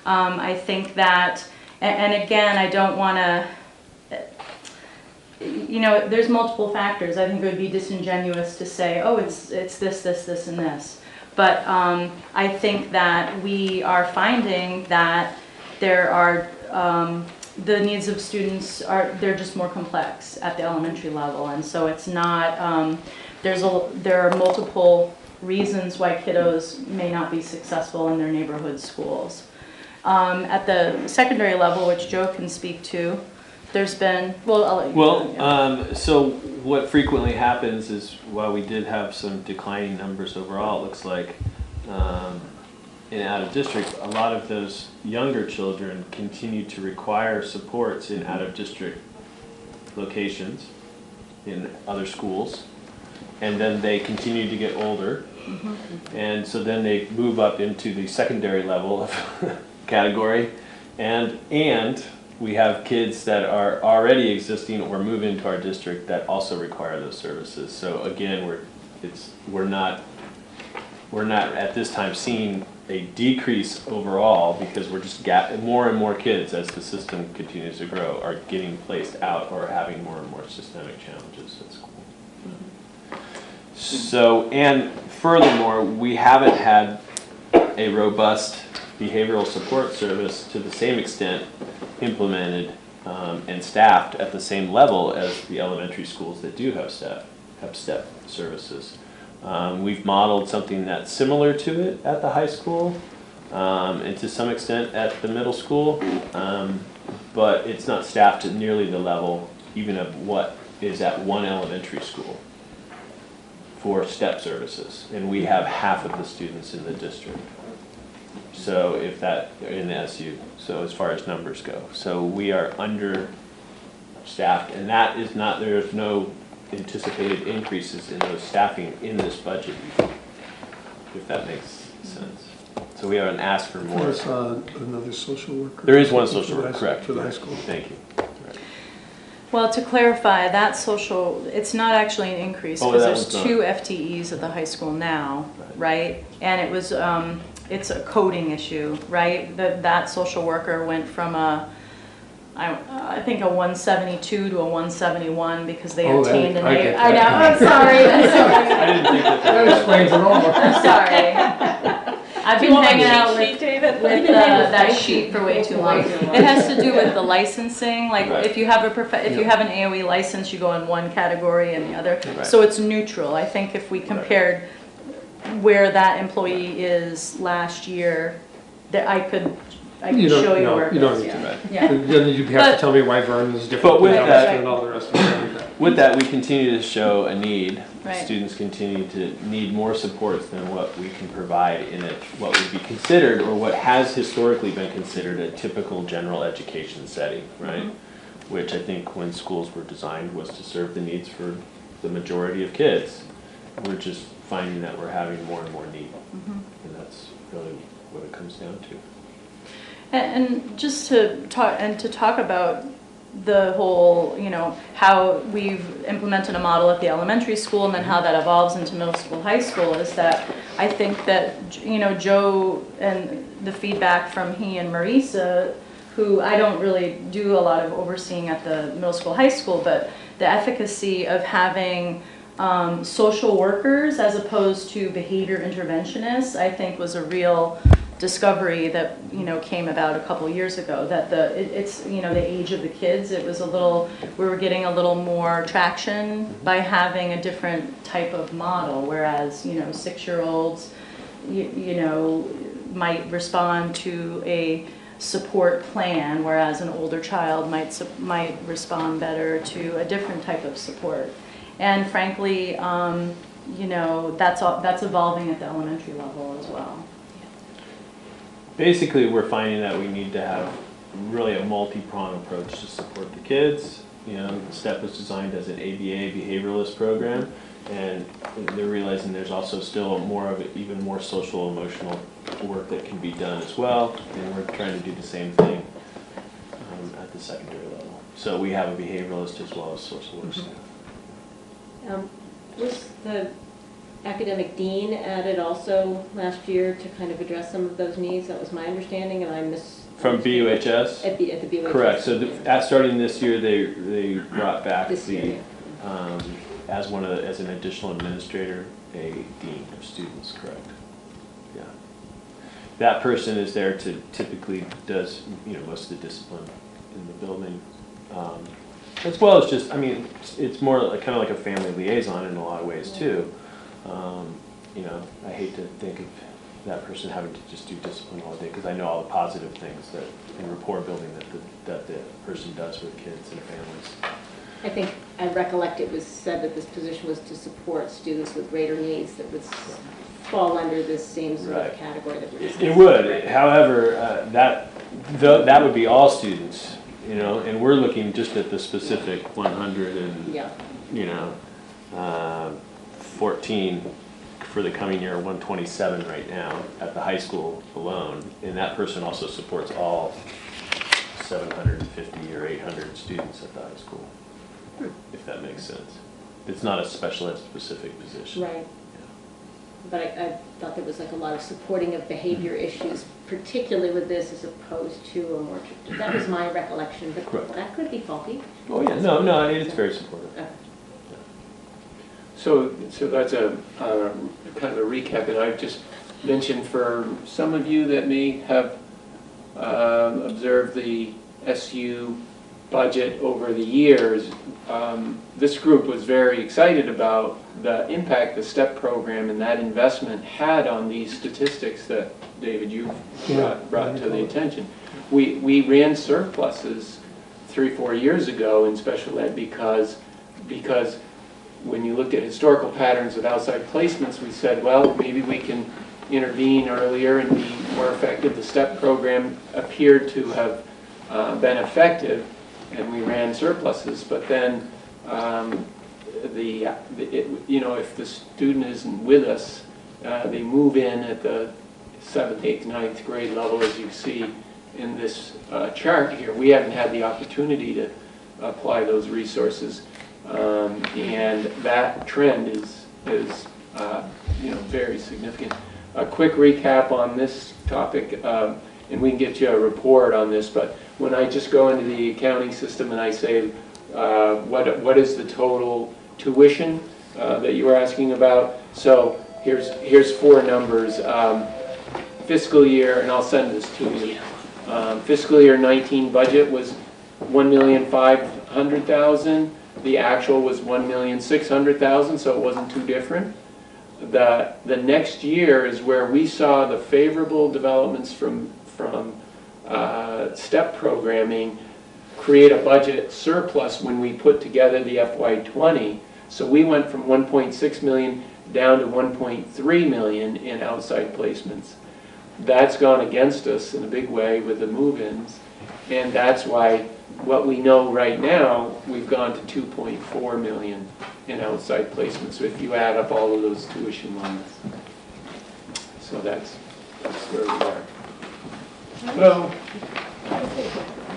[SPEAKER 5] I think that, and again, I don't want to. There's multiple factors. I think it would be disingenuous to say, oh, it's this, this, and this. But I think that we are finding that there are the needs of students they're just more complex at the elementary level, and so it's not. There are multiple reasons why kiddos may not be successful in their neighborhood schools. At the secondary level, which Joe can speak to, there's been, well, I'll let you
[SPEAKER 18] so what frequently happens is, while we did have some declining numbers overall, it looks like in out of district, a lot of those younger children continue to require supports in out of district locations in other schools, and then they continue to get older, and so then they move up into the secondary level of category, and we have kids that are already existing or move into our district that also require those services. So again, we're not at this time seeing a decrease overall, because we're just more and more kids, as the system continues to grow, are getting placed out or having more and more systemic challenges at school. So, and furthermore, we haven't had a robust behavioral support service to the same extent implemented and staffed at the same level as the elementary schools that do have STEP services. We've modeled something that's similar to it at the high school and to some extent at the middle school, but it's not staffed at nearly the level even of what is at one elementary school for step services, and we have half of the students in the district. So if that, in the SU, so as far as numbers go. So we are understaffed, and that is not, there's no anticipated increases in those staffing in this budget, if that makes sense. So we have an ask for more.
[SPEAKER 17] There's another social worker.
[SPEAKER 18] There is one social worker, correct.
[SPEAKER 17] For the high school.
[SPEAKER 18] Thank you.
[SPEAKER 5] Well, to clarify, that social, it's not actually an increase because there's 2 FTEs at the high school now, right? And it was, it's a coding issue, right? That social worker went from I think a 172 to a 171 because they obtained an A. I know, I'm sorry.
[SPEAKER 18] I didn't think that
[SPEAKER 17] explains it all.
[SPEAKER 5] I'm sorry. I've been hanging out with that sheet for way too long. It has to do with the licensing. Like if you have if you have an AOE license, you go in one category and the other. So it's neutral. I think if we compared where that employee is last year, that I could show you where it is.
[SPEAKER 17] You don't need to. Then you have to tell me why Vernon is different
[SPEAKER 18] but with that,
[SPEAKER 17] and all the rest of it.
[SPEAKER 18] With that, we continue to show a need.
[SPEAKER 5] Right.
[SPEAKER 18] Students continue to need more supports than what we can provide in what would be considered, or what has historically been considered, a typical general education setting, right? Mm-hmm. Which I think when schools were designed was to serve the needs for the majority of kids. We're just finding that we're having more and more need. Mm-hmm. And that's really what it comes down to.
[SPEAKER 5] And just to talk about the whole, how we've implemented a model at the elementary school and then how that evolves into middle school, high school, is that I think that, Joe and the feedback from he and Marisa, who I don't really do a lot of overseeing at the middle school, high school, but the efficacy of having social workers as opposed to behavior interventionists, I think was a real discovery that came about a couple years ago, that it's the age of the kids, it was we were getting a little more traction by having a different type of model, whereas 6-year-olds might respond to a support plan, whereas an older child might respond better to a different type of support. And frankly, that's evolving at the elementary level as well.
[SPEAKER 18] Basically, we're finding that we need to have really a multi-pronged approach to support the kids. The STEP was designed as an ABA behavioralist program, and they're realizing there's also still even more social emotional work that can be done as well, and we're trying to do the same thing at the secondary level. So we have a behavioralist as well as social work staff.
[SPEAKER 11] Was the academic dean added also last year to kind of address some of those needs? That was my understanding, and I missed.
[SPEAKER 18] From BUHS?
[SPEAKER 11] At the BUHS.
[SPEAKER 18] Correct. So starting this year, they brought back as an additional administrator, a dean of students. Correct. Yeah. That person is there to typically does most of the discipline in the building, as well as just it's more kind of like a family liaison in a lot of ways too. I hate to think of that person having to just do discipline all day, because I know all the positive things in rapport building that the person does with kids and families.
[SPEAKER 11] I think I recollect it was said that this position was to support students with greater needs that would fall under this same sort of category that we're discussing.
[SPEAKER 18] It would. However, that would be all students, and we're looking just at the specific 100 and 14 for the coming year, 127 right now at the high school alone, and that person also supports all 750 or 800 students at the high school, if that makes sense. It's not a special ed specific position.
[SPEAKER 11] Right. Yeah. But I thought there was like a lot of supporting of behavior issues, particularly with this, as opposed to a more, that was my recollection, but
[SPEAKER 18] correct.
[SPEAKER 11] That could be faulty.
[SPEAKER 18] Oh yeah, no, it's very supportive.
[SPEAKER 11] Okay.
[SPEAKER 6] So that's a kind of a recap, and I've just mentioned for some of you that may have observed the SU budget over the years, this group was very excited about the impact the STEP program and that investment had on these statistics that, David, you brought to the attention. We ran surpluses 4 years ago in special ed because when you looked at historical patterns of outside placements, we said, well, maybe we can intervene earlier and be more effective. The STEP program appeared to have been effective, and we ran surpluses, but then if the student isn't with us, they move in at the 7th, 8th, 9th grade level, as you see in this chart here. We haven't had the opportunity to apply those resources, and that trend is very significant. A quick recap on this topic, and we can get you a report on this, but when I just go into the accounting system and I say, what is the total tuition that you were asking about? So here's 4 numbers. Fiscal year, and I'll send this to you. Fiscal year 19 budget was $1,500,000. The actual was $1,600,000, so it wasn't too different. The next year is where we saw the favorable developments from STEP programming create a budget surplus when we put together the FY20. So we went from 1.6 million down to 1.3 million in outside placements. That's gone against us in a big way with the move-ins, and that's why what we know right now, we've gone to 2.4 million in outside placements, so if you add up all of those tuition lines. So that's where we are. Hello.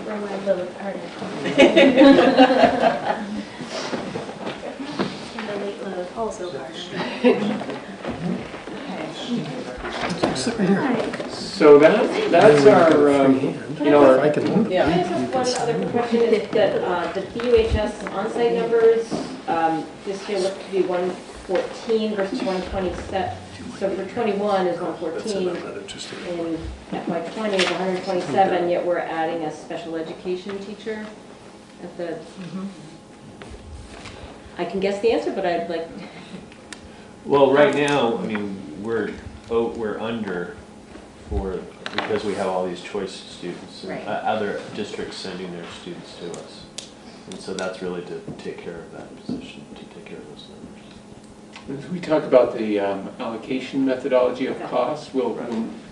[SPEAKER 11] From my little artist. The late load, also
[SPEAKER 6] So that's our,
[SPEAKER 11] I just have one other question, is that the BUHS on-site numbers, this year look to be 114 versus 127. So for 21 is 114, and FY20 is 127, yet we're adding a special education teacher at the, I can guess the answer, but I'd like.
[SPEAKER 18] Well, right now, I mean, we're under because we have all these choice students, and other districts sending their students to us. And so that's really to take care of that position, to take care of those numbers.
[SPEAKER 6] We talk about the allocation methodology of costs. We'll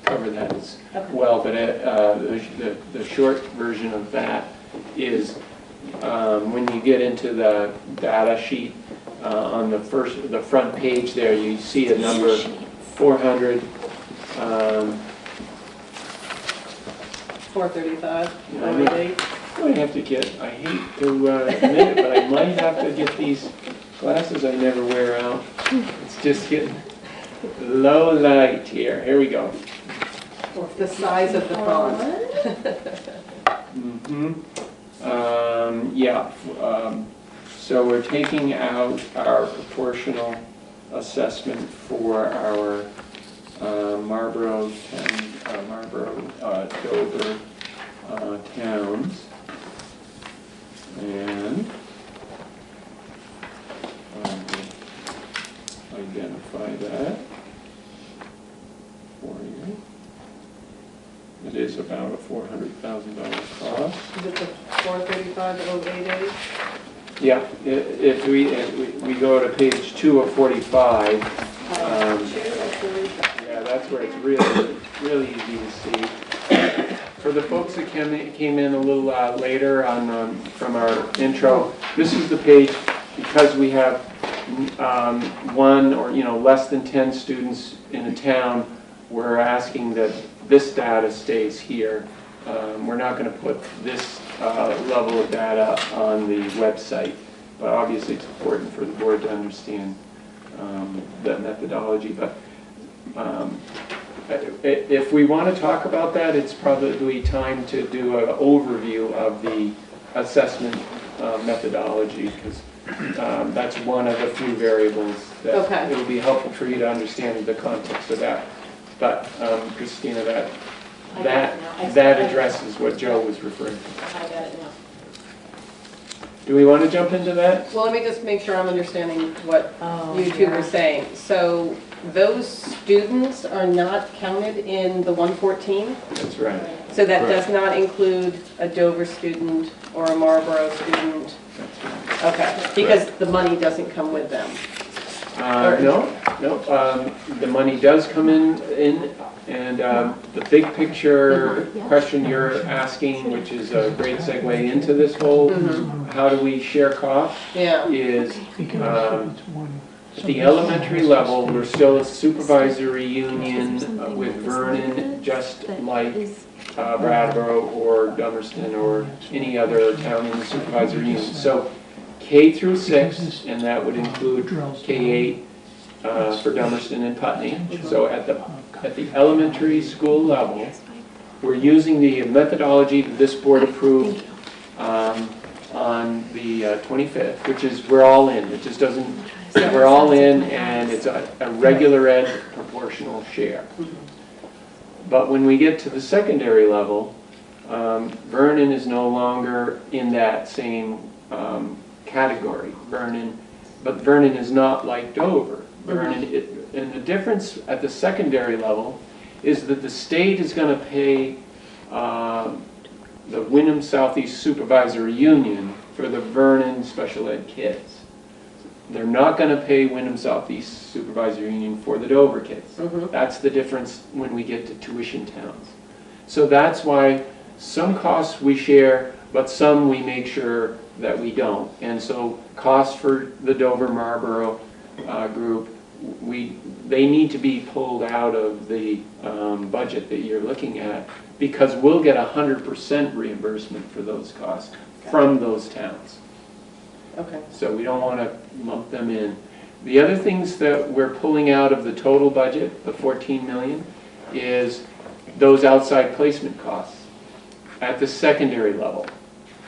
[SPEAKER 6] cover that as well, but the short version of that is when you get into the data sheet on the front page there, you see a number 400.
[SPEAKER 7] 435.
[SPEAKER 6] I hate to admit it, but I might have to get these glasses I never wear out. It's just getting low light here. Here we go.
[SPEAKER 7] Well, the size of the font.
[SPEAKER 6] So we're taking out our proportional assessment for our Marlborough, Dover towns, and identify that for you. It is about a $400,000 cost.
[SPEAKER 7] Is it the 435.088?
[SPEAKER 6] Yeah, if we go to page 2 of 45, yeah, that's where it's really easy to see. For the folks that came in a little later from our intro, this is the page because we have one or less than 10 students in a town. We're asking that this data stays here. We're not going to put this level of data on the website, but obviously it's important for the board to understand that methodology. But if we want to talk about that, it's probably time to do an overview of the assessment methodology, because that's one of the few variables that it will be helpful for you to understand the context of that. But Christina, that addresses what Joe was referring to.
[SPEAKER 11] I got it now.
[SPEAKER 6] Do we want to jump into that?
[SPEAKER 7] Well, let me just make sure I'm understanding what you two were saying. So those students are not counted in the 114?
[SPEAKER 6] That's right.
[SPEAKER 7] So that does not include a Dover student or a Marlboro student? Okay, because the money doesn't come with them.
[SPEAKER 6] No, the money does come in, and the big picture question you're asking, which is a great segue into this whole, how do we share costs?
[SPEAKER 7] Yeah.
[SPEAKER 6] Is, at the elementary level, we're still a supervisory union with Vernon, just like Brattleboro or Dummerston or any other town in the supervisory union. So K through 6, and that would include K8 for Dummerston and Putney. So at the elementary school level, we're using the methodology that this board approved on the 25th, which is we're all in. It just doesn't, we're all in, and it's a regular ed proportional share. But when we get to the secondary level, Vernon is no longer in that same category. But Vernon is not like Dover. And the difference at the secondary level is that the state is going to pay the Wyndham Southeast Supervisory Union for the Vernon special ed kids. They're not going to pay Wyndham Southeast Supervisory Union for the Dover kids. That's the difference when we get to tuition towns. So that's why some costs we share, but some we make sure that we don't. And so costs for the Dover Marlboro group, they need to be pulled out of the budget that you're looking at, because we'll get 100% reimbursement for those costs from those towns.
[SPEAKER 7] Okay.
[SPEAKER 6] So we don't want to lump them in. The other things that we're pulling out of the total budget, the 14 million, is those outside placement costs at the secondary level.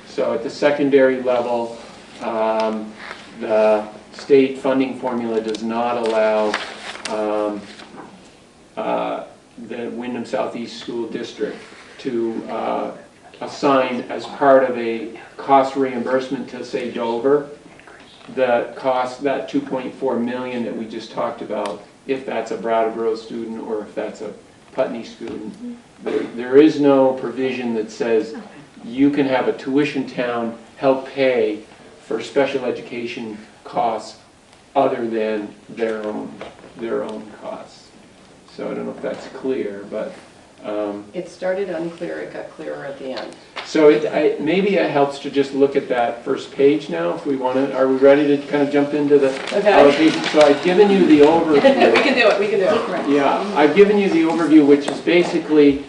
[SPEAKER 6] So at the secondary level, the state funding formula does not allow the Wyndham Southeast School District to assign as part of a cost reimbursement to, say, Dover, the cost, that 2.4 million that we just talked about, if that's a Brattleboro student or if that's a Putney student. There is no provision that says you can have a tuition town help pay for special education costs other than their own costs. So I don't know if that's clear, but
[SPEAKER 7] It started unclear, it got clearer at the end.
[SPEAKER 6] so maybe it helps to just look at that first page now, if we want to. Are we ready to kind of jump into the allocation? So I've given you the overview.
[SPEAKER 7] We can do it.
[SPEAKER 6] Yeah, I've given you the overview, which is basically,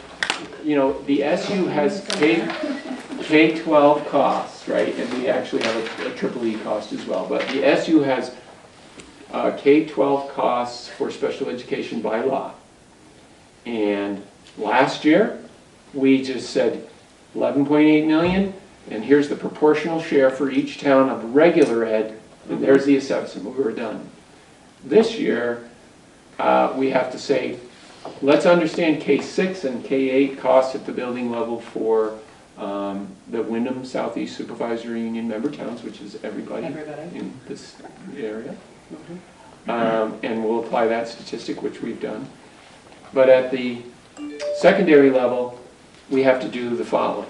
[SPEAKER 6] you know, the SU has K-12 costs, right? And we actually have a triple E cost as well. But the SU has K-12 costs for special education by law. And last year, we just said 11.8 million, and here's the proportional share for each town of regular ed, and there's the assessment. We were done. This year, we have to say, let's understand K6 and K8 costs at the building level for the Wyndham Southeast Supervisory Union member towns, which is everybody in this area. And we'll apply that statistic, which we've done. But at the secondary level, we have to do the following.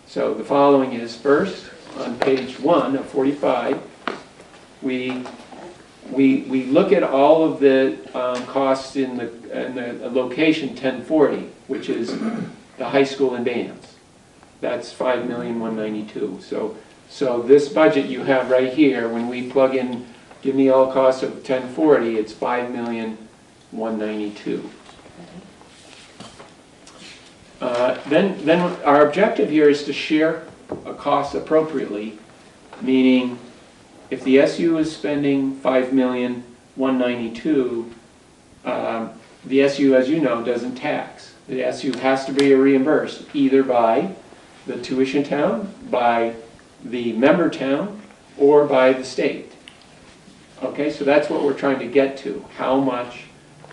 [SPEAKER 6] So the following is, first, on page 1 of 45, we look at all of the costs in the location 1040, which is the high school and bands. That's 5,192,000. So this budget you have right here, when we plug in, give me all costs of 1040, it's 5,192,000. Then our objective here is to share a cost appropriately, meaning if the SU is spending 5,192,000, the SU, as you know, doesn't tax. The SU has to be reimbursed either by the tuition town, by the member town, or by the state. Okay, so that's what we're trying to get to. How much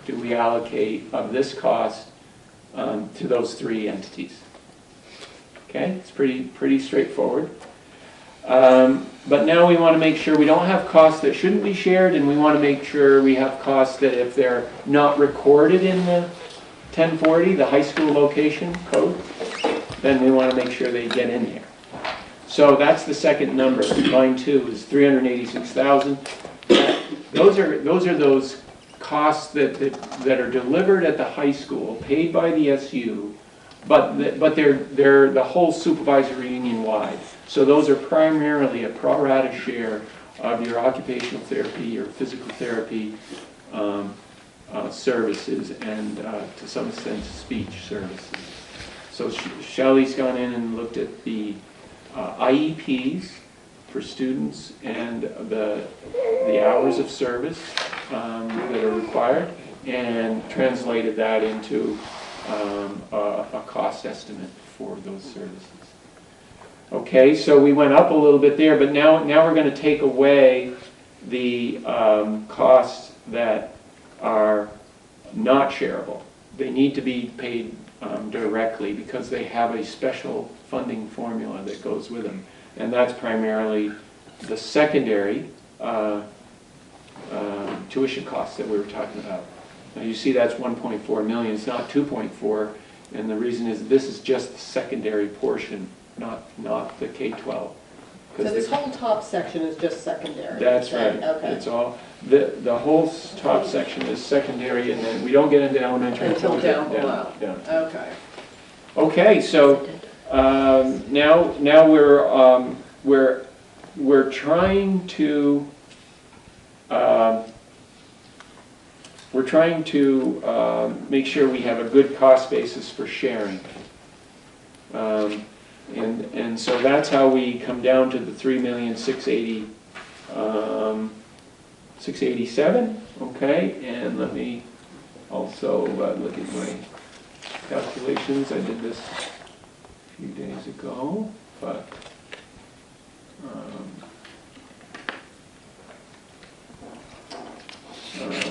[SPEAKER 6] do we allocate of this cost to those three entities? Okay, it's pretty straightforward. But now we want to make sure we don't have costs that shouldn't be shared, and we want to make sure we have costs that if they're not recorded in the 1040, the high school location code, then we want to make sure they get in there. So that's the second number. Line 2 is 386,000. Those are those costs that are delivered at the high school, paid by the SU, but they're the whole supervisory union wide. So those are primarily a pro rata share of your occupational therapy, your physical therapy services, and to some extent speech services. So Shelley's gone in and looked at the IEPs for students and the hours of service that are required, and translated that into a cost estimate for those services. Okay, so we went up a little bit there, but now we're going to take away the costs that are not shareable. They need to be paid directly because they have a special funding formula that goes with them. And that's primarily the secondary tuition costs that we were talking about. Now you see that's 1.4 million, it's not 2.4, and the reason is this is just the secondary portion, not the K-12.
[SPEAKER 7] So this whole top section is just secondary?
[SPEAKER 6] That's right.
[SPEAKER 7] Okay.
[SPEAKER 6] It's all, the whole top section is secondary, and then we don't get into elementary
[SPEAKER 7] until down below.
[SPEAKER 6] Down.
[SPEAKER 7] Okay.
[SPEAKER 6] Okay, so now we're trying to make sure we have a good cost basis for sharing. And so that's how we come down to the 3,687,687. Okay, and let me also look at my calculations. I did this a few days ago, but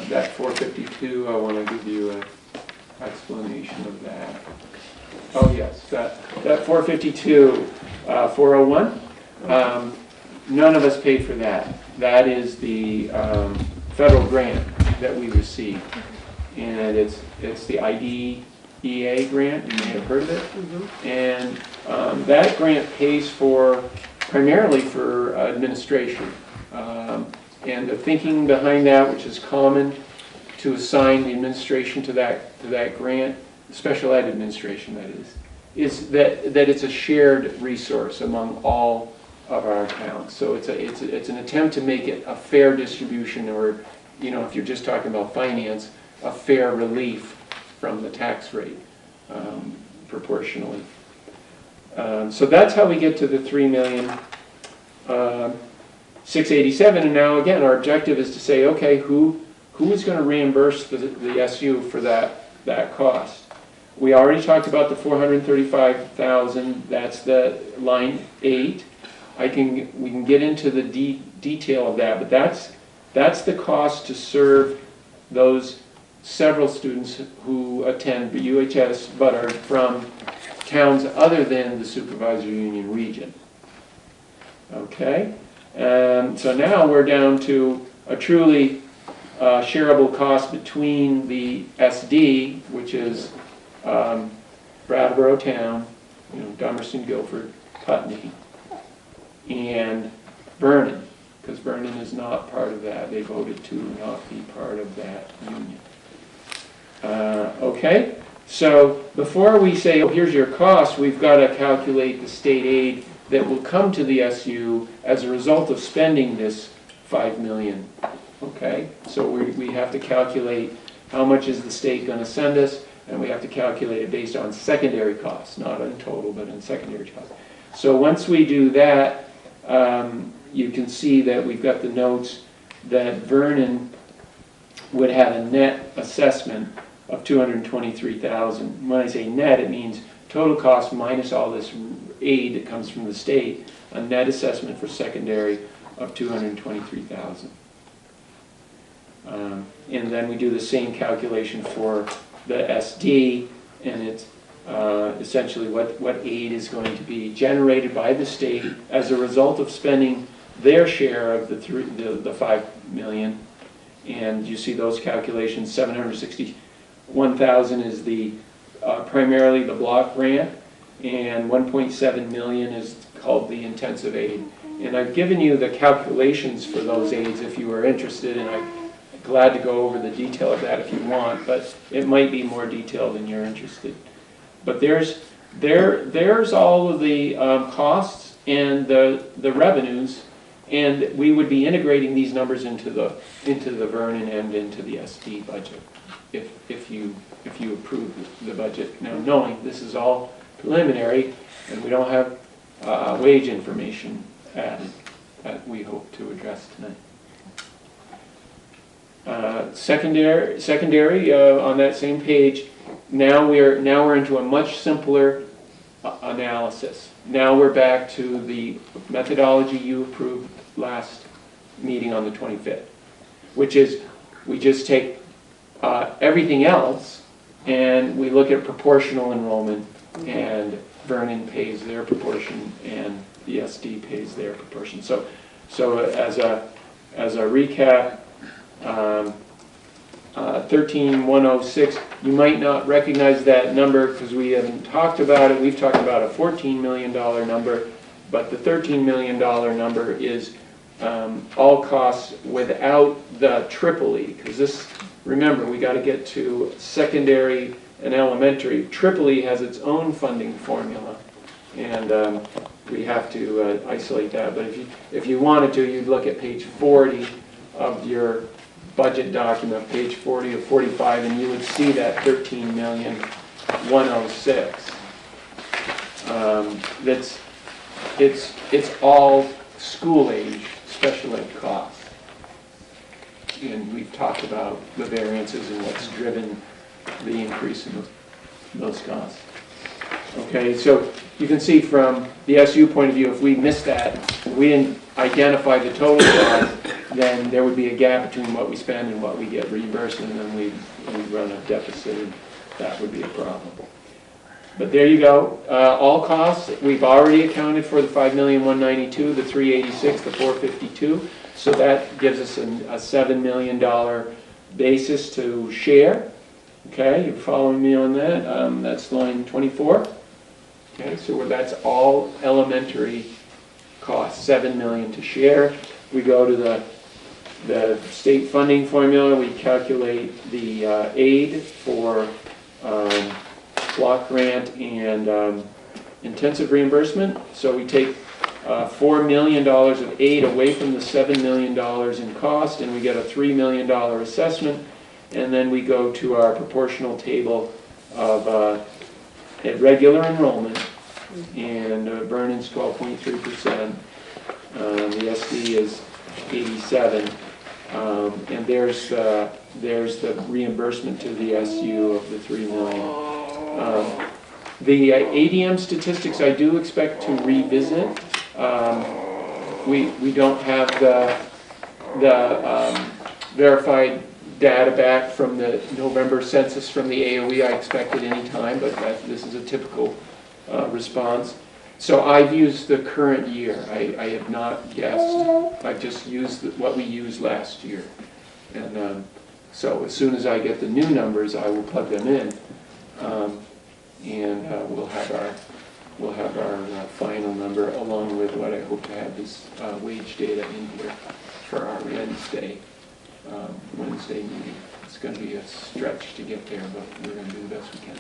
[SPEAKER 6] that 452, I want to give you an explanation of that. Oh yes, that 452, 401, none of us paid for that. That is the federal grant that we received. And it's the IDEA grant, you may have heard of it. Mm-hmm. And that grant pays primarily for administration. And the thinking behind that, which is common to assign the administration to that grant, special ed administration that is that it's a shared resource among all of our towns. So it's an attempt to make it a fair distribution, or if you're just talking about finance, a fair relief from the tax rate proportionally. So that's how we get to the 3,687,000, and now again our objective is to say, okay, who is going to reimburse the SU for that cost? We already talked about the 435,000. That's the line 8. We can get into the detail of that, but that's the cost to serve those several students who attend UHS but are from towns other than the supervisory union region. Okay, so now we're down to a truly shareable cost between the SD, which is Brattleboro Town, Dummerston, Guilford, Putney, and Vernon, because Vernon is not part of that. They voted to not be part of that union. Okay, so before we say, oh, here's your cost, we've got to calculate the state aid that will come to the SU as a result of spending this $5 million. Okay, so we have to calculate how much is the state going to send us, and we have to calculate it based on secondary costs, not on total, but on secondary costs. So once we do that, you can see that we've got the notes that Vernon would have a net assessment of $223,000. When I say net, it means total cost minus all this aid that comes from the state, a net assessment for secondary of $223,000. And then we do the same calculation for the SD, and it's essentially what aid is going to be generated by the state as a result of spending their share of the $5 million. And you see those calculations. $761,000 is primarily the block grant, and $1.7 million is called the intensive aid. And I've given you the calculations for those aids if you are interested, and I'm glad to go over the detail of that if you want, but it might be more detailed than you're interested. But there's all of the costs and the revenues, and we would be integrating these numbers into the Vernon and into the SD budget if you approve the budget. Now, knowing this is all preliminary and we don't have wage information added that we hope to address tonight. Secondary on that same page. Now we're into a much simpler analysis. Now we're back to the methodology you approved last meeting on the 25th, which is we just take everything else and we look at proportional enrollment, and Vernon pays their proportion and the SD pays their proportion. So as a recap, 13,106, you might not recognize that number because we haven't talked about it. We've talked about a $14 million number, but the $13 million number is all costs without the Tripoli, because this, remember, we got to get to secondary and elementary. Tripoli has its own funding formula, and we have to isolate that. But if you wanted to, you'd look at page 40 of your budget document, page 40 of 45, and you would see that 13,106. It's all school age special ed costs, and we've talked about the variances and what's driven the increase in those costs. Okay, so you can see from the SU point of view, if we missed that, we didn't identify the total cost, then there would be a gap between what we spend and what we get reimbursed, and then we'd run a deficit, and that would be a problem. But there you go. All costs, we've already accounted for the $5,192,000, the $386,000, the $452,000. So that gives us a $7 million basis to share. Okay, you're following me on that? That's line 24. Okay, so that's all elementary costs, $7 million to share. We go to the state funding formula. We calculate the aid for block grant and intensive reimbursement. So we take $4 million of aid away from the $7 million in cost, and we get a $3 million assessment. And then we go to our proportional table of regular enrollment, and Vernon's 12.3%. The SD is 87, and there's the reimbursement to the SU of the $3 million. The ADM statistics I do expect to revisit. We don't have the verified data back from the November census from the AOE. I expect at any time, but this is a typical response. So I've used the current year. I have not guessed. I've just used what we used last year. And so as soon as I get the new numbers, I will plug them in, and we'll have our final number along with what I hope to have this wage data in here for our Wednesday meeting. It's going to be a stretch to get there, but we're going to do the best we can.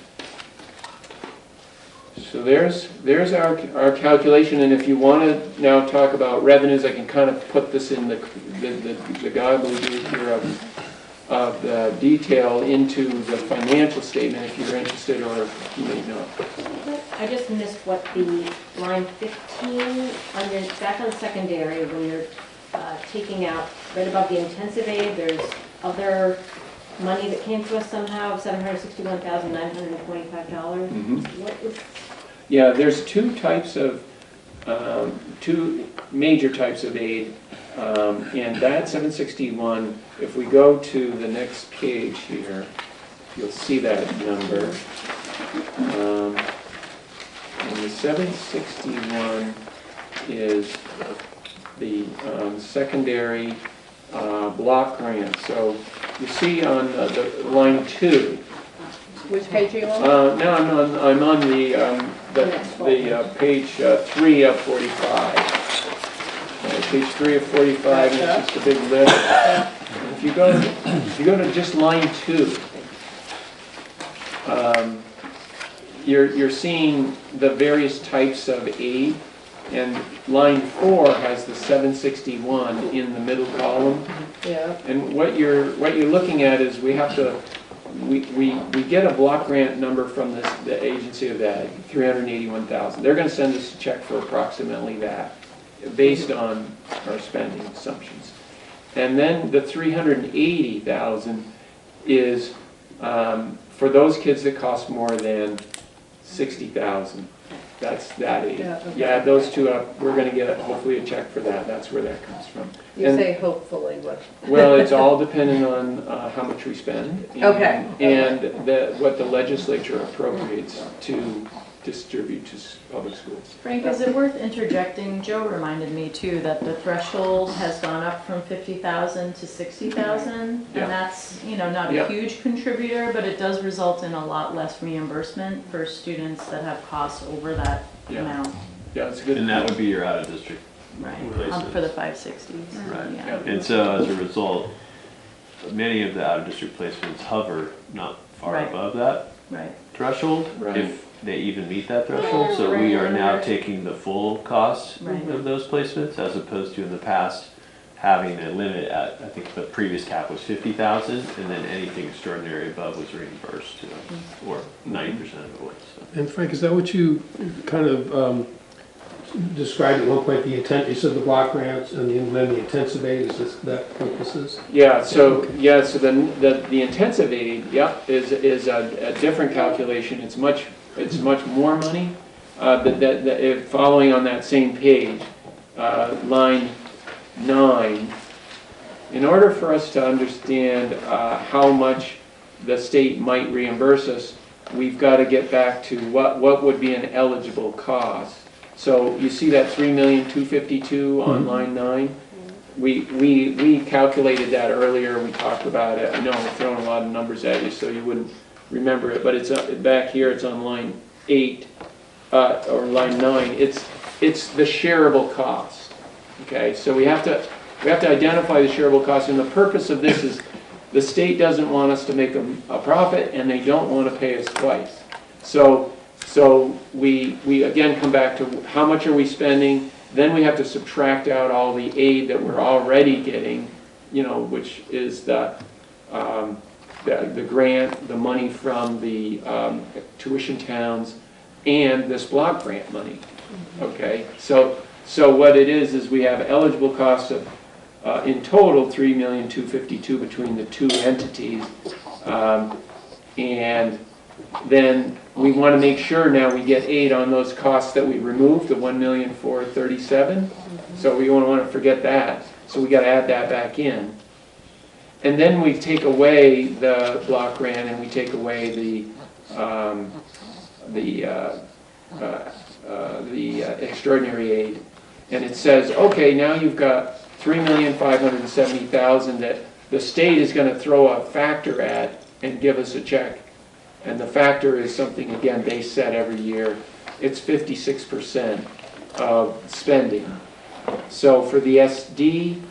[SPEAKER 6] So there's our calculation, and if you want to now talk about revenues, I can kind of put this in the gobbledygook here of the detail into the financial statement if you're interested, or if you may not.
[SPEAKER 11] I just missed what the line 15 back on secondary, when you're taking out right above the intensive aid, there's other money that came to us somehow, $761,925. What is?
[SPEAKER 6] Yeah, there's two major types of aid, and that 761. If we go to the next page here, you'll see that number. And the 761 is the secondary block grant. So you see on the line 2,
[SPEAKER 5] Which page are you on?
[SPEAKER 6] Now I'm on the page 3 of 45. Page 3 of 45, and it's just a big list. If you go to just line 2, you're seeing the various types of aid, and line 4 has the 761 in the middle column.
[SPEAKER 5] Yeah.
[SPEAKER 6] And what you're looking at is we get a block grant number from the Agency of Ag, 381,000. They're going to send us a check for approximately that, based on our spending assumptions. And then the 380,000 is for those kids that cost more than 60,000. That's that aid.
[SPEAKER 5] Yeah, okay.
[SPEAKER 6] You add those two up, we're going to get hopefully a check for that. That's where that comes from.
[SPEAKER 5] You say hopefully, what?
[SPEAKER 6] Well, it's all dependent on how much we spend. And,
[SPEAKER 5] Okay.
[SPEAKER 6] And what the legislature appropriates to distribute to public schools.
[SPEAKER 5] Frank, is it worth interjecting? Joe reminded me too that the threshold has gone up from 50,000 to 60,000, and that's, you know, not a huge contributor, but it does result in a lot less reimbursement for students that have costs over that amount.
[SPEAKER 6] Yeah, it's good.
[SPEAKER 18] And that would be your out of district.
[SPEAKER 5] Right,
[SPEAKER 18] placements.
[SPEAKER 5] for the 560s.
[SPEAKER 18] Right.
[SPEAKER 5] Yeah.
[SPEAKER 18] And so as a result, many of the out of district placements hover not far
[SPEAKER 5] Right.
[SPEAKER 18] above that threshold,
[SPEAKER 6] Right.
[SPEAKER 18] if they even meet that threshold. So we are now taking the full cost of those placements, as opposed to in the past having a limit at, I think the previous cap was 50,000, and then anything extraordinary above was reimbursed to them, or 90% of it was. So.
[SPEAKER 17] And Frank, is that what you kind of described at one point, the intent, you said the block grants and then the intensive aid, is this that what this is?
[SPEAKER 6] Yeah, so the intensive aid, is a different calculation. It's much more money. But following on that same page, line 9, in order for us to understand how much the state might reimburse us, we've got to get back to what would be an eligible cost. So you see that $3,252,000 on line 9? We calculated that earlier, we talked about it. I know I'm throwing a lot of numbers at you so you wouldn't remember it, but it's back here, it's on line 8, or line 9. It's the shareable cost. Okay, so we have to identify the shareable cost, and the purpose of this is the state doesn't want us to make a profit, and they don't want to pay us twice. So we again come back to how much are we spending, then we have to subtract out all the aid that we're already getting, you know, which is the grant, the money from the tuition towns, and this block grant money. Okay, so what it is we have eligible costs of in total $3,252,000 between the two entities, and then we want to make sure now we get aid on those costs that we removed, the $1,437,000. So we don't want to forget that. So we got to add that back in. And then we take away the block grant and we take away the extraordinary aid. And it says, okay, now you've got $3,570,000 that the state is going to throw a factor at and give us a check. And the factor is something, again, they set every year. It's 56% of spending. So for the SD,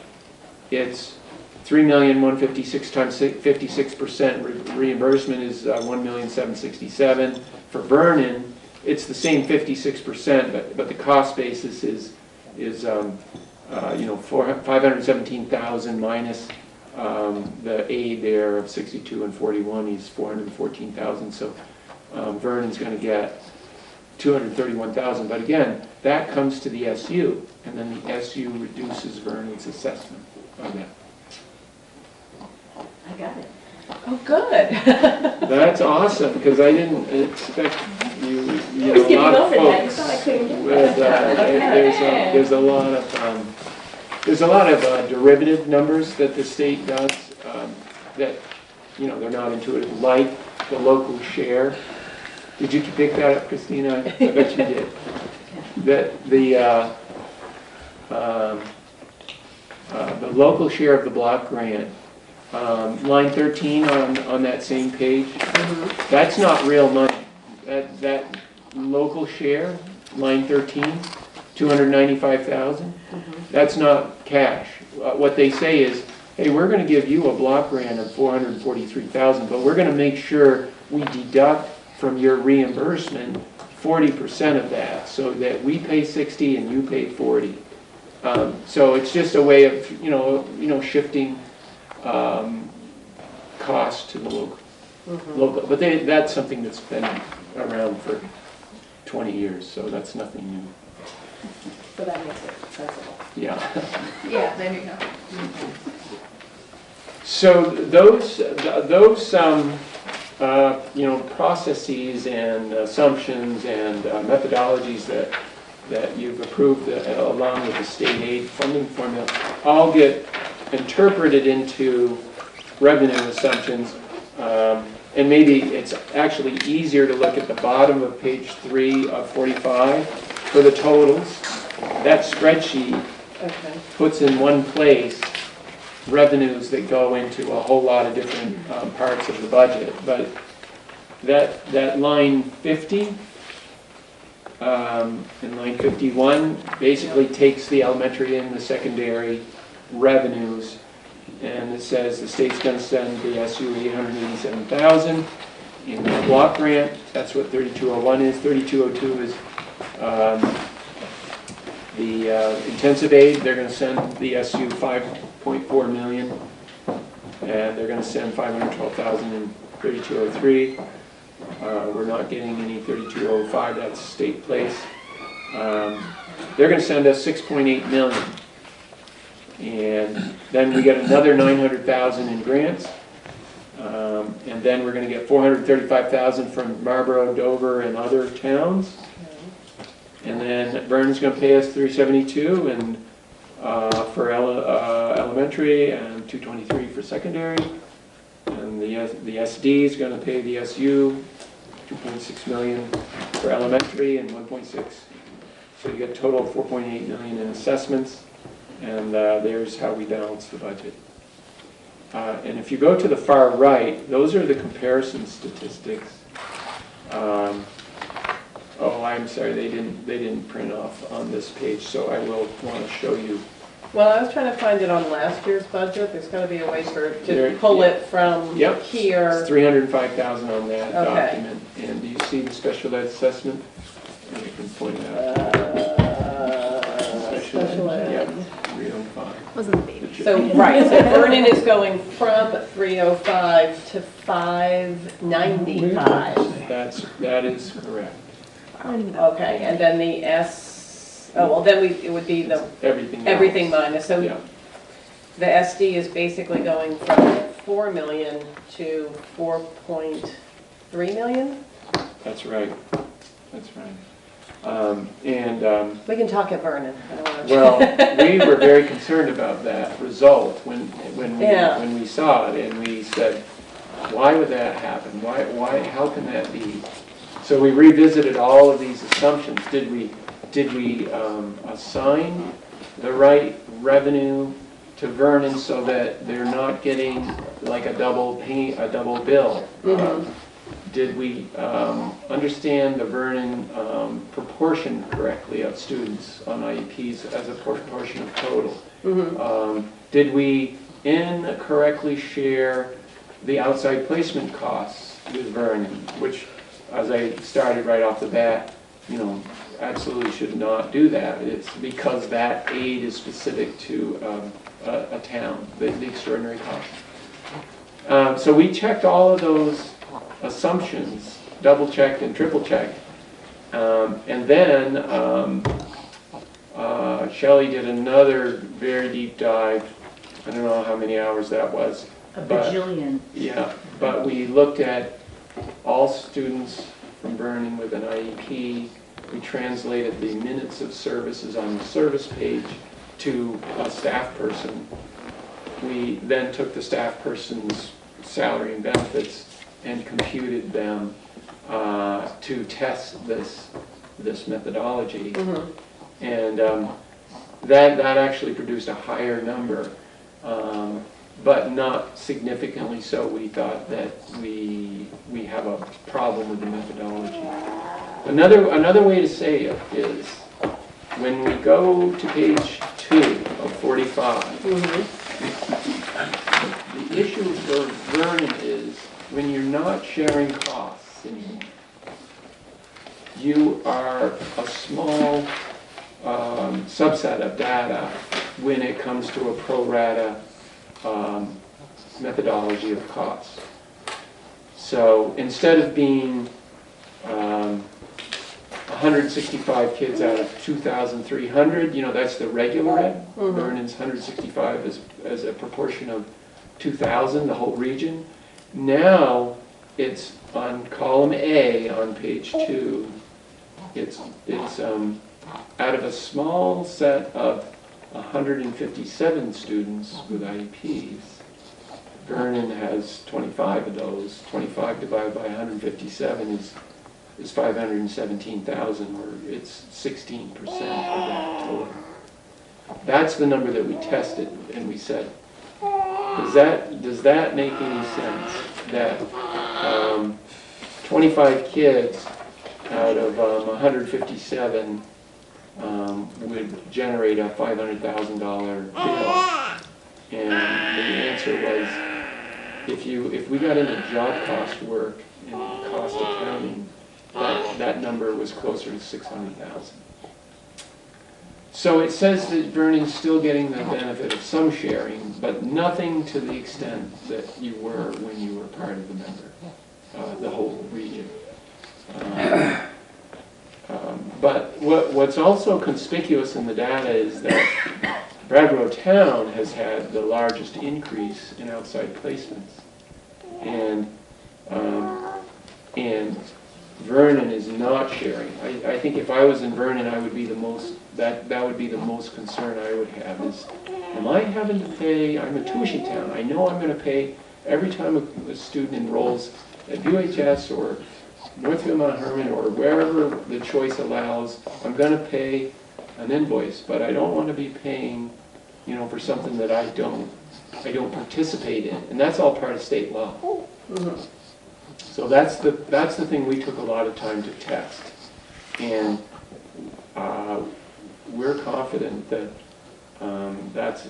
[SPEAKER 6] it's $3,156,000 times 56% reimbursement is $1,767,000. For Vernon, it's the same 56%, but the cost basis is $517,000 minus the aid there of 62 and 41 is 414,000. So Vernon's going to get 231,000. But again, that comes to the SU, and then the SU reduces Vernon's assessment on that.
[SPEAKER 5] I got it. Oh, good.
[SPEAKER 6] That's awesome, because I didn't expect you know, a lot of folks. There's a lot of derivative numbers that the state does that, you know, they're not intuitive, like the local share. Did you pick that up, Christina? I bet you did. That the local share of the block grant line 13 on that same page, that's not real money. That local share, line 13, 295,000, that's not cash. What they say is, hey, we're going to give you a block grant of 443,000, but we're going to make sure we deduct from your reimbursement 40% of that, so that we pay 60 and you pay 40. So it's just a way of shifting cost to the local. But that's something that's been around for 20 years, so that's nothing new.
[SPEAKER 5] So that makes it sensible.
[SPEAKER 6] Yeah.
[SPEAKER 5] Yeah, there you go.
[SPEAKER 6] So those processes and assumptions and methodologies that you've approved along with the state aid funding formula all get interpreted into revenue assumptions. And maybe it's actually easier to look at the bottom of page 3 of 45 for the totals. That spreadsheet puts in one place revenues that go into a whole lot of different parts of the budget. But that line 50 and line 51 basically takes the elementary and the secondary revenues, and it says the state's going to send the SU 887,000 in the block grant. That's what 3201 is. 3202 is the intensive aid. They're going to send the SU 5.4 million, and they're going to send 512,000 in 3203. We're not getting any 3205. That's state place. They're going to send us 6.8 million. And then we get another 900,000 in grants, and then we're going to get 435,000 from Marlboro, Dover, and other towns. And then Vernon's going to pay us 372 and for elementary, and 223 for secondary. And the SD is going to pay the SU 2.6 million for elementary and 1.6. So you get a total of 4.8 million in assessments. And there's how we balance the budget. And if you go to the far right, those are the comparison statistics. Oh, I'm sorry, they didn't print off on this page, so I will want to show you.
[SPEAKER 14] Well, I was trying to find it on last year's budget. There's got to be a way to pull it from here.
[SPEAKER 6] It's 305,000 on that document. And do you see the special ed assessment? And I can point it out.
[SPEAKER 14] Special ed.
[SPEAKER 6] Yep, 305.
[SPEAKER 5] Wasn't the baby.
[SPEAKER 14] So, right, so Vernon is going from 305 to 595.
[SPEAKER 6] That is correct.
[SPEAKER 14] Okay, and then the it would be the everything minus. So the SD is basically going from 4 million to 4.3 million?
[SPEAKER 6] That's right. That's right.
[SPEAKER 14] We can talk at Vernon.
[SPEAKER 6] Well, we were very concerned about that result when we saw it, and we said, why would that happen? How can that be? So we revisited all of these assumptions. Did we assign the right revenue to Vernon so that they're not getting like a double bill? Did we understand the Vernon proportion correctly of students on IEPs as a proportion of total? Did we incorrectly share the outside placement costs with Vernon, which, as I started right off the bat, absolutely should not do that. It's because that aid is specific to a town, the extraordinary cost. So we checked all of those assumptions, double checked and triple checked, and then Shelley did another very deep dive. I don't know how many hours that was.
[SPEAKER 4] A bajillion.
[SPEAKER 6] Yeah, but we looked at all students from Vernon with an IEP. We translated the minutes of services on the service page to a staff person. We then took the staff person's salary and benefits and computed them to test this methodology. And that actually produced a higher number. but not significantly so. We thought that we have a problem with the methodology. Another way to say it is, when we go to page 2 of 45, the issue for Vernon is when you're not sharing costs anymore. You are a small subset of data when it comes to a pro rata methodology of costs. So instead of being 165 kids out of 2,300, that's the regular ed. Vernon's 165 as a proportion of 2,000, the whole region. Now it's on column A on page 2. It's out of a small set of 157 students with IEPs. Vernon has 25 of those. 25 divided by 157 is 517,000, or it's 16% of that total. That's the number that we tested, and we said, does that make any sense? That 25 kids out of 157 would generate a $500,000 bill? And the answer was, if we got into job cost work and cost accounting, that number was closer to 600,000. So it says that Vernon's still getting the benefit of some sharing, but nothing to the extent that you were when you were part of the member, the whole region. But what's also conspicuous in the data is that Brattleboro Town has had the largest increase in outside placements, and Vernon is not sharing. I think if I was in Vernon, I would be the most, that would be the most concern I would have is, am I having to pay, I'm a tuition town, I know I'm going to pay every time a student enrolls at UHS or Northfield Mount Herman or wherever the choice allows, I'm going to pay an invoice, but I don't want to be paying, for something that I don't participate in, and that's all part of state law. So that's the thing we took a lot of time to test, and we're confident that that's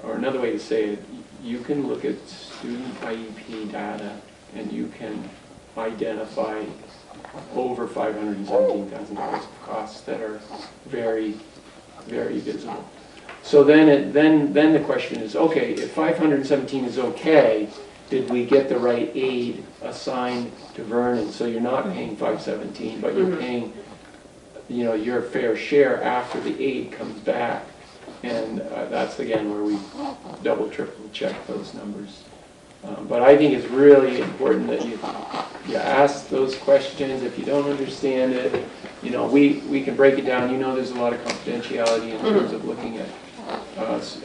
[SPEAKER 6] or another way to say it, you can look at student IEP data and you can identify over $517,000 of costs that are very, very visible. So then the question is, okay, if 517 is okay, did we get the right aid assigned to Vernon? So you're not paying 517, but you're paying, your fair share after the aid comes back. And that's again where we double, triple check those numbers. But I think it's really important that you ask those questions. If you don't understand it, we can break it down. There's a lot of confidentiality in terms of looking at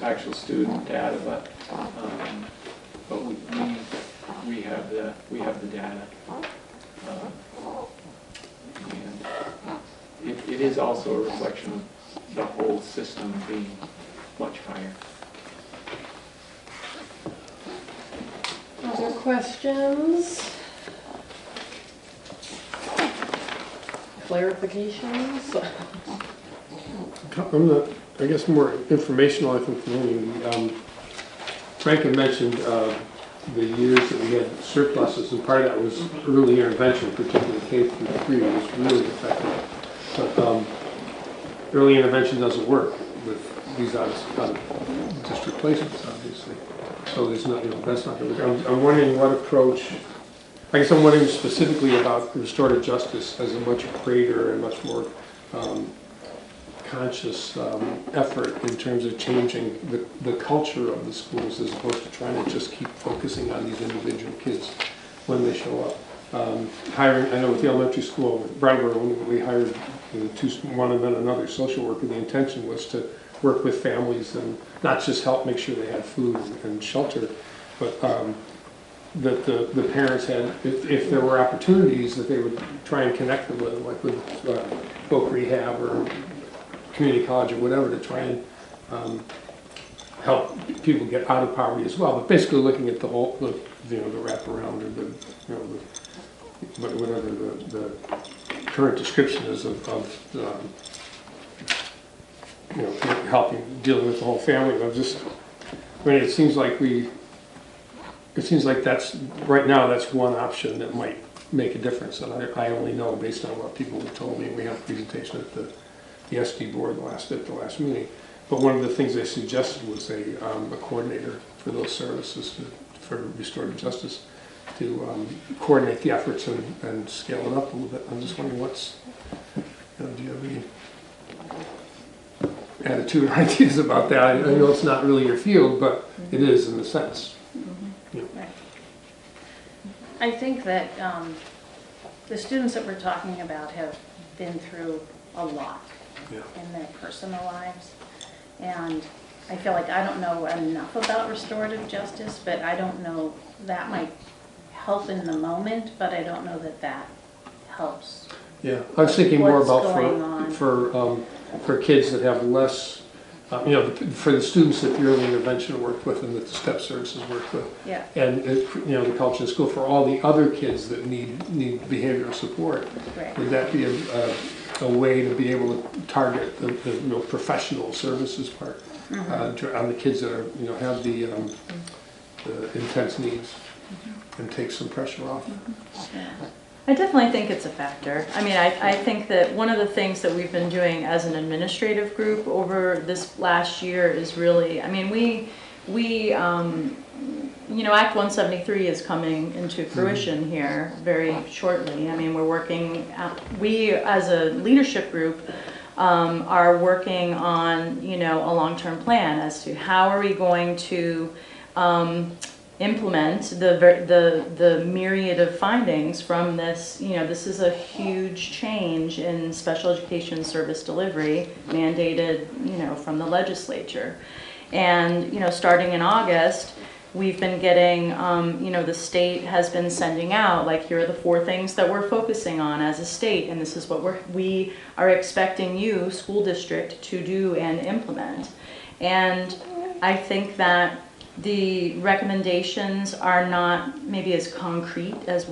[SPEAKER 6] actual student data, but we have the data, and it is also a reflection of the whole system being much higher.
[SPEAKER 14] Other questions? Clarifications?
[SPEAKER 17] I guess more informational, I think, for me. Frank had mentioned the years that we had surpluses, and part of that was early intervention, particularly K through 3, was really effective. But early intervention doesn't work with these out-of-district placements, obviously. So there's not, that's not going to work. I'm wondering what approach. I guess I'm wondering specifically about restorative justice as a much greater and much more conscious effort in terms of changing the culture of the schools, as opposed to trying to just keep focusing on these individual kids when they show up. Hiring, I know with the elementary school, Brattleboro, when we hired one and then another social worker, the intention was to work with families and not just help make sure they had food and shelter, but that the parents had, if there were opportunities, that they would try and connect them with, like with folk rehab or community college or whatever, to try and help people get out of poverty as well, but basically looking at the whole, the wraparound, or whatever the current description is of helping, dealing with the whole family. It seems like that's, right now, that's one option that might make a difference, and I only know based on what people have told me. We had a presentation at the SD board at the last meeting. But one of the things they suggested was a coordinator for those services for restorative justice to coordinate the efforts and scale it up a little bit. I'm just wondering do you have any attitude or ideas about that? I know it's not really your field, but it is in a sense.
[SPEAKER 3] Right. I think that the students that we're talking about have been through a lot in their personal lives. And I feel like I don't know enough about restorative justice, but I don't know, that might help in the moment, but I don't know that that helps.
[SPEAKER 17] Yeah, I was thinking more about for kids that have less, for the students that the early intervention worked with and that the step services worked with.
[SPEAKER 3] Yeah.
[SPEAKER 17] And, the culture in school, for all the other kids that need behavioral support.
[SPEAKER 3] Right.
[SPEAKER 17] Would that be a way to be able to target the professional services part on the kids that are, have the intense needs and take some pressure off?
[SPEAKER 5] I definitely think it's a factor. I mean, I think that one of the things that we've been doing as an administrative group over this last year is really, I mean, we Act 173 is coming into fruition here very shortly. I mean, we're working, we as a leadership group are working on, a long-term plan as to how are we going to implement the myriad of findings from this. This is a huge change in special education service delivery mandated, from the legislature. And, starting in August, we've been getting, the state has been sending out, like, here are the 4 things that we're focusing on as a state, and this is what we are expecting you, school district, to do and implement. And I think that the recommendations are not maybe as concrete as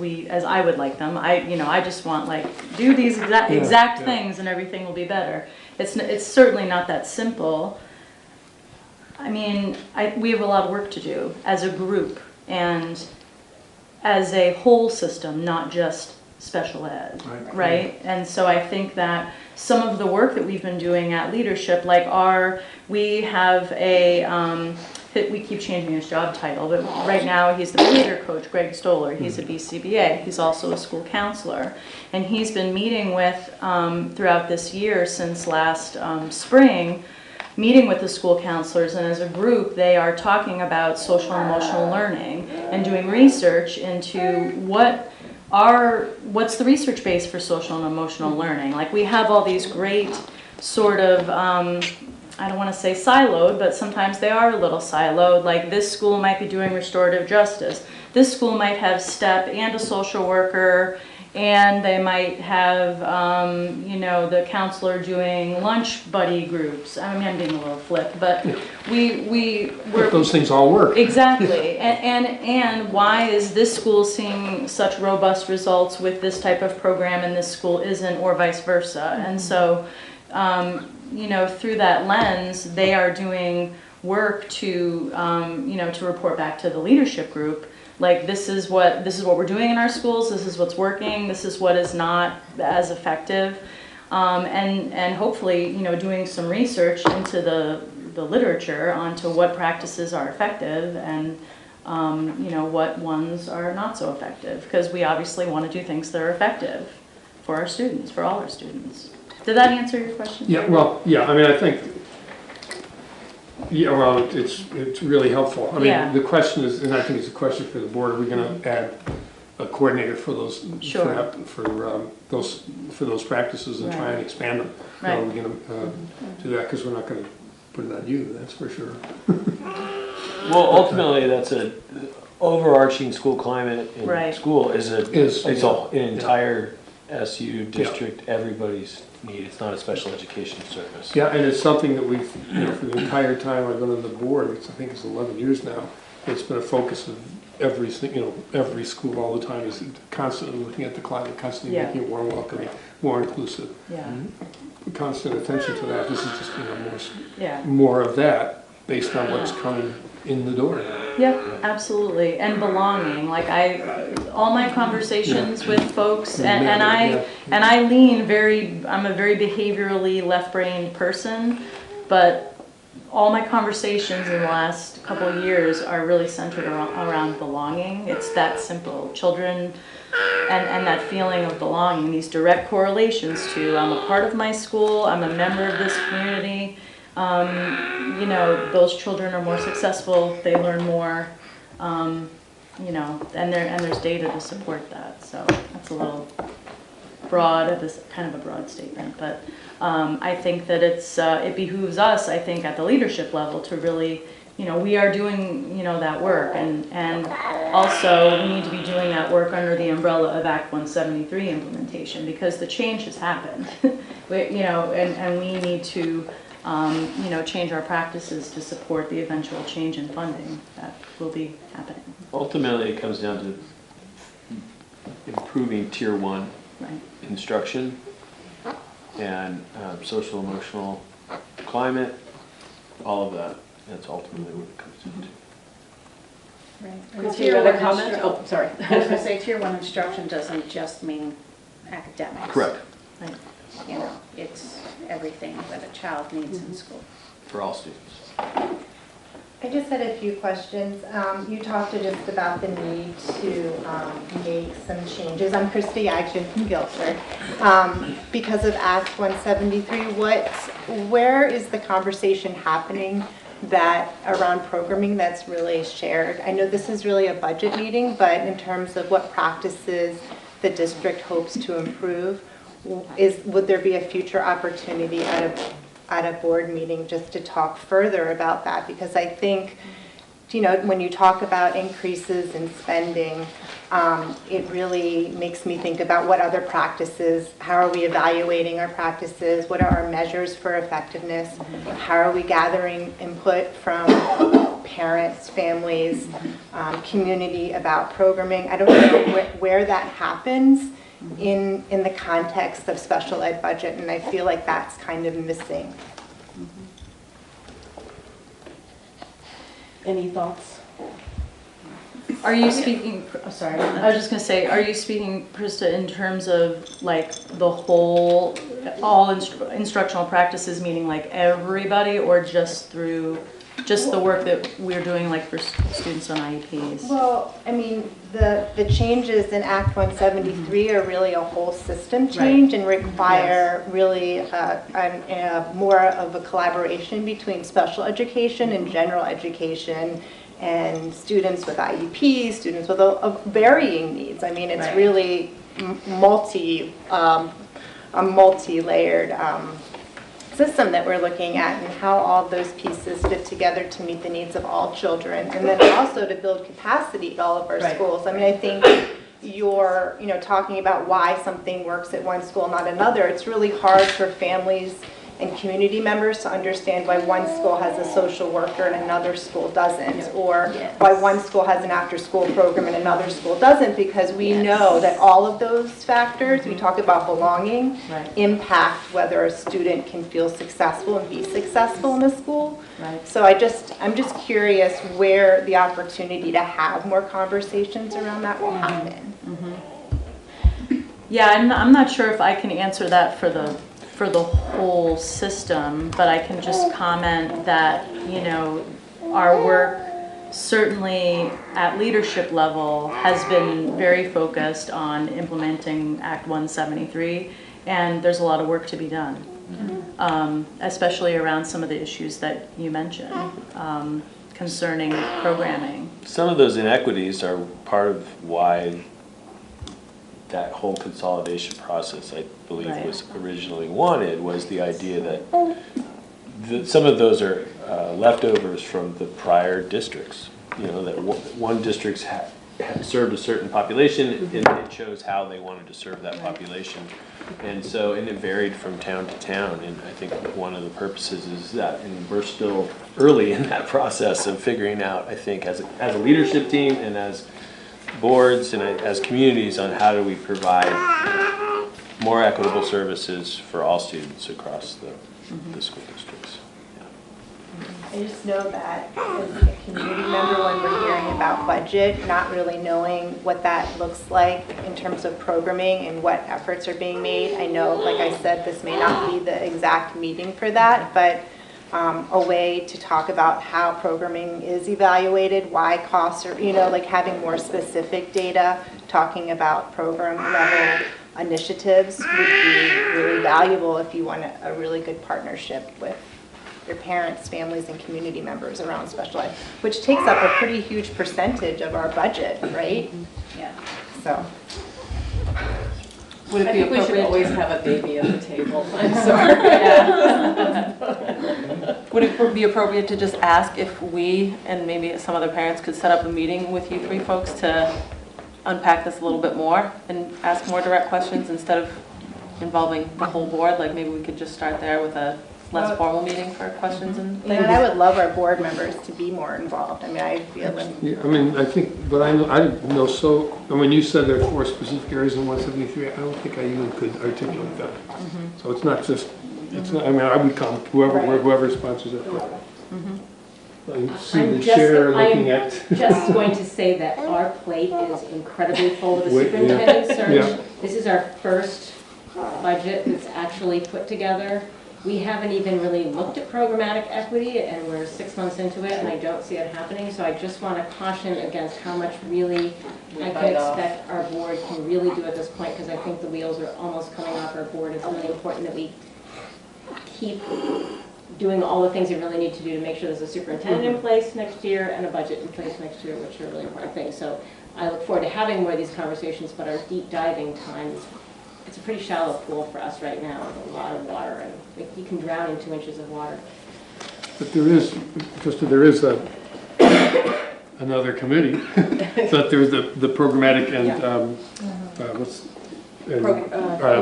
[SPEAKER 5] I would like them. I just want, like, do these exact things and everything will be better. It's certainly not that simple. I mean, we have a lot of work to do as a group and as a whole system, not just special ed, right? And so I think that some of the work that we've been doing at leadership, like we have we keep changing his job title, but right now he's the behavior coach, Greg Stoller. He's a BCBA. He's also a school counselor. And he's been meeting with, throughout this year since last spring, meeting with the school counselors, and as a group they are talking about social and emotional learning and doing research into what's the research base for social and emotional learning. Like, we have all these great sort of, I don't want to say siloed, but sometimes they are a little siloed. Like, this school might be doing restorative justice. This school might have STEP and a social worker, and they might have, the counselor doing lunch buddy groups. I mean, I'm being a little flip, but we're
[SPEAKER 17] those things all work.
[SPEAKER 5] Exactly. And why is this school seeing such robust results with this type of program and this school isn't, or vice versa? And so, through that lens, they are doing work to, to report back to the leadership group. Like, this is what we're doing in our schools. This is what's working. This is what is not as effective, and hopefully, doing some research into the literature onto what practices are effective and what ones are not so effective. Because we obviously want to do things that are effective for our students, for all our students. Did that answer your question?
[SPEAKER 17] Yeah. Well, yeah. I mean, I think. Yeah, well, it's really helpful. I mean, the question is, and I think it's a question for the board: are we going to add a coordinator for those for those practices and try and expand them? Right. Or are we going to do that? Because we're not going to put it on you. That's for sure.
[SPEAKER 18] Well, ultimately, that's an overarching school climate in school is an entire SU district, everybody's need. It's not a special education service.
[SPEAKER 17] Yeah, and it's something that we've, for the entire time I've been on the board, I think it's 11 years now, it's been a focus of every school all the time, is constantly looking at the climate, constantly making it more welcoming, more inclusive.
[SPEAKER 5] Yeah.
[SPEAKER 17] Constant attention to that. This is just, more of that based on what's coming in the door.
[SPEAKER 5] Yeah, absolutely. And belonging, like all my conversations with folks, and I lean I'm a very behaviorally left-brained person, but all my conversations in the last couple of years are really centered around belonging. It's that simple. Children and that feeling of belonging, these direct correlations to I'm a part of my school, I'm a member of this community. Those children are more successful, they learn more, and there's data to support that. So that's a little broad, this kind of a broad statement, but I think that it behooves us, I think, at the leadership level to really, we are doing, that work, and also we need to be doing that work under the umbrella of Act 173 implementation, because the change has happened, and we need to change our practices to support the eventual change in funding that will be happening.
[SPEAKER 18] Ultimately, it comes down to improving Tier 1 instruction and social emotional climate, all of that. That's ultimately what it comes down to.
[SPEAKER 10] Right. Tier 1 comment? Oh, sorry. I was going to say Tier 1 instruction doesn't just mean academics.
[SPEAKER 18] Correct.
[SPEAKER 10] Right. It's everything that a child needs in school.
[SPEAKER 18] For all students.
[SPEAKER 19] I just had a few questions. You talked just about the need to make some changes. I'm Christy Agin from Guilford. Because of Act 173, where is the conversation happening around programming that's really shared? I know this is really a budget meeting, but in terms of what practices the district hopes to improve, would there be a future opportunity at a board meeting just to talk further about that? Because I think, when you talk about increases in spending, it really makes me think about what other practices, how are we evaluating our practices, what are our measures for effectiveness, how are we gathering input from parents, families, community about programming. I don't know where that happens in the context of special ed budget, and I feel like that's kind of missing.
[SPEAKER 8] Any thoughts?
[SPEAKER 5] Are you speaking, sorry, I was just going to say, are you speaking, Krista, in terms of like the whole, all instructional practices, meaning like everybody, or just through the work that we're doing like for students on IEPs?
[SPEAKER 19] Well, I mean, the changes in Act 173 are really a whole system change and require really more of a collaboration between special education and general education and students with IEPs, students with varying needs. I mean, it's really a multi-layered system that we're looking at, and how all those pieces fit together to meet the needs of all children, and then also to build capacity at all of our schools. I mean, I think you're talking about why something works at one school, not another. It's really hard for families and community members to understand why one school has a social worker and another school doesn't, or why one school has an after-school program and another school doesn't, because we know that all of those factors, we talk about belonging, impact whether a student can feel successful and be successful in a school. So I'm just curious where the opportunity to have more conversations around that will happen.
[SPEAKER 5] Yeah, I'm not sure if I can answer that for the whole system, but I can just comment that, our work certainly at leadership level has been very focused on implementing Act 173, and there's a lot of work to be done, especially around some of the issues that you mentioned concerning programming.
[SPEAKER 18] Some of those inequities are part of why that whole consolidation process, I believe, was originally wanted, was the idea that some of those are leftovers from the prior districts. That one district served a certain population, and it shows how they wanted to serve that population. And so, and it varied from town to town, and I think one of the purposes is that, and we're still early in that process of figuring out, I think, as a leadership team and as boards and as communities, on how do we provide more equitable services for all students across the school districts.
[SPEAKER 19] I just know that as a community member, when we're hearing about budget, not really knowing what that looks like in terms of programming and what efforts are being made. I know, like I said, this may not be the exact meeting for that, but a way to talk about how programming is evaluated, why costs are, like having more specific data, talking about program level initiatives would be really valuable if you want a really good partnership with your parents, families, and community members around special ed, which takes up a pretty huge percentage of our budget, right?
[SPEAKER 10] Yeah.
[SPEAKER 19] So.
[SPEAKER 7] Would it be appropriate? We should always have a baby at the table. I'm sorry. Would it be appropriate to just ask if we and maybe some other parents could set up a meeting with you three folks to unpack this a little bit more and ask more direct questions instead of involving the whole board? Like maybe we could just start there with a less formal meeting for questions and things.
[SPEAKER 19] And I would love our board members to be more involved. I mean, I feel like.
[SPEAKER 6] Yeah, I mean, I think, but I know so, and when you said there are 4 specific areas in 173, I don't think I even could articulate that. So it's not just, it's not, I mean, I would come, whoever sponsors it. I see the chair looking at.
[SPEAKER 12] I'm just going to say that our plate is incredibly full with the superintendent search.
[SPEAKER 6] Yeah.
[SPEAKER 12] This is our first budget that's actually put together. We haven't even really looked at programmatic equity, and we're 6 months into it, and I don't see it happening. So I just want to caution against how much really I can expect our board can really do at this point, because I think the wheels are almost coming off our board. It's really important that we keep doing all the things we really need to do to make sure there's a superintendent in place next year and a budget in place next year, which are really important things. So I look forward to having more of these conversations, but our deep diving time, it's a pretty shallow pool for us right now with a lot of water, and you can drown in 2 inches of water.
[SPEAKER 6] But there is, another committee, but there's the programmatic and,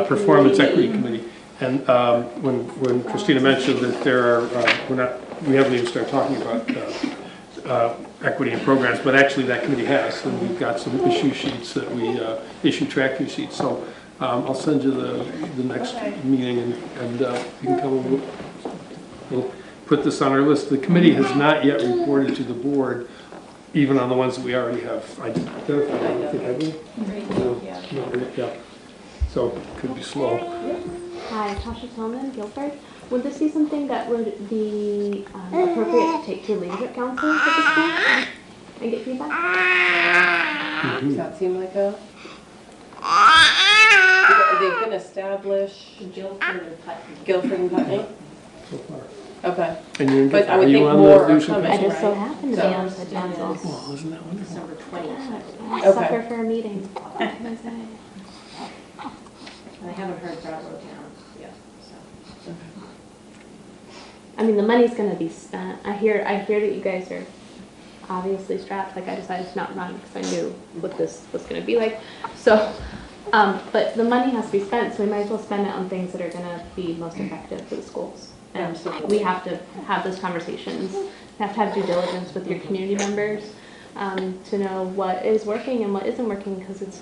[SPEAKER 6] performance equity committee. And when Christina mentioned that there are, we haven't even started talking about equity in programs, but actually that committee has, and we've got some issue sheets that we issue track sheets. So I'll send you the next meeting, and you can come and we'll put this on our list. The committee has not yet reported to the board, even on the ones that we already have identified. I think, have we? Yeah. So it could be slow.
[SPEAKER 13] Hi, Tasha Tillman, Guilford. Would this be something that would be appropriate to take to leadership council at this point and get feedback?
[SPEAKER 7] Does that seem like a? They've been established. Guilford and Putney.
[SPEAKER 6] So far.
[SPEAKER 7] Okay.
[SPEAKER 6] And you're,
[SPEAKER 7] but I would think
[SPEAKER 6] on
[SPEAKER 7] more
[SPEAKER 6] the
[SPEAKER 7] are coming,
[SPEAKER 13] I just so
[SPEAKER 7] right?
[SPEAKER 13] happen to be on the council.
[SPEAKER 6] Well, isn't that wonderful?
[SPEAKER 12] December 20th.
[SPEAKER 13] Sucker for a meeting. What can I say?
[SPEAKER 12] I haven't heard Bravo Town yet, so.
[SPEAKER 13] I mean, the money's going to be spent. I hear that you guys are obviously strapped. Like, I decided to not run because I knew what this was going to be like. So, but the money has to be spent, so we might as well spend it on things that are going to be most effective for the schools. And
[SPEAKER 7] absolutely.
[SPEAKER 13] We have to have those conversations. We have to have due diligence with your community members to know what is working and what isn't working, because it's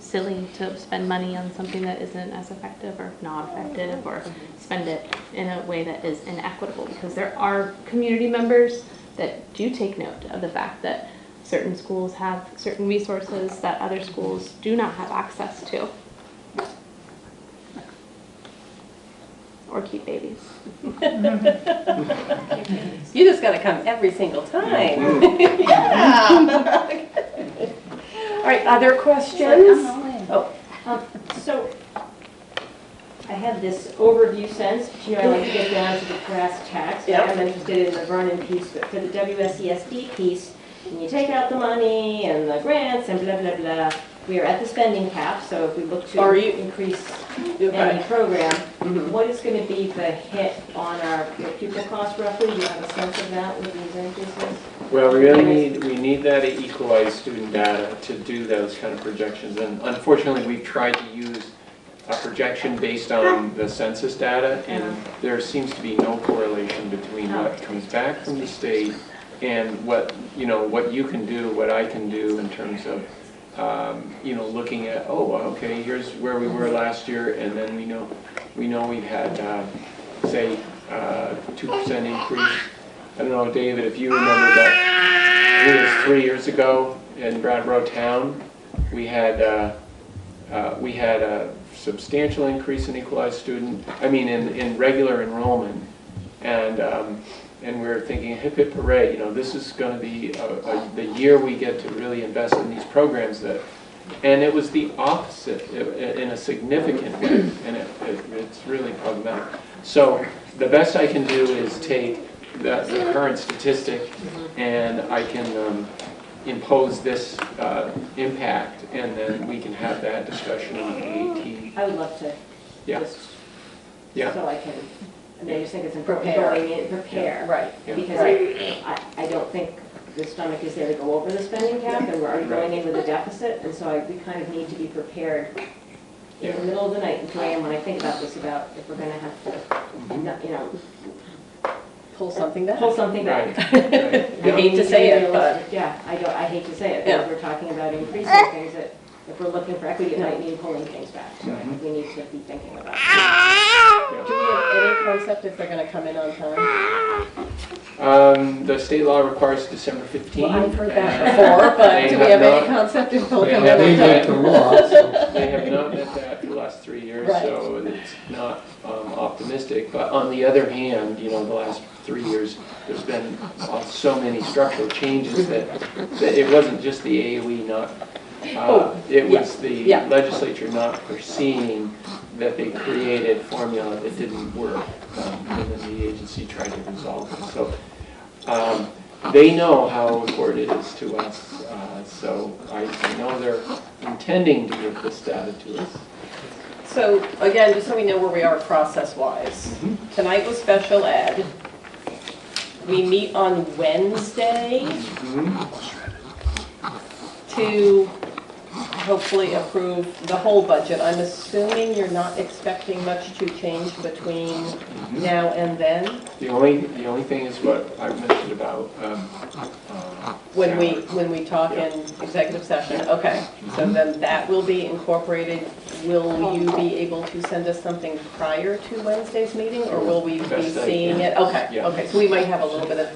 [SPEAKER 13] silly to spend money on something that isn't as effective or not effective, or spend it in a way that is inequitable, because there are community members that do take note of the fact that certain schools have certain resources that other schools do not have access to. Or keep babies.
[SPEAKER 7] You just got to come every single time. Yeah. All right, other questions?
[SPEAKER 12] So I have this overview sense, but I like to get down to the brass tacks.
[SPEAKER 7] Yep.
[SPEAKER 12] I'm interested in the Vernon piece, but for the WSESD piece, when you take out the money and the grants and blah, blah, blah, we are at the spending cap, so if we look to increase any program, What is going to be the hit on our pupil cost roughly? Do you have a sense of that with these increases?
[SPEAKER 6] Well, we need that equalized student data to do those kind of projections. And unfortunately, we've tried to use a projection based on the census data, and there seems to be no correlation between what comes back from the state and what you can do, what I can do in terms of looking at, oh, okay, here's where we were last year, and then we know we've had say 2% increase. I don't know, David, if you remember that, it was 3 years ago in Brattleboro town, we had a substantial increase in equalized student, in regular enrollment, and we were thinking, hip hip hooray, this is going to be the year we get to really invest in these programs and it was the opposite in a significant way, and it's really problematic. So the best I can do is take the current statistic, and I can impose this impact, and then we can have that discussion on the 18th.
[SPEAKER 12] I would love to.
[SPEAKER 6] Yeah.
[SPEAKER 12] So I can. I just think it's important going in, prepare.
[SPEAKER 7] Right.
[SPEAKER 12] Because I don't think the stomach is there to go over the spending cap, and we're already going in with a deficit, and so we kind of need to be prepared in the middle of the night, and 2 a.m. when I think about this, about if we're going to have to,
[SPEAKER 7] pull something back.
[SPEAKER 12] Pull something back.
[SPEAKER 6] Right.
[SPEAKER 7] I hate to say it, but.
[SPEAKER 12] Yeah, I hate to say it, because we're talking about increasing things that, if we're looking for equity, it might mean pulling things back. So I think we need to be thinking about it.
[SPEAKER 7] Do we have any concept if they're going to come in on time?
[SPEAKER 6] The state law requires December 15th.
[SPEAKER 7] Well, I've heard that before, but do we have any concept if they'll come in on time?
[SPEAKER 6] They have not met that for the last 3 years,
[SPEAKER 7] Right.
[SPEAKER 6] so it's not optimistic. But on the other hand, the last 3 years, there's been so many structural changes that it wasn't just the AOE not. It was the legislature not foreseeing that they created formula that didn't work, and then the agency tried to resolve it. So they know how important it is to us. So I know they're intending to give this data to us.
[SPEAKER 7] So again, just so we know where we are process-wise, tonight was special ed. We meet on Wednesday to hopefully approve the whole budget. I'm assuming you're not expecting much to change between now and then?
[SPEAKER 6] The only thing is what I mentioned about
[SPEAKER 7] when we talk in executive session. Okay, so then that will be incorporated. Will you be able to send us something prior to Wednesday's meeting, or will we be seeing it? Okay, okay, so we might have a little bit of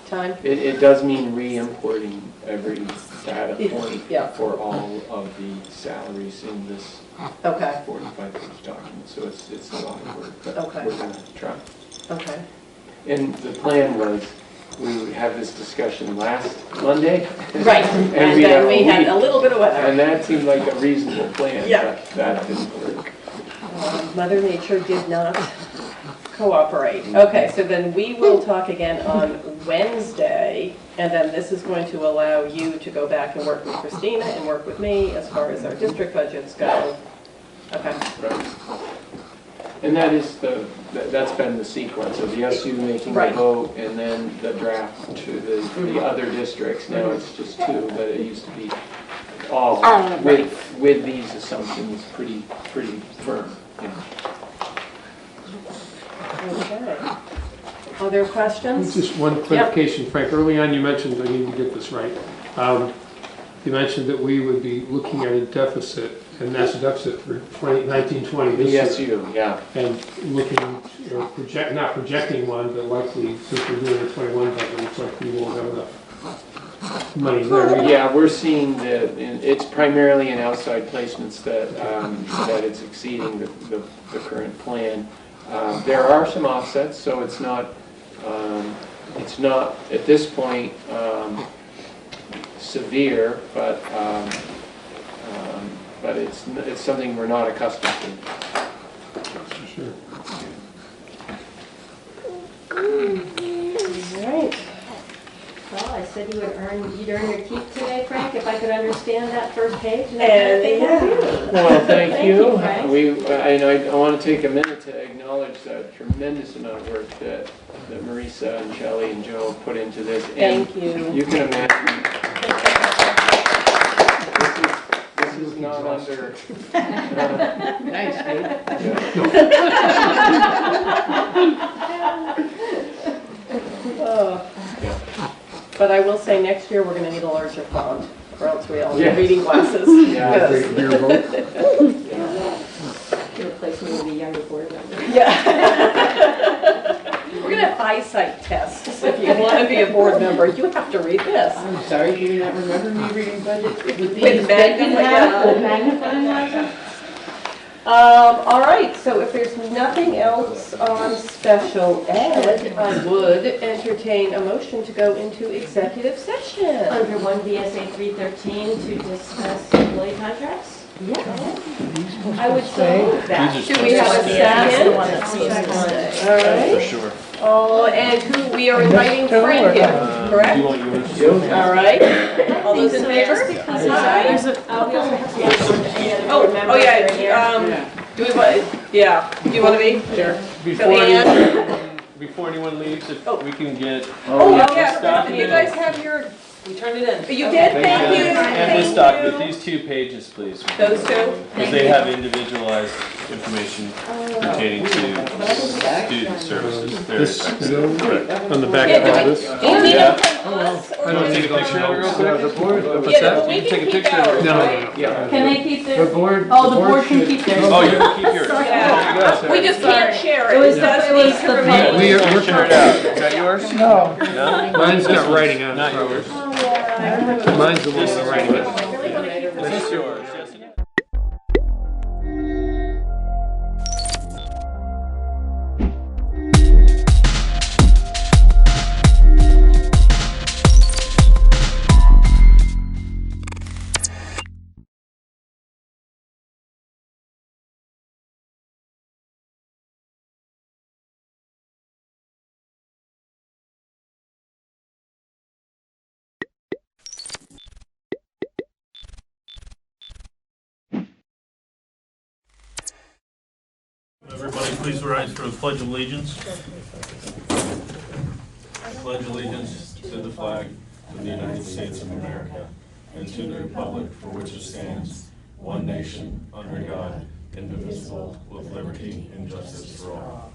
[SPEAKER 7] time.
[SPEAKER 6] It does mean re-importing every data point for all of the salaries in this 45-page document. So it's a lot of work, but we're going to try.
[SPEAKER 7] Okay.
[SPEAKER 6] And the plan was we would have this discussion last Monday.
[SPEAKER 7] Right, and then we had a little bit of weather.
[SPEAKER 6] And that seemed like a reasonable plan, but that didn't work.
[SPEAKER 7] Mother Nature did not cooperate. Okay, so then we will talk again on Wednesday, and then this is going to allow you to go back and work with Christina and work with me as far as our district budgets go. Okay.
[SPEAKER 6] Right. And that's been the sequence of the SU making the vote and then the draft to the other districts. Now it's just 2, but it used to be all with these assumptions pretty firm.
[SPEAKER 7] Okay. Other questions?
[SPEAKER 17] Just one clarification, Frank. Early on you mentioned, I need to get this right, you mentioned that we would be looking at a deficit, and that's a deficit for 1920 this year.
[SPEAKER 6] SU, yeah.
[SPEAKER 17] And looking, or not projecting one, but likely, since we're doing the 21 budget, looks like we won't have enough money there.
[SPEAKER 6] Yeah, we're seeing that it's primarily in outside placements that it's exceeding the current plan. There are some offsets, so it's not at this point severe, but it's something we're not accustomed to.
[SPEAKER 17] Sure.
[SPEAKER 12] All right. Well, I said you'd earn your keep today, Frank, if I could understand that first page.
[SPEAKER 6] Well, thank you.
[SPEAKER 12] Frank.
[SPEAKER 6] I want to take a minute to acknowledge there's a tremendous amount of work that Marisa and Shelley and Joe put into this.
[SPEAKER 7] Thank
[SPEAKER 6] And
[SPEAKER 7] you.
[SPEAKER 6] You can imagine, this is not under.
[SPEAKER 10] Nice, Dave.
[SPEAKER 7] But I will say, next year, we're gonna need a larger font, or else we all need
[SPEAKER 6] Yes.
[SPEAKER 7] reading glasses.
[SPEAKER 6] Yeah.
[SPEAKER 12] You replace me with a younger board member.
[SPEAKER 7] Yeah. We're gonna have eyesight tests. If you wanna be a board member, you have to read this.
[SPEAKER 10] I'm sorry, do you not remember me reading budget with these
[SPEAKER 7] With
[SPEAKER 10] magnifying
[SPEAKER 7] magnifying. All right, so if there's nothing else on special ed, I would entertain a motion to go into executive session.
[SPEAKER 12] Under 1 VSA 313 to discuss employee contracts?
[SPEAKER 7] Yeah. I would say that.
[SPEAKER 18] These are
[SPEAKER 7] Do we have a second? All
[SPEAKER 18] For
[SPEAKER 7] right.
[SPEAKER 18] sure.
[SPEAKER 7] Oh, and who, we are inviting Frank in,
[SPEAKER 18] Do
[SPEAKER 7] correct?
[SPEAKER 18] you want yours?
[SPEAKER 7] All right. All those in favor?
[SPEAKER 12] Because
[SPEAKER 7] Aye.
[SPEAKER 12] we also have to get one of any other board
[SPEAKER 7] Oh,
[SPEAKER 12] members
[SPEAKER 7] yeah,
[SPEAKER 12] that are here.
[SPEAKER 7] do we want, yeah, do you want to be? Sure.
[SPEAKER 18] Before before anyone leaves, if we can get
[SPEAKER 7] Oh,
[SPEAKER 18] this
[SPEAKER 7] yeah,
[SPEAKER 18] document.
[SPEAKER 7] you guys have your,
[SPEAKER 10] We turned it in.
[SPEAKER 7] you did, thank you.
[SPEAKER 18] And this
[SPEAKER 7] Thank
[SPEAKER 18] document,
[SPEAKER 7] you.
[SPEAKER 18] these 2 pages, please.
[SPEAKER 7] Those two?
[SPEAKER 18] Because they have individualized information pertaining to student services.
[SPEAKER 15] This
[SPEAKER 18] Very
[SPEAKER 15] is
[SPEAKER 18] effective.
[SPEAKER 15] on the back
[SPEAKER 7] Yeah,
[SPEAKER 15] of all
[SPEAKER 7] do
[SPEAKER 15] this.
[SPEAKER 7] we need
[SPEAKER 18] Yeah.
[SPEAKER 7] them from us? or
[SPEAKER 18] I don't
[SPEAKER 7] just-
[SPEAKER 18] take a picture of it real quick.
[SPEAKER 15] What's
[SPEAKER 7] Yeah,
[SPEAKER 15] that?
[SPEAKER 7] we
[SPEAKER 18] You can
[SPEAKER 7] can
[SPEAKER 18] take a
[SPEAKER 7] keep
[SPEAKER 18] picture of
[SPEAKER 7] ours,
[SPEAKER 18] it.
[SPEAKER 15] No,
[SPEAKER 7] right?
[SPEAKER 6] Yeah.
[SPEAKER 12] Can they keep their?
[SPEAKER 15] board.
[SPEAKER 12] Oh, the board can keep theirs.
[SPEAKER 18] Oh, you can keep yours.
[SPEAKER 12] Sorry.
[SPEAKER 7] Yeah. We just can't share it.
[SPEAKER 12] It was
[SPEAKER 7] It does
[SPEAKER 12] the- it was
[SPEAKER 7] need to
[SPEAKER 12] the
[SPEAKER 7] remain.
[SPEAKER 12] public.
[SPEAKER 15] We're
[SPEAKER 18] Share it out. Is that yours?
[SPEAKER 15] No.
[SPEAKER 18] No?
[SPEAKER 15] Mine's got writing on it.
[SPEAKER 18] Not yours.
[SPEAKER 15] Mine's the one with the writing on it.
[SPEAKER 18] This is yours. Yes.
[SPEAKER 2] Everybody please rise for the Pledge of Allegiance. I pledge allegiance to the flag of the United States of America and to the republic for which it stands, one nation, under God, indivisible, with liberty and justice for all.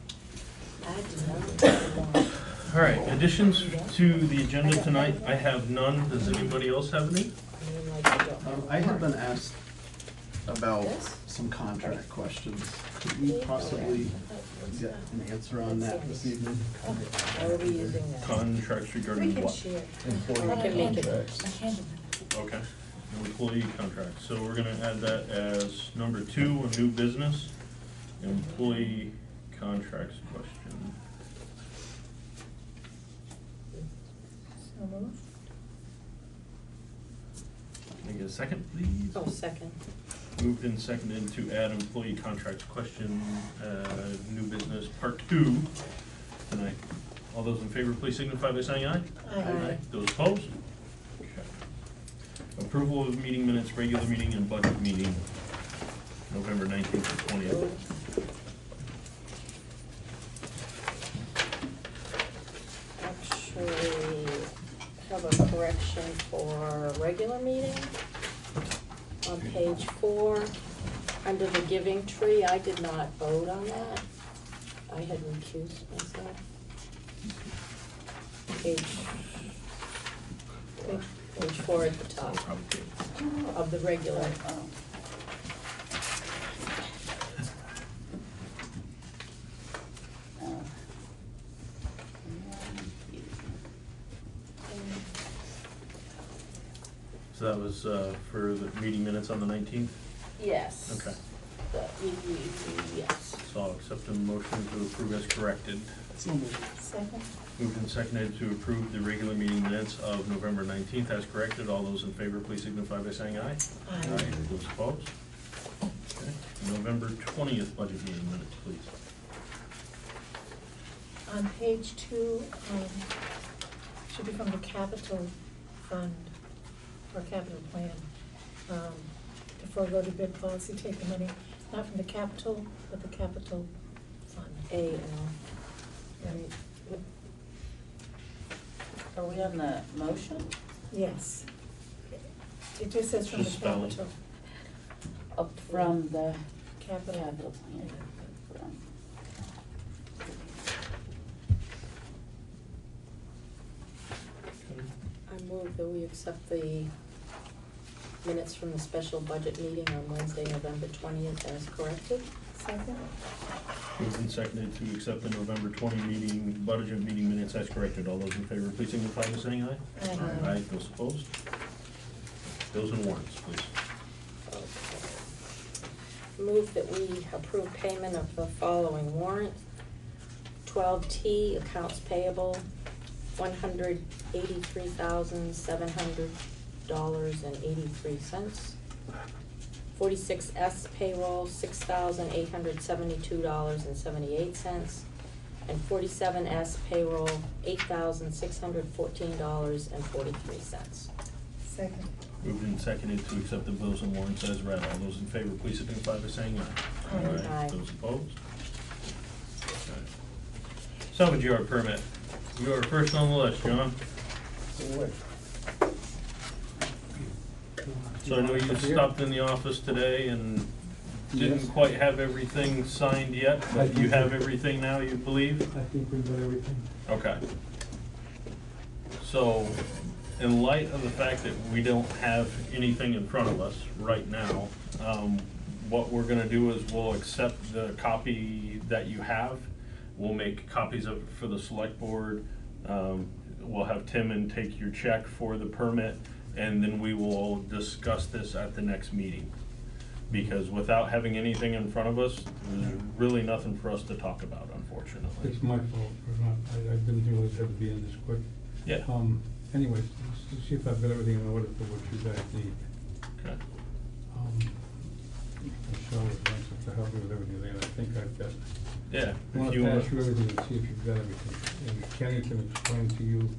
[SPEAKER 2] All right, additions to the agenda tonight, I have none. Does anybody else have any?
[SPEAKER 20] I have been asked about some contract questions. Could we possibly get an answer on that this evening?
[SPEAKER 10] How are we using that?
[SPEAKER 2] Contracts regarding what?
[SPEAKER 10] Employee
[SPEAKER 2] I can make it.
[SPEAKER 10] contracts.
[SPEAKER 2] Okay, employee contract, so we're gonna add that as number 2, a new business, employee contracts question. Can I get a second, please?
[SPEAKER 10] Oh, second.
[SPEAKER 2] Moved and seconded to add employee contracts question, new business, part 2 tonight. All those in favor, please signify by saying aye.
[SPEAKER 10] Aye.
[SPEAKER 2] Those opposed? Okay. Approval of meeting minutes, regular meeting and budget meeting, November 19th and 20th.
[SPEAKER 10] Actually, have a correction for regular meeting. On page 4, under the giving tree, I did not vote on that. I had recused myself. Page 4 at the top of the regular.
[SPEAKER 2] So that was for the meeting minutes on the 19th?
[SPEAKER 10] Yes.
[SPEAKER 2] Okay.
[SPEAKER 10] Yes.
[SPEAKER 2] So I'll accept a motion to approve as corrected.
[SPEAKER 10] Second.
[SPEAKER 2] Moved and seconded to approve the regular meeting minutes of November 19th as corrected. All those in favor, please signify by saying aye.
[SPEAKER 10] Aye.
[SPEAKER 2] Those opposed? Okay. November 20th budget meeting minutes, please.
[SPEAKER 23] On page 2, should be from the capital fund, or capital plan. To forego the bid policy, take the money, not from the capital, but the capital fund.
[SPEAKER 10] A-L. Are we on the motion?
[SPEAKER 23] Yes. It just says from the
[SPEAKER 2] Just spell it.
[SPEAKER 23] capital.
[SPEAKER 10] Up from the
[SPEAKER 23] Capital.
[SPEAKER 10] capital plan. I move that we accept the minutes from the special budget meeting on Wednesday, November 20th as corrected.
[SPEAKER 23] Second?
[SPEAKER 2] Moved and seconded to accept the November 20 budget meeting minutes as corrected. All those in favor, please signify by saying aye.
[SPEAKER 23] Aye.
[SPEAKER 2] Aye. Those opposed? Bills and warrants, please.
[SPEAKER 10] Okay. Move that we approve payment of the following warrant. 12T, accounts payable, $183,700.83. 46S payroll, $6,872.78. And 47S payroll, $8,614.43.
[SPEAKER 23] Second.
[SPEAKER 2] Moved and seconded to accept the bills and warrants as read. All those in favor, please signify by saying aye.
[SPEAKER 10] Aye.
[SPEAKER 2] Those opposed? Okay. Salvage yard permit. You are first on the list, John. So I know you stopped in the office today and didn't quite have everything signed yet, but you have everything now, you believe?
[SPEAKER 1] I think we've got everything.
[SPEAKER 2] Okay. So, in light of the fact that we don't have anything in front of us right now, what we're gonna do is we'll accept the copy that you have. We'll make copies of it for the select board. We'll have Tim take your check for the permit, and then we will discuss this at the next meeting. Because without having anything in front of us, there's really nothing for us to talk about, unfortunately.
[SPEAKER 1] It's my fault for not, I didn't realize it had to be in this quick.
[SPEAKER 2] Yeah.
[SPEAKER 1] Anyways, let's see if I've got everything in order for what you guys need.
[SPEAKER 2] Okay.
[SPEAKER 1] Michelle was nice to help me with everything there, and I think I've got.
[SPEAKER 2] Yeah,
[SPEAKER 1] I
[SPEAKER 2] if
[SPEAKER 1] wanna
[SPEAKER 2] you
[SPEAKER 1] pass
[SPEAKER 2] wanna-
[SPEAKER 1] through everything and see if you've got everything, and Kenny can explain to you,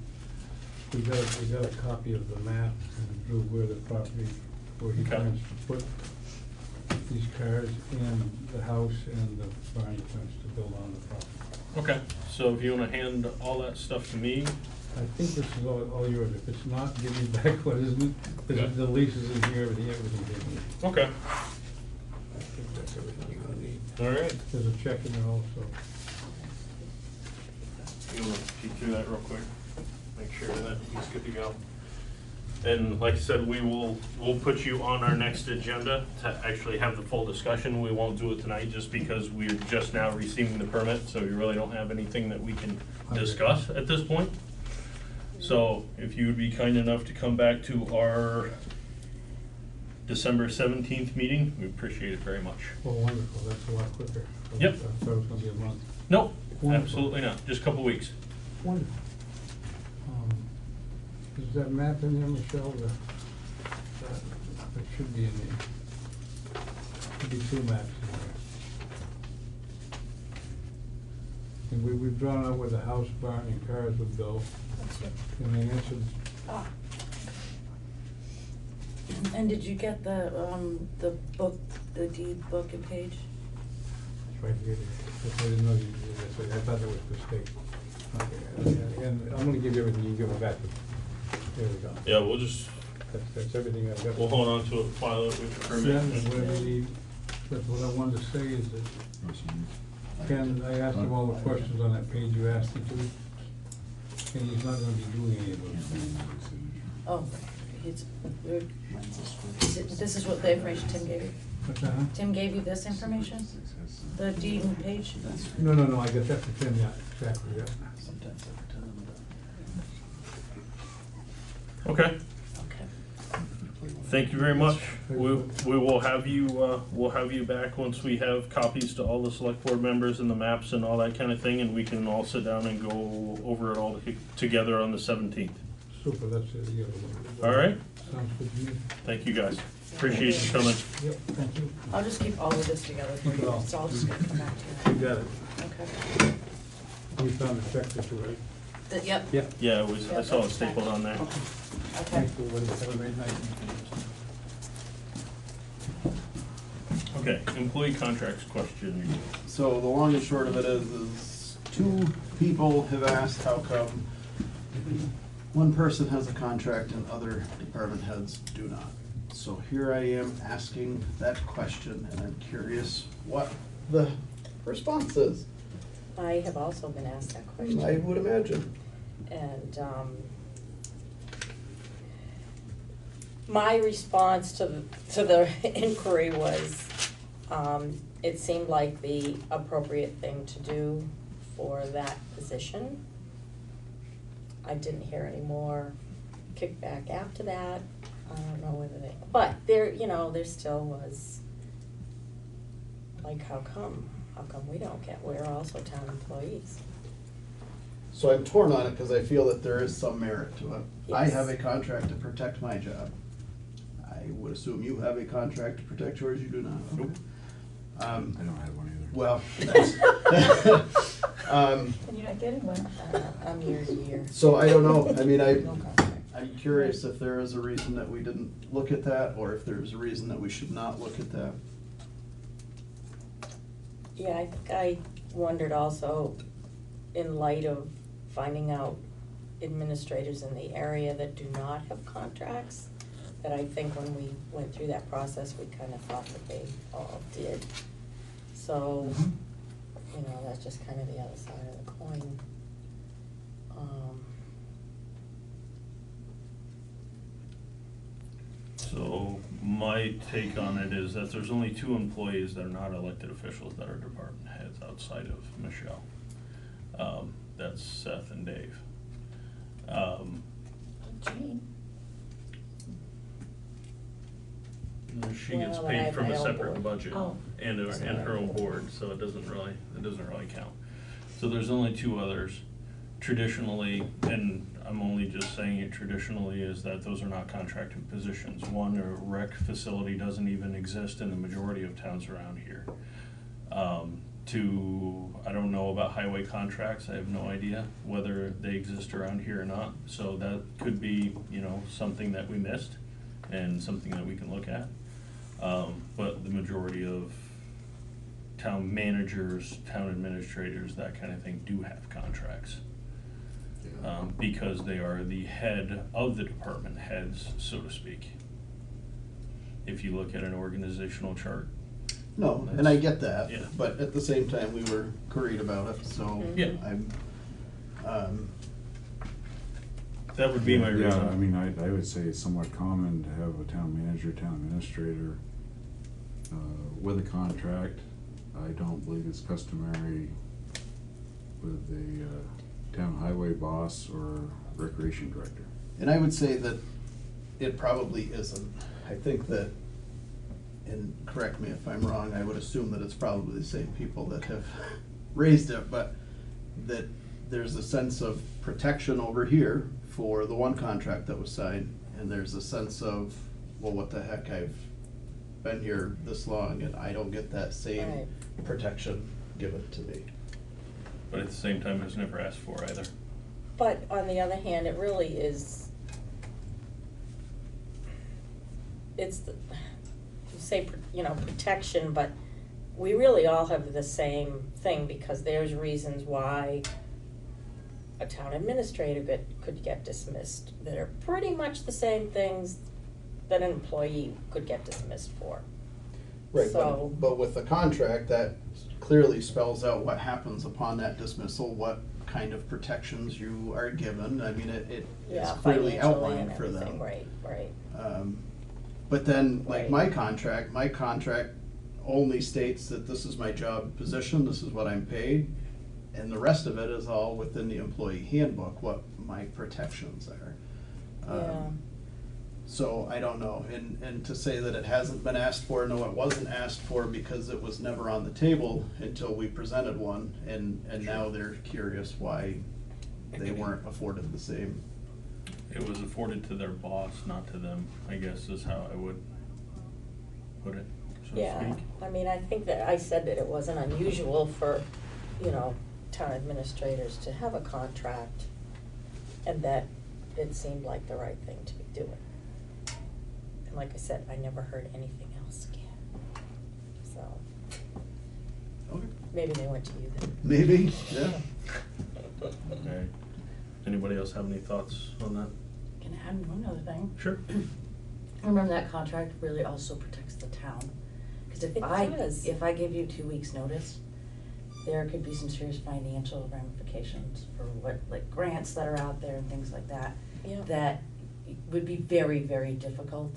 [SPEAKER 1] we got a copy of the map and drew where the property, where he
[SPEAKER 2] Okay.
[SPEAKER 1] plans to put these cars and the house and the barn he plans to build on the property.
[SPEAKER 2] Okay, so if you wanna hand all that stuff to me,
[SPEAKER 1] I think this is all yours. If it's not, give me back what isn't.
[SPEAKER 2] Okay.
[SPEAKER 1] The leases in here, everything here.
[SPEAKER 2] okay.
[SPEAKER 1] I think that's everything you're gonna need.
[SPEAKER 2] All right.
[SPEAKER 1] There's a check in there also.
[SPEAKER 2] You wanna peek through that real quick? Make sure that he's good to go. And like I said, we'll put you on our next agenda to actually have the full discussion. We won't do it tonight just because we're just now receiving the permit, so we really don't have anything that we can discuss at this point. So if you would be kind enough to come back to our December 17th meeting, we appreciate it very much.
[SPEAKER 1] Oh, wonderful. That's a lot quicker.
[SPEAKER 2] Yep.
[SPEAKER 1] I thought it was gonna be a month.
[SPEAKER 2] Nope,
[SPEAKER 1] Wonderful.
[SPEAKER 2] absolutely not, just a couple weeks.
[SPEAKER 1] Wonderful. Is that map in there, Michelle? That should be in there. Should be two maps in there. And we've drawn out where the house, barn, and cars would go. And they answered,
[SPEAKER 10] And did you get the book, the deed book and page?
[SPEAKER 1] it's right here. I didn't know you did that. I thought that was a mistake. Okay, and I'm gonna give you everything, you give it back. There we go.
[SPEAKER 2] Yeah, we'll just,
[SPEAKER 1] That's everything I've got.
[SPEAKER 2] we'll hold on to it, file it with the permit.
[SPEAKER 1] Yeah, and whatever you need. But what I wanted to say is that, Ken, I asked him all the questions on that page you asked me to, and he's not gonna be doing any of those things.
[SPEAKER 10] Oh, this is what the information Tim gave you?
[SPEAKER 1] What's that, huh?
[SPEAKER 10] Tim gave you this information? The deed and page?
[SPEAKER 1] No, I got that for Tim, yeah, exactly, yeah.
[SPEAKER 2] Okay. Thank you very much. We will have you, we'll have you back once we have copies to all the select board members and the maps and all that kind of thing, and we can all sit down and go over it all together on the 17th.
[SPEAKER 1] Super, that's it, yeah.
[SPEAKER 2] All right?
[SPEAKER 1] Sounds good to me.
[SPEAKER 2] Thank you, guys. Appreciate you coming.
[SPEAKER 1] Yep, thank you.
[SPEAKER 10] I'll just keep all of this together for
[SPEAKER 1] Keep it
[SPEAKER 10] you,
[SPEAKER 1] all.
[SPEAKER 10] so I'll just come back to
[SPEAKER 1] You got it.
[SPEAKER 10] Okay.
[SPEAKER 1] We found the check that you read.
[SPEAKER 10] Yep.
[SPEAKER 1] Yep.
[SPEAKER 2] Yeah, it was, I saw it stapled on there.
[SPEAKER 10] Okay.
[SPEAKER 1] Thanks for everybody. Have a great night.
[SPEAKER 2] Okay, employee contracts question.
[SPEAKER 20] So So the long and short of it is two people have asked how come one person has a contract and other department heads do not. So here I am asking that question, and I'm curious what the response is.
[SPEAKER 10] I have also been asked that question.
[SPEAKER 20] I would imagine.
[SPEAKER 10] And my response to the inquiry was, it seemed like the appropriate thing to do for that position. I didn't hear any more kickback after that. I don't know whether they, but there, there still was, like, how come we don't get, we're also town employees.
[SPEAKER 20] So I'm torn on it because I feel that there is some merit to it. I
[SPEAKER 10] Yes.
[SPEAKER 20] have a contract to protect my job. I would assume you have a contract to protect yours, you do not? Nope.
[SPEAKER 9] I don't have one either.
[SPEAKER 20] Well, that's,
[SPEAKER 8] And you're not getting one.
[SPEAKER 10] I'm year to year.
[SPEAKER 20] so I don't know, I mean,
[SPEAKER 10] No contract.
[SPEAKER 20] I'm curious if there is a reason that we didn't look at that, or if there's a reason that we should not look at that.
[SPEAKER 10] Yeah, I think I wondered also, in light of finding out administrators in the area that do not have contracts, that I think when we went through that process, we kind of thought that they all did. So, that's just kind of the other side of the coin.
[SPEAKER 2] So my take on it is that there's only two employees that are not elected officials that are department heads outside of Michelle. That's Seth and Dave.
[SPEAKER 10] Jane.
[SPEAKER 2] She gets
[SPEAKER 10] Well, I
[SPEAKER 2] paid
[SPEAKER 10] have
[SPEAKER 2] from
[SPEAKER 10] my
[SPEAKER 2] a
[SPEAKER 10] own
[SPEAKER 2] separate
[SPEAKER 10] board.
[SPEAKER 2] budget
[SPEAKER 10] Oh.
[SPEAKER 2] and her own board, so it doesn't really count. So there's only two others. Traditionally, and I'm only just saying it traditionally, is that those are not contracted positions. One, a rec facility doesn't even exist in the majority of towns around here. Two, I don't know about highway contracts. I have no idea whether they exist around here or not. So that could be, something that we missed and something that we can look at. But the majority of town managers, town administrators, that kind of thing do have contracts. Because they are the head of the department heads, so to speak. If you look at an organizational chart.
[SPEAKER 20] No, and I get that,
[SPEAKER 2] Yeah.
[SPEAKER 20] but at the same time, we were worried about it, so
[SPEAKER 2] Yeah.
[SPEAKER 20] I'm,
[SPEAKER 2] That would be my reason.
[SPEAKER 9] Yeah, I mean, I would say it's somewhat common to have a town manager, town administrator with a contract. I don't believe it's customary with the town highway boss or recreation director.
[SPEAKER 20] and I would say that it probably isn't. I think that, and correct me if I'm wrong, I would assume that it's probably the same people that have raised it, but that there's a sense of protection over here for the one contract that was signed, and there's a sense of, well, what the heck, I've been here this long and I don't get that same
[SPEAKER 10] Right.
[SPEAKER 20] protection given to me.
[SPEAKER 2] But at the same time, it was never asked for either.
[SPEAKER 10] But on the other hand, it really is, it's, you say, protection, but we really all have the same thing, because there's reasons why a town administrator could get dismissed that are pretty much the same things that an employee could get dismissed for.
[SPEAKER 20] Right,
[SPEAKER 10] So-
[SPEAKER 20] but with the contract, that clearly spells out what happens upon that dismissal, what kind of protections you are given. I mean, it's
[SPEAKER 10] Yeah,
[SPEAKER 20] clearly
[SPEAKER 10] financially
[SPEAKER 20] outlined
[SPEAKER 10] and
[SPEAKER 20] for them.
[SPEAKER 10] everything, right.
[SPEAKER 20] But then, like
[SPEAKER 10] Right.
[SPEAKER 20] my contract only states that this is my job position, this is what I'm paid, and the rest of it is all within the employee handbook, what my protections are.
[SPEAKER 10] Yeah.
[SPEAKER 20] So I don't know, and to say that it hasn't been asked for, no, it wasn't asked for because it was never on the table until we presented one, and now they're curious why they weren't afforded the same.
[SPEAKER 2] It was afforded to their boss, not to them, I guess is how I would put it, so to
[SPEAKER 10] Yeah,
[SPEAKER 2] speak.
[SPEAKER 10] I mean, I think that I said that it wasn't unusual for, town administrators to have a contract, and that it seemed like the right thing to be doing. And like I said, I never heard anything else again, so.
[SPEAKER 20] Okay.
[SPEAKER 10] Maybe they went to you then.
[SPEAKER 20] Maybe, yeah.
[SPEAKER 2] Okay. Anybody else have any thoughts on that?
[SPEAKER 16] Can I add one other thing?
[SPEAKER 2] Sure.
[SPEAKER 16] Remember that contract really also protects the town. Because
[SPEAKER 10] It does.
[SPEAKER 16] if I give you 2 weeks' notice, there could be some serious financial ramifications for what, like grants that are out there and things like that.
[SPEAKER 10] Yeah.
[SPEAKER 16] That would be very, very difficult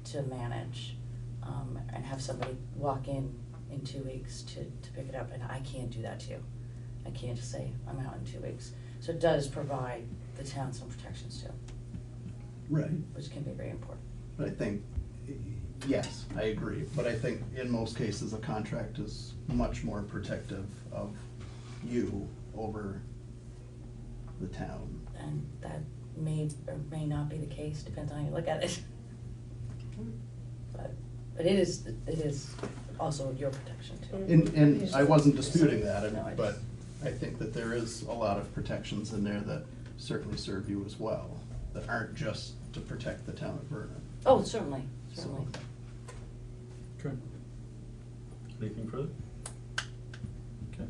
[SPEAKER 16] to manage, and have somebody walk in 2 weeks to pick it up, and I can't do that to you. I can't just say, I'm out in 2 weeks. So it does provide the town some protections too.
[SPEAKER 20] Right.
[SPEAKER 16] Which can be very important.
[SPEAKER 20] But I think, yes, I agree, but I think in most cases, a contract is much more protective of you over the town.
[SPEAKER 16] And that may or may not be the case, depends on how you look at it. But it is also your protection too.
[SPEAKER 20] And I wasn't disputing that,
[SPEAKER 16] No, I
[SPEAKER 20] but I think that there is a lot of protections in there that certainly serve you as well, that aren't just to protect the town of Vernon.
[SPEAKER 16] Oh, certainly, certainly.
[SPEAKER 2] Okay. Anything further? Okay.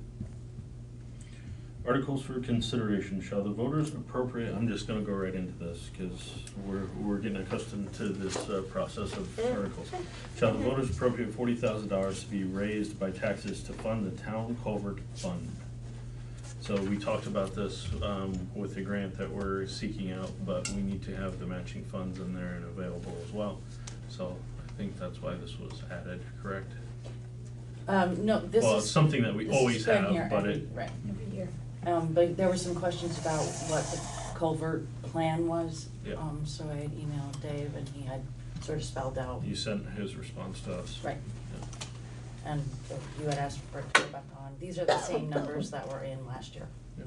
[SPEAKER 2] Articles for consideration. Shall the voters appropriate, I'm just gonna go right into this, because we're getting accustomed to this process of articles. Shall the voters appropriate $40,000 to be raised by taxes to fund the town culvert fund? So we talked about this with the grant that we're seeking out, but we need to have the matching funds in there and available as well. So I think that's why this was added, correct?
[SPEAKER 16] No, this is.
[SPEAKER 2] Well, it's something that we
[SPEAKER 16] this has
[SPEAKER 2] always
[SPEAKER 16] been
[SPEAKER 2] have,
[SPEAKER 16] here
[SPEAKER 2] but
[SPEAKER 16] every-
[SPEAKER 2] it.
[SPEAKER 16] Right.
[SPEAKER 10] Every year.
[SPEAKER 16] But there were some questions about what the culvert plan was.
[SPEAKER 2] Yeah.
[SPEAKER 16] So I had emailed Dave and he had sort of spelled out.
[SPEAKER 2] You sent his response to us.
[SPEAKER 16] Right.
[SPEAKER 2] Yeah.
[SPEAKER 16] And so you had asked for it to go back on. These are the same numbers that were in last year.
[SPEAKER 2] Yeah.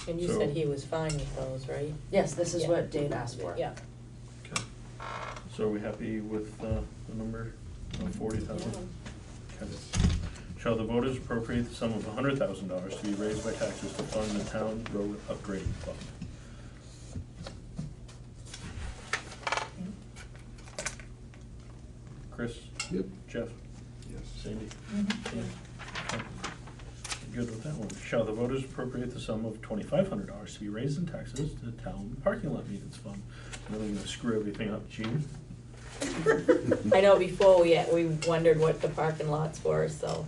[SPEAKER 10] And you
[SPEAKER 2] So-
[SPEAKER 10] said he was fine with those, right?
[SPEAKER 16] Yes, this is
[SPEAKER 10] Yeah.
[SPEAKER 16] what Dave asked for.
[SPEAKER 10] Yeah.
[SPEAKER 2] Okay. So are we happy with the number of 40,000? Okay. Shall the voters appropriate the sum of $100,000 to be raised by taxes to fund the town road upgrade fund? Chris?
[SPEAKER 9] Yep.
[SPEAKER 2] Jeff?
[SPEAKER 9] Yes.
[SPEAKER 2] Sandy? Okay. Good with that one. Shall the voters appropriate the sum of $2,500 to be raised in taxes to the town parking lot maintenance fund? I'm really gonna screw everything up, Gene.
[SPEAKER 10] I know before we wondered what the parking lots were, so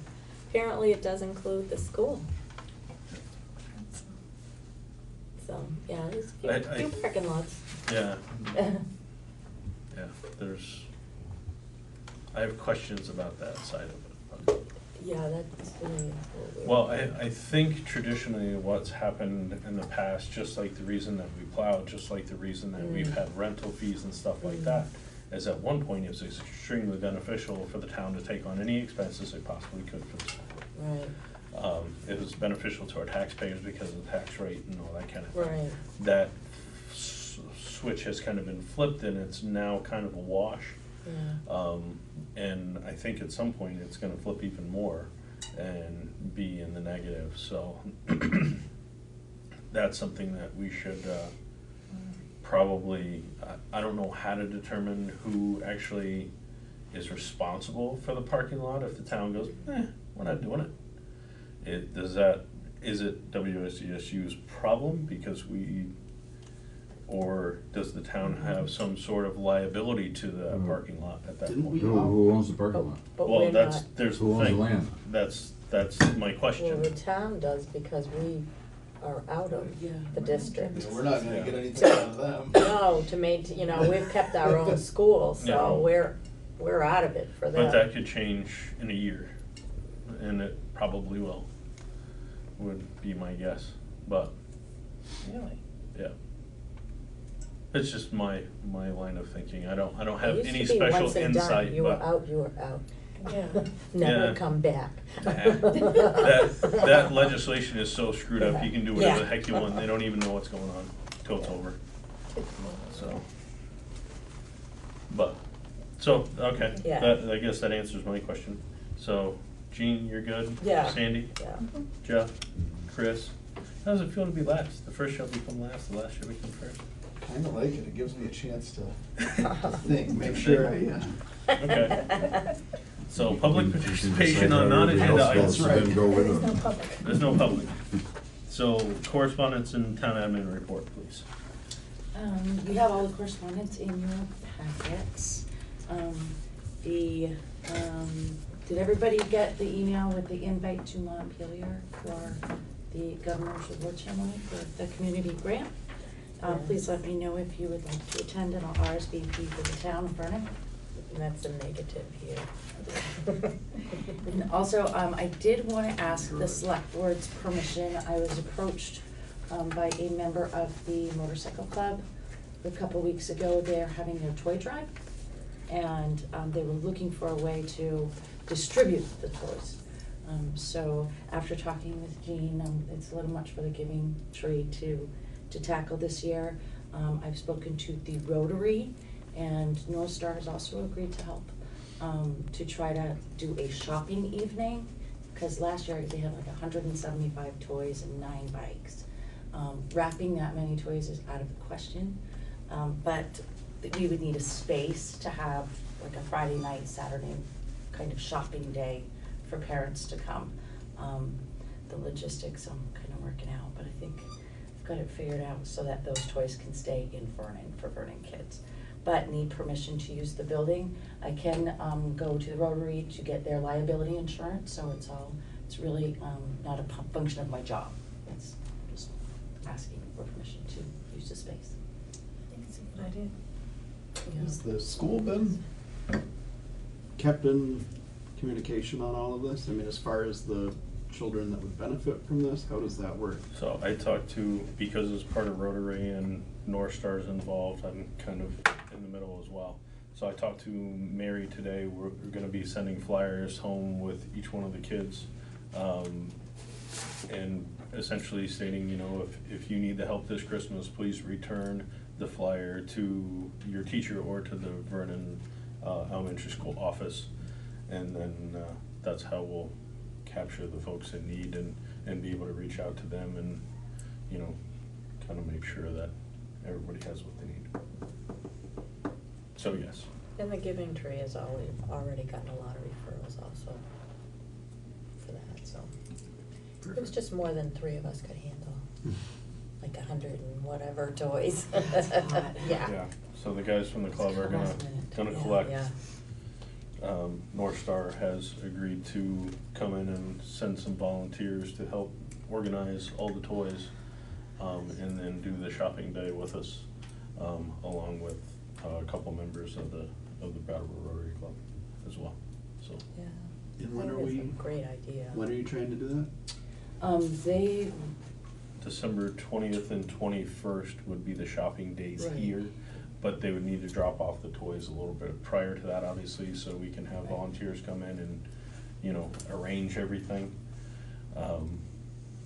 [SPEAKER 10] apparently it does include the school. So, yeah, there's a few parking lots.
[SPEAKER 2] Yeah. Yeah, I have questions about that side of it. but-
[SPEAKER 10] Yeah, that's really weird.
[SPEAKER 2] Well, I think traditionally what's happened in the past, just like the reason that we plowed, just like the reason that we've had rental fees and stuff like that, is at one point it was extremely beneficial for the town to take on any expenses they possibly could for the school.
[SPEAKER 10] Right.
[SPEAKER 2] It was beneficial to our taxpayers because of the tax rate and all that kind of thing.
[SPEAKER 10] Right.
[SPEAKER 2] That switch has kind of been flipped and it's now kind of a wash.
[SPEAKER 10] Yeah.
[SPEAKER 2] And I think at some point it's gonna flip even more and be in the negative, so that's something that we should probably, I don't know how to determine who actually is responsible for the parking lot if the town goes, we're not doing it. Is it WSU's problem because or does the town have some sort of liability to the parking lot at that point?
[SPEAKER 9] Who owns the parking lot?
[SPEAKER 10] But
[SPEAKER 2] Well,
[SPEAKER 10] we're
[SPEAKER 2] there's
[SPEAKER 10] not-
[SPEAKER 2] the
[SPEAKER 9] Who owns the
[SPEAKER 2] thing,
[SPEAKER 9] land?
[SPEAKER 2] that's my
[SPEAKER 10] Well,
[SPEAKER 2] question.
[SPEAKER 10] the town does because we are out of the district.
[SPEAKER 20] Yeah, we're not gonna get anything out of them.
[SPEAKER 10] No, to maintain, we've kept our own school,
[SPEAKER 2] Yeah.
[SPEAKER 10] so we're out of it for them.
[SPEAKER 2] But that could change in a year, and it probably will, would be my guess, but,
[SPEAKER 10] Really?
[SPEAKER 2] yeah. It's just my line of thinking, I don't
[SPEAKER 10] It
[SPEAKER 2] have
[SPEAKER 10] used
[SPEAKER 2] any
[SPEAKER 10] to be
[SPEAKER 2] special
[SPEAKER 10] once and done.
[SPEAKER 2] insight,
[SPEAKER 10] You were
[SPEAKER 2] but.
[SPEAKER 10] out, you were out.
[SPEAKER 23] Yeah.
[SPEAKER 10] Never
[SPEAKER 2] Yeah.
[SPEAKER 10] come back.
[SPEAKER 2] That legislation is so screwed up, you can do whatever the
[SPEAKER 10] Yeah.
[SPEAKER 2] heck you want, they don't even know what's going on till it's over, so. But, okay,
[SPEAKER 10] Yeah.
[SPEAKER 2] I guess that answers my question. So, Jean, you're good?
[SPEAKER 10] Yeah.
[SPEAKER 2] Sandy?
[SPEAKER 10] Yeah.
[SPEAKER 2] Jeff? Chris? How does it feel to be last? The first shall become last, the last shall become first.
[SPEAKER 20] Kinda like it gives me a chance to think, make sure I,
[SPEAKER 2] Okay. So public participation on non-agenda items.
[SPEAKER 9] Then go with
[SPEAKER 23] There's no
[SPEAKER 9] it.
[SPEAKER 23] public.
[SPEAKER 2] There's no public. So correspondence and town admin report, please.
[SPEAKER 16] You have all the correspondence in your packets. Did everybody get the email with the invite to Montpelier for the Governor's Award Ceremony for the community grant? Please let me know if you would like to attend, and I'll RSVP for the town of Vernon.
[SPEAKER 10] That's a negative here.
[SPEAKER 16] And also, I did want to ask the select board's permission. I was approached by a member of the motorcycle club a couple weeks ago. They're having their toy drive, and they were looking for a way to distribute the toys. So after talking with Jean, it's a little much for the Giving Tree to tackle this year. I've spoken to the Rotary, and North Star has also agreed to help to try to do a shopping evening, because last year they had like 175 toys and 9 bikes. Wrapping that many toys is out of the question, but we would need a space to have like a Friday night, Saturday kind of shopping day for parents to come. The logistics I'm kind of working out, but I think I've got it figured out so that those toys can stay in Vernon for Vernon kids. But need permission to use the building. I can go to the Rotary to get their liability insurance, so it's really not a function of my job. It's just asking for permission to use the space.
[SPEAKER 23] I think it's a good idea.
[SPEAKER 20] Has the school been kept in communication on all of this? I mean, as far as the children that would benefit from this, how does that work?
[SPEAKER 2] So I talked to, because it's part of Rotary and North Star's involved, I'm kind of in the middle as well. So I talked to Mary today. We're gonna be sending flyers home with each one of the kids. And essentially stating, you know, if you need the help this Christmas, please return the flyer to your teacher or to the Vernon Elementary School office. And then that's how we'll capture the folks in need and be able to reach out to them and, you know, kind of make sure that everybody has what they need. So yes.
[SPEAKER 10] And the Giving Tree has already gotten a lot of referrals also for that, so. It was just more than 3 of us could handle, like 100 and whatever toys. Yeah.
[SPEAKER 2] So the guys from the club are gonna collect.
[SPEAKER 10] Yeah.
[SPEAKER 2] North Star has agreed to come in and send some volunteers to help organize all the toys, and then do the shopping day with us, along with a couple members of the Brattleboro Rotary Club as well. So.
[SPEAKER 10] Yeah.
[SPEAKER 20] And when
[SPEAKER 10] I
[SPEAKER 20] are
[SPEAKER 10] think it's
[SPEAKER 20] we?
[SPEAKER 10] a great idea.
[SPEAKER 20] When are you trying to do that?
[SPEAKER 16] They.
[SPEAKER 2] December 20th and 21st would be the shopping days
[SPEAKER 16] Right.
[SPEAKER 2] here, but they would need to drop off the toys a little bit prior to that, obviously, so we can have volunteers come in and, you know, arrange everything.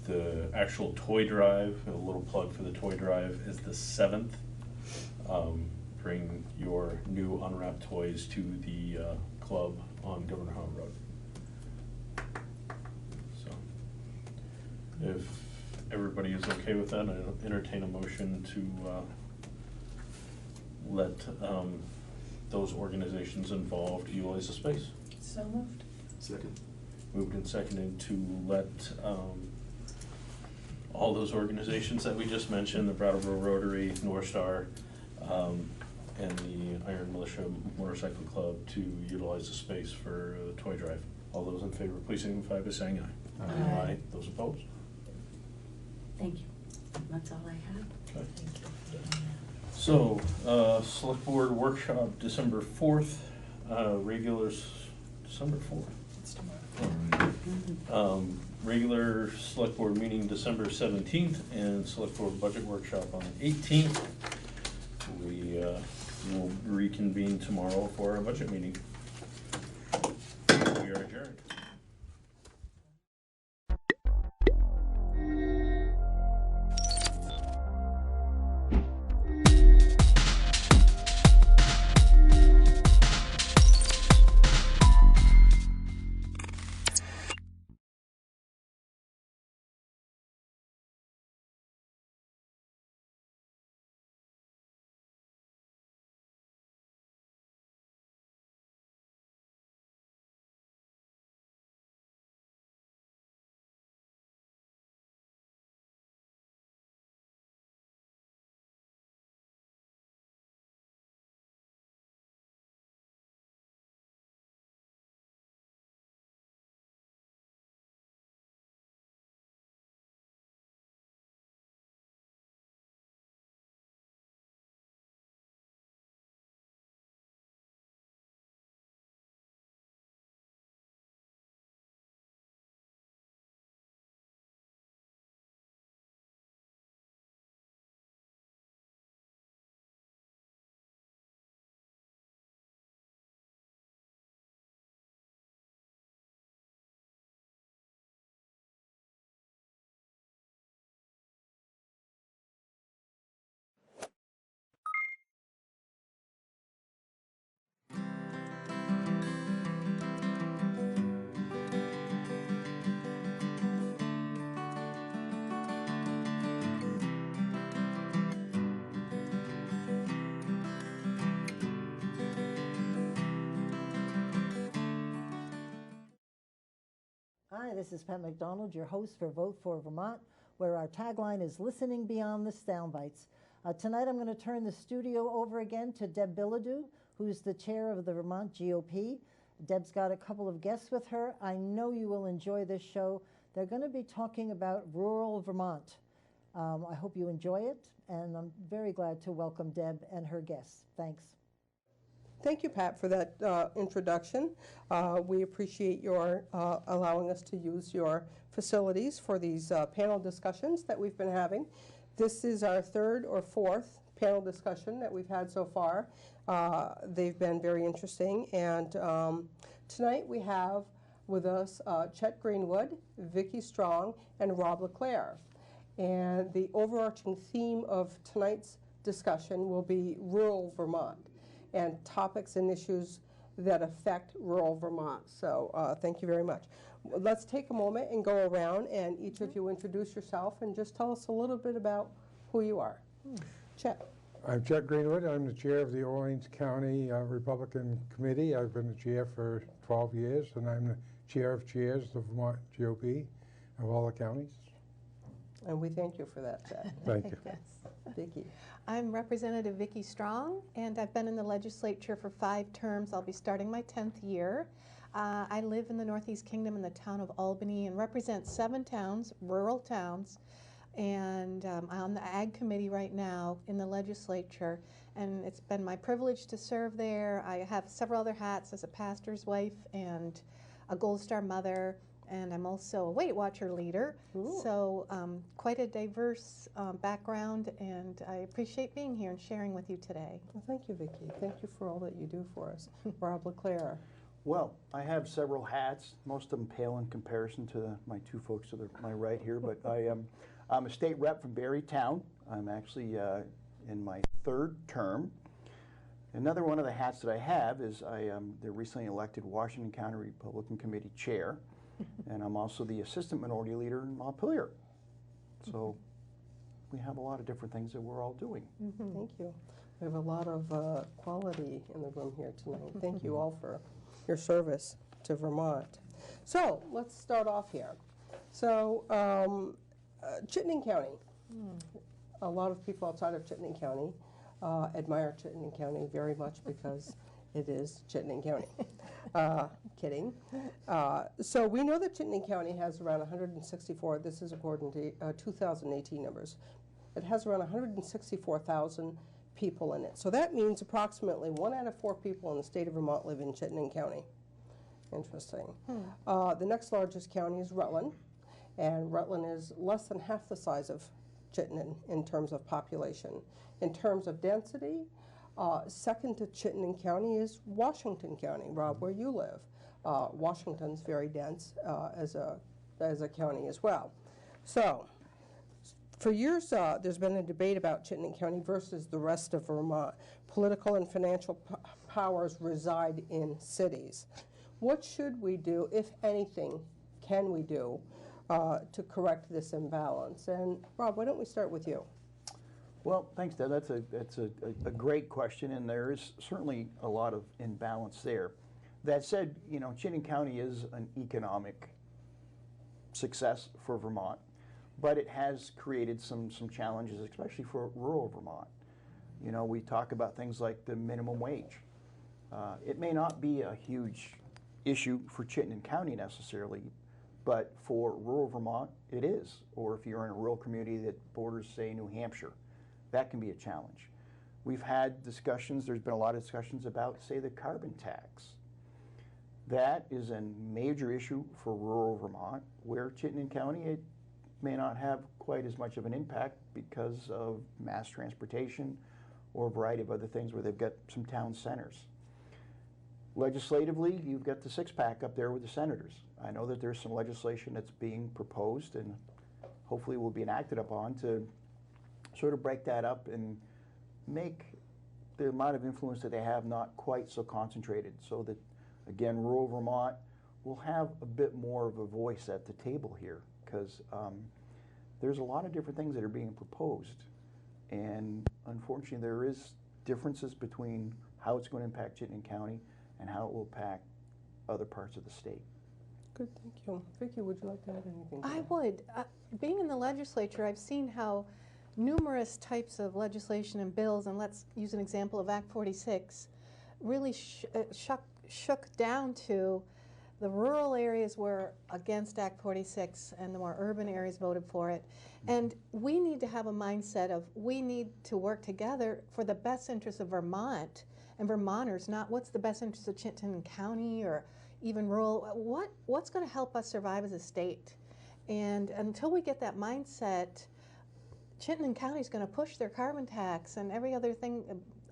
[SPEAKER 2] The actual toy drive, a little plug for the toy drive, is the 7th. Bring your new unwrapped toys to the club on Governor Hunt Road. So, if everybody is okay with that, I'll entertain a motion to let those organizations involved utilize the space.
[SPEAKER 23] So moved.
[SPEAKER 20] Second.
[SPEAKER 2] Moved and seconded to let all those organizations that we just mentioned, the Brattleboro Rotary, North Star, and the Iron Militia Motorcycle Club, to utilize the space for the toy drive. All those in favor, please signify by saying aye.
[SPEAKER 16] Aye.
[SPEAKER 2] Those opposed?
[SPEAKER 16] Thank you. That's all I have.
[SPEAKER 2] Okay.
[SPEAKER 16] Thank you for doing that.
[SPEAKER 2] So, select board workshop, December 4th, regulars, December 4th.
[SPEAKER 23] It's tomorrow.
[SPEAKER 2] Regular select board meeting December 17th, and select board budget workshop on the 18th. We will reconvene tomorrow for our budget meeting. We are adjourned.
[SPEAKER 11] this is Pat McDonald, your host for Vote for Vermont, where our tagline is listening beyond the soundbites. Tonight I'm going to turn the studio over again to Deb Bilodeau, who's the chair of the Vermont GOP. Deb's got a couple of guests with her. I know you will enjoy this show. They're going to be talking about rural Vermont. I hope you enjoy it, and I'm very glad to welcome Deb and her guests. Thanks.
[SPEAKER 21] Thank you, Pat, for that introduction. We appreciate your allowing us to use your facilities for these panel discussions that we've been having. This is our third or fourth panel discussion that we've had so far. They've been very interesting, and tonight we have with us Chet Greenwood, Vicki Strong, and Rob LeClaire. And the overarching theme of tonight's discussion will be rural Vermont and topics and issues that affect rural Vermont. So thank you very much. Let's take a moment and go around and each of you introduce yourself and just tell us a little bit about who you are. Chet.
[SPEAKER 22] I'm Chet Greenwood. I'm the chair of the Orleans County Republican Committee. I've been the chair for 12 years, and I'm the chair of chairs of the Vermont GOP of all the counties.
[SPEAKER 21] And we thank you for that, Chet.
[SPEAKER 22] Thank you.
[SPEAKER 21] Yes. Vicki.
[SPEAKER 24] I'm Representative Vicki Strong, and I've been in the legislature for 5 terms. I'll be starting my 10th year. I live in the Northeast Kingdom in the town of Albany and represent 7 towns, rural towns, and I'm on the Ag Committee right now in the legislature, and it's been my privilege to serve there. I have several other hats as a pastor's wife and a Gold Star mother, and I'm also a Weight Watcher leader.
[SPEAKER 21] Ooh.
[SPEAKER 24] So quite a diverse background, and I appreciate being here and sharing with you today.
[SPEAKER 21] Well, thank you, Vicki. Thank you for all that you do for us. Rob LeClaire.
[SPEAKER 25] Well, I have several hats, most of them pale in comparison to my 2 folks to my right here, but I'm a state rep from Barrytown. I'm actually in my 3rd term. Another one of the hats that I have is I am the recently elected Washington County Republican Committee chair, and I'm also the assistant minority leader in Montpelier. So we have a lot of different things that we're all doing.
[SPEAKER 21] Mm-hmm. Thank you. We have a lot of quality in the room here tonight. Thank you all for your service to Vermont. So let's start off here. So Chittenden County. A lot of people outside of Chittenden County admire Chittenden County very much because it is Chittenden County. Kidding. So we know that Chittenden County has around 164, this is according to 2018 numbers, it has around 164,000 people in it. So that means approximately 1 out of 4 people in the state of Vermont live in Chittenden County. Interesting. The next largest county is Rutland, and Rutland is less than half the size of Chittenden in terms of population. In terms of density, second to Chittenden County is Washington County. Rob, where you live. Washington's very dense as a county as well. So for years, there's been a debate about Chittenden County versus the rest of Vermont. Political and financial powers reside in cities. What should we do, if anything, can we do to correct this imbalance? And Rob, why don't we start with you?
[SPEAKER 25] Well, thanks, Deb. That's a great question, and there is certainly a lot of imbalance there. That said, you know, Chittenden County is an economic success for Vermont, but it has created some challenges, especially for rural Vermont. You know, we talk about things like the minimum wage. It may not be a huge issue for Chittenden County necessarily, but for rural Vermont, it is. Or if you're in a rural community that borders, say, New Hampshire, that can be a challenge. We've had discussions, there's been a lot of discussions about, say, the carbon tax. That is a major issue for rural Vermont, where Chittenden County, it may not have quite as much of an impact because of mass transportation or a variety of other things where they've got some town centers. Legislatively, you've got the 6-pack up there with the senators. I know that there's some legislation that's being proposed and hopefully will be enacted upon to sort of break that up and make the amount of influence that they have not quite so concentrated, so that, again, rural Vermont will have a bit more of a voice at the table here, because there's a lot of different things that are being proposed, and unfortunately there is differences between how it's going to impact Chittenden County and how it will impact other parts of the state.
[SPEAKER 21] Good, thank you. Vicki, would you like to add anything? to
[SPEAKER 24] I
[SPEAKER 21] that?
[SPEAKER 24] would. Being in the legislature, I've seen how numerous types of legislation and bills, and let's use an example of Act 46, really shook down to the rural areas were against Act 46 and the more urban areas voted for it. And we need to have a mindset of we need to work together for the best interest of Vermont and Vermonters, not what's the best interest of Chittenden County or even rural. What's going to help us survive as a state? And until we get that mindset, Chittenden County is going to push their carbon tax and every other thing,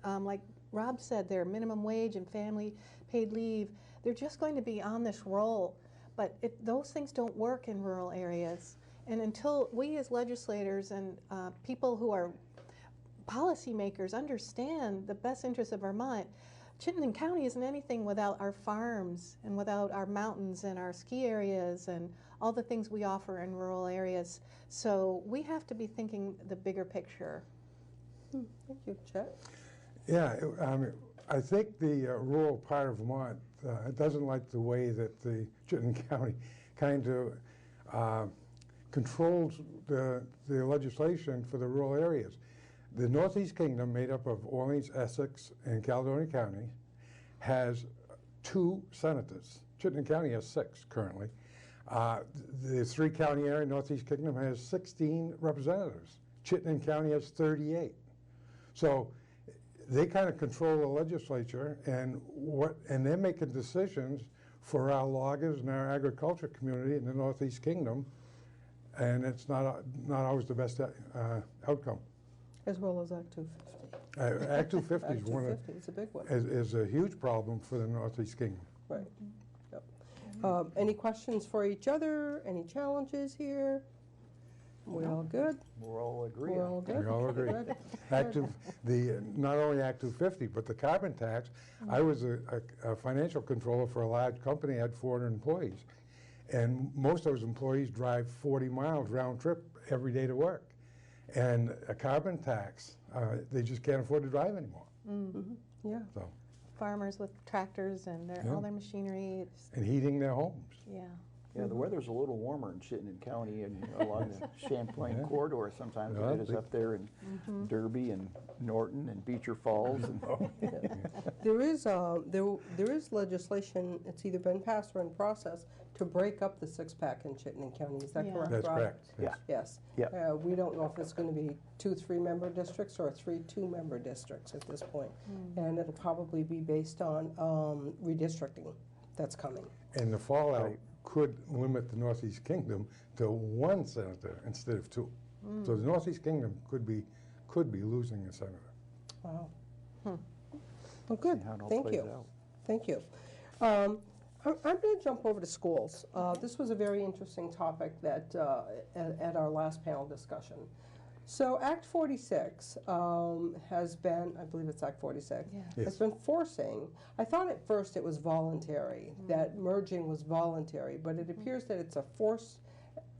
[SPEAKER 24] like Rob said, their minimum wage and family paid leave. They're just going to be on this roll. But those things don't work in rural areas. And until we as legislators and people who are policymakers understand the best interests of Vermont, Chittenden County isn't anything without our farms and without our mountains and our ski areas and all the things we offer in rural areas. So we have to be thinking the bigger picture.
[SPEAKER 21] Thank you, Chet.
[SPEAKER 22] Yeah, I mean, I think the rural part of Vermont doesn't like the way that the Chittenden County kind of controls the legislation for the rural areas. The Northeast Kingdom, made up of Orleans, Essex, and Caledonia County, has 2 senators. Chittenden County has 6 currently. The 3-county area, Northeast Kingdom, has 16 representatives. Chittenden County has 38. So they kind of control the legislature, and they're making decisions for our loggers and our agriculture community in the Northeast Kingdom, and it's not always the best outcome.
[SPEAKER 21] As well as Act 250.
[SPEAKER 22] Act 250 is
[SPEAKER 21] Act
[SPEAKER 22] one
[SPEAKER 21] 250 is a big one.
[SPEAKER 22] is a huge problem for the Northeast Kingdom.
[SPEAKER 21] Right. Yep. Any questions for each other? Any challenges here? We all good?
[SPEAKER 25] We're all agree.
[SPEAKER 21] We're all good?
[SPEAKER 22] We all agree.
[SPEAKER 21] Good.
[SPEAKER 22] Not only Act 250, but the carbon tax. I was a financial controller for a large company, had 400 employees. And most of those employees drive 40 miles round trip every day to work. And a carbon tax, they just can't afford to drive anymore.
[SPEAKER 21] Mm-hmm. Yeah.
[SPEAKER 22] So.
[SPEAKER 24] Farmers with tractors and all their machinery.
[SPEAKER 22] And heating their homes.
[SPEAKER 24] Yeah.
[SPEAKER 25] Yeah, the weather's a little warmer in Chittenden County and along the Champlain corridor sometimes than it is up there in Derby and Norton and Beecher Falls. And
[SPEAKER 21] There is legislation, it's either been passed or in process, to break up the 6-pack in Chittenden County. Is that correct, Rob?
[SPEAKER 22] That's correct.
[SPEAKER 21] Yes.
[SPEAKER 25] Yeah.
[SPEAKER 21] We don't know if it's going to be 2 3-member districts or 3 2-member districts at this point. And it'll probably be based on redistricting that's coming.
[SPEAKER 22] And the fallout could limit the Northeast Kingdom to 1 senator instead of 2. So the Northeast Kingdom could be losing a senator.
[SPEAKER 21] Wow. Well, good. Thank you. Thank you. I'm going to jump over to schools. This was a very interesting topic that at our last panel discussion. So Act 46 has been, I believe it's Act 46, has been forcing, I thought at first it was voluntary, that merging was voluntary, but it appears that it's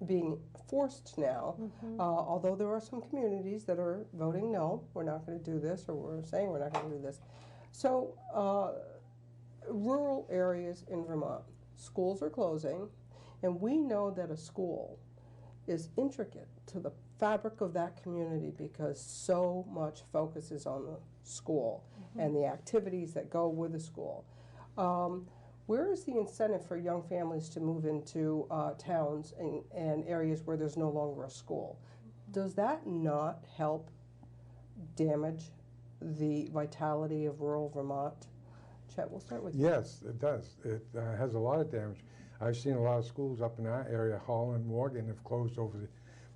[SPEAKER 21] being forced now, although there are some communities that are voting no, we're not going to do this, or we're saying we're not going to do this. So rural areas in Vermont, schools are closing, and we know that a school is intricate to the fabric of that community because so much focus is on the school and the activities that go with the school. Where is the incentive for young families to move into towns and areas where there's no longer a school? Does that not help damage the vitality of rural Vermont? Chet, we'll start with you.
[SPEAKER 22] Yes, it does. It has a lot of damage. I've seen a lot of schools up in our area, Holland, Morgan, have closed over the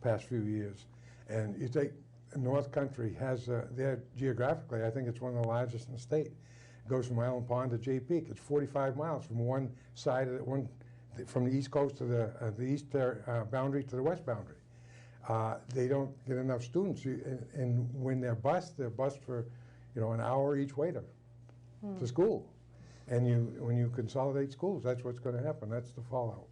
[SPEAKER 22] past few years. And you take North Country has, there geographically, I think it's one of the largest in the state. It goes from Island Pond to Jay Peak. It's 45 miles from one side of from the east coast to the east boundary to the west boundary. They don't get enough students, and when they're bused for, an hour each way to school. And when you consolidate schools, that's what's going to happen. That's the fallout.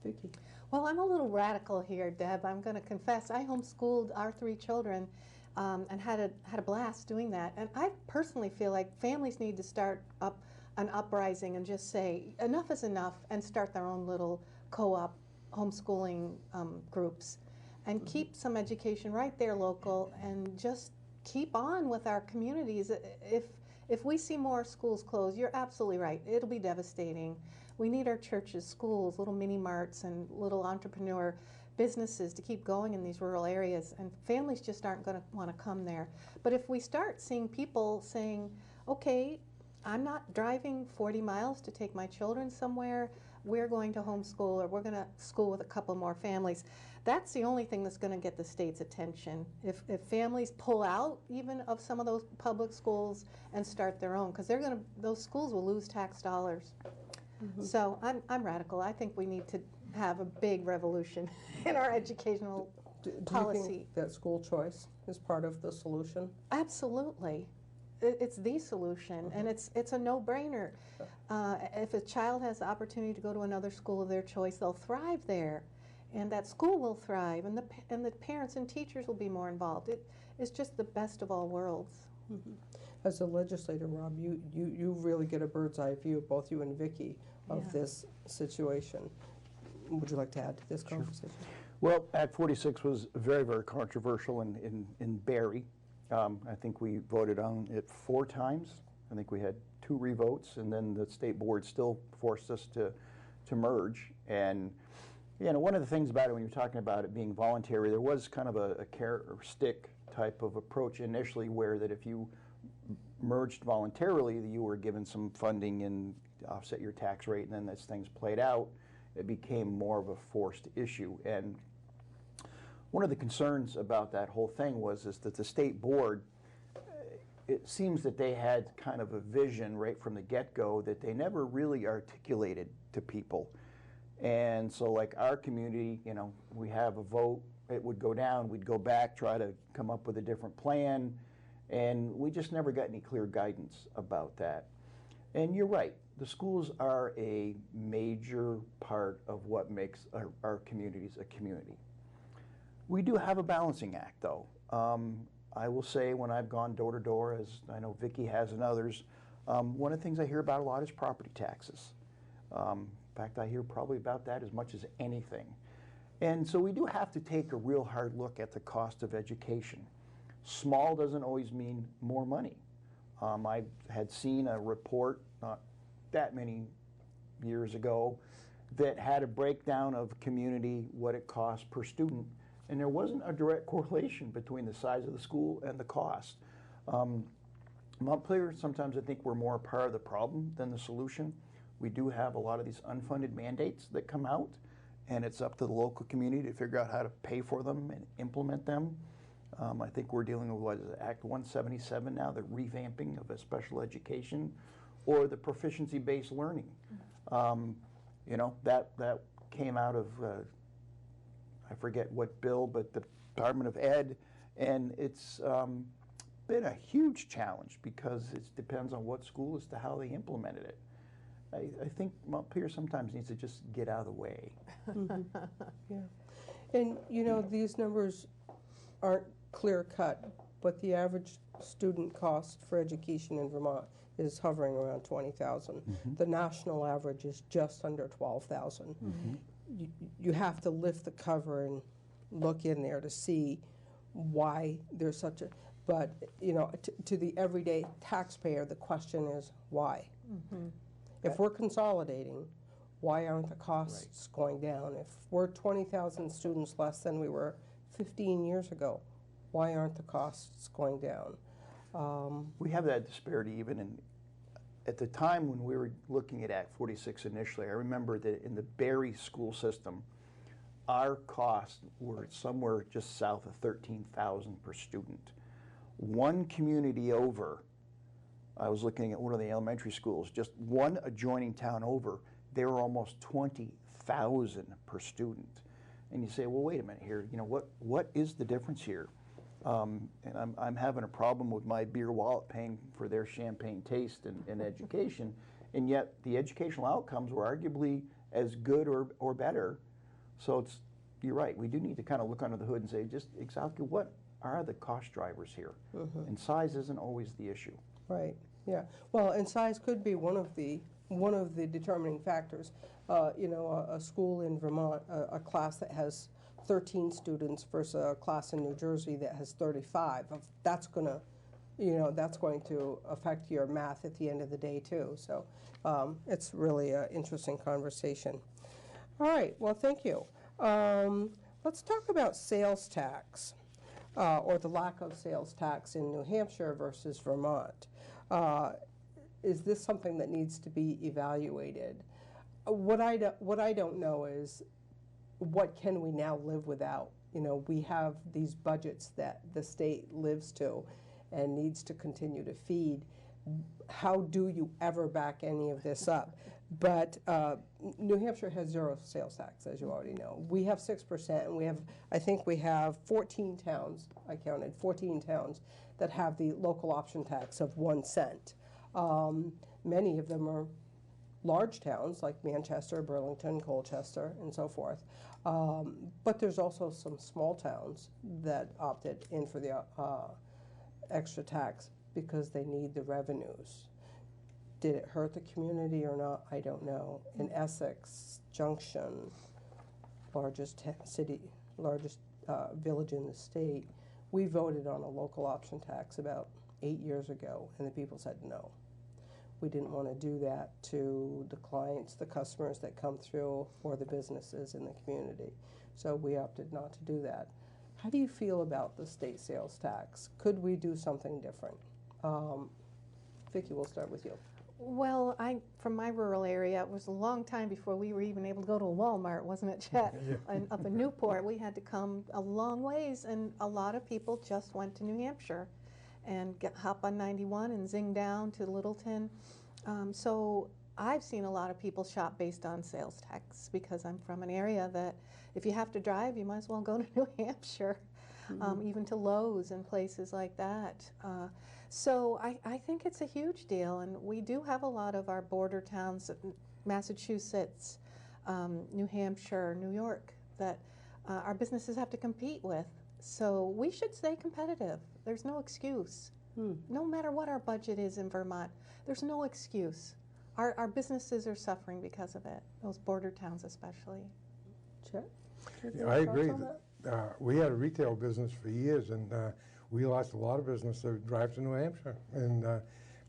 [SPEAKER 21] Vicki.
[SPEAKER 24] Well, I'm a little radical here, Deb. I'm going to confess. I homeschooled our 3 children and had a blast doing that. And I personally feel like families need to start up an uprising and just say, enough is enough, and start their own little co-op homeschooling groups, and keep some education right there local, and just keep on with our communities. If we see more schools close, you're absolutely right, it'll be devastating. We need our churches, schools, little mini marts, and little entrepreneur businesses to keep going in these rural areas, and families just aren't going to want to come there. But if we start seeing people saying, okay, I'm not driving 40 miles to take my children somewhere, we're going to homeschool, or we're going to school with a couple more families, that's the only thing that's going to get the state's attention. If families pull out even of some of those public schools and start their own, because those schools will lose tax dollars. So I'm radical. I think we need to have a big revolution in our educational policy.
[SPEAKER 21] Do you think that school choice is part of the solution?
[SPEAKER 24] Absolutely. It's the solution, and it's a no-brainer. If a child has the opportunity to go to another school of their choice, they'll thrive there, and that school will thrive, and the parents and teachers will be more involved. It's just the best of all worlds.
[SPEAKER 21] As a legislator, Rob, you really get a bird's eye view, both you and Vicki, of this situation. Would you like to add to this conversation?
[SPEAKER 25] Well, Act 46 was very, very controversial in Barrie. I think we voted on it 4 times. I think we had 2 revotes, and then the state board still forced us to merge. And one of the things about it, when you're talking about it being voluntary, there was kind of a carrot or stick type of approach initially, where that if you merged voluntarily, you were given some funding and to offset your tax rate, and then as things played out, it became more of a forced issue. And one of the concerns about that whole thing was that the state board, it seems that they had kind of a vision right from the get-go that they never really articulated to people. And so like our community, we have a vote, it would go down, we'd go back, try to come up with a different plan, and we just never got any clear guidance about that. And you're right, the schools are a major part of what makes our communities a community. We do have a balancing act, though. I will say, when I've gone door to door, as I know Vicki has and others, one of the things I hear about a lot is property taxes. In fact, I hear probably about that as much as anything. And so we do have to take a real hard look at the cost of education. Small doesn't always mean more money. I had seen a report not that many years ago that had a breakdown of community, what it costs per student, and there wasn't a direct correlation between the size of the school and the cost. Montpelier, sometimes I think we're more a part of the problem than the solution. We do have a lot of these unfunded mandates that come out, and it's up to the local community to figure out how to pay for them and implement them. I think we're dealing with, what is it, Act 177 now, the revamping of a special education, or the proficiency-based learning. That came out of, I forget what bill, but the Department of Ed, and it's been a huge challenge because it depends on what school as to how they implemented it. I think Montpelier sometimes needs to just get out of the way.
[SPEAKER 21] Yeah. And, these numbers aren't clear-cut, but the average student cost for education in Vermont is hovering around $20,000. The national average is just under $12,000. You have to lift the cover and look in there to see why there's such a, but, to the everyday taxpayer, the question is why? If we're consolidating, why aren't the costs going down? If we're 20,000 students less than we were 15 years ago, why aren't the costs going down?
[SPEAKER 25] We have that disparity even at the time when we were looking at Act 46 initially. I remember that in the Barrie school system, our costs were somewhere just south of $13,000 per student. One community over, I was looking at one of the elementary schools, just one adjoining town over, they were almost $20,000 per student. And you say, well, wait a minute here, what is the difference here? And I'm having a problem with my beer wallet paying for their champagne taste and education, and yet the educational outcomes were arguably as good or better. So you're right, we do need to kind of look under the hood and say just exactly what are the cost drivers here? And size isn't always the issue.
[SPEAKER 21] Right. Yeah, well, and size could be one of the determining factors. You know, a school in Vermont, a class that has 13 students versus a class in New Jersey that has 35. That's gonna, you know, that's going to affect your math at the end of the day too. So it's really an interesting conversation. All right, well, thank you. Let's talk about sales tax. Or the lack of sales tax in New Hampshire versus Vermont. Is this something that needs to be evaluated? What I don't know is what can we now live without? You know, we have these budgets that the state lives to and needs to continue to feed. How do you ever back any of this up? But New Hampshire has zero sales tax, as you already know. We have 6%, and we have, I think we have 14 towns, I counted, 14 towns that have the local option tax of 1 cent. Many of them are large towns like Manchester, Burlington, Colchester, and so forth. But there's also some small towns that opted in for the extra tax because they need the revenues. Did it hurt the community or not? I don't know. In Essex Junction, largest village in the state, we voted on a local option tax about 8 years ago, and the people said no. We didn't want to do that to the clients, the customers that come through, or the businesses in the community. So we opted not to do that. How do you feel about the state sales tax? Could we do something different? Vicki, we'll start with you.
[SPEAKER 24] Well, from my rural area, it was a long time before we were even able to go to a Walmart, wasn't it, Chet?
[SPEAKER 22] Yeah.
[SPEAKER 24] And up in Newport, we had to come a long ways, and a lot of people just went to New Hampshire and hop on 91 and zing down to Littleton. So I've seen a lot of people shop based on sales tax because I'm from an area that if you have to drive, you might as well go to New Hampshire. Even to Lowe's and places like that. So I think it's a huge deal, and we do have a lot of our border towns, Massachusetts, New Hampshire, New York, that our businesses have to compete with. So we should stay competitive. There's no excuse. No matter what our budget is in Vermont, there's no excuse. Our businesses are suffering because of it, those border towns especially.
[SPEAKER 21] Chet?
[SPEAKER 22] Yeah, I agree. We had a retail business for years, and we lost a lot of business that drive to New Hampshire. And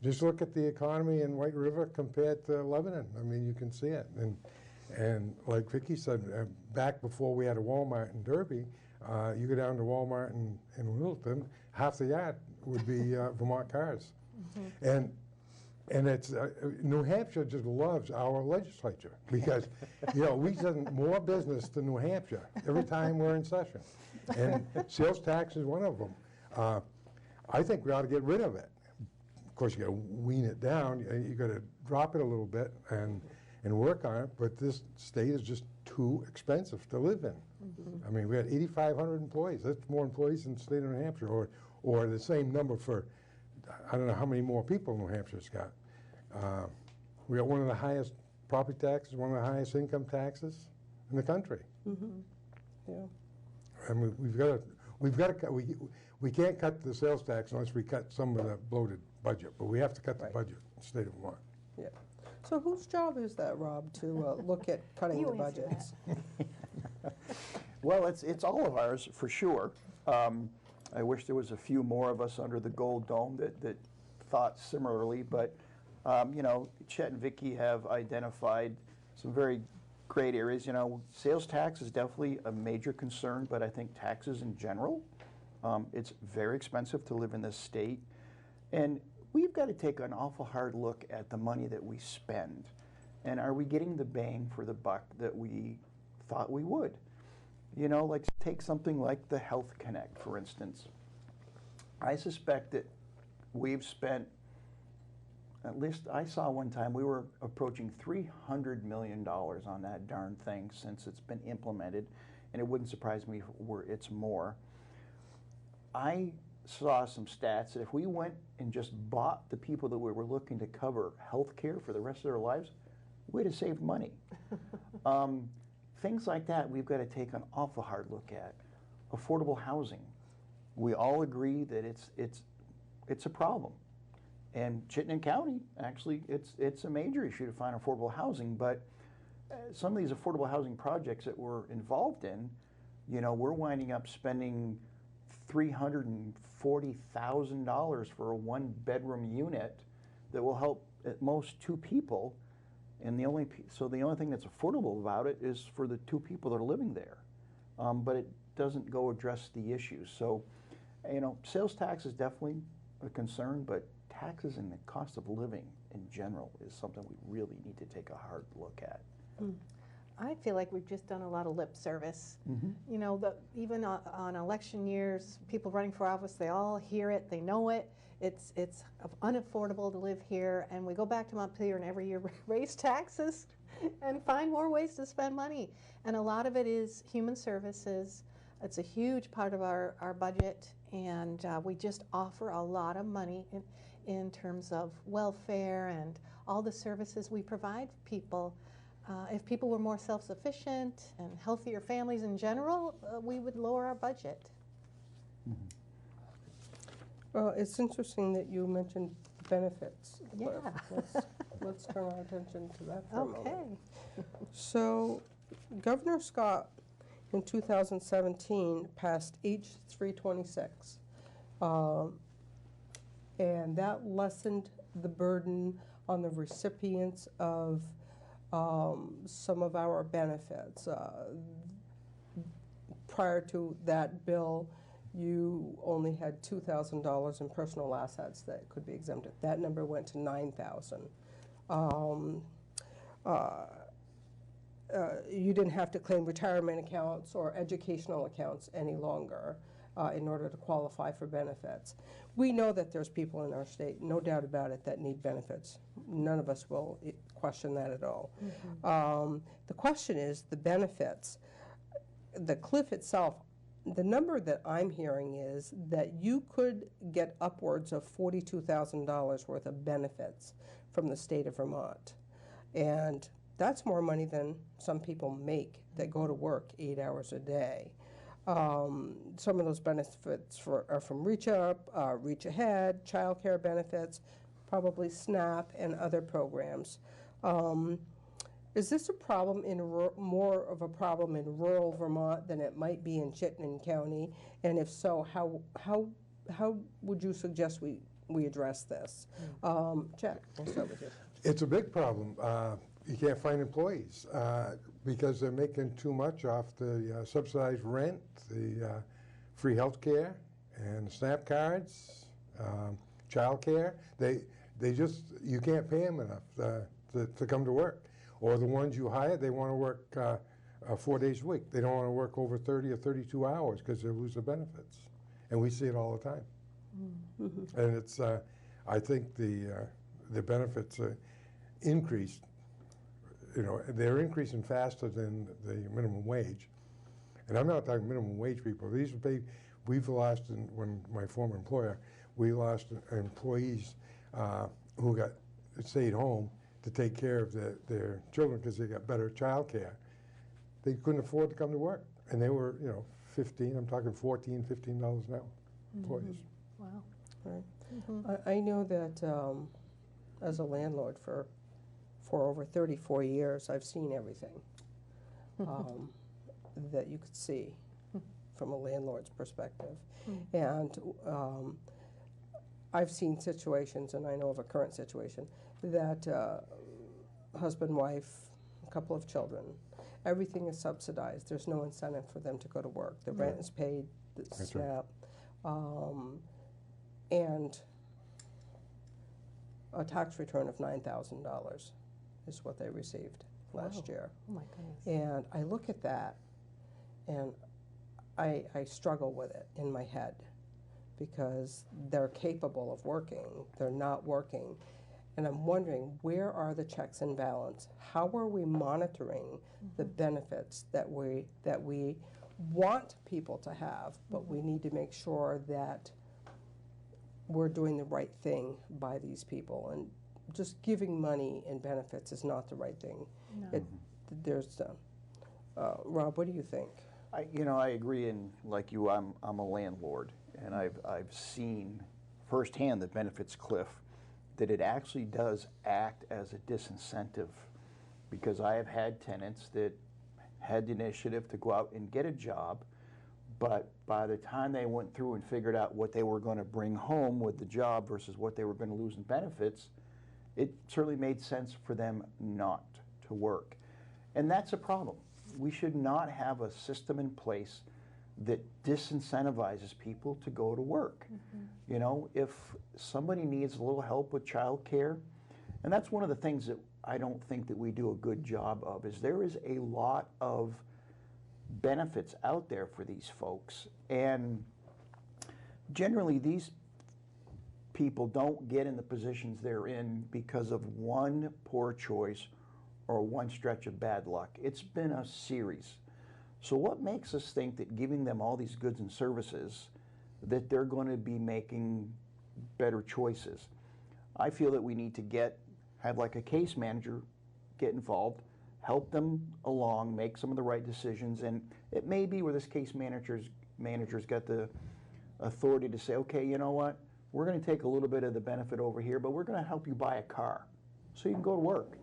[SPEAKER 22] just look at the economy in White River compared to Lebanon. I mean, you can see it. And like Vicki said, back before we had a Walmart in Derby, you go down to Walmart in Littleton, half the yard would be Vermont cars. And it's New Hampshire just loves our legislature because, you know, we send more business to New Hampshire every time we're in session. And sales tax is one of them. I think we ought to get rid of it. Of course, you got to wean it down. You got to drop it a little bit and work on it. But this state is just too expensive to live in. I mean, we had 8,500 employees. That's more employees than the state of New Hampshire, or the same number for. I don't know how many more people New Hampshire's got. We got one of the highest property taxes, one of the highest income taxes in the country.
[SPEAKER 21] Yeah.
[SPEAKER 22] I mean, we can't cut the sales tax unless we cut some of the bloated budget, but we have to cut the budget in the state of Vermont.
[SPEAKER 21] Yeah. So whose job is that, Rob, to look at cutting the budgets?
[SPEAKER 25] Well, it's all of ours for sure. I wish there was a few more of us under the gold dome that thought similarly, but you know, Chet and Vicki have identified some very great areas. You know, sales tax is definitely a major concern, but I think taxes in general, it's very expensive to live in this state, and we've got to take an awful hard look at the money that we spend, and are we getting the bang for the buck that we thought we would? You know, like take something like the Health Connect, for instance. I suspect that we've spent, at least I saw one time, we were approaching $300 million on that darn thing since it's been implemented, and it wouldn't surprise me if it's more. I saw some stats that if we went and just bought the people that we were looking to cover health care for the rest of their lives, we'd have saved money. Things like that we've got to take an awful hard look at. Affordable housing. We all agree that it's a problem. And Chittenden County, actually, it's a major issue to find affordable housing, but some of these affordable housing projects that we're involved in, you know, we're winding up spending $340,000 for a one-bedroom unit that will help at most 2 people, and the only thing that's affordable about it is for the 2 people that are living there, but it doesn't go address the issues. So, you know, sales tax is definitely a concern, but taxes and the cost of living in general is something we really need to take a hard look at.
[SPEAKER 24] I feel like we've just done a lot of lip service. You know, even on election years, people running for office, they all hear it, they know it. It's unaffordable to live here, and we go back to Montpelier and every year raise taxes and find more ways to spend money. And a lot of it is human services. It's a huge part of our budget, and we just offer a lot of money in terms of welfare and all the services we provide people. If people were more self-sufficient and healthier families in general, we would lower our budget.
[SPEAKER 21] Well, it's interesting that you mentioned benefits.
[SPEAKER 24] Yeah.
[SPEAKER 21] Let's turn our attention to that for a moment.
[SPEAKER 24] Okay.
[SPEAKER 21] So, Governor Scott in 2017 passed H326, and that lessened the burden on the recipients of some of our benefits. Prior to that bill, you only had $2,000 in personal assets that could be exempted. That number went to $9,000. You didn't have to claim retirement accounts or educational accounts any longer in order to qualify for benefits. We know that there's people in our state, no doubt about it, that need benefits. None of us will question that at all. The question is the benefits. The cliff itself, the number that I'm hearing is that you could get upwards of $42,000 worth of benefits from the state of Vermont. And that's more money than some people make that go to work 8 hours a day. Some of those benefits are from Reach Up, Reach Ahead, child care benefits, probably SNAP and other programs. Is this a problem more of a problem in rural Vermont than it might be in Chittenden County? And if so, how would you suggest we address this? Jack, we'll start with you.
[SPEAKER 22] It's a big problem. You can't find employees because they're making too much off the subsidized rent, the free health care, and SNAP cards, child care. They just, you can't pay them enough to come to work. Or the ones you hire, they want to work 4 days a week. They don't want to work over 30 or 32 hours because they lose their benefits. And we see it all the time. And it's, I think the benefits increased. You know, they're increasing faster than the minimum wage. And I'm not talking minimum wage people. We've lost, when my former employer, we lost employees who stayed home to take care of their children because they got better child care. They couldn't afford to come to work. And they were, you know, I'm talking $14, $15 an hour employees.
[SPEAKER 24] Wow.
[SPEAKER 21] Right. I know that as a landlord for over 34 years, I've seen everything that you could see from a landlord's perspective. And I've seen situations, and I know of a current situation, that husband, wife, a couple of children, everything is subsidized. There's no incentive for them to go to work. The rent is paid, the SNAP, and a tax return of $9,000 is what they received last year.
[SPEAKER 24] Oh my goodness.
[SPEAKER 21] And I look at that, and I struggle with it in my head because they're capable of working. They're not working. And I'm wondering, where are the checks and balance? How are we monitoring the benefits that we want people to have, but we need to make sure that we're doing the right thing by these people? And just giving money and benefits is not the right thing.
[SPEAKER 24] No.
[SPEAKER 21] Rob, what do you think?
[SPEAKER 25] I agree, and like you, I'm a landlord, and I've seen firsthand the benefits cliff. that it actually does act as a disincentive, because I have had tenants that had the initiative to go out and get a job, but by the time they went through and figured out what they were going to bring home with the job versus what they were going to lose in benefits, it certainly made sense for them not to work. And that's a problem. We should not have a system in place that disincentivizes people to go to work. You know, if somebody needs a little help with childcare, and that's one of the things that I don't think that we do a good job of, is there is a lot of benefits out there for these folks, and generally these people don't get in the positions they're in because of one poor choice or one stretch of bad luck. It's been a series. So what makes us think that giving them all these goods and services, that they're going to be making better choices? I feel that we need to have like a case manager get involved, help them along, make some of the right decisions, and it may be where this case manager's got the authority to say, okay, you know what, we're going to take a little bit of the benefit over here, but we're going to help you buy a car so you can go to work.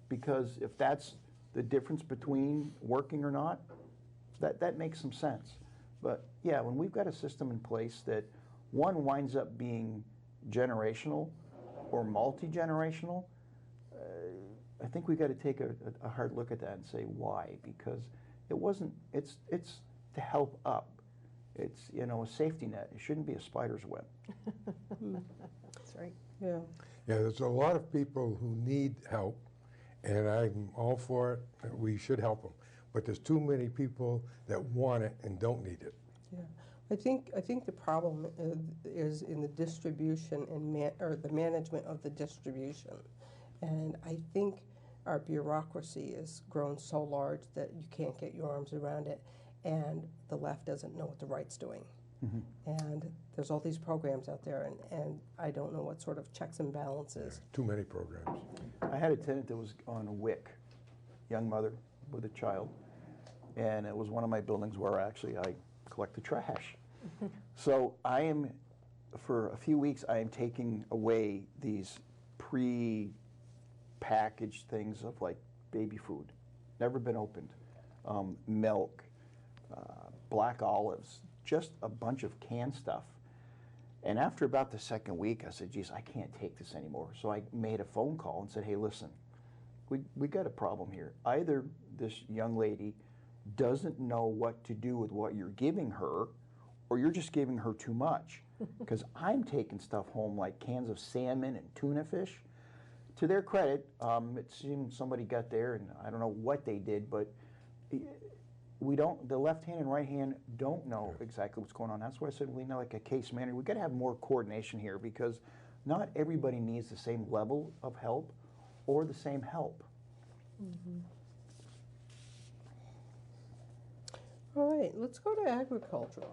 [SPEAKER 25] Because if that's the difference between working or not, that makes some sense. But yeah, when we've got a system in place that one winds up being generational or multi-generational, I think we've got to take a hard look at that and say why, because it's to help up. It's, you know, a safety net. It shouldn't be a spider's web.
[SPEAKER 24] That's right.
[SPEAKER 21] Yeah.
[SPEAKER 22] Yeah, there's a lot of people who need help, and I'm all for it. We should help them. But there's too many people that want it and don't need it.
[SPEAKER 21] Yeah, I think the problem is in the distribution and the management of the distribution, and I think our bureaucracy has grown so large that you can't get your arms around it, and the left doesn't know what the right's doing. And there's all these programs out there, and I don't know what sort of checks and balances.
[SPEAKER 22] Too many programs.
[SPEAKER 25] I had a tenant that was on a WIC, young mother with a child, and it was one of my buildings where actually I collect the trash. So for a few weeks, I am taking away these pre-packaged things of like baby food, never been opened, milk, black olives, just a bunch of canned stuff. And after about the second week, I said, geez, I can't take this anymore. So I made a phone call and said, hey, listen, we got a problem here. Either this young lady doesn't know what to do with what you're giving her, or you're just giving her too much. Because I'm taking stuff home like cans of salmon and tuna fish. To their credit, it seemed somebody got there, and I don't know what they did, but the left hand and right hand don't know exactly what's going on. That's why I said we need like a case manager. We've got to have more coordination here, because not everybody needs the same level of help or the same help.
[SPEAKER 21] All right, let's go to agriculture.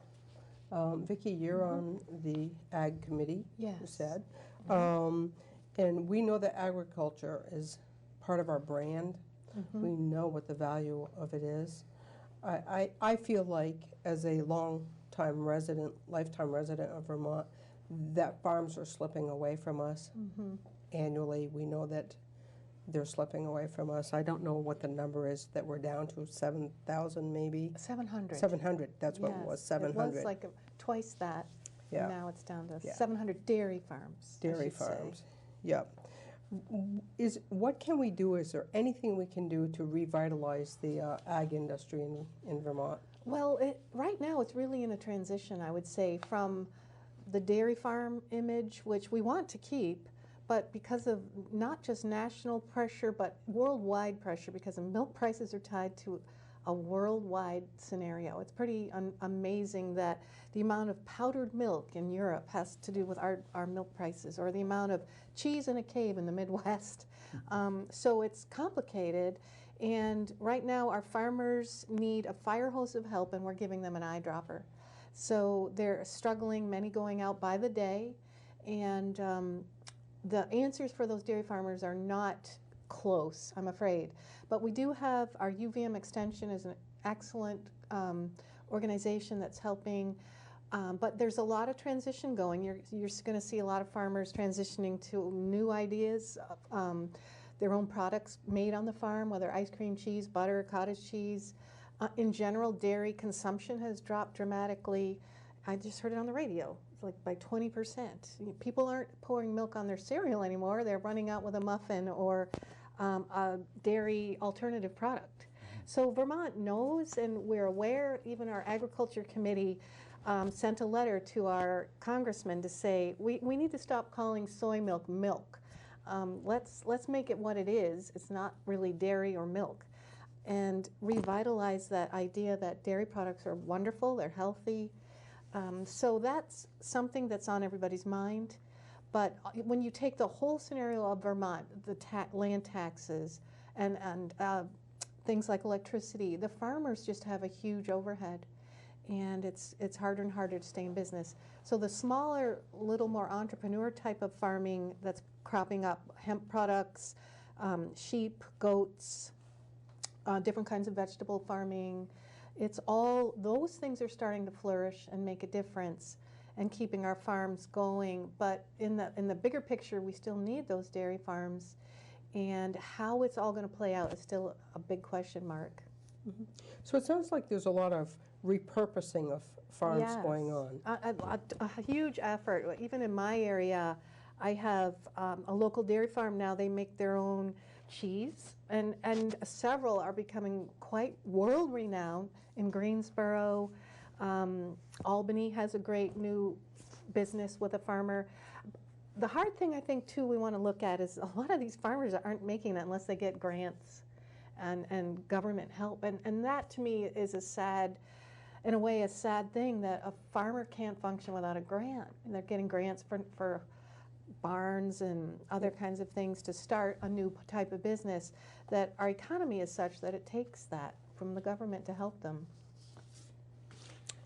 [SPEAKER 21] Vicki, you're on the Ag Committee, you said. And we know that agriculture is part of our brand. We know what the value of it is. I feel like, as a lifetime resident of Vermont, that farms are slipping away from us. Annually, we know that they're slipping away from us. I don't know what the number is that we're down to, 7,000 maybe?
[SPEAKER 24] 700. 700,
[SPEAKER 21] that's what it was, 700.
[SPEAKER 24] It was like twice that,
[SPEAKER 21] Yeah.
[SPEAKER 24] and now it's down to
[SPEAKER 21] Yeah.
[SPEAKER 24] 700 dairy farms.
[SPEAKER 21] Dairy farms, yep. What can we do? Is there anything we can do to revitalize the ag industry in Vermont?
[SPEAKER 24] Well, right now it's really in a transition, I would say, from the dairy farm image, which we want to keep, but because of not just national pressure, but worldwide pressure, because the milk prices are tied to a worldwide scenario. It's pretty amazing that the amount of powdered milk in Europe has to do with our milk prices, or the amount of cheese in a cave in the Midwest. So it's complicated, and right now our farmers need a fire hose of help, and we're giving them an eyedropper. So they're struggling, many going out by the day, and the answers for those dairy farmers are not close, I'm afraid. But we do have our UVM Extension is an excellent organization that's helping But there's a lot of transition going. You're going to see a lot of farmers transitioning to new ideas, their own products made on the farm, whether ice cream, cheese, butter, cottage cheese. In general, dairy consumption has dropped dramatically. I just heard it on the radio, it's like by 20%. People aren't pouring milk on their cereal anymore. They're running out with a muffin or a dairy alternative product. So Vermont knows, and we're aware. Even our agriculture committee sent a letter to our congressman to say we need to stop calling soy milk milk. Let's make it what it is. It's not really dairy or milk, and revitalize that idea that dairy products are wonderful, they're healthy. So that's something that's on everybody's mind. But when you take the whole scenario of Vermont, the land taxes and things like electricity, the farmers just have a huge overhead, and it's harder and harder to stay in business. So the smaller, little more entrepreneur type of farming that's cropping up, hemp products, sheep, goats, different kinds of vegetable farming, it's all, those things are starting to flourish and make a difference and keeping our farms going. But in the bigger picture, we still need those dairy farms, and how it's all going to play out is still a big question mark.
[SPEAKER 21] Mm-hmm. So it sounds like there's a lot of repurposing of farms going on.
[SPEAKER 24] A huge effort. Even in my area, I have a local dairy farm now. They make their own cheese, and several are becoming quite world-renowned in Greensboro. Albany has a great new business with a farmer. The hard thing I think too we want to look at is a lot of these farmers aren't making it unless they get grants and government help, and that to me is a sad, in a way, a sad thing that a farmer can't function without a grant. And they're getting grants for barns and other kinds of things to start a new type of business, that our economy is such that it takes that from the government to help them.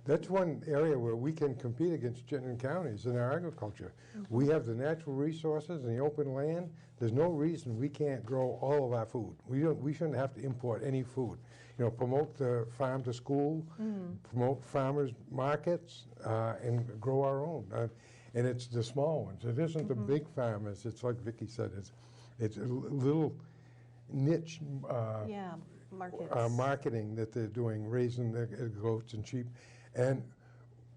[SPEAKER 22] That's one area where we can compete against Chittenden counties in our agriculture.
[SPEAKER 24] Mm-hmm.
[SPEAKER 22] We have the natural resources and the open land. There's no reason we can't grow all of our food. We shouldn't have to import any food. You know, promote the farm to school, promote farmers markets, and grow our own. And it's the small ones. It isn't the big farmers. It's like Vicki said. It's a little niche marketing that they're doing, raising the goats and sheep. And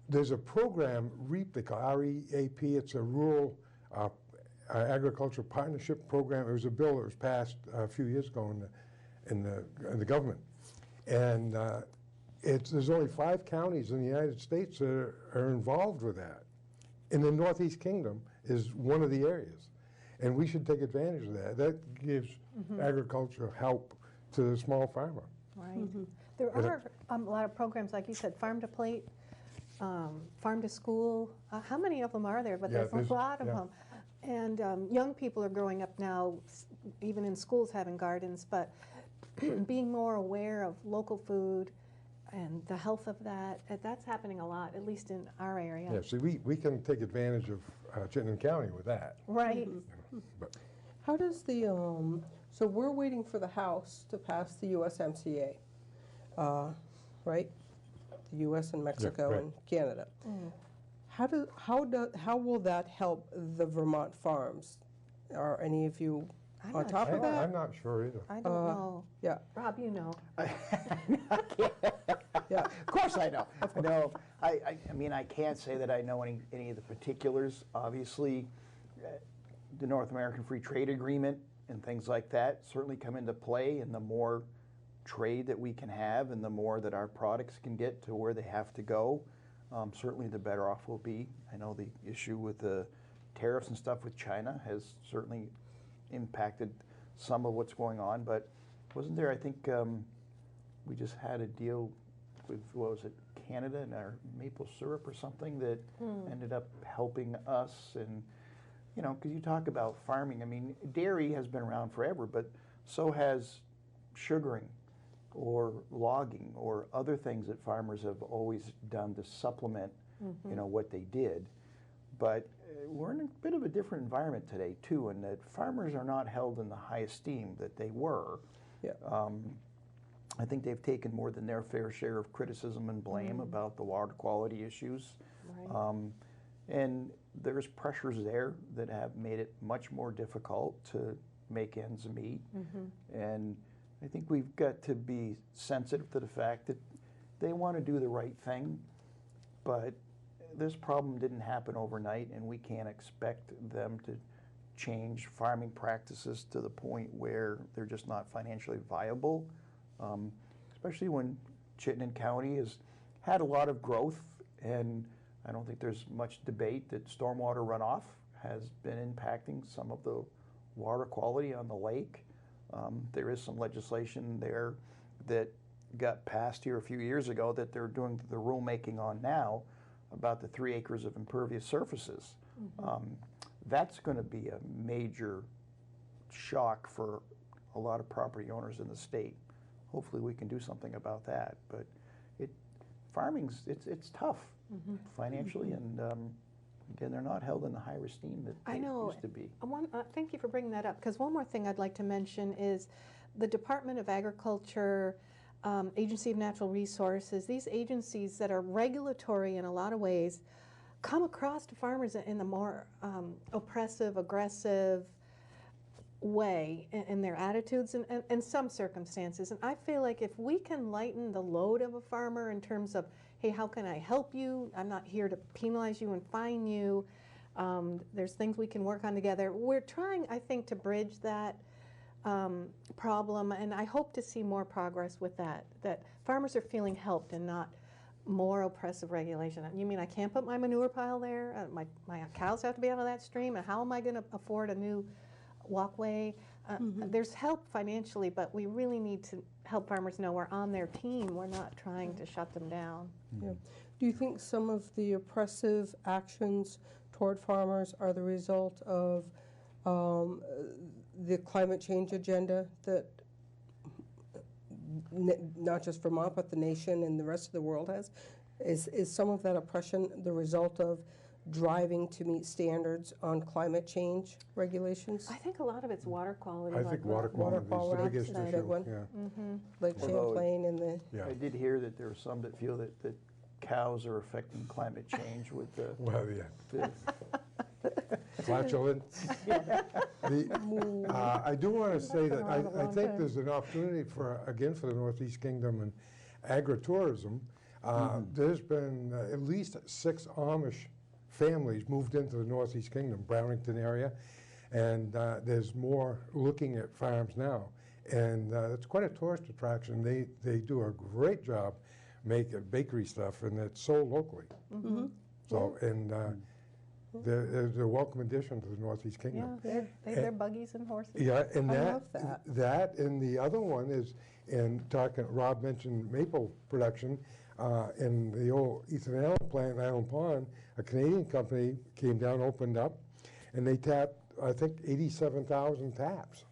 [SPEAKER 22] there's a program, REAP, they call R-E-A-P. It's a rural agricultural partnership program. It was a bill that was passed a few years ago in the government. And there's only 5 counties in the United States that are involved with that. And the Northeast Kingdom is one of the areas. And we should take advantage of that. That gives agricultural help to the small farmer.
[SPEAKER 24] Right. There are a lot of programs, like you said, Farm to Plate, Farm to School. How many of them are there? But there's a lot of them. And young people are growing up now, even in schools, having gardens, but being more aware of local food and the health of that, that's happening a lot, at least in our area.
[SPEAKER 22] Yeah, see, we can take advantage of Chittenden County with that.
[SPEAKER 24] Right.
[SPEAKER 22] But
[SPEAKER 21] How does the, so we're waiting for the House to pass the USMCA, right? The US and Mexico and Canada. How will that help the Vermont farms? Are any of you on top of that?
[SPEAKER 22] I'm not sure either.
[SPEAKER 24] I don't know.
[SPEAKER 21] Yeah.
[SPEAKER 24] Rob, you know.
[SPEAKER 21] Yeah.
[SPEAKER 25] Of course I know. No, I mean, I can't say that I know any of the particulars. Obviously, the North American Free Trade Agreement and things like that certainly come into play, and the more trade that we can have and the more that our products can get to where they have to go, certainly the better off we'll be. I know the issue with the tariffs and stuff with China has certainly impacted some of what's going on, but wasn't there, I think, we just had a deal with, what was it, Canada and our maple syrup or something that ended up helping us. And you know, because you talk about farming, I mean, dairy has been around forever, but so has sugaring or logging or other things that farmers have always done to supplement, you know, what they did. But we're in a bit of a different environment today, too, in that farmers are not held in the high esteem that they were.
[SPEAKER 21] Yeah.
[SPEAKER 25] I think they've taken more than their fair share of criticism and blame about the water quality issues.
[SPEAKER 24] Right.
[SPEAKER 25] And there's pressures there that have made it much more difficult to make ends meet. And I think we've got to be sensitive to the fact that they want to do the right thing, but this problem didn't happen overnight, and we can't expect them to change farming practices to the point where they're just not financially viable, especially when Chittenden County has had a lot of growth, and I don't think there's much debate that stormwater runoff has been impacting some of the water quality on the lake. There is some legislation there that got passed here a few years ago that they're doing the rulemaking on now about the 3 acres of impervious surfaces. That's going to be a major shock for a lot of property owners in the state. Hopefully we can do something about that, but farming's it's tough financially, and again, they're not held in the high esteem that they used to be.
[SPEAKER 24] Thank you for bringing that up, because one more thing I'd like to mention is the Department of Agriculture, Agency of Natural Resources, these agencies that are regulatory in a lot of ways come across to farmers in a more oppressive, aggressive way in their attitudes and some circumstances. And I feel like if we can lighten the load of a farmer in terms of, hey, how can I help you? I'm not here to penalize you and fine you. There's things we can work on together. We're trying, I think, to bridge that problem, and I hope to see more progress with that farmers are feeling helped and not more oppressive regulation. You mean I can't put my manure pile there? My cows have to be out of that stream, and how am I going to afford a new walkway? There's help financially, but we really need to help farmers know we're on their team. We're not trying to shut them down.
[SPEAKER 21] Yeah. Do you think some of the oppressive actions toward farmers are the result of the climate change agenda that not just Vermont, but the nation and the rest of the world has? Is some of that oppression the result of driving to meet standards on climate change regulations?
[SPEAKER 24] I think a lot of it's water quality.
[SPEAKER 22] I think water quality is the biggest issue.
[SPEAKER 21] Big one.
[SPEAKER 22] Yeah.
[SPEAKER 21] Like Champlain and the...
[SPEAKER 22] Yeah.
[SPEAKER 25] I did hear that there are some that feel that cows are affecting climate change with the...
[SPEAKER 22] Well, yeah. Flatulence. I do want to say that I think there's an opportunity for the Northeast Kingdom and agritourism. There's been at least 6 Amish families moved into the Northeast Kingdom, Brownington area, and there's more looking at farms now. And it's quite a tourist attraction. They do a great job making bakery stuff, and it's sold locally. So, and they're a welcome addition to the Northeast Kingdom.
[SPEAKER 24] Yeah, they're buggies and horses.
[SPEAKER 22] Yeah, and
[SPEAKER 21] I love that.
[SPEAKER 22] That and the other one is, and talking, Rob mentioned maple production, in the old Ethan Allen plant in Island Pond, a Canadian company came down, opened up, and they tapped, I think, 87,000 taps.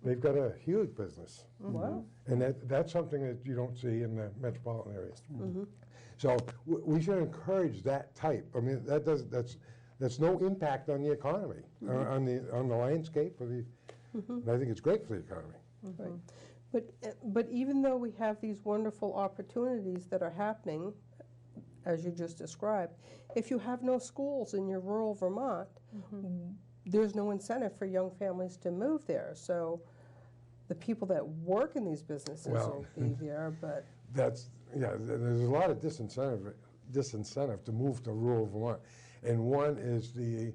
[SPEAKER 22] They've got a huge business.
[SPEAKER 21] Wow.
[SPEAKER 22] And that's something that you don't see in the metropolitan areas. So we should encourage that type. I mean, that's no impact on the economy, on the landscape. And I think it's great for the economy.
[SPEAKER 21] Right. But even though we have these wonderful opportunities that are happening, as you just described, if you have no schools in your rural Vermont, there's no incentive for young families to move there. So the people that work in these businesses will be there, but...
[SPEAKER 22] There's a lot of disincentive to move to rural Vermont. And one is the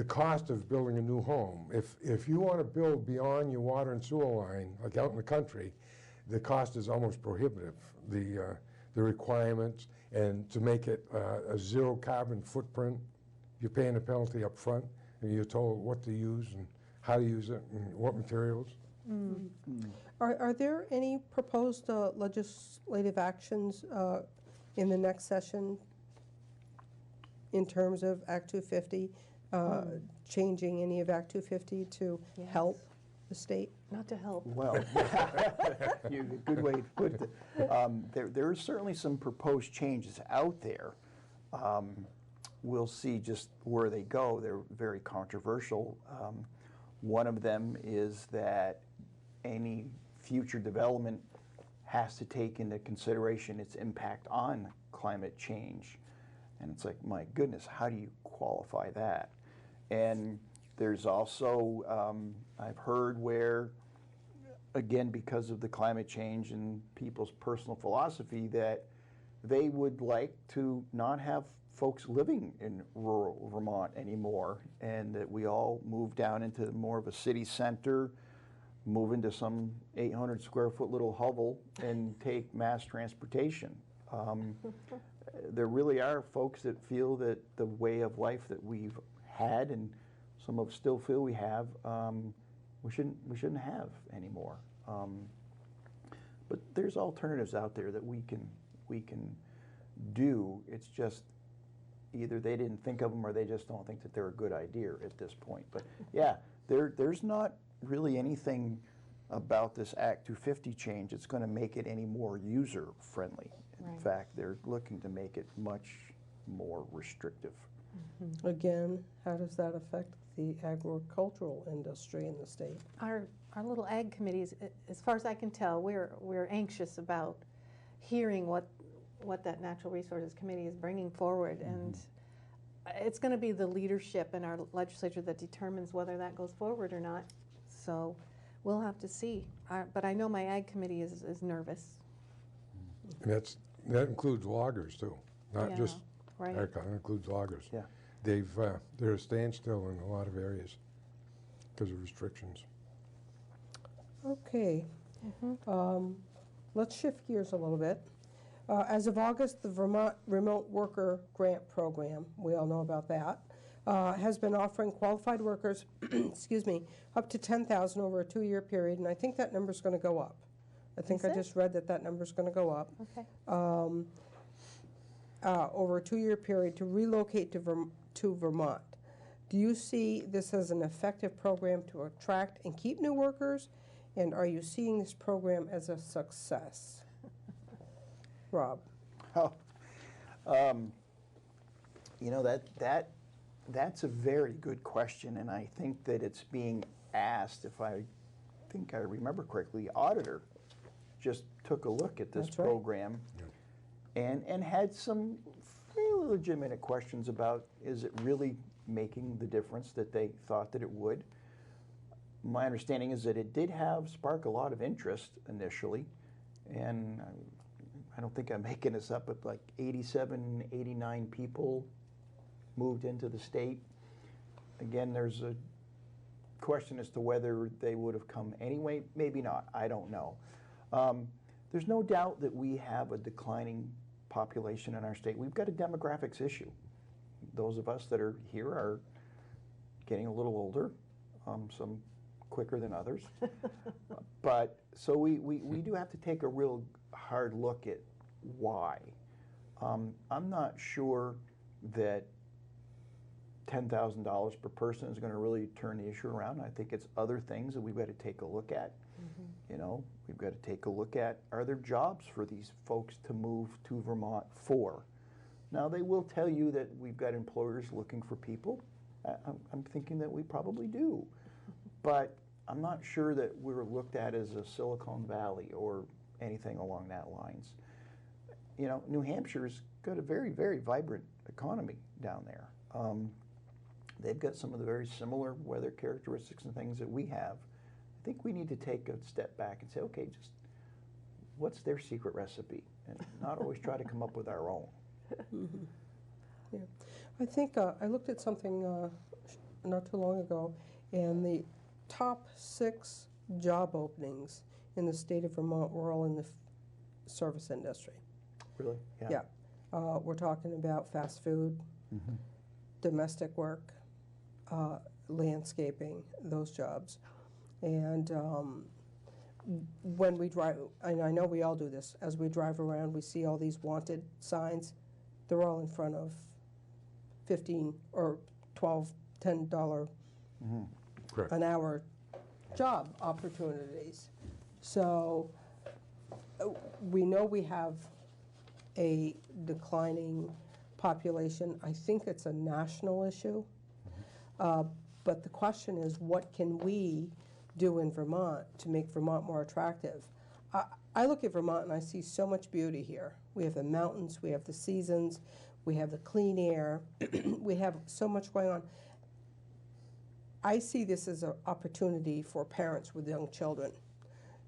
[SPEAKER 22] cost of building a new home. If you want to build beyond your water and sewer line, like out in the country, the cost is almost prohibitive. The requirements, and to make it a zero carbon footprint, you're paying a penalty up front, and you're told what to use and how to use it and what materials.
[SPEAKER 21] Are there any proposed legislative actions in the next session in terms of Act 250, changing any of Act 250 to help the state?
[SPEAKER 24] Not to help.
[SPEAKER 25] Well, good way to put it. There are certainly some proposed changes out there. We'll see just where they go. They're very controversial. One of them is that any future development has to take into consideration its impact on climate change. And it's like, my goodness, how do you qualify that? And there's also, I've heard where, again, because of the climate change and people's personal philosophy, that they would like to not have folks living in rural Vermont anymore, and that we all move down into more of a city center, move into some 800 square foot little hovel and take mass transportation. There really are folks that feel that the way of life that we've had, and some of us still feel we have, we shouldn't have anymore. But there's alternatives out there that we can do. It's just either they didn't think of them or they just don't think that they're a good idea at this point. But yeah, there's not really anything about this Act 250 change that's going to make it any more user-friendly. In fact, they're looking to make it much more restrictive.
[SPEAKER 21] Again, how does that affect the agricultural industry in the state?
[SPEAKER 24] Our little ag committees, as far as I can tell, we're anxious about hearing what that Natural Resources Committee is bringing forward, and it's going to be the leadership in our legislature that determines whether that goes forward or not. So we'll have to see. But I know my ag committee is nervous.
[SPEAKER 22] And that includes loggers too, not just
[SPEAKER 24] right.
[SPEAKER 22] agriculture. It includes loggers.
[SPEAKER 25] Yeah.
[SPEAKER 22] They're a standstill in a lot of areas because of restrictions.
[SPEAKER 21] Okay. Let's shift gears a little bit. As of August, the Vermont Remote Worker Grant Program, we all know about that, has been offering qualified workers, excuse me, up to $10,000 over a 2-year period, and I think that number's going to go up. I think I just read that number's going to go up.
[SPEAKER 24] Okay.
[SPEAKER 21] Over a 2-year period to relocate to Vermont. Do you see this as an effective program to attract and keep new workers, and are you seeing this program as a success? Rob.
[SPEAKER 25] Oh, you know, that's a very good question, and I think that it's being asked, if I think I remember correctly, the auditor just took a look at this program and had some fairly legitimate questions about, is it really making the difference that they thought that it would? My understanding is that it did spark a lot of interest initially, and I don't think I'm making this up, but like 87, 89 people moved into the state. Again, there's a question as to whether they would have come anyway. Maybe not. I don't know. There's no doubt that we have a declining population in our state. We've got a demographics issue. Those of us that are here are getting a little older, some quicker than others. But so we do have to take a real hard look at why. I'm not sure that $10,000 per person is going to really turn the issue around. I think it's other things that we've got to take a look at. You know, we've got to take a look at, are there jobs for these folks to move to Vermont for? Now, they will tell you that we've got employers looking for people. I'm thinking that we probably do. But I'm not sure that we're looked at as a Silicon Valley or anything along that lines. You know, New Hampshire's got a very, very vibrant economy down there. They've got some of the very similar weather characteristics and things that we have. I think we need to take a step back and say, okay, just what's their secret recipe? And not always try to come up with our own.
[SPEAKER 21] Yeah. I think I looked at something not too long ago, and the top 6 job openings in the state of Vermont were all in the service industry.
[SPEAKER 25] Really?
[SPEAKER 21] Yeah. We're talking about fast food, domestic work, landscaping, those jobs. And when we drive, and I know we all do this, as we drive around, we see all these wanted signs. They're all in front of $15 or $12, $10 an hour job opportunities. So we know we have a declining population. I think it's a national issue. But the question is, what can we do in Vermont to make Vermont more attractive? I look at Vermont and I see so much beauty here. We have the mountains, we have the seasons, we have the clean air, we have so much going on. I see this as an opportunity for parents with young children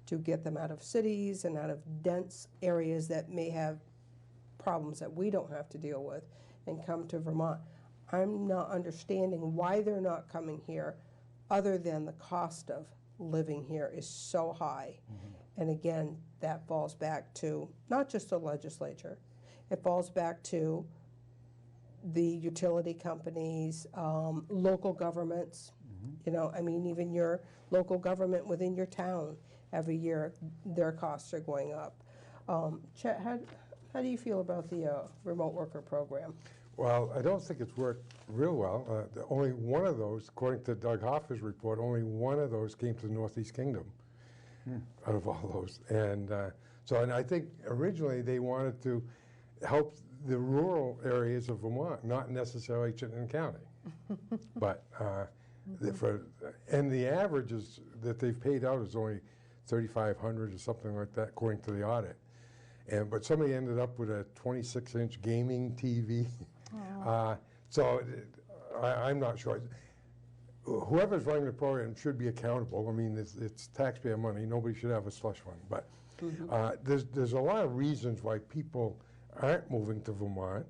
[SPEAKER 21] to get them out of cities and out of dense areas that may have problems that we don't have to deal with and come to Vermont. I'm not understanding why they're not coming here other than the cost of living here is so high. And again, that falls back to not just the legislature, it falls back to the utility companies, local governments. You know, I mean, even your local government within your town, every year their costs are going up. Chet, how do you feel about the remote worker program?
[SPEAKER 22] Well, I don't think it's worked real well. Only one of those, according to Doug Hoffer's report, only one of those came to the Northeast Kingdom out of all those. And and I think originally they wanted to help the rural areas of Vermont, not necessarily Chittenden County. But and the averages that they've paid out is only $3,500 or something like that, according to the audit. But somebody ended up with a 26-inch gaming TV. I'm not sure. Whoever's running the program should be accountable. I mean, it's taxpayer money. Nobody should have a slush fund. But there's a lot of reasons why people aren't moving to Vermont.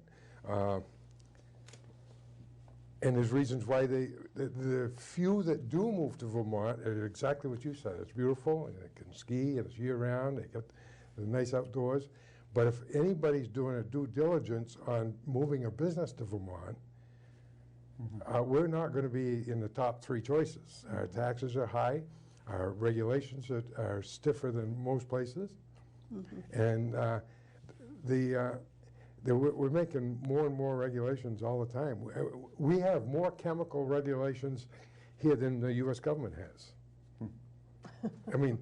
[SPEAKER 22] And there's reasons why the few that do move to Vermont are exactly what you said. It's beautiful, and they can ski, and it's year-round. They got the nice outdoors. But if anybody's doing a due diligence on moving a business to Vermont, we're not going to be in the top 3 choices. Our taxes are high. Our regulations are stiffer than most places. And we're making more and more regulations all the time. We have more chemical regulations here than the U.S. government has. I mean,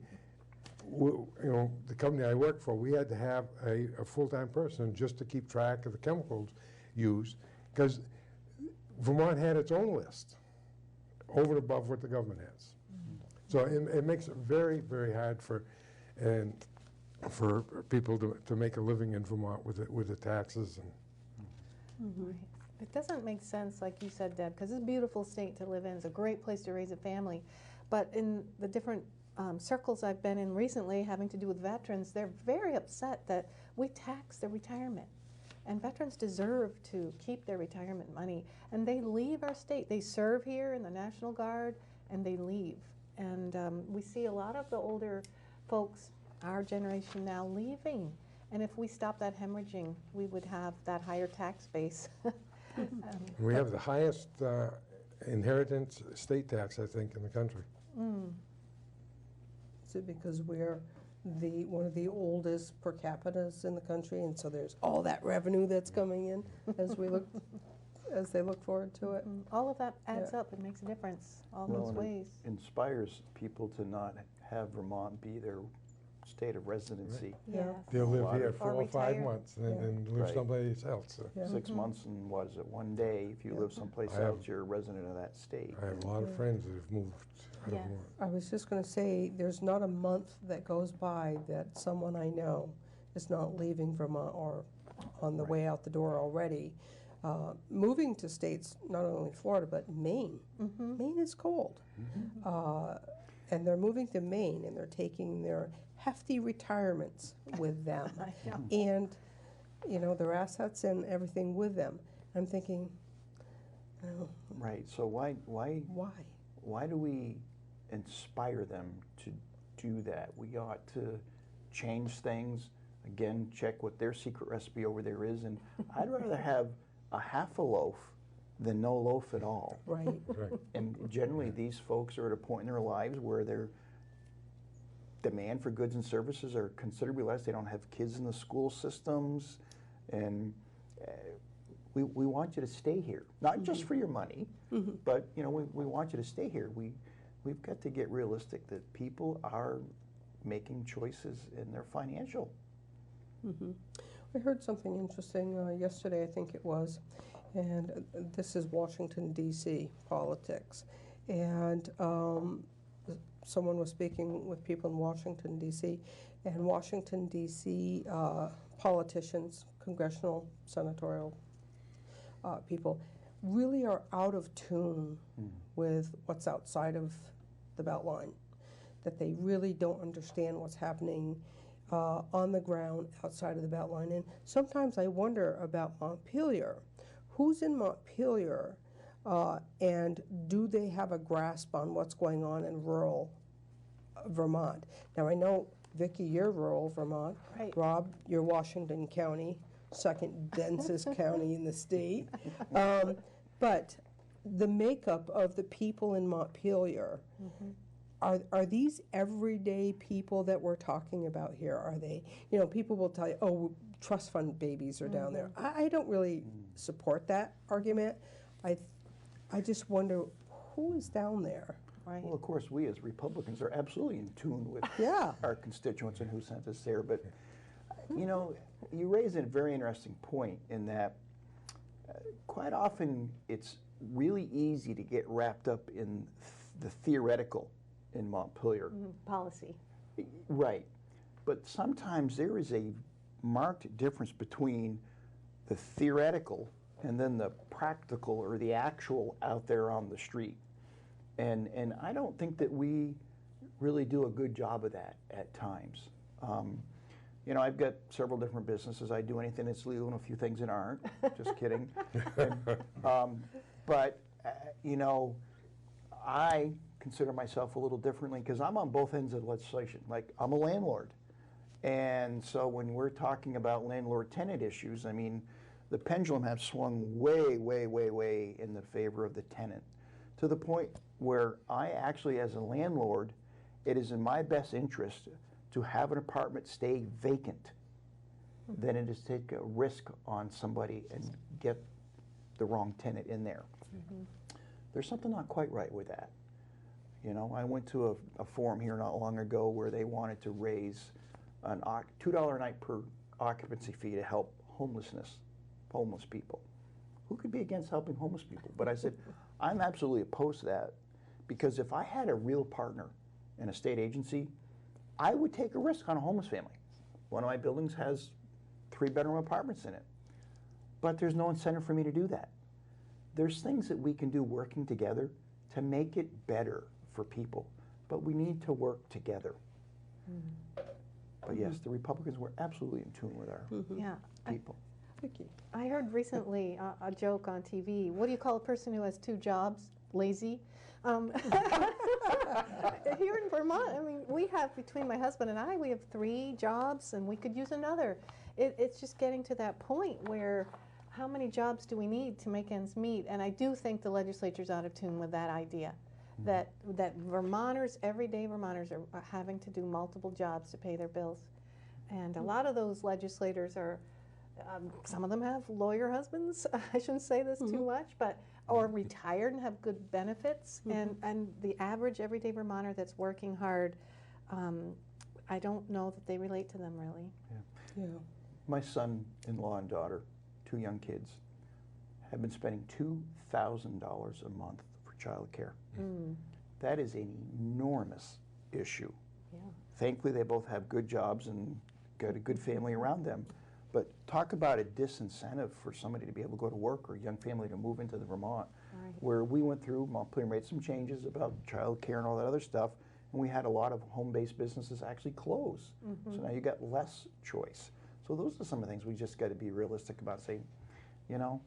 [SPEAKER 22] the company I work for, we had to have a full-time person just to keep track of the chemicals used, because Vermont had its own list over and above what the government has. So it makes it very, very hard for people to make a living in Vermont with the taxes.
[SPEAKER 24] It doesn't make sense, like you said, Deb, because it's a beautiful state to live in. It's a great place to raise a family. But in the different circles I've been in recently having to do with veterans, they're very upset that we tax their retirement. And veterans deserve to keep their retirement money. And they leave our state. They serve here in the National Guard, and they leave. And we see a lot of the older folks, our generation now, leaving. And if we stop that hemorrhaging, we would have that higher tax base.
[SPEAKER 22] We have the highest inheritance estate tax, I think, in the country.
[SPEAKER 21] Is it because we're one of the oldest per capitas in the country, and so there's all that revenue that's coming in as they look forward to it?
[SPEAKER 24] All of that adds up. It makes a difference all those ways.
[SPEAKER 25] It inspires people to not have Vermont be their state of residency.
[SPEAKER 21] Yeah.
[SPEAKER 22] They'll live here 4 or 5 months and then live someplace else.
[SPEAKER 25] 6 months and what is it, 1 day? If you live someplace else, you're a resident of that state.
[SPEAKER 22] I have a lot of friends that have moved out of Vermont.
[SPEAKER 21] I was just going to say, there's not a month that goes by that someone I know is not leaving Vermont or on the way out the door already. Moving to states, not only Florida, but Maine. Maine is cold. And they're moving to Maine, and they're taking their hefty retirements with them. And, their assets and everything with them. I'm thinking,
[SPEAKER 25] right, so why do we inspire them to do that? We ought to change things, again, check what their secret recipe over there is, and I'd rather have a half a loaf than no loaf at all.
[SPEAKER 21] Right.
[SPEAKER 25] And generally these folks are at a point in their lives where their demand for goods and services are considerably less. They don't have kids in the school systems, and we want you to stay here, not just for your money, but we want you to stay here. We've got to get realistic that people are making choices in their financial.
[SPEAKER 21] I heard something interesting yesterday, I think it was, and this is Washington, D.C. politics. And someone was speaking with people in Washington, D.C., and Washington DC politicians, congressional, senatorial people, really are out of tune with what's outside of the Beltline, that they really don't understand what's happening on the ground outside of the Beltline. And sometimes I wonder about Montpelier. Who's in Montpelier, and do they have a grasp on what's going on in rural Vermont? Now, I know, Vicki, you're rural Vermont.
[SPEAKER 24] Right.
[SPEAKER 21] Rob, you're Washington County, second densest county in the state. But the makeup of the people in Montpelier, are these everyday people that we're talking about here? Are they, you know, people will tell you, oh, trust fund babies are down there. I don't really support that argument. I just wonder, who is down there?
[SPEAKER 24] Right.
[SPEAKER 25] Well, of course, we as Republicans are absolutely in tune with our constituents and who sent us there. But, you know, you raise a very interesting point in that quite often it's really easy to get wrapped up in the theoretical in Montpelier.
[SPEAKER 24] Policy.
[SPEAKER 25] Right. But sometimes there is a marked difference between the theoretical and then the practical or the actual out there on the street. And I don't think that we really do a good job of that at times. You know, I've got several different businesses. I do anything that's legal and a few things that aren't. Just kidding. But, you know, I consider myself a little differently because I'm on both ends of the legislation. Like, I'm a landlord. And so when we're talking about landlord-tenant issues, I mean, the pendulum has swung way, way, way, way in the favor of the tenant, to the point where I actually, as a landlord, it is in my best interest to have an apartment stay vacant than it is to take a risk on somebody and get the wrong tenant in there. There's something not quite right with that. You know, I went to a forum here not long ago where they wanted to raise an $2 a night per occupancy fee to help homeless people. Who could be against helping homeless people? But I said, I'm absolutely opposed to that, because if I had a real partner in a state agency, I would take a risk on a homeless family. One of my buildings has 3-bedroom apartments in it, but there's no incentive for me to do that. There's things that we can do working together to make it better for people, but we need to work together. But yes, the Republicans were absolutely in tune with our people.
[SPEAKER 24] I heard recently a joke on TV. What do you call a person who has 2 jobs? Lazy. Here in Vermont, I mean, we have, between my husband and I, we have 3 jobs, and we could use another. It's just getting to that point where how many jobs do we need to make ends meet? And I do think the legislature's out of tune with that idea, that Vermonters, everyday Vermonters, are having to do multiple jobs to pay their bills. And a lot of those legislators are, some of them have lawyer husbands, I shouldn't say this too much, but or retired and have good benefits, and the average everyday Vermonter that's working hard, I don't know that they relate to them really.
[SPEAKER 25] My son-in-law and daughter, 2 young kids, have been spending $2,000 a month for child care. That is an enormous issue. Thankfully, they both have good jobs and got a good family around them. But talk about a disincentive for somebody to be able to go to work, or a young family to move into the Vermont, where we went through, Montpelier made some changes about child care and all that other stuff, and we had a lot of home-based businesses actually close. So now you got less choice. So those are some of the things we just got to be realistic about, saying, you know,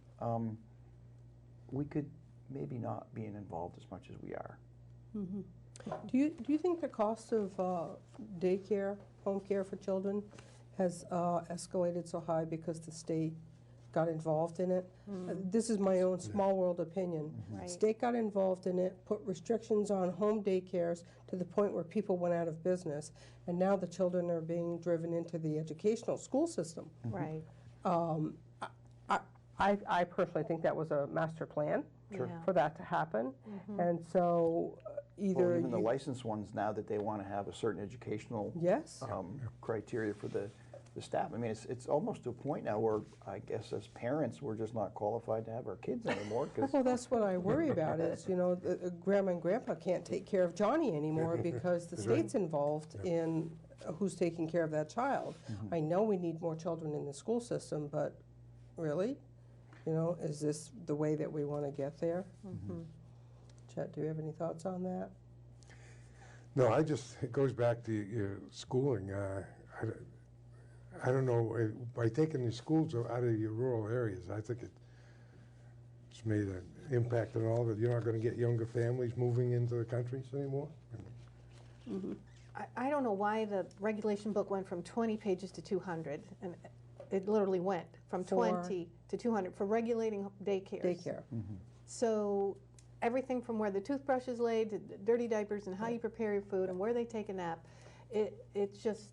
[SPEAKER 25] we could maybe not be involved as much as we are.
[SPEAKER 21] Do you think the cost of daycare, home care for children, has escalated so high because the state got involved in it? This is my own small world opinion. State got involved in it, put restrictions on home daycares to the point where people went out of business, and now the children are being driven into the educational school system.
[SPEAKER 24] Right.
[SPEAKER 21] I personally think that was a master plan for that to happen, and so either
[SPEAKER 25] even the licensed ones now, that they want to have a certain educational criteria for the staff. I mean, it's almost to a point now where I guess as parents we're just not qualified to have our kids anymore.
[SPEAKER 21] Well, that's what I worry about is, you know, grandma and grandpa can't take care of Johnny anymore because the state's involved in who's taking care of that child? I know we need more children in the school system, but really? You know, is this the way that we want to get there? Chet, do you have any thoughts on that?
[SPEAKER 22] No, it goes back to schooling. I don't know, by taking the schools out of your rural areas, I think it's made an impact on all of it. You're not going to get younger families moving into the countries anymore.
[SPEAKER 24] I don't know why the regulation book went from 20 pages to 200, and it literally went from 20 to 200 for regulating daycares.
[SPEAKER 21] Daycare.
[SPEAKER 24] So everything from where the toothbrush is laid to dirty diapers and how you prepare your food and where they take a nap, it's just,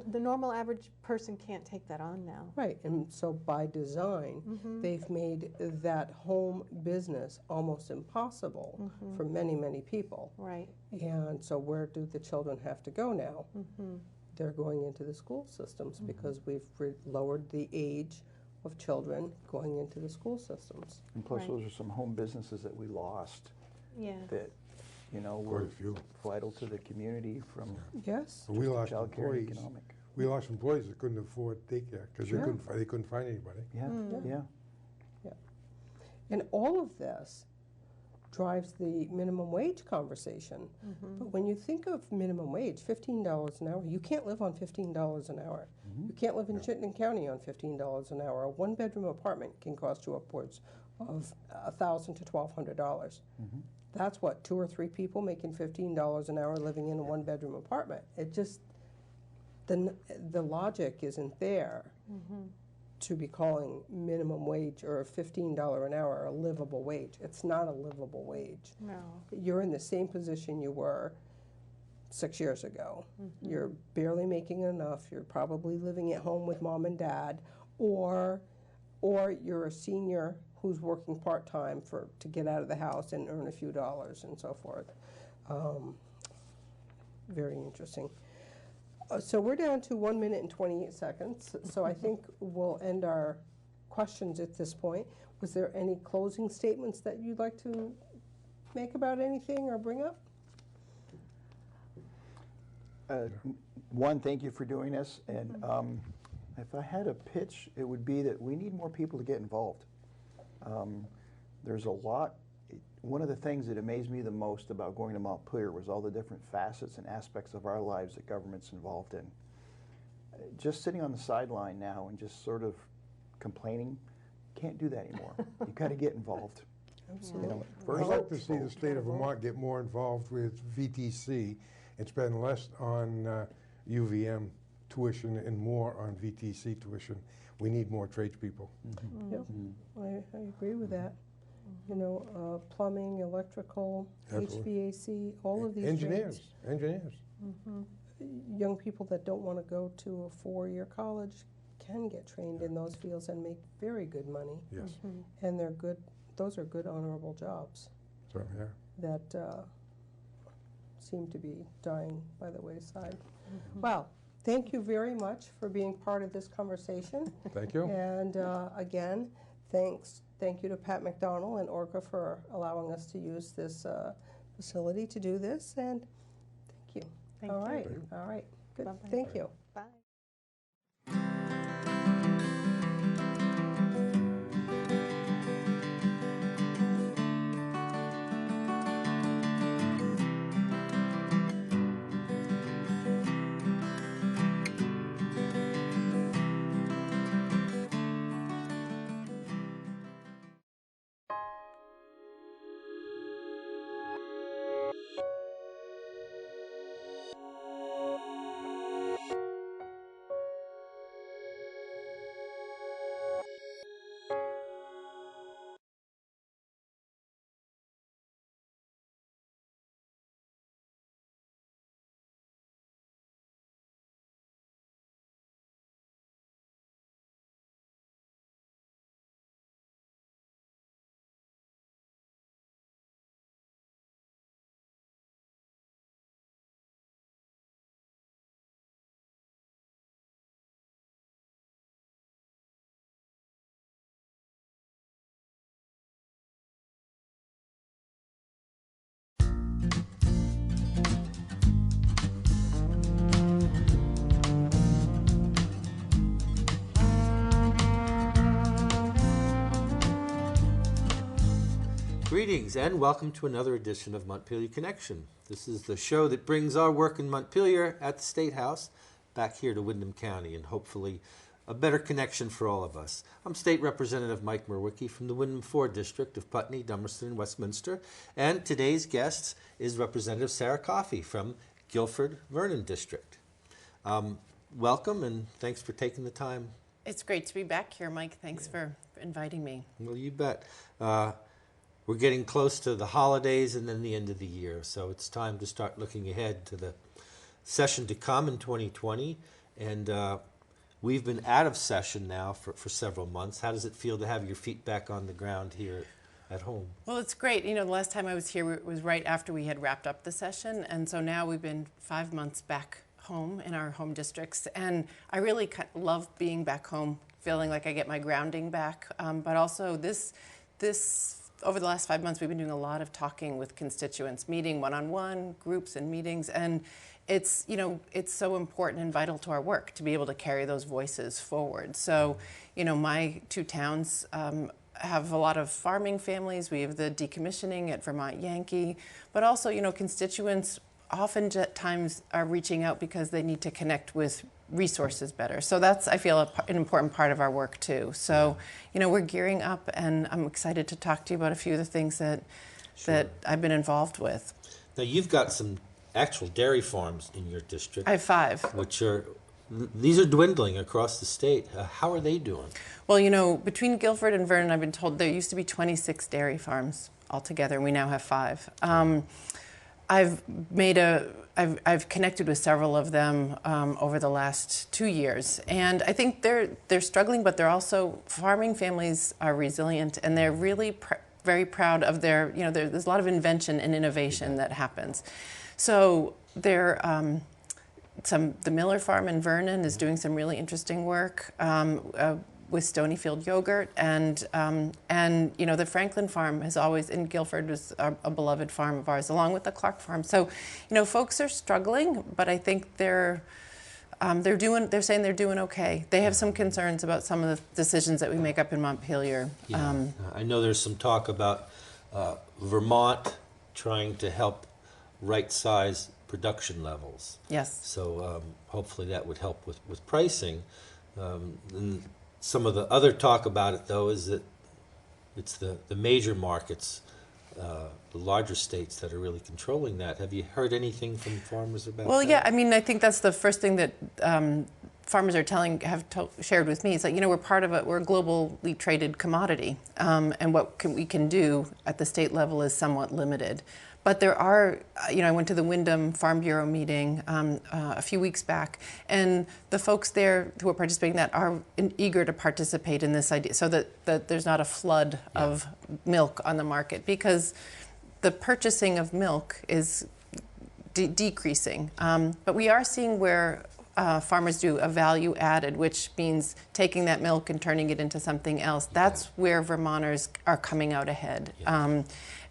[SPEAKER 24] the normal average person can't take that on now.
[SPEAKER 21] Right, and so by design, they've made that home business almost impossible for many, many people.
[SPEAKER 24] Right.
[SPEAKER 21] And so where do the children have to go now? They're going into the school systems because we've lowered the age of children going into the school systems.
[SPEAKER 25] And plus, those are some home businesses that we lost.
[SPEAKER 24] Yeah.
[SPEAKER 25] That, you know, were vital to the community from
[SPEAKER 22] We lost
[SPEAKER 25] childcare and
[SPEAKER 22] employees.
[SPEAKER 25] economic.
[SPEAKER 22] We lost employees that couldn't afford daycare because they couldn't find anybody.
[SPEAKER 21] Yeah. And all of this drives the minimum wage conversation. But when you think of minimum wage, $15 an hour, you can't live on $15 an hour. You can't live in Chittenden County on $15 an hour. A one-bedroom apartment can cost you upwards of $1,000 to $1,200. That's what, 2 or 3 people making $15 an hour living in a one-bedroom apartment. It just, the logic isn't there to be calling minimum wage or $15 an hour a livable wage. It's not a livable wage.
[SPEAKER 24] No.
[SPEAKER 21] You're in the same position you were 6 years ago. You're barely making enough. You're probably living at home with mom and dad, or you're a senior who's working part-time to get out of the house and earn a few dollars and so forth. Very interesting. So we're down to 1 minute and 28 seconds. So I think we'll end our questions at this point. Was there any closing statements that you'd like to make about anything or bring up?
[SPEAKER 25] One, thank you for doing this. And if I had a pitch, it would be that we need more people to get involved. There's a lot. One of the things that amazed me the most about going to Montpelier was all the different facets and aspects of our lives that government's involved in. Just sitting on the sideline now and just sort of complaining, can't do that anymore. You've got to get involved.
[SPEAKER 21] Absolutely.
[SPEAKER 25] You know,
[SPEAKER 22] I'd like to see the state of Vermont get more involved with VTC and spend less on UVM tuition and more on VTC tuition. We need more tradespeople.
[SPEAKER 21] Yep, I agree with that. You know, plumbing, electrical, HVAC, all of these
[SPEAKER 22] Engineers.
[SPEAKER 21] Young people that don't want to go to a 4-year college can get trained in those fields and make very good money.
[SPEAKER 22] Yes.
[SPEAKER 21] And they're good, those are good honorable jobs.
[SPEAKER 22] So, yeah.
[SPEAKER 21] That seem to be dying by the wayside. Well, thank you very much for being part of this conversation.
[SPEAKER 22] Thank you.
[SPEAKER 21] And again, thank you to Pat McDonald and Orca for allowing us to use this facility to do this, and thank you.
[SPEAKER 24] Thank
[SPEAKER 21] All
[SPEAKER 24] you.
[SPEAKER 21] right, all right, good,
[SPEAKER 24] Bye-bye.
[SPEAKER 21] thank you.
[SPEAKER 24] Bye.
[SPEAKER 3] Greetings and welcome to another edition of Montpelier Connection. This is the show that brings our work in Montpelier at the State House back here to Windham County and hopefully a better connection for all of us. I'm State Representative Mike Merwicki from the Windham 4 District of Putney, Dummerston, and Westminster. And today's guest is Representative Sarah Coffey from Guilford, Vernon District. Welcome and thanks for taking the time.
[SPEAKER 4] It's great to be back here, Mike. Thanks for inviting me.
[SPEAKER 3] Well, you bet. We're getting close to the holidays and then the end of the year, so it's time to start looking ahead to the session to come in 2020. And we've been out of session now for several months. How does it feel to have your feet back on the ground here at home?
[SPEAKER 4] Well, it's great. You know, the last time I was here was right after we had wrapped up the session, and so now we've been 5 months back home in our home districts, and I really love being back home, feeling like I get my grounding back. But also this over the last 5 months, we've been doing a lot of talking with constituents, meeting one-on-one, groups and meetings, and it's, you know, it's so important and vital to our work to be able to carry those voices forward. So, you know, my two towns have a lot of farming families. We have the decommissioning at Vermont Yankee, but also, you know, constituents oftentimes are reaching out because they need to connect with resources better. So that's, I feel, an important part of our work too. So, you know, we're gearing up, and I'm excited to talk to you about a few of the things that I've been involved with.
[SPEAKER 3] Now, you've got some actual dairy farms in your district.
[SPEAKER 4] I have 5.
[SPEAKER 3] These are dwindling across the state. How are they doing?
[SPEAKER 4] Well, you know, between Guilford and Vernon, I've been told there used to be 26 dairy farms altogether, and we now have 5. I've connected with several of them over the last 2 years, and I think they're struggling, but they're also, farming families are resilient, and they're really very proud of their, you know, there's a lot of invention and innovation that happens. So the Miller Farm in Vernon is doing some really interesting work with Stonyfield yogurt, and you know, the Franklin Farm has always, in Guilford, was a beloved farm of ours, along with the Clark Farm. So, you know, folks are struggling, but I think they're saying they're doing okay. They have some concerns about some of the decisions that we make up in Montpelier.
[SPEAKER 3] Yeah. I know there's some talk about Vermont trying to help right-size production levels.
[SPEAKER 4] Yes.
[SPEAKER 3] So hopefully that would help with pricing. And some of the other talk about it, though, is that it's the major markets, the larger states, that are really controlling that. Have you heard anything from farmers about that?
[SPEAKER 4] Well, yeah, I mean, I think that's the first thing that farmers are shared with me. It's like, you know, we're a globally traded commodity, and what we can do at the state level is somewhat limited. But there are, you know, I went to the Windham Farm Bureau meeting a few weeks back, and the folks there who are participating in that are eager to participate in this idea, so that there's not a flood of milk on the market, because the purchasing of milk is decreasing. But we are seeing where farmers do a value added, which means taking that milk and turning it into something else. That's where Vermonters are coming out ahead.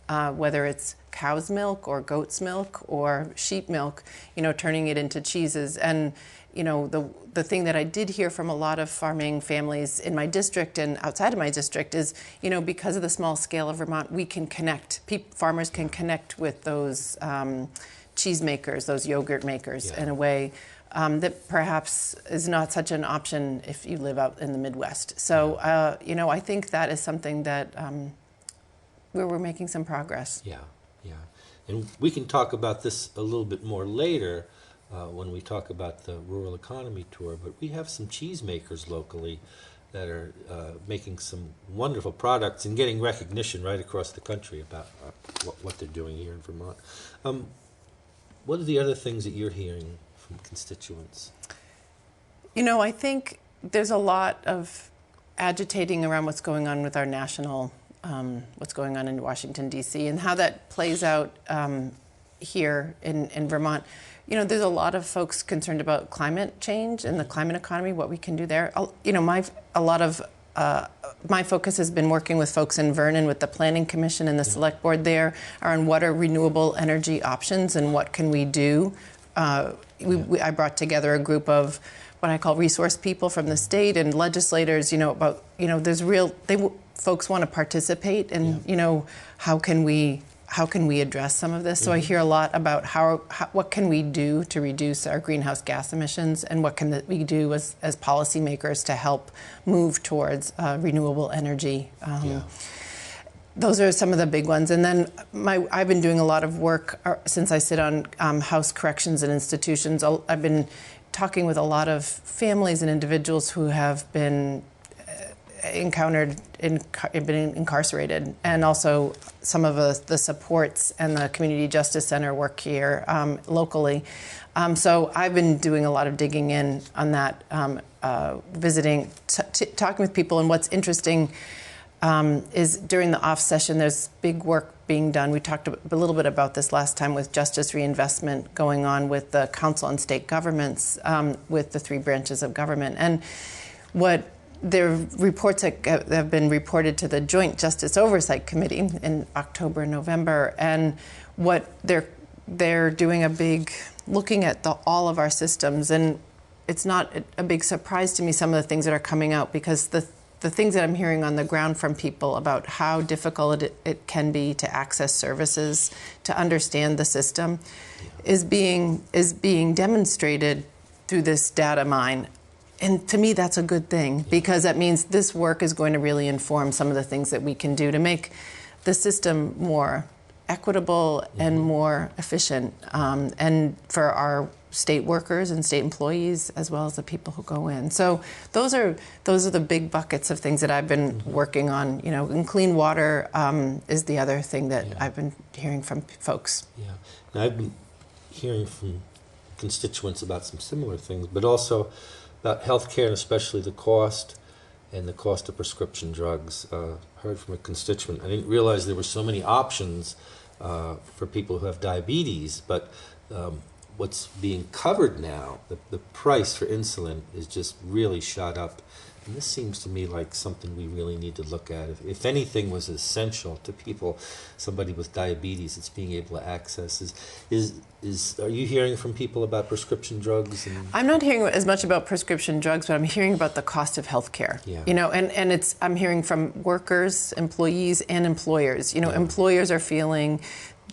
[SPEAKER 4] Whether it's cow's milk or goat's milk or sheep milk, you know, turning it into cheeses. And, you know, the thing that I did hear from a lot of farming families in my district and outside of my district is, you know, because of the small scale of Vermont, we can connect, farmers can connect with those cheese makers, those yogurt makers, in a way that perhaps is not such an option if you live out in the Midwest. So, you know, I think that is something that where we're making some progress.
[SPEAKER 3] Yeah. And we can talk about this a little bit more later when we talk about the rural economy tour, but we have some cheese makers locally that are making some wonderful products and getting recognition right across the country about what they're doing here in Vermont. What are the other things that you're hearing from constituents?
[SPEAKER 4] You know, I think there's a lot of agitating around what's going on with our national what's going on in Washington, D.C., and how that plays out here in Vermont. You know, there's a lot of folks concerned about climate change and the climate economy, what we can do there. You know, my focus has been working with folks in Vernon with the Planning Commission and the Select Board there on what are renewable energy options and what can we do. I brought together a group of what I call resource people from the state and legislators, you know, about, you know, folks want to participate, and you know, how can we address some of this? So I hear a lot about what can we do to reduce our greenhouse gas emissions, and what can we do as policymakers to help move towards renewable energy. Those are some of the big ones. And then I've been doing a lot of work since I sit on House Corrections and Institutions. I've been talking with a lot of families and individuals who have been incarcerated, and also some of the supports and the Community Justice Center work here locally. So I've been doing a lot of digging in on that, visiting, talking with people. And what's interesting is during the off session, there's big work being done. We talked a little bit about this last time with justice reinvestment going on with the council and state governments, with the 3 branches of government. And what there are reports that have been reported to the Joint Justice Oversight Committee in October and November, and what they're doing looking at all of our systems. And it's not a big surprise to me, some of the things that are coming out, because the things that I'm hearing on the ground from people about how difficult it can be to access services, to understand the system, is being demonstrated through this data mine. And to me, that's a good thing, because that means this work is going to really inform some of the things that we can do to make the system more equitable and more efficient, and for our state workers and state employees, as well as the people who go in. So those are the big buckets of things that I've been working on. You know, and clean water is the other thing that I've been hearing from folks.
[SPEAKER 3] Yeah, and I've been hearing from constituents about some similar things, but also about healthcare, and especially the cost of prescription drugs. Heard from a constituent, I didn't realize there were so many options for people who have diabetes, but what's being covered now, the price for insulin is just really shot up. And this seems to me like something we really need to look at. If anything was essential to people, somebody with diabetes, it's being able to access. Are you hearing from people about prescription drugs?
[SPEAKER 4] I'm not hearing as much about prescription drugs, but I'm hearing about the cost of healthcare.
[SPEAKER 3] Yeah.
[SPEAKER 4] You know, and I'm hearing from workers, employees, and employers. You know, employers are feeling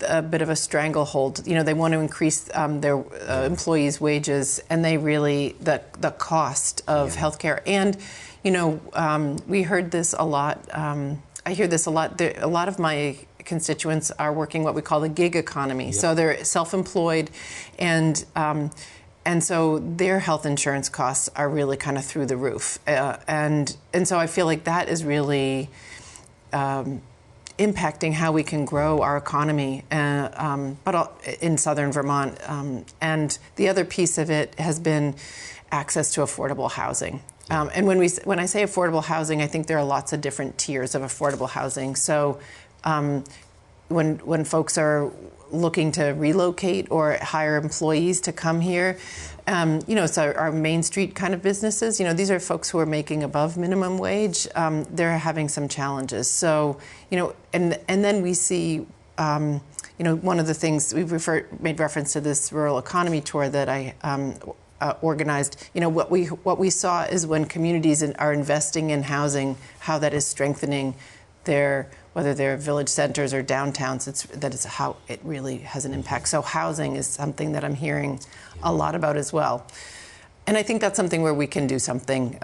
[SPEAKER 4] a bit of a stranglehold. You know, they want to increase their employees' wages, and they really, the cost of healthcare. And, you know, we heard this a lot. I hear this a lot. A lot of my constituents are working what we call the gig economy. So they're self-employed, and so their health insurance costs are really kind of through the roof. And so I feel like that is really impacting how we can grow our economy, but in southern Vermont. And the other piece of it has been access to affordable housing. And when I say affordable housing, I think there are lots of different tiers of affordable housing. So when folks are looking to relocate or hire employees to come here, you know, so our Main Street kind of businesses, you know, these are folks who are making above minimum wage. They're having some challenges. So, you know, and then we see, you know, one of the things we've made reference to this rural economy tour that I organized. You know, what we saw is when communities are investing in housing, how that is strengthening whether they're village centers or downtowns, that is how it really has an impact. So housing is something that I'm hearing a lot about as well. And I think that's something where we can do something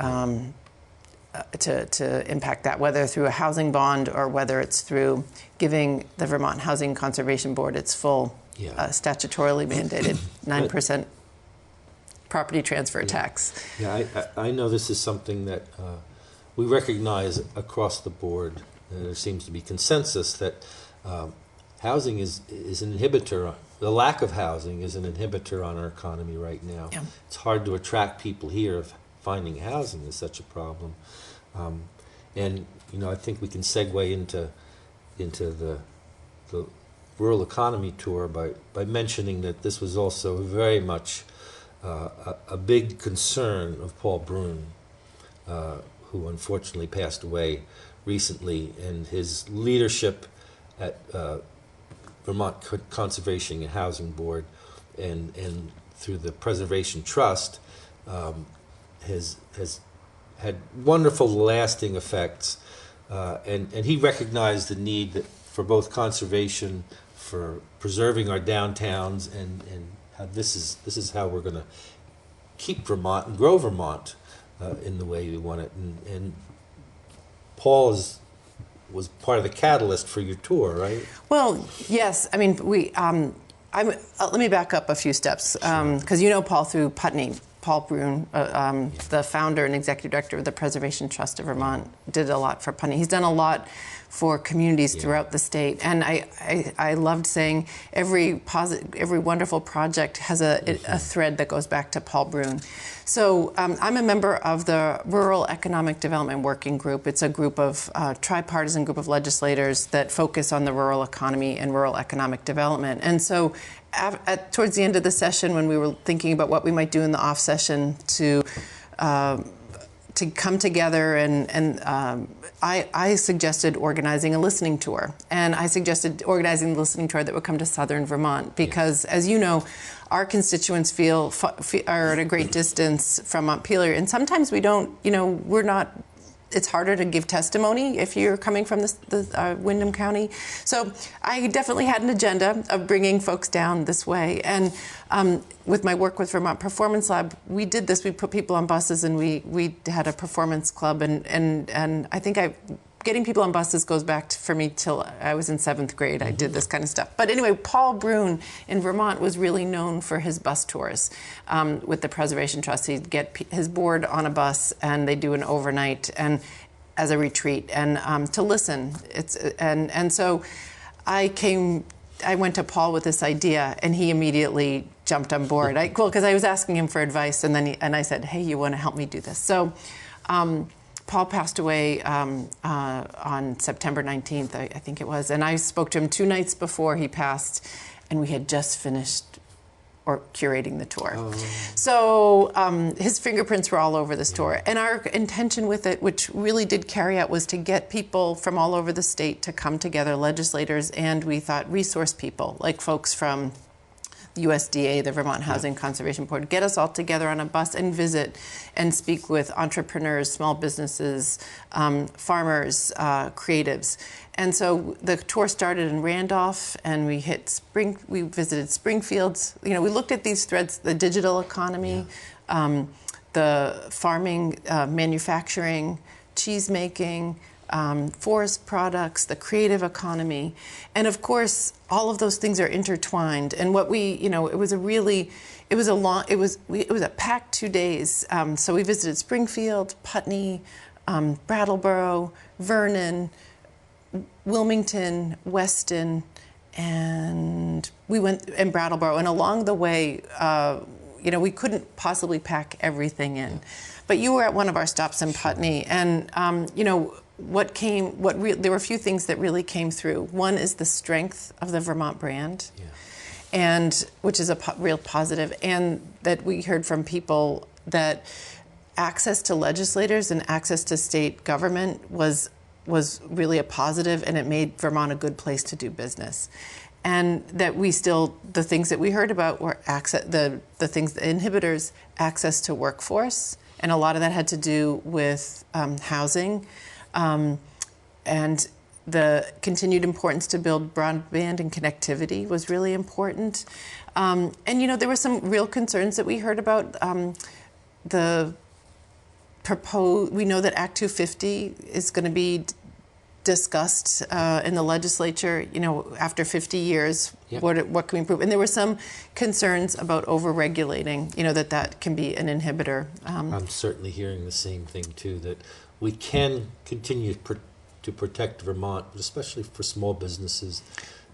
[SPEAKER 4] to impact that, whether through a housing bond or whether it's through giving the Vermont Housing Conservation Board its full statutorily mandated 9% property transfer tax.
[SPEAKER 3] Yeah, I know this is something that we recognize across the board. There seems to be consensus that housing is an inhibitor. The lack of housing is an inhibitor on our economy right now. Yeah. It's hard to attract people here if finding housing is such a problem. And you know, I think we can segue into the rural economy tour by mentioning that this was also very much a big concern of Paul Brune, who unfortunately passed away recently, and his leadership at Vermont Conservation and Housing Board and through the Preservation Trust has had wonderful lasting effects And he recognized the need that for both conservation, for preserving our downtowns, and how this is how we're going to keep Vermont and grow Vermont in the way we want it. And Paul was part of the catalyst for your tour, right?
[SPEAKER 4] Well, yes. I mean, let me back up a few steps, because you know Paul through Putney. Paul Brune, the founder and executive director of the Preservation Trust of Vermont, did a lot for Putney. He's done a lot for communities throughout the state, and I loved saying every wonderful project has a thread that goes back to Paul Brune. So I'm a member of the Rural Economic Development Working Group. It's a group of tripartisan group of legislators that focus on the rural economy and rural economic development. And so towards the end of the session, when we were thinking about what we might do in the off session to come together, and I suggested organizing a listening tour. And I suggested organizing a listening tour that would come to southern Vermont because, as you know, our constituents are at a great distance from Montpelier. And sometimes we don't, we're not, it's harder to give testimony if you're coming from the Windham County. So I definitely had an agenda of bringing folks down this way. And with my work with Vermont Performance Lab, we did this. We put people on buses, and we had a performance club. And I think getting people on buses goes back for me till I was in 7th grade. I did this kind of stuff. But anyway, Paul Brune in Vermont was really known for his bus tours with the Preservation Trust. He'd get his board on a bus, and they do an overnight and as a retreat, and to listen. And so I went to Paul with this idea, and he immediately jumped on board. Because I was asking him for advice, and then I said, hey, you want to help me do this? So Paul passed away on September 19th, I think it was, and I spoke to him 2 nights before he passed, and we had just finished curating the tour. So his fingerprints were all over this tour, and our intention with it, which really did carry out, was to get people from all over the state to come together, legislators, and we thought resource people, like folks from the USDA, the Vermont Housing Conservation Board, get us all together on a bus and visit and speak with entrepreneurs, small businesses, farmers, creatives. And so the tour started in Randolph, and we visited Springfield. We looked at these threads: the digital economy, the farming, manufacturing, cheese making, forest products, the creative economy, and of course, all of those things are intertwined. And what it was a packed 2 days. So we visited Springfield, Putney, Brattleboro, Vernon, Wilmington, Weston, and we went in Brattleboro. And along the way, we couldn't possibly pack everything in. But you were at one of our stops in Putney, and there were a few things that really came through. One is the strength of the Vermont brand, and which is a real positive, and that we heard from people that access to legislators and access to state government was really a positive, and it made Vermont a good place to do business. And that the things that we heard about were the inhibitors, access to workforce, and a lot of that had to do with housing, and the continued importance to build broadband and connectivity was really important. And there were some real concerns that we heard about. We know that Act 250 is going to be discussed in the legislature, after 50 years, what can we improve? And there were some concerns about over-regulating, that can be an inhibitor.
[SPEAKER 3] I'm certainly hearing the same thing, too, that we can continue to protect Vermont, but especially for small businesses,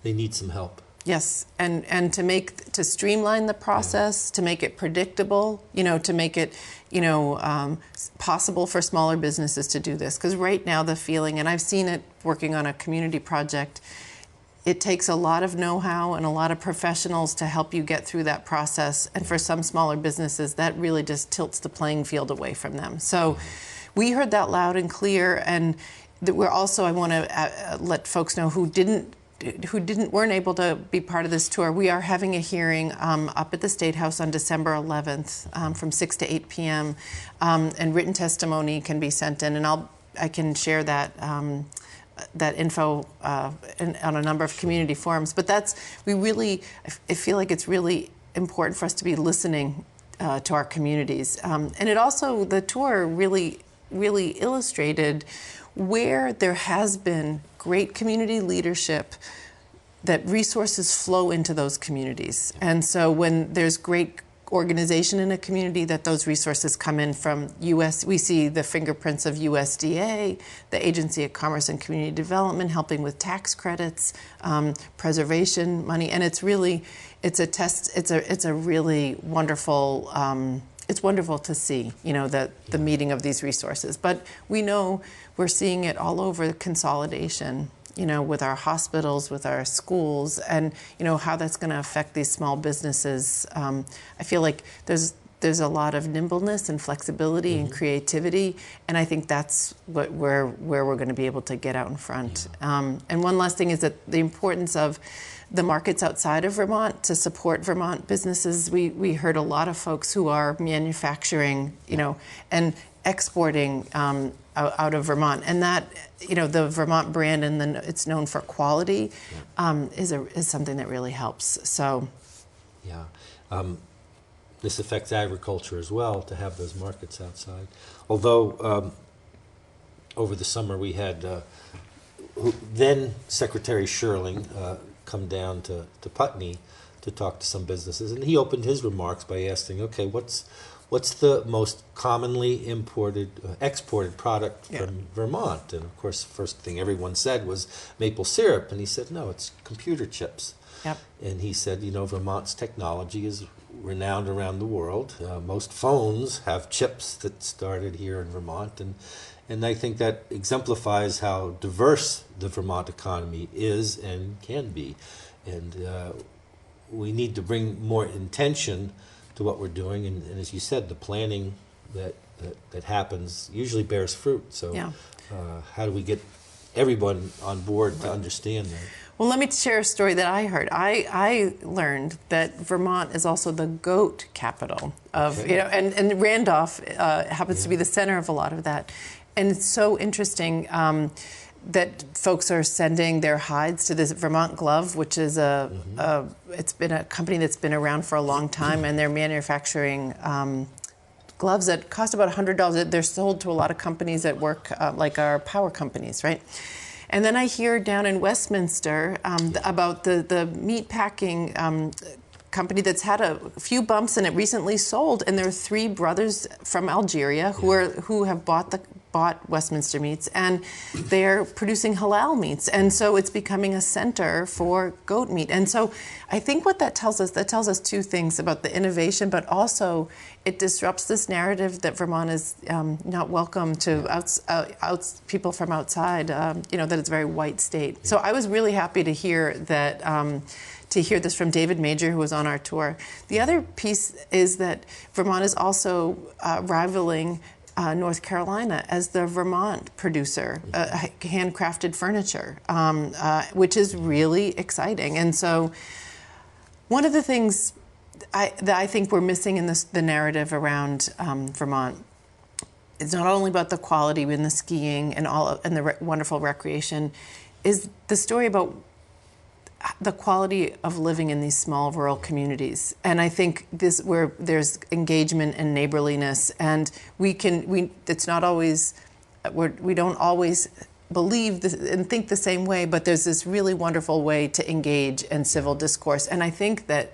[SPEAKER 3] they need some help.
[SPEAKER 4] Yes, and to streamline the process, to make it predictable, to make it, possible for smaller businesses to do this. Because right now the feeling, and I've seen it working on a community project, it takes a lot of know-how and a lot of professionals to help you get through that process. And for some smaller businesses, that really just tilts the playing field away from them. So we heard that loud and clear, and that I want to let folks know who weren't able to be part of this tour. We are having a hearing up at the State House on December 11th from 6 to 8 p.m. And written testimony can be sent in, and can share that that info on a number of community forums. But I feel like it's really important for us to be listening to our communities. And it also, the tour really illustrated where there has been great community leadership, that resources flow into those communities. And so when there's great organization in a community, that those resources come in from we see the fingerprints of USDA, the Agency of Commerce and Community Development, helping with tax credits, preservation money, and it's a really wonderful, it's wonderful to see, the meeting of these resources. But we know we're seeing it all over consolidation, with our hospitals, with our schools, and how that's going to affect these small businesses. I feel like there's a lot of nimbleness and flexibility and creativity, and I think that's where we're going to be able to get out in front. And one last thing is that the importance of the markets outside of Vermont to support Vermont businesses. We heard a lot of folks who are manufacturing, and exporting out of Vermont, and that the Vermont brand, and then it's known for quality, is something that really helps. So,
[SPEAKER 3] yeah, this affects agriculture as well, to have those markets outside. Although over the summer we had then Secretary Sherling come down to Putney to talk to some businesses, and he opened his remarks by asking, okay, what's the most commonly exported product from Vermont? And of course, the first thing everyone said was maple syrup. And he said, no, it's computer chips.
[SPEAKER 4] Yep.
[SPEAKER 3] And he said, Vermont's technology is renowned around the world. Most phones have chips that started here in Vermont. And I think that exemplifies how diverse the Vermont economy is and can be. And we need to bring more intention to what we're doing, and as you said, the planning that happens usually bears fruit. So how do we get everyone on board to understand that?
[SPEAKER 4] Well, let me share a story that I heard. I learned that Vermont is also the goat capital of, and Randolph happens to be the center of a lot of that. And it's so interesting that folks are sending their hides to this Vermont Glove, which is it's been a company that's been around for a long time, and they're manufacturing gloves that cost about $100. They're sold to a lot of companies that work like our power companies, right? And then I hear down in Westminster about the meat packing company that's had a few bumps, and it recently sold. And there are 3 brothers from Algeria who have bought Westminster Meats, and they're producing halal meats. And so it's becoming a center for goat meat. And so I think what that tells us 2 things about the innovation, but also it disrupts this narrative that Vermont is not welcome to people from outside, that it's a very white state. So I was really happy to hear that, to hear this from David Major, who was on our tour. The other piece is that Vermont is also rivaling North Carolina as the Vermont producer, handcrafted furniture, which is really exciting. And so one of the things that I think we're missing in the narrative around Vermont is not only about the quality in the skiing and the wonderful recreation, is the story about the quality of living in these small rural communities. And I think where there's engagement and neighborliness, and it's not always, we don't always believe and think the same way, but there's this really wonderful way to engage in civil discourse. And I think that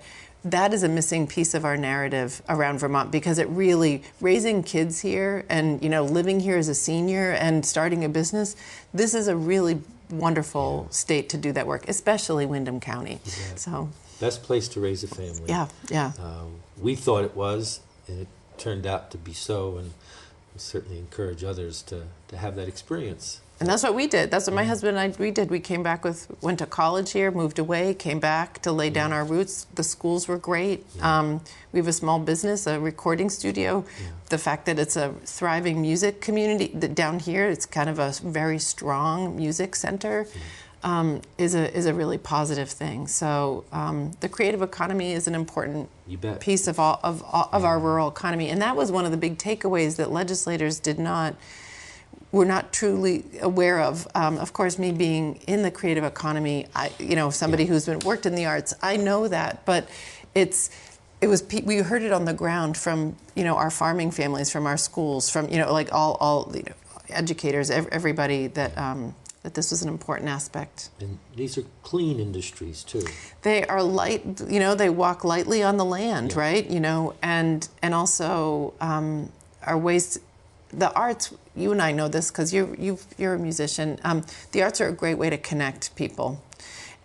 [SPEAKER 4] is a missing piece of our narrative around Vermont, because it really, raising kids here and living here as a senior and starting a business, this is a really wonderful state to do that work, especially Windham County.
[SPEAKER 3] Exactly.
[SPEAKER 4] So
[SPEAKER 3] best place to raise a family.
[SPEAKER 4] Yeah.
[SPEAKER 3] We thought it was, and it turned out to be so, and we certainly encourage others to have that experience.
[SPEAKER 4] And that's what we did. That's what my husband and I did. We came back went to college here, moved away, came back to lay down our roots. The schools were great. We have a small business, a recording studio. The fact that it's a thriving music community down here, it's kind of a very strong music center, is a really positive thing. So the creative economy is an important piece of our rural economy, and that was one of the big takeaways that legislators did not we're not truly aware of. Of course, me being in the creative economy, somebody who's worked in the arts, I know that, but we heard it on the ground from, our farming families, from our schools, from, all educators, everybody that this was an important aspect.
[SPEAKER 3] And these are clean industries too.
[SPEAKER 4] They are light, they walk lightly on the land, right? And also are ways, the arts, you and I know this because you're a musician. The arts are a great way to connect people.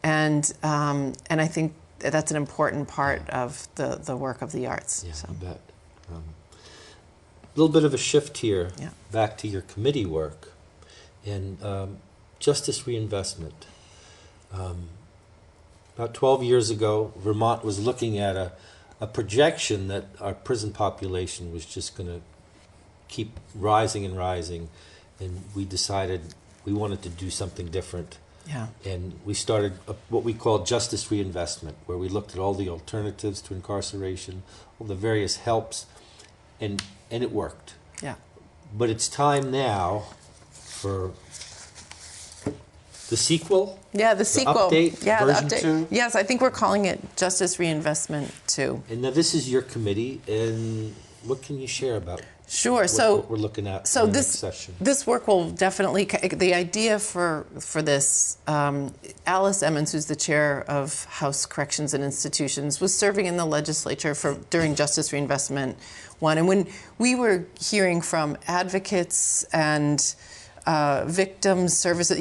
[SPEAKER 4] And I think that's an important part of the work of the arts.
[SPEAKER 3] Yeah, I bet. A little bit of a shift here, back to your committee work and justice reinvestment. About 12 years ago, Vermont was looking at a projection that our prison population was just going to keep rising and rising, and we decided we wanted to do something different.
[SPEAKER 4] Yeah.
[SPEAKER 3] And we started what we call justice reinvestment, where we looked at all the alternatives to incarceration, all the various helps, and it worked.
[SPEAKER 4] Yeah.
[SPEAKER 3] But it's time now for the sequel.
[SPEAKER 4] Yeah, the sequel.
[SPEAKER 3] Update,
[SPEAKER 4] yeah,
[SPEAKER 3] version
[SPEAKER 4] the update.
[SPEAKER 3] 2.
[SPEAKER 4] Yes, I think we're calling it Justice Reinvestment 2.
[SPEAKER 3] And now this is your committee, and what can you share about?
[SPEAKER 4] Sure.
[SPEAKER 3] What we're looking at
[SPEAKER 4] so
[SPEAKER 3] in the
[SPEAKER 4] this
[SPEAKER 3] next session.
[SPEAKER 4] This work will definitely. The idea for this, Alice Emmons, who's the chair of House Corrections and Institutions, was serving in the legislature during Justice Reinvestment 1, and when we were hearing from advocates and victims services,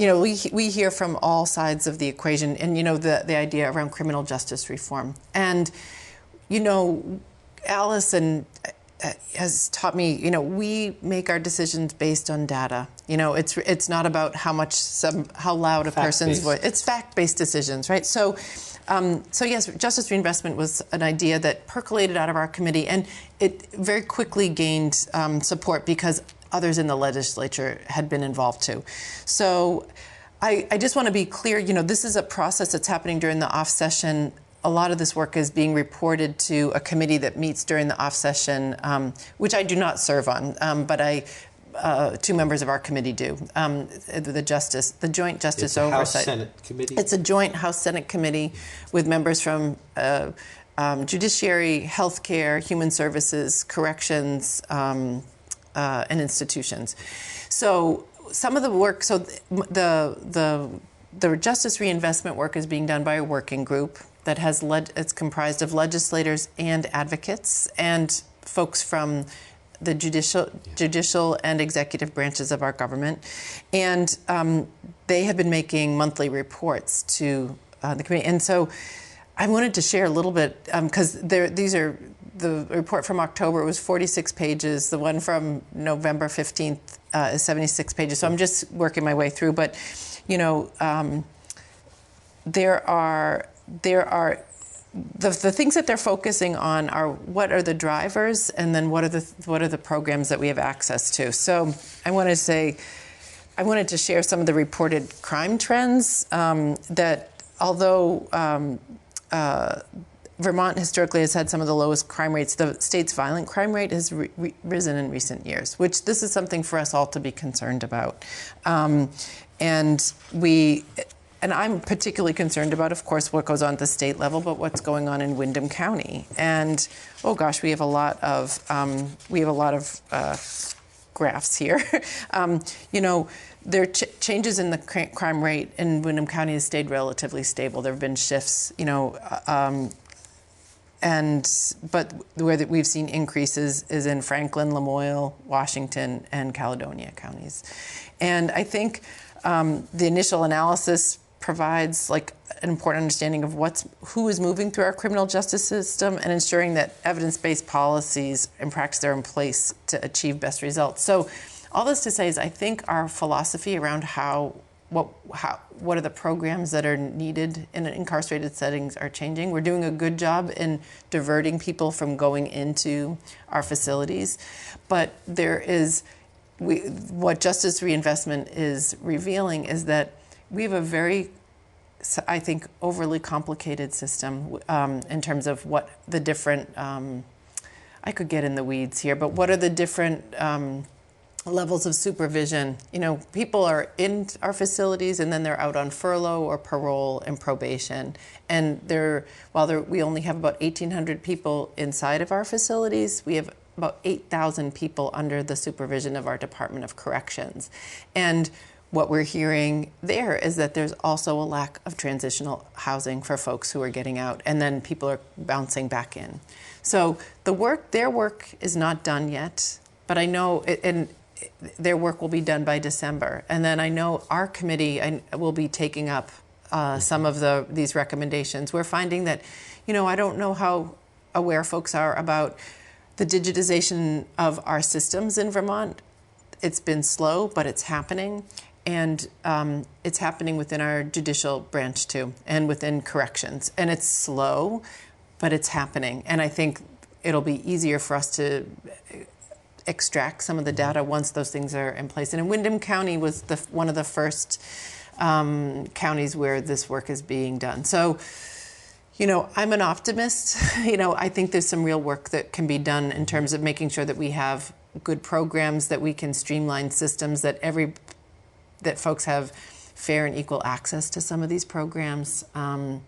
[SPEAKER 4] we hear from all sides of the equation, and the idea around criminal justice reform, and Alice has taught me, we make our decisions based on data. It's not about how loud a person's voice. It's fact-based decisions, right? So yes, justice reinvestment was an idea that percolated out of our committee, and it very quickly gained support because others in the legislature had been involved too. So I just want to be clear, this is a process that's happening during the off session. A lot of this work is being reported to a committee that meets during the off session, which I do not serve on, but two members of our committee do. The Joint Justice Oversight.
[SPEAKER 3] House-Senate committee?
[SPEAKER 4] It's a joint House-Senate committee with members from judiciary, healthcare, human services, corrections, and institutions. So some of the work, the justice reinvestment work is being done by a working group that it's comprised of legislators and advocates and folks from the judicial and executive branches of our government. And they have been making monthly reports to the committee. And so I wanted to share a little bit, because the report from October was 46 pages. The one from November 15th is 76 pages. So I'm just working my way through. But, there are the things that they're focusing on are what are the drivers, and then what are the programs that we have access to. So I wanted to share some of the reported crime trends that although Vermont historically has had some of the lowest crime rates, the state's violent crime rate has risen in recent years, which this is something for us all to be concerned about. And I'm particularly concerned about, of course, what goes on at the state level, but what's going on in Windham County. And oh gosh, we have a lot of graphs here. There are changes in the crime rate in Windham County has stayed relatively stable. There have been shifts, but where we've seen increases is in Franklin, Lamoille, Washington, and Caledonia counties. And I think the initial analysis provides an important understanding of who is moving through our criminal justice system and ensuring that evidence-based policies and practice are in place to achieve best results. So all this to say is I think our philosophy around what are the programs that are needed in incarcerated settings are changing. We're doing a good job in diverting people from going into our facilities, but what justice reinvestment is revealing is that we have a very, I think, overly complicated system in terms of what the different, I could get in the weeds here, but what are the different levels of supervision. People are in our facilities and then they're out on furlough or parole and probation. And we only have about 1,800 people inside of our facilities, we have about 8,000 people under the supervision of our Department of Corrections. And what we're hearing there is that there's also a lack of transitional housing for folks who are getting out, and then people are bouncing back in. So their work is not done yet, but I know, and their work will be done by December. And then I know our committee will be taking up some of these recommendations. We're finding that, I don't know how aware folks are about the digitization of our systems in Vermont. It's been slow, but it's happening. And it's happening within our judicial branch too, and within corrections. And it's slow, but it's happening. And I think it'll be easier for us to extract some of the data once those things are in place. And in Windham County was one of the first counties where this work is being done. So, I'm an optimist. I think there's some real work that can be done in terms of making sure that we have good programs, that we can streamline systems, that folks have fair and equal access to some of these programs, and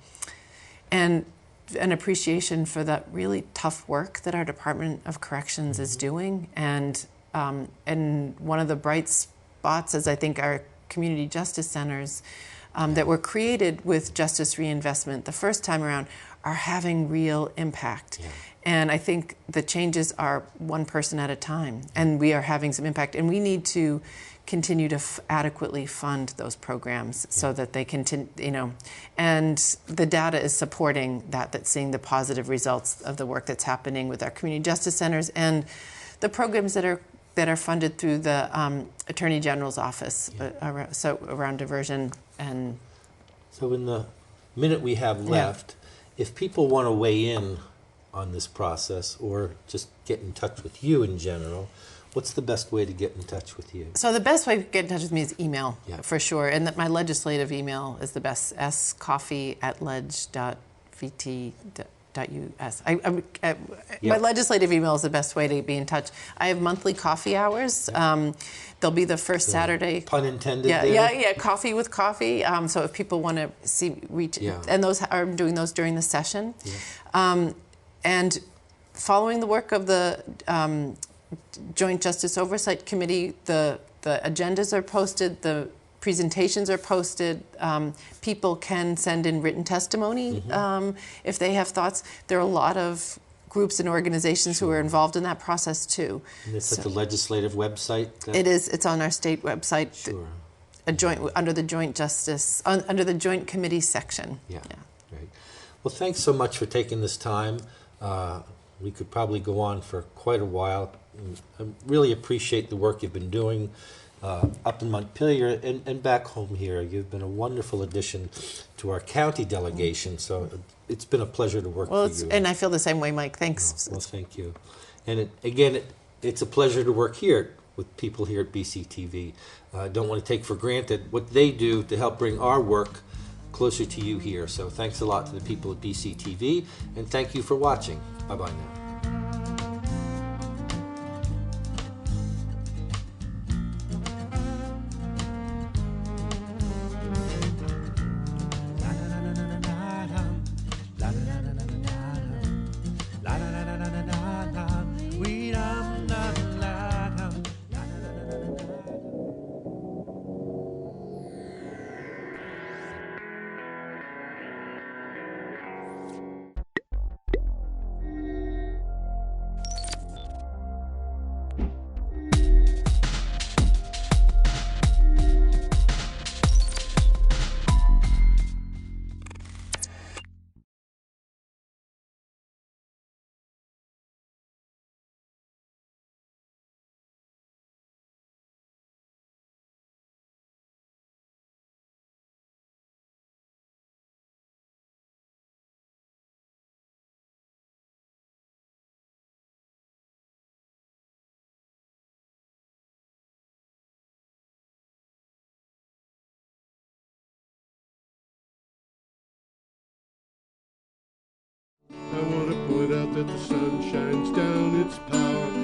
[SPEAKER 4] an appreciation for that really tough work that our Department of Corrections is doing. And one of the bright spots is, I think, our community justice centers that were created with justice reinvestment the first time around are having real impact. Yeah. And I think the changes are one person at a time, and we are having some impact. And we need to continue to adequately fund those programs so that they continue, and the data is supporting that's seeing the positive results of the work that's happening with our community justice centers and the programs that are funded through the Attorney General's office, around diversion. And
[SPEAKER 3] so in the minute we have left, if people want to weigh in on this process or just get in touch with you in general, what's the best way to get in touch with you?
[SPEAKER 4] So the best way to get in touch with me is email, for sure. And my legislative email is the best, scoffee@leg.vt.us. My legislative email is the best way to be in touch. I have monthly coffee hours. They'll be the first Saturday.
[SPEAKER 3] Pun intended.
[SPEAKER 4] Yeah. Coffee with coffee. So if people want to and I'm doing those during the session. Yeah. And following the work of the Joint Justice Oversight Committee, the agendas are posted, the presentations are posted. People can send in written testimony if they have thoughts. There are a lot of groups and organizations who are involved in that process too.
[SPEAKER 3] And it's at the legislative website?
[SPEAKER 4] It is. It's on our state website. Sure. Under the Joint Justice, under the Joint Committee section.
[SPEAKER 3] Yeah. Great. Well, thanks so much for taking this time. We could probably go on for quite a while. I really appreciate the work you've been doing up in Montpelier and back home here. You've been a wonderful addition to our county delegation, so it's been a pleasure to work with you.
[SPEAKER 4] And I feel the same way, Mike. Thanks.
[SPEAKER 3] Well, thank you. And it's a pleasure to work here with people here at BCTV. I don't want to take for granted what they do to help bring our work closer to you here. So thanks a lot to the people at BCTV, and thank you for watching. Bye-bye now.
[SPEAKER 5] I want to point out that the sun shines down its power